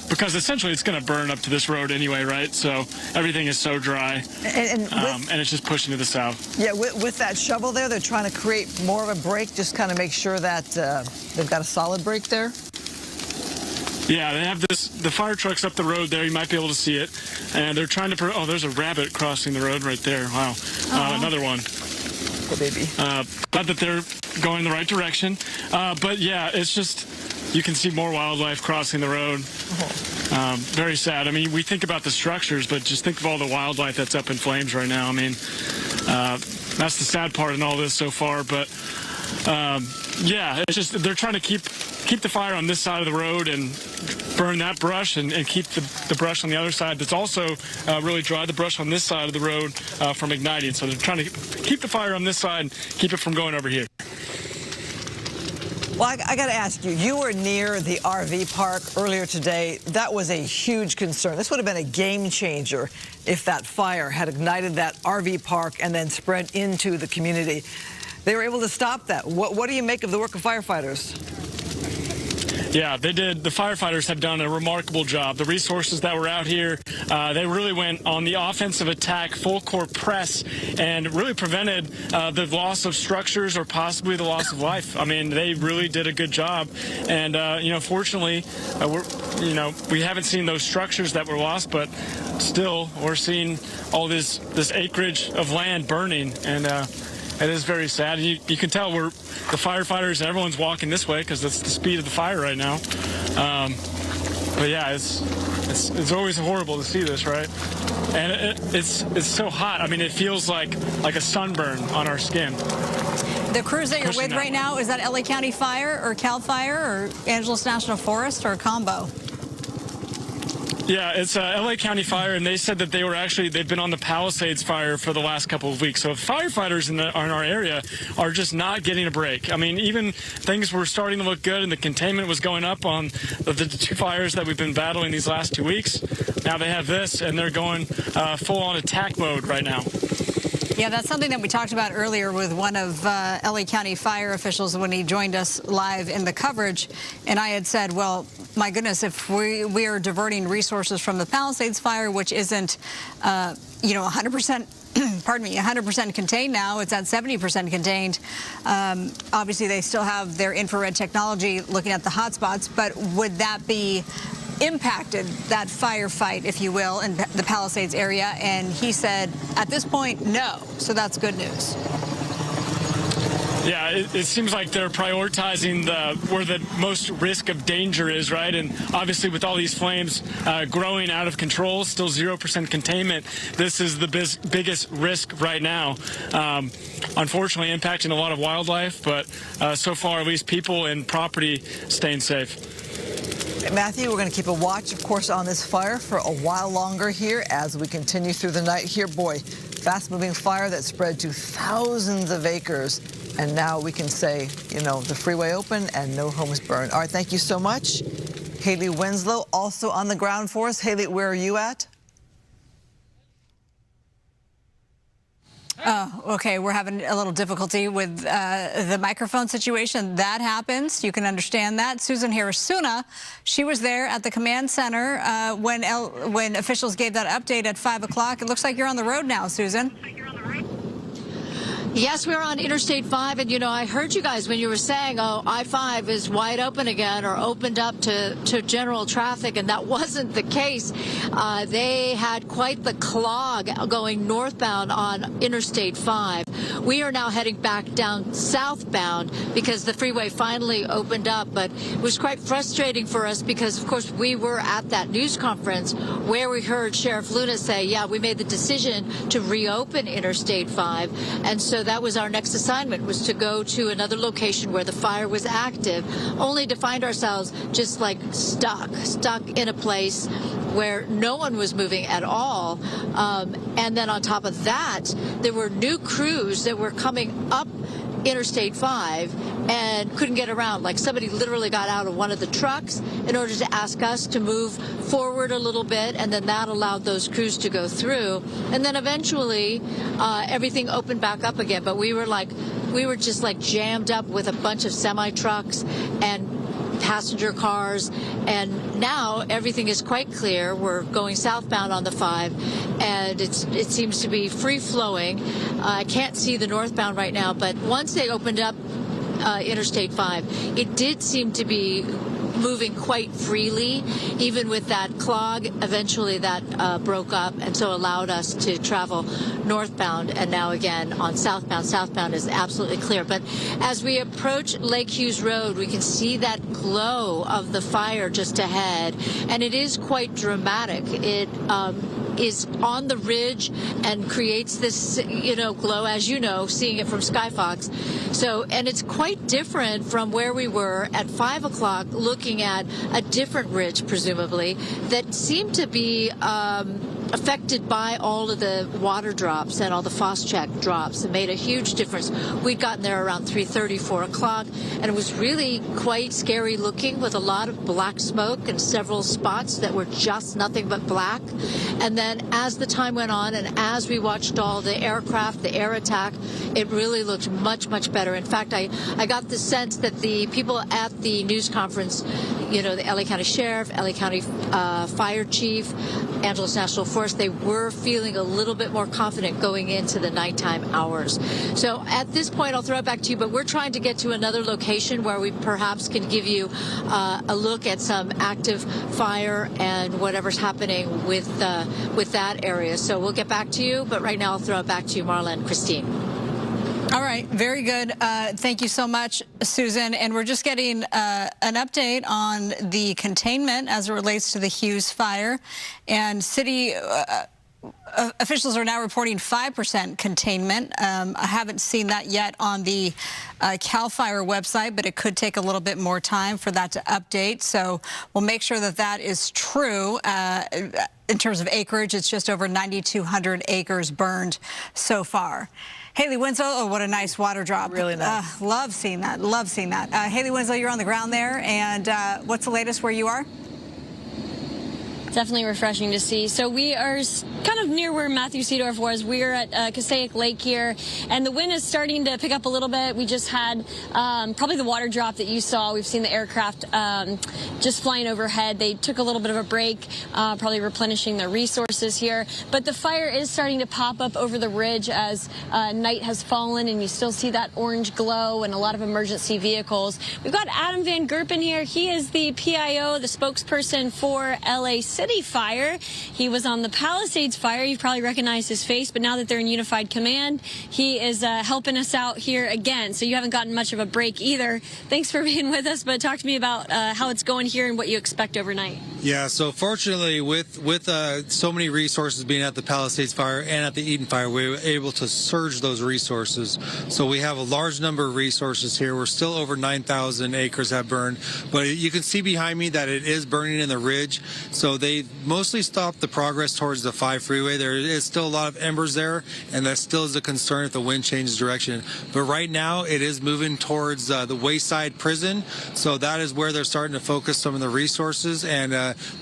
[SPEAKER 1] Because essentially it's going to burn up to this road anyway, right? So everything is so dry, and it's just pushing to the south.
[SPEAKER 16] Yeah, with that shovel there, they're trying to create more of a break, just kind of make sure that they've got a solid break there.
[SPEAKER 1] Yeah, they have the fire trucks up the road there. You might be able to see it, and they're trying to. Oh, there's a rabbit crossing the road right there. Wow, another one.
[SPEAKER 16] Poor baby.
[SPEAKER 1] Glad that they're going in the right direction, but yeah, it's just. You can see more wildlife crossing the road. Very sad. I mean, we think about the structures, but just think of all the wildlife that's up in flames right now. I mean, that's the sad part in all this so far. But, yeah, it's just they're trying to keep the fire on this side of the road and burn that brush and keep the brush on the other side that's also really dry, the brush on this side of the road from igniting. So they're trying to keep the fire on this side and keep it from going over here.
[SPEAKER 16] Well, I got to ask you, you were near the RV park earlier today. That was a huge concern. This would have been a game changer if that fire had ignited that RV park and then spread into the community. They were able to stop that. What do you make of the work of firefighters?
[SPEAKER 1] Yeah, they did. The firefighters have done a remarkable job. The resources that were out here, they really went on the offensive attack, full court press, and really prevented the loss of structures or possibly the loss of life. I mean, they really did a good job. And, you know, fortunately, we haven't seen those structures that were lost, but still we're seeing all this acreage of land burning. And it is very sad. You can tell the firefighters and everyone's walking this way because that's the speed of the fire right now. But yeah, it's always horrible to see this, right? And it's so hot. I mean, it feels like a sunburn on our skin.
[SPEAKER 11] The crews that you're with right now, is that LA County Fire or Cal Fire or Angeles National Forest or a combo?
[SPEAKER 1] Yeah, it's LA County Fire, and they said that they've been on the Palisades Fire for the last couple of weeks. So firefighters in our area are just not getting a break. I mean, even things were starting to look good, and the containment was going up on the 2 fires that we've been battling these last 2 weeks. Now they have this, and they're going full-on attack mode right now.
[SPEAKER 11] Yeah, that's something that we talked about earlier with one of LA County Fire officials when he joined us live in the coverage. And I had said, well, my goodness, if we are diverting resources from the Palisades Fire, which isn't, 100%, pardon me, 100% contained now, it's at 70% contained. Obviously, they still have their infrared technology looking at the hot spots, but would that be impacted, that firefight, if you will, in the Palisades area? And he said, at this point, no. So that's good news.
[SPEAKER 1] Yeah, it seems like they're prioritizing where the most risk of danger is, right? And obviously with all these flames growing out of control, still 0% containment, this is the biggest risk right now. Unfortunately impacting a lot of wildlife, but so far at least people and property staying safe.
[SPEAKER 16] Matthew, we're going to keep a watch, of course, on this fire for a while longer here as we continue through the night here. Boy, fast-moving fire that spread to thousands of acres. And now we can say, you know, the freeway open and no homes burned. All right, thank you so much. Haley Winslow also on the ground for us. Haley, where are you at?
[SPEAKER 11] Oh, okay. We're having a little difficulty with the microphone situation. That happens. You can understand that. Susan Harrisuna, she was there at the command center when officials gave that update at 5 o'clock. It looks like you're on the road now, Susan.
[SPEAKER 5] Yes, we're on Interstate 5, and, you know, I heard you guys when you were saying, oh, I-5 is wide open again or opened up to general traffic, and that wasn't the case. They had quite the clog going northbound on Interstate 5. We are now heading back down southbound because the freeway finally opened up, but it was quite frustrating for us because, of course, we were at that news conference where we heard Sheriff Luna say, yeah, we made the decision to reopen Interstate 5, and so that was our next assignment, was to go to another location where the fire was active, only to find ourselves just like stuck in a place where no one was moving at all. And then on top of that, there were new crews that were coming up Interstate 5 and couldn't get around. Like somebody literally got out of one of the trucks in order to ask us to move forward a little bit, and then that allowed those crews to go through. And then eventually everything opened back up again. But we were just like jammed up with a bunch of semi-trucks and passenger cars, and now everything is quite clear. We're going southbound on the 5, and it seems to be free-flowing. I can't see the northbound right now, but once they opened up Interstate 5, it did seem to be moving quite freely, even with that clog. Eventually that broke up, and so allowed us to travel northbound, and now again on southbound. Southbound is absolutely clear. But as we approach Lake Hughes Road, we can see that glow of the fire just ahead, and it is quite dramatic. It is on the ridge and creates this, you know, glow, as you know, seeing it from SkyFOX. So, and it's quite different from where we were at 5 o'clock, looking at a different ridge, presumably, that seemed to be affected by all of the water drops and all the Phos-check drops. It made a huge difference. We'd gotten there around 3:30, 4 o'clock, and it was really quite scary looking, with a lot of black smoke and several spots that were just nothing but black. And then as the time went on and as we watched all the aircraft, the air attack, it really looked much, much better. In fact, I got the sense that the people at the news conference, you know, the LA County Sheriff, LA County Fire Chief, Angeles National Forest, they were feeling a little bit more confident going into the nighttime hours. So at this point, I'll throw it back to you, but we're trying to get to another location where we perhaps can give you a look at some active fire and whatever's happening with that area. So we'll get back to you, but right now I'll throw it back to you, Marla and Christine.
[SPEAKER 11] All right, very good. Thank you so much, Susan. And we're just getting an update on the containment as it relates to the Hughes Fire. And city officials are now reporting 5% containment. I haven't seen that yet on the CAL FIRE website, but it could take a little bit more time for that to update. So we'll make sure that that is true. In terms of acreage, it's just over 9,200 acres burned so far. Haley Winslow, oh, what a nice water drop.
[SPEAKER 16] Really nice.
[SPEAKER 11] Love seeing that. Love seeing that. Haley Winslow, you're on the ground there. And what's the latest where you are?
[SPEAKER 3] Definitely refreshing to see. So we are kind of near where Matthew Seedorf was. We're at Castaic Lake here, and the wind is starting to pick up a little bit. We just had probably the water drop that you saw. We've seen the aircraft just flying overhead. They took a little bit of a break, probably replenishing their resources here. But the fire is starting to pop up over the ridge as night has fallen, and you still see that orange glow and a lot of emergency vehicles. We've got Adam Van Gerpen here. He is the PIO, the spokesperson for LA City. City Fire. He was on the Palisades Fire. You probably recognize his face, but now that they're in unified command, he is helping us out here again. So you haven't gotten much of a break either. Thanks for being with us, but talk to me about how it's going here and what you expect overnight.
[SPEAKER 4] Yeah, so fortunately, with so many resources being at the Palisades Fire and at the Eaton Fire, we were able to surge those resources. So we have a large number of resources here. We're still over 9,000 acres have burned, but you can see behind me that it is burning in the ridge. So they mostly stopped the progress towards the 5 freeway. There is still a lot of embers there, and that still is a concern if the wind changes direction. But right now, it is moving towards the Wayside Prison. So that is where they're starting to focus some of the resources, and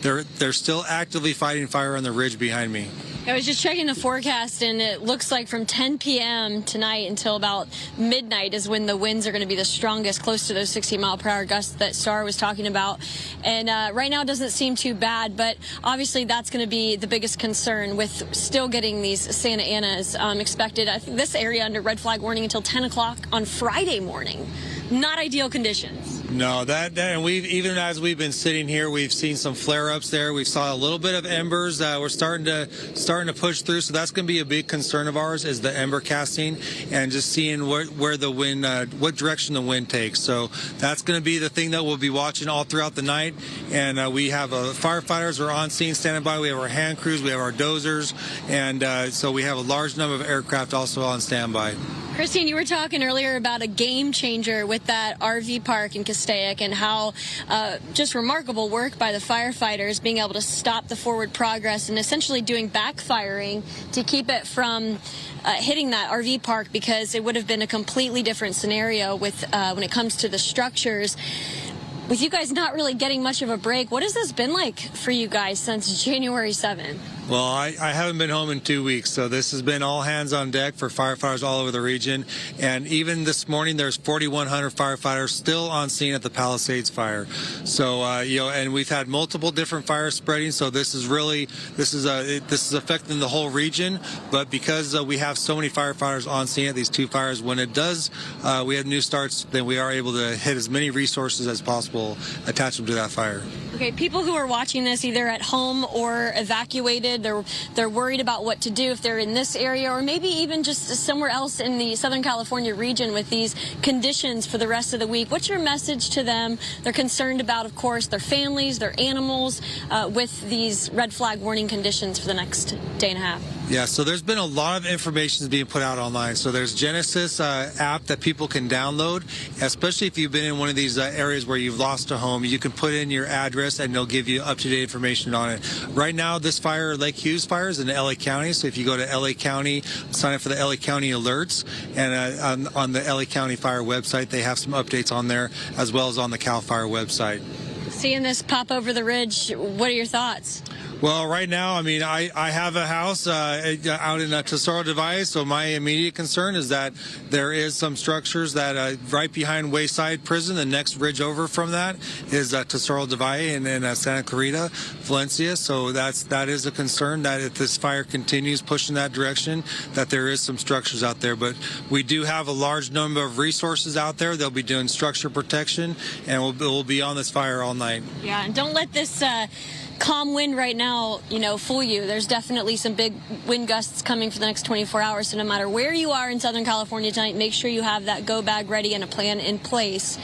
[SPEAKER 4] they're still actively fighting fire on the ridge behind me.
[SPEAKER 3] I was just checking the forecast, and it looks like from 10 p.m. tonight until about midnight is when the winds are going to be the strongest, close to those 60-mile-per-hour gusts that Star was talking about. And right now it doesn't seem too bad, but obviously that's going to be the biggest concern with still getting these Santa Anas expected. I think this area under red flag warning until 10 o'clock on Friday morning. Not ideal conditions.
[SPEAKER 4] No, and even as we've been sitting here, we've seen some flare-ups there. We saw a little bit of embers. We're starting to push through. So that's going to be a big concern of ours, is the ember casting and just seeing where the wind, what direction the wind takes. So that's going to be the thing that we'll be watching all throughout the night. And we have firefighters are on scene, standing by. We have our hand crews, we have our dozers, and so we have a large number of aircraft also on standby.
[SPEAKER 3] Christine, you were talking earlier about a game changer with that RV park in Castaic and how just remarkable work by the firefighters being able to stop the forward progress and essentially doing backfiring to keep it from hitting that RV park, because it would have been a completely different scenario with when it comes to the structures. With you guys not really getting much of a break, what has this been like for you guys since January 7th?
[SPEAKER 4] Well, I haven't been home in 2 weeks, so this has been all hands on deck for firefighters all over the region. And even this morning, there's 4,100 firefighters still on scene at the Palisades Fire. So, and we've had multiple different fires spreading. So this is affecting the whole region. But because we have so many firefighters on scene at these 2 fires, when it does, we have new starts, then we are able to hit as many resources as possible, attach them to that fire.
[SPEAKER 3] Okay, people who are watching this either at home or evacuated, they're worried about what to do if they're in this area or maybe even just somewhere else in the Southern California region with these conditions for the rest of the week. What's your message to them? They're concerned about, of course, their families, their animals, with these red flag warning conditions for the next day and a half.
[SPEAKER 4] Yeah, so there's been a lot of information being put out online. So there's Genesis app that people can download, especially if you've been in one of these areas where you've lost a home. You can put in your address and they'll give you up-to-date information on it. Right now, this fire, Lake Hughes Fire, is in LA County. So if you go to LA County, sign up for the LA County alerts, and on the LA County Fire website, they have some updates on there, as well as on the CAL FIRE website.
[SPEAKER 3] Seeing this pop over the ridge, what are your thoughts?
[SPEAKER 4] Well, right now, I mean, I have a house out in Tesoro Device, so my immediate concern is that there is some structures that right behind Wayside Prison, the next ridge over from that is Tesoro Device and then Santa Clarita, Valencia. So that is a concern that if this fire continues pushing that direction, that there is some structures out there. But we do have a large number of resources out there. They'll be doing structure protection, and we'll be on this fire all night.
[SPEAKER 3] Yeah, and don't let this calm wind right now, fool you. There's definitely some big wind gusts coming for the next 24 hours. So no matter where you are in Southern California tonight, make sure you have that go bag ready and a plan in place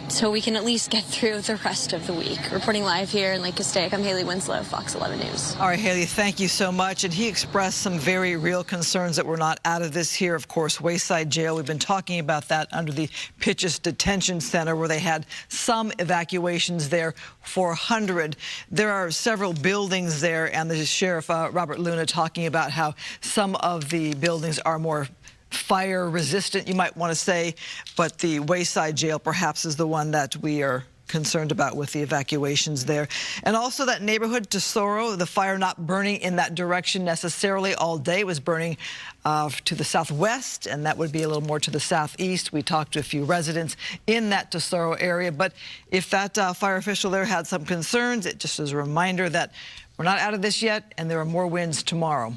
[SPEAKER 3] so we can at least get through the rest of the week. Reporting live here in Lake Castaic, I'm Haley Winslow, Fox 11 News.
[SPEAKER 16] All right, Haley, thank you so much. And he expressed some very real concerns that we're not out of this here. Of course, Wayside Jail, we've been talking about that under the Pitchess Detention Center, where they had some evacuations there, 400. There are several buildings there, and the Sheriff, Robert Luna, talking about how some of the buildings are more fire resistant, you might want to say, but the Wayside Jail perhaps is the one that we are concerned about with the evacuations there. And also that neighborhood, Tesoro, the fire not burning in that direction necessarily all day. It was burning to the southwest, and that would be a little more to the southeast. We talked to a few residents in that Tesoro area, but if that fire official there had some concerns, it just is a reminder that we're not out of this yet, and there are more winds tomorrow.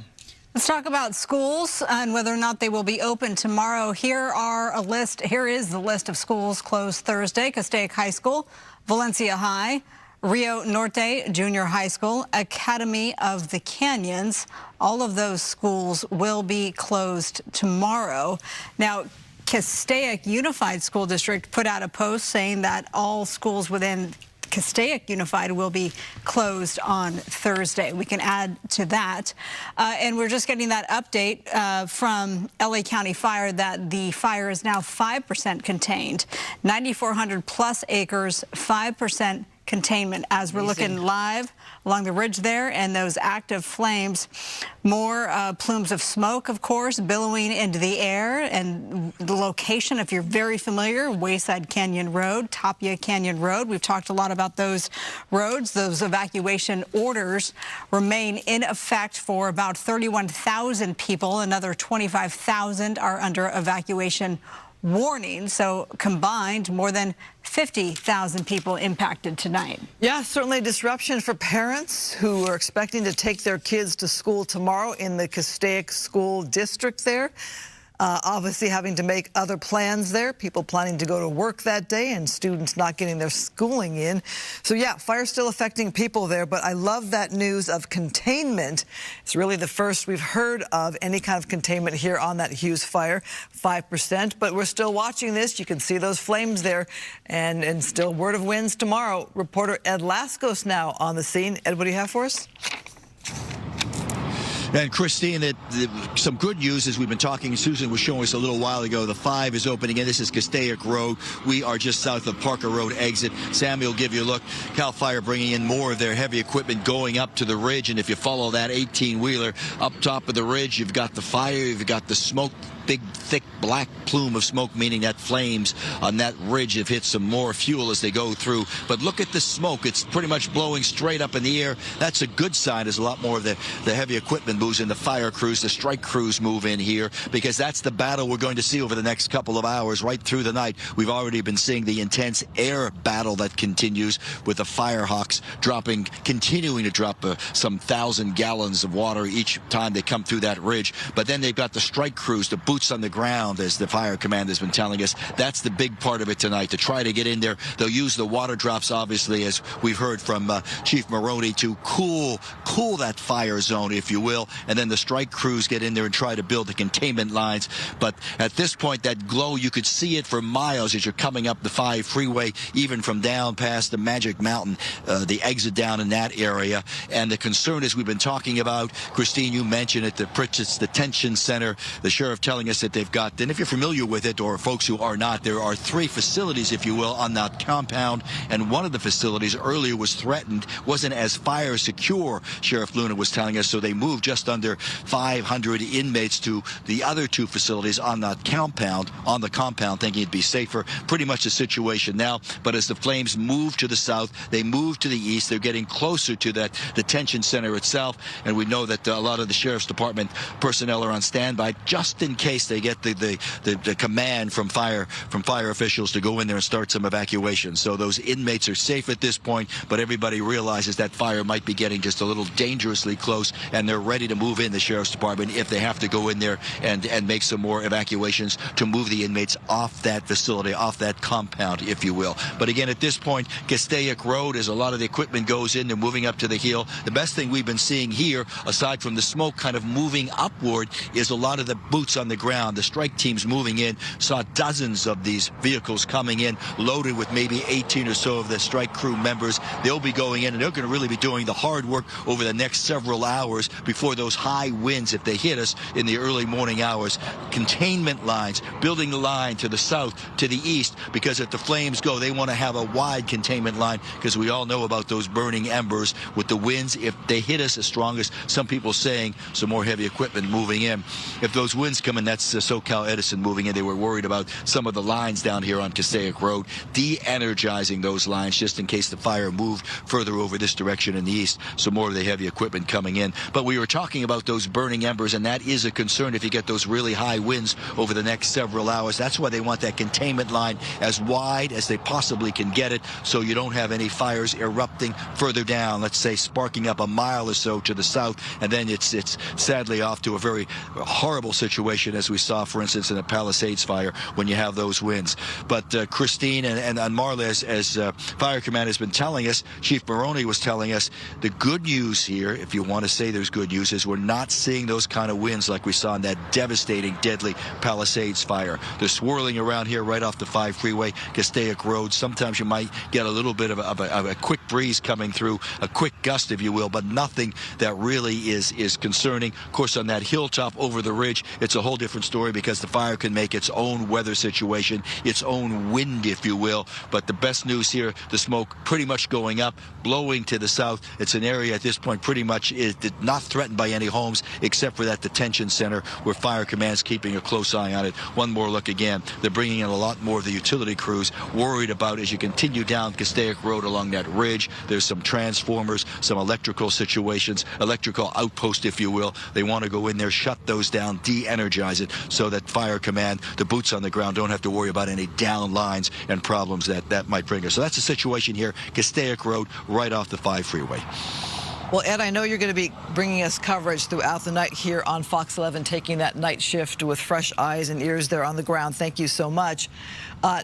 [SPEAKER 11] Let's talk about schools and whether or not they will be open tomorrow. Here is the list of schools closed Thursday. Castaic High School, Valencia High, Rio Norte Junior High School, Academy of the Canyons. All of those schools will be closed tomorrow. Now, Castaic Unified School District put out a post saying that all schools within Castaic Unified will be closed on Thursday. We can add to that. And we're just getting that update from LA County Fire that the fire is now 5% contained, 9,400 plus acres, 5% containment. As we're looking live along the ridge there and those active flames, more plumes of smoke, of course, billowing into the air. And the location, if you're very familiar, Wayside Canyon Road, Tapia Canyon Road. We've talked a lot about those roads. Those evacuation orders remain in effect for about 31,000 people. Another 25,000 are under evacuation warning. So combined, more than 50,000 people impacted tonight.
[SPEAKER 16] Yeah, certainly a disruption for parents who are expecting to take their kids to school tomorrow in the Castaic School District there. Obviously having to make other plans there, people planning to go to work that day and students not getting their schooling in. So yeah, fire's still affecting people there, but I love that news of containment. It's really the first we've heard of any kind of containment here on that Hughes Fire, 5%, but we're still watching this. You can see those flames there and still word of winds tomorrow. Reporter Ed Laskos now on the scene. Ed, what do you have for us?
[SPEAKER 15] And Christine, some good news as we've been talking. Susan was showing us a little while ago. The 5 is opening, and this is Castaic Road. We are just south of Parker Road exit. Sammy will give you a look. Cal Fire bringing in more of their heavy equipment going up to the ridge, and if you follow that 18-wheeler up top of the ridge, you've got the fire, you've got the smoke. Big, thick, black plume of smoke, meaning that flames on that ridge have hit some more fuel as they go through. But look at the smoke. It's pretty much blowing straight up in the air. That's a good sign as a lot more of the heavy equipment moves in. The fire crews, the strike crews move in here, because that's the battle we're going to see over the next couple of hours, right through the night. We've already been seeing the intense air battle that continues with the Firehawks continuing to drop some 1,000 gallons of water each time they come through that ridge. But then they've got the strike crews, the boots on the ground, as the fire command has been telling us. That's the big part of it tonight, to try to get in there. They'll use the water drops, obviously, as we've heard from Chief Maroney, to cool that fire zone, if you will, and then the strike crews get in there and try to build the containment lines. But at this point, that glow, you could see it for miles as you're coming up the 5 freeway, even from down past the Magic Mountain, the exit down in that area. And the concern, as we've been talking about, Christine, you mentioned it, the Pritchett's Detention Center, the sheriff telling us that they've got, and if you're familiar with it, or folks who are not, there are 3 facilities, if you will, on that compound, and one of the facilities earlier was threatened, wasn't as fire secure, Sheriff Luna was telling us, so they moved just under 500 inmates to the other 2 facilities on that compound, thinking it'd be safer. Pretty much the situation now, but as the flames move to the south, they move to the east, they're getting closer to that detention center itself, and we know that a lot of the Sheriff's Department personnel are on standby just in case they get the command from fire officials to go in there and start some evacuation. So those inmates are safe at this point, but everybody realizes that fire might be getting just a little dangerously close, and they're ready to move in, the Sheriff's Department, if they have to go in there and make some more evacuations to move the inmates off that facility, off that compound, if you will. But again, at this point, Castaic Road, as a lot of the equipment goes in, they're moving up to the hill. The best thing we've been seeing here, aside from the smoke kind of moving upward, is a lot of the boots on the ground. The strike teams moving in, saw dozens of these vehicles coming in, loaded with maybe 18 or so of the strike crew members. They'll be going in, and they're going to really be doing the hard work over the next several hours before those high winds, if they hit us in the early morning hours. Containment lines, building the line to the south, to the east, because if the flames go, they want to have a wide containment line, because we all know about those burning embers with the winds. If they hit us as strong as some people saying, some more heavy equipment moving in. If those winds come in, that's SoCal Edison moving in. They were worried about some of the lines down here on Castaic Road, de-energizing those lines just in case the fire moved further over this direction in the east. So more of the heavy equipment coming in. But we were talking talking about those burning embers, and that is a concern if you get those really high winds over the next several hours. That's why they want that containment line as wide as they possibly can get it, so you don't have any fires erupting further down, let's say sparking up a mile or so to the south, and then it's sadly off to a very horrible situation, as we saw, for instance, in the Palisades Fire, when you have those winds. But Christine and Marla, as Fire Command has been telling us, Chief Maroney was telling us, the good news here, if you want to say there's good news, is we're not seeing those kind of winds like we saw in that devastating, deadly Palisades Fire. They're swirling around here right off the 5 freeway, Castaic Road. Sometimes you might get a little bit of a quick breeze coming through, a quick gust, if you will, but nothing that really is concerning. Of course, on that hilltop over the ridge, it's a whole different story, because the fire can make its own weather situation, its own wind, if you will. But the best news here, the smoke pretty much going up, blowing to the south. It's an area at this point pretty much is not threatened by any homes, except for that detention center where Fire Command's keeping a close eye on it. One more look again. They're bringing in a lot more of the utility crews, worried about as you continue down Castaic Road along that ridge. There's some transformers, some electrical situations, electrical outpost, if you will. They want to go in there, shut those down, de-energize it, so that Fire Command, the boots on the ground, don't have to worry about any down lines and problems that might bring us. So that's the situation here, Castaic Road, right off the 5 freeway.
[SPEAKER 16] Well, Ed, I know you're going to be bringing us coverage throughout the night here on Fox 11, taking that night shift with fresh eyes and ears there on the ground. Thank you so much.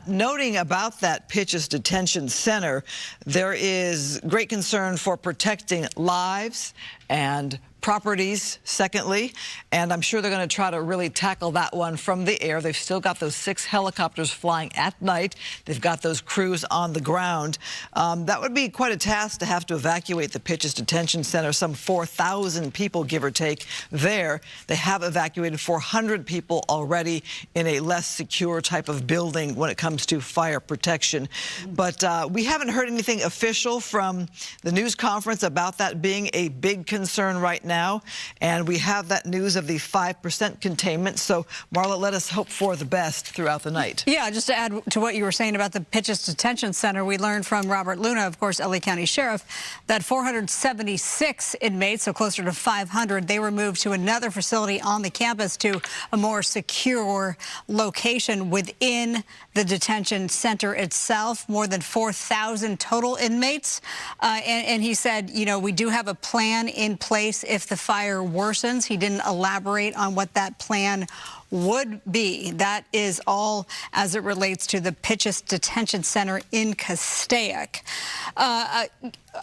[SPEAKER 16] Noting about that Pitches Detention Center, there is great concern for protecting lives and properties, secondly, and I'm sure they're going to try to really tackle that one from the air. They've still got those 6 helicopters flying at night. They've got those crews on the ground. That would be quite a task to have to evacuate the Pitches Detention Center, some 4,000 people, give or take, there. They have evacuated 400 people already in a less secure type of building when it comes to fire protection. But we haven't heard anything official from the news conference about that being a big concern right now, and we have that news of the 5% containment. So, Marla, let us hope for the best throughout the night.
[SPEAKER 11] Yeah, just to add to what you were saying about the Pitches Detention Center, we learned from Robert Luna, of course, LA County Sheriff, that 476 inmates, so closer to 500, they were moved to another facility on the campus to a more secure location within the detention center itself. More than 4,000 total inmates. And he said, you know, we do have a plan in place if the fire worsens. He didn't elaborate on what that plan would be. That is all as it relates to the Pitches Detention Center in Castaic.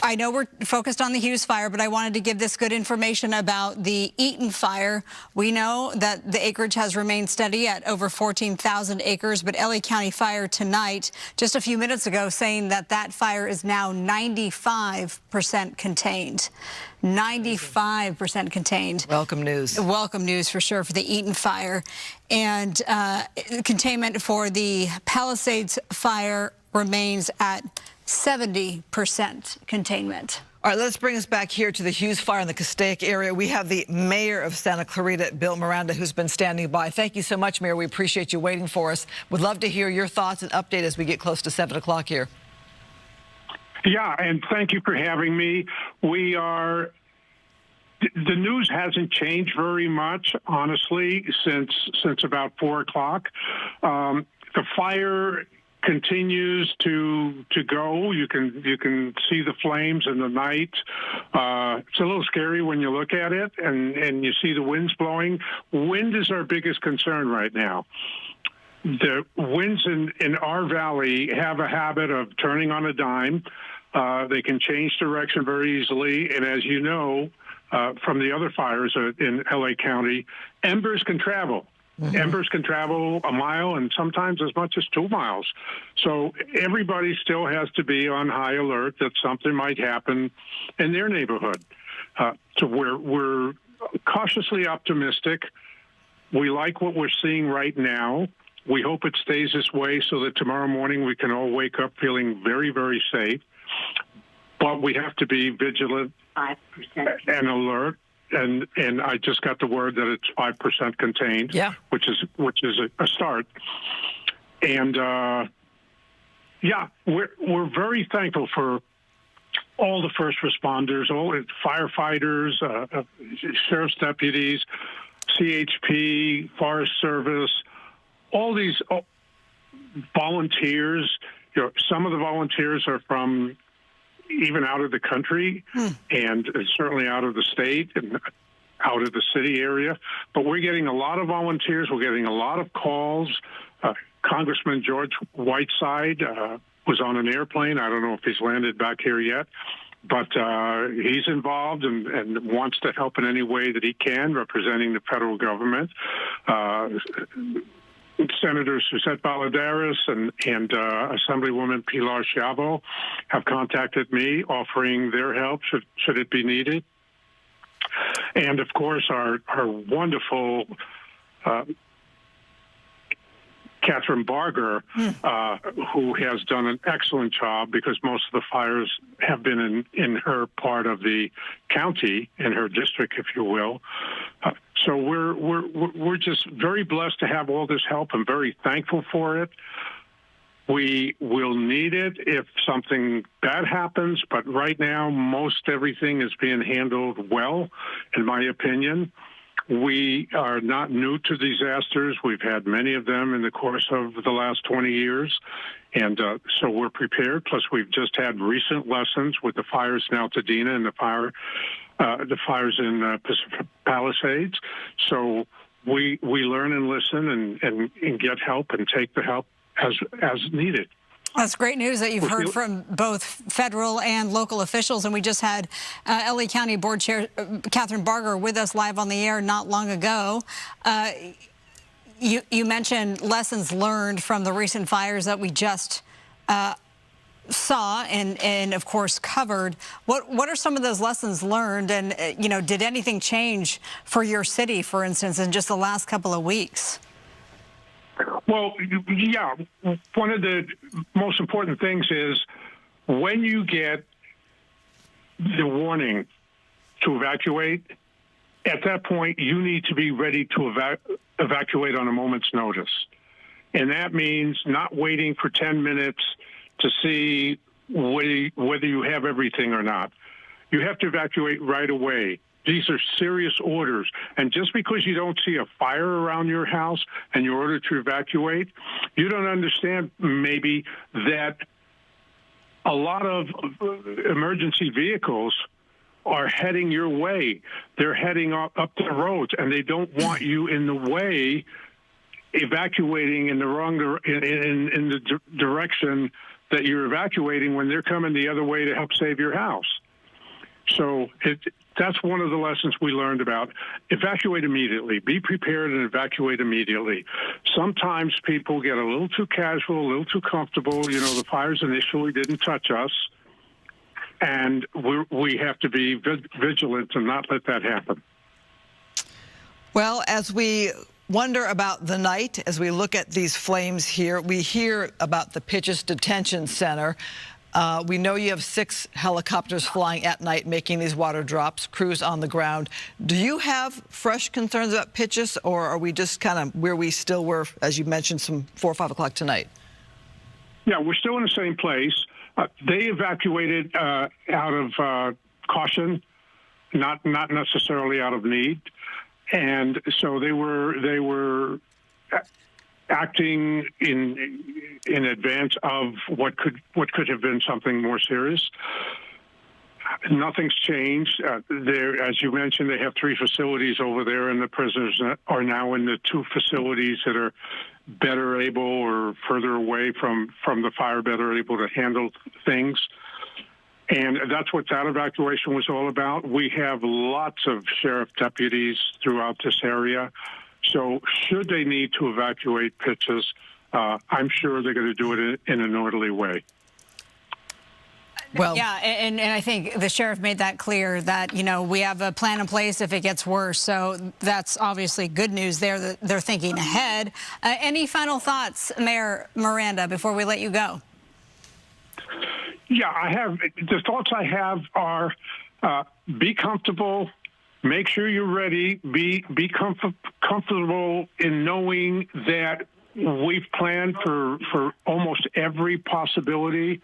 [SPEAKER 11] I know we're focused on the Hughes Fire, but I wanted to give this good information about the Eaton Fire. We know that the acreage has remained steady at over 14,000 acres, but LA County Fire tonight, just a few minutes ago, saying that that fire is now 95% contained. 95% contained.
[SPEAKER 16] Welcome news.
[SPEAKER 11] Welcome news for sure for the Eaton Fire. And containment for the Palisades Fire remains at 70% containment.
[SPEAKER 16] All right, let's bring us back here to the Hughes Fire in the Castaic area. We have the mayor of Santa Clarita, Bill Miranda, who's been standing by. Thank you so much, Mayor. We appreciate you waiting for us. Would love to hear your thoughts and update as we get close to 7 o'clock here.
[SPEAKER 17] Yeah, and thank you for having me. We are... The news hasn't changed very much, honestly, since about 4 o'clock. The fire continues to go. You can see the flames in the night. It's a little scary when you look at it, and you see the winds blowing. Wind is our biggest concern right now. The winds in our valley have a habit of turning on a dime. They can change direction very easily, and as you know, from the other fires in LA County, embers can travel. Mm-hmm. Embers can travel a mile and sometimes as much as 2 miles. So everybody still has to be on high alert that something might happen in their neighborhood. So we're cautiously optimistic. We like what we're seeing right now. We hope it stays this way so that tomorrow morning we can all wake up feeling very, very safe. But we have to be vigilant 5% and alert. And I just got the word that it's 5% contained, yeah, which is a start. And yeah, we're very thankful for all the first responders, all firefighters, sheriff's deputies, CHP, Forest Service, all these volunteers. Some of the volunteers are from even out of the country and certainly out of the state and out of the city area. But we're getting a lot of volunteers. We're getting a lot of calls. Congressman George Whiteside was on an airplane. I don't know if he's landed back here yet, but he's involved and wants to help in any way that he can, representing the federal government. Senators Suzette Valladares and Assemblywoman Pilar Chavo have contacted me, offering their help should it be needed. And of course, our wonderful Catherine Barger, who has done an excellent job because most of the fires have been in her part of the county, in her district, if you will. So we're just very blessed to have all this help and very thankful for it. We will need it if something bad happens, but right now most everything is being handled well, in my opinion. We are not new to disasters. We've had many of them in the course of the last 20 years, and so we're prepared. Plus, we've just had recent lessons with the fires in Altadena and the fires in Pacific Palisades. So we learn and listen and get help and take the help as needed.
[SPEAKER 11] That's great news that you've heard from both federal and local officials. And we just had LA County Board Chair Catherine Barger with us live on the air not long ago. You mentioned lessons learned from the recent fires that we just saw and of course covered. What are some of those lessons learned? And did anything change for your city, for instance, in just the last couple of weeks?
[SPEAKER 17] Well, yeah, one of the most important things is when you get the warning to evacuate, at that point, you need to be ready to evacuate on a moment's notice. And that means not waiting for 10 minutes to see whether you have everything or not. You have to evacuate right away. These are serious orders. And just because you don't see a fire around your house and you're ordered to evacuate, you don't understand maybe that a lot of emergency vehicles are heading your way. They're heading up the roads, and they don't want you in the way evacuating in the wrong in the direction that you're evacuating when they're coming the other way to help save your house. So that's one of the lessons we learned about. Evacuate immediately. Be prepared and evacuate immediately. Sometimes people get a little too casual, a little too comfortable. The fires initially didn't touch us, and we have to be vigilant and not let that happen.
[SPEAKER 16] Well, as we wonder about the night, as we look at these flames here, we hear about the Pitches Detention Center. We know you have 6 helicopters flying at night making these water drops, crews on the ground. Do you have fresh concerns about Pitches, or are we just kind of where we still were, as you mentioned, some 4 or 5 o'clock tonight?
[SPEAKER 17] Yeah, we're still in the same place. They evacuated out of caution, not necessarily out of need. And so they were acting in advance of what could have been something more serious. Nothing's changed. As you mentioned, they have 3 facilities over there, and the prisoners are now in the 2 facilities that are better able or further away from the fire, better able to handle things. And that's what that evacuation was all about. We have lots of sheriff deputies throughout this area. So should they need to evacuate Pitches, I'm sure they're going to do it in an orderly way.
[SPEAKER 11] Well, yeah, and I think the sheriff made that clear that, we have a plan in place if it gets worse. So that's obviously good news there that they're thinking ahead. Any final thoughts, Mayor Miranda, before we let you go?
[SPEAKER 17] Yeah, the thoughts I have are be comfortable, make sure you're ready, be comfortable in knowing that we've planned for almost every possibility.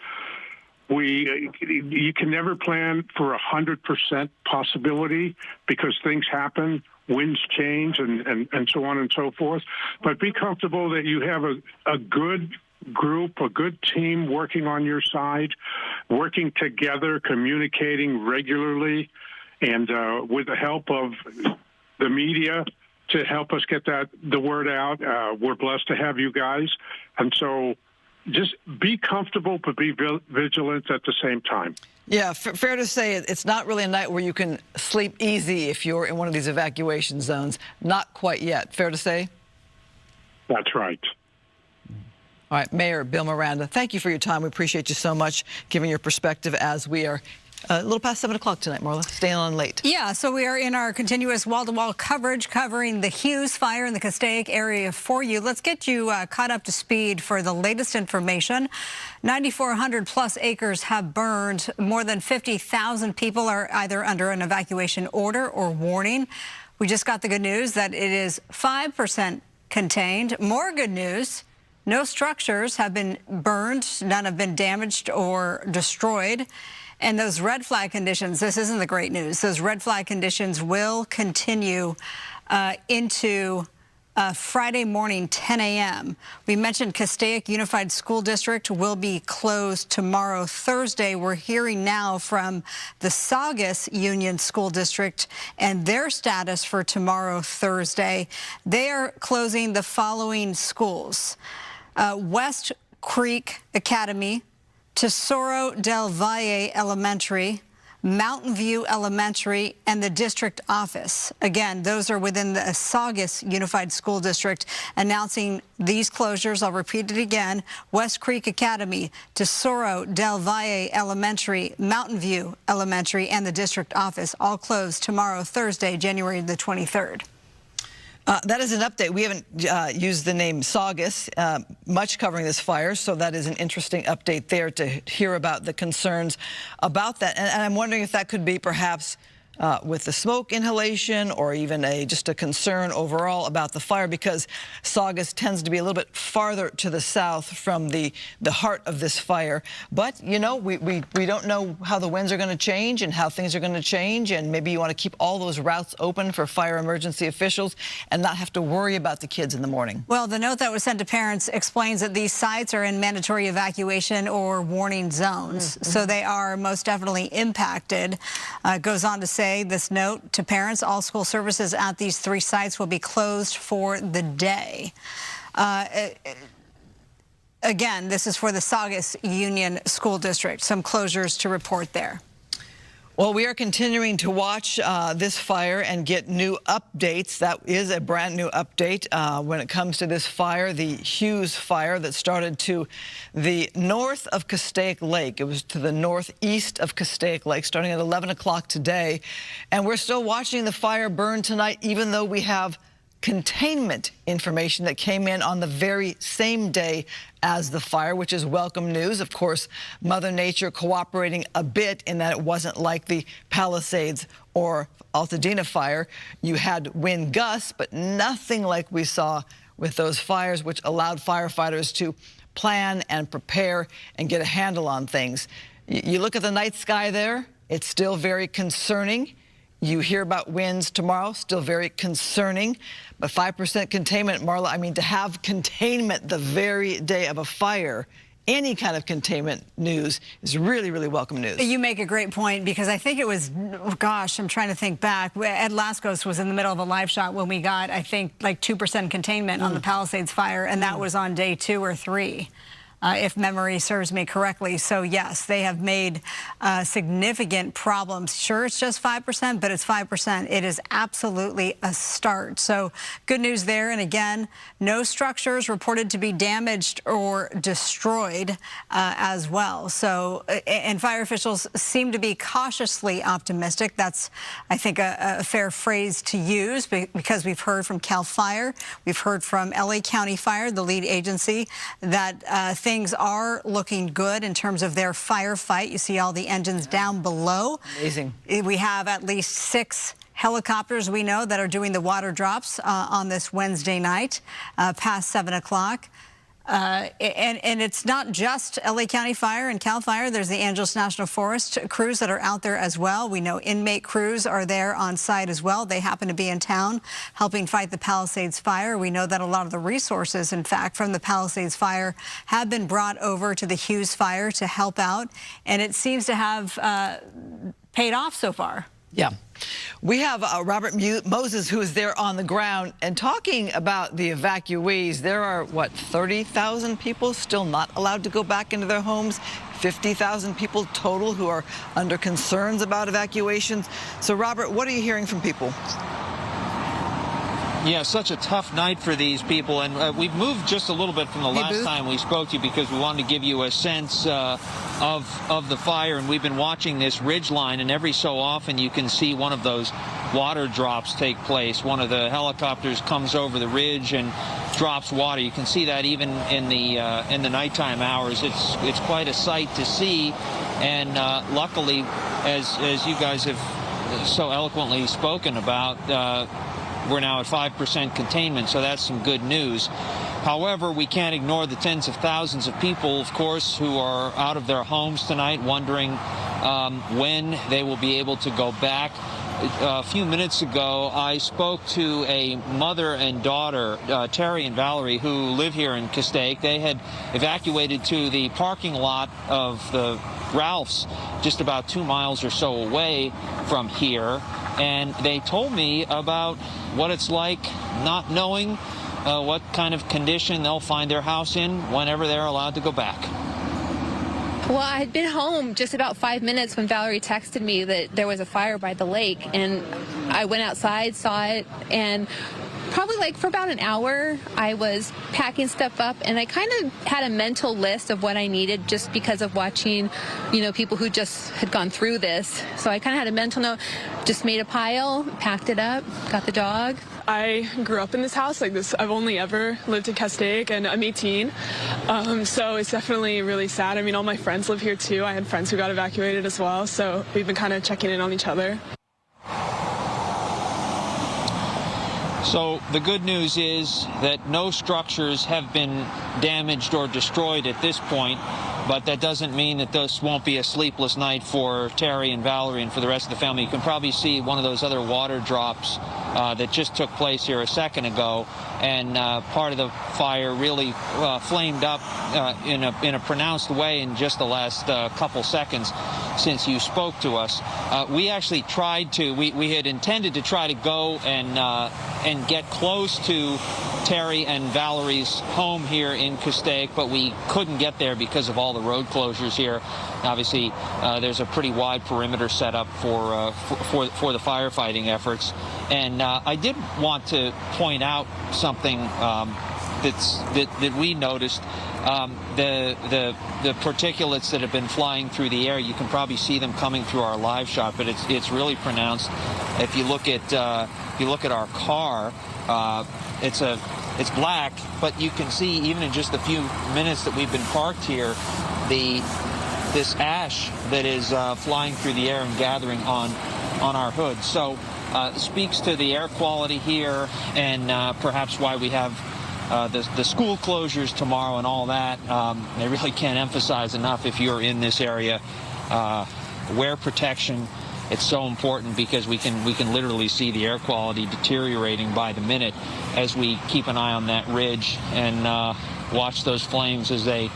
[SPEAKER 17] You can never plan for 100% possibility because things happen, winds change, and so on and so forth. But be comfortable that you have a good group, a good team working on your side, working together, communicating regularly, and with the help of the media to help us get the word out. We're blessed to have you guys. And so just be comfortable, but be vigilant at the same time.
[SPEAKER 16] Yeah, fair to say it's not really a night where you can sleep easy if you're in one of these evacuation zones. Not quite yet. Fair to say?
[SPEAKER 17] That's right.
[SPEAKER 16] All right, Mayor Bill Miranda, thank you for your time. We appreciate you so much giving your perspective as we are a little past 7 o'clock tonight, Marla. Staying on late.
[SPEAKER 11] Yeah, so we are in our continuous wall-to-wall coverage covering the Hughes Fire in the Castaic area for you. Let's get you caught up to speed for the latest information. 9,400 plus acres have burned. More than 50,000 people are either under an evacuation order or warning. We just got the good news that it is 5% contained. More good news. No structures have been burned. None have been damaged or destroyed. And those red flag conditions, this isn't the great news, those red flag conditions will continue into Friday morning, 10 a.m. We mentioned Castaic Unified School District will be closed tomorrow, Thursday. We're hearing now from the Saugus Union School District and their status for tomorrow, Thursday. They are closing the following schools. West Creek Academy, Tesoro del Valle Elementary, Mountain View Elementary, and the district office. Again, those are within the Saugus Unified School District. Announcing these closures, I'll repeat it again: West Creek Academy, Tesoro del Valle Elementary, Mountain View Elementary, and the district office, all closed tomorrow, Thursday, January the 23rd.
[SPEAKER 16] That is an update. We haven't used the name Saugus much covering this fire, so that is an interesting update there to hear about the concerns about that. And I'm wondering if that could be perhaps with the smoke inhalation or even just a concern overall about the fire, because Saugus tends to be a little bit farther to the south from the heart of this fire. But, you know, we don't know how the winds are going to change and how things are going to change, and maybe you want to keep all those routes open for fire emergency officials and not have to worry about the kids in the morning.
[SPEAKER 11] Well, the note that was sent to parents explains that these sites are in mandatory evacuation or warning zones, so they are most definitely impacted. It goes on to say, this note to parents, all school services at these 3 sites will be closed for the day. Again, this is for the Saugus Union School District. Some closures to report there.
[SPEAKER 16] Well, we are continuing to watch this fire and get new updates. That is a brand new update when it comes to this fire, the Hughes Fire that started to the north of Castaic Lake. It was to the northeast of Castaic Lake, starting at 11 o'clock today. And we're still watching the fire burn tonight, even though we have containment information that came in on the very same day as the fire, which is welcome news. Of course, Mother Nature cooperating a bit in that it wasn't like the Palisades or Altadena fire. You had wind gusts, but nothing like we saw with those fires, which allowed firefighters to plan and prepare and get a handle on things. You look at the night sky there, it's still very concerning. You hear about winds tomorrow, still very concerning. But 5% containment, Marla, I mean, to have containment the very day of a fire, any kind of containment news is really, really welcome news.
[SPEAKER 11] You make a great point, because I think it was, gosh, I'm trying to think back. Ed Laskos was in the middle of a live shot when we got, I think, like 2% containment on the Palisades fire, and that was on day 2 or 3. If memory serves me correctly. So, yes, they have made significant problems. Sure, it's just 5%, but it's 5%. It is absolutely a start. So, good news there. And again, no structures reported to be damaged or destroyed as well. So, and fire officials seem to be cautiously optimistic. That's, I think, a fair phrase to use, because we've heard from CAL FIRE, we've heard from LA County Fire, the lead agency, that things are looking good in terms of their firefight. You see all the engines down below.
[SPEAKER 16] Amazing.
[SPEAKER 11] We have at least 6 helicopters, we know, that are doing the water drops on this Wednesday night past 7 o'clock. And it's not just LA County Fire and CAL FIRE. There's the Angeles National Forest crews that are out there as well. We know inmate crews are there on site as well. They happen to be in town helping fight the Palisades Fire. We know that a lot of the resources, in fact, from the Palisades Fire have been brought over to the Hughes Fire to help out. And it seems to have paid off so far.
[SPEAKER 16] Yeah. We have Robert Moses, who is there on the ground and talking about the evacuees. There are, what, 30,000 people still not allowed to go back into their homes, 50,000 people total who are under concerns about evacuations. So, Robert, what are you hearing from people?
[SPEAKER 14] Yeah, such a tough night for these people, and we've moved just a little bit from the last time we spoke to you because we wanted to give you a sense of the fire, and we've been watching this ridge line, and every so often you can see one of those water drops take place. One of the helicopters comes over the ridge and drops water. You can see that even in the nighttime hours. It's quite a sight to see, and luckily, as you guys have so eloquently spoken about, we're now at 5% containment, so that's some good news. However, we can't ignore the tens of thousands of people, of course, who are out of their homes tonight, wondering when they will be able to go back. A few minutes ago, I spoke to a mother and daughter, Terry and Valerie, who live here in Castaic. They had evacuated to the parking lot of the Ralph's, just about 2 miles or so away from here. And they told me about what it's like not knowing what kind of condition they'll find their house in whenever they're allowed to go back.
[SPEAKER 6] Well, I had been home just about 5 minutes when Valerie texted me that there was a fire by the lake, and I went outside, saw it, and probably like for about an hour, I was packing stuff up, and I kind of had a mental list of what I needed just because of watching, you know, people who just had gone through this. So I kind of had a mental note, just made a pile, packed it up, got the dog.
[SPEAKER 18] I grew up in this house like this. I've only ever lived in Castaic, and I'm 18. So it's definitely really sad. I mean, all my friends live here too. I had friends who got evacuated as well. So we've been kind of checking in on each other.
[SPEAKER 14] So the good news is that no structures have been damaged or destroyed at this point, but that doesn't mean that this won't be a sleepless night for Terry and Valerie and for the rest of the family. You can probably see one of those other water drops that just took place here a second ago, and part of the fire really flamed up in a pronounced way in just the last couple seconds since you spoke to us. We actually tried to, we had intended to try to go and get close to Terry and Valerie's home here in Castaic, but we couldn't get there because of all the road closures here. Obviously, there's a pretty wide perimeter set up for the firefighting efforts. And I did want to point out something that we noticed. The particulates that have been flying through the air, you can probably see them coming through our live shot, but it's really pronounced. If you look at our car, it's black, but you can see even in just the few minutes that we've been parked here, this ash that is flying through the air and gathering on our hood. So speaks to the air quality here, and perhaps why we have the school closures tomorrow and all that. I really can't emphasize enough, if you're in this area, wear protection. It's so important because we can literally see the air quality deteriorating by the minute as we keep an eye on that ridge and watch those flames as they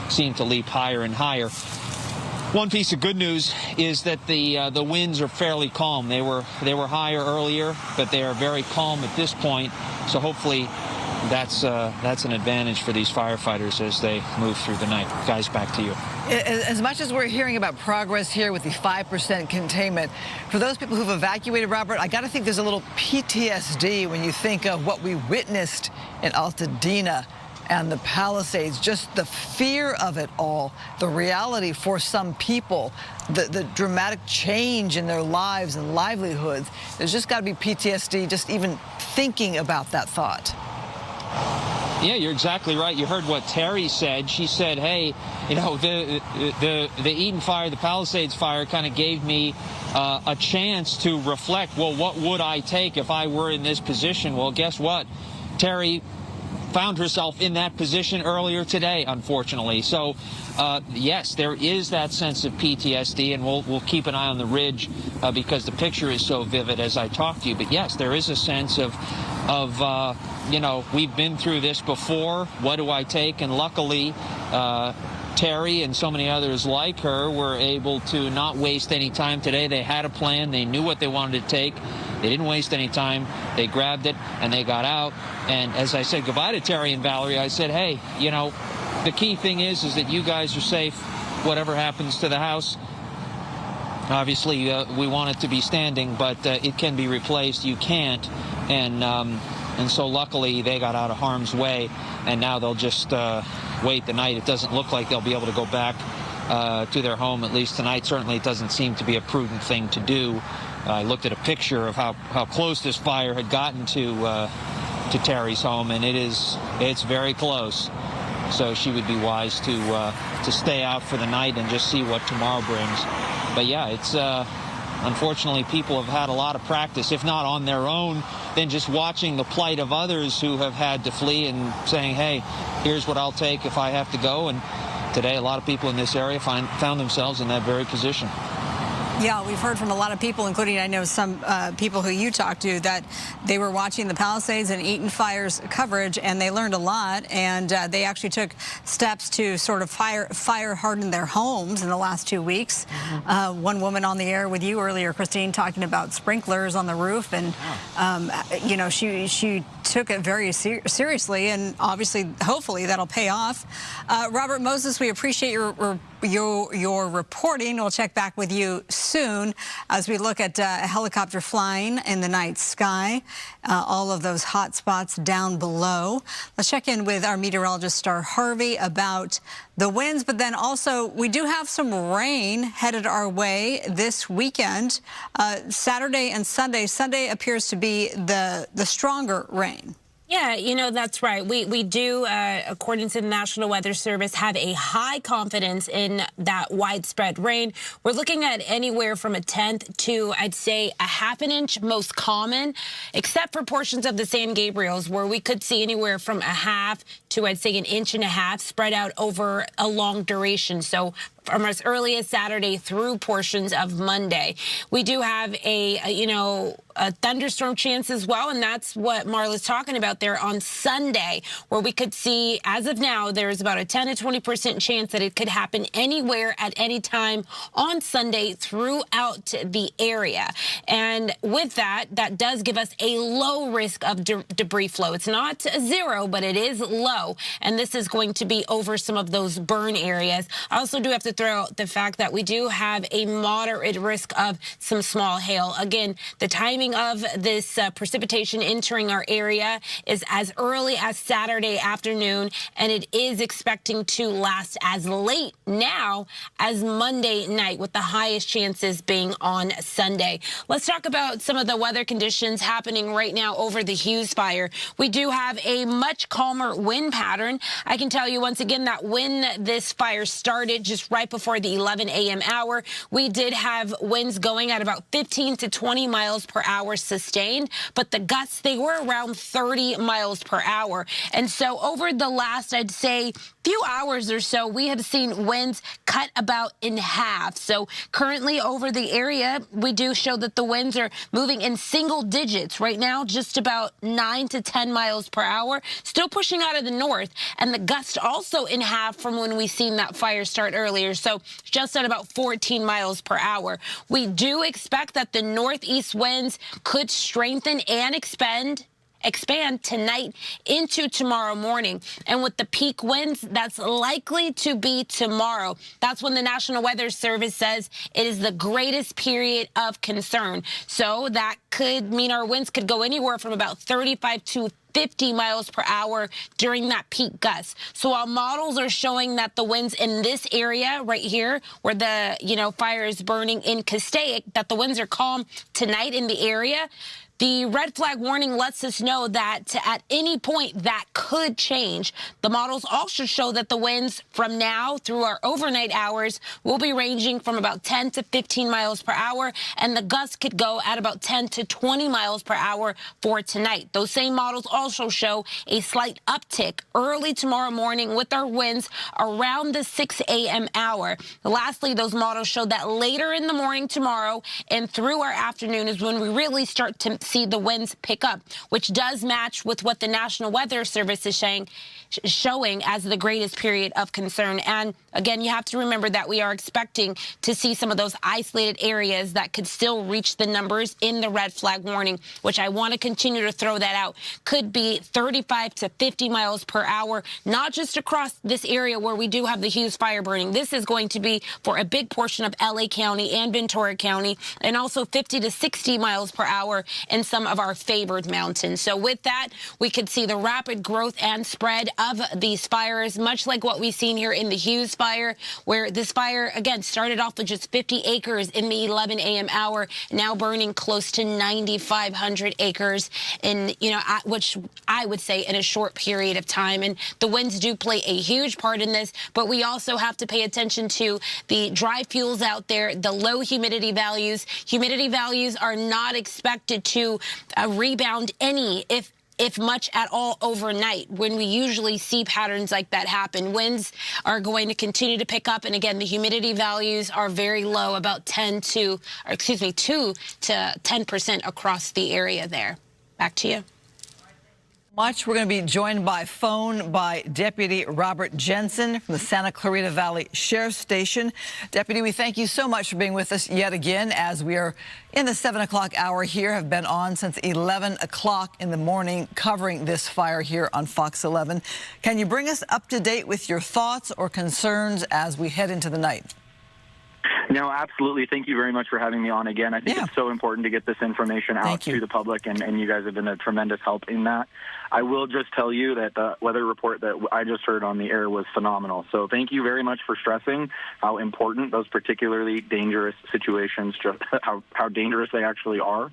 [SPEAKER 14] seem to leap higher and higher. One piece of good news is that the winds are fairly calm. They were higher earlier, but they are very calm at this point. So hopefully that's an advantage for these firefighters as they move through the night. Guys, back to you.
[SPEAKER 16] As much as we're hearing about progress here with the 5% containment, for those people who've evacuated, Robert, I got to think there's a little PTSD when you think of what we witnessed in Altadena and the Palisades, just the fear of it all, the reality for some people, the dramatic change in their lives and livelihoods. There's just got to be PTSD just even thinking about that thought.
[SPEAKER 14] Yeah, you're exactly right. You heard what Terry said. She said, hey, you know, the Eaton Fire, the Palisades Fire kind of gave me a chance to reflect, well, what would I take if I were in this position? Well, guess what? Terry found herself in that position earlier today, unfortunately. So, yes, there is that sense of PTSD, and we'll keep an eye on the ridge because the picture is so vivid as I talk to you. But yes, there is a sense of you know, we've been through this before. What do I take? And luckily, Terry and so many others like her were able to not waste any time today. They had a plan. They knew what they wanted to take. They didn't waste any time. They grabbed it, and they got out. And as I said goodbye to Terry and Valerie, I said, hey, you know, the key thing is that you guys are safe, whatever happens to the house. Obviously, we want it to be standing, but it can be replaced. You can't. And so luckily, they got out of harm's way, and now they'll just wait the night. It doesn't look like they'll be able to go back to their home, at least tonight. Certainly, it doesn't seem to be a prudent thing to do. I looked at a picture of how close this fire had gotten to Terry's home, and it's very close. So she would be wise to stay out for the night and just see what tomorrow brings. But yeah, it's unfortunately people have had a lot of practice, if not on their own, then just watching the plight of others who have had to flee and saying, hey, here's what I'll take if I have to go. And today a lot of people in this area found themselves in that very position.
[SPEAKER 11] Yeah, we've heard from a lot of people, including I know some people who you talked to, that they were watching the Palisades and Eaton Fire's coverage, and they learned a lot, and they actually took steps to sort of fire harden their homes in the last 2 weeks. Mm-hmm. One woman on the air with you earlier, Christine, talking about sprinklers on the roof, and you know, she took it very seriously, and obviously, hopefully, that'll pay off. Robert Moses, we appreciate your reporting. We'll check back with you soon as we look at a helicopter flying in the night sky, all of those hot spots down below. Let's check in with our meteorologist, Star Harvey, about the winds, but then also we do have some rain headed our way this weekend, Saturday and Sunday. Sunday appears to be the stronger rain.
[SPEAKER 8] Yeah, you know, that's right. We do, according to the National Weather Service, have a high confidence in that widespread rain. We're looking at anywhere from a tenth to, I'd say, a half an inch, most common, except for portions of the San Gabriels, where we could see anywhere from a half to, I'd say, an inch and a half spread out over a long duration. So from as early as Saturday through portions of Monday. We do have a thunderstorm chance as well, and that's what Marla's talking about there on Sunday, where we could see, as of now, there's about a 10 to 20% chance that it could happen anywhere at any time on Sunday throughout the area. And with that, that does give us a low risk of debris flow. It's not zero, but it is low, and this is going to be over some of those burn areas. I also do have to throw out the fact that we do have a moderate risk of some small hail. Again, the timing of this precipitation entering our area is as early as Saturday afternoon, and it is expecting to last as late now as Monday night, with the highest chances being on Sunday. Let's talk about some of the weather conditions happening right now over the Hughes Fire. We do have a much calmer wind pattern. I can tell you once again that when this fire started, just right before the 11 a.m. hour, we did have winds going at about 15 to 20 miles per hour sustained, but the gusts, they were around 30 miles per hour. And so over the last, I'd say, few hours or so, we have seen winds cut about in half. So currently over the area, we do show that the winds are moving in single digits right now, just about 9 to 10 miles per hour, still pushing out of the north, and the gust also in half from when we seen that fire start earlier. So just at about 14 miles per hour. We do expect that the northeast winds could strengthen and expand tonight into tomorrow morning. And with the peak winds, that's likely to be tomorrow. That's when the National Weather Service says it is the greatest period of concern. So that could mean our winds could go anywhere from about 35 to 50 miles per hour during that peak gust. So while models are showing that the winds in this area right here, where the fire is burning in Castaic, that the winds are calm tonight in the area, The red flag warning lets us know that at any point that could change. The models also show that the winds from now through our overnight hours will be ranging from about 10 to 15 miles per hour, and the gusts could go at about 10 to 20 miles per hour for tonight. Those same models also show a slight uptick early tomorrow morning with our winds around the 6 a.m. hour. Lastly, those models show that later in the morning tomorrow and through our afternoon is when we really start to see the winds pick up, which does match with what the National Weather Service is showing as the greatest period of concern. And again, you have to remember that we are expecting to see some of those isolated areas that could still reach the numbers in the red flag warning, which I want to continue to throw that out. Could be 35 to 50 miles per hour, not just across this area where we do have the Hughes Fire burning. This is going to be for a big portion of LA County and Ventura County, and also 50 to 60 miles per hour in some of our favored mountains. So with that, we could see the rapid growth and spread of these fires, much like what we've seen here in the Hughes Fire, where this fire, again, started off with just 50 acres in the 11 a.m. hour, now burning close to 9,500 acres in, which I would say in a short period of time. And the winds do play a huge part in this, but we also have to pay attention to the dry fuels out there, the low humidity values. Humidity values are not expected to rebound if much at all overnight, when we usually see patterns like that happen. Winds are going to continue to pick up, and again, the humidity values are very low, about 2 to 10% across the area there. Back to you.
[SPEAKER 16] We're going to be joined by phone by Deputy Robert Jensen from the Santa Clarita Valley Sheriff's Station. Deputy, we thank you so much for being with us yet again as we are in the 7 o'clock hour here, have been on since 11 o'clock in the morning covering this fire here on Fox 11. Can you bring us up to date with your thoughts or concerns as we head into the night?
[SPEAKER 19] No, absolutely. Thank you very much for having me on again. I think it's so important to get this information out to the public, and you guys have been a tremendous help in that. I will just tell you that the weather report that I just heard on the air was phenomenal. So thank you very much for stressing how important those particularly dangerous situations, just how dangerous they actually are.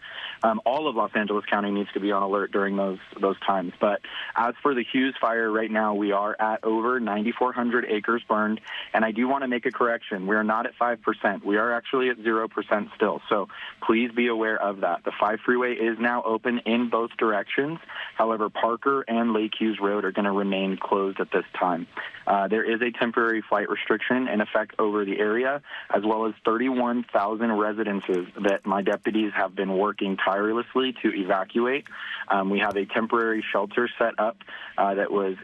[SPEAKER 19] All of Los Angeles County needs to be on alert during those times. But as for the Hughes Fire, right now we are at over 9,400 acres burned, and I do want to make a correction. We are not at 5%. We are actually at 0% still. So please be aware of that. The 5 freeway is now open in both directions. However, Parker and Lake Hughes Road are going to remain closed at this time. There is a temporary flight restriction in effect over the area, as well as 31,000 residences that my deputies have been working tirelessly to evacuate. We have a temporary shelter set up that was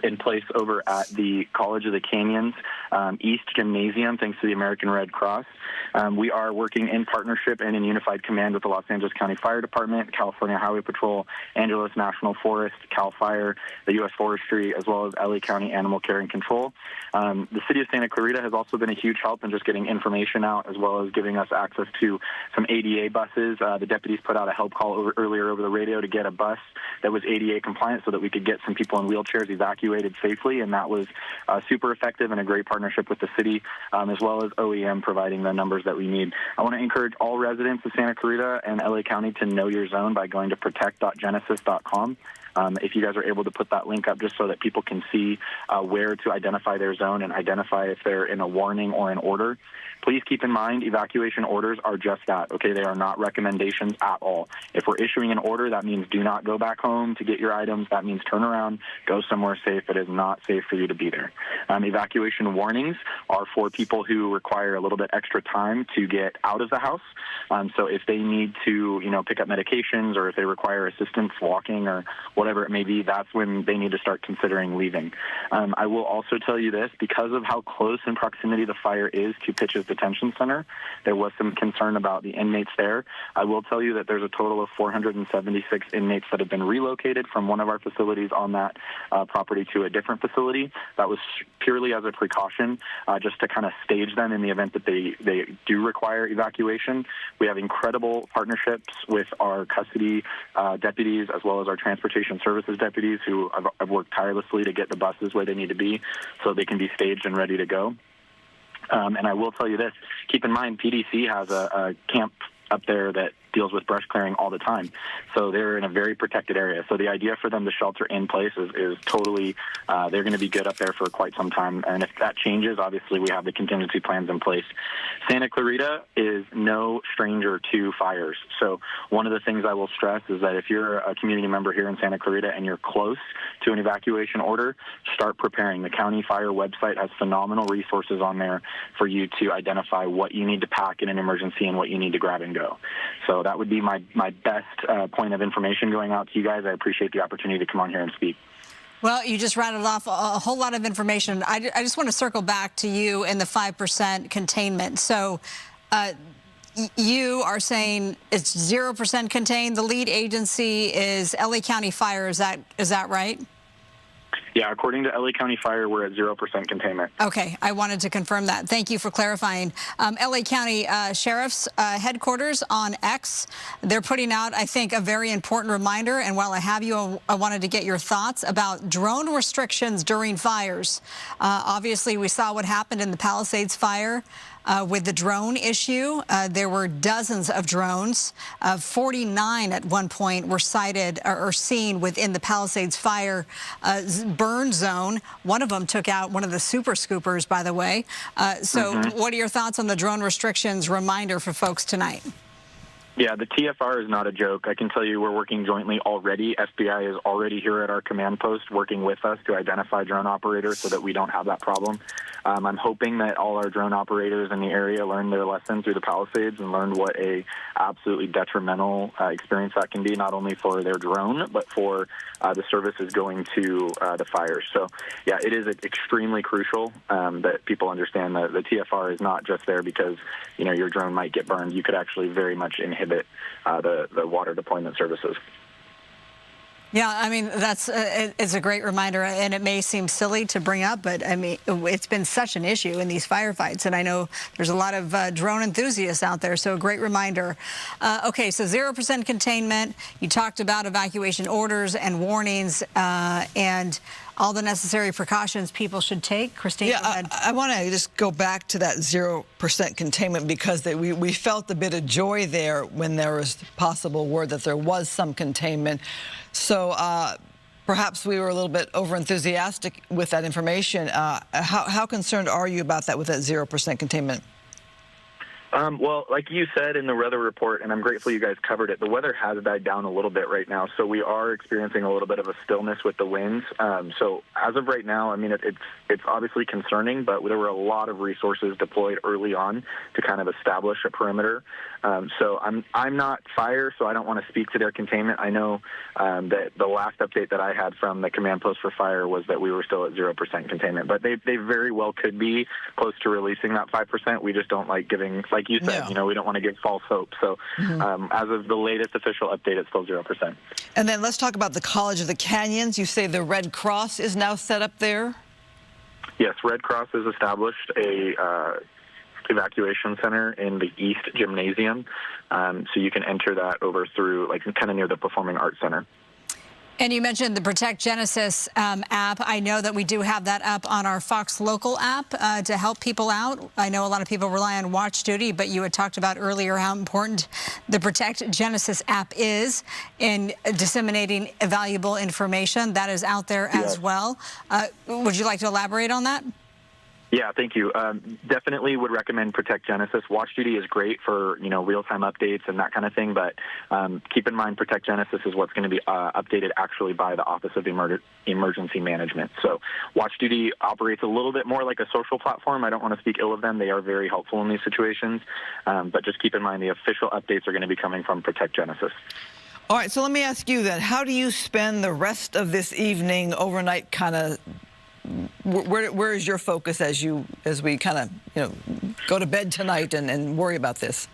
[SPEAKER 19] in place over at the College of the Canyons East Gymnasium, thanks to the American Red Cross. We are working in partnership and in unified command with the Los Angeles County Fire Department, California Highway Patrol, Angeles National Forest, CAL FIRE, the U.S. Forestry, as well as LA County Animal Care and Control. The city of Santa Clarita has also been a huge help in just getting information out, as well as giving us access to some ADA buses. The deputies put out a help call earlier over the radio to get a bus that was ADA compliant so that we could get some people in wheelchairs evacuated safely, and that was super effective and a great partnership with the city, as well as OEM providing the numbers that we need. I want to encourage all residents of Santa Clarita and LA County to know your zone by going to protect.genesis.com. If you guys are able to put that link up just so that people can see where to identify their zone and identify if they're in a warning or an order. Please keep in mind, evacuation orders are just that, okay? They are not recommendations at all. If we're issuing an order, that means do not go back home to get your items. That means turn around, go somewhere safe. It is not safe for you to be there. Evacuation warnings are for people who require a little bit extra time to get out of the house. So if they need to, pick up medications, or if they require assistance walking or whatever it may be, that's when they need to start considering leaving. I will also tell you this, because of how close in proximity the fire is to Pitches Detention Center, there was some concern about the inmates there. I will tell you that there's a total of 476 inmates that have been relocated from one of our facilities on that property to a different facility. That was purely as a precaution, just to kind of stage them in the event that they do require evacuation. We have incredible partnerships with our custody deputies, as well as our transportation services deputies, who have worked tirelessly to get the buses where they need to be so they can be staged and ready to go. And I will tell you this, keep in mind, PDC has a camp up there that deals with brush clearing all the time. So they're in a very protected area. So the idea for them to shelter in place is totally, they're going to be good up there for quite some time. And if that changes, obviously we have the contingency plans in place. Santa Clarita is no stranger to fires. So one of the things I will stress is that if you're a community member here in Santa Clarita and you're close to an evacuation order, start preparing. The county fire website has phenomenal resources on there for you to identify what you need to pack in an emergency and what you need to grab and go. So that would be my best point of information going out to you guys. I appreciate the opportunity to come on here and speak.
[SPEAKER 11] Well, you just rattled off a whole lot of information. I just want to circle back to you and the 5% containment. So you are saying it's 0% contained. The lead agency is LA County Fire. Is that right?
[SPEAKER 19] Yeah, according to LA County Fire, we're at 0% containment.
[SPEAKER 11] Okay, I wanted to confirm that. Thank you for clarifying. LA County Sheriff's headquarters on X, they're putting out, I think, a very important reminder. And while I have you, I wanted to get your thoughts about drone restrictions during fires. Obviously, we saw what happened in the Palisades Fire. With the drone issue, there were dozens of drones. 49 at one point were sighted or seen within the Palisades Fire burn zone. One of them took out one of the super scoopers, by the way. What are your thoughts on the drone restrictions reminder for folks tonight?
[SPEAKER 19] Yeah, the TFR is not a joke. I can tell you we're working jointly already. FBI is already here at our command post working with us to identify drone operators so that we don't have that problem. I'm hoping that all our drone operators in the area learned their lesson through the Palisades and learned what a absolutely detrimental experience that can be, not only for their drone, but for the services going to the fires. So, yeah, it is extremely crucial that people understand that the TFR is not just there because, you know, your drone might get burned. You could actually very much inhibit the water deployment services.
[SPEAKER 11] Yeah, I mean, it's a great reminder, and it may seem silly to bring up, but I mean, it's been such an issue in these firefights, and I know there's a lot of drone enthusiasts out there, so a great reminder. Okay, so 0% containment. You talked about evacuation orders and warnings and all the necessary precautions people should take. Christine,
[SPEAKER 16] yeah, I want to just go back to that 0% containment because we felt a bit of joy there when there was possible word that there was some containment. So perhaps we were a little bit over-enthusiastic with that information. How concerned are you about that with that 0% containment?
[SPEAKER 19] Well, like you said in the weather report, and I'm grateful you guys covered it, the weather has died down a little bit right now, so we are experiencing a little bit of a stillness with the winds. So as of right now, I mean, it's obviously concerning, but there were a lot of resources deployed early on to kind of establish a perimeter. So I'm not fire, so I don't want to speak to their containment. I know that the last update that I had from the command post for fire was that we were still at 0% containment, but they very well could be close to releasing that 5%. We just don't like giving, like you said, you know, we don't want to give false hope. So as of the latest official update, it's still 0%.
[SPEAKER 16] And then let's talk about the College of the Canyons. You say the Red Cross is now set up there?
[SPEAKER 19] Yes, Red Cross has established a evacuation center in the East Gymnasium. So you can enter that over through, like, kind of near the Performing Arts Center.
[SPEAKER 11] And you mentioned the Protect Genesis app. I know that we do have that up on our Fox Local app to help people out. I know a lot of people rely on Watch Duty, but you had talked about earlier how important the Protect Genesis app is in disseminating valuable information that is out there as well. Would you like to elaborate on that?
[SPEAKER 19] Yeah, thank you. Definitely would recommend Protect Genesis. Watch Duty is great for, you know, real-time updates and that kind of thing, but keep in mind Protect Genesis is what's going to be updated actually by the Office of Emergency Management. So Watch Duty operates a little bit more like a social platform. I don't want to speak ill of them. They are very helpful in these situations, but just keep in mind the official updates are going to be coming from Protect Genesis.
[SPEAKER 16] All right, so let me ask you then, how do you spend the rest of this evening, overnight kind of? Where is your focus as we kind of, you know, go to bed tonight and worry about this?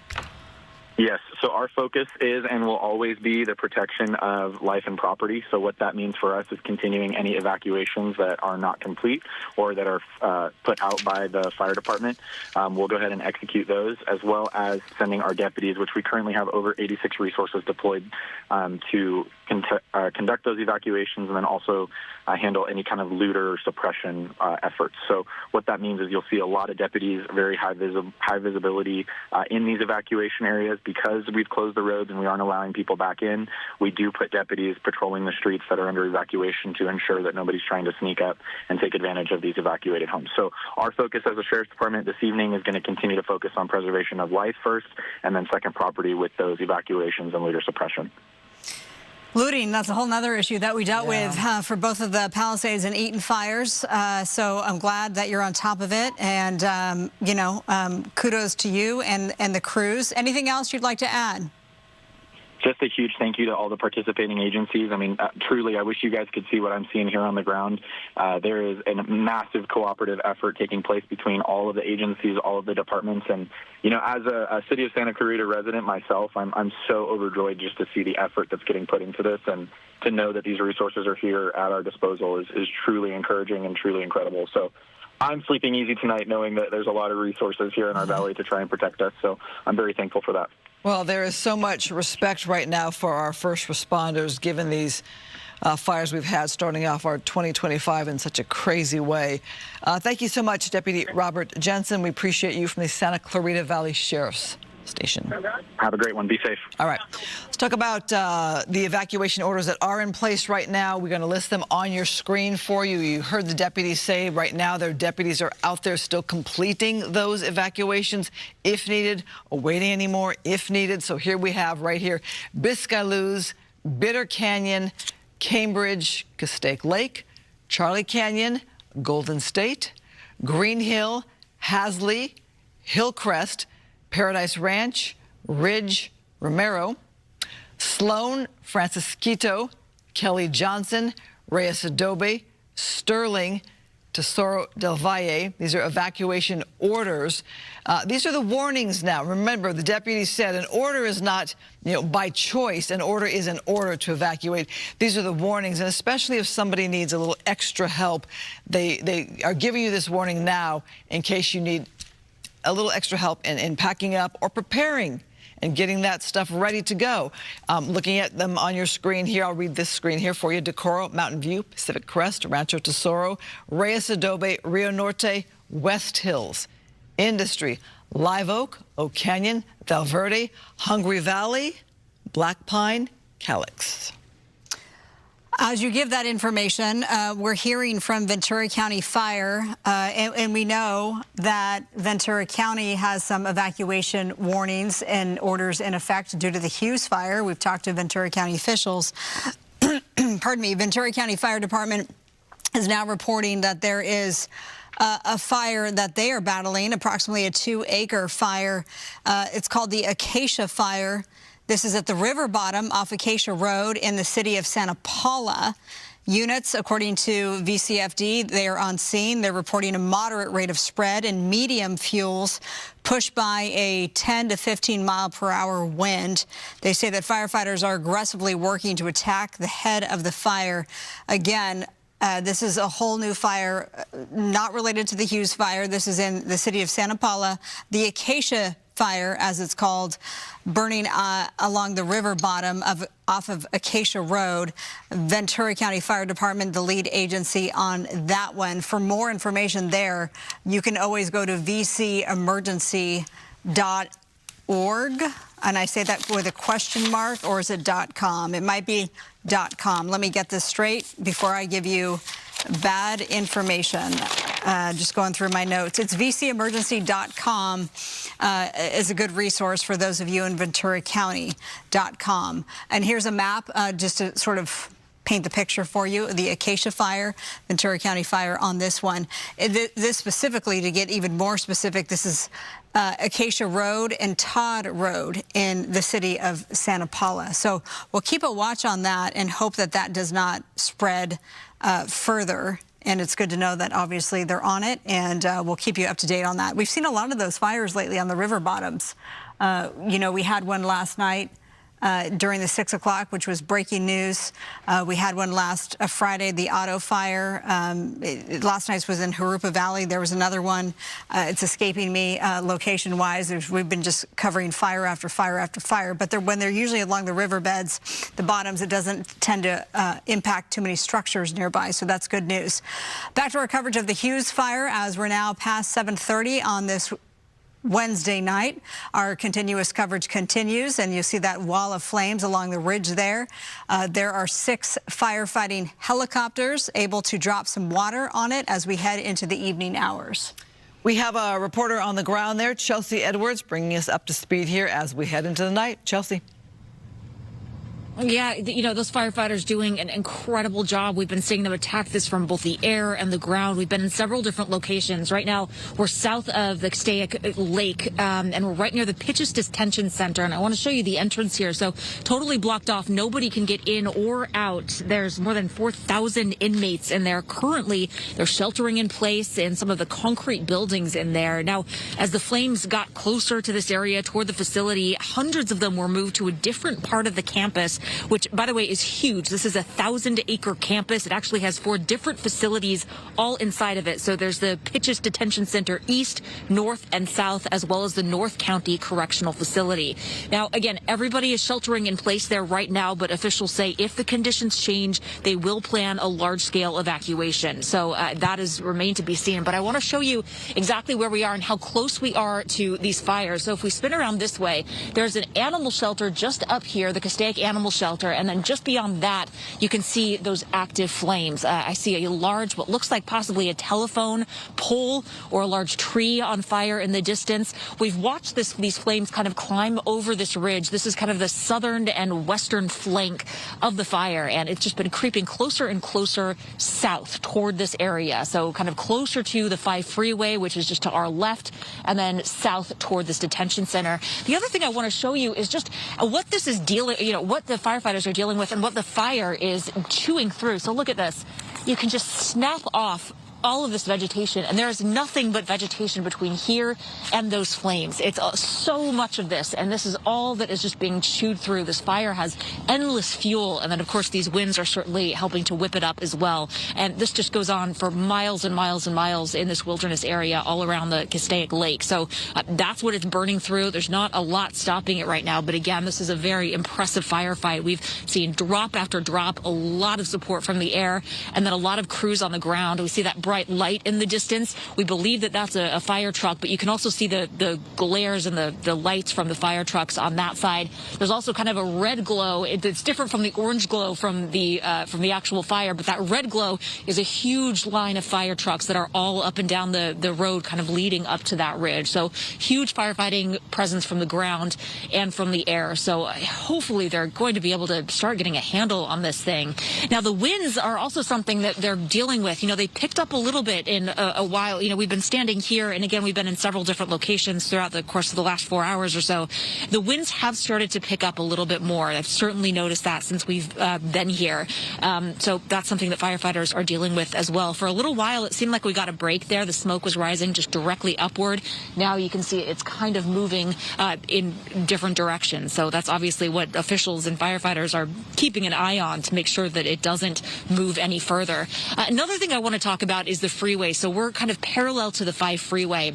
[SPEAKER 19] Yes, so our focus is and will always be the protection of life and property. So what that means for us is continuing any evacuations that are not complete or that are put out by the fire department. We'll go ahead and execute those, as well as sending our deputies, which we currently have over 86 resources deployed to conduct those evacuations, and then also handle any kind of looter suppression efforts. So what that means is you'll see a lot of deputies, very high visibility in these evacuation areas, because we've closed the roads and we aren't allowing people back in, we do put deputies patrolling the streets that are under evacuation to ensure that nobody's trying to sneak up and take advantage of these evacuated homes. So our focus as a Sheriff's Department this evening is going to continue to focus on preservation of life first, and then second, property with those evacuations and looter suppression.
[SPEAKER 11] Looting, that's a whole other issue that we dealt with for both of the Palisades and Eaton fires. So I'm glad that you're on top of it. And, kudos to you and the crews. Anything else you'd like to add?
[SPEAKER 19] Just a huge thank you to all the participating agencies. I mean, truly, I wish you guys could see what I'm seeing here on the ground. There is a massive cooperative effort taking place between all of the agencies, all of the departments. And, as a City of Santa Clarita resident myself, I'm so overjoyed just to see the effort that's getting put into this, and to know that these resources are here at our disposal is truly encouraging and truly incredible. So I'm sleeping easy tonight knowing that there's a lot of resources here in our valley to try and protect us. So I'm very thankful for that.
[SPEAKER 16] Well, there is so much respect right now for our first responders, given these fires we've had starting off our 2025 in such a crazy way. Thank you so much, Deputy Robert Jensen. We appreciate you from the Santa Clarita Valley Sheriff's Station.
[SPEAKER 19] Have a great one. Be safe.
[SPEAKER 16] All right. Let's talk about the evacuation orders that are in place right now. We're going to list them on your screen for you. You heard the deputies say right now their deputies are out there still completing those evacuations if needed, awaiting any more if needed. So here we have right here Biscayne, Bitter Canyon, Cambridge, Castaic Lake, Charlie Canyon, Golden State, Green Hill, Hasley, Hillcrest, Paradise Ranch, Ridge, Romero, Sloan, Francisquito, Kelly Johnson, Reyes Adobe, Sterling, Tesoro del Valle. These are evacuation orders. These are the warnings now. Remember, the deputy said an order is not, by choice. An order is an order to evacuate. These are the warnings, and especially if somebody needs a little extra help, they are giving you this warning now in case you need a little extra help in packing up or preparing and getting that stuff ready to go. Looking at them on your screen here, I'll read this screen here for you. Decorro, Mountain View, Pacific Crest, Rancho Tesoro, Reyes Adobe, Rio Norte, West Hills, Industry, Live Oak, Oak Canyon, Val Verde, Hungry Valley, Black Pine, Calyx.
[SPEAKER 11] As you give that information, we're hearing from Ventura County Fire, and we know that Ventura County has some evacuation warnings and orders in effect due to the Hughes Fire. We've talked to Ventura County officials. Pardon me. Ventura County Fire Department is now reporting that there is a fire that they are battling, approximately a 2-acre fire. It's called the Acacia Fire. This is at the river bottom off Acacia Road in the city of Santa Paula. Units, according to VCFD, they are on scene. They're reporting a moderate rate of spread and medium fuels pushed by a 10 to 15 mile per hour wind. They say that firefighters are aggressively working to attack the head of the fire. Again, this is a whole new fire, not related to the Hughes Fire. This is in the city of Santa Paula. The Acacia Fire, as it's called, burning along the river bottom off of Acacia Road. Ventura County Fire Department, the lead agency on that one. For more information there, you can always go to vcemergency.org. And I say that with a question mark, or is it .com? It might be .com. Let me get this straight before I give you bad information. Just going through my notes. It's vcemergency.com is a good resource for those of you in Ventura County.com. And here's a map just to sort of paint the picture for you. The Acacia Fire, Ventura County Fire on this one. This specifically, to get even more specific, this is Acacia Road and Todd Road in the city of Santa Paula. So we'll keep a watch on that and hope that that does not spread further. And it's good to know that obviously they're on it, and we'll keep you up to date on that. We've seen a lot of those fires lately on the river bottoms. We had one last night during the 6 o'clock, which was breaking news. We had one last Friday, the auto fire. Last night's was in Jurupa Valley. There was another one. It's escaping me location-wise. We've been just covering fire after fire after fire. But when they're usually along the riverbeds, the bottoms, it doesn't tend to impact too many structures nearby. So that's good news. Back to our coverage of the Hughes Fire as we're now past 7:30 on this Wednesday night. Our continuous coverage continues, and you see that wall of flames along the ridge there. There are 6 firefighting helicopters able to drop some water on it as we head into the evening hours.
[SPEAKER 16] We have a reporter on the ground there, Chelsea Edwards, bringing us up to speed here as we head into the night. Chelsea.
[SPEAKER 9] Yeah, you know, those firefighters doing an incredible job. We've been seeing them attack this from both the air and the ground. We've been in several different locations. Right now, we're south of the Castaic Lake, and we're right near the Pitches Detention Center. And I want to show you the entrance here. So totally blocked off. Nobody can get in or out. There's more than 4,000 inmates in there. Currently, they're sheltering in place in some of the concrete buildings in there. Now, as the flames got closer to this area toward the facility, hundreds of them were moved to a different part of the campus, which, by the way, is huge. This is a 1,000-acre campus. It actually has 4 different facilities all inside of it. So there's the Pitches Detention Center East, North, and South, as well as the North County Correctional Facility. Now, again, everybody is sheltering in place there right now, but officials say if the conditions change, they will plan a large-scale evacuation. So that is remained to be seen. But I want to show you exactly where we are and how close we are to these fires. So if we spin around this way, there's an animal shelter just up here, the Castaic Animal Shelter, and then just beyond that, you can see those active flames. I see a large, what looks like possibly a telephone pole or a large tree on fire in the distance. We've watched these flames kind of climb over this ridge. This is kind of the southern and western flank of the fire, and it's just been creeping closer and closer south toward this area. So kind of closer to the 5 freeway, which is just to our left, and then south toward this detention center. The other thing I want to show you is just what this is dealing, what the firefighters are dealing with and what the fire is chewing through. So look at this. You can just snap off all of this vegetation, and there is nothing but vegetation between here and those flames. It's so much of this, and this is all that is just being chewed through. This fire has endless fuel, and then, of course, these winds are certainly helping to whip it up as well. And this just goes on for miles and miles and miles in this wilderness area all around the Castaic Lake. So that's what it's burning through. There's not a lot stopping it right now, but again, this is a very impressive firefight. We've seen drop after drop, a lot of support from the air, and then a lot of crews on the ground. We see that bright light in the distance. We believe that that's a fire truck, but you can also see the glares and the lights from the fire trucks on that side. There's also kind of a red glow. It's different from the orange glow from the actual fire, but that red glow is a huge line of fire trucks that are all up and down the road kind of leading up to that ridge. So huge firefighting presence from the ground and from the air. So hopefully they're going to be able to start getting a handle on this thing. Now, the winds are also something that they're dealing with. They picked up a little bit in a while. We've been standing here, and again, we've been in several different locations throughout the course of the last 4 hours or so. The winds have started to pick up a little bit more. I've certainly noticed that since we've been here. So that's something that firefighters are dealing with as well. For a little while, it seemed like we got a break there. The smoke was rising just directly upward. Now you can see it's kind of moving in different directions. So that's obviously what officials and firefighters are keeping an eye on to make sure that it doesn't move any further. Another thing I want to talk about is the freeway. So we're kind of parallel to the 5 freeway.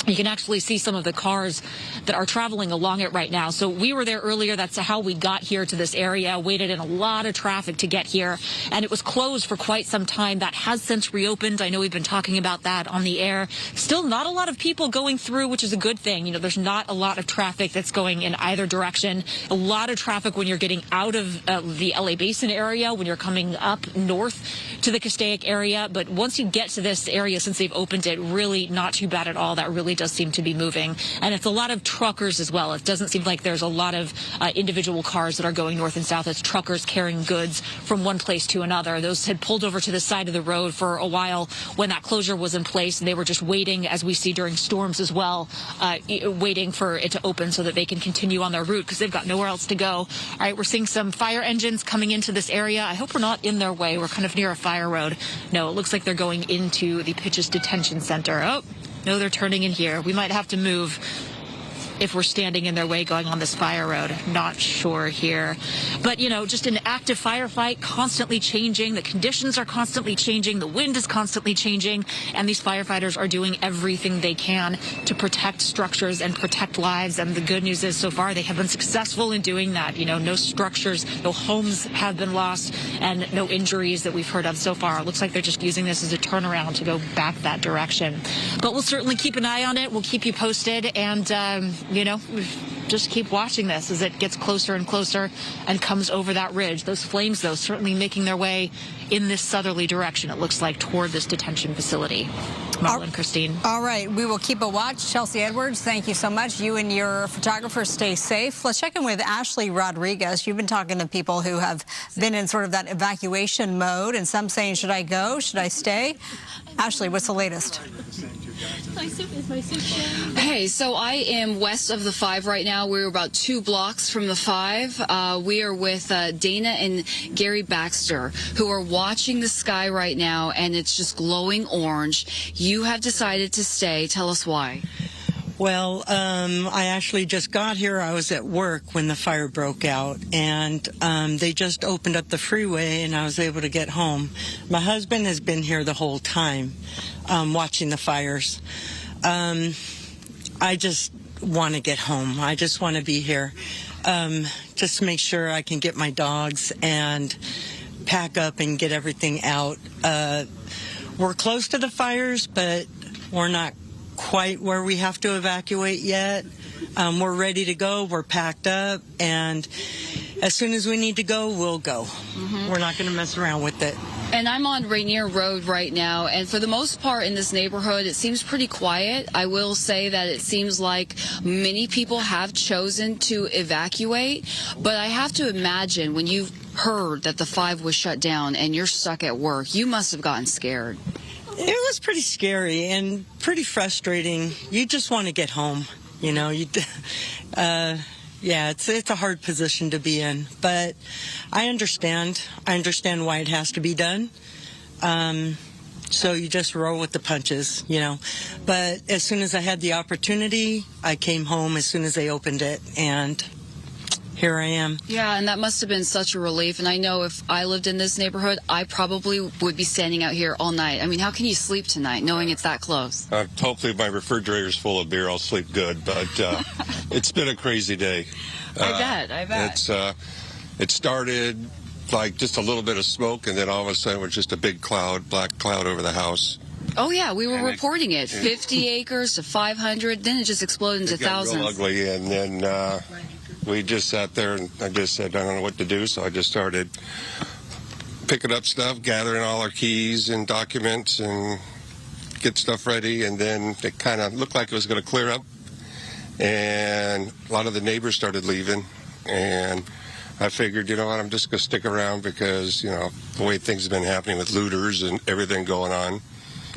[SPEAKER 9] You can actually see some of the cars that are traveling along it right now. So we were there earlier. That's how we got here to this area. Waited in a lot of traffic to get here, and it was closed for quite some time. That has since reopened. I know we've been talking about that on the air. Still not a lot of people going through, which is a good thing. There's not a lot of traffic that's going in either direction. A lot of traffic when you're getting out of the LA Basin area, when you're coming up north to the Castaic area. But once you get to this area, since they've opened it, really not too bad at all. That really does seem to be moving, and it's a lot of truckers as well. It doesn't seem like there's a lot of individual cars that are going north and south. It's truckers carrying goods from one place to another. Those had pulled over to the side of the road for a while when that closure was in place, and they were just waiting, as we see during storms as well, waiting for it to open so that they can continue on their route because they've got nowhere else to go. All right, we're seeing some fire engines coming into this area. I hope we're not in their way. We're kind of near a fire road. No, it looks like they're going into the Pitches Detention Center. Oh, no, they're turning in here. We might have to move. if we're standing in their way going on this fire road. Not sure here. But, you know, just an active firefight, constantly changing. The conditions are constantly changing. The wind is constantly changing. And these firefighters are doing everything they can to protect structures and protect lives. And the good news is so far they have been successful in doing that. You know, no structures, no homes have been lost, and no injuries that we've heard of so far. It looks like they're just using this as a turnaround to go back that direction. But we'll certainly keep an eye on it. We'll keep you posted, and, you know, just keep watching this as it gets closer and closer and comes over that ridge. Those flames, though, certainly making their way in this southerly direction, it looks like, toward this detention facility. Marla and Christine.
[SPEAKER 11] All right, we will keep a watch. Chelsea Edwards, thank you so much. You and your photographer stay safe. Let's check in with Ashley Rodriguez. You've been talking to people who have been in sort of that evacuation mode, and some saying, should I go? Should I stay? Ashley, what's the latest?
[SPEAKER 10] Hey, so I am west of the 5 right now. We're about 2 blocks from the 5. We are with Dana and Gary Baxter, who are watching the sky right now, and it's just glowing orange. You have decided to stay. Tell us why.
[SPEAKER 20] Well, I actually just got here. I was at work when the fire broke out, and they just opened up the freeway, and I was able to get home. My husband has been here the whole time, watching the fires. I just want to get home. I just want to be here, just to make sure I can get my dogs and pack up and get everything out. We're close to the fires, but we're not quite where we have to evacuate yet. We're ready to go. We're packed up, and as soon as we need to go, we'll go. We're not going to mess around with it.
[SPEAKER 10] And I'm on Rainier Road right now, and for the most part in this neighborhood, it seems pretty quiet. I will say that it seems like many people have chosen to evacuate, but I have to imagine when you've heard that the 5 was shut down and you're stuck at work, you must have gotten scared.
[SPEAKER 20] It was pretty scary and pretty frustrating. You just want to get home, you know. Yeah, it's a hard position to be in, but I understand. I understand why it has to be done. So you just roll with the punches, you know. But as soon as I had the opportunity, I came home as soon as they opened it, and here I am.
[SPEAKER 10] Yeah, and that must have been such a relief. And I know if I lived in this neighborhood, I probably would be standing out here all night. I mean, how can you sleep tonight knowing it's that close?
[SPEAKER 21] Hopefully my refrigerator's full of beer. I'll sleep good, but it's been a crazy day.
[SPEAKER 10] I bet.
[SPEAKER 21] It started like just a little bit of smoke, and then all of a sudden it was just a big cloud, black cloud over the house.
[SPEAKER 10] Oh, yeah, we were reporting it. 50 acres to 500, then it just exploded into thousands.
[SPEAKER 21] It got real ugly, and then we just sat there, and I just said, I don't know what to do, so I just started picking up stuff, gathering all our keys and documents, and get stuff ready, and then it kind of looked like it was going to clear up, and a lot of the neighbors started leaving, and I figured, you know what, I'm just going to stick around because, you know, the way things have been happening with looters and everything going on.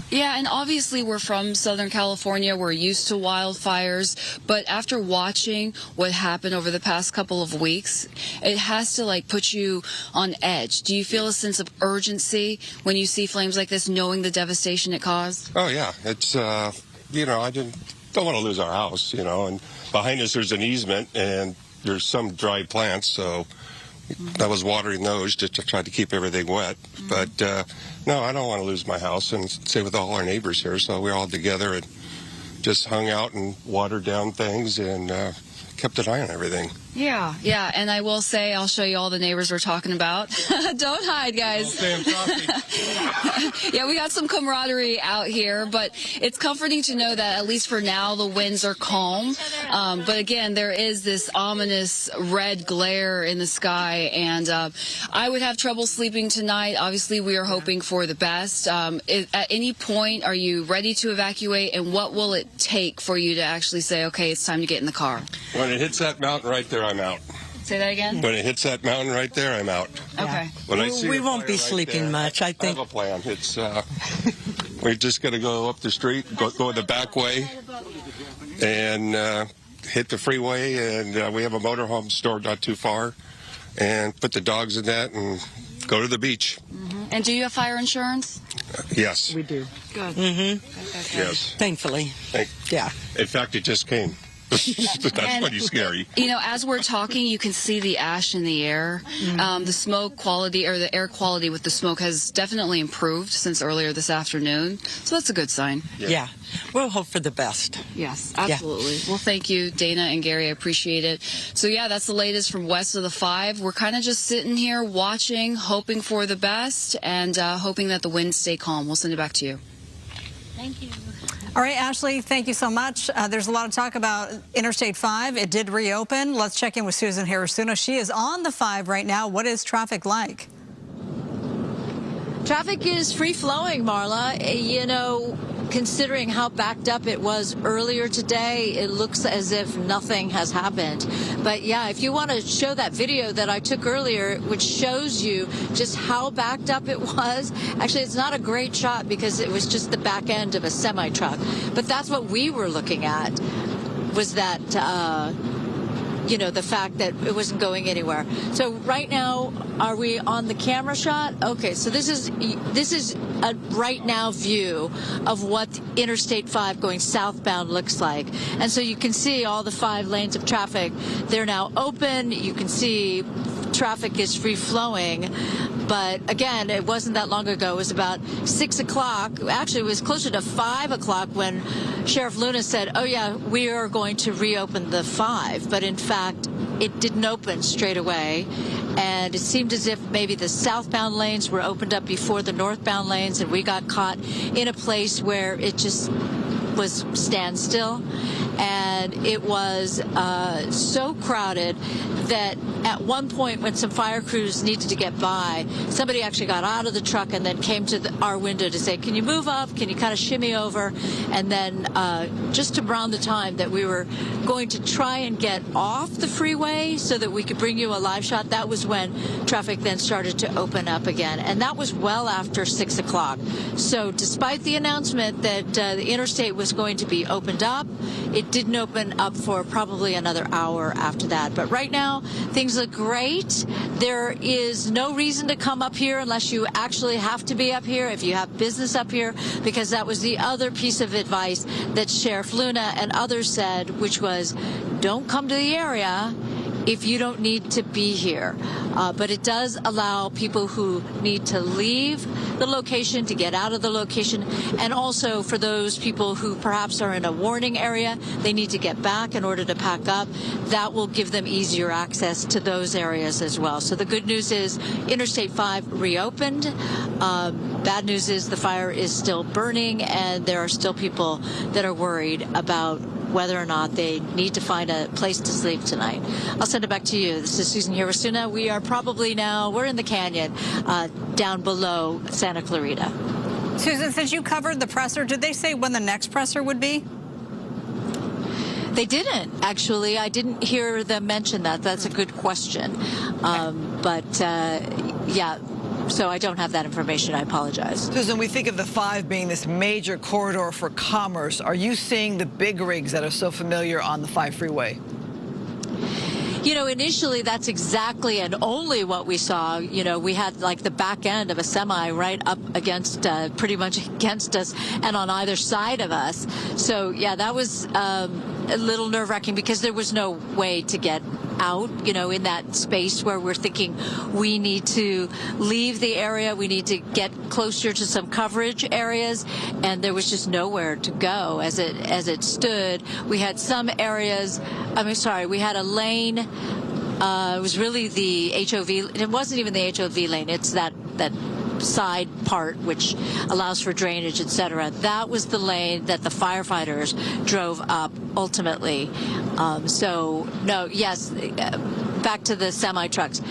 [SPEAKER 10] Yeah, and obviously we're from Southern California. We're used to wildfires. But after watching what happened over the past couple of weeks, it has to, like, put you on edge. Do you feel a sense of urgency when you see flames like this, knowing the devastation it caused?
[SPEAKER 21] Oh, yeah. It's, you know, I don't want to lose our house, you know. And behind us there's an easement, and there's some dry plants, so I was watering those just to try to keep everything wet. But, no, I don't want to lose my house, and same with all our neighbors here. So we're all together and just hung out and watered down things and kept an eye on everything.
[SPEAKER 10] Yeah, yeah, and I will say, I'll show you all the neighbors we're talking about. Don't hide, guys. Yeah, we got some camaraderie out here, but it's comforting to know that at least for now the winds are calm. But again, there is this ominous red glare in the sky, and I would have trouble sleeping tonight. Obviously, we are hoping for the best. At any point, are you ready to evacuate, and what will it take for you to actually say, okay, it's time to get in the car?
[SPEAKER 21] When it hits that mountain right there, I'm out.
[SPEAKER 10] Say that again?
[SPEAKER 21] When it hits that mountain right there, I'm out.
[SPEAKER 10] Okay.
[SPEAKER 21] When I see
[SPEAKER 20] we won't be sleeping much, I think.
[SPEAKER 21] I have a plan. It's we're just going to go up the street, go the back way, and hit the freeway, and we have a motorhome store not too far, and put the dogs in that and go to the beach.
[SPEAKER 10] And do you have fire insurance?
[SPEAKER 21] Yes.
[SPEAKER 20] We do.
[SPEAKER 10] Good.
[SPEAKER 21] Yes.
[SPEAKER 20] Thankfully.
[SPEAKER 21] Yeah. In fact, it just came. That's pretty scary.
[SPEAKER 10] You know, as we're talking, you can see the ash in the air. The smoke quality, or the air quality with the smoke, has definitely improved since earlier this afternoon. So that's a good sign.
[SPEAKER 20] Yeah. We'll hope for the best.
[SPEAKER 10] Yes, absolutely. Well, thank you, Dana and Gary. I appreciate it. So, yeah, that's the latest from west of the 5. We're kind of just sitting here watching, hoping for the best, and hoping that the winds stay calm. We'll send it back to you.
[SPEAKER 3] Thank you.
[SPEAKER 11] All right, Ashley, thank you so much. There's a lot of talk about Interstate 5. It did reopen. Let's check in with Susan Harrison. She is on the 5 right now. What is traffic like?
[SPEAKER 5] Traffic is free-flowing, Marla. You know, considering how backed up it was earlier today, it looks as if nothing has happened. But yeah, if you want to show that video that I took earlier, which shows you just how backed up it was, actually it's not a great shot because it was just the back end of a semi-truck. But that's what we were looking at, was that you know, the fact that it wasn't going anywhere. So right now, are we on the camera shot? Okay, so this is a right now view of what Interstate 5 going southbound looks like. And so you can see all the 5 lanes of traffic. They're now open. You can see traffic is free flowing. But again, it wasn't that long ago. It was about 6 o'clock. Actually, it was closer to 5 o'clock when Sheriff Luna said, oh, yeah, we are going to reopen the 5. But in fact, it didn't open straight away. And it seemed as if maybe the southbound lanes were opened up before the northbound lanes, and we got caught in a place where it just was standstill. And it was so crowded that at one point when some fire crews needed to get by, somebody actually got out of the truck and then came to our window to say, can you move up? Can you kind of shimmy over? And then just around the time that we were going to try and get off the freeway so that we could bring you a live shot, that was when traffic then started to open up again. And that was well after 6 o'clock. So despite the announcement that the interstate was going to be opened up, it didn't open up for probably another hour after that. But right now, things look great. There is no reason to come up here unless you actually have to be up here, if you have business up here, because that was the other piece of advice that Sheriff Luna and others said, which was, don't come to the area if you don't need to be here. But it does allow people who need to leave the location to get out of the location, and also for those people who perhaps are in a warning area, they need to get back in order to pack up. That will give them easier access to those areas as well. So the good news is Interstate 5 reopened. Bad news is the fire is still burning, and there are still people that are worried about whether or not they need to find a place to sleep tonight. I'll send it back to you. This is Susan Hirosuna. We are probably now, we're in the canyon down below Santa Clarita.
[SPEAKER 11] Susan, since you covered the presser, did they say when the next presser would be?
[SPEAKER 5] They didn't, actually. I didn't hear them mention that. That's a good question. Yeah. So I don't have that information. I apologize.
[SPEAKER 16] Susan, we think of the 5 being this major corridor for commerce. Are you seeing the big rigs that are so familiar on the 5 freeway?
[SPEAKER 5] You know, initially that's exactly and only what we saw. You know, we had like the back end of a semi right up against, pretty much against us and on either side of us. So, yeah, that was a little nerve-wracking because there was no way to get out, you know, in that space where we're thinking we need to leave the area, we need to get closer to some coverage areas, and there was just nowhere to go as it stood. We had some areas, we had a lane, it was really the HOV, it wasn't even the HOV lane, it's that side part which allows for drainage, etc. That was the lane that the firefighters drove up ultimately. So no, yes, back to the semi trucks.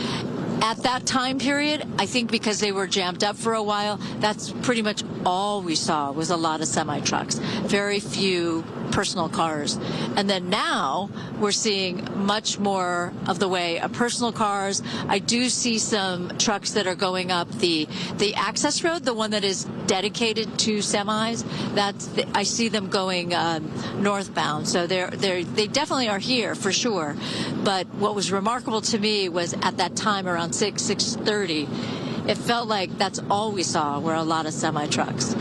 [SPEAKER 5] At that time period, I think because they were jammed up for a while, that's pretty much all we saw was a lot of semi trucks, very few personal cars. And then now we're seeing much more of the way of personal cars. I do see some trucks that are going up the access road, the one that is dedicated to semis. I see them going northbound. So they definitely are here for sure. But what was remarkable to me was at that time around 6:30, it felt like that's all we saw were a lot of semi trucks.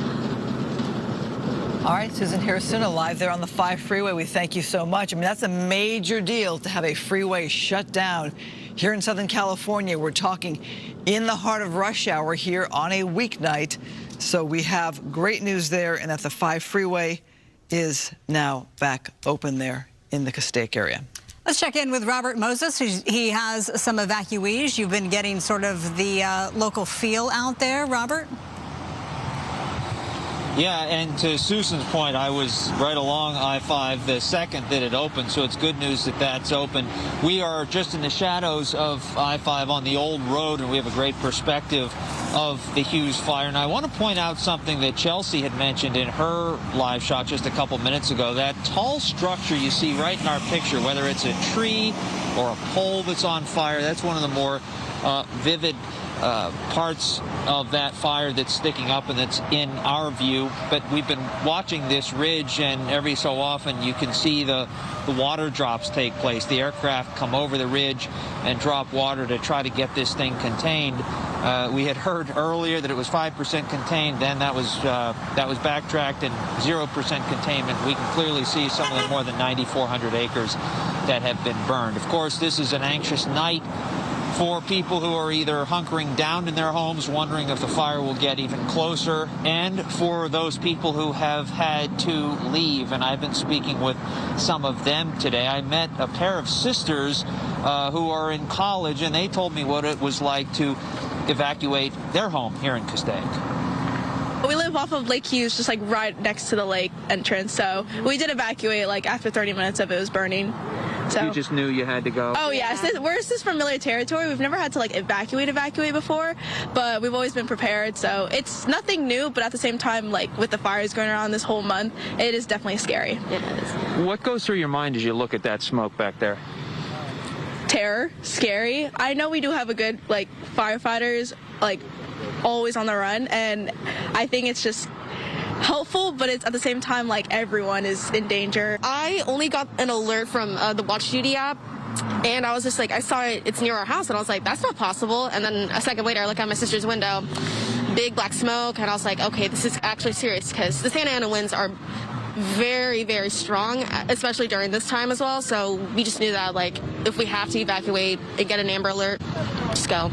[SPEAKER 16] All right, Susan Harrison, live there on the 5 freeway. We thank you so much. I mean, that's a major deal to have a freeway shut down here in Southern California. We're talking in the heart of rush hour here on a weeknight. So we have great news there, and that the 5 freeway is now back open there in the Castaic area.
[SPEAKER 11] Let's check in with Robert Moses. He has some evacuees. You've been getting sort of the local feel out there, Robert?
[SPEAKER 14] Yeah, and to Susan's point, I was right along I-5 the second that it opened, so it's good news that that's open. We are just in the shadows of I-5 on the old road, and we have a great perspective of the Hughes Fire. And I want to point out something that Chelsea had mentioned in her live shot just a couple minutes ago. That tall structure you see right in our picture, whether it's a tree or a pole that's on fire, that's one of the more vivid parts of that fire that's sticking up and that's in our view. But we've been watching this ridge, and every so often you can see the water drops take place. The aircraft come over the ridge and drop water to try to get this thing contained. We had heard earlier that it was 5% contained, then that was backtracked, and 0% containment. We can clearly see some of the more than 9,400 acres that have been burned. Of course, this is an anxious night for people who are either hunkering down in their homes, wondering if the fire will get even closer, and for those people who have had to leave. And I've been speaking with some of them today. I met a pair of sisters who are in college, and they told me what it was like to evacuate their home here in Castaic.
[SPEAKER 18] We live off of Lake Hughes, just like right next to the lake entrance, so we did evacuate like after 30 minutes of it was burning. So
[SPEAKER 14] you just knew you had to go?
[SPEAKER 18] Oh yeah, this is familiar territory. We've never had to like evacuate before, but we've always been prepared, so it's nothing new, but at the same time, like with the fires going around this whole month, it is definitely scary. It is.
[SPEAKER 14] What goes through your mind as you look at that smoke back there?
[SPEAKER 18] Terror, scary. I know we do have a good like firefighters, like always on the run, and I think it's just helpful, but it's at the same time like everyone is in danger.
[SPEAKER 2] I only got an alert from the Watch Duty app, and I was just like, I saw it's near our house, and I was like, that's not possible. And then a second later, I look out my sister's window, big black smoke, and I was like, okay, this is actually serious, because the Santa Ana winds are very, very strong, especially during this time as well. So we just knew that like if we have to evacuate and get an Amber Alert, just go.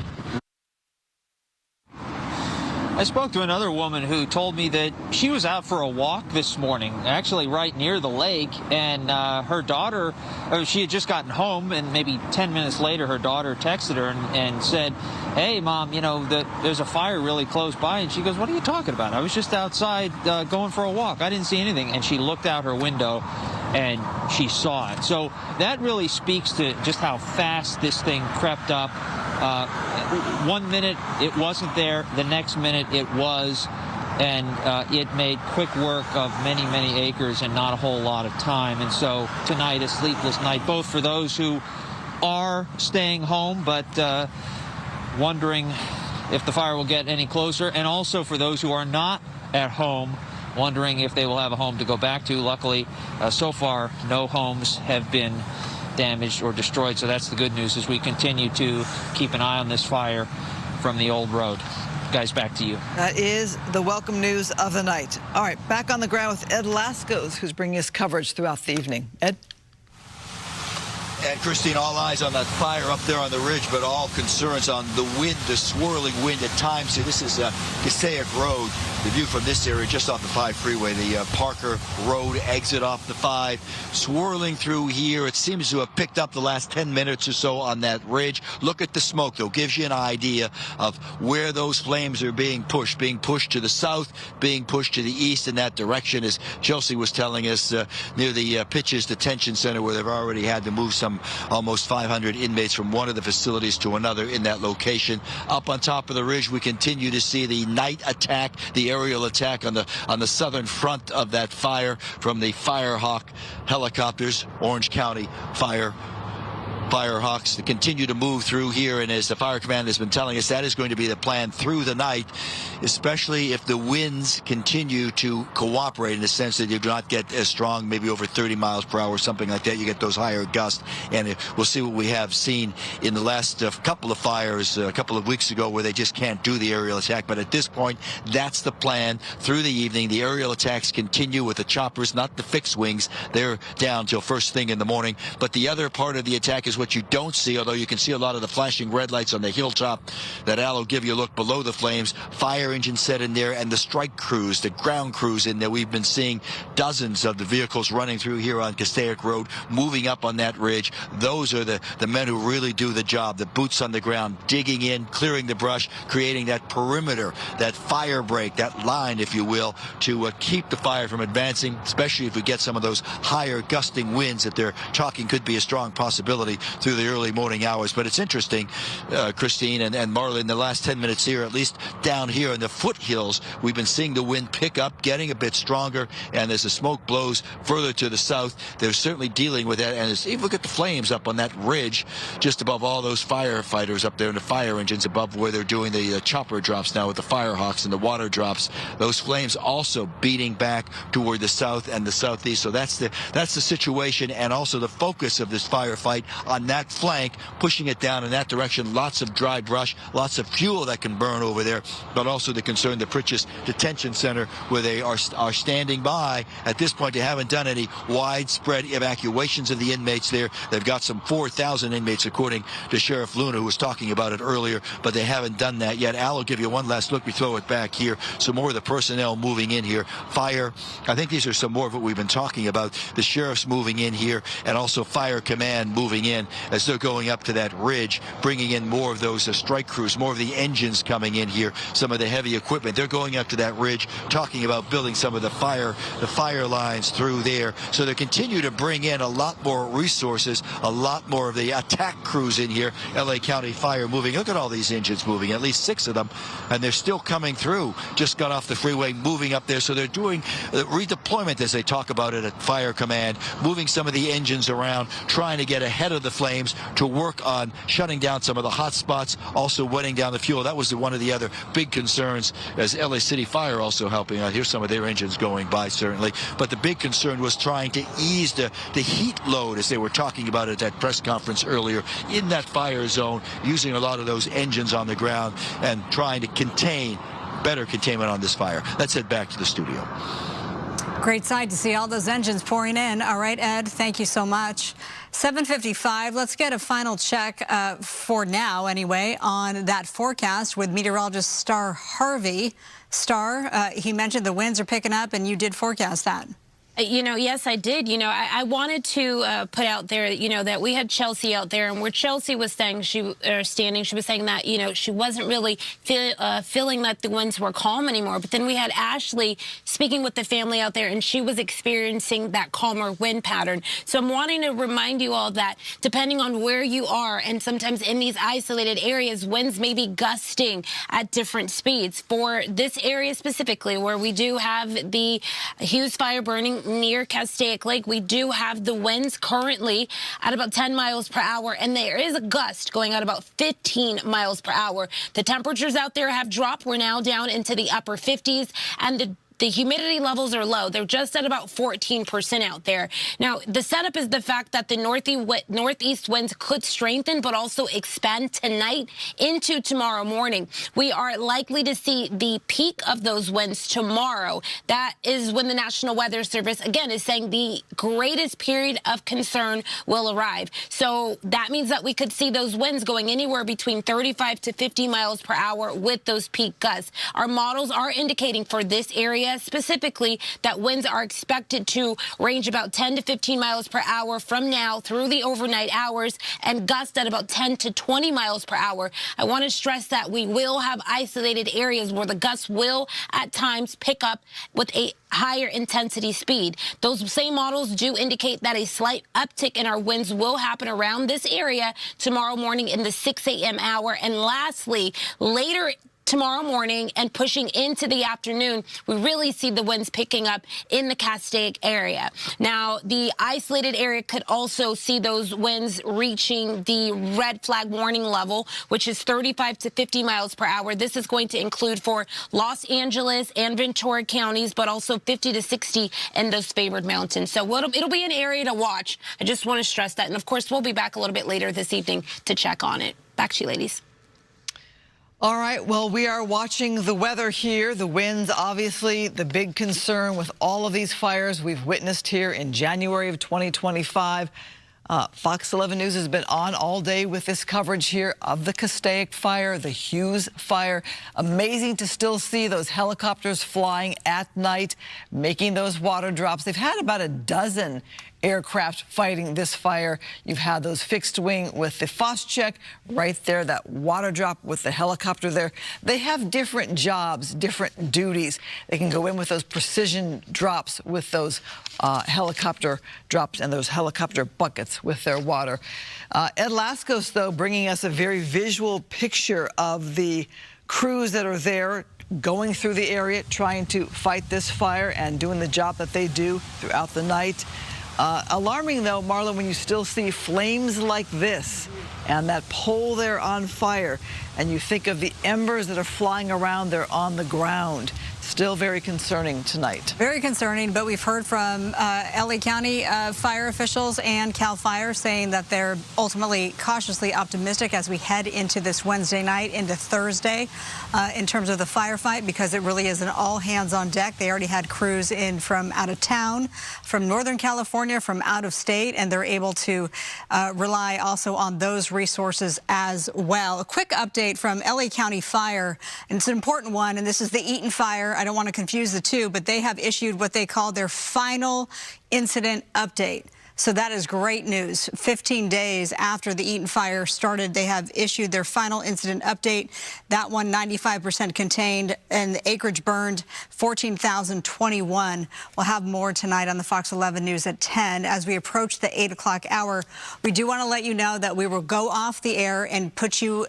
[SPEAKER 14] I spoke to another woman who told me that she was out for a walk this morning, actually right near the lake, and her daughter, she had just gotten home, and maybe 10 minutes later her daughter texted her and said, hey, Mom, you know, there's a fire really close by. And she goes, what are you talking about? I was just outside going for a walk. I didn't see anything. And she looked out her window and she saw it. So that really speaks to just how fast this thing crept up. 1 minute it wasn't there, the next minute it was, and it made quick work of many, many acres and not a whole lot of time. And so tonight, a sleepless night, both for those who are staying home but wondering if the fire will get any closer, and also for those who are not at home, wondering if they will have a home to go back to. Luckily, so far, no homes have been damaged or destroyed, so that's the good news as we continue to keep an eye on this fire from the old road. Guys, back to you.
[SPEAKER 16] That is the welcome news of the night. All right, back on the ground with Ed Lascos, who's bringing us coverage throughout the evening. Ed?
[SPEAKER 15] And Christine, all eyes on that fire up there on the ridge, but all concerns on the wind, the swirling wind at times. So this is Castaic Road. The view from this area just off the 5 freeway, the Parker Road exit off the 5, swirling through here. It seems to have picked up the last 10 minutes or so on that ridge. Look at the smoke, though. Gives you an idea of where those flames are being pushed to the south, being pushed to the east in that direction, as Chelsea was telling us, near the Pitches Detention Center, where they've already had to move some almost 500 inmates from one of the facilities to another in that location. Up on top of the ridge, we continue to see the night attack, the aerial attack on the southern front of that fire from the Firehawk helicopters. Orange County Fire Firehawks to continue to move through here, and as the fire command has been telling us, that is going to be the plan through the night, especially if the winds continue to cooperate in the sense that you do not get as strong, maybe over 30 miles per hour, something like that. You get those higher gusts, and we'll see what we have seen in the last couple of fires a couple of weeks ago where they just can't do the aerial attack. But at this point, that's the plan through the evening. The aerial attacks continue with the choppers, not the fixed wings. They're down till first thing in the morning. But the other part of the attack is what you don't see, although you can see a lot of the flashing red lights on the hilltop. That Al will give you a look below the flames. Fire engines set in there, and the strike crews, the ground crews in there. We've been seeing dozens of the vehicles running through here on Castaic Road, moving up on that ridge. Those are the men who really do the job, the boots on the ground, digging in, clearing the brush, creating that perimeter, that fire break, that line, if you will, to keep the fire from advancing, especially if we get some of those higher gusting winds that they're talking could be a strong possibility through the early morning hours. But it's interesting, Christine and Marla, in the last 10 minutes here, at least down here in the foothills, we've been seeing the wind pick up, getting a bit stronger, and as the smoke blows further to the south, they're certainly dealing with that. And as you look at the flames up on that ridge, just above all those firefighters up there and the fire engines above where they're doing the chopper drops now with the Firehawks and the water drops, those flames also beating back toward the south and the southeast. So that's the situation, and also the focus of this firefight on that flank, pushing it down in that direction. Lots of dry brush, lots of fuel that can burn over there, but also the concern, the Pritchett Detention Center, where they are standing by. At this point, they haven't done any widespread evacuations of the inmates there. They've got some 4,000 inmates, according to Sheriff Luna, who was talking about it earlier, but they haven't done that yet. Al will give you one last look. We throw it back here. Some more of the personnel moving in here. Fire, I think these are some more of what we've been talking about. The sheriff's moving in here, and also Fire Command moving in as they're going up to that ridge, bringing in more of those strike crews, more of the engines coming in here, some of the heavy equipment. They're going up to that ridge, talking about building some of the fire lines through there. So they continue to bring in a lot more resources, a lot more of the attack crews in here. LA County Fire moving. Look at all these engines moving, at least 6 of them, and they're still coming through. Just got off the freeway, moving up there. So they're doing redeployment, as they talk about it at Fire Command, moving some of the engines around, trying to get ahead of the flames to work on shutting down some of the hot spots, also wetting down the fuel. That was one of the other big concerns, as LA City Fire also helping out. Here's some of their engines going by, certainly. But the big concern was trying to ease the heat load, as they were talking about at that press conference earlier, in that fire zone, using a lot of those engines on the ground and trying to contain, better containment on this fire. Let's head back to the studio.
[SPEAKER 11] Great sight to see all those engines pouring in. All right, Ed, thank you so much. 7:55, let's get a final check for now anyway on that forecast with meteorologist Star Harvey. Star, he mentioned the winds are picking up, and you did forecast that.
[SPEAKER 8] You know, yes, I did. You know, I wanted to put out there, you know, that we had Chelsea out there, and where Chelsea was saying she was saying that, you know, she wasn't really feeling that the winds were calm anymore. But then we had Ashley speaking with the family out there, and she was experiencing that calmer wind pattern. So I'm wanting to remind you all that depending on where you are, and sometimes in these isolated areas, winds may be gusting at different speeds. For this area specifically, where we do have the Hughes Fire burning near Castaic Lake, we do have the winds currently at about 10 miles per hour, and there is a gust going at about 15 miles per hour. The temperatures out there have dropped. We're now down into the upper 50s, and the humidity levels are low. They're just at about 14% out there. Now, the setup is the fact that the northeast winds could strengthen, but also expand tonight into tomorrow morning. We are likely to see the peak of those winds tomorrow. That is when the National Weather Service, again, is saying the greatest period of concern will arrive. So that means that we could see those winds going anywhere between 35 to 50 miles per hour with those peak gusts. Our models are indicating for this area specifically that winds are expected to range about 10 to 15 miles per hour from now through the overnight hours, and gust at about 10 to 20 miles per hour. I want to stress that we will have isolated areas where the gusts will at times pick up with a higher intensity speed. Those same models do indicate that a slight uptick in our winds will happen around this area tomorrow morning in the 6 a.m. hour. And lastly, later tomorrow morning and pushing into the afternoon, we really see the winds picking up in the Castaic area. Now, the isolated area could also see those winds reaching the red flag warning level, which is 35 to 50 miles per hour. This is going to include for Los Angeles and Ventura counties, but also 50 to 60 in those favored mountains. So it'll be an area to watch. I just want to stress that. And of course, we'll be back a little bit later this evening to check on it. Back to you, ladies.
[SPEAKER 16] All right, well, we are watching the weather here. The winds, obviously, the big concern with all of these fires we've witnessed here in January of 2025. Fox 11 News has been on all day with this coverage here of the Castaic Fire, the Hughes Fire. Amazing to still see those helicopters flying at night, making those water drops. They've had about a dozen aircraft fighting this fire. You've had those fixed wing with the Phosgene right there, that water drop with the helicopter there. They have different jobs, different duties. They can go in with those precision drops with those helicopter drops and those helicopter buckets with their water. Ed Laskos, though, bringing us a very visual picture of the crews that are there going through the area, trying to fight this fire and doing the job that they do throughout the night. Alarming, though, Marla, when you still see flames like this and that pole there on fire, and you think of the embers that are flying around there on the ground. Still very concerning tonight.
[SPEAKER 11] Very concerning, but we've heard from LA County fire officials and CAL FIRE saying that they're ultimately cautiously optimistic as we head into this Wednesday night into Thursday in terms of the firefight, because it really is an all hands on deck. They already had crews in from out of town, from Northern California, from out of state, and they're able to rely also on those resources as well. A quick update from LA County Fire, and it's an important one, and this is the Eaton Fire. I don't want to confuse the two, but they have issued what they call their final incident update. So that is great news. 15 days after the Eaton Fire started, they have issued their final incident update. That one 95% contained, and the acreage burned 14,021. We'll have more tonight on the Fox 11 News at 10. As we approach the 8 o'clock hour, we do want to let you know that we will go off the air and put you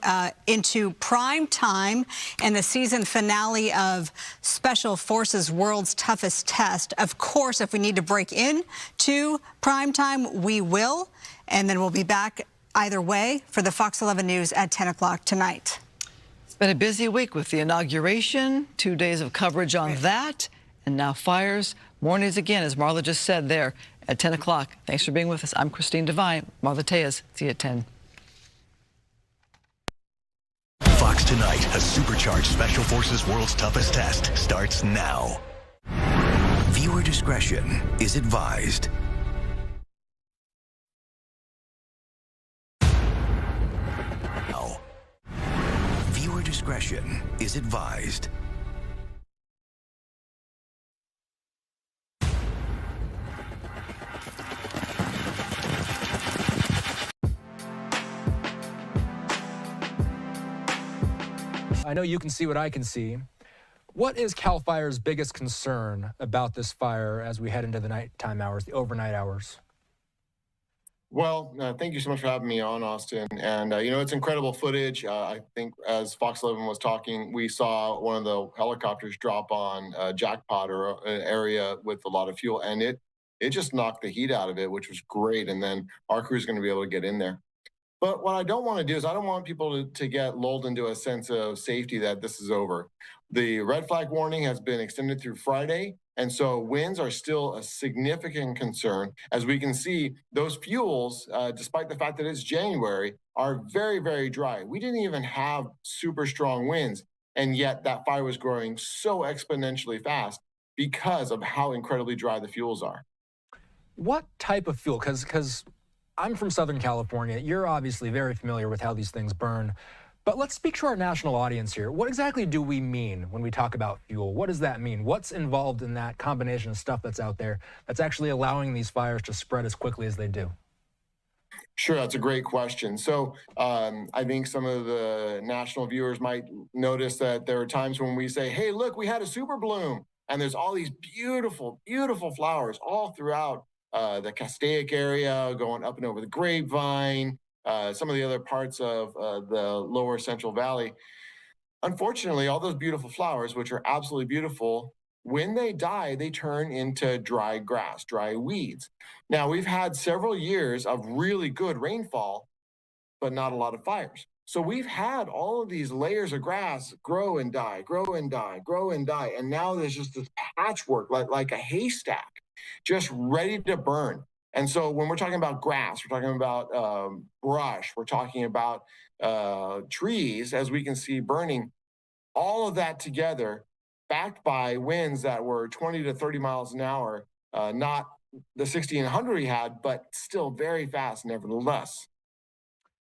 [SPEAKER 11] into prime time and the season finale of Special Forces World's Toughest Test. Of course, if we need to break in to prime time, we will, and then we'll be back either way for the Fox 11 News at 10 o'clock tonight.
[SPEAKER 16] It's been a busy week with the inauguration, 2 days of coverage on that, and now fires. Mornings again, as Marla just said there, at 10 o'clock. Thanks for being with us. I'm Christine Devine. Marla Tejas. See you at 10.
[SPEAKER 13] Fox Tonight, a supercharged Special Forces World's Toughest Test, starts now. Viewer discretion is advised. Viewer discretion is advised.
[SPEAKER 22] I know you can see what I can see. What is CAL FIRE's biggest concern about this fire as we head into the nighttime hours, the overnight hours?
[SPEAKER 23] Well, thank you so much for having me on, Austin. And, you know, it's incredible footage. I think as Fox 11 was talking, we saw one of the helicopters drop on a jackpot or an area with a lot of fuel, and it just knocked the heat out of it, which was great. And then our crew is going to be able to get in there. But what I don't want to do is I don't want people to get lulled into a sense of safety that this is over. The red flag warning has been extended through Friday, and so winds are still a significant concern. As we can see, those fuels, despite the fact that it's January, are very, very dry. We didn't even have super strong winds, and yet that fire was growing so exponentially fast because of how incredibly dry the fuels are.
[SPEAKER 22] What type of fuel? Because I'm from Southern California. You're obviously very familiar with how these things burn. But let's speak to our national audience here. What exactly do we mean when we talk about fuel? What does that mean? What's involved in that combination of stuff that's out there that's actually allowing these fires to spread as quickly as they do?
[SPEAKER 23] Sure, that's a great question. So I think some of the national viewers might notice that there are times when we say, hey, look, we had a super bloom. And there's all these beautiful, beautiful flowers all throughout the Castaic area, going up and over the Grapevine, some of the other parts of the lower Central Valley. unfortunately, all those beautiful flowers, which are absolutely beautiful, when they die, they turn into dry grass, dry weeds. Now, we've had several years of really good rainfall, but not a lot of fires. So we've had all of these layers of grass grow and die, grow and die, grow and die. And now there's just this patchwork, like a haystack, just ready to burn. And so when we're talking about grass, we're talking about brush, we're talking about trees, as we can see burning, all of that together, backed by winds that were 20 to 30 miles an hour, not the 60 and 100 we had, but still very fast nevertheless.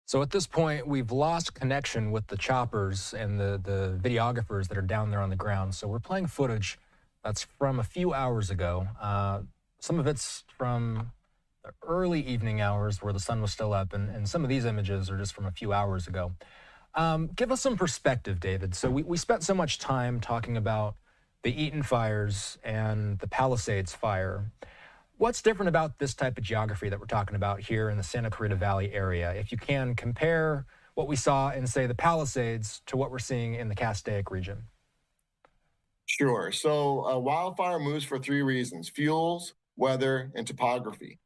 [SPEAKER 22] So at this point, we've lost connection with the choppers and the videographers that are down there on the ground. So we're playing footage that's from a few hours ago. Some of it's from the early evening hours where the sun was still up, and some of these images are just from a few hours ago. Give us some perspective, David. So we spent so much time talking about the Eaton fires and the Palisades fire. What's different about this type of geography that we're talking about here in the Santa Clarita Valley area? If you can compare what we saw in, say, the Palisades to what we're seeing in the Castaic region.
[SPEAKER 23] Sure. So wildfire moves for three reasons: fuels, weather, and topography.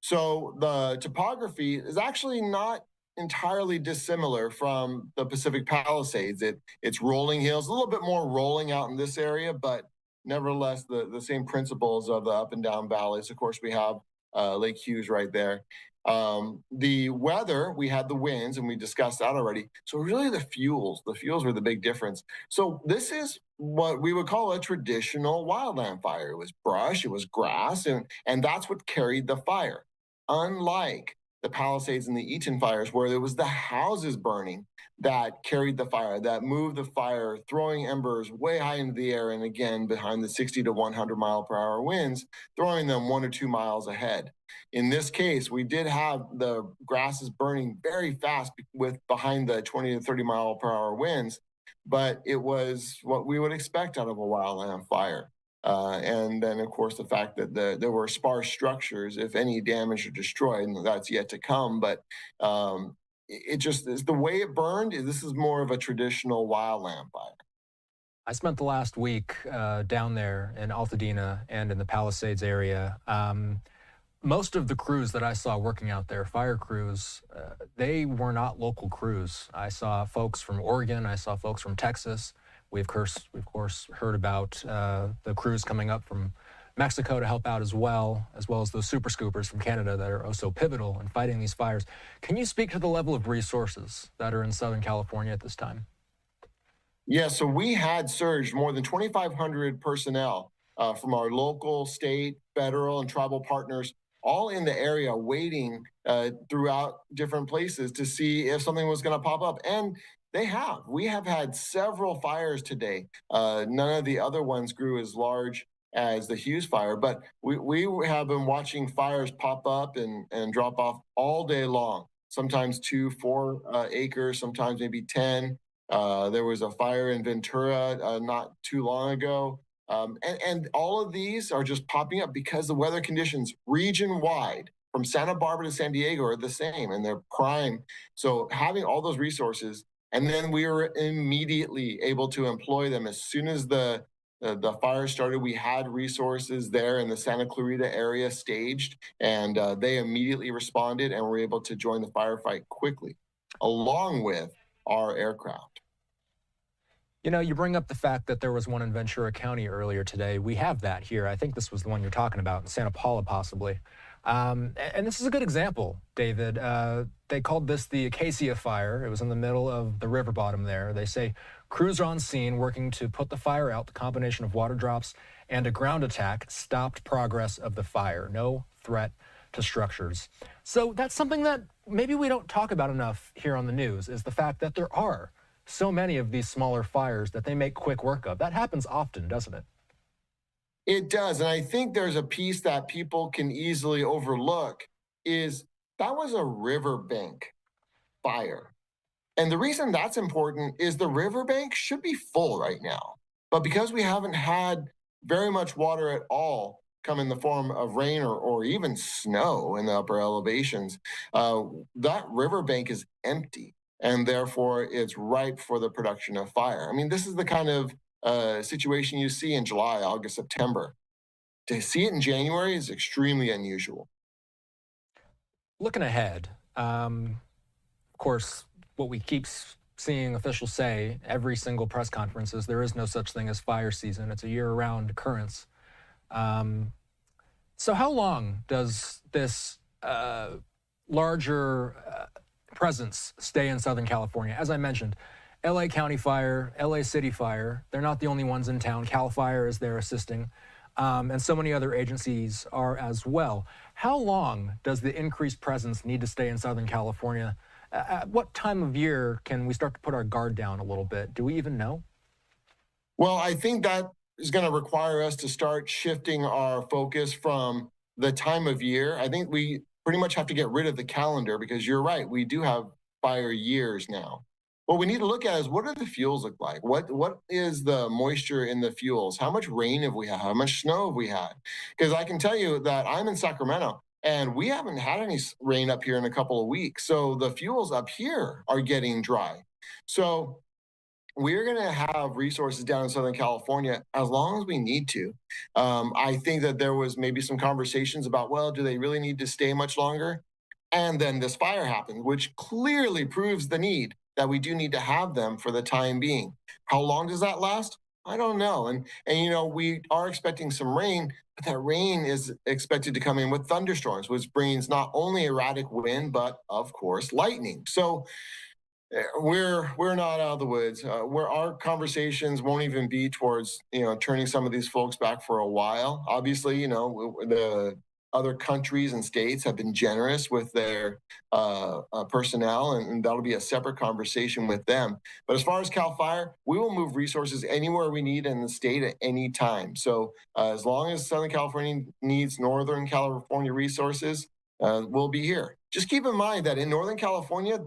[SPEAKER 23] So the topography is actually not entirely dissimilar from the Pacific Palisades. It's rolling hills, a little bit more rolling out in this area, but nevertheless, the same principles of the up and down valleys. Of course, we have Lake Hughes right there. The weather, we had the winds, and we discussed that already. So really the fuels were the big difference. So this is what we would call a traditional wildland fire. It was brush, it was grass, and that's what carried the fire. Unlike the Palisades and the Eaton fires, where there was the houses burning that carried the fire, that moved the fire, throwing embers way high into the air, and again, behind the 60 to 100 mile per hour winds, throwing them 1 or 2 miles ahead. In this case, we did have the grasses burning very fast behind the 20 to 30 mile per hour winds, but it was what we would expect out of a wildland fire. And then, of course, the fact that there were sparse structures, if any damage or destroyed, and that's yet to come. But it just is the way it burned. This is more of a traditional wildland fire.
[SPEAKER 22] I spent the last week down there in Altadena and in the Palisades area. Most of the crews that I saw working out there, fire crews, they were not local crews. I saw folks from Oregon. I saw folks from Texas. We've of course heard about the crews coming up from Mexico to help out as well as those super scoopers from Canada that are also pivotal in fighting these fires. Can you speak to the level of resources that are in Southern California at this time?
[SPEAKER 23] Yeah, so we had surged more than 2,500 personnel from our local, state, federal, and tribal partners, all in the area waiting throughout different places to see if something was going to pop up. And we have had several fires today. None of the other ones grew as large as the Hughes Fire, but we have been watching fires pop up and drop off all day long, sometimes 2-4 acres, sometimes maybe 10. There was a fire in Ventura not too long ago. And all of these are just popping up because the weather conditions region-wide from Santa Barbara to San Diego are the same, and they're prime. So having all those resources, and then we were immediately able to employ them as soon as the fire started. We had resources there in the Santa Clarita area staged, and they immediately responded and were able to join the firefight quickly, along with our aircraft.
[SPEAKER 22] You know, you bring up the fact that there was one in Ventura County earlier today. We have that here. I think this was the one you're talking about in Santa Paula, possibly. And this is a good example, David. They called this the Acacia Fire. It was in the middle of the river bottom there. They say crews are on scene working to put the fire out. The combination of water drops and a ground attack stopped progress of the fire. No threat to structures. So that's something that maybe we don't talk about enough here on the news, is the fact that there are so many of these smaller fires that they make quick work of. That happens often, doesn't it?
[SPEAKER 23] It does. And I think there's a piece that people can easily overlook is that was a riverbank fire. And the reason that's important is the riverbank should be full right now. But because we haven't had very much water at all come in the form of rain or even snow in the upper elevations, that riverbank is empty. and therefore it's ripe for the production of fire. I mean, this is the kind of situation you see in July, August, September. To see it in January is extremely unusual.
[SPEAKER 22] Looking ahead, of course, what we keep seeing officials say every single press conference is there is no such thing as fire season. It's a year-round occurrence. So how long does this larger presence stay in Southern California? As I mentioned, LA County Fire, LA City Fire, they're not the only ones in town. Cal Fire is there assisting, and so many other agencies are as well. How long does the increased presence need to stay in Southern California? At what time of year can we start to put our guard down a little bit? Do we even know?
[SPEAKER 23] Well, I think that is going to require us to start shifting our focus from the time of year. I think we pretty much have to get rid of the calendar, because you're right, we do have fire years now. What we need to look at is, what do the fuels look like? What is the moisture in the fuels? How much rain have we had? How much snow have we had? Because I can tell you that I'm in Sacramento, and we haven't had any rain up here in a couple of weeks. So the fuels up here are getting dry. So we're going to have resources down in Southern California as long as we need to. I think that there was maybe some conversations about, well, do they really need to stay much longer? And then this fire happened, which clearly proves the need that we do need to have them for the time being. How long does that last? I don't know. And you know, we are expecting some rain, but that rain is expected to come in with thunderstorms, which brings not only erratic wind, but of course, lightning. So we're not out of the woods. Where our conversations won't even be towards, you know, turning some of these folks back for a while. Obviously, you know, the other countries and states have been generous with their personnel, and that'll be a separate conversation with them. But as far as CAL FIRE, we will move resources anywhere we need in the state at any time. So as long as Southern California needs Northern California resources, we'll be here. Just keep in mind that in Northern California,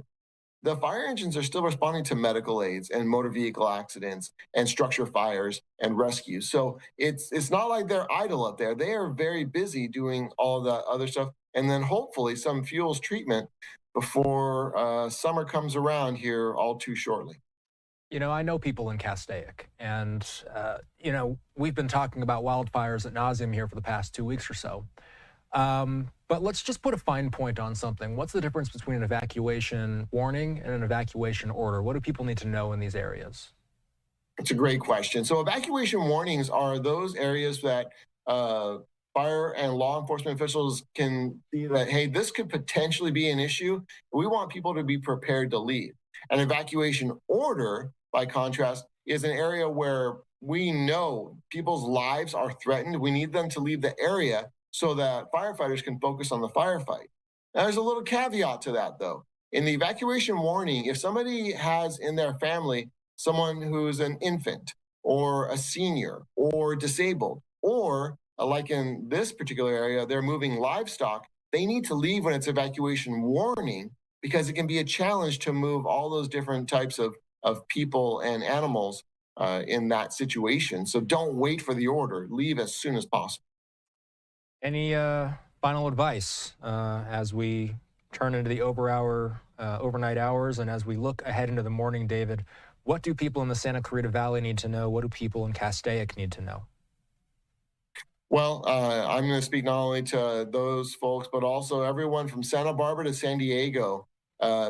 [SPEAKER 23] the fire engines are still responding to medical aids and motor vehicle accidents and structure fires and rescues. So it's not like they're idle up there. They are very busy doing all that other stuff. And then hopefully some fuels treatment before summer comes around here all too shortly.
[SPEAKER 22] You know, I know people in Castaic, and, you know, we've been talking about wildfires ad nauseum here for the past 2 weeks or so. But let's just put a fine point on something. What's the difference between an evacuation warning and an evacuation order? What do people need to know in these areas?
[SPEAKER 23] It's a great question. So evacuation warnings are those areas that fire and law enforcement officials can see that, hey, this could potentially be an issue. We want people to be prepared to leave. An evacuation order, by contrast, is an area where we know people's lives are threatened. We need them to leave the area so that firefighters can focus on the firefight. Now, there's a little caveat to that, though. In the evacuation warning, if somebody has in their family someone who's an infant or a senior or disabled, or like in this particular area, they're moving livestock, they need to leave when it's evacuation warning, because it can be a challenge to move all those different types of people and animals in that situation. So don't wait for the order. Leave as soon as possible.
[SPEAKER 22] Any final advice as we turn into the overnight hours, and as we look ahead into the morning, David? What do people in the Santa Clarita Valley need to know? What do people in Castaic need to know?
[SPEAKER 23] Well, I'm going to speak not only to those folks, but also everyone from Santa Barbara to San Diego.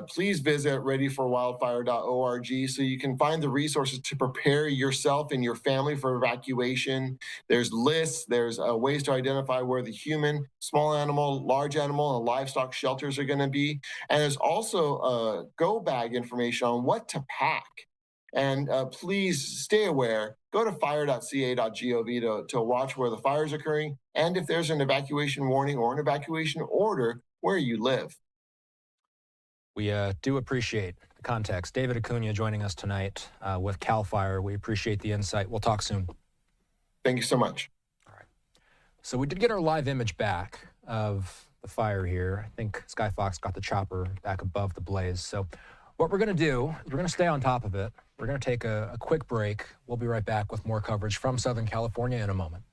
[SPEAKER 23] Please visit readyforwildfire.org so you can find the resources to prepare yourself and your family for evacuation. There's lists, there's ways to identify where the human, small animal, large animal, and livestock shelters are going to be. And there's also go bag information on what to pack. And please stay aware. Go to fire.ca.gov to watch where the fire is occurring, and if there's an evacuation warning or an evacuation order where you live.
[SPEAKER 22] We do appreciate the context. David Acuna joining us tonight with CAL FIRE. We appreciate the insight. We'll talk soon.
[SPEAKER 23] Thank you so much.
[SPEAKER 22] All right. So we did get our live image back of the fire here. I think SkyFOX got the chopper back above the blaze. So what we're going to do is we're going to stay on top of it. We're going to take a quick break. We'll be right back with more coverage from Southern California in a moment.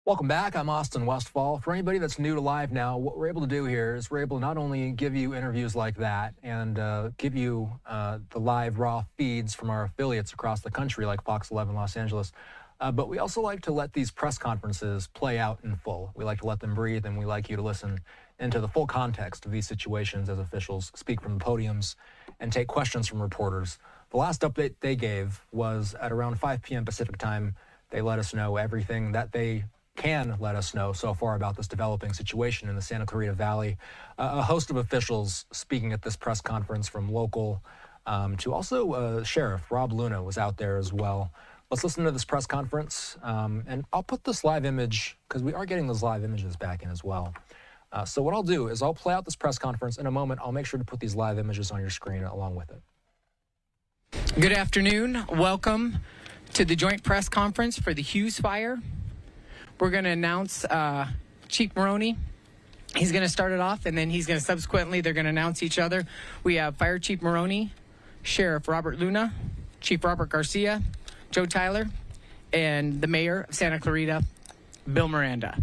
[SPEAKER 22] Welcome back. I'm Austin Westfall. For anybody that's new to Live now, what we're able to do here is we're able to not only give you interviews like that and give you the live raw feeds from our affiliates across the country like Fox 11 Los Angeles, but we also like to let these press conferences play out in full. We like to let them breathe, and we like you to listen into the full context of these situations as officials speak from the podiums and take questions from reporters. The last update they gave was at around 5 p.m. Pacific time. They let us know everything that they can let us know so far about this developing situation in the Santa Clarita Valley. A host of officials speaking at this press conference, from local to also Sheriff Rob Luna was out there as well. Let's listen to this press conference, and I'll put this live image, because we are getting those live images back in as well. So what I'll do is I'll play out this press conference. In a moment, I'll make sure to put these live images on your screen along with it.
[SPEAKER 1] Good afternoon. Welcome to the joint press conference for the Hughes Fire. We're going to announce Chief Maroney. He's going to start it off, and then he's going to subsequently, they're going to announce each other. We have Fire Chief Maroney, Sheriff Robert Luna, Chief Robert Garcia, Joe Tyler, and the Mayor of Santa Clarita, Bill Miranda.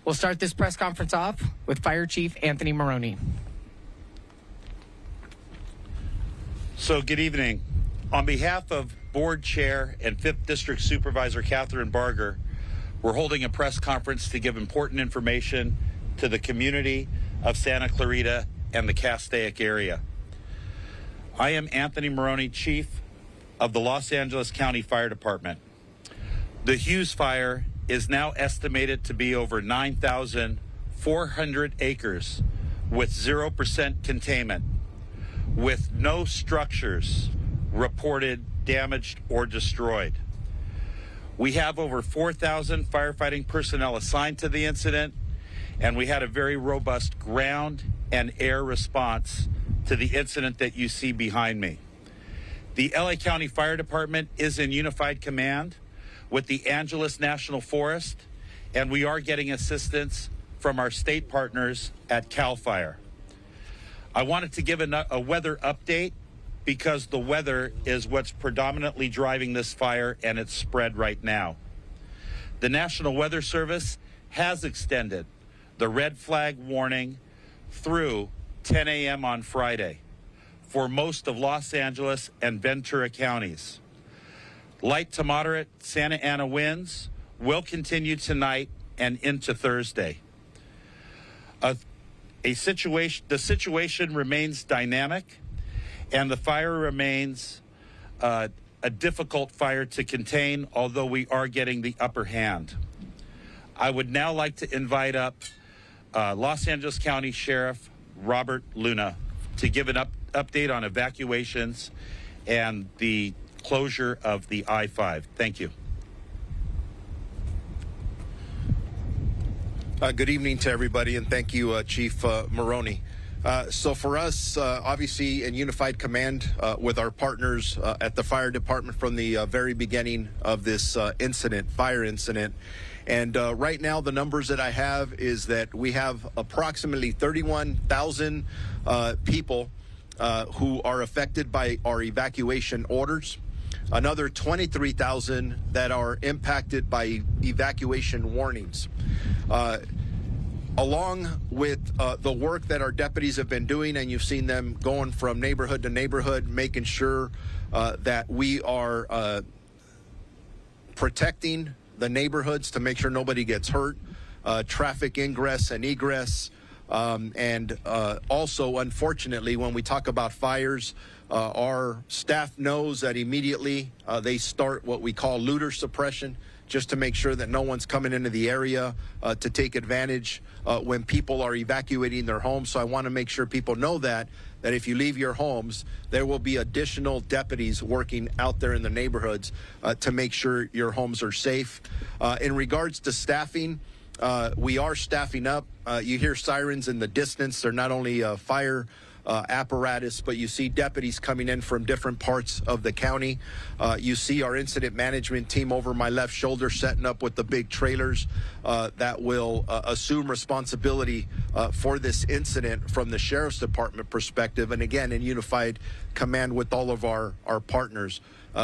[SPEAKER 1] We'll start this press conference off with Fire Chief Anthony Maroney.
[SPEAKER 7] So good evening. On behalf of Board Chair and 5th District Supervisor Catherine Barger, we're holding a press conference to give important information to the community of Santa Clarita and the Castaic area. I am Anthony Maroney, Chief of the Los Angeles County Fire Department. The Hughes Fire is now estimated to be over 9,400 acres with 0% containment, with no structures reported damaged or destroyed. We have over 4,000 firefighting personnel assigned to the incident, and we had a very robust ground and air response to the incident that you see behind me. The LA County Fire Department is in unified command with the Angeles National Forest, and we are getting assistance from our state partners at CAL FIRE. I wanted to give a weather update because the weather is what's predominantly driving this fire and its spread right now. The National Weather Service has extended the red flag warning through 10 a.m. on Friday for most of Los Angeles and Ventura counties. Light to moderate Santa Ana winds will continue tonight and into Thursday. The situation remains dynamic, and the fire remains a difficult fire to contain, although we are getting the upper hand. I would now like to invite up Los Angeles County Sheriff Robert Luna to give an update on evacuations and the closure of the I-5. Thank you.
[SPEAKER 12] Good evening to everybody, and thank you, Chief Maroney. So for us, obviously in unified command with our partners at the fire department from the very beginning of this fire incident. And right now, the numbers that I have is that we have approximately 31,000 people who are affected by our evacuation orders. Another 23,000 that are impacted by evacuation warnings. Along with the work that our deputies have been doing, and you've seen them going from neighborhood to neighborhood, making sure that we are protecting the neighborhoods to make sure nobody gets hurt, traffic ingress and egress, and also, unfortunately, when we talk about fires, our staff knows that immediately they start what we call looter suppression, just to make sure that no one's coming into the area to take advantage when people are evacuating their homes. So I want to make sure people know that if you leave your homes, there will be additional deputies working out there in the neighborhoods to make sure your homes are safe. In regards to staffing, we are staffing up. You hear sirens in the distance. They're not only fire apparatus, but you see deputies coming in from different parts of the county. You see our incident management team over my left shoulder setting up with the big trailers that will assume responsibility for this incident from the Sheriff's Department perspective, and again in unified command with all of our partners.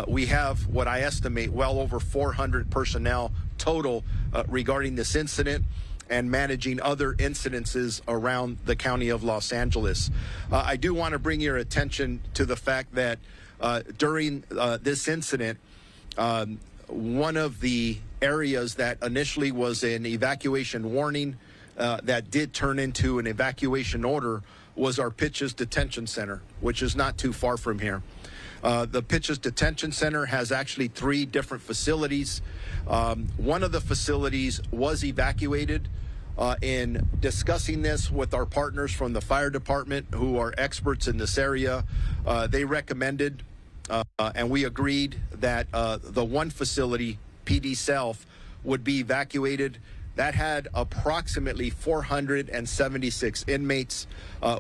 [SPEAKER 12] We have what I estimate well over 400 personnel total total regarding this incident and managing other incidences around the county of Los Angeles. I do want to bring your attention to the fact that during this incident, one of the areas that initially was an evacuation warning that did turn into an evacuation order was our Pitches Detention Center, which is not too far from here. The Pitches Detention Center has actually 3 different facilities. One of the facilities was evacuated. In discussing this with our partners from the fire department who are experts in this area, they recommended and we agreed that the one facility, PD South, would be evacuated. That had approximately 476 inmates.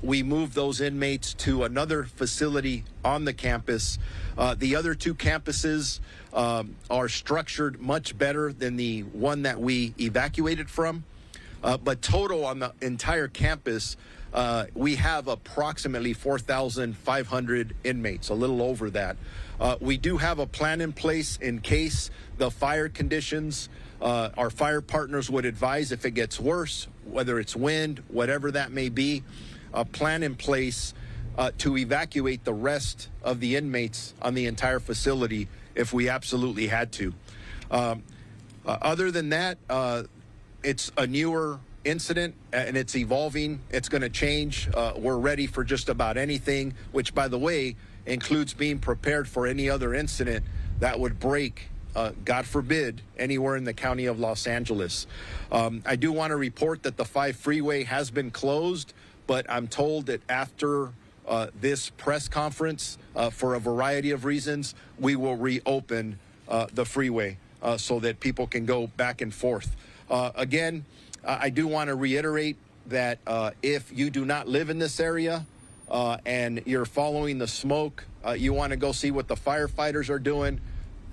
[SPEAKER 12] We moved those inmates to another facility on the campus. The other 2 campuses are structured much better than the one that we evacuated from. But total on the entire campus, we have approximately 4,500 inmates, a little over that. We do have a plan in place in case the fire conditions, our fire partners would advise if it gets worse, whether it's wind, whatever that may be, a plan in place to evacuate the rest of the inmates on the entire facility if we absolutely had to. Other than that, it's a newer incident and it's evolving. It's going to change. We're ready for just about anything, which, by the way, includes being prepared for any other incident that would break, God forbid, anywhere in the county of Los Angeles. I do want to report that the 5 freeway has been closed, but I'm told that after this press conference, for a variety of reasons, we will reopen the freeway so that people can go back and forth. Again, I do want to reiterate that if you do not live in this area and you're following the smoke, you want to go see what the firefighters are doing,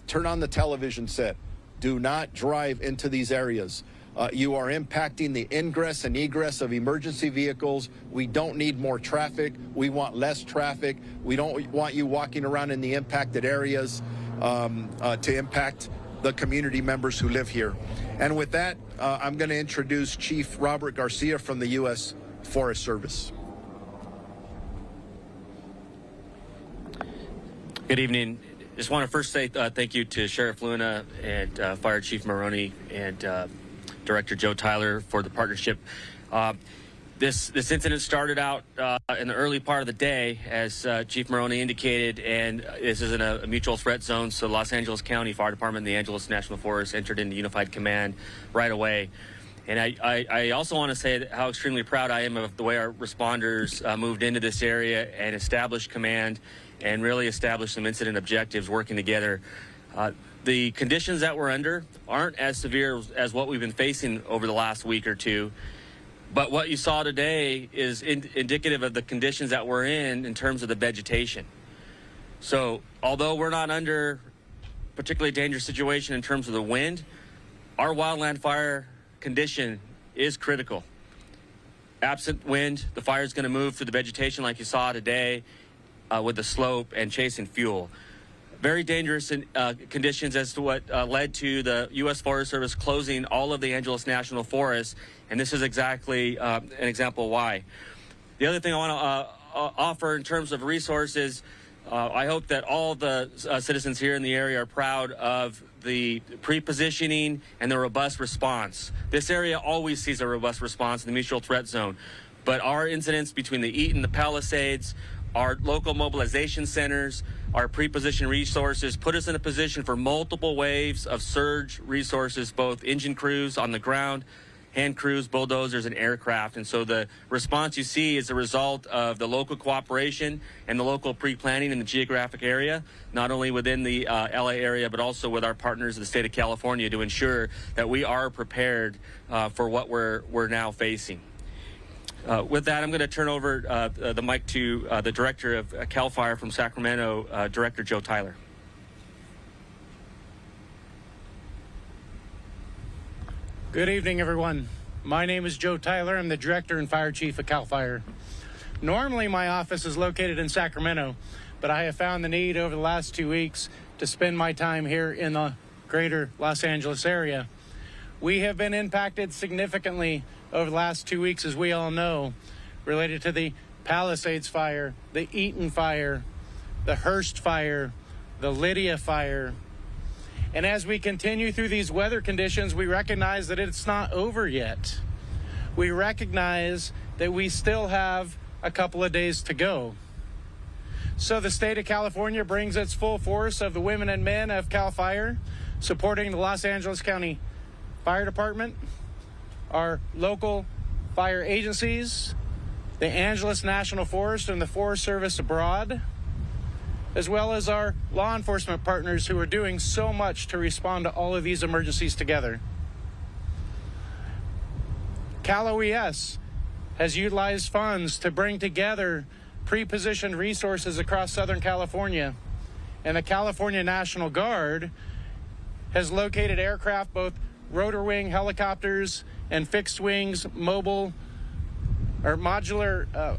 [SPEAKER 12] turn on the television set. Do not drive into these areas. You are impacting the ingress and egress of emergency vehicles. We don't need more traffic. We want less traffic. We don't want you walking around in the impacted areas to impact the community members who live here. And with that, I'm going to introduce Chief Robert Garcia from the U.S. Forest Service.
[SPEAKER 4] Good evening. Just want to first say thank you to Sheriff Luna and Fire Chief Maroney and Director Joe Tyler for the partnership. This incident started out in the early part of the day, as Chief Maroney indicated, and this is in a mutual threat zone, so Los Angeles County Fire Department and the Angeles National Forest entered into unified command right away. And I also want to say how extremely proud I am of the way our responders moved into this area and established command and really established some incident objectives working together. The conditions that we're under aren't as severe as what we've been facing over the last week or two. But what you saw today is indicative of the conditions that we're in terms of the vegetation. So although we're not under a particularly dangerous situation in terms of the wind, our wildland fire condition is critical. Absent wind, the fire is going to move through the vegetation like you saw today with the slope and chasing fuel. Very dangerous conditions as to what led to the U.S. Forest Service closing all of the Angeles National Forest, and this is exactly an example why. The other thing I want to offer in terms of resources, I hope that all the citizens here in the area are proud of the pre-positioning and the robust response. This area always sees a robust response in the mutual threat zone, but our incidents between the Eaton, the Palisades, our local mobilization centers, our pre-position resources put us in a position for multiple waves of surge resources, both engine crews on the ground, hand crews, bulldozers, and aircraft. And so the response you see is a result of the local cooperation and the local pre-planning in the geographic area, not only within the LA area, but also with our partners in the state of California to ensure that we are prepared for what we're now facing. With that, I'm going to turn over the mic to the director of CAL FIRE from Sacramento, Director Joe Tyler.
[SPEAKER 6] Good evening, everyone. My name is Joe Tyler. I'm the director and fire chief of CAL FIRE. Normally, my office is located in Sacramento, but I have found the need over the last 2 weeks to spend my time here in the greater Los Angeles area. We have been impacted significantly over the last 2 weeks, as we all know, related to the Palisades Fire, the Eaton Fire, the Hurst Fire, the Lidia Fire. And as we continue through these weather conditions, we recognize that it's not over yet. We recognize that we still have a couple of days to go. So the state of California brings its full force of the women and men of CAL FIRE, supporting the Los Angeles County Fire Department, our local fire agencies, the Angeles National Forest and the Forest Service abroad, as well as our law enforcement partners who are doing so much to respond to all of these emergencies together. Cal OES has utilized funds to bring together pre-positioned resources across Southern California, and the California National Guard has located aircraft, both rotor wing helicopters and fixed wings mobile or modular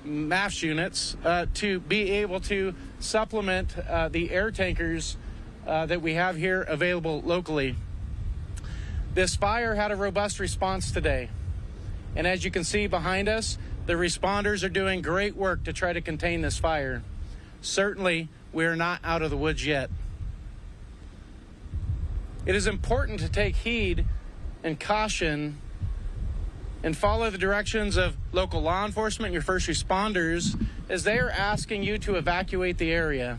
[SPEAKER 6] MAFS units to be able to supplement the air tankers that we have here available locally. This fire had a robust response today, and as you can see behind us, the responders are doing great work to try to contain this fire. Certainly, we are not out of the woods yet. It is important to take heed and caution and follow the directions of local law enforcement and your first responders as they are asking you to evacuate the area.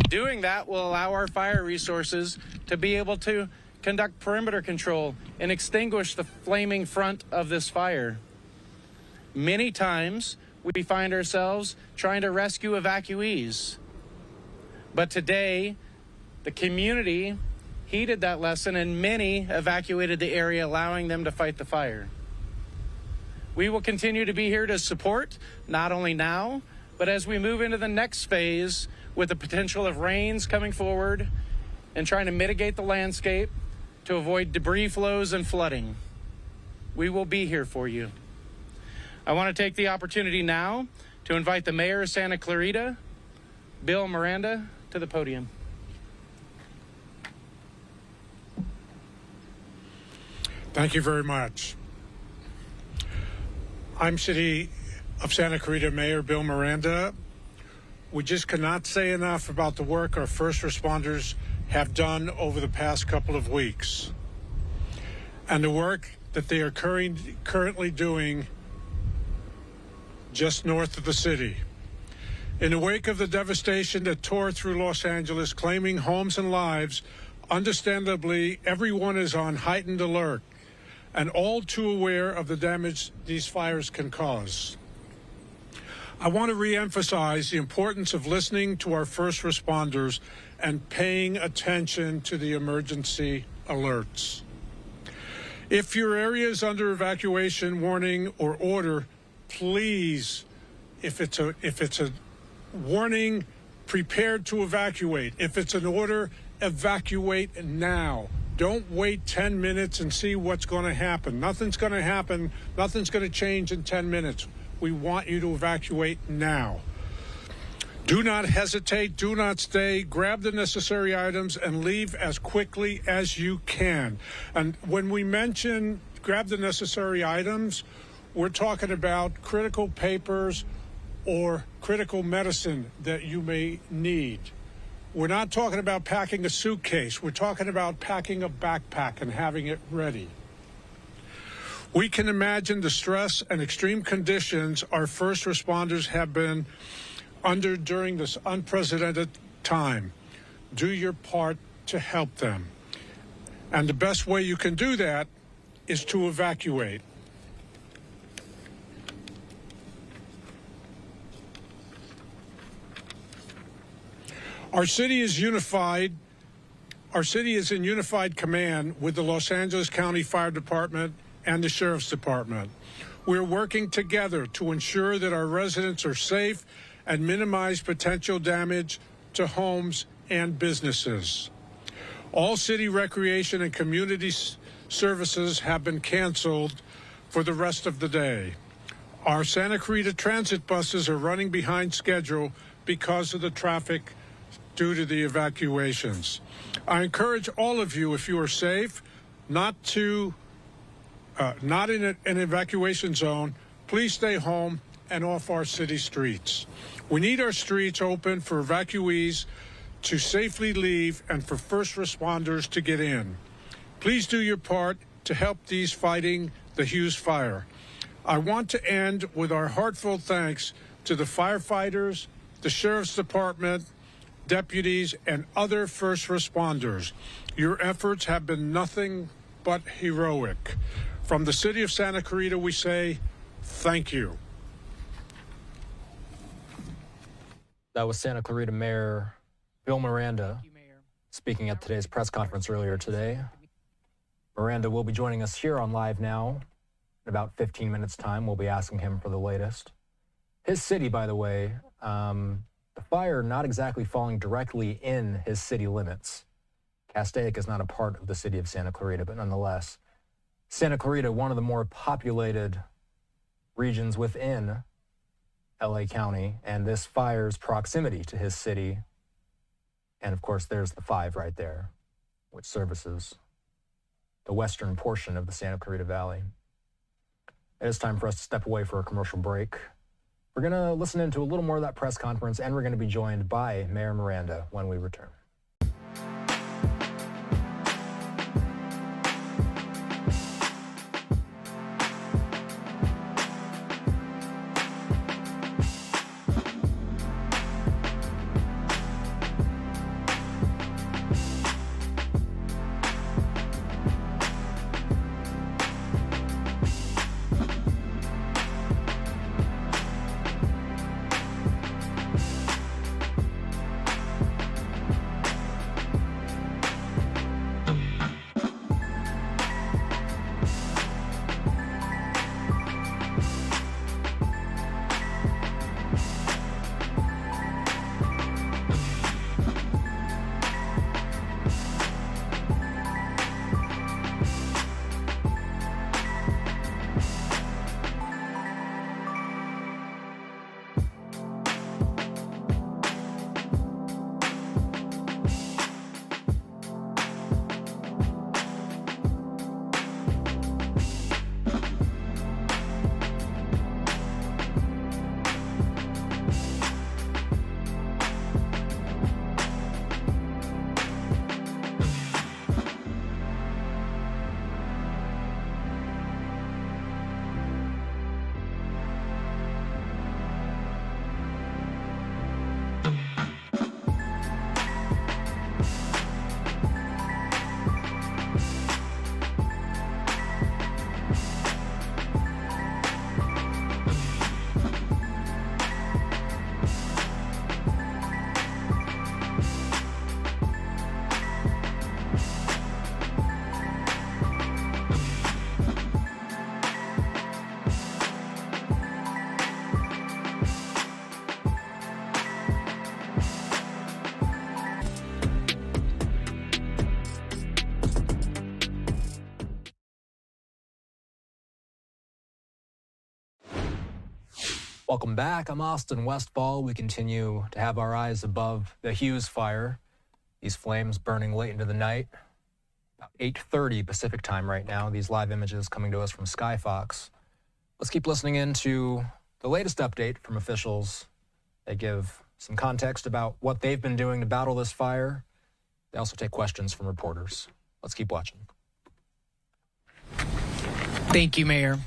[SPEAKER 6] Doing that will allow our fire resources to be able to conduct perimeter control and extinguish the flaming front of this fire. Many times we find ourselves trying to rescue evacuees, but today the community heeded that lesson and many evacuated the area, allowing them to fight the fire. We will continue to be here to support, not only now, but as we move into the next phase with the potential of rains coming forward and trying to mitigate the landscape to avoid debris flows and flooding. We will be here for you. I want to take the opportunity now to invite the Mayor of Santa Clarita, Bill Miranda, to the podium.
[SPEAKER 9] Thank you very much. I'm City of Santa Clarita Mayor Bill Miranda. We just cannot say enough about the work our first responders have done over the past couple of weeks and the work that they are currently doing just north of the city. In the wake of the devastation that tore through Los Angeles, claiming homes and lives, understandably, everyone is on heightened alert and all too aware of the damage these fires can cause. I want to reemphasize the importance of listening to our first responders and paying attention to the emergency alerts. If your area is under evacuation warning or order, please, if it's a warning, prepare to evacuate. If it's an order, evacuate now. Don't wait 10 minutes and see what's going to happen. Nothing's going to happen. Nothing's going to change in 10 minutes. We want you to evacuate now. Do not hesitate. Do not stay. Grab the necessary items and leave as quickly as you can. And when we mention grab the necessary items, we're talking about critical papers or critical medicine that you may need. We're not talking about packing a suitcase. We're talking about packing a backpack and having it ready. We can imagine the stress and extreme conditions our first responders have been under during this unprecedented time. Do your part to help them. And the best way you can do that is to evacuate. Our city is unified. Our city is in unified command with the Los Angeles County Fire Department and the Sheriff's Department. We're working together to ensure that our residents are safe and minimize potential damage to homes and businesses. All city recreation and community services have been canceled for the rest of the day. Our Santa Clarita transit buses are running behind schedule because of the traffic due to the evacuations. I encourage all of you, if you are safe, not in an evacuation zone, please stay home and off our city streets. We need our streets open for evacuees to safely leave and for first responders to get in. Please do your part to help these fighting the Hughes Fire. I want to end with our heartfelt thanks to the firefighters, the Sheriff's Department, deputies, and other first responders. Your efforts have been nothing but heroic. From the city of Santa Clarita, we say thank you.
[SPEAKER 22] That was Santa Clarita Mayor Bill Miranda speaking at today's press conference earlier today. Miranda will be joining us here on Live Now. In about 15 minutes' time, we'll be asking him for the latest. His city, by the way, the fire not exactly falling directly in his city limits. Castaic is not a part of the city of Santa Clarita, but nonetheless, Santa Clarita, one of the more populated regions within LA County, and this fire's proximity to his city. And of course, there's the 5 right there, which services the western portion of the Santa Clarita Valley. It is time for us to step away for a commercial break. We're going to listen into a little more of that press conference, and we're going to be joined by Mayor Miranda when we return. Welcome back. I'm Austin Westfall. We continue to have our eyes above the Hughes Fire. These flames burning late into the night. About 8:30 Pacific time right now. These live images coming to us from SkyFOX. Let's keep listening in to the latest update from officials. They give some context about what they've been doing to battle this fire. They also take questions from reporters. Let's keep watching.
[SPEAKER 1] Thank you, Mayor.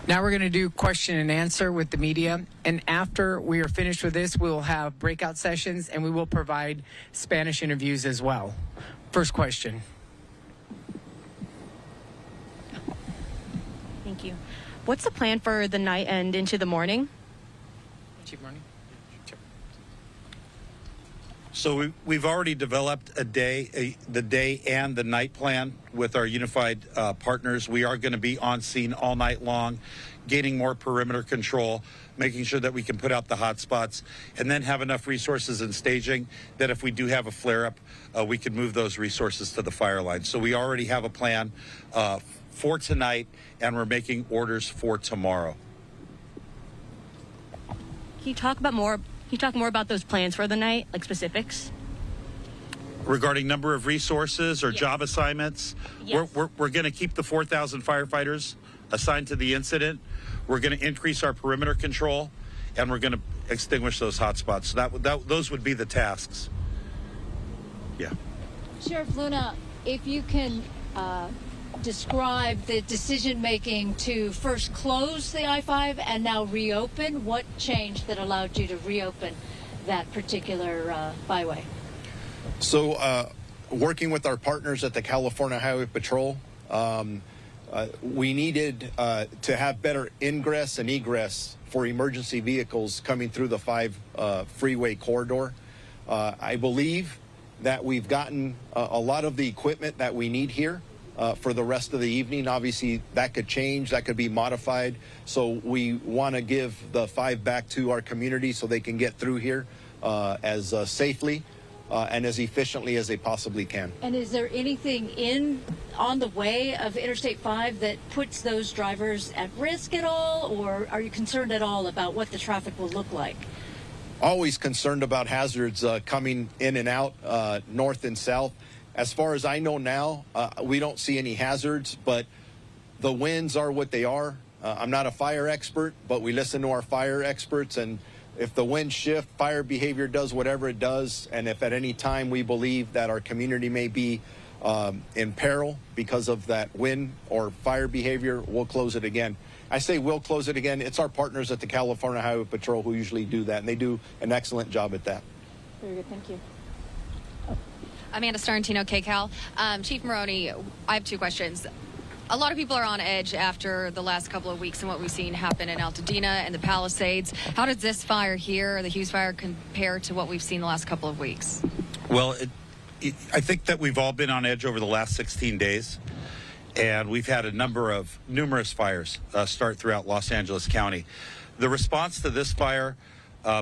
[SPEAKER 1] Now we're going to do question and answer with the media. And after we are finished with this, we will have breakout sessions and we will provide Spanish interviews as well. First question.
[SPEAKER 17] Thank you. What's the plan for the night and into the morning?
[SPEAKER 1] Chief Morning.
[SPEAKER 7] So we've already developed the day and the night plan with our unified partners. We are going to be on scene all night long, gaining more perimeter control, making sure that we can put out the hot spots, and then have enough resources and staging that if we do have a flare-up, we can move those resources to the fire line. So we already have a plan for tonight, and we're making orders for tomorrow.
[SPEAKER 17] Can you talk more about those plans for the night, like specifics?
[SPEAKER 7] Regarding number of resources or
[SPEAKER 8] Yes.
[SPEAKER 7] job assignments,
[SPEAKER 8] Yes.
[SPEAKER 7] we're going to keep the 4,000 firefighters assigned to the incident. We're going to increase our perimeter control, and we're going to extinguish those hot spots. So those would be the tasks. Yeah.
[SPEAKER 5] Sheriff Luna, if you can describe the decision-making to first close the I-5 and now reopen, what changed that allowed you to reopen that particular byway?
[SPEAKER 12] So working with our partners at the California Highway Patrol, we needed to have better ingress and egress for emergency vehicles coming through the 5 freeway corridor. I believe that we've gotten a lot of the equipment that we need here for the rest of the evening. Obviously, that could change, that could be modified. So we want to give the 5 back to our community so they can get through here as safely and as efficiently as they possibly can.
[SPEAKER 5] And is there anything on the way of Interstate 5 that puts those drivers at risk at all, or are you concerned at all about what the traffic will look like?
[SPEAKER 12] Always concerned about hazards coming in and out, north and south. As far as I know now, we don't see any hazards, but the winds are what they are. I'm not a fire expert, but we listen to our fire experts, and if the winds shift, fire behavior does whatever it does, and if at any time we believe that our community may be in peril because of that wind or fire behavior, we'll close it again. I say we'll close it again. It's our partners at the California Highway Patrol who usually do that, and they do an excellent job at that.
[SPEAKER 5] Very good, thank you.
[SPEAKER 19] Amanda Starantino, KCAL. Chief Maroney, I have 2 questions. A lot of people are on edge after the last couple of weeks and what we've seen happen in Altadena and the Palisades. How does this fire here, the Hughes Fire, compare to what we've seen the last couple of weeks?
[SPEAKER 7] Well, I think that we've all been on edge over the last 16 days, and we've had numerous fires start throughout Los Angeles County. The response to this fire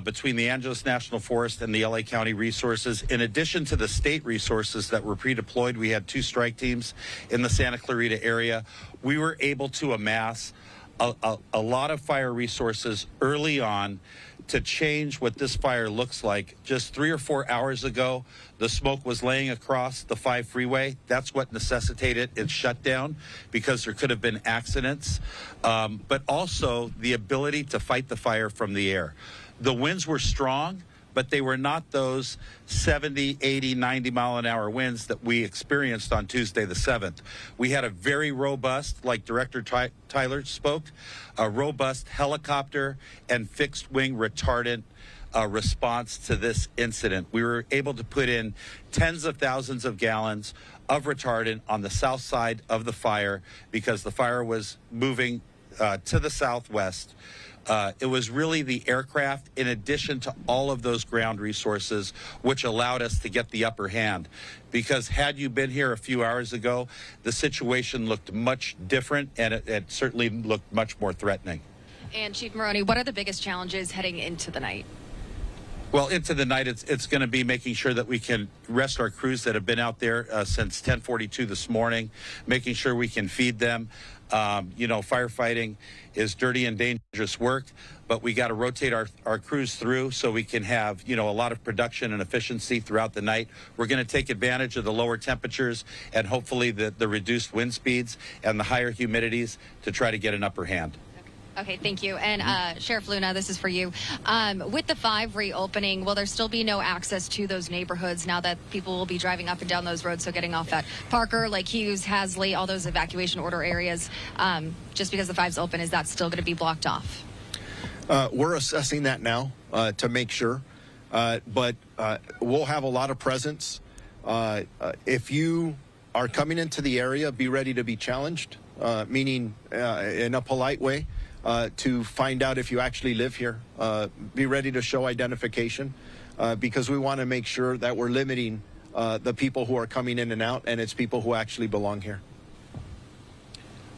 [SPEAKER 7] between the Angeles National Forest and the LA County resources, in addition to the state resources that were pre-deployed, we had 2 strike teams in the Santa Clarita area. We were able to amass a lot of fire resources early on to change what this fire looks like. Just 3 or 4 hours ago, the smoke was laying across the 5 freeway. That's what necessitated its shutdown, because there could have been accidents, but also the ability to fight the fire from the air. The winds were strong, but they were not those 70, 80, 90-mile-an-hour winds that we experienced on Tuesday the 7th. We had a very robust, like Director Tyler spoke, a robust helicopter and fixed-wing retardant response to this incident. We were able to put in tens of thousands of gallons of retardant on the south side of the fire because the fire was moving to the southwest. It was really the aircraft, in addition to all of those ground resources, which allowed us to get the upper hand. Because had you been here a few hours ago, the situation looked much different, and it certainly looked much more threatening.
[SPEAKER 19] And Chief Maroney, what are the biggest challenges heading into the night?
[SPEAKER 7] Well, into the night, it's going to be making sure that we can rest our crews that have been out there since 10:42 this morning, making sure we can feed them. Firefighting is dirty and dangerous work, but we got to rotate our crews through so we can have, a lot of production and efficiency throughout the night. We're going to take advantage of the lower temperatures and hopefully the reduced wind speeds and the higher humidities to try to get an upper hand.
[SPEAKER 19] Okay, thank you. And Sheriff Luna, this is for you. With the 5 reopening, will there still be no access to those neighborhoods now that people will be driving up and down those roads? So getting off at Parker, Lake Hughes, Hasley, all those evacuation order areas, just because the 5's open, is that still going to be blocked off?
[SPEAKER 12] We're assessing that now to make sure, but we'll have a lot of presence. If you are coming into the area, be ready to be challenged, meaning in a polite way. To find out if you actually live here. Be ready to show identification because we want to make sure that we're limiting the people who are coming in and out, and it's people who actually belong here.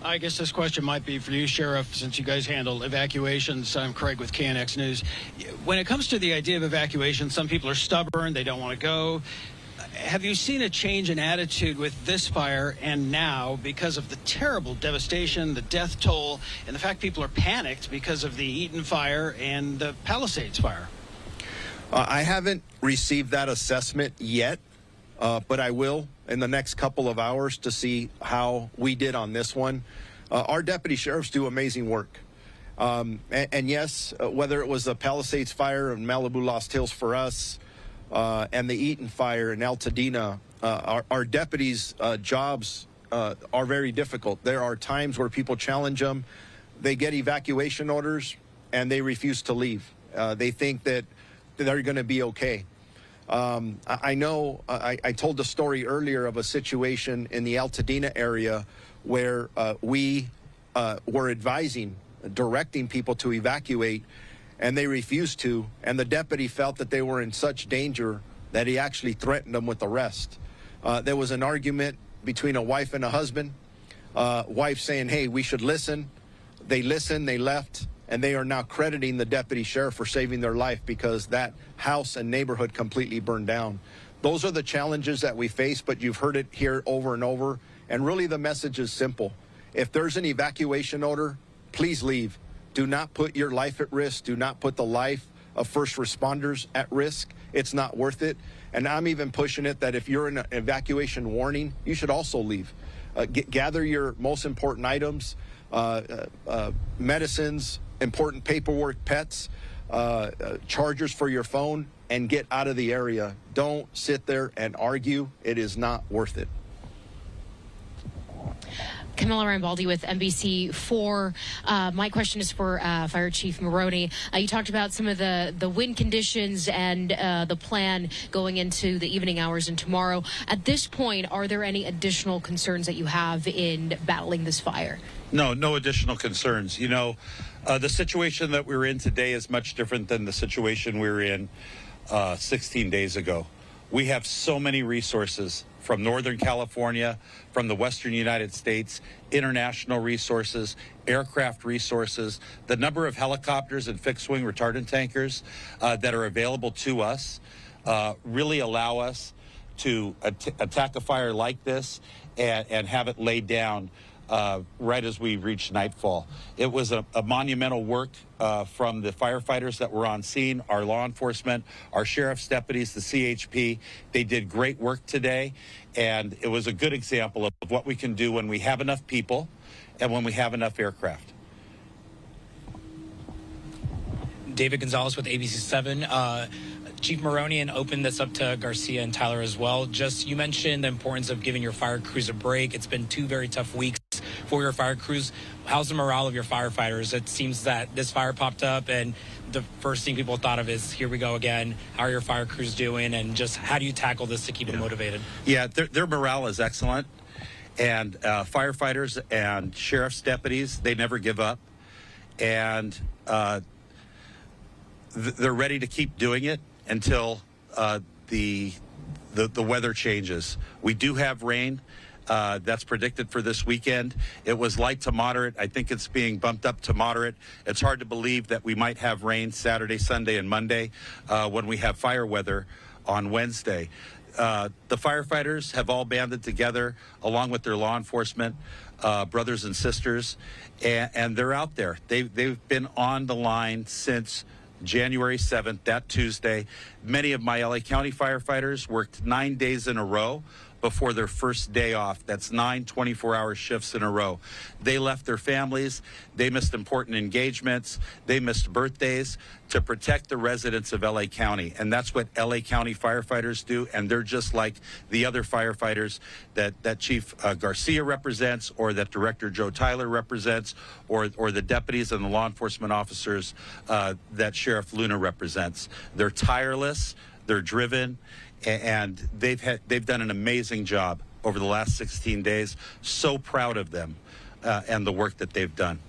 [SPEAKER 20] I guess this question might be for you, Sheriff, since you guys handle evacuations. I'm Craig with KNX News. When it comes to the idea of evacuation, some people are stubborn, they don't want to go. Have you seen a change in attitude with this fire and now because of the terrible devastation, the death toll, and the fact people are panicked because of the Eaton Fire and the Palisades Fire?
[SPEAKER 12] I haven't received that assessment yet. but I will in the next couple of hours to see how we did on this one. Our deputy sheriffs do amazing work. And yes, whether it was the Palisades Fire in Malibu Lost Hills for us and the Eaton Fire in Altadena, our deputies' jobs are very difficult. There are times where people challenge them. They get evacuation orders and they refuse to leave. They think that they're going to be okay. I know I told the story earlier of a situation in the Altadena area where we were directing people to evacuate, and they refused to, and the deputy felt that they were in such danger that he actually threatened them with arrest. There was an argument between a wife and a husband, wife saying, hey, we should listen. They listened, they left, and they are now crediting the deputy sheriff for saving their life because that house and neighborhood completely burned down. Those are the challenges that we face, but you've heard it here over and over, and really the message is simple. If there's an evacuation order, please leave. Do not put your life at risk. Do not put the life of first responders at risk. It's not worth it. And I'm even pushing it that if you're in an evacuation warning, you should also leave. Gather your most important items, medicines, important paperwork, pets, chargers for your phone, and get out of the area. Don't sit there and argue. It is not worth it.
[SPEAKER 3] Camilla Rambaldi with NBC4. My question is for Fire Chief Maroney. You talked about some of the wind conditions and the plan going into the evening hours and tomorrow. At this point, are there any additional concerns that you have in battling this fire?
[SPEAKER 7] No additional concerns. You know, the situation that we're in today is much different than the situation we were in 16 days ago. We have so many resources from Northern California, from the Western United States, international resources, aircraft resources, the number of helicopters and fixed-wing retardant tankers that are available to us really allow us to attack a fire like this and have it laid down right as we reach nightfall. It was a monumental work from the firefighters that were on scene, our law enforcement, our sheriff's deputies, the CHP. They did great work today, and it was a good example of what we can do when we have enough people and when we have enough aircraft.
[SPEAKER 10] David Gonzalez with ABC7. Chief Maroney, and open this up to Garcia and Tyler as well. Just, you mentioned the importance of giving your fire crews a break. It's been 2 very tough weeks for your fire crews. How's the morale of your firefighters? It seems that this fire popped up and the first thing people thought of is, here we go again. How are your fire crews doing? And just how do you tackle this to keep them motivated?
[SPEAKER 7] Yeah, their morale is excellent. And firefighters and sheriff's deputies, they never give up. And they're ready to keep doing it until the weather changes. We do have rain that's predicted for this weekend. It was light to moderate. I think it's being bumped up to moderate. It's hard to believe that we might have rain Saturday, Sunday, and Monday when we have fire weather on Wednesday. The firefighters have all banded together along with their law enforcement brothers and sisters, and they're out there. They've been on the line since January 7th, that Tuesday. Many of my LA County firefighters worked 9 days in a row before their first day off. That's 9 24-hour shifts in a row. They left their families. They missed important engagements. They missed birthdays to protect the residents of LA County. And that's what LA County firefighters do. And they're just like the other firefighters that Chief Garcia represents, or that Director Joe Tyler represents, or the deputies and the law enforcement officers that Sheriff Luna represents. They're tireless. They're driven. And they've done an amazing job over the last 16 days. So proud of them and the work that they've done.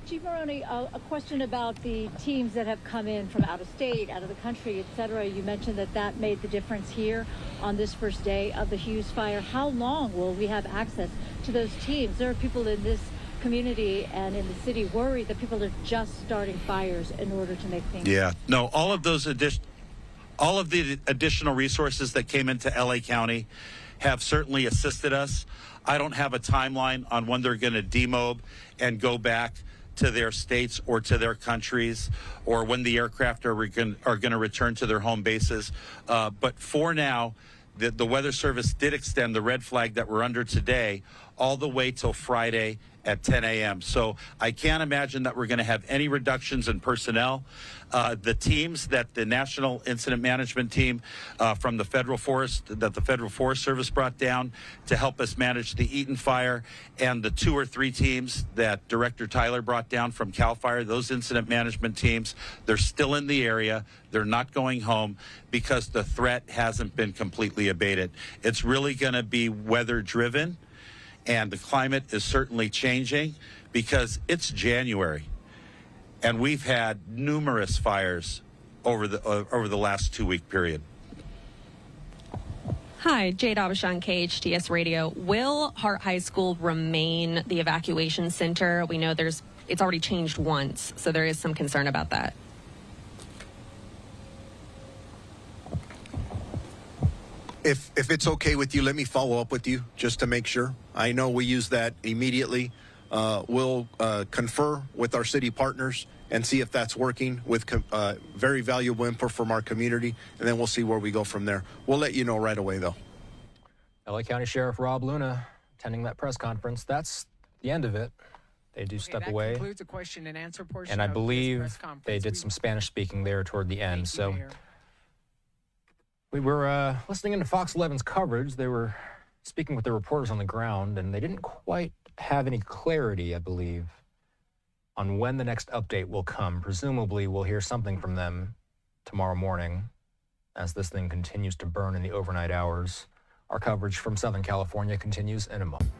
[SPEAKER 5] Chief Maroney, a question about the teams that have come in from out of state, out of the country, et cetera. You mentioned that made the difference here on this first day of the Hughes Fire. How long will we have access to those teams? There are people in this community and in the city worried that people are just starting fires in order to make things.
[SPEAKER 7] Yeah, no, all of the additional resources that came into LA County have certainly assisted us. I don't have a timeline on when they're going to demob and go back to their states or to their countries, or when the aircraft are going to return to their home bases. But for now, the Weather Service did extend the red flag that we're under today all the way till Friday at 10 a.m. So I can't imagine that we're going to have any reductions in personnel. The teams that the National Incident Management Team from the Federal Forest, that the Federal Forest Service brought down to help us manage the Eaton Fire, and the 2 or 3 teams that Director Tyler brought down from CAL FIRE, those incident management teams, they're still in the area. They're not going home because the threat hasn't been completely abated. It's really going to be weather driven, and the climate is certainly changing because it's January. And we've had numerous fires over the last 2-week period.
[SPEAKER 2] Hi, Jade Abishan, KHTS Radio. Will Hart High School remain the evacuation center? We know it's already changed once, so there is some concern about that.
[SPEAKER 12] If it's okay with you, let me follow up with you just to make sure. I know we use that immediately. We'll confer with our city partners and see if that's working with very valuable input from our community, and then we'll see where we go from there. We'll let you know right away, though.
[SPEAKER 22] LA County Sheriff Rob Luna attending that press conference. That's the end of it. They do step away.
[SPEAKER 1] That concludes the question and answer portion.
[SPEAKER 22] And I
[SPEAKER 1] of this
[SPEAKER 22] believe
[SPEAKER 1] press conference.
[SPEAKER 22] they did some Spanish speaking there toward the end. So
[SPEAKER 1] Mayor.
[SPEAKER 22] we were listening into Fox 11's coverage. They were speaking with the reporters on the ground, and they didn't quite have any clarity, I believe, on when the next update will come. Presumably, we'll hear something from them tomorrow morning as this thing continues to burn in the overnight hours. Our coverage from Southern California continues in a moment.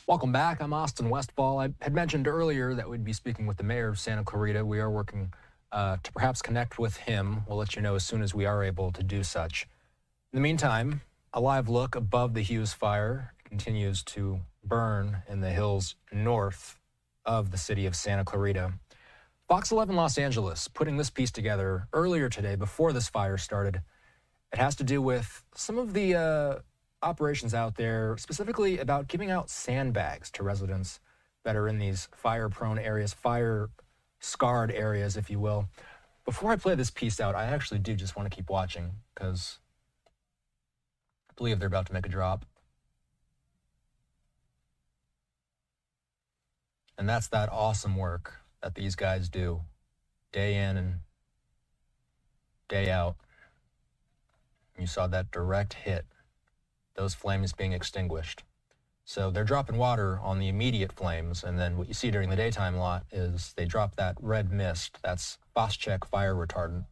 [SPEAKER 22] Welcome back. I'm Austin Westfall. I had mentioned earlier that we'd be speaking with the mayor of Santa Clarita. We are working to perhaps connect with him. We'll let you know as soon as we are able to do such. In the meantime, a live look above the Hughes Fire continues to burn in the hills north of the city of Santa Clarita. Fox 11 Los Angeles putting this piece together earlier today before this fire started. It has to do with some of the operations out there, specifically about giving out sandbags to residents that are in these fire-prone areas, fire-scarred areas, if you will. Before I play this piece out, I actually do just want to keep watching because I believe they're about to make a drop. And that's that awesome work that these guys do day in and day out. You saw that direct hit, those flames being extinguished. So they're dropping water on the immediate flames, and then what you see during the daytime lot is they drop that red mist. That's Castaic fire retardant.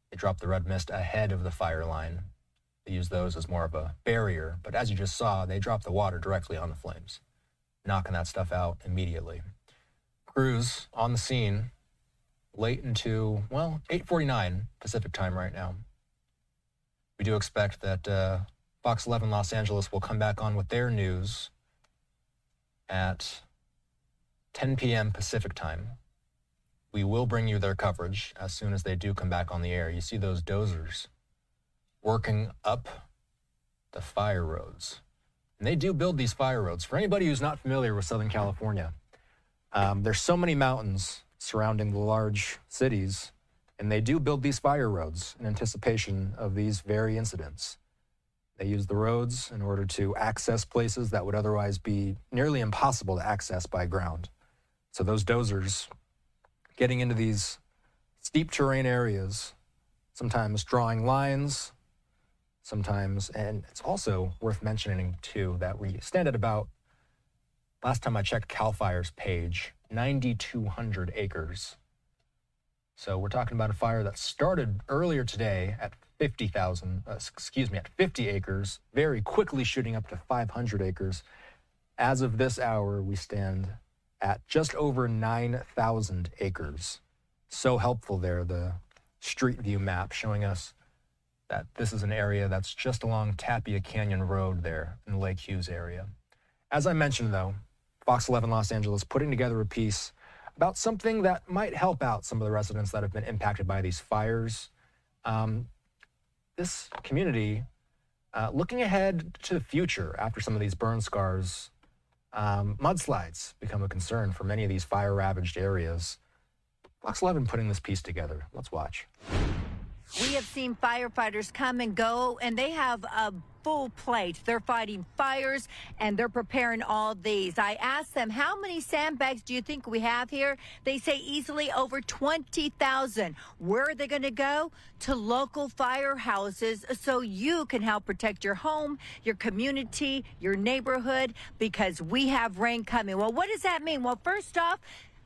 [SPEAKER 22] They drop the red mist ahead of the fire line. They use those as more of a barrier, but as you just saw, they drop the water directly on the flames, knocking that stuff out immediately. Crews on the scene late into, well, 8:49 Pacific time right now. We do expect that Fox 11 Los Angeles will come back on with their news at 10 p.m. Pacific time. We will bring you their coverage as soon as they do come back on the air. You see those dozers working up the fire roads. And they do build these fire roads. For anybody who's not familiar with Southern California, there's so many mountains surrounding the large cities, and they do build these fire roads in anticipation of these very incidents. They use the roads in order to access places that would otherwise be nearly impossible to access by ground. So those dozers getting into these steep terrain areas, sometimes drawing lines, sometimes, and it's also worth mentioning too that we stand at about, last time I checked Cal Fire's page, 9,200 acres. So we're talking about a fire that started earlier today at 50 acres, very quickly shooting up to 500 acres. As of this hour, we stand at just over 9,000 acres. So helpful there, the street view map showing us that this is an area that's just along Tapia Canyon Road there in the Lake Hughes area. As I mentioned, though, Fox 11 Los Angeles putting together a piece about something that might help out some of the residents that have been impacted by these fires. This community, looking ahead to the future after some of these burn scars, mudslides become a concern for many of these fire-ravaged areas. Fox 11 putting this piece together. Let's watch.
[SPEAKER 14] We have seen firefighters come and go, and they have a full plate. They're fighting fires, and they're preparing all these. I asked them, how many sandbags do you think we have here? They say easily over 20,000. Where are they going to go? To local firehouses so you can help protect your home, your community, your neighborhood, because we have rain coming. Well, what does that mean? Well, first off,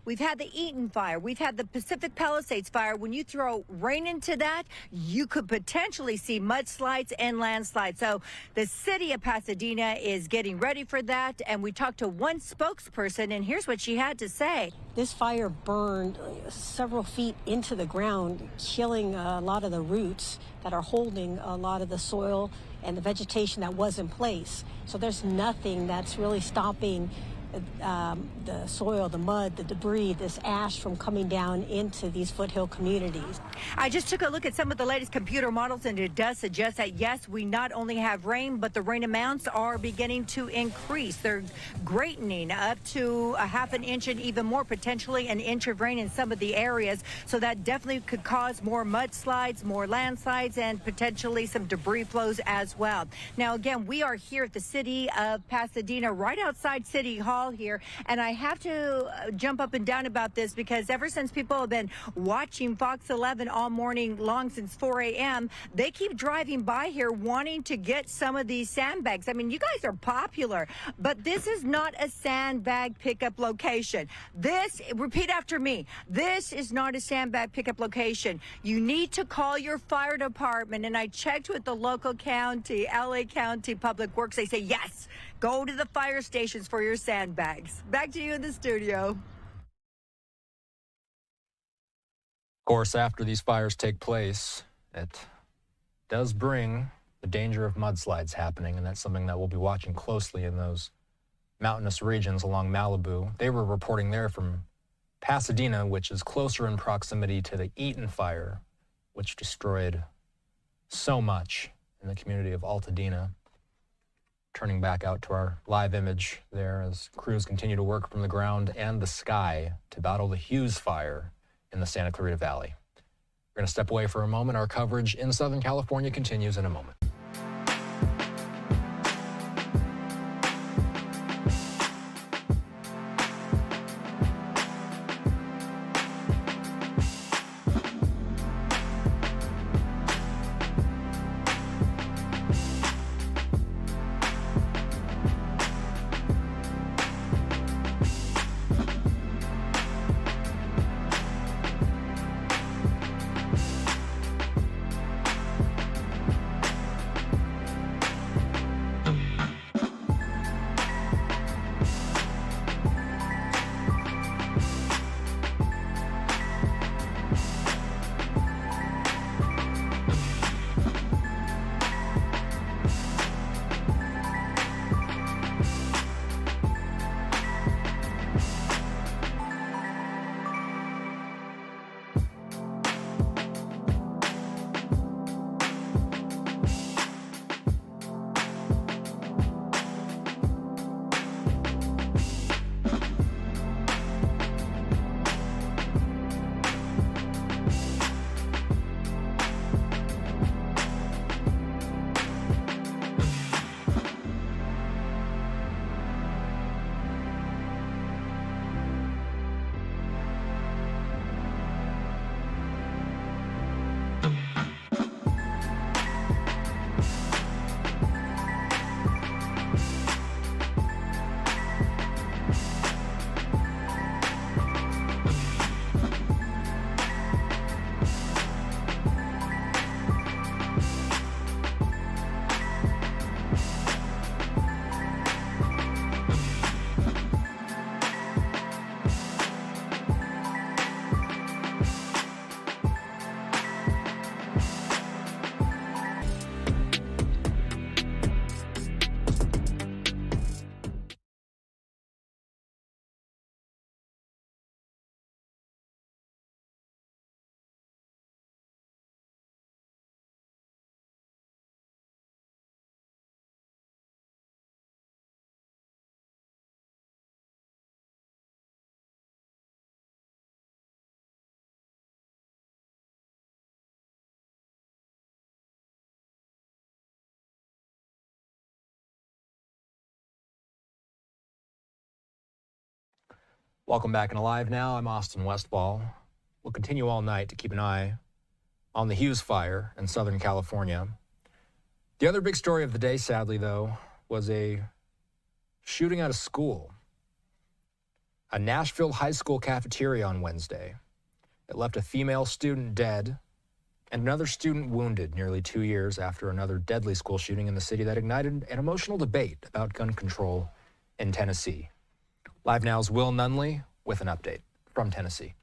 [SPEAKER 14] we've had the Eaton Fire. We've had the Pacific Palisades Fire. When you throw rain into that, you could potentially see mudslides and landslides. So the city of Pasadena is getting ready for that. And we talked to one spokesperson, and here's what she had to say.
[SPEAKER 18] This fire burned several feet into the ground, killing a lot of the roots that are holding a lot of the soil and the vegetation that was in place. So there's nothing that's really stopping the soil, the mud, the debris, this ash from coming down into these foothill communities.
[SPEAKER 14] I just took a look at some of the latest computer models, and it does suggest that, yes, we not only have rain, but the rain amounts are beginning to increase. They're greatening up to a half an inch and even more, potentially an inch of rain in some of the areas. So that definitely could cause more mudslides, more landslides, and potentially some debris flows as well. Now, again, we are here at the city of Pasadena, right outside City Hall here, and I have to jump up and down about this because ever since people have been watching Fox 11 all morning long since 4 a.m., they keep driving by here wanting to get some of these sandbags. I mean, you guys are popular, but this is not a sandbag pickup location. This, repeat after me, this is not a sandbag pickup location. You need to call your fire department, and I checked with the local county, LA County Public Works. They say, yes, go to the fire stations for your sandbags. Back to you in the studio.
[SPEAKER 22] Of course, after these fires take place, it does bring the danger of mudslides happening, and that's something that we'll be watching closely in those mountainous regions along Malibu. They were reporting there from Pasadena, which is closer in proximity to the Eaton Fire, which destroyed so much in the community of Altadena. Turning back out to our live image there as crews continue to work from the ground and the sky to battle the Hughes Fire in the Santa Clarita Valley. We're going to step away for a moment. Our coverage in Southern California continues in a moment. Welcome back and Alive Now. I'm Austin Westfall. We'll continue all night to keep an eye on the Hughes Fire in Southern California. The other big story of the day, sadly, though, was a shooting at a school. A Nashville high school cafeteria on Wednesday. It left a female student dead and another student wounded nearly 2 years after another deadly school shooting in the city that ignited an emotional debate about gun control in Tennessee. Live Now's Will Nunley with an update from Tennessee.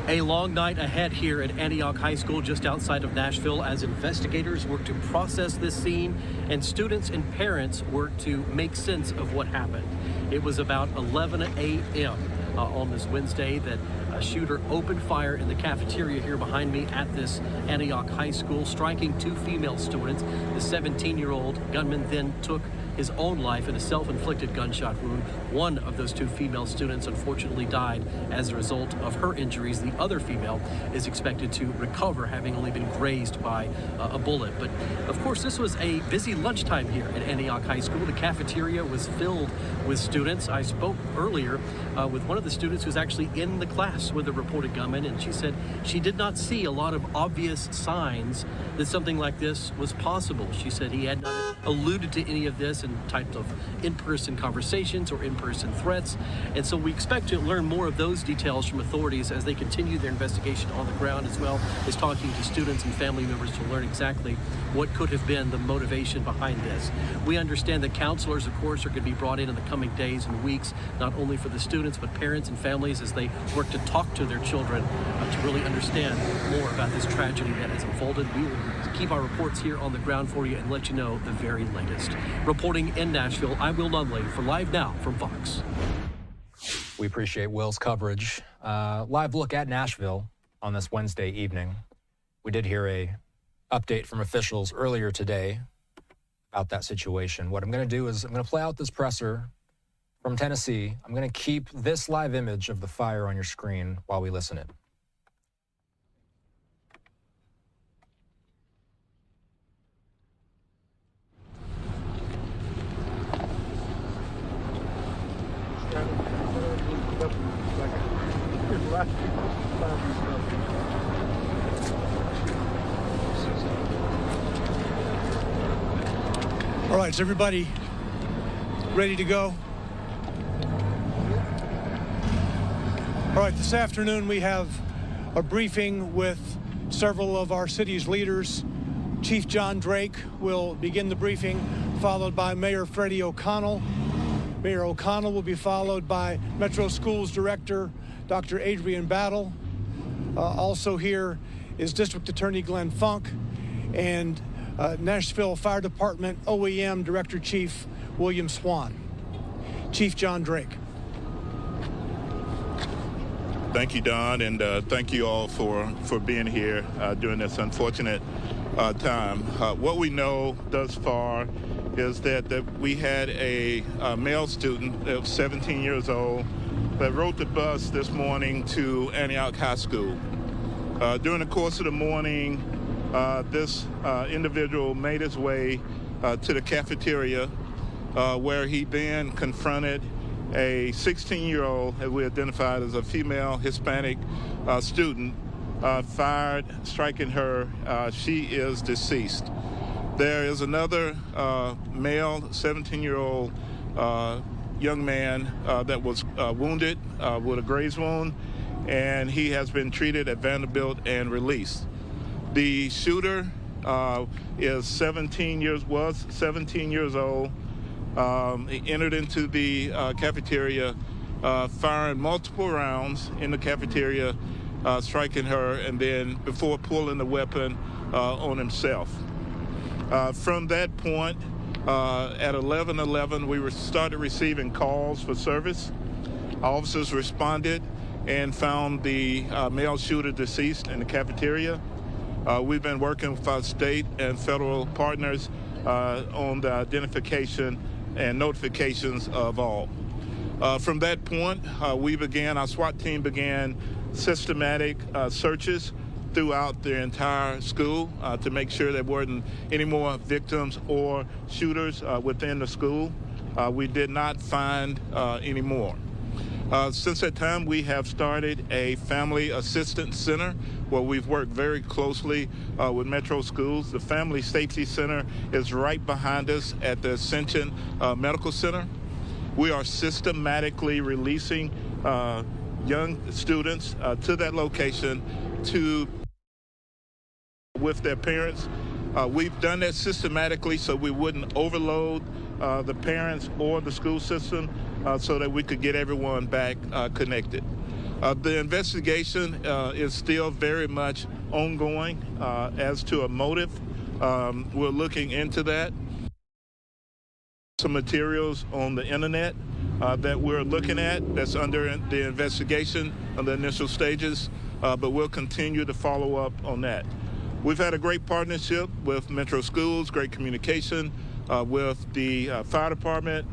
[SPEAKER 11] A long night ahead here at Antioch High School just outside of Nashville as investigators work to process this scene and students and parents work to make sense of what happened. It was about 11 a.m. On this Wednesday that a shooter opened fire in the cafeteria here behind me at this Antioch High School, striking 2 female students. The 17-year-old gunman then took his own life in a self-inflicted gunshot wound. One of those 2 female students unfortunately died as a result of her injuries. The other female is expected to recover, having only been grazed by a bullet. But of course, this was a busy lunchtime here at Antioch High School. The cafeteria was filled with students. I spoke earlier with one of the students who's actually in the class with the reported gunman, and she said she did not see a lot of obvious signs that something like this was possible. She said he had not alluded to any of this in types of in-person conversations or in-person threats, and so we expect to learn more of those details from authorities as they continue their investigation on the ground, as well as talking to students and family members to learn exactly what could have been the motivation behind this. We understand that counselors, of course, are going to be brought in the coming days and weeks, not only for the students but parents and families as they work to talk to their children to really understand more about this tragedy that has unfolded. We will keep our reports here on the ground for you and let you know the very latest. Reporting in Nashville, I'm Will Nunley for Live Now from Fox.
[SPEAKER 22] We appreciate Will's coverage. Live look at Nashville on this Wednesday evening. We did hear a update from officials earlier today about that situation. What I'm going to do is I'm going to play out this presser from Tennessee. I'm going to keep this live image of the fire on your screen while we listen it.
[SPEAKER 15] All right, is everybody ready to go? All right, this afternoon we have a briefing with several of our city's leaders. Chief John Drake will begin the briefing, followed by Mayor Freddie O'Connell. Mayor O'Connell will be followed by Metro Schools Director Dr. Adrian Battle. Also here is District Attorney Glenn Funk and Nashville Fire Department OEM Director Chief William Swan. Chief John Drake.
[SPEAKER 21] Thank you, Don, and thank you all for being here during this unfortunate time. What we know thus far is that we had a male student that was 17 years old that rode the bus this morning to Antioch High School. During the course of the morning, this individual made his way to the cafeteria where he then confronted a 16-year-old that we identified as a female Hispanic student, fired, striking her. She is deceased. There is another male 17-year-old young man that was wounded with a graze wound, and he has been treated at Vanderbilt and released. The shooter was 17 years old. He entered into the cafeteria, firing multiple rounds in the cafeteria, striking her, and then before pulling the weapon on himself. From that point, at 11:11, we started receiving calls for service. Officers responded and found the male shooter deceased in the cafeteria. We've been working with our state and federal partners on the identification and notifications of all. From that point, our SWAT team began systematic searches throughout the entire school to make sure there weren't any more victims or shooters within the school. We did not find any more. Since that time, we have started a family assistance center where we've worked very closely with Metro Schools. The Family Safety Center is right behind us at the Ascension Medical Center. We are systematically releasing young students to that location with their parents. We've done that systematically so we wouldn't overload the parents or the school system so that we could get everyone back connected. The investigation is still very much ongoing as to a motive. We're looking into that. Some materials on the internet that we're looking at that's under the investigation on the initial stages, but we'll continue to follow up on that. We've had a great partnership with Metro Schools, great communication with the fire department,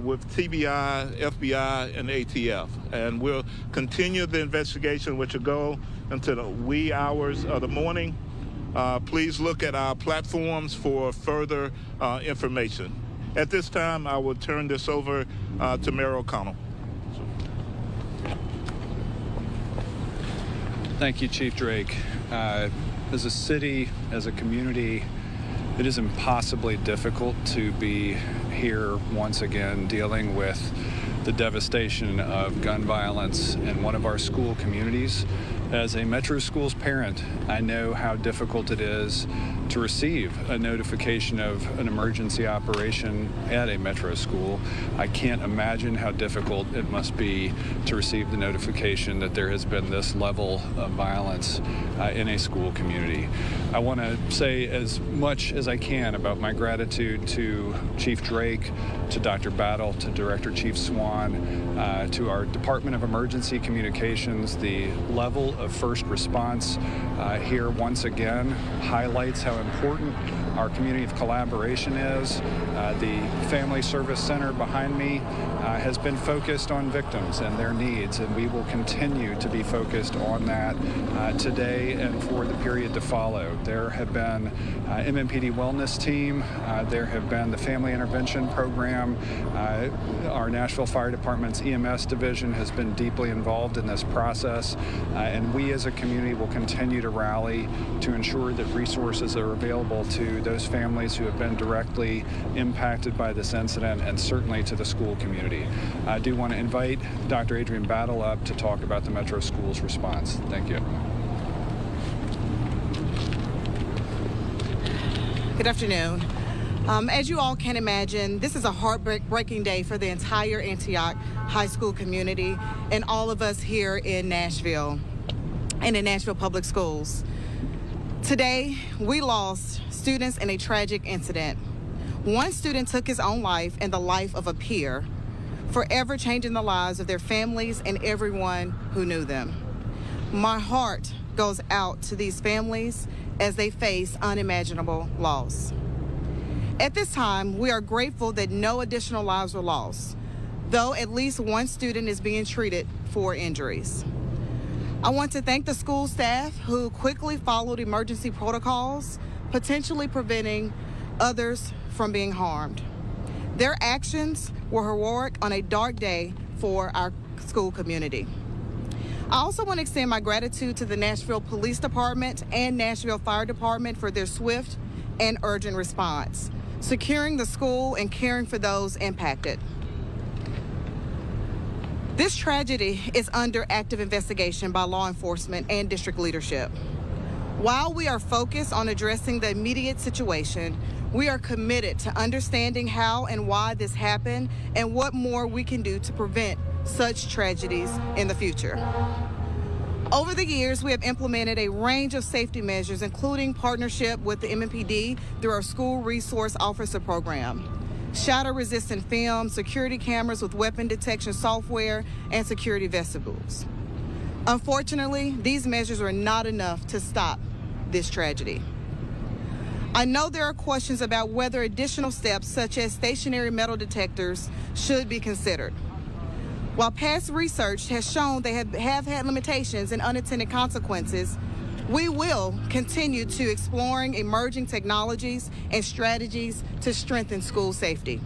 [SPEAKER 21] with TBI, FBI, and ATF. And we'll continue the investigation, which will go into the wee hours of the morning. Please look at our platforms for further information. At this time, I will turn this over to Mayor O'Connell.
[SPEAKER 13] Thank you, Chief Drake. As a city, as a community, it is impossibly difficult to be here once again dealing with the devastation of gun violence in one of our school communities. As a Metro Schools parent, I know how difficult it is to receive a notification of an emergency operation at a Metro school. I can't imagine how difficult it must be to receive the notification that there has been this level of violence in a school community. I want to say as much as I can about my gratitude to Chief Drake, to Dr. Battle, to Director Chief Swan, to our Department of Emergency Communications. The level of first response here once again highlights how important our community of collaboration is. The Family Service Center behind me has been focused on victims and their needs, and we will continue to be focused on that today and for the period to follow. There have been MMPD Wellness Team, there have been the Family Intervention Program. Our Nashville Fire Department's EMS division has been deeply involved in this process, and we as a community will continue to rally to ensure that resources are available to those families who have been directly impacted by this incident, and certainly to the school community. I do want to invite Dr. Adrian Battle up to talk about the Metro Schools response. Thank you.
[SPEAKER 16] Good afternoon. As you all can imagine, this is a heartbreaking day for the entire Antioch High School community and all of us here in Nashville and in Nashville Public Schools. Today, we lost students in a tragic incident. One student took his own life and the life of a peer, forever changing the lives of their families and everyone who knew them. My heart goes out to these families as they face unimaginable loss. At this time, we are grateful that no additional lives were lost, though at least one student is being treated for injuries. I want to thank the school staff who quickly followed emergency protocols, potentially preventing others from being harmed. Their actions were heroic on a dark day for our school community. I also want to extend my gratitude to the Nashville Police Department and Nashville Fire Department for their swift and urgent response, securing the school and caring for those impacted. This tragedy is under active investigation by law enforcement and district leadership. While we are focused on addressing the immediate situation, we are committed to understanding how and why this happened and what more we can do to prevent such tragedies in the future. Over the years, we have implemented a range of safety measures, including partnership with the MMPD through our School Resource Officer Program, shatter-resistant film, security cameras with weapon detection software, and security vestibules. Unfortunately, these measures were not enough to stop this tragedy. I know there are questions about whether additional steps, such as stationary metal detectors, should be considered. While past research has shown they have had limitations and unintended consequences, we will continue to exploring emerging technologies and strategies to strengthen school safety.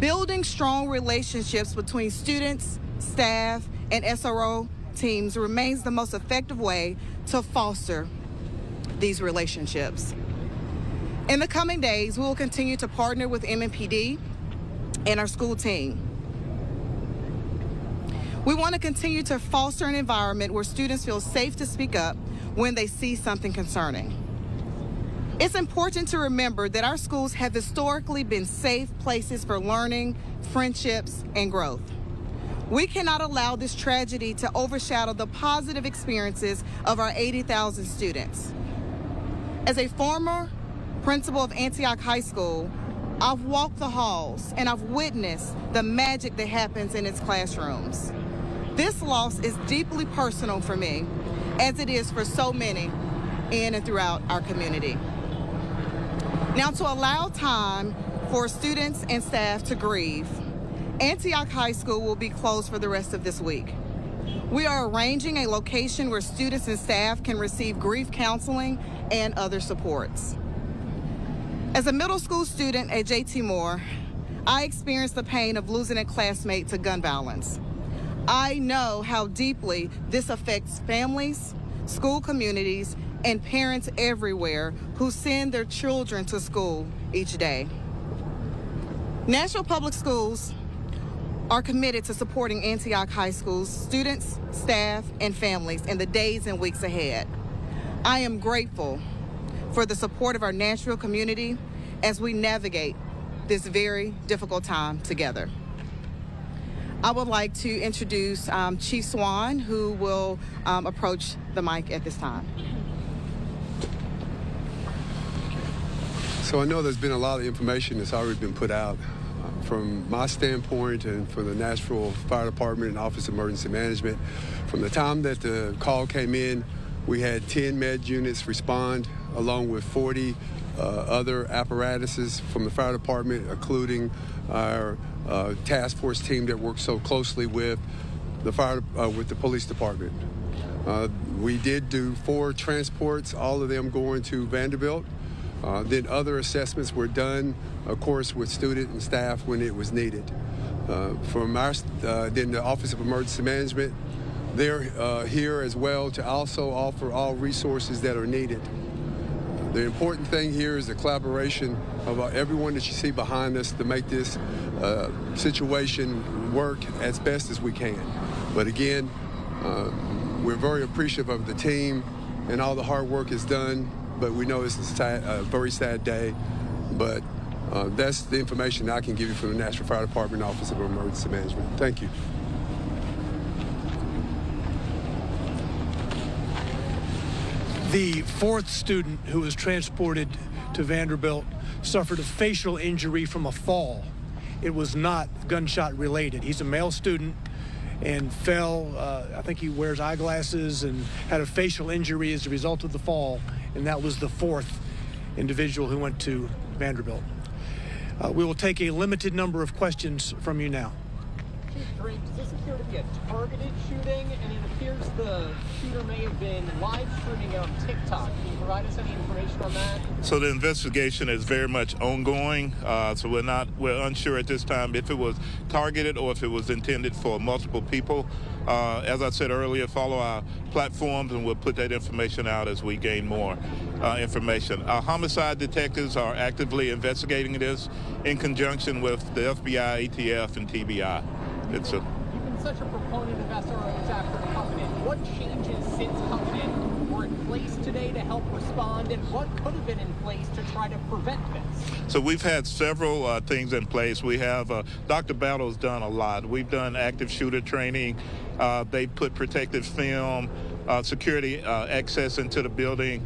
[SPEAKER 16] Building strong relationships between students, staff, and SRO teams remains the most effective way to foster these relationships. In the coming days, we will continue to partner with MMPD and our school team. We want to continue to foster an environment where students feel safe to speak up when they see something concerning. It's important to remember that our schools have historically been safe places for learning, friendships, and growth. We cannot allow this tragedy to overshadow the positive experiences of our 80,000 students. As a former principal of Antioch High School, I've walked the halls and I've witnessed the magic that happens in its classrooms. This loss is deeply personal for me, as it is for so many in and throughout our community. Now, to allow time for students and staff to grieve, Antioch High School will be closed for the rest of this week. We are arranging a location where students and staff can receive grief counseling and other supports. As a middle school student at J.T. Moore, I experienced the pain of losing a classmate to gun violence. I know how deeply this affects families, school communities, and parents everywhere who send their children to school each day. Nashville Public Schools are committed to supporting Antioch High School's students, staff, and families in the days and weeks ahead. I am grateful for the support of our Nashville community as we navigate this very difficult time together. I would like to introduce Chief Swan, who will approach the mic at this time.
[SPEAKER 4] So I know there's been a lot of information that's already been put out. From my standpoint and from the Nashville Fire Department and Office of Emergency Management, from the time that the call came in, we had 10 med units respond, along with 40 other apparatuses from the fire department, including our task force team that works so closely with the police department. We did do 4 transports, all of them going to Vanderbilt. Then other assessments were done, of course, with student and staff when it was needed. From our, then the Office of Emergency Management, they're here as well to also offer all resources that are needed. The important thing here is the collaboration of everyone that you see behind us to make this situation work as best as we can. But again, we're very appreciative of the team and all the hard work is done, but we know it's a very sad day. But that's the information I can give you from the Nashville Fire Department Office of Emergency Management. Thank you.
[SPEAKER 15] The 4th student who was transported to Vanderbilt suffered a facial injury from a fall. It was not gunshot related. He's a male student and fell, I think he wears eyeglasses, and had a facial injury as a result of the fall, and that was the 4th individual who went to Vanderbilt. We will take a limited number of questions from you now.
[SPEAKER 6] Chief Drake, does this appear to be a targeted shooting? And it appears the shooter may have been live streaming on TikTok. Can you provide us any information on that?
[SPEAKER 21] So the investigation is very much ongoing. So we're unsure at this time if it was targeted or if it was intended for multiple people. As I said earlier, follow our platforms and we'll put that information out as we gain more information. Our homicide detectives are actively investigating this in conjunction with the FBI, ATF, and TBI.
[SPEAKER 6] You've been such a proponent of SROs after Covenant. What changes since Covenant were in place today to help respond, and what could have been in place to try to prevent this?
[SPEAKER 21] So we've had several things in place. We have, Dr. Battle's done a lot. We've done active shooter training. They put protective film, security access into the building.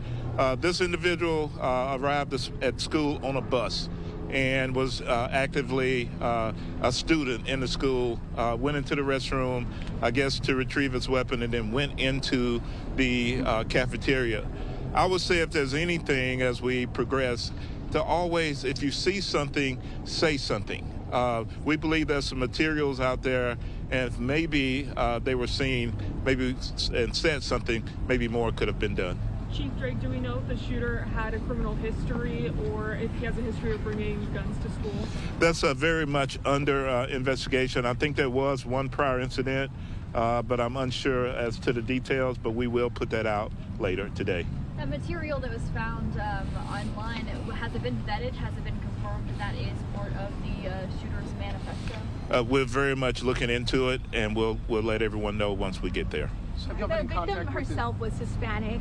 [SPEAKER 21] This individual arrived at school on a bus and was actively a student in the school, went into the restroom, I guess, to retrieve his weapon, and then went into the cafeteria. I would say if there's anything as we progress, to always, if you see something, say something. We believe there's some materials out there, and if maybe they were seen, maybe and said something, maybe more could have been done.
[SPEAKER 9] Chief Drake, do we know if the shooter had a criminal history or if he has a history of bringing guns to school?
[SPEAKER 21] That's very much under investigation. I think there was one prior incident, but I'm unsure as to the details, but we will put that out later today.
[SPEAKER 17] That material that was found online, has it been vetted? Has it been confirmed that is part of the shooter's manifesto?
[SPEAKER 21] We're very much looking into it, and we'll let everyone know once we get there.
[SPEAKER 9] The victim herself was Hispanic.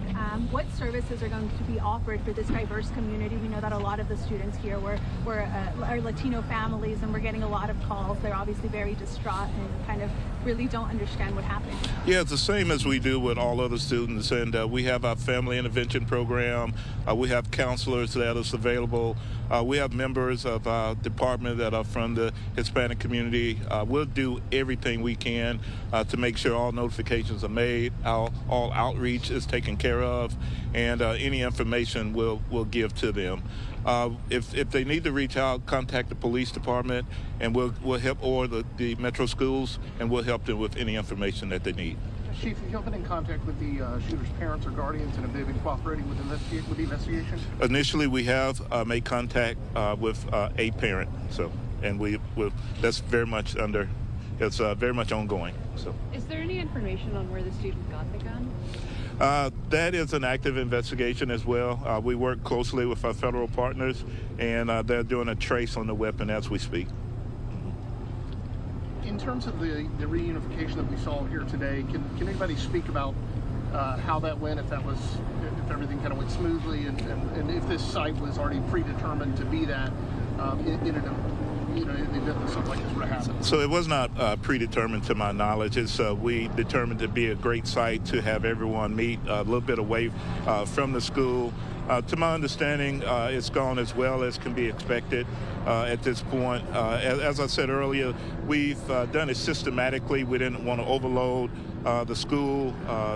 [SPEAKER 9] What services are going to be offered for this diverse community? We know that a lot of the students here are Latino families, and we're getting a lot of calls. They're obviously very distraught and kind of really don't understand what happened.
[SPEAKER 21] Yeah, it's the same as we do with all other students, and we have our family intervention program. We have counselors that are available. We have members of our department that are from the Hispanic community. We'll do everything we can to make sure all notifications are made, all outreach is taken care of, and any information we'll give to them. If they need to reach out, contact the police department, and we'll help, or the metro schools, and we'll help them with any information that they need.
[SPEAKER 23] Chief, have you been in contact with the shooter's parents or guardians, and have they been cooperating with the investigation?
[SPEAKER 21] Initially, we have made contact with a parent, and that's very much it's very much ongoing. So,
[SPEAKER 9] is there any information on where the student got the gun?
[SPEAKER 21] That is an active investigation as well. We work closely with our federal partners, and they're doing a trace on the weapon as we speak.
[SPEAKER 23] In terms of the reunification that we saw here today, can anybody speak about how that went, if everything kind of went smoothly, and if this site was already predetermined to be that in the event that something like this would have happened?
[SPEAKER 21] So it was not predetermined to my knowledge. It's we determined to be a great site to have everyone meet a little bit away from the school. To my understanding, it's gone as well as can be expected at this point. As I said earlier, we've done it systematically. We didn't want to overload the school,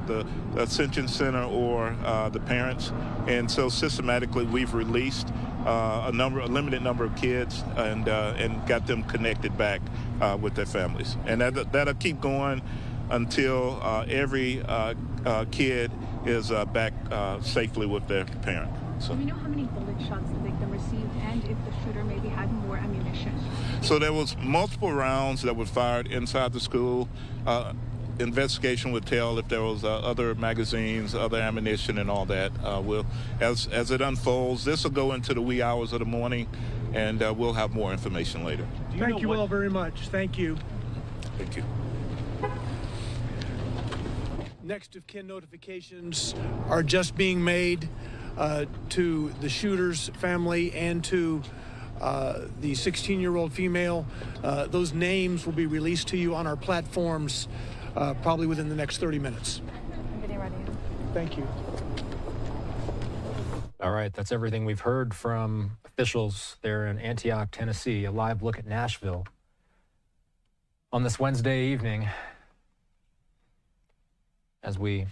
[SPEAKER 21] the Ascension Center, or the parents. And so systematically, we've released a limited number of kids and got them connected back with their families. And that'll keep going until every kid is back safely with their parent. So.
[SPEAKER 9] Do we know how many bullet shots the victim received, and if the shooter maybe had more ammunition? So
[SPEAKER 21] there was multiple rounds that were fired inside the school. Investigation would tell if there was other magazines, other ammunition, and all that. As it unfolds, this will go into the wee hours of the morning, and we'll have more information later.
[SPEAKER 15] Thank you all very much. Thank you.
[SPEAKER 21] Thank you.
[SPEAKER 15] Next of kin notifications are just being made to the shooter's family and to the 16-year-old female. Those names will be released to you on our platforms probably within the next 30 minutes.
[SPEAKER 9] I'm getting ready.
[SPEAKER 15] Thank you.
[SPEAKER 22] All right, that's everything we've heard from officials there in Antioch, Tennessee. A live look at Nashville on this Wednesday evening. As we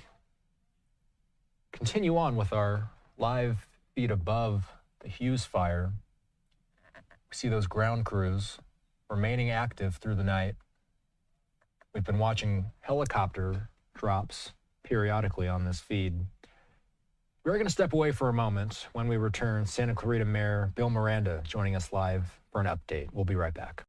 [SPEAKER 22] continue on with our live feed above the Hughes Fire, we see those ground crews remaining active through the night. We've been watching helicopter drops periodically on this feed. We're going to step away for a moment. When we return, Santa Clarita Mayor Bill Miranda joining us live for an update. We'll be right back.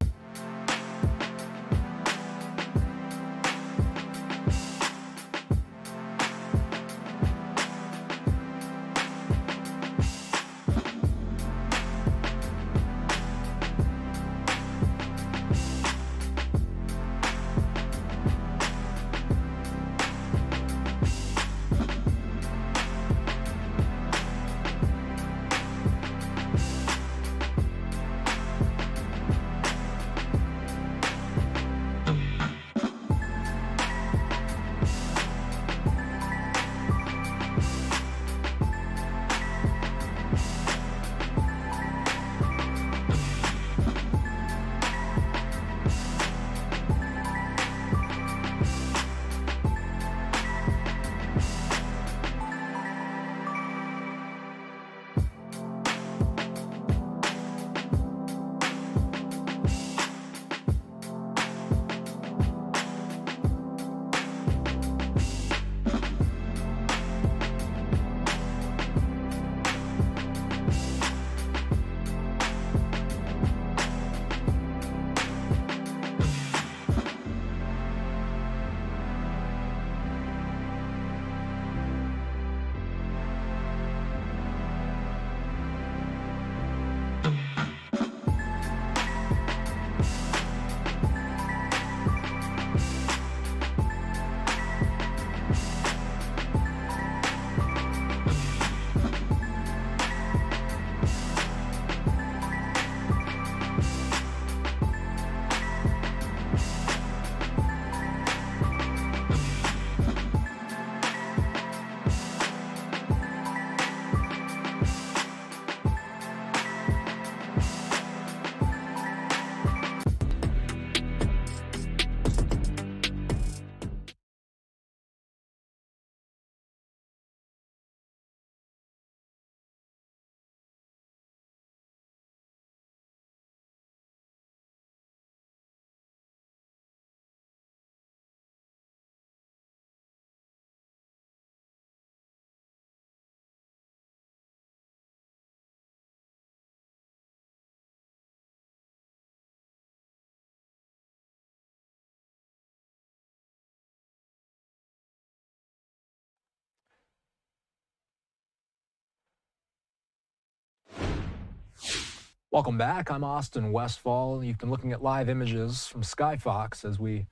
[SPEAKER 22] Welcome back. I'm Austin Westfall. You've been looking at live images from SkyFOX as we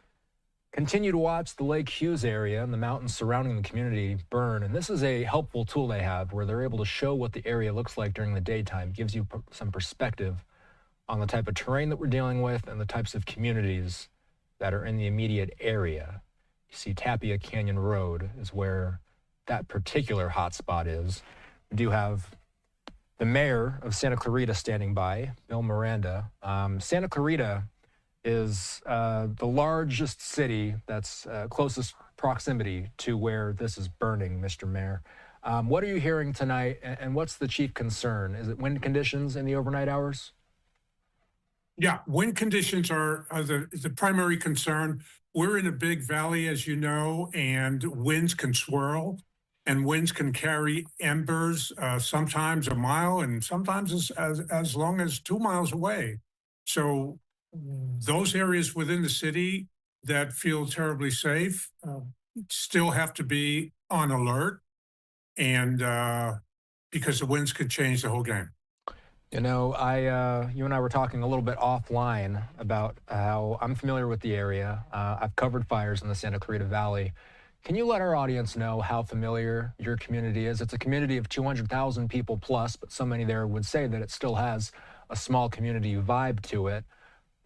[SPEAKER 22] continue to watch the Lake Hughes area and the mountains surrounding the community burn. And this is a helpful tool they have where they're able to show what the area looks like during the daytime. Gives you some perspective on the type of terrain that we're dealing with and the types of communities that are in the immediate area. You see Tapia Canyon Road is where that particular hotspot is. We do have the mayor of Santa Clarita standing by, Bill Miranda. Santa Clarita is the largest city that's closest proximity to where this is burning, Mr. Mayor. What are you hearing tonight, and what's the chief concern? Is it wind conditions in the overnight hours?
[SPEAKER 8] Yeah, wind conditions are the primary concern. We're in a big valley, as you know, and winds can swirl. And winds can carry embers, sometimes a mile and sometimes as long as 2 miles away. So those areas within the city that feel terribly safe still have to be on alert, and because the winds could change the whole game.
[SPEAKER 22] You know, you and I were talking a little bit offline about how I'm familiar with the area. I've covered fires in the Santa Clarita Valley. Can you let our audience know how familiar your community is? It's a community of 200,000 people plus, but so many there would say that it still has a small community vibe to it.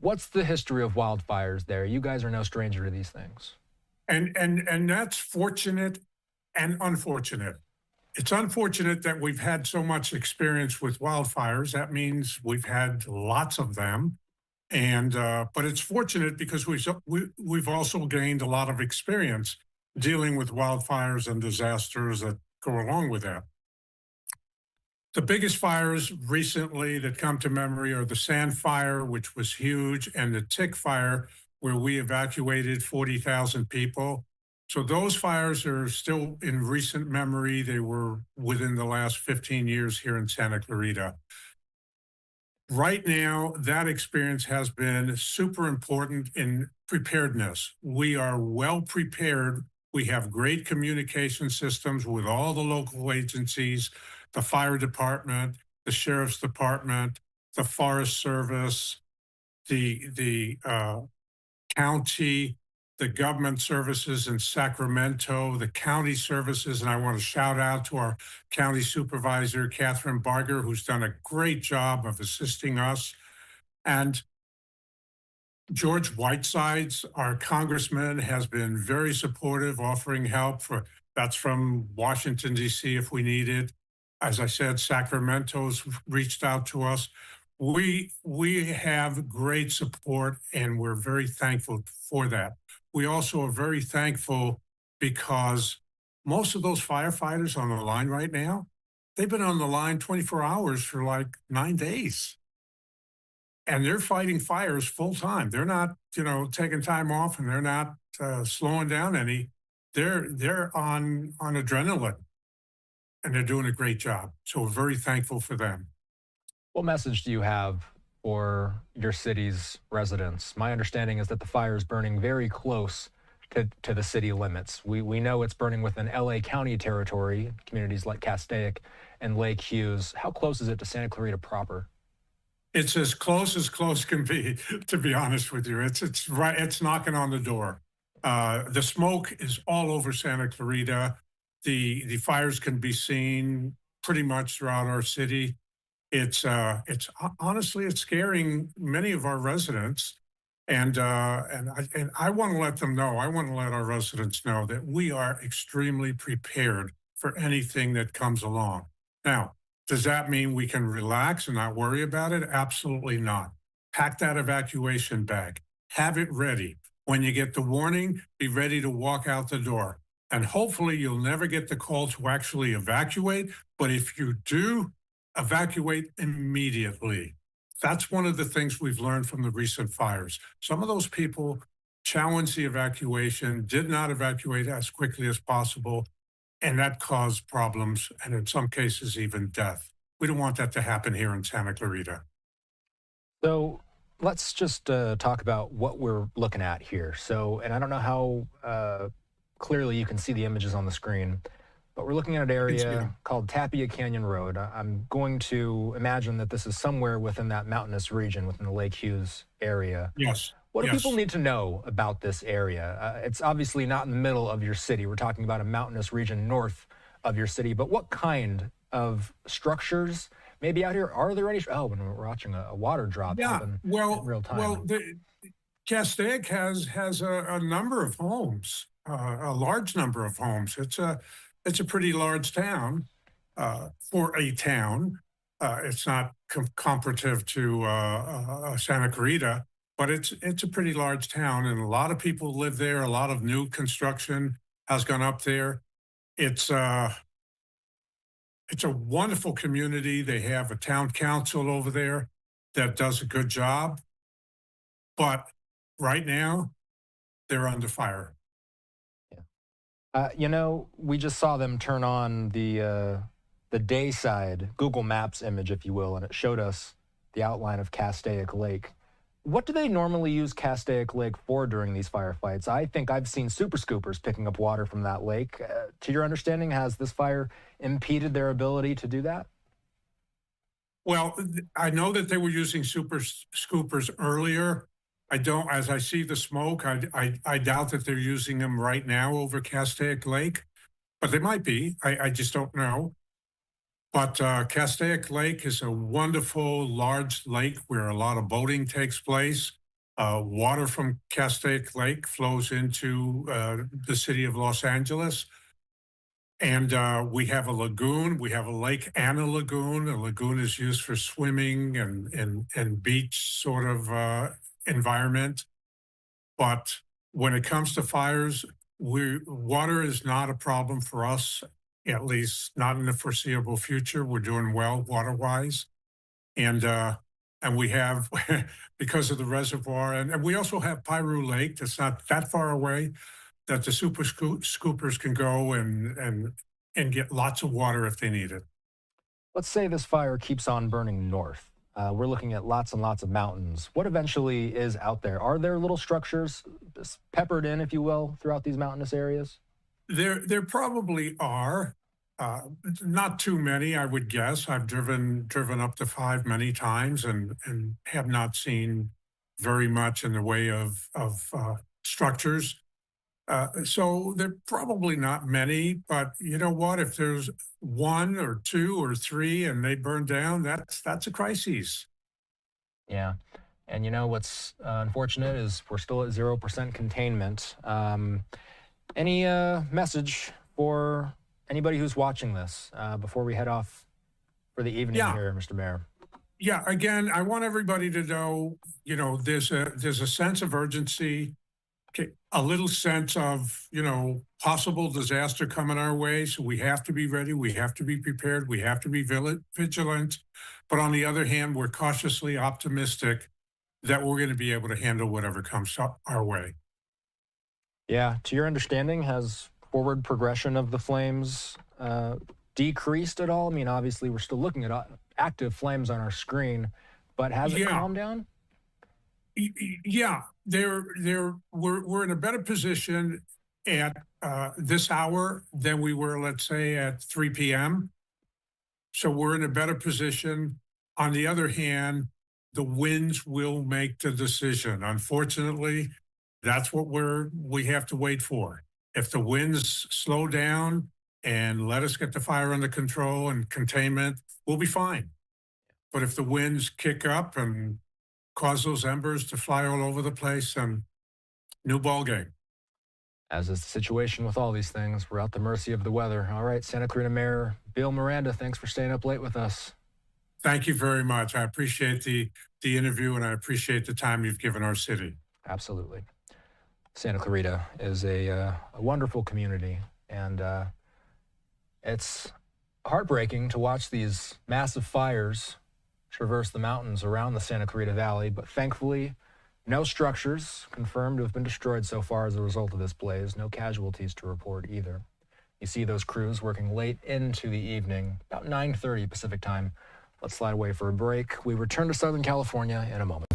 [SPEAKER 22] What's the history of wildfires there? You guys are no stranger to these things.
[SPEAKER 8] And that's fortunate and unfortunate. It's unfortunate that we've had so much experience with wildfires. That means we've had lots of them. And but it's fortunate because we've also gained a lot of experience dealing with wildfires and disasters that go along with that. The biggest fires recently that come to memory are the Sand Fire, which was huge, and the Tick Fire, where we evacuated 40,000 people. So those fires are still in recent memory. They were within the last 15 years here in Santa Clarita. Right now, that experience has been super important in preparedness. We are well prepared. We have great communication systems with all the local agencies, the fire department, the sheriff's department, the Forest Service, the county, the government services in Sacramento, the county services. And I want to shout out to our county supervisor, Catherine Barger, who's done a great job of assisting us. And George Whitesides, our congressman, has been very supportive, offering help. That's from Washington, D.C., if we need it. As I said, Sacramento's reached out to us. We have great support, and we're very thankful for that. We also are very thankful because most of those firefighters on the line right now, they've been on the line 24 hours for like 9 days. And they're fighting fires full time. They're not, taking time off, and they're not slowing down any. They're on adrenaline, and they're doing a great job. So we're very thankful for them.
[SPEAKER 22] What message do you have for your city's residents? My understanding is that the fire is burning very close to the city limits. We know it's burning within LA County territory, communities like Castaic and Lake Hughes. How close is it to Santa Clarita proper?
[SPEAKER 8] It's as close can be, to be honest with you. It's right. It's knocking on the door. The smoke is all over Santa Clarita. The fires can be seen pretty much throughout our city. It's honestly, it's scaring many of our residents, and I want to let them know. I want to let our residents know that we are extremely prepared for anything that comes along. Now, does that mean we can relax and not worry about it? Absolutely not. Pack that evacuation bag. Have it ready. When you get the warning, be ready to walk out the door. And hopefully you'll never get the call to actually evacuate. But if you do, evacuate immediately. That's one of the things we've learned from the recent fires. Some of those people challenged the evacuation, did not evacuate as quickly as possible, and that caused problems, and in some cases, even death. We don't want that to happen here in Santa Clarita.
[SPEAKER 22] So let's just talk about what we're looking at here. So, and I don't know how clearly you can see the images on the screen, but we're looking at an area
[SPEAKER 8] Encino.
[SPEAKER 22] called Tapia Canyon Road. I'm going to imagine that this is somewhere within that mountainous region, within the Lake Hughes area.
[SPEAKER 8] Yes.
[SPEAKER 22] What do
[SPEAKER 8] Yes.
[SPEAKER 22] people need to know about this area? It's obviously not in the middle of your city. We're talking about a mountainous region north of your city, but what kind of structures maybe out here? Are there any? Oh, when we're watching a water drop happen in real time.
[SPEAKER 8] Well, Castaic has a number of homes, a large number of homes. It's a pretty large town for a town. It's not comparative to Santa Clarita, but it's a pretty large town, and a lot of people live there. A lot of new construction has gone up there. It's a wonderful community. They have a town council over there that does a good job, but right now they're under fire.
[SPEAKER 22] We just saw them turn on the day side Google Maps image, if you will, and it showed us the outline of Castaic Lake. What do they normally use Castaic Lake for during these firefights? I think I've seen super scoopers picking up water from that lake. To your understanding, has this fire impeded their ability to do that?
[SPEAKER 8] Well, I know that they were using super scoopers earlier. As I see the smoke, I doubt that they're using them right now over Castaic Lake, but they might be. I just don't know. But Castaic Lake is a wonderful, large lake where a lot of boating takes place. Water from Castaic Lake flows into the city of Los Angeles. And we have a lagoon. We have a lake and a lagoon. A lagoon is used for swimming and beach sort of environment. But when it comes to fires, water is not a problem for us, at least not in the foreseeable future. We're doing well water-wise. And we have, because of the reservoir, and we also have Piru Lake that's not that far away, that the super scoopers can go and get lots of water if they need it.
[SPEAKER 22] Let's say this fire keeps on burning north. We're looking at lots and lots of mountains. What eventually is out there? Are there little structures peppered in, if you will, throughout these mountainous areas?
[SPEAKER 8] There probably are. Not too many, I would guess. I've driven up to 5 many times and have not seen very much in the way of structures. So there are probably not many, but you know what? If there's 1 or 2 or 3 and they burn down, that's a crisis.
[SPEAKER 22] Yeah. And you know what's unfortunate is we're still at 0% containment. Any message for anybody who's watching this before we head off for the evening here, Mr. Mayor?
[SPEAKER 8] Yeah, again, I want everybody to know, there's a sense of urgency, a little sense of, possible disaster coming our way. So we have to be ready. We have to be prepared. We have to be vigilant. But on the other hand, we're cautiously optimistic that we're going to be able to handle whatever comes our way.
[SPEAKER 22] Yeah. To your understanding, has forward progression of the flames decreased at all? I mean, obviously, we're still looking at active flames on our screen, but has it calmed down?
[SPEAKER 8] Yeah, we're in a better position at this hour than we were, let's say, at 3 p.m. So we're in a better position. On the other hand, the winds will make the decision. Unfortunately, that's what we have to wait for. If the winds slow down and let us get the fire under control and containment, we'll be fine. But if the winds kick up and cause those embers to fly all over the place, and new ball game.
[SPEAKER 22] As is the situation with all these things, we're at the mercy of the weather. All right, Santa Clarita Mayor Bill Miranda, thanks for staying up late with us.
[SPEAKER 8] Thank you very much. I appreciate the interview, and I appreciate the time you've given our city.
[SPEAKER 22] Absolutely. Santa Clarita is a wonderful community, and it's heartbreaking to watch these massive fires traverse the mountains around the Santa Clarita Valley, but thankfully, no structures confirmed to have been destroyed so far as a result of this blaze. No casualties to report either. You see those crews working late into the evening, about 9:30 Pacific time. Let's slide away for a break. We return to Southern California in a moment.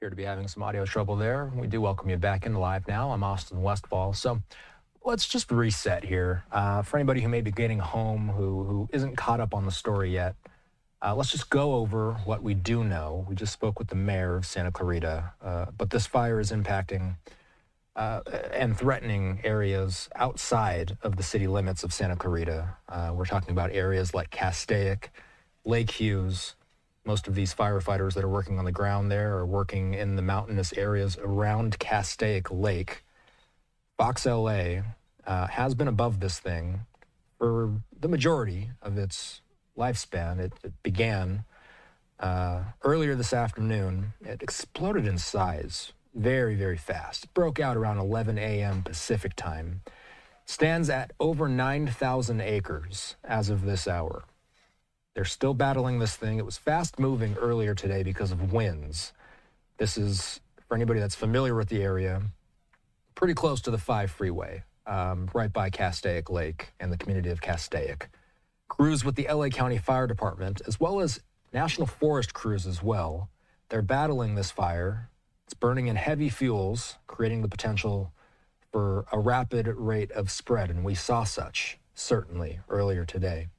[SPEAKER 22] Appear to be having some audio trouble there. We do welcome you back in live now. I'm Austin Westfall. So let's just reset here. For anybody who may be getting home who isn't caught up on the story yet, let's just go over what we do know. We just spoke with the mayor of Santa Clarita, but this fire is impacting and threatening areas outside of the city limits of Santa Clarita. We're talking about areas like Castaic, Lake Hughes. Most of these firefighters that are working on the ground there are working in the mountainous areas around Castaic Lake. Fox LA has been above this thing for the majority of its lifespan. It began earlier this afternoon. It exploded in size very, very fast. It broke out around 11 a.m. Pacific time. Stands at over 9,000 acres as of this hour. They're still battling this thing. It was fast moving earlier today because of winds. This is, for anybody that's familiar with the area, pretty close to the 5 freeway, right by Castaic Lake and the community of Castaic. Crews with the LA County Fire Department, as well as National Forest crews as well, they're battling this fire. It's burning in heavy fuels, creating the potential for a rapid rate of spread, and we saw such, certainly, earlier today.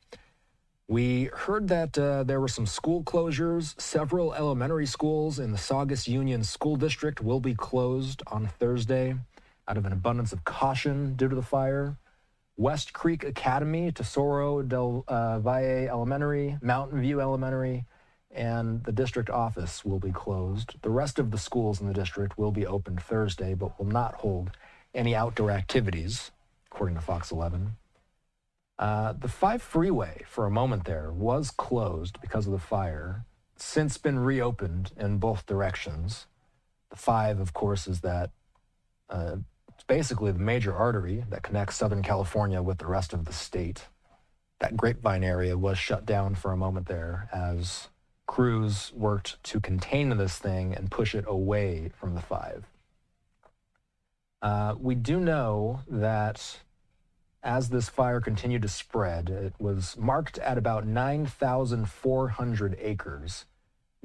[SPEAKER 22] We heard that there were some school closures. Several elementary schools in the Saugus Union School District will be closed on Thursday out of an abundance of caution due to the fire. West Creek Academy, Tesoro del Valle Elementary, Mountain View Elementary, and the district office will be closed. The rest of the schools in the district will be open Thursday, but will not hold any outdoor activities, according to Fox 11. The 5 freeway, for a moment there, was closed because of the fire. It's since been reopened in both directions. The 5, of course, is that it's basically the major artery that connects Southern California with the rest of the state. That Grapevine area was shut down for a moment there as crews worked to contain this thing and push it away from the 5. We do know that as this fire continued to spread, it was marked at about 9,400 acres.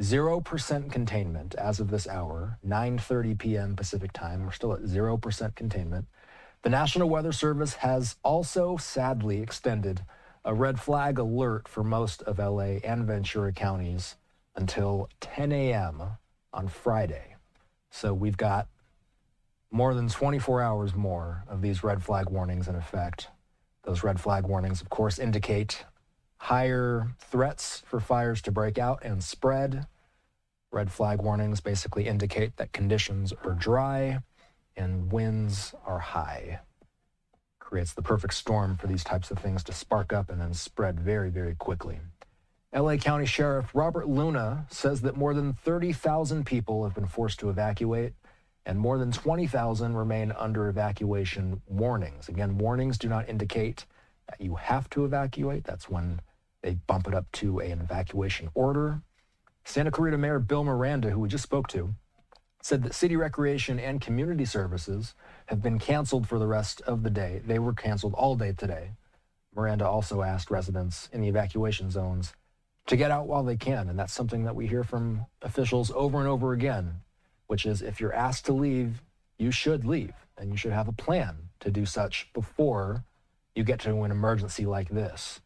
[SPEAKER 22] 0% containment as of this hour, 9:30 p.m. Pacific time. We're still at 0% containment. The National Weather Service has also sadly extended a red flag alert for most of LA and Ventura counties until 10 a.m. on Friday. So we've got more than 24 hours more of these red flag warnings in effect. Those red flag warnings, of course, indicate higher threats for fires to break out and spread. Red flag warnings basically indicate that conditions are dry and winds are high. Creates the perfect storm for these types of things to spark up and then spread very, very quickly. LA County Sheriff Robert Luna says that more than 30,000 people have been forced to evacuate, and more than 20,000 remain under evacuation warnings. Again, warnings do not indicate that you have to evacuate. That's when they bump it up to an evacuation order. Santa Clarita Mayor Bill Miranda, who we just spoke to, said that city recreation and community services have been canceled for the rest of the day. They were canceled all day today. Miranda also asked residents in the evacuation zones to get out while they can, and that's something that we hear from officials over and over again, which is if you're asked to leave, you should leave, and you should have a plan to do such before you get to an emergency like this.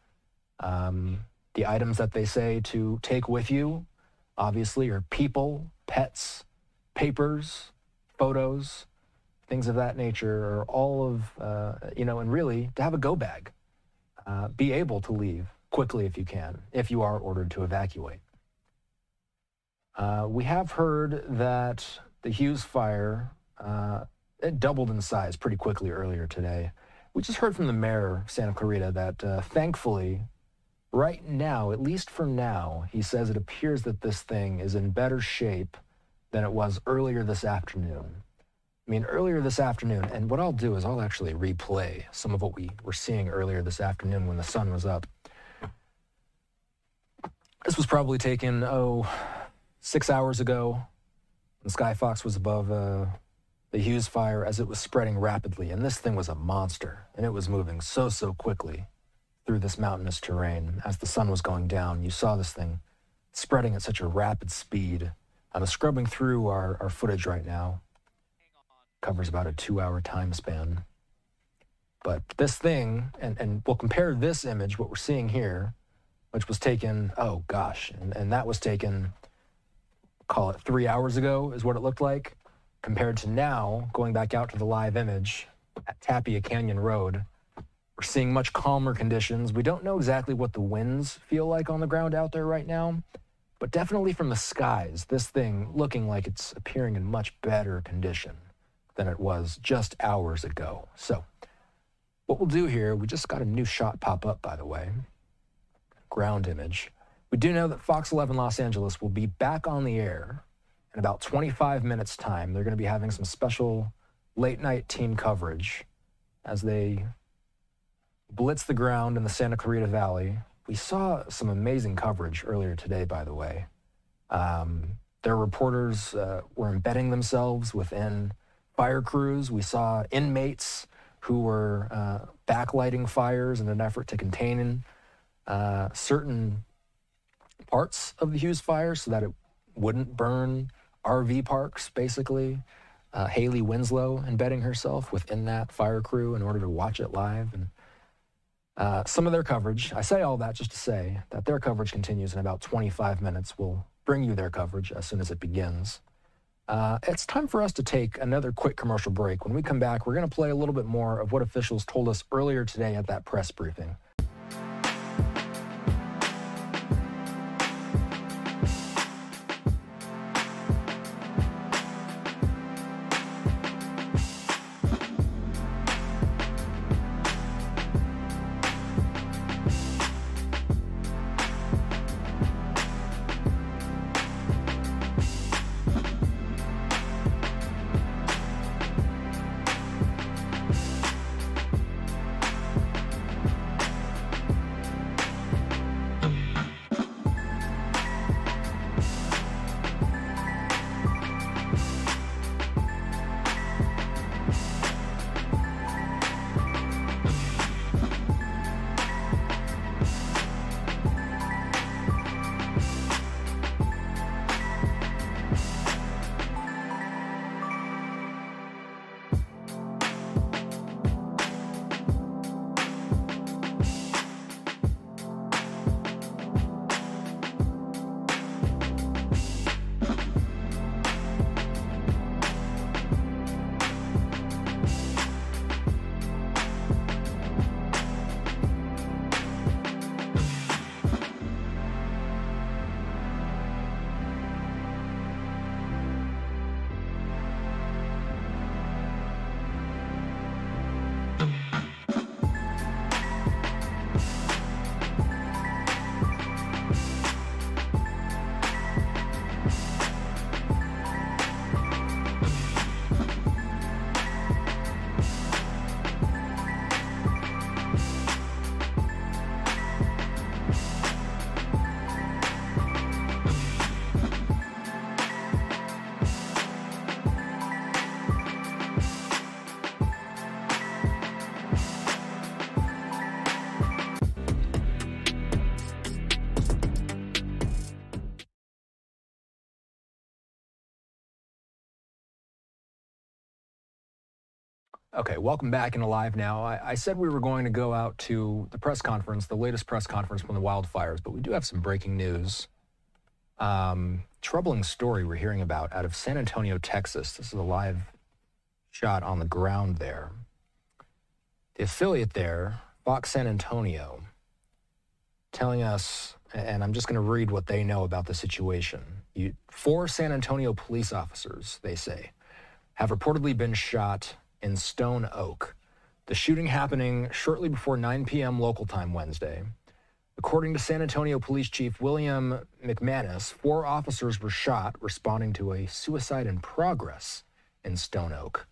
[SPEAKER 22] The items that they say to take with you, obviously, are people, pets, papers, photos, things of that nature, are all of, and really to have a go bag. Be able to leave quickly if you can, if you are ordered to evacuate. We have heard that the Hughes Fire, it doubled in size pretty quickly earlier today. We just heard from the mayor of Santa Clarita that thankfully, right now, at least for now, he says it appears that this thing is in better shape than it was earlier this afternoon. I mean, earlier this afternoon, and what I'll do is I'll actually replay some of what we were seeing earlier this afternoon when the sun was up. This was probably taken, 6 hours ago. The SkyFOX was above the Hughes Fire as it was spreading rapidly, and this thing was a monster, and it was moving so quickly through this mountainous terrain. As the sun was going down, you saw this thing spreading at such a rapid speed. I'm scrubbing through our footage right now. Covers about a 2-hour time span. But this thing, and we'll compare this image, what we're seeing here, which was taken, oh gosh, and that was taken, call it 3 hours ago is what it looked like, compared to now, going back out to the live image at Tapia Canyon Road. We're seeing much calmer conditions. We don't know exactly what the winds feel like on the ground out there right now, but definitely from the skies, this thing looking like it's appearing in much better condition than it was just hours ago. So what we'll do here, we just got a new shot pop up, by the way, ground image. We do know that Fox 11 Los Angeles will be back on the air in about 25 minutes time. They're going to be having some special late night team coverage as they blitz the ground in the Santa Clarita Valley. We saw some amazing coverage earlier today, by the way. Their reporters were embedding themselves within fire crews. We saw inmates who were backlighting fires in an effort to contain certain parts of the Hughes Fire so that it wouldn't burn RV parks, basically. Haley Winslow embedding herself within that fire crew in order to watch it live. And some of their coverage, I say all that just to say that their coverage continues in about 25 minutes. We'll bring you their coverage as soon as it begins. It's time for us to take another quick commercial break. When we come back, we're going to play a little bit more of what officials told us earlier today at that press briefing. Okay, welcome back into Live Now. I said we were going to go out to the press conference, the latest press conference from the wildfires, but we do have some breaking news. Troubling story we're hearing about out of San Antonio, Texas. This is a live shot on the ground there. The affiliate there, Fox San Antonio, telling us, and I'm just going to read what they know about the situation. 4 San Antonio police officers, they say, have reportedly been shot in Stone Oak. The shooting happening shortly before 9 p.m. local time Wednesday. According to San Antonio Police Chief William McManus, 4 officers were shot responding to a suicide in progress in Stone Oak.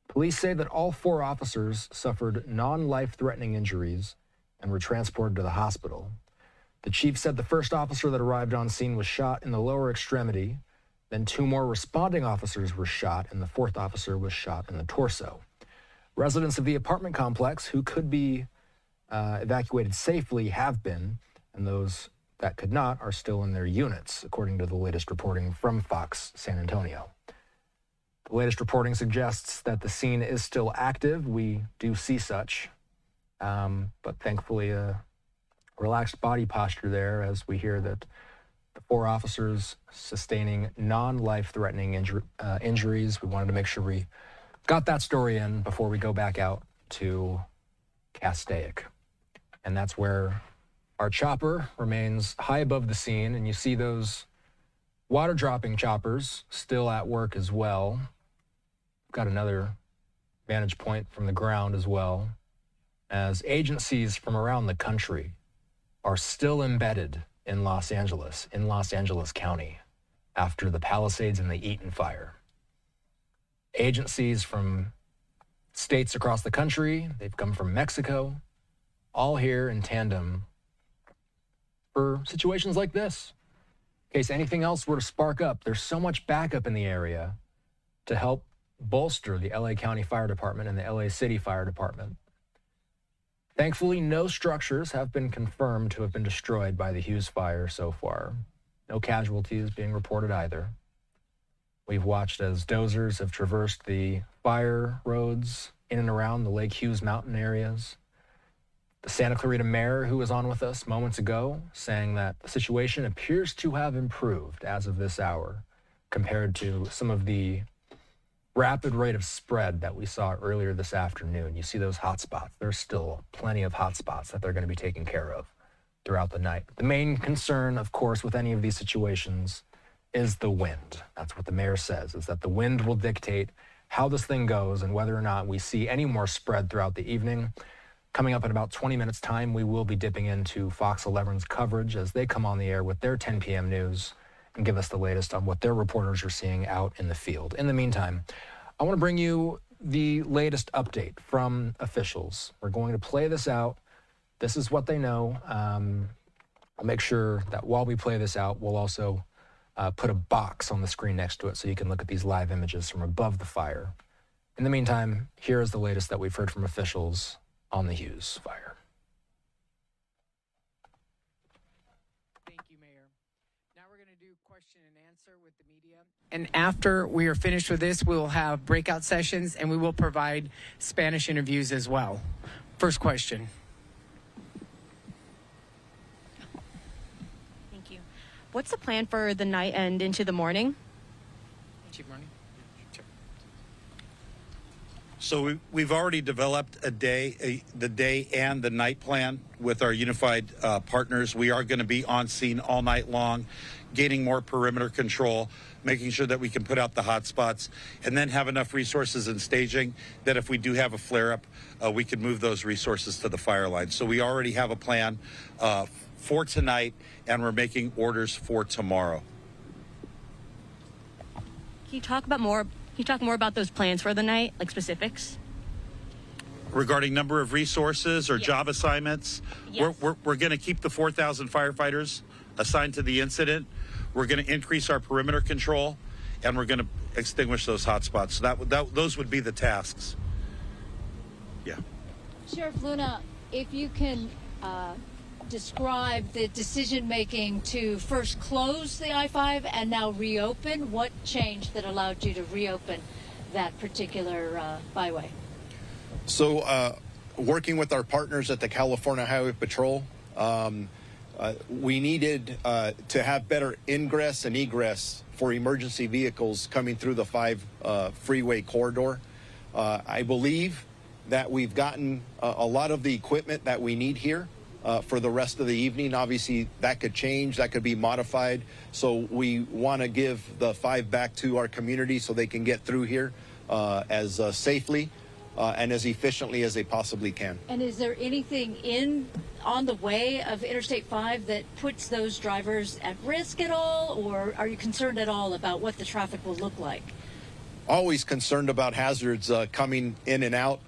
[SPEAKER 22] Police say that all 4 officers suffered non-life-threatening injuries and were transported to the hospital. The chief said the first officer that arrived on scene was shot in the lower extremity. Then 2 more responding officers were shot, and the 4th officer was shot in the torso. Residents of the apartment complex who could be evacuated safely have been, and those that could not are still in their units, according to the latest reporting from Fox San Antonio. The latest reporting suggests that the scene is still active. We do see such, but thankfully a relaxed body posture there as we hear that the 4 officers sustaining non-life-threatening injuries. We wanted to make sure we got that story in before we go back out to Castaic. And that's where our chopper remains high above the scene, and you see those water-dropping choppers still at work as well. Got another vantage point from the ground as well, as agencies from around the country are still embedded in Los Angeles County, after the Palisades and the Eaton Fire. Agencies from states across the country, they've come from Mexico, all here in tandem for situations like this. In case anything else were to spark up, there's so much backup in the area to help bolster the LA County Fire Department and the LA City Fire Department. Thankfully, no structures have been confirmed to have been destroyed by the Hughes Fire so far. No casualties being reported either. We've watched as dozers have traversed the fire roads in and around the Lake Hughes mountain areas. The Santa Clarita mayor, who was on with us moments ago, saying that the situation appears to have improved as of this hour compared to some of the rapid rate of spread that we saw earlier this afternoon. You see those hot spots. There's still plenty of hot spots that they're going to be taking care of throughout the night. The main concern, of course, with any of these situations is the wind. That's what the mayor says, is that the wind will dictate how this thing goes and whether or not we see any more spread throughout the evening. Coming up in about 20 minutes' time, we will be dipping into Fox 11's coverage as they come on the air with their 10 p.m. news and give us the latest on what their reporters are seeing out in the field. In the meantime, I want to bring you the latest update from officials. We're going to play this out. This is what they know. I'll make sure that while we play this out, we'll also put a box on the screen next to it so you can look at these live images from above the fire. In the meantime, here is the latest that we've heard from officials on the Hughes Fire.
[SPEAKER 1] Thank you, Mayor. Now we're going to do question and answer with the media. And after we are finished with this, we will have breakout sessions and we will provide Spanish interviews as well. First question.
[SPEAKER 2] Thank you. What's the plan for the night and into the morning?
[SPEAKER 1] Chief Marnie?
[SPEAKER 7] So we've already developed the day and the night plan with our unified partners. We are going to be on scene all night long, gaining more perimeter control, making sure that we can put out the hot spots, and then have enough resources in staging that if we do have a flare-up, we can move those resources to the fire line. So we already have a plan for tonight, and we're making orders for tomorrow.
[SPEAKER 2] Can you talk more about those plans for the night, like specifics?
[SPEAKER 7] Regarding number of resources or job assignments,
[SPEAKER 2] Yes.
[SPEAKER 7] we're going to keep the 4,000 firefighters assigned to the incident. We're going to increase our perimeter control, and we're going to extinguish those hot spots. So those would be the tasks. Yeah.
[SPEAKER 5] Sheriff Luna, if you can describe the decision-making to first close the I-5 and now reopen, what changed that allowed you to reopen that particular byway?
[SPEAKER 12] So working with our partners at the California Highway Patrol, we needed to have better ingress and egress for emergency vehicles coming through the 5 freeway corridor. I believe that we've gotten a lot of the equipment that we need here for the rest of the evening. Obviously, that could change, that could be modified. So we want to give the 5 back to our community so they can get through here as safely and as efficiently as they possibly can.
[SPEAKER 5] And is there anything on the way of Interstate 5 that puts those drivers at risk at all, or are you concerned at all about what the traffic will look like?
[SPEAKER 12] Always concerned about hazards coming in and out,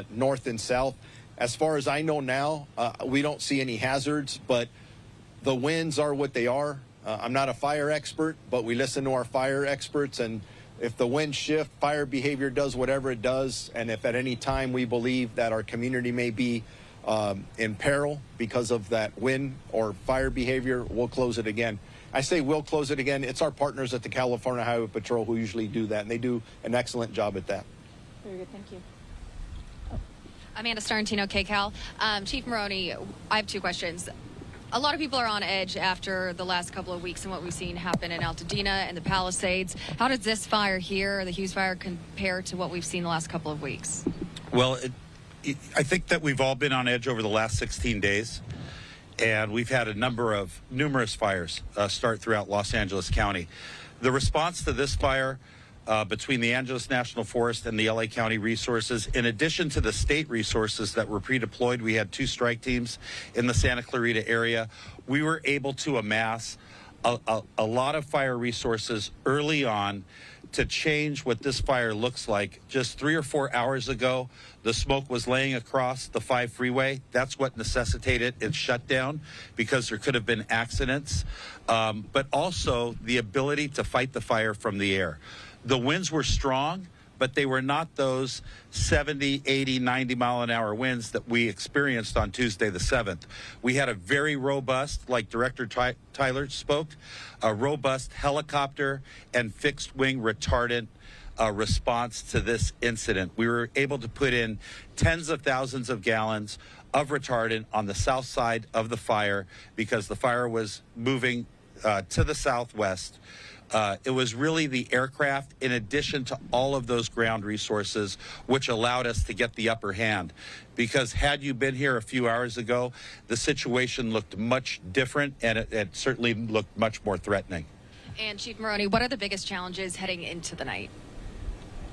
[SPEAKER 12] north and south. As far as I know now, we don't see any hazards, but the winds are what they are. I'm not a fire expert, but we listen to our fire experts, and if the winds shift, fire behavior does whatever it does, and if at any time we believe that our community may be in peril because of that wind or fire behavior, we'll close it again. I say we'll close it again. It's our partners at the California Highway Patrol who usually do that, and they do an excellent job at that.
[SPEAKER 2] Very good, thank you. Amanda Starantino, KCAL. Chief Maroney, I have two questions. A lot of people are on edge after the last couple of weeks and what we've seen happen in Altadena and the Palisades. How does this fire here, the Hughes Fire, compare to what we've seen the last couple of weeks?
[SPEAKER 7] Well, I think that we've all been on edge over the last 16 days, and we've had numerous fires start throughout Los Angeles County. The response to this fire between the Angeles National Forest and the LA County resources, in addition to the state resources that were pre-deployed, we had 2 strike teams in the Santa Clarita area. We were able to amass a lot of fire resources early on to change what this fire looks like. Just 3 or 4 hours ago, the smoke was laying across the 5 freeway. That's what necessitated its shutdown, because there could have been accidents, but also the ability to fight the fire from the air. The winds were strong, but they were not those 70, 80, 90-mile-an-hour winds that we experienced on Tuesday the 7th. We had a very robust, like Director Tyler spoke, a robust helicopter and fixed-wing retardant response to this incident. We were able to put in tens of thousands of gallons of retardant on the south side of the fire because the fire was moving to the southwest. It was really the aircraft, in addition to all of those ground resources, which allowed us to get the upper hand. Because had you been here a few hours ago, the situation looked much different, and it certainly looked much more threatening.
[SPEAKER 2] And Chief Maroney, what are the biggest challenges heading into the night?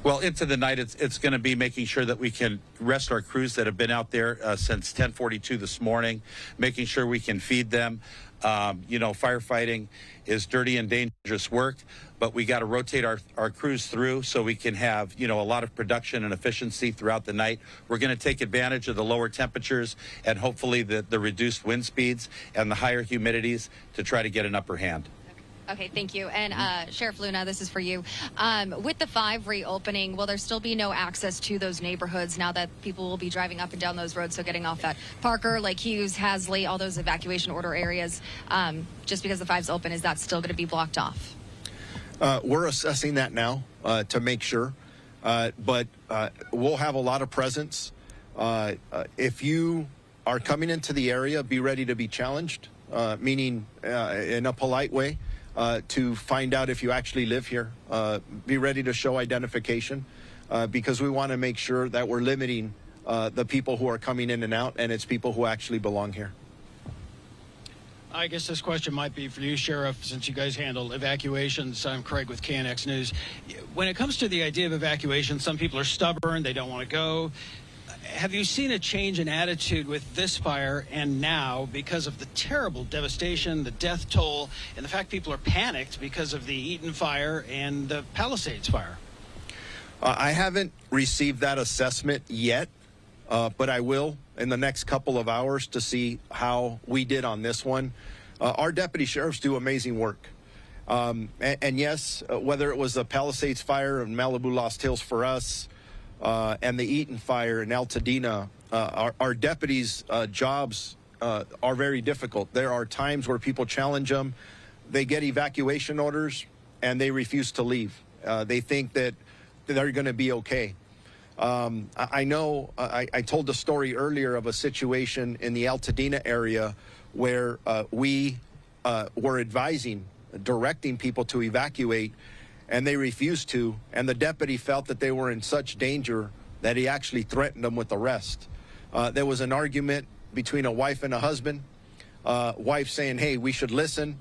[SPEAKER 7] Well, into the night, it's going to be making sure that we can rest our crews that have been out there since 10:42 this morning, making sure we can feed them. Firefighting is dirty and dangerous work, but we got to rotate our crews through so we can have, a lot of production and efficiency throughout the night. We're going to take advantage of the lower temperatures and hopefully the reduced wind speeds and the higher humidities to try to get an upper hand.
[SPEAKER 2] Okay, thank you. And Sheriff Luna, this is for you. With the 5 reopening, will there still be no access to those neighborhoods now that people will be driving up and down those roads? So getting off at Parker, Lake Hughes, Hasley, all those evacuation order areas, just because the 5's open, is that still going to be blocked off?
[SPEAKER 12] We're assessing that now to make sure, but we'll have a lot of presence. If you are coming into the area, be ready to be challenged, meaning in a polite way. To find out if you actually live here. Be ready to show identification because we want to make sure that we're limiting the people who are coming in and out, and it's people who actually belong here.
[SPEAKER 3] I guess this question might be for you, Sheriff, since you guys handle evacuations. I'm Craig with KNX News. When it comes to the idea of evacuation, some people are stubborn, they don't want to go. Have you seen a change in attitude with this fire and now because of the terrible devastation, the death toll, and the fact people are panicked because of the Eaton Fire and the Palisades Fire?
[SPEAKER 12] I haven't received that assessment yet, but I will in the next couple of hours to see how we did on this one. Our deputy sheriffs do amazing work. And yes, whether it was the Palisades Fire in Malibu Lost Hills for us, and the Eaton Fire in Altadena, our deputies' jobs are very difficult. There are times where people challenge them. They get evacuation orders, and they refuse to leave. They think that they're going to be okay. I know I told the story earlier of a situation in the Altadena area where we were directing people to evacuate, and they refused to, and the deputy felt that they were in such danger that he actually threatened them with arrest. There was an argument between a wife and a husband, wife saying, hey, we should listen.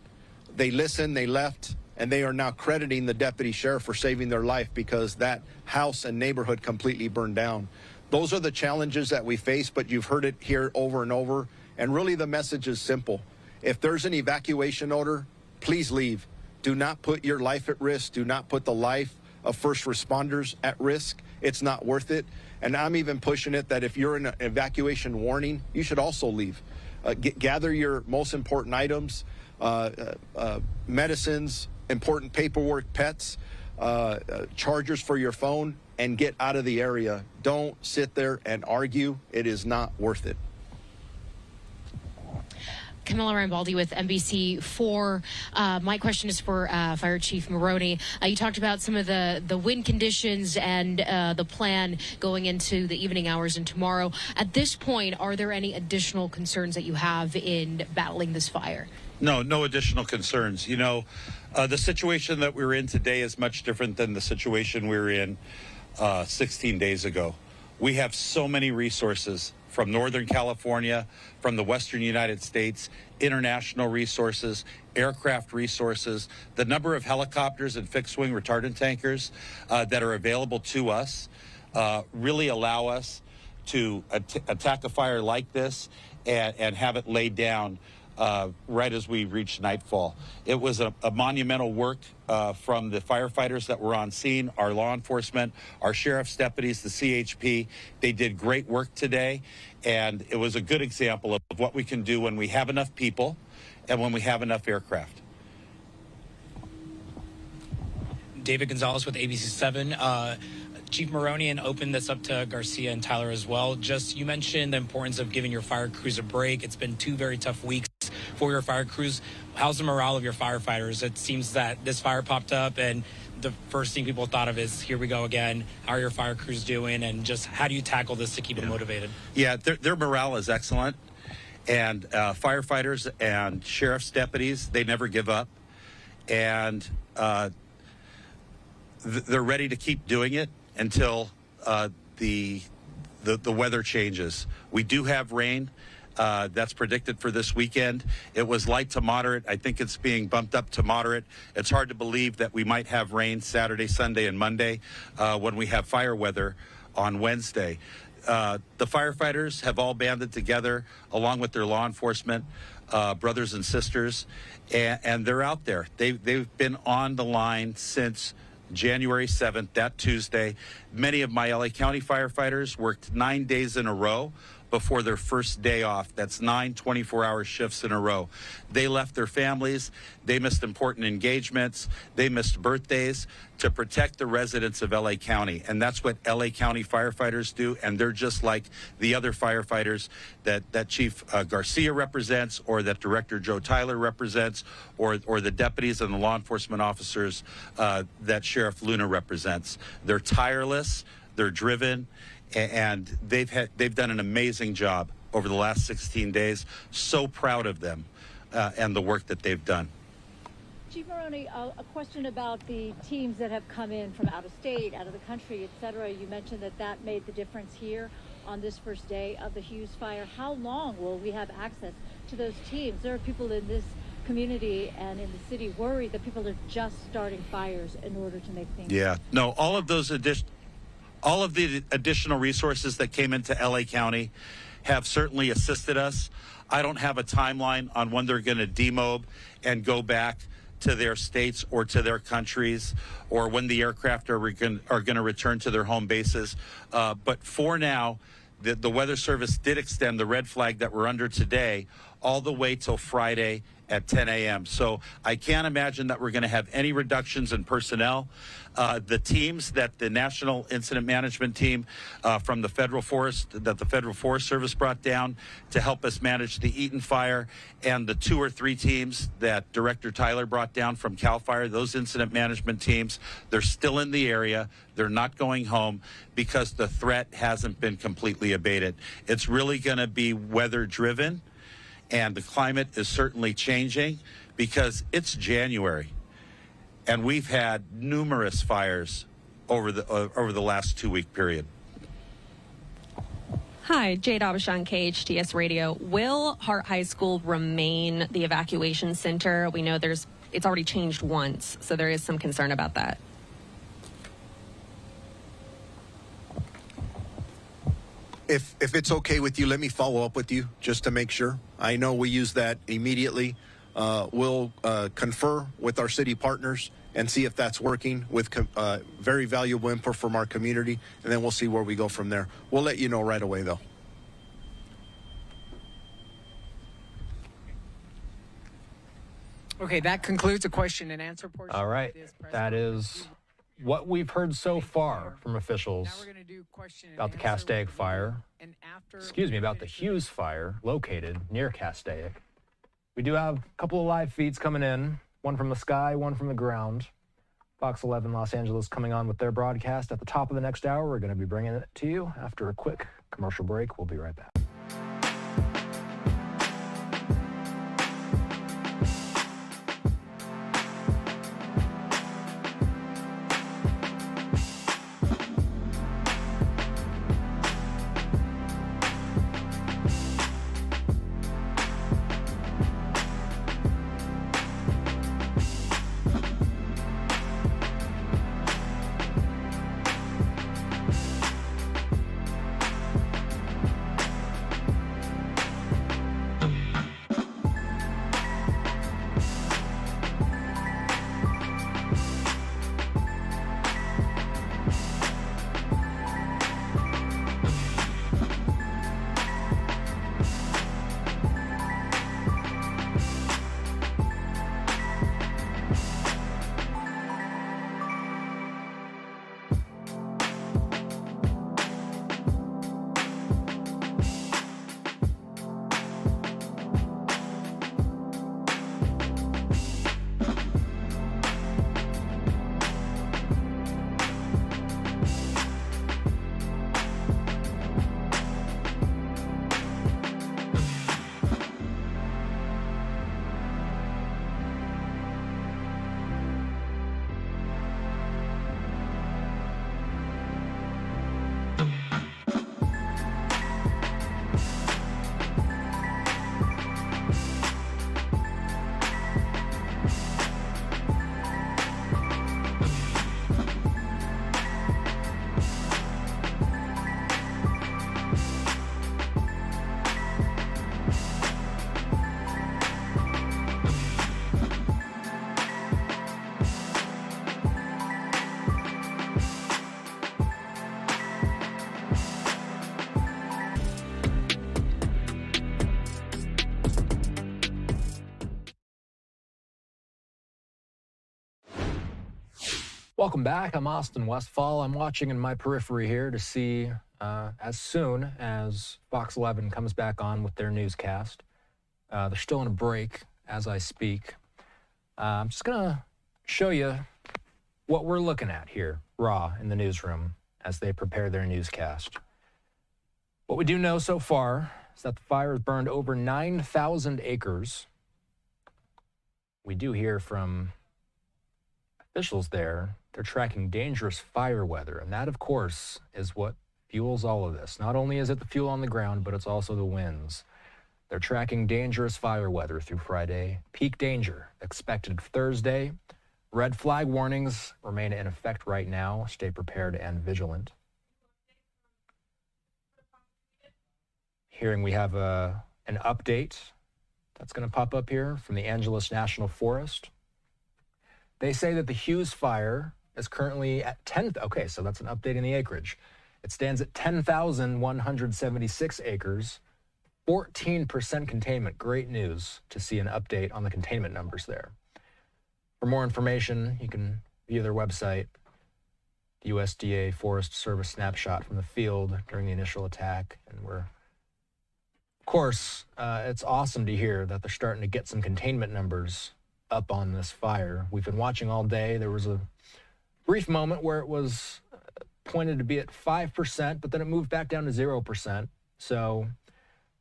[SPEAKER 12] They listened, they left, and they are now crediting the deputy sheriff for saving their life because that house and neighborhood completely burned down. Those are the challenges that we face, but you've heard it here over and over, and really the message is simple. If there's an evacuation order, please leave. Do not put your life at risk. Do not put the life of first responders at risk. It's not worth it. And I'm even pushing it that if you're in an evacuation warning, you should also leave. Gather your most important items, medicines, important paperwork, pets, chargers for your phone, and get out of the area. Don't sit there and argue. It is not worth it.
[SPEAKER 10] Camilla Rambaldi with NBC4. My question is for Fire Chief Maroney. You talked about some of the wind conditions and the plan going into the evening hours and tomorrow. At this point, are there any additional concerns that you have in battling this fire?
[SPEAKER 7] No additional concerns. You know, the situation that we're in today is much different than the situation we were in 16 days ago. We have so many resources from Northern California, from the Western United States, international resources, aircraft resources, the number of helicopters and fixed-wing retardant tankers that are available to us really allow us to attack a fire like this and have it laid down right as we reach nightfall. It was a monumental work from the firefighters that were on scene, our law enforcement, our sheriff's deputies, the CHP. They did great work today, and it was a good example of what we can do when we have enough people and when we have enough aircraft.
[SPEAKER 19] David Gonzalez with ABC7. Chief Maroney, and open this up to Garcia and Tyler as well. Just, you mentioned the importance of giving your fire crews a break. It's been 2 very tough weeks for your fire crews. How's the morale of your firefighters? It seems that this fire popped up and the first thing people thought of is, here we go again. How are your fire crews doing? And just how do you tackle this to keep them motivated?
[SPEAKER 7] Yeah, their morale is excellent. And firefighters and sheriff's deputies, they never give up. And they're ready to keep doing it until the weather changes. We do have rain that's predicted for this weekend. It was light to moderate. I think it's being bumped up to moderate. It's hard to believe that we might have rain Saturday, Sunday, and Monday when we have fire weather on Wednesday. The firefighters have all banded together along with their law enforcement brothers and sisters, and they're out there. They've been on the line since January 7th, that Tuesday. Many of my LA County firefighters worked 9 days in a row before their first day off. That's 9 24-hour shifts in a row. They left their families. They missed important engagements. They missed birthdays to protect the residents of LA County. And that's what LA County firefighters do. And they're just like the other firefighters that Chief Garcia represents, or that Director Joe Tyler represents, or the deputies and the law enforcement officers that Sheriff Luna represents. They're tireless. They're driven. And they've done an amazing job over the last 16 days. So proud of them and the work that they've done.
[SPEAKER 5] Chief Maroney, a question about the teams that have come in from out of state, out of the country, et cetera. You mentioned that made the difference here on this first day of the Hughes Fire. How long will we have access to those teams? There are people in this community and in the city worried that people are just starting fires in order to make things.
[SPEAKER 7] Yeah, no, all of the additional resources that came into LA County have certainly assisted us. I don't have a timeline on when they're going to demob and go back to their states or to their countries, or when the aircraft are going to return to their home bases. But for now, the Weather Service did extend the red flag that we're under today all the way till Friday at 10 a.m. So I can't imagine that we're going to have any reductions in personnel. The teams that the National Incident Management Team from the Federal Forest, that the Federal Forest Service brought down to help us manage the Eaton Fire, and the 2 or 3 teams that Director Tyler brought down from CAL FIRE, those incident management teams, they're still in the area. They're not going home because the threat hasn't been completely abated. It's really going to be weather driven. And the climate is certainly changing because it's January, and we've had numerous fires over the last 2-week period.
[SPEAKER 20] Hi, Jade Abishan, KHTS Radio. Will Hart High School remain the evacuation center? We know it's already changed once, so there is some concern about that.
[SPEAKER 12] If it's okay with you, let me follow up with you just to make sure. I know we use that immediately. We'll confer with our city partners and see if that's working with very valuable input from our community, and then we'll see where we go from there. We'll let you know right away, though.
[SPEAKER 1] Okay, that concludes the question and answer portion.
[SPEAKER 22] All right, that is what we've heard so far from officials about the Castaic Fire, about the Hughes Fire located near Castaic. We do have a couple of live feeds coming in, one from the sky, one from the ground. Fox 11 Los Angeles coming on with their broadcast. At the top of the next hour, we're going to be bringing it to you after a quick commercial break. We'll be right back. Welcome back. I'm Austin Westfall. I'm watching in my periphery here to see as soon as Fox 11 comes back on with their newscast. They're still in a break as I speak. I'm just going to show you what we're looking at here, raw, in the newsroom as they prepare their newscast. What we do know so far is that the fire has burned over 9,000 acres. We do hear from officials there. They're tracking dangerous fire weather, and that, of course, is what fuels all of this. Not only is it the fuel on the ground, but it's also the winds. They're tracking dangerous fire weather through Friday. Peak danger expected Thursday. Red flag warnings remain in effect right now. Stay prepared and vigilant. Hearing we have an update that's going to pop up here from the Angeles National Forest. They say that the Hughes Fire is currently at 10. Okay, so that's an update in the acreage. It stands at 10,176 acres, 14% containment. Great news to see an update on the containment numbers there. For more information, you can view their website, the USDA Forest Service snapshot from the field during the initial attack. And of course, it's awesome to hear that they're starting to get some containment numbers up on this fire. We've been watching all day. There was a brief moment where it was pointed to be at 5%, but then it moved back down to 0%. So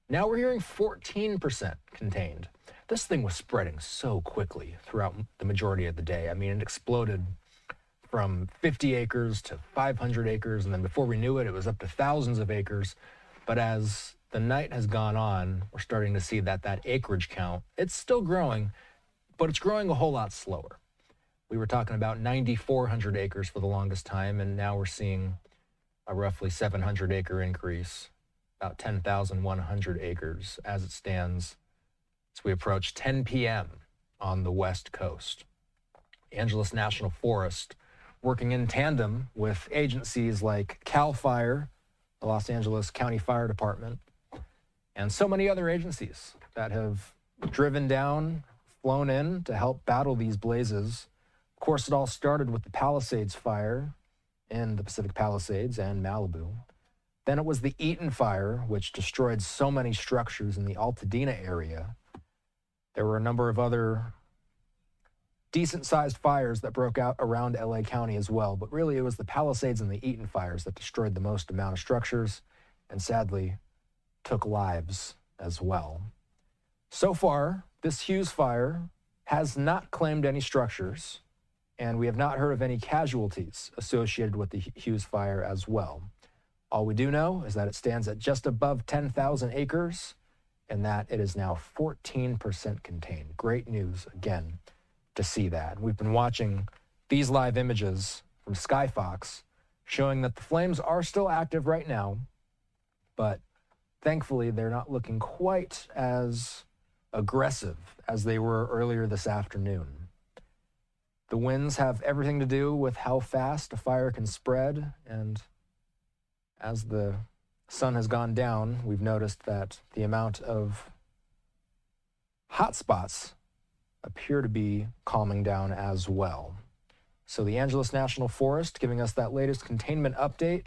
[SPEAKER 22] now we're hearing 14% contained. This thing was spreading so quickly throughout the majority of the day. I mean, it exploded from 50 acres to 500 acres, and then before we knew it, it was up to thousands of acres. But as the night has gone on, we're starting to see that acreage count, it's still growing, but it's growing a whole lot slower. We were talking about 9,400 acres for the longest time, and now we're seeing a roughly 700 acre increase, about 10,100 acres as it stands as we approach 10 p.m. on the West Coast. Angeles National Forest working in tandem with agencies like CAL FIRE, the Los Angeles County Fire Department, and so many other agencies that have driven down, flown in to help battle these blazes. Of course, it all started with the Palisades Fire in the Pacific Palisades and Malibu. Then it was the Eaton Fire, which destroyed so many structures in the Altadena area. There were a number of other decent-sized fires that broke out around LA County as well, but really it was the Palisades and the Eaton fires that destroyed the most amount of structures and sadly took lives as well. So far, this Hughes Fire has not claimed any structures, and we have not heard of any casualties associated with the Hughes Fire as well. All we do know is that it stands at just above 10,000 acres and that it is now 14% contained. Great news, again, to see that. We've been watching these live images from SkyFOX showing that the flames are still active right now, but thankfully they're not looking quite as aggressive as they were earlier this afternoon. The winds have everything to do with how fast a fire can spread, and as the sun has gone down, we've noticed that the amount of hot spots appear to be calming down as well. So the Angeles National Forest giving us that latest containment update.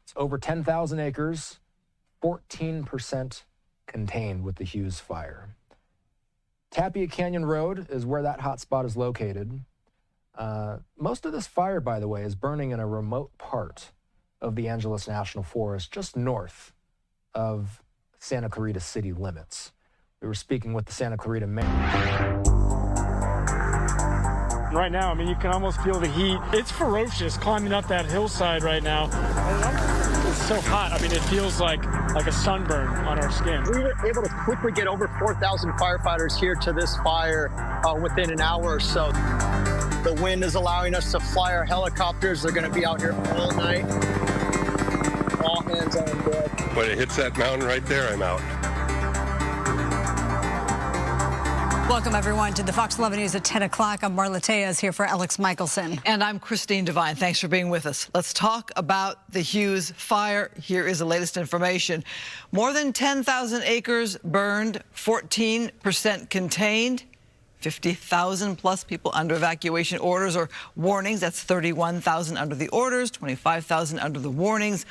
[SPEAKER 22] It's over 10,000 acres, 14% contained with the Hughes Fire. Tapia Canyon Road is where that hot spot is located. Most of this fire, by the way, is burning in a remote part of the Angeles National Forest, just north of Santa Clarita city limits. We were speaking with the Santa Clarita mayor.
[SPEAKER 11] Right now, I mean, you can almost feel the heat. It's ferocious climbing up that hillside right now. It's so hot. I mean, it feels like a sunburn on our skin.
[SPEAKER 14] We were able to quickly get over 4,000 firefighters here to this fire within an hour or so. The wind is allowing us to fly our helicopters. They're going to be out here all night. All hands on deck.
[SPEAKER 18] When it hits that mountain right there, I'm out.
[SPEAKER 24] Welcome, everyone, to the Fox 11 News at 10 o'clock. I'm Marla Tejas here for Alex Michelson.
[SPEAKER 25] And I'm Christine Devine. Thanks for being with us. Let's talk about the Hughes Fire. Here is the latest information. More than 10,000 acres burned, 14% contained. 50,000 plus people under evacuation orders or warnings. That's 31,000 under the orders, 25,000 under the warnings.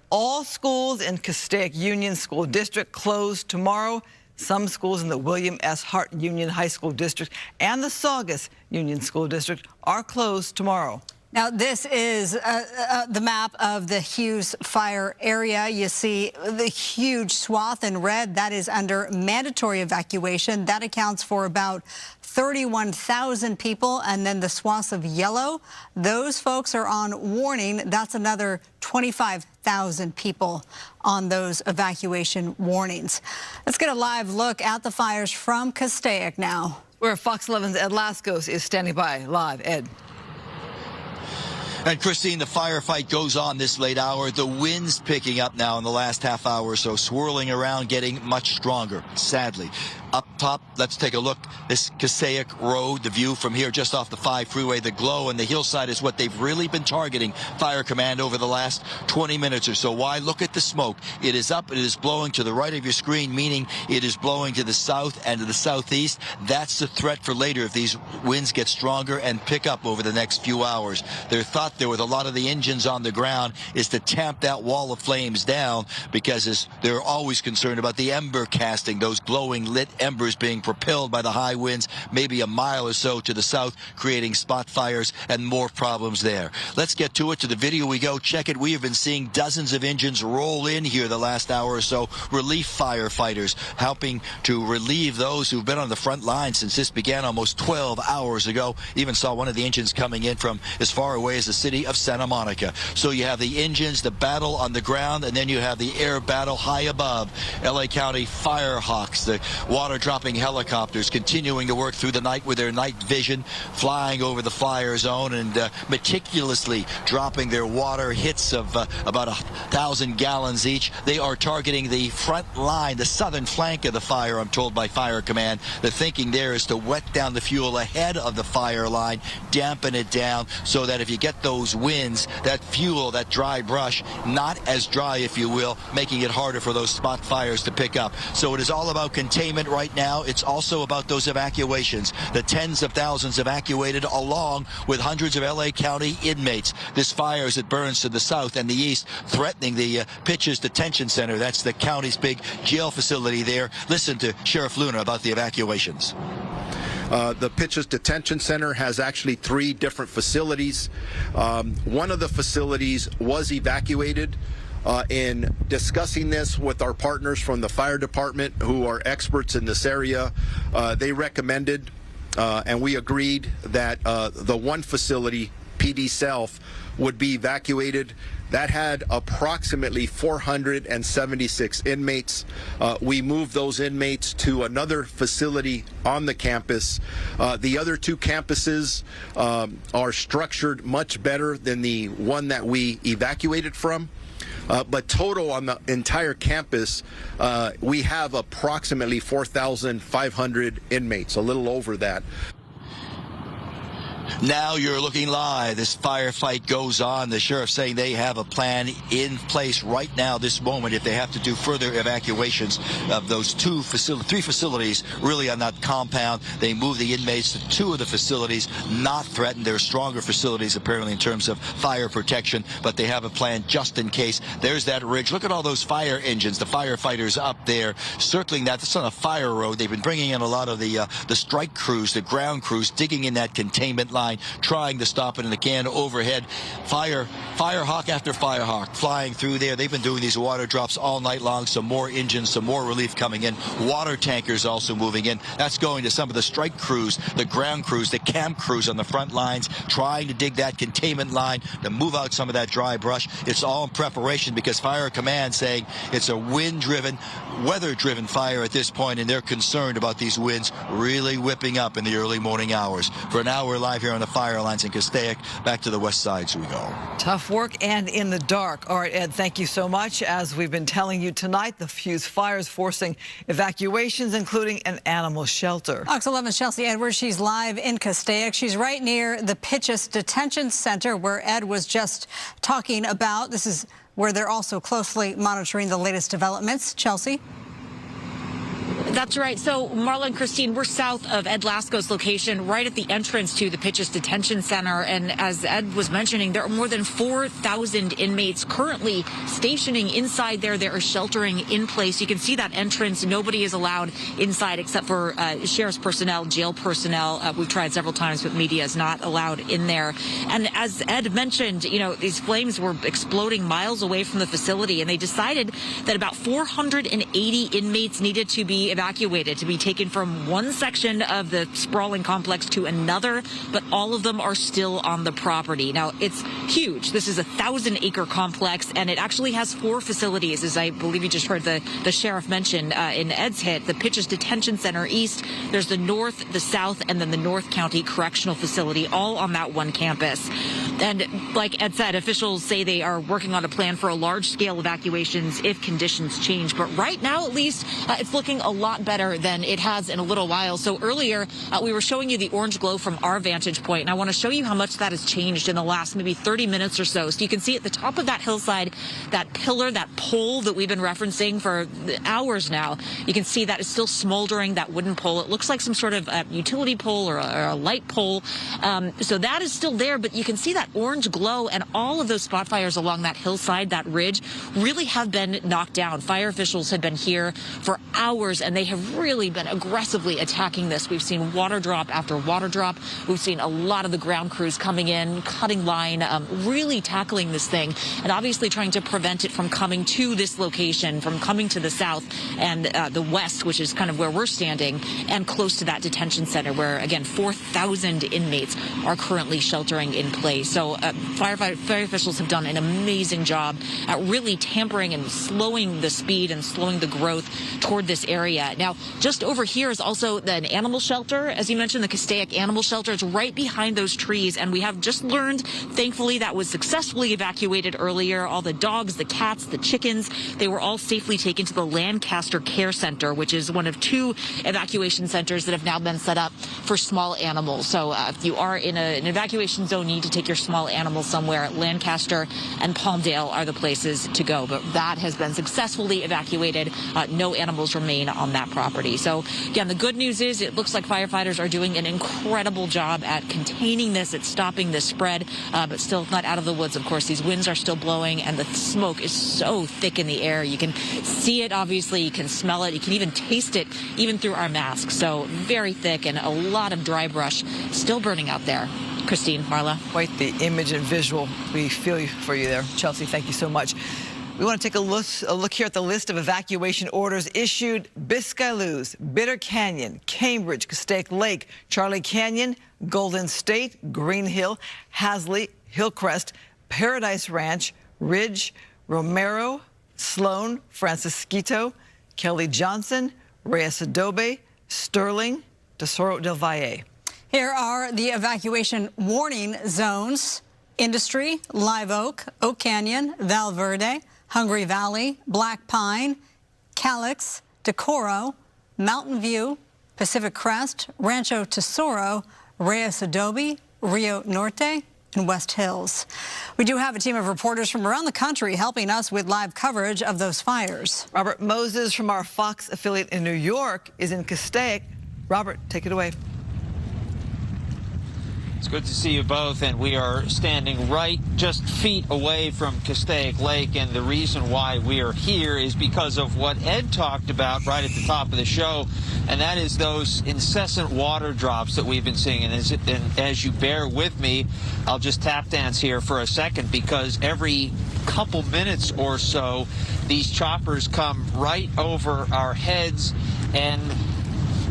[SPEAKER 25] All schools in Castaic Union School District closed tomorrow. Some schools in the William S. Hart Union High School District and the Saugus Union School District are closed tomorrow.
[SPEAKER 24] Now, this is the map of the Hughes Fire area. You see the huge swath in red. That is under mandatory evacuation. That accounts for about 31,000 people. And then the swaths of yellow, those folks are on warning. That's another 25,000 people on those evacuation warnings. Let's get a live look at the fires from Castaic now,
[SPEAKER 25] where Fox 11's Ed Lascos is standing by live. Ed.
[SPEAKER 26] And Christine, the firefight goes on this late hour. The wind's picking up now in the last half hour or so, swirling around, getting much stronger, sadly. Up top, let's take a look. This Castaic Road, the view from here just off the 5 freeway, the glow and the hillside is what they've really been targeting Fire Command over the last 20 minutes or so. Why? Look at the smoke. It is up, it is blowing to the right of your screen, meaning it is blowing to the south and to the southeast. That's the threat for later if these winds get stronger and pick up over the next few hours. Their thought there with a lot of the engines on the ground is to tamp that wall of flames down, because they're always concerned about the ember casting, those glowing lit embers being propelled by the high winds maybe a mile or so to the south, creating spot fires and more problems there. Let's get to it. To the video we go. Check it. We have been seeing dozens of engines roll in here the last hour or so. Relief firefighters helping to relieve those who've been on the front line since this began almost 12 hours ago. Even saw one of the engines coming in from as far away as the city of Santa Monica. So you have the engines, the battle on the ground, and then you have the air battle high above. LA County Firehawks, the water-dropping helicopters, continuing to work through the night with their night vision, flying over the fire zone and meticulously dropping their water hits of about 1,000 gallons each. They are targeting the front line, the southern flank of the fire, I'm told by Fire Command. The thinking there is to wet down the fuel ahead of the fire line, dampen it down, so that if you get those winds, that fuel, that dry brush, not as dry, if you will, making it harder for those spot fires to pick up. So it is all about containment right now. It's also about those evacuations, the tens of thousands evacuated, along with hundreds of LA County inmates. This fire, as it burns to the south and the east, threatening the Pitches Detention Center. That's the county's big jail facility there. Listen to Sheriff Luna about the evacuations.
[SPEAKER 12] The Pitches Detention Center has actually 3 different facilities. One of the facilities was evacuated. In discussing this with our partners from the fire department who are experts in this area, they recommended and we agreed that the one facility, PD Self, would be evacuated. That had approximately 476 inmates. We moved those inmates to another facility on the campus. The other 2 campuses are structured much better than the one that we evacuated from. But total on the entire campus, we have approximately 4,500 inmates, a little over that.
[SPEAKER 26] Now you're looking live. This firefight goes on. The sheriff saying they have a plan in place right now, this moment, if they have to do further evacuations of those 3 facilities really on that compound. They move the inmates to 2 of the facilities not threatened. They're stronger facilities apparently in terms of fire protection, but they have a plan just in case. There's that ridge. Look at all those fire engines, the firefighters up there circling that. That's on a fire road. They've been bringing in a lot of the strike crews, the ground crews, digging in that containment line, trying to stop it, and again overhead, firehawk after firehawk flying through there. They've been doing these water drops all night long. Some more engines, some more relief coming in. Water tankers also moving in. That's going to some of the strike crews, the ground crews, the camp crews on the front lines, trying to dig that containment line to move out some of that dry brush. It's all in preparation because Fire Command saying it's a wind-driven, weather-driven fire at this point, and they're concerned about these winds really whipping up in the early morning hours. For an hour live here on the fire lines in Castaic. Back to the west side as we go.
[SPEAKER 25] Tough work and in the dark. All right, Ed, thank you so much. As we've been telling you tonight, the Hughes Fire is forcing evacuations, including an animal shelter.
[SPEAKER 24] Fox 11's Chelsea Edwards. She's live in Castaic. She's right near the Pitches Detention Center where Ed was just talking about. This is where they're also closely monitoring the latest developments. Chelsea?
[SPEAKER 4] That's right. So, Marla and Christine, we're south of Ed Lasco's location, right at the entrance to the Pitches Detention Center. And as Ed was mentioning, there are more than 4,000 inmates currently stationing inside there. They are sheltering in place. You can see that entrance. Nobody is allowed inside except for sheriff's personnel, jail personnel. We've tried several times, but media is not allowed in there. And as Ed mentioned, you know, these flames were exploding miles away from the facility, and they decided that about 480 inmates needed to be evacuated, to be taken from one section of the sprawling complex to another, but all of them are still on the property. Now, it's huge. This is a 1,000-acre complex, and it actually has 4 facilities, as I believe you just heard the sheriff mention in Ed's hit. The Pitches Detention Center East, there's the North, the South, and then the North County Correctional Facility, all on that one campus. And like Ed said, officials say they are working on a plan for a large-scale evacuations if conditions change. But right now, at least, it's looking a lot better than it has in a little while. So earlier, we were showing you the orange glow from our vantage point, and I want to show you how much that has changed in the last maybe 30 minutes or so. So you can see at the top of that hillside, that pillar, that pole that we've been referencing for hours now, you can see that is still smoldering, that wooden pole. It looks like some sort of utility pole or a light pole. So that is still there, but you can see that orange glow, and all of those spot fires along that hillside, that ridge, really have been knocked down. Fire officials have been here for hours, and they have really been aggressively attacking this. We've seen water drop after water drop. We've seen a lot of the ground crews coming in, cutting line, really tackling this thing, and obviously trying to prevent it from coming to this location, from coming to the south and the west, which is kind of where we're standing, and close to that detention center where, again, 4,000 inmates are currently sheltering in place. So fire officials have done an amazing job at really tampering and slowing the speed and slowing the growth toward this area. Now, just over here is also an animal shelter. As you mentioned, the Castaic Animal Shelter is right behind those trees, and we have just learned, thankfully, that was successfully evacuated earlier. All the dogs, the cats, the chickens, they were all safely taken to the Lancaster Care Center, which is one of 2 evacuation centers that have now been set up for small animals. So if you are in an evacuation zone, you need to take your small animals somewhere. Lancaster and Palmdale are the places to go, but that has been successfully evacuated. No animals remain on that that property. So again, the good news is it looks like firefighters are doing an incredible job at containing this, at stopping this spread, but still not out of the woods. Of course, these winds are still blowing and the smoke is so thick in the air. You can see it, obviously, you can smell it, you can even taste it even through our masks. So very thick and a lot of dry brush still burning out there. Christine, Marla.
[SPEAKER 25] Quite the image and visual. We feel for you there. Chelsea, thank you so much. We want to take a look here at the list of evacuation orders issued. Biscay Luz, Bitter Canyon, Cambridge, Castaic Lake, Charlie Canyon, Golden State, Green Hill, Hasley, Hillcrest, Paradise Ranch, Ridge, Romero, Sloan, Francisquito, Kelly Johnson, Reyes Adobe, Sterling, Tesoro del Valle.
[SPEAKER 24] Here are the evacuation warning zones: Industry, Live Oak, Oak Canyon, Val Verde, Hungry Valley, Black Pine, Calyx, Decorro, Mountain View, Pacific Crest, Rancho Tesoro, Reyes Adobe, Rio Norte, and West Hills. We do have a team of reporters from around the country helping us with live coverage of those fires.
[SPEAKER 25] Robert Moses from our Fox affiliate in New York is in Castaic. Robert, take it away.
[SPEAKER 6] It's good to see you both, and we are standing right just feet away from Castaic Lake, and the reason why we are here is because of what Ed talked about right at the top of the show, and that is those incessant water drops that we've been seeing. And as you bear with me, I'll just tap dance here for a second, because every couple minutes or so, these choppers come right over our heads and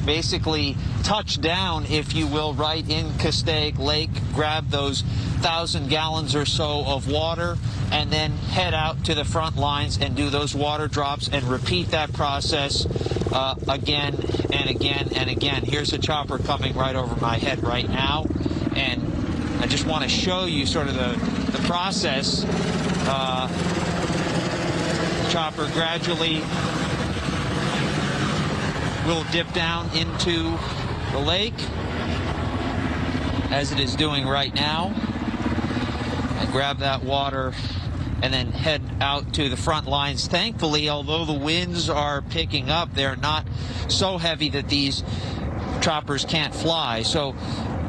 [SPEAKER 6] basically touch down, if you will, right in Castaic Lake, grab those 1,000 gallons or so of water, and then head out to the front lines and do those water drops and repeat that process again and again and again. Here's a chopper coming right over my head right now, and I just want to show you sort of the process. Chopper gradually will dip down into the lake, as it is doing right now, and grab that water and then head out to the front lines. Thankfully, although the winds are picking up, they're not so heavy that these choppers can't fly. So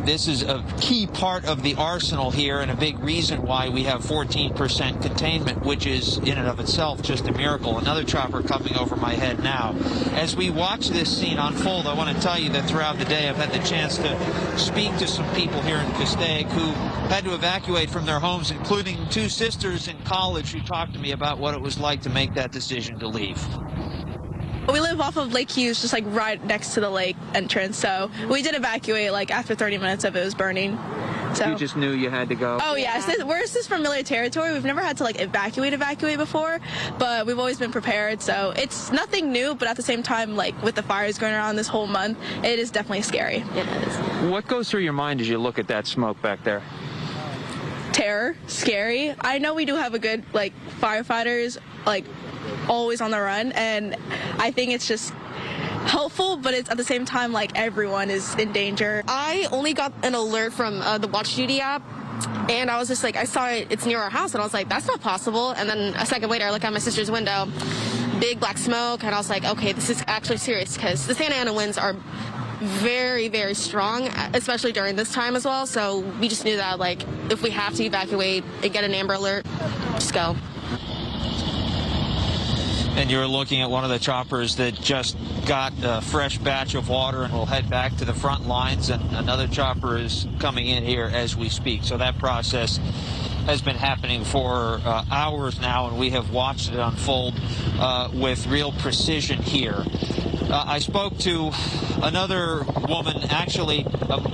[SPEAKER 6] this is a key part of the arsenal here, and a big reason why we have 14% containment, which is in and of itself just a miracle. Another chopper coming over my head now. As we watch this scene unfold, I want to tell you that throughout the day I've had the chance to speak to some people here in Castaic who had to evacuate from their homes, including two sisters in college who talked to me about what it was like to make that decision to leave.
[SPEAKER 13] We live off of Lake Hughes, just like right next to the lake entrance, so we did evacuate like after 30 minutes of it was burning. So
[SPEAKER 6] you just knew you had to go?
[SPEAKER 13] Oh yes, this is familiar territory. We've never had to like evacuate before, but we've always been prepared, so it's nothing new, but at the same time, like with the fires going around this whole month, it is definitely scary. It is.
[SPEAKER 6] What goes through your mind as you look at that smoke back there?
[SPEAKER 13] Terror, scary. I know we do have a good like firefighters, like always on the run, and I think it's just helpful, but it's at the same time like everyone is in danger.
[SPEAKER 16] I only got an alert from the Watch Duty app, and I was just like, I saw it's near our house, and I was like, that's not possible. And then a second later I look out my sister's window, big black smoke, and I was like, okay, this is actually serious, because the Santa Ana winds are very, very strong, especially during this time as well. So we just knew that like if we have to evacuate and get an Amber Alert, just go.
[SPEAKER 6] And you're looking at one of the choppers that just got a fresh batch of water and will head back to the front lines, and another chopper is coming in here as we speak. So that process has been happening for hours now, and we have watched it unfold with real precision here. I spoke to another woman, actually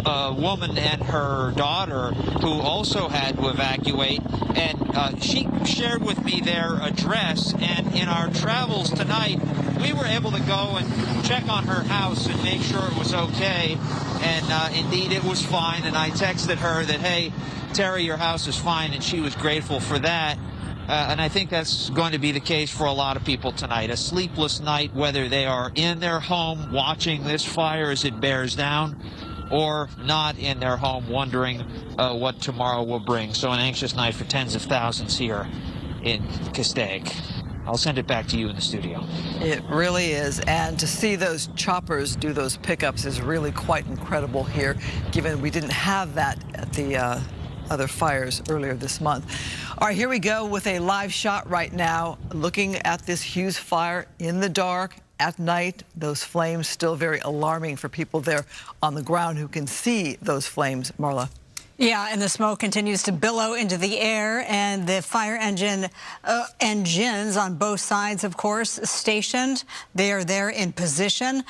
[SPEAKER 6] a woman and her daughter, who also had to evacuate, and she shared with me their address, and in our travels tonight we were able to go and check on her house and make sure it was okay, and indeed it was fine. And I texted her that, hey, Terry, your house is fine, and she was grateful for that. And I think that's going to be the case for a lot of people tonight. A sleepless night, whether they are in their home watching this fire as it bears down, or not in their home wondering what tomorrow will bring. So an anxious night for tens of thousands here in Castaic. I'll send it back to you in the studio.
[SPEAKER 25] It really is. And to see those choppers do those pickups is really quite incredible here, given we didn't have that at the other fires earlier this month. All right, here we go with a live shot right now, looking at this Hughes fire in the dark at night. Those flames still very alarming for people there on the ground who can see those flames. Marla.
[SPEAKER 24] Yeah, and the smoke continues to billow into the air, and the fire engines on both sides, of course, stationed. They are there in position.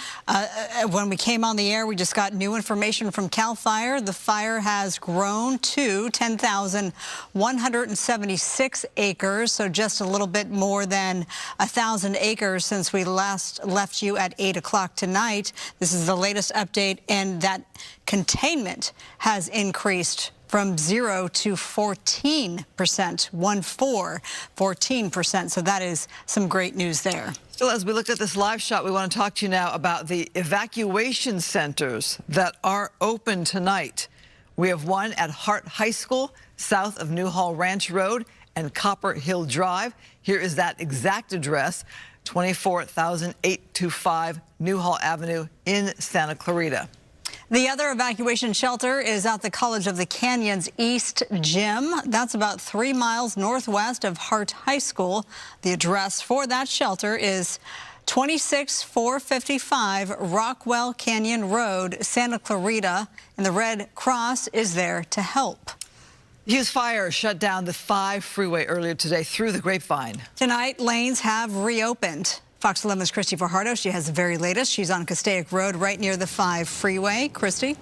[SPEAKER 24] When we came on the air, we just got new information from CAL FIRE. The fire has grown to 10,176 acres, so just a little bit more than 1,000 acres since we last left you at 8 o'clock tonight. This is the latest update, and that containment has increased from 0 to 14%, 14%. So that is some great news there.
[SPEAKER 25] So as we looked at this live shot, we want to talk to you now about the evacuation centers that are open tonight. We have one at Hart High School, south of Newhall Ranch Road and Copper Hill Drive. Here is that exact address, 24,825 Newhall Avenue in Santa Clarita.
[SPEAKER 24] The other evacuation shelter is at the College of the Canyons East Gym. That's about 3 miles northwest of Hart High School. The address for that shelter is 26455 Rockwell Canyon Road, Santa Clarita, and the Red Cross is there to help.
[SPEAKER 25] Hughes Fire shut down the 5 freeway earlier today through the grapevine.
[SPEAKER 24] Tonight, lanes have reopened. Fox 11's Christy Fajardo. She has the very latest. She's on Castaic Road right near the 5 freeway. Christy?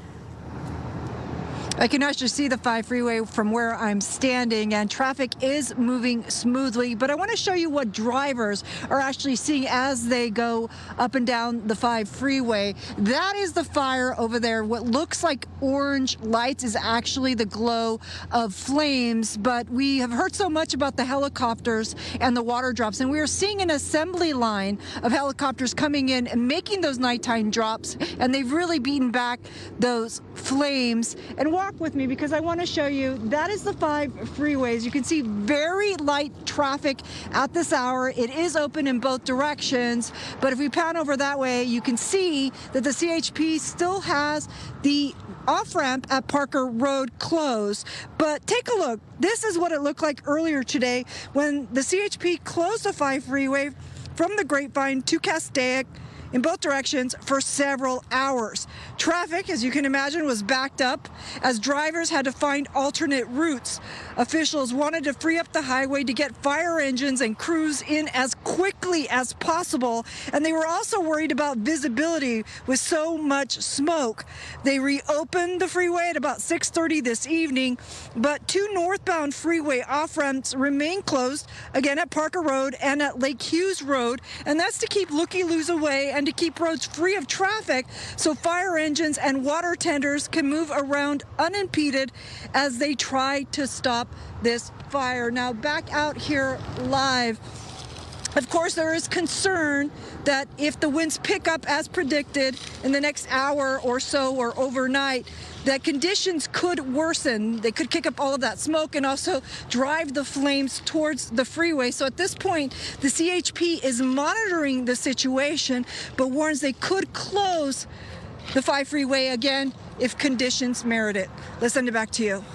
[SPEAKER 8] I can actually see the 5 freeway from where I'm standing, and traffic is moving smoothly. But I want to show you what drivers are actually seeing as they go up and down the 5 freeway. That is the fire over there. What looks like orange lights is actually the glow of flames. But we have heard so much about the helicopters and the water drops, and we are seeing an assembly line of helicopters coming in and making those nighttime drops, and they've really beaten back those flames. And walk with me because I want to show you that is the 5 freeways. You can see very light traffic at this hour. It is open in both directions, but if we pan over that way, you can see that the CHP still has the off-ramp at Parker Road closed. But take a look. This is what it looked like earlier today when the CHP closed the 5 freeway from the Grapevine to Castaic in both directions for several hours. Traffic, as you can imagine, was backed up as drivers had to find alternate routes. Officials wanted to free up the highway to get fire engines and crews in as quickly as possible, and they were also worried about visibility with so much smoke. They reopened the freeway at about 6:30 this evening, but 2 northbound freeway off-ramps remain closed, again at Parker Road and at Lake Hughes Road, and that's to keep looky-loos away and to keep roads free of traffic so fire engines and water tenders can move around unimpeded as they try to stop this fire. Now back out here live. Of course, there is concern that if the winds pick up as predicted in the next hour or so or overnight, that conditions could worsen. They could kick up all of that smoke and also drive the flames towards the freeway. So at this point, the CHP is monitoring the situation, but warns they could close the 5 freeway again if conditions merit it. Let's send it back to you.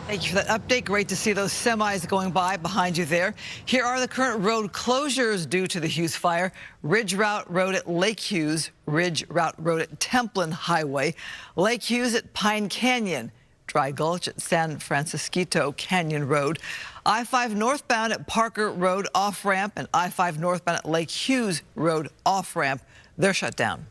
[SPEAKER 25] Thank you for that update. Great to see those semis going by behind you there. Here are the current road closures due to the Hughes Fire. Ridge Route Road at Lake Hughes, Ridge Route Road at Templin Highway, Lake Hughes at Pine Canyon, Dry Gulch at San Francisquito Canyon Road, I-5 northbound at Parker Road off-ramp, and I-5 northbound at Lake Hughes Road off-ramp. They're shut down.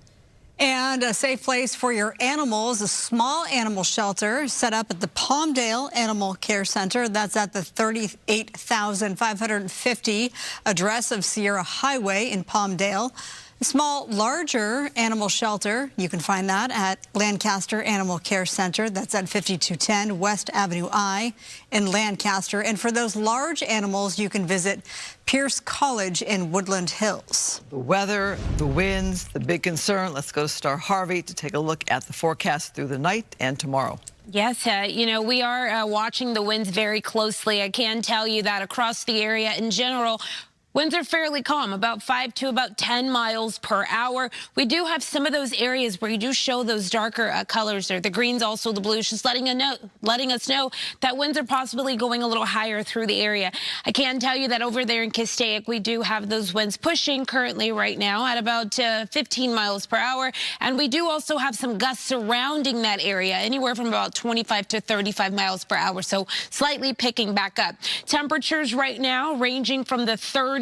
[SPEAKER 24] And a safe place for your animals, a small animal shelter set up at the Palmdale Animal Care Center. That's at the 38,550 address of Sierra Highway in Palmdale. A small, larger animal shelter, you can find that at Lancaster Animal Care Center. That's at 5210 West Avenue I in Lancaster. And for those large animals, you can visit Pierce College in Woodland Hills.
[SPEAKER 25] The weather, the winds, the big concern. Let's go to Star Harvey to take a look at the forecast through the night and tomorrow.
[SPEAKER 9] Yes, you know, we are watching the winds very closely. I can tell you that across the area in general,
[SPEAKER 2] Winds are fairly calm, about 5 to about 10 miles per hour. We do have some of those areas where you do show those darker colors there, the greens, also the blues, just letting us know that winds are possibly going a little higher through the area. I can tell you that over there in Castaic, we do have those winds pushing currently right now at about 15 miles per hour. And we do also have some gusts surrounding that area, anywhere from about 25 to 35 miles per hour. So slightly picking back up. Temperatures right now ranging from the 30s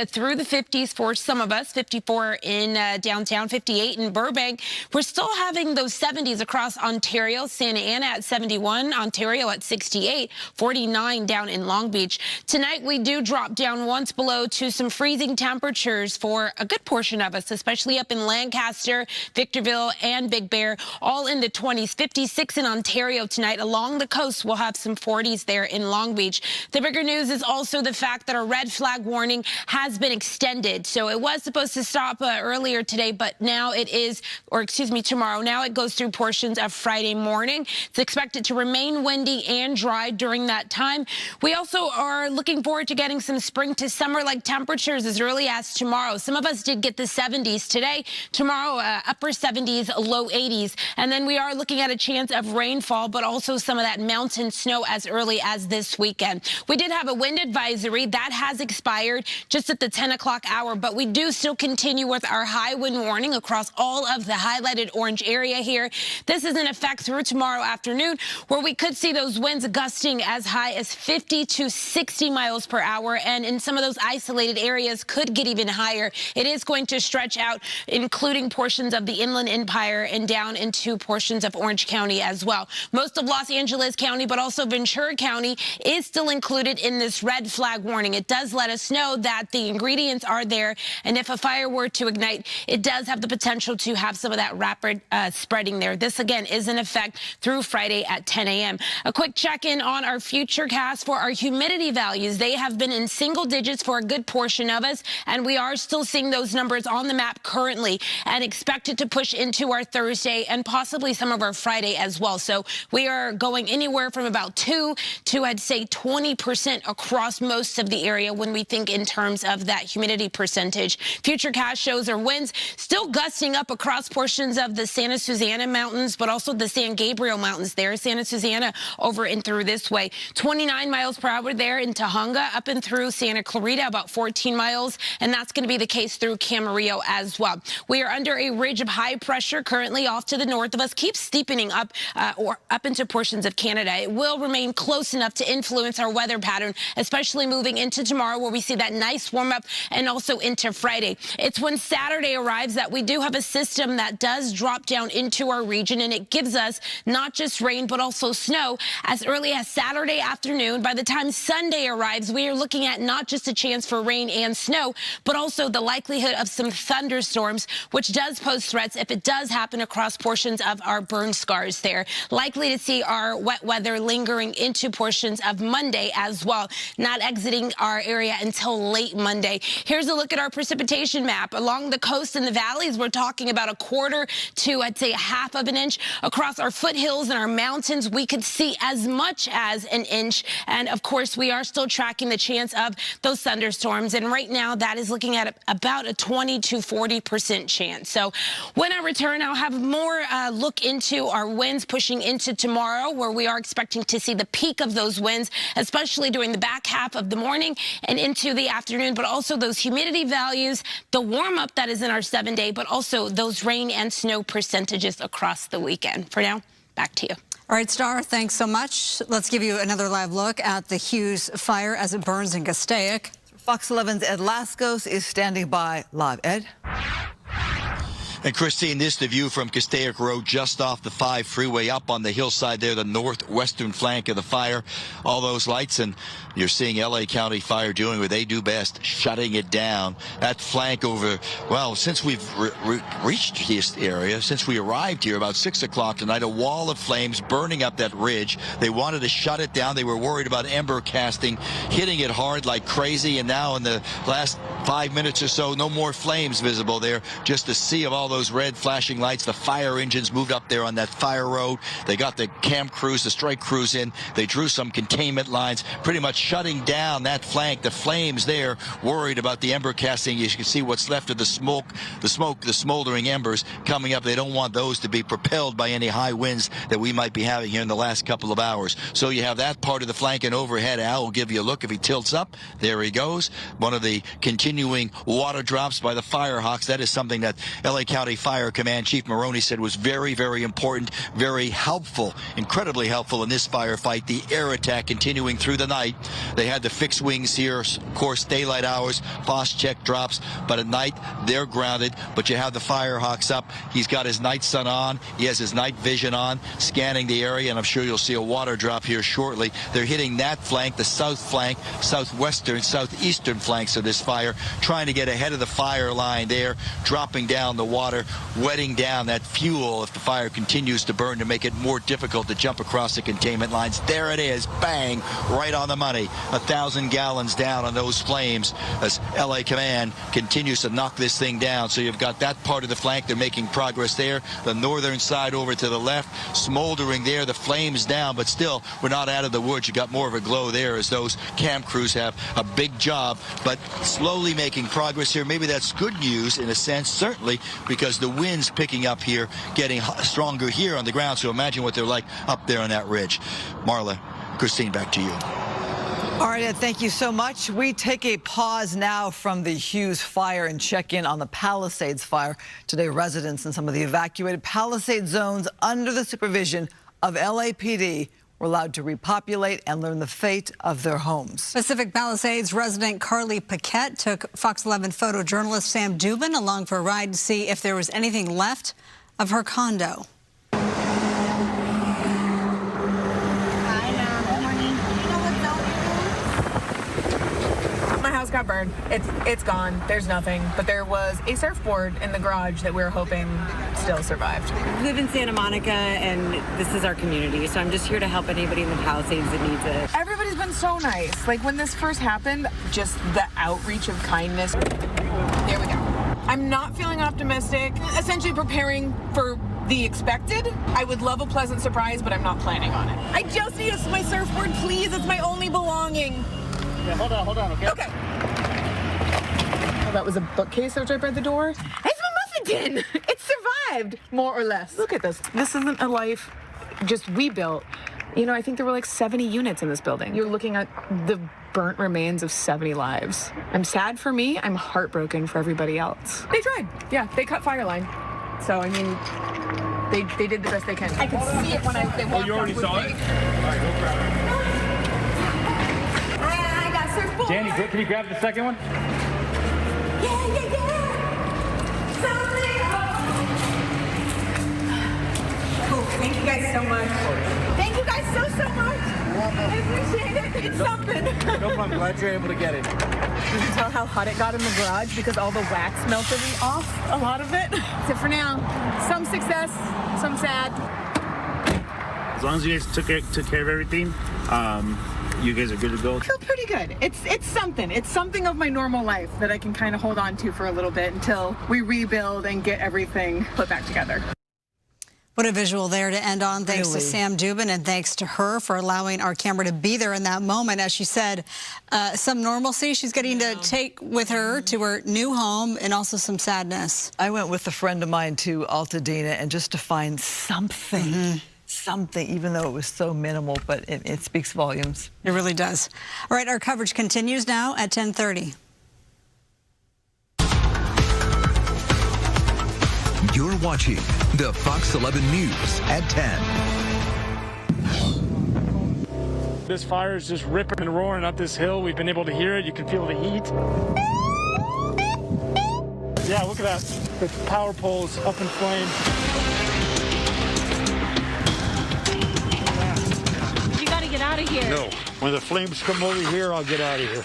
[SPEAKER 2] through the 50s for some of us, 54 in downtown, 58 in Burbank. We're still having those 70s across Ontario, Santa Ana at 71, Ontario at 68, 49 down in Long Beach. Tonight, we do drop down once below to some freezing temperatures for a good portion of us, especially up in Lancaster, Victorville, and Big Bear, all in the 20s, 56 in Ontario tonight. Along the coast, we'll have some 40s there in Long Beach. The bigger news is also the fact that a red flag warning has been extended. So it was supposed to stop earlier today, but now it is, or excuse me, tomorrow. Now it goes through portions of Friday morning. It's expected to remain windy and dry during that time. We also are looking forward to getting some spring to summer-like temperatures as early as tomorrow. Some of us did get the 70s today. Tomorrow, upper 70s, low 80s. And then we are looking at a chance of rainfall, but also some of that mountain snow as early as this weekend. We did have a wind advisory that has expired just at the 10 o'clock hour, but we do still continue with our high wind warning across all of the highlighted orange area here. This is in effect through tomorrow afternoon, where we could see those winds gusting as high as 50 to 60 miles per hour, and in some of those isolated areas could get even higher. It is going to stretch out, including portions of the Inland Empire and down into portions of Orange County as well. Most of Los Angeles County, but also Ventura County is still included in this red flag warning. It does let us know that the ingredients are there, and if a fire were to ignite, it does have the potential to have some of that rapid spreading there. This, again, is in effect through Friday at 10 a.m. A quick check-in on our futurecast for our humidity values. They have been in single digits for a good portion of us, and we are still seeing those numbers on the map currently and expected to push into our Thursday and possibly some of our Friday as well. So we are going anywhere from about 2 to, I'd say, 20% across most of the area when we think in terms of that humidity percentage. Futurecast shows our winds still gusting up across portions of the Santa Susana Mountains, but also the San Gabriel Mountains there. Santa Susana over and through this way. 29 miles per hour there in Tahunga, up and through Santa Clarita, about 14 miles, and that's going to be the case through Camarillo as well. We are under a ridge of high pressure currently off to the north of us, keeps steepening up or up into portions of Canada. It will remain close enough to influence our weather pattern, especially moving into tomorrow, where we see that nice warm up, and also into Friday. It's when Saturday arrives that we do have a system that does drop down into our region, and it gives us not just rain but also snow as early as Saturday afternoon. By the time Sunday arrives, we are looking at not just a chance for rain and snow, but also the likelihood of some thunderstorms, which does pose threats if it does happen across portions of our burn scars there. Likely to see our wet weather lingering into portions of Monday as well, not exiting our area until late Monday. Here's a look at our precipitation map. Along the coast and the valleys, we're talking about a quarter to, I'd say, a half of an inch. Across our foothills and our mountains, we could see as much as an inch. And of course, we are still tracking the chance of those thunderstorms. And right now, that is looking at about a 20 to 40% chance. So when I return, I'll have more look into our winds pushing into tomorrow, where we are expecting to see the peak of those winds, especially during the back half of the morning and into the afternoon, but also those humidity values, the warm up that is in our 7-day, but also those rain and snow percentages across the weekend. For now, back to you.
[SPEAKER 24] All right, Star, thanks so much. Let's give you another live look at the Hughes Fire as it burns in Castaic.
[SPEAKER 25] Fox 11's Ed Lascos is standing by live. Ed?
[SPEAKER 26] And Christine, this is the view from Castaic Road just off the 5 freeway up on the hillside there, the northwestern flank of the fire. All those lights, and you're seeing LA County Fire doing what they do best, shutting it down. That flank over, well, since we've reached this area, since we arrived here about 6 o'clock tonight, a wall of flames burning up that ridge. They wanted to shut it down. They were worried about ember casting, hitting it hard like crazy. And now in the last 5 minutes or so, no more flames visible there, just a sea of all all those red flashing lights. The fire engines moved up there on that fire road. They got the cam crews, the strike crews in. They drew some containment lines, pretty much shutting down that flank. The flames there, worried about the ember casting. You can see what's left of the smoke, the smoldering embers coming up. They don't want those to be propelled by any high winds that we might be having here in the last couple of hours. So you have that part of the flank, and overhead. Al will give you a look if he tilts up. There he goes. One of the continuing water drops by the Firehawks. That is something that LA County Fire Command Chief Maroney said was very, very important, very helpful, incredibly helpful in this firefight. The air attack continuing through the night. They had the fixed wings here, of course, daylight hours, boss check drops, but at night they're grounded. But you have the Firehawks up. He's got his night sun on. He has his night vision on, scanning the area, and I'm sure you'll see a water drop here shortly. They're hitting that flank, the south flank, southwestern, southeastern flanks of this fire, trying to get ahead of the fire line there, dropping down the water, wetting down that fuel if the fire continues to burn, to make it more difficult to jump across the containment lines. There it is, bang, right on the money. 1,000 gallons down on those flames as LA Command continues to knock this thing down. So you've got that part of the flank. They're making progress there. The northern side over to the left, smoldering there, the flames down, but still, we're not out of the woods. You got more of a glow there as those camp crews have a big job, but slowly making progress here. Maybe that's good news in a sense, certainly, because the wind's picking up here, getting stronger here on the ground. So imagine what they're like up there on that ridge. Marla, Christine, back to you.
[SPEAKER 25] All right, Ed, thank you so much. We take a pause now from the Hughes Fire and check in on the Palisades Fire. Today, residents in some of the evacuated Palisades zones under the supervision of LAPD were allowed to repopulate and learn the fate of their homes.
[SPEAKER 24] Pacific Palisades resident Carly Paquette took Fox 11 photojournalist Sam Dubin along for a ride to see if there was anything left of her condo.
[SPEAKER 3] My house got burned. It's gone. There's nothing. But there was a surfboard in the garage that we were hoping still survived.
[SPEAKER 9] We live in Santa Monica, and this is our community, so I'm just here to help anybody in the Palisades that needs it.
[SPEAKER 3] Everybody's been so nice. Like, when this first happened, just the outreach of kindness. There we go. I'm not feeling optimistic. Essentially preparing for the expected. I would love a pleasant surprise, but I'm not planning on it. I just need my surfboard, please. It's my only belonging.
[SPEAKER 9] Yeah, hold on, okay?
[SPEAKER 3] Okay. Oh, that was a bookcase that was right by the door. It's my muffin tin. It survived, more or less. Look at this. This isn't a life just we built. You know, I think there were like 70 units in this building. You're looking at the burnt remains of 70 lives. I'm sad for me. I'm heartbroken for everybody else. They tried. Yeah, they cut fire line. So, I mean, they did the best they can. I could see it when they walked. Oh, you already saw it? All right, no problem.
[SPEAKER 15] Danny, can you grab the second one?
[SPEAKER 3] Yeah. Cool. Thank you guys so much. Thank you guys so much. I appreciate it. It's something.
[SPEAKER 15] No problem. Glad you're able to get it.
[SPEAKER 3] Did you tell how hot it got in the garage? Because all the wax melted off a lot of it. So for now, some success, some sad.
[SPEAKER 15] As long as you guys took care of everything, you guys are good to go.
[SPEAKER 3] I feel pretty good. It's something. It's something of my normal life that I can kind of hold on to for a little bit until we rebuild and get everything put back together.
[SPEAKER 24] What a visual there to end on. Thanks to Sam Dubin, and thanks to her for allowing our camera to be there in that moment. As she said, some normalcy she's getting to take with her to her new home, and also some sadness.
[SPEAKER 25] I went with a friend of mine to Altadena, and just to find something, even though it was so minimal, but it speaks volumes.
[SPEAKER 24] It really does. All right, our coverage continues now at 10:30.
[SPEAKER 17] You're watching the Fox 11 News at 10.
[SPEAKER 11] This fire is just ripping and roaring up this hill. We've been able to hear it. You can feel the heat. Yeah, look at that. The power poles up in flames.
[SPEAKER 2] You got to get out of here.
[SPEAKER 21] No. When the flames come over here, I'll get out of here.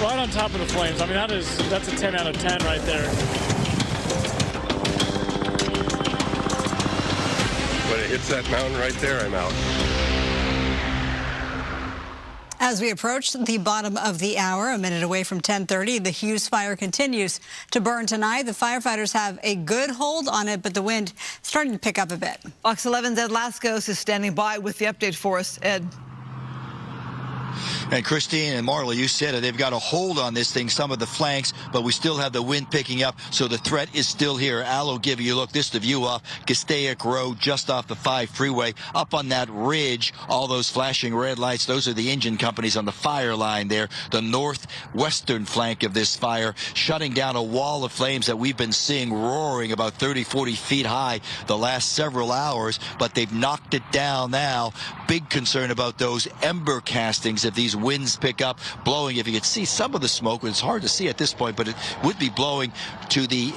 [SPEAKER 11] Right on top of the flames. I mean, that's a 10 out of 10 right there.
[SPEAKER 18] When it hits that mountain right there, I'm out.
[SPEAKER 24] As we approach the bottom of the hour, a minute away from 10:30, the Hughes Fire continues to burn tonight. The firefighters have a good hold on it, but the wind starting to pick up a bit.
[SPEAKER 25] Fox 11's Ed Lascos is standing by with the update for us. Ed.
[SPEAKER 26] And Christine and Marla, you said it, they've got a hold on this thing, some of the flanks, but we still have the wind picking up, so the threat is still here. Al will give you a look. This is the view off Castaic Road, just off the 5 freeway. Up on that ridge, all those flashing red lights, those are the engine companies on the fire line there. The northwestern flank of this fire, shutting down a wall of flames that we've been seeing roaring about 30, 40 feet high the last several hours, but they've knocked it down now. Big concern about those ember castings if these winds pick up, blowing. If you could see some of the smoke, it's hard to see at this point, but it would be blowing to the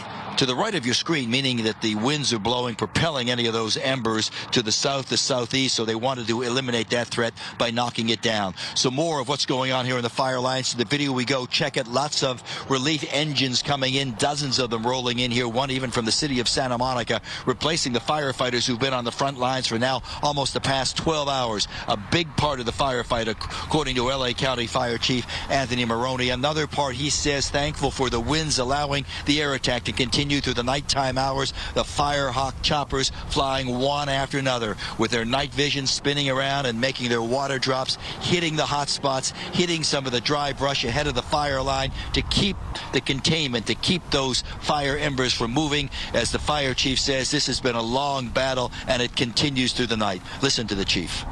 [SPEAKER 26] right of your screen, meaning that the winds are blowing, propelling any of those embers to the south, the southeast, so they wanted to eliminate that threat by knocking it down. So more of what's going on here in the fire lines. To the video we go, check it. Lots of relief engines coming in, dozens of them rolling in here, one even from the city of Santa Monica, replacing the firefighters who've been on the front lines for now almost the past 12 hours. A big part of the firefight, according to LA County Fire Chief Anthony Maroney. Another part, he says, thankful for the winds allowing the air attack to continue through the nighttime hours. The Firehawk choppers flying one after another with their night vision spinning around and making their water drops, hitting the hot spots, hitting some of the dry brush ahead of the fire line to keep the containment, to keep those fire embers from moving. As the fire chief says, this has been a long battle and it continues through the night. Listen to the chief.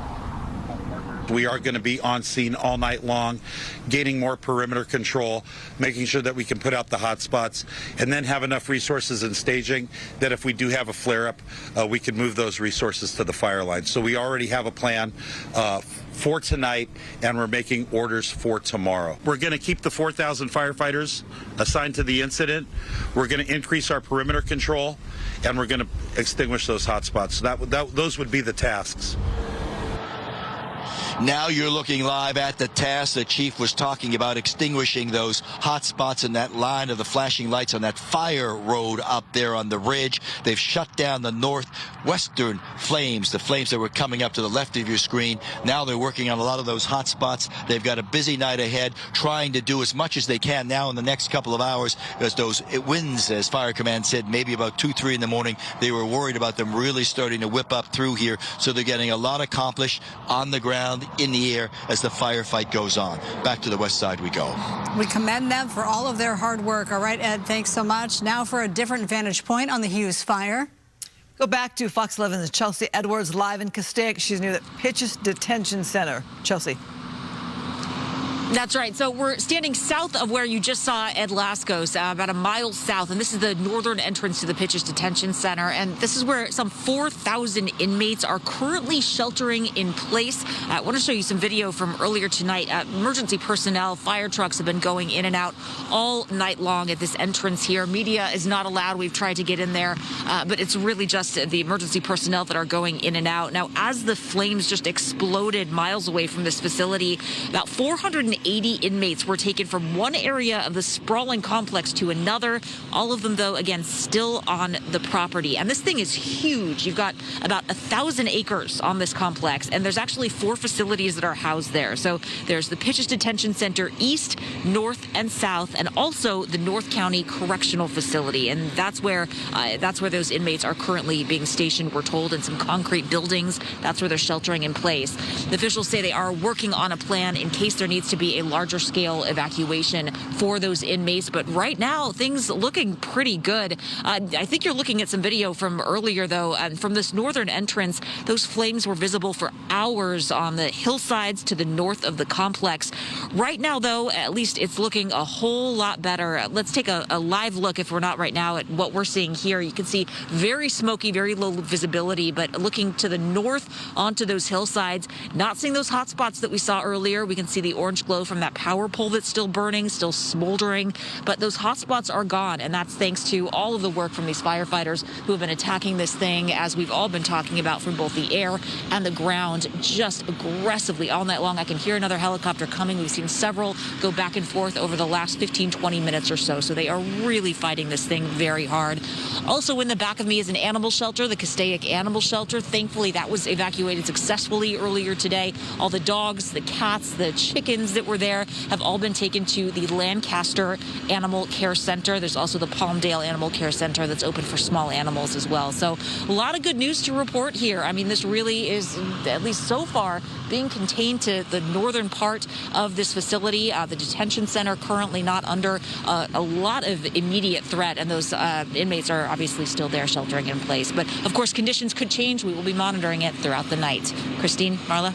[SPEAKER 5] We are going to be on scene all night long, gaining more perimeter control, making sure that we can put out the hot spots, and then have enough resources and staging that if we do have a flare-up, we can move those resources to the fire line. So we already have a plan for tonight, and we're making orders for tomorrow. We're going to keep the 4,000 firefighters assigned to the incident. We're going to increase our perimeter control, and we're going to extinguish those hot spots. So those would be the tasks.
[SPEAKER 26] Now you're looking live at the task. The chief was talking about extinguishing those hot spots in that line of the flashing lights on that fire road up there on the ridge. They've shut down the northwestern flames, the flames that were coming up to the left of your screen. Now they're working on a lot of those hot spots. They've got a busy night ahead, trying to do as much as they can now in the next couple of hours, as those winds, as Fire Command said, maybe about 2, 3 in the morning. They were worried about them really starting to whip up through here. So they're getting a lot accomplished on the ground, in the air, as the firefight goes on. Back to the west side we go.
[SPEAKER 24] We commend them for all of their hard work. All right, Ed, thanks so much. Now for a different vantage point on the Hughes Fire.
[SPEAKER 25] Go back to Fox 11's Chelsea Edwards live in Castaic. She's near the Pitches Detention Center. Chelsea.
[SPEAKER 4] That's right. So we're standing south of where you just saw Ed Lascos, about a mile south, and this is the northern entrance to the Pitches Detention Center, and this is where some 4,000 inmates are currently sheltering in place. I want to show you some video from earlier tonight. Emergency personnel, fire trucks have been going in and out all night long at this entrance here. Media is not allowed. We've tried to get in there, but it's really just the emergency personnel that are going in and out. Now, as the flames just exploded miles away from this facility, about 480 inmates were taken from one area of the sprawling complex to another. All of them, though, again, still on the property. And this thing is huge. You've got about 1,000 acres on this complex, and there's actually 4 facilities that are housed there. So there's the Pitches Detention Center East, North, and South, and also the North County Correctional Facility. And that's where those inmates are currently being stationed, we're told, in some concrete buildings. That's where they're sheltering in place. The officials say they are working on a plan in case there needs to be a larger scale evacuation for those inmates. But right now, things looking pretty good. I think you're looking at some video from earlier, though, and from this northern entrance, those flames were visible for hours on the hillsides to the north of the complex. Right now, though, at least it's looking a whole lot better. Let's take a live look, if we're not right now, at what we're seeing here. You can see very smoky, very low visibility, but looking to the north onto those hillsides, not seeing those hot spots that we saw earlier. We can see the orange glow flow from that power pole that's still burning, still smoldering. But those hot spots are gone, and that's thanks to all of the work from these firefighters who have been attacking this thing, as we've all been talking about, from both the air and the ground, just aggressively all night long. I can hear another helicopter coming. We've seen several go back and forth over the last 15, 20 minutes or so. So they are really fighting this thing very hard. Also in the back of me is an animal shelter, the Castaic Animal Shelter. Thankfully, that was evacuated successfully earlier today. All the dogs, the cats, the chickens that were there have all been taken to the Lancaster Animal Care Center. There's also the Palmdale Animal Care Center that's open for small animals as well. So a lot of good news to report here. I mean, this really is, at least so far, being contained to the northern part of this facility. The detention center currently not under a lot of immediate threat, and those inmates are obviously still there sheltering in place. But of course, conditions could change. We will be monitoring it throughout the night. Christine, Marla?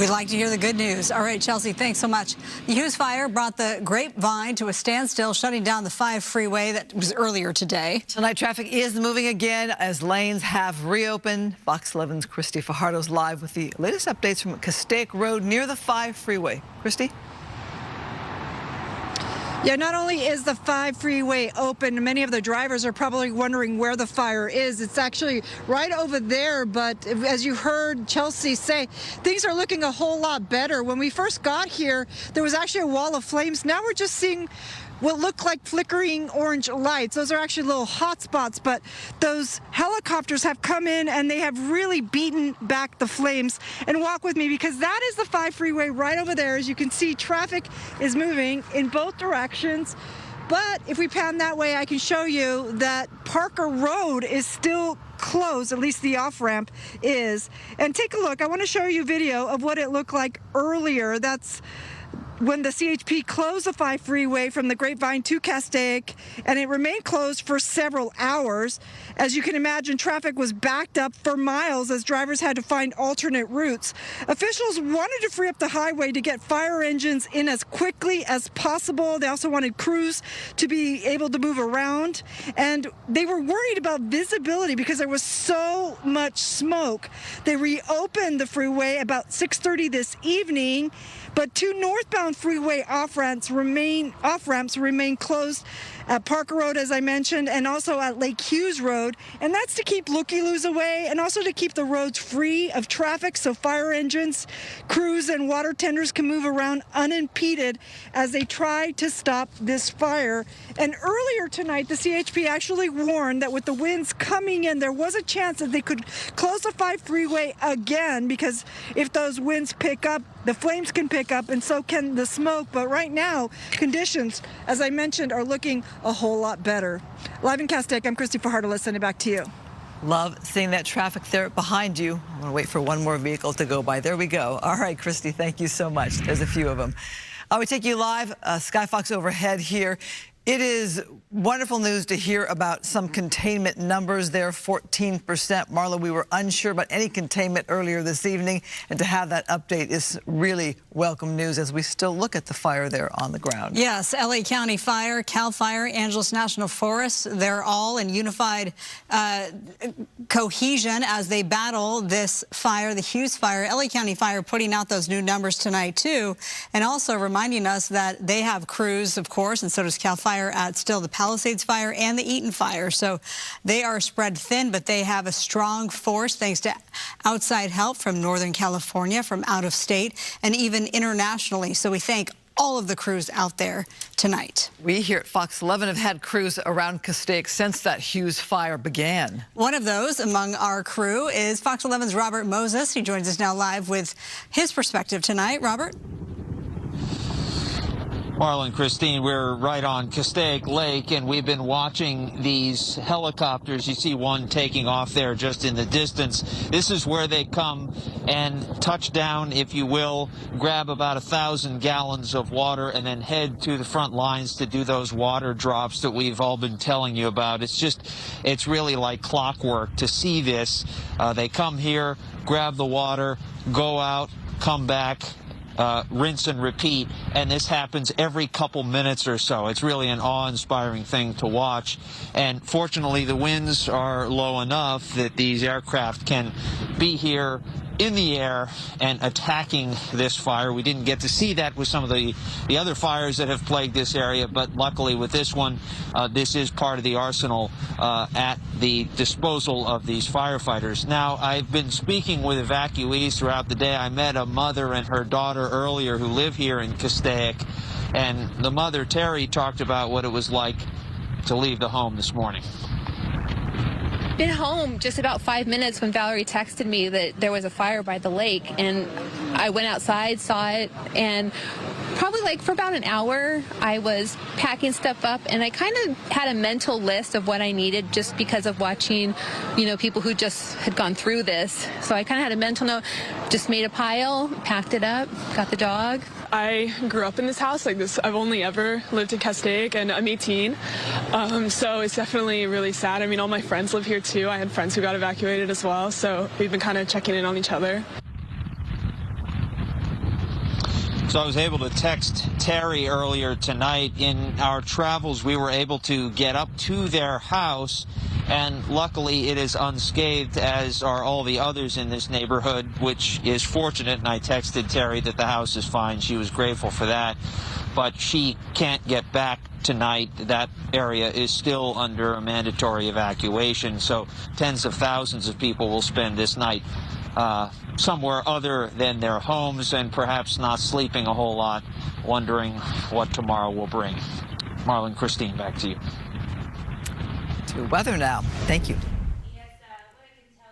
[SPEAKER 24] We'd like to hear the good news. All right, Chelsea, thanks so much. The Hughes Fire brought the Grapevine to a standstill, shutting down the 5 freeway that was earlier today.
[SPEAKER 25] Tonight, traffic is moving again as lanes have reopened. Fox 11's Christy Fajardo's live with the latest updates from Castaic Road near the 5 freeway. Christy?
[SPEAKER 8] Yeah, not only is the 5 freeway open, many of the drivers are probably wondering where the fire is. It's actually right over there, but as you heard Chelsea say, things are looking a whole lot better. When we first got here, there was actually a wall of flames. Now we're just seeing what look like flickering orange lights. Those are actually little hot spots, but those helicopters have come in and they have really beaten back the flames. And walk with me, because that is the 5 freeway right over there. As you can see, traffic is moving in both directions. But if we pan that way, I can show you that Parker Road is still closed, at least the off-ramp is. And take a look. I want to show you video of what it looked like earlier. That's when the CHP closed the 5 freeway from the Grapevine to Castaic, and it remained closed for several hours. As you can imagine, traffic was backed up for miles as drivers had to find alternate routes. Officials wanted to free up the highway to get fire engines in as quickly as possible. They also wanted crews to be able to move around, and they were worried about visibility because there was so much smoke. They reopened the freeway about 6:30 this evening, but 2 northbound freeway off-ramps remain closed at Parker Road, as I mentioned, and also at Lake Hughes Road. And that's to keep looky-loos away and also to keep the roads free of traffic so fire engines, crews, and water tenders can move around unimpeded as they try to stop this fire. And earlier tonight, the CHP actually warned that with the winds coming in, there was a chance that they could close the 5 freeway again, because if those winds pick up, the flames can pick up and so can the smoke. But right now, conditions, as I mentioned, are looking a whole lot better. Live in Castaic, I'm Christy Fajardo. Let's send it back to you.
[SPEAKER 25] Love seeing that traffic there behind you. I'm going to wait for one more vehicle to go by. There we go. All right, Christy, thank you so much. There's a few of them. We take you live, SkyFOX overhead here. It is wonderful news to hear about some containment numbers there, 14%. Marla, we were unsure about any containment earlier this evening, and to have that update is really welcome news as we still look at the fire there on the ground.
[SPEAKER 24] Yes, LA County Fire, CAL FIRE, Angeles National Forest, they're all in unified cohesion as they battle this fire, the Hughes Fire. LA County Fire putting out those new numbers tonight, too, and also reminding us that they have crews, of course, and so does CAL FIRE at still the Palisades Fire and the Eaton Fire. So they are spread thin, but they have a strong force thanks to outside help from Northern California, from out of state, and even internationally. So we thank all of the crews out there tonight.
[SPEAKER 25] We here at Fox 11 have had crews around Castaic since that Hughes Fire began.
[SPEAKER 24] One of those among our crew is Fox 11's Robert Moses. He joins us now live with his perspective tonight. Robert?
[SPEAKER 6] Marla and Christine, we're right on Castaic Lake, and we've been watching these helicopters. You see one taking off there just in the distance. This is where they come and touch down, if you will, grab about 1,000 gallons of water, and then head to the front lines to do those water drops that we've all been telling you about. It's really like clockwork to see this. They come here, grab the water, go out, come back, rinse and repeat, and this happens every couple minutes or so. It's really an awe-inspiring thing to watch, and fortunately the winds are low enough that these aircraft can be here in the air and attacking this fire. We didn't get to see that with some of the other fires that have plagued this area, but luckily with this one, this is part of the arsenal at the disposal of these firefighters. Now, I've been speaking with evacuees throughout the day. I met a mother and her daughter earlier who live here in Castaic, and the mother, Terry, talked about what it was like to leave the home this morning.
[SPEAKER 1] Been home just about 5 minutes when Valerie texted me that there was a fire by the lake, and I went outside, saw it, and probably like for about an hour I was packing stuff up, and I kind of had a mental list of what I needed just because of watching, you know, people who just had gone through this. So I kind of had a mental note, just made a pile, packed it up, got the dog.
[SPEAKER 7] I grew up in this house like this. I've only ever lived in Castaic, and I'm 18, so it's definitely really sad. I mean, all my friends live here too. I had friends who got evacuated as well, so we've been kind of checking in on each other.
[SPEAKER 6] So I was able to text Terry earlier tonight. In our travels, we were able to get up to their house, and luckily it is unscathed, as are all the others in this neighborhood, which is fortunate. And I texted Terry that the house is fine. She was grateful for that, but she can't get back tonight. That area is still under a mandatory evacuation, so tens of thousands of people will spend this night somewhere other than their homes, and perhaps not sleeping a whole lot, wondering what tomorrow will bring. Marlon, Christine, back to you.
[SPEAKER 25] To weather now. Thank you.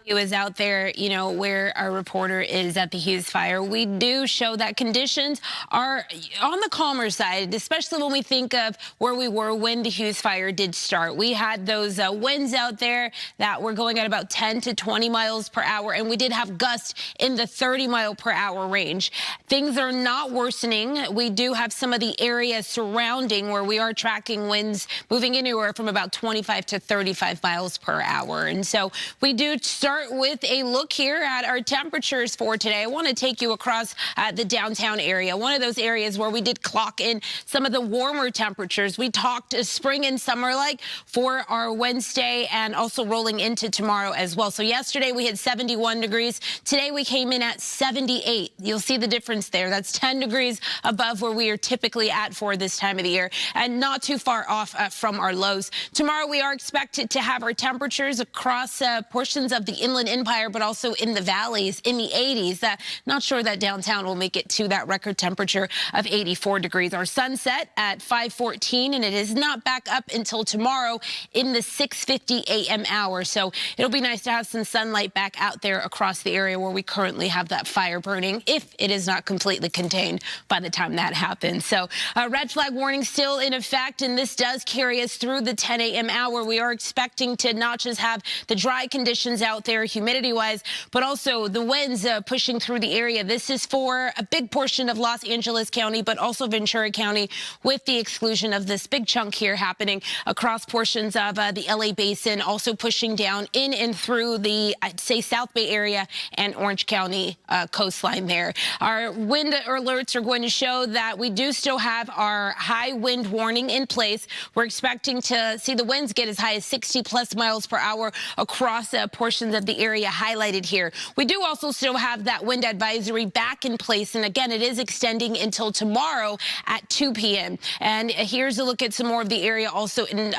[SPEAKER 2] Is out there, you know, where our reporter is at the Hughes Fire. We do show that conditions are on the calmer side, especially when we think of where we were when the Hughes Fire did start. We had those winds out there that were going at about 10 to 20 miles per hour, and we did have gusts in the 30-mile-per-hour range. Things are not worsening. We do have some of the areas surrounding where we are tracking winds moving anywhere from about 25 to 35 miles per hour. And so we do start with a look here at our temperatures for today. I want to take you across the downtown area, one of those areas where we did clock in some of the warmer temperatures. We talked spring and summer-like for our Wednesday and also rolling into tomorrow as well. So yesterday we had 71 degrees. Today we came in at 78. You'll see the difference there. That's 10 degrees above where we are typically at for this time of the year, and not too far off from our lows. Tomorrow we are expected to have our temperatures across portions of the Inland Empire, but also in the valleys in the 80s. Not sure that downtown will make it to that record temperature of 84 degrees. Our sunset at 5:14, and it is not back up until tomorrow in the 6:50 a.m. hour. So it'll be nice to have some sunlight back out there across the area where we currently have that fire burning, if it is not completely contained by the time that happens. So red flag warning still in effect, and this does carry us through the 10 a.m. hour. We are expecting to not just have the dry conditions out there humidity-wise, but also the winds pushing through the area. This is for a big portion of Los Angeles County, but also Ventura County, with the exclusion of this big chunk here happening across portions of the LA Basin, also pushing down in and through the, I'd say, South Bay area and Orange County coastline there. Our wind alerts are going to show that we do still have our high wind warning in place. We're expecting to see the winds get as high as 60+ miles per hour across portions of the area highlighted here. We do also still have that wind advisory back in place, and again, it is extending until tomorrow at 2 p.m. And here's a look at some more of the area also in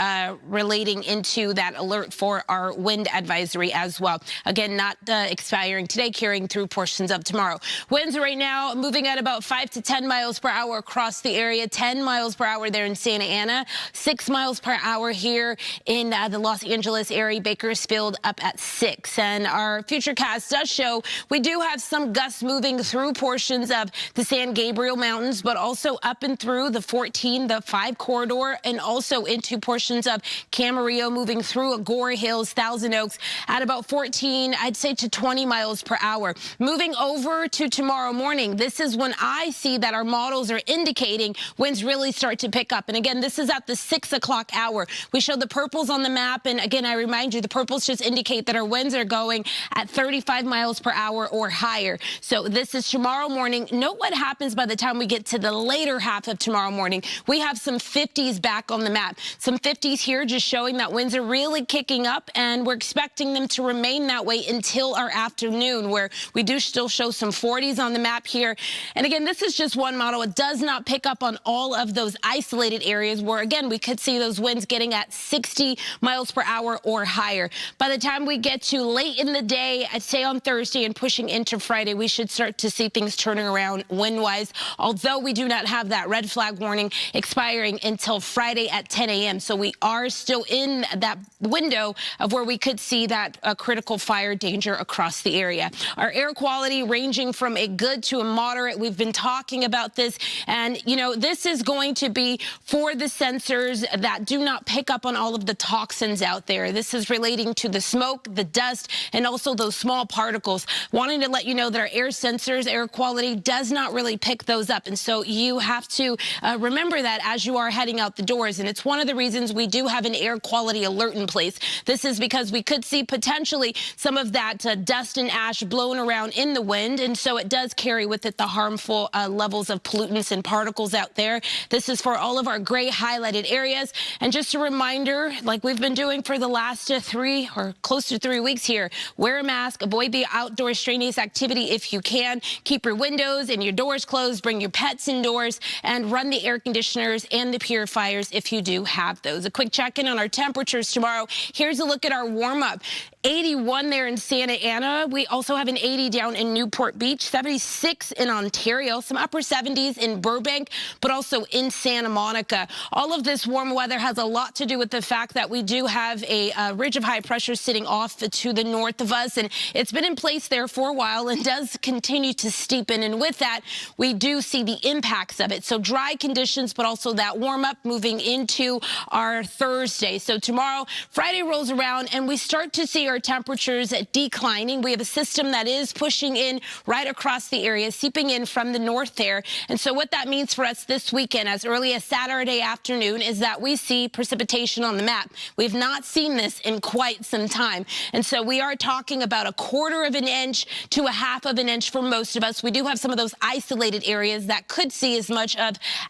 [SPEAKER 2] relating into that alert for our wind advisory as well. Again, not expiring today, carrying through portions of tomorrow. Winds right now moving at about 5 to 10 miles per hour across the area, 10 miles per hour there in Santa Ana, 6 miles per hour here in the Los Angeles area, Bakersfield up at 6. And our futurecast does show we do have some gusts moving through portions of the San Gabriel Mountains, but also up and through the 14, the 5 corridor, and also into portions of Camarillo, moving through Agora Hills, Thousand Oaks at about 14, I'd say, to 20 miles per hour. Moving over to tomorrow morning, this is when I see that our models are indicating winds really start to pick up. And again, this is at the 6 o'clock hour. We show the purples on the map, and again, I remind you, the purples just indicate that our winds are are going at 35 miles per hour or higher. So this is tomorrow morning. Note what happens by the time we get to the later half of tomorrow morning. We have some 50s back on the map. Some 50s here, just showing that winds are really kicking up, and we're expecting them to remain that way until our afternoon, where we do still show some 40s on the map here. And again, this is just one model. It does not pick up on all of those isolated areas where, again, we could see those winds getting at 60 miles per hour or higher. By the time we get to late in the day, I'd say on Thursday and pushing into Friday, we should start to see things turning around wind-wise, although we do not have that red flag warning expiring until Friday at 10 a.m. So we are still in that window of where we could see that critical fire danger across the area. Our air quality ranging from a good to a moderate. We've been talking about this, and you know, this is going to be for the sensors that do not pick up on all of the toxins out there. This is relating to the smoke, the dust, and also those small particles. Wanting to let you know that our air sensors, air quality does not really pick those up, and so you have to remember that as you are heading out the doors. And it's one of the reasons we do have an air quality alert in place. This is because we could see potentially some of that dust and ash blown around in the wind, and so it does carry with it the harmful levels of pollutants and particles out there. This is for all of our gray highlighted areas. And just a reminder, like we've been doing for the last 3 or close to 3 weeks here, wear a mask, avoid the outdoor strenuous activity if you can, keep your windows and your doors closed, bring your pets indoors, and run the air conditioners and the purifiers if you do have those. A quick check-in on our temperatures tomorrow. Here's a look at our warm-up. 81 there in Santa Ana. We also have an 80 down in Newport Beach, 76 in Ontario, some upper 70s in Burbank, but also in Santa Monica. All of this warm weather has a lot to do with the fact that we do have a ridge of high pressure sitting off to the north of us, and it's been in place there for a while and does continue to steepen. And with that, we do see the impacts of it. So dry conditions, but also that warm up moving into our Thursday. So tomorrow, Friday rolls around and we start to see our temperatures declining. We have a system that is pushing in right across the area, seeping in from the north there. And so what that means for us this weekend, as early as Saturday afternoon, is that we see precipitation on the map. We've not seen this in quite some time. And so we are talking about 1/4 of an inch to 1/2 of an inch for most of us. We do have some of those isolated areas that could see as much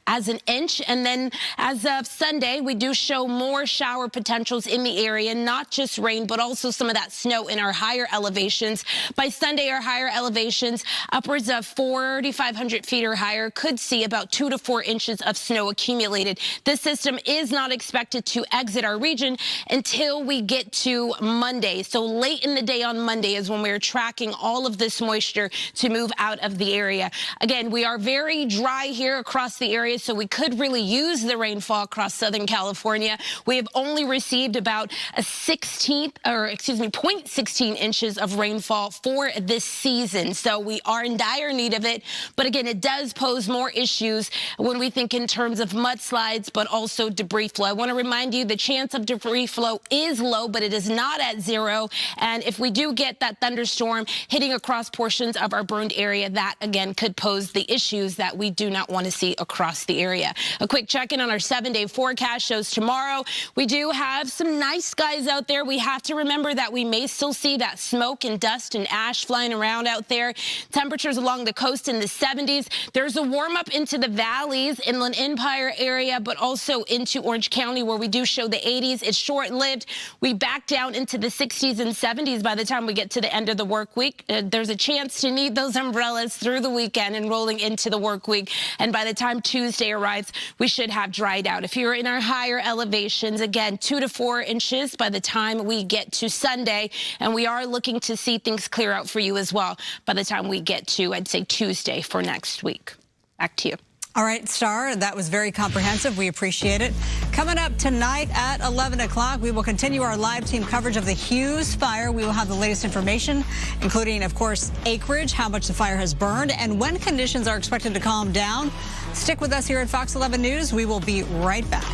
[SPEAKER 2] as an inch. And then as of Sunday, we do show more shower potentials in the area, not just rain, but also some of that snow in our higher elevations. By Sunday, our higher elevations, upwards of 4,500 feet or higher, could see about 2 to 4 inches of snow accumulated. This system is not expected to exit our region until we get to Monday. So late in the day on Monday is when we're tracking all of this moisture to move out of the area. Again, we are very dry here across the area, so we could really use the rainfall across Southern California. We have only received about a 0.16 inches of rainfall for this season. So we are in dire need of it. But again, it does pose more issues when we think in terms of mudslides, but also debris flow. I want to remind you the chance of debris flow is low, but it is not at 0. And if we do get that thunderstorm hitting across portions of our burned area, that again could pose the issues that we do not want to see across the area. A quick check-in on our 7-day forecast shows tomorrow we do have some nice skies out there. We have to remember that we may still see that smoke and dust and ash flying around out there. Temperatures along the coast in the 70s. There's a warm up into the valleys, Inland Empire area, but also into Orange County where we do show the 80s. It's short-lived. We back down into the 60s and 70s by the time we get to the end of the work week. There's a chance to need those umbrellas through the weekend and rolling into the work week. And by the time Tuesday arrives, we should have dried out. If you're in our higher elevations, again, 2 to 4 inches by the time we get to Sunday. And we are looking to see things clear out for you as well by the time we get to, I'd say, Tuesday for next week. Back to you.
[SPEAKER 24] All right, Star, that was very comprehensive. We appreciate it. Coming up tonight at 11 o'clock, we will continue our live team coverage of the Hughes Fire. We will have the latest information, including, of course, acreage, how much the fire has burned, and when conditions are expected to calm down. Stick with us here at Fox 11 News. We will be right back.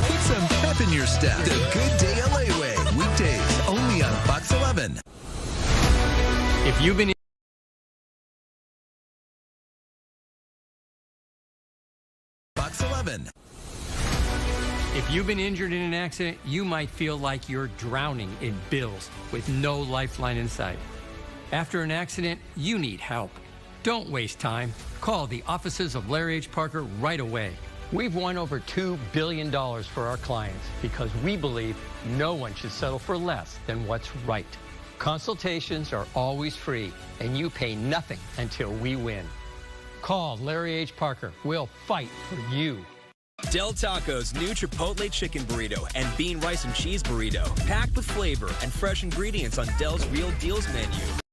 [SPEAKER 17] Put some pep in your step. The Good Day LA Way. Weekdays only on Fox 11.
[SPEAKER 10] If you've been
[SPEAKER 17] Fox 11.
[SPEAKER 10] If you've been injured in an accident, you might feel like you're drowning in bills with no lifeline in sight. After an accident, you need help. Don't waste time. Call the offices of Larry H. Parker right away. We've won over $2 billion for our clients because we believe no one should settle for less than what's right. Consultations are always free, and you pay nothing until we win. Call Larry H. Parker. We'll fight for you.
[SPEAKER 12] Del Taco's new Chipotle chicken burrito and bean rice and cheese burrito, packed with flavor and fresh ingredients on Del's Real Deals menu.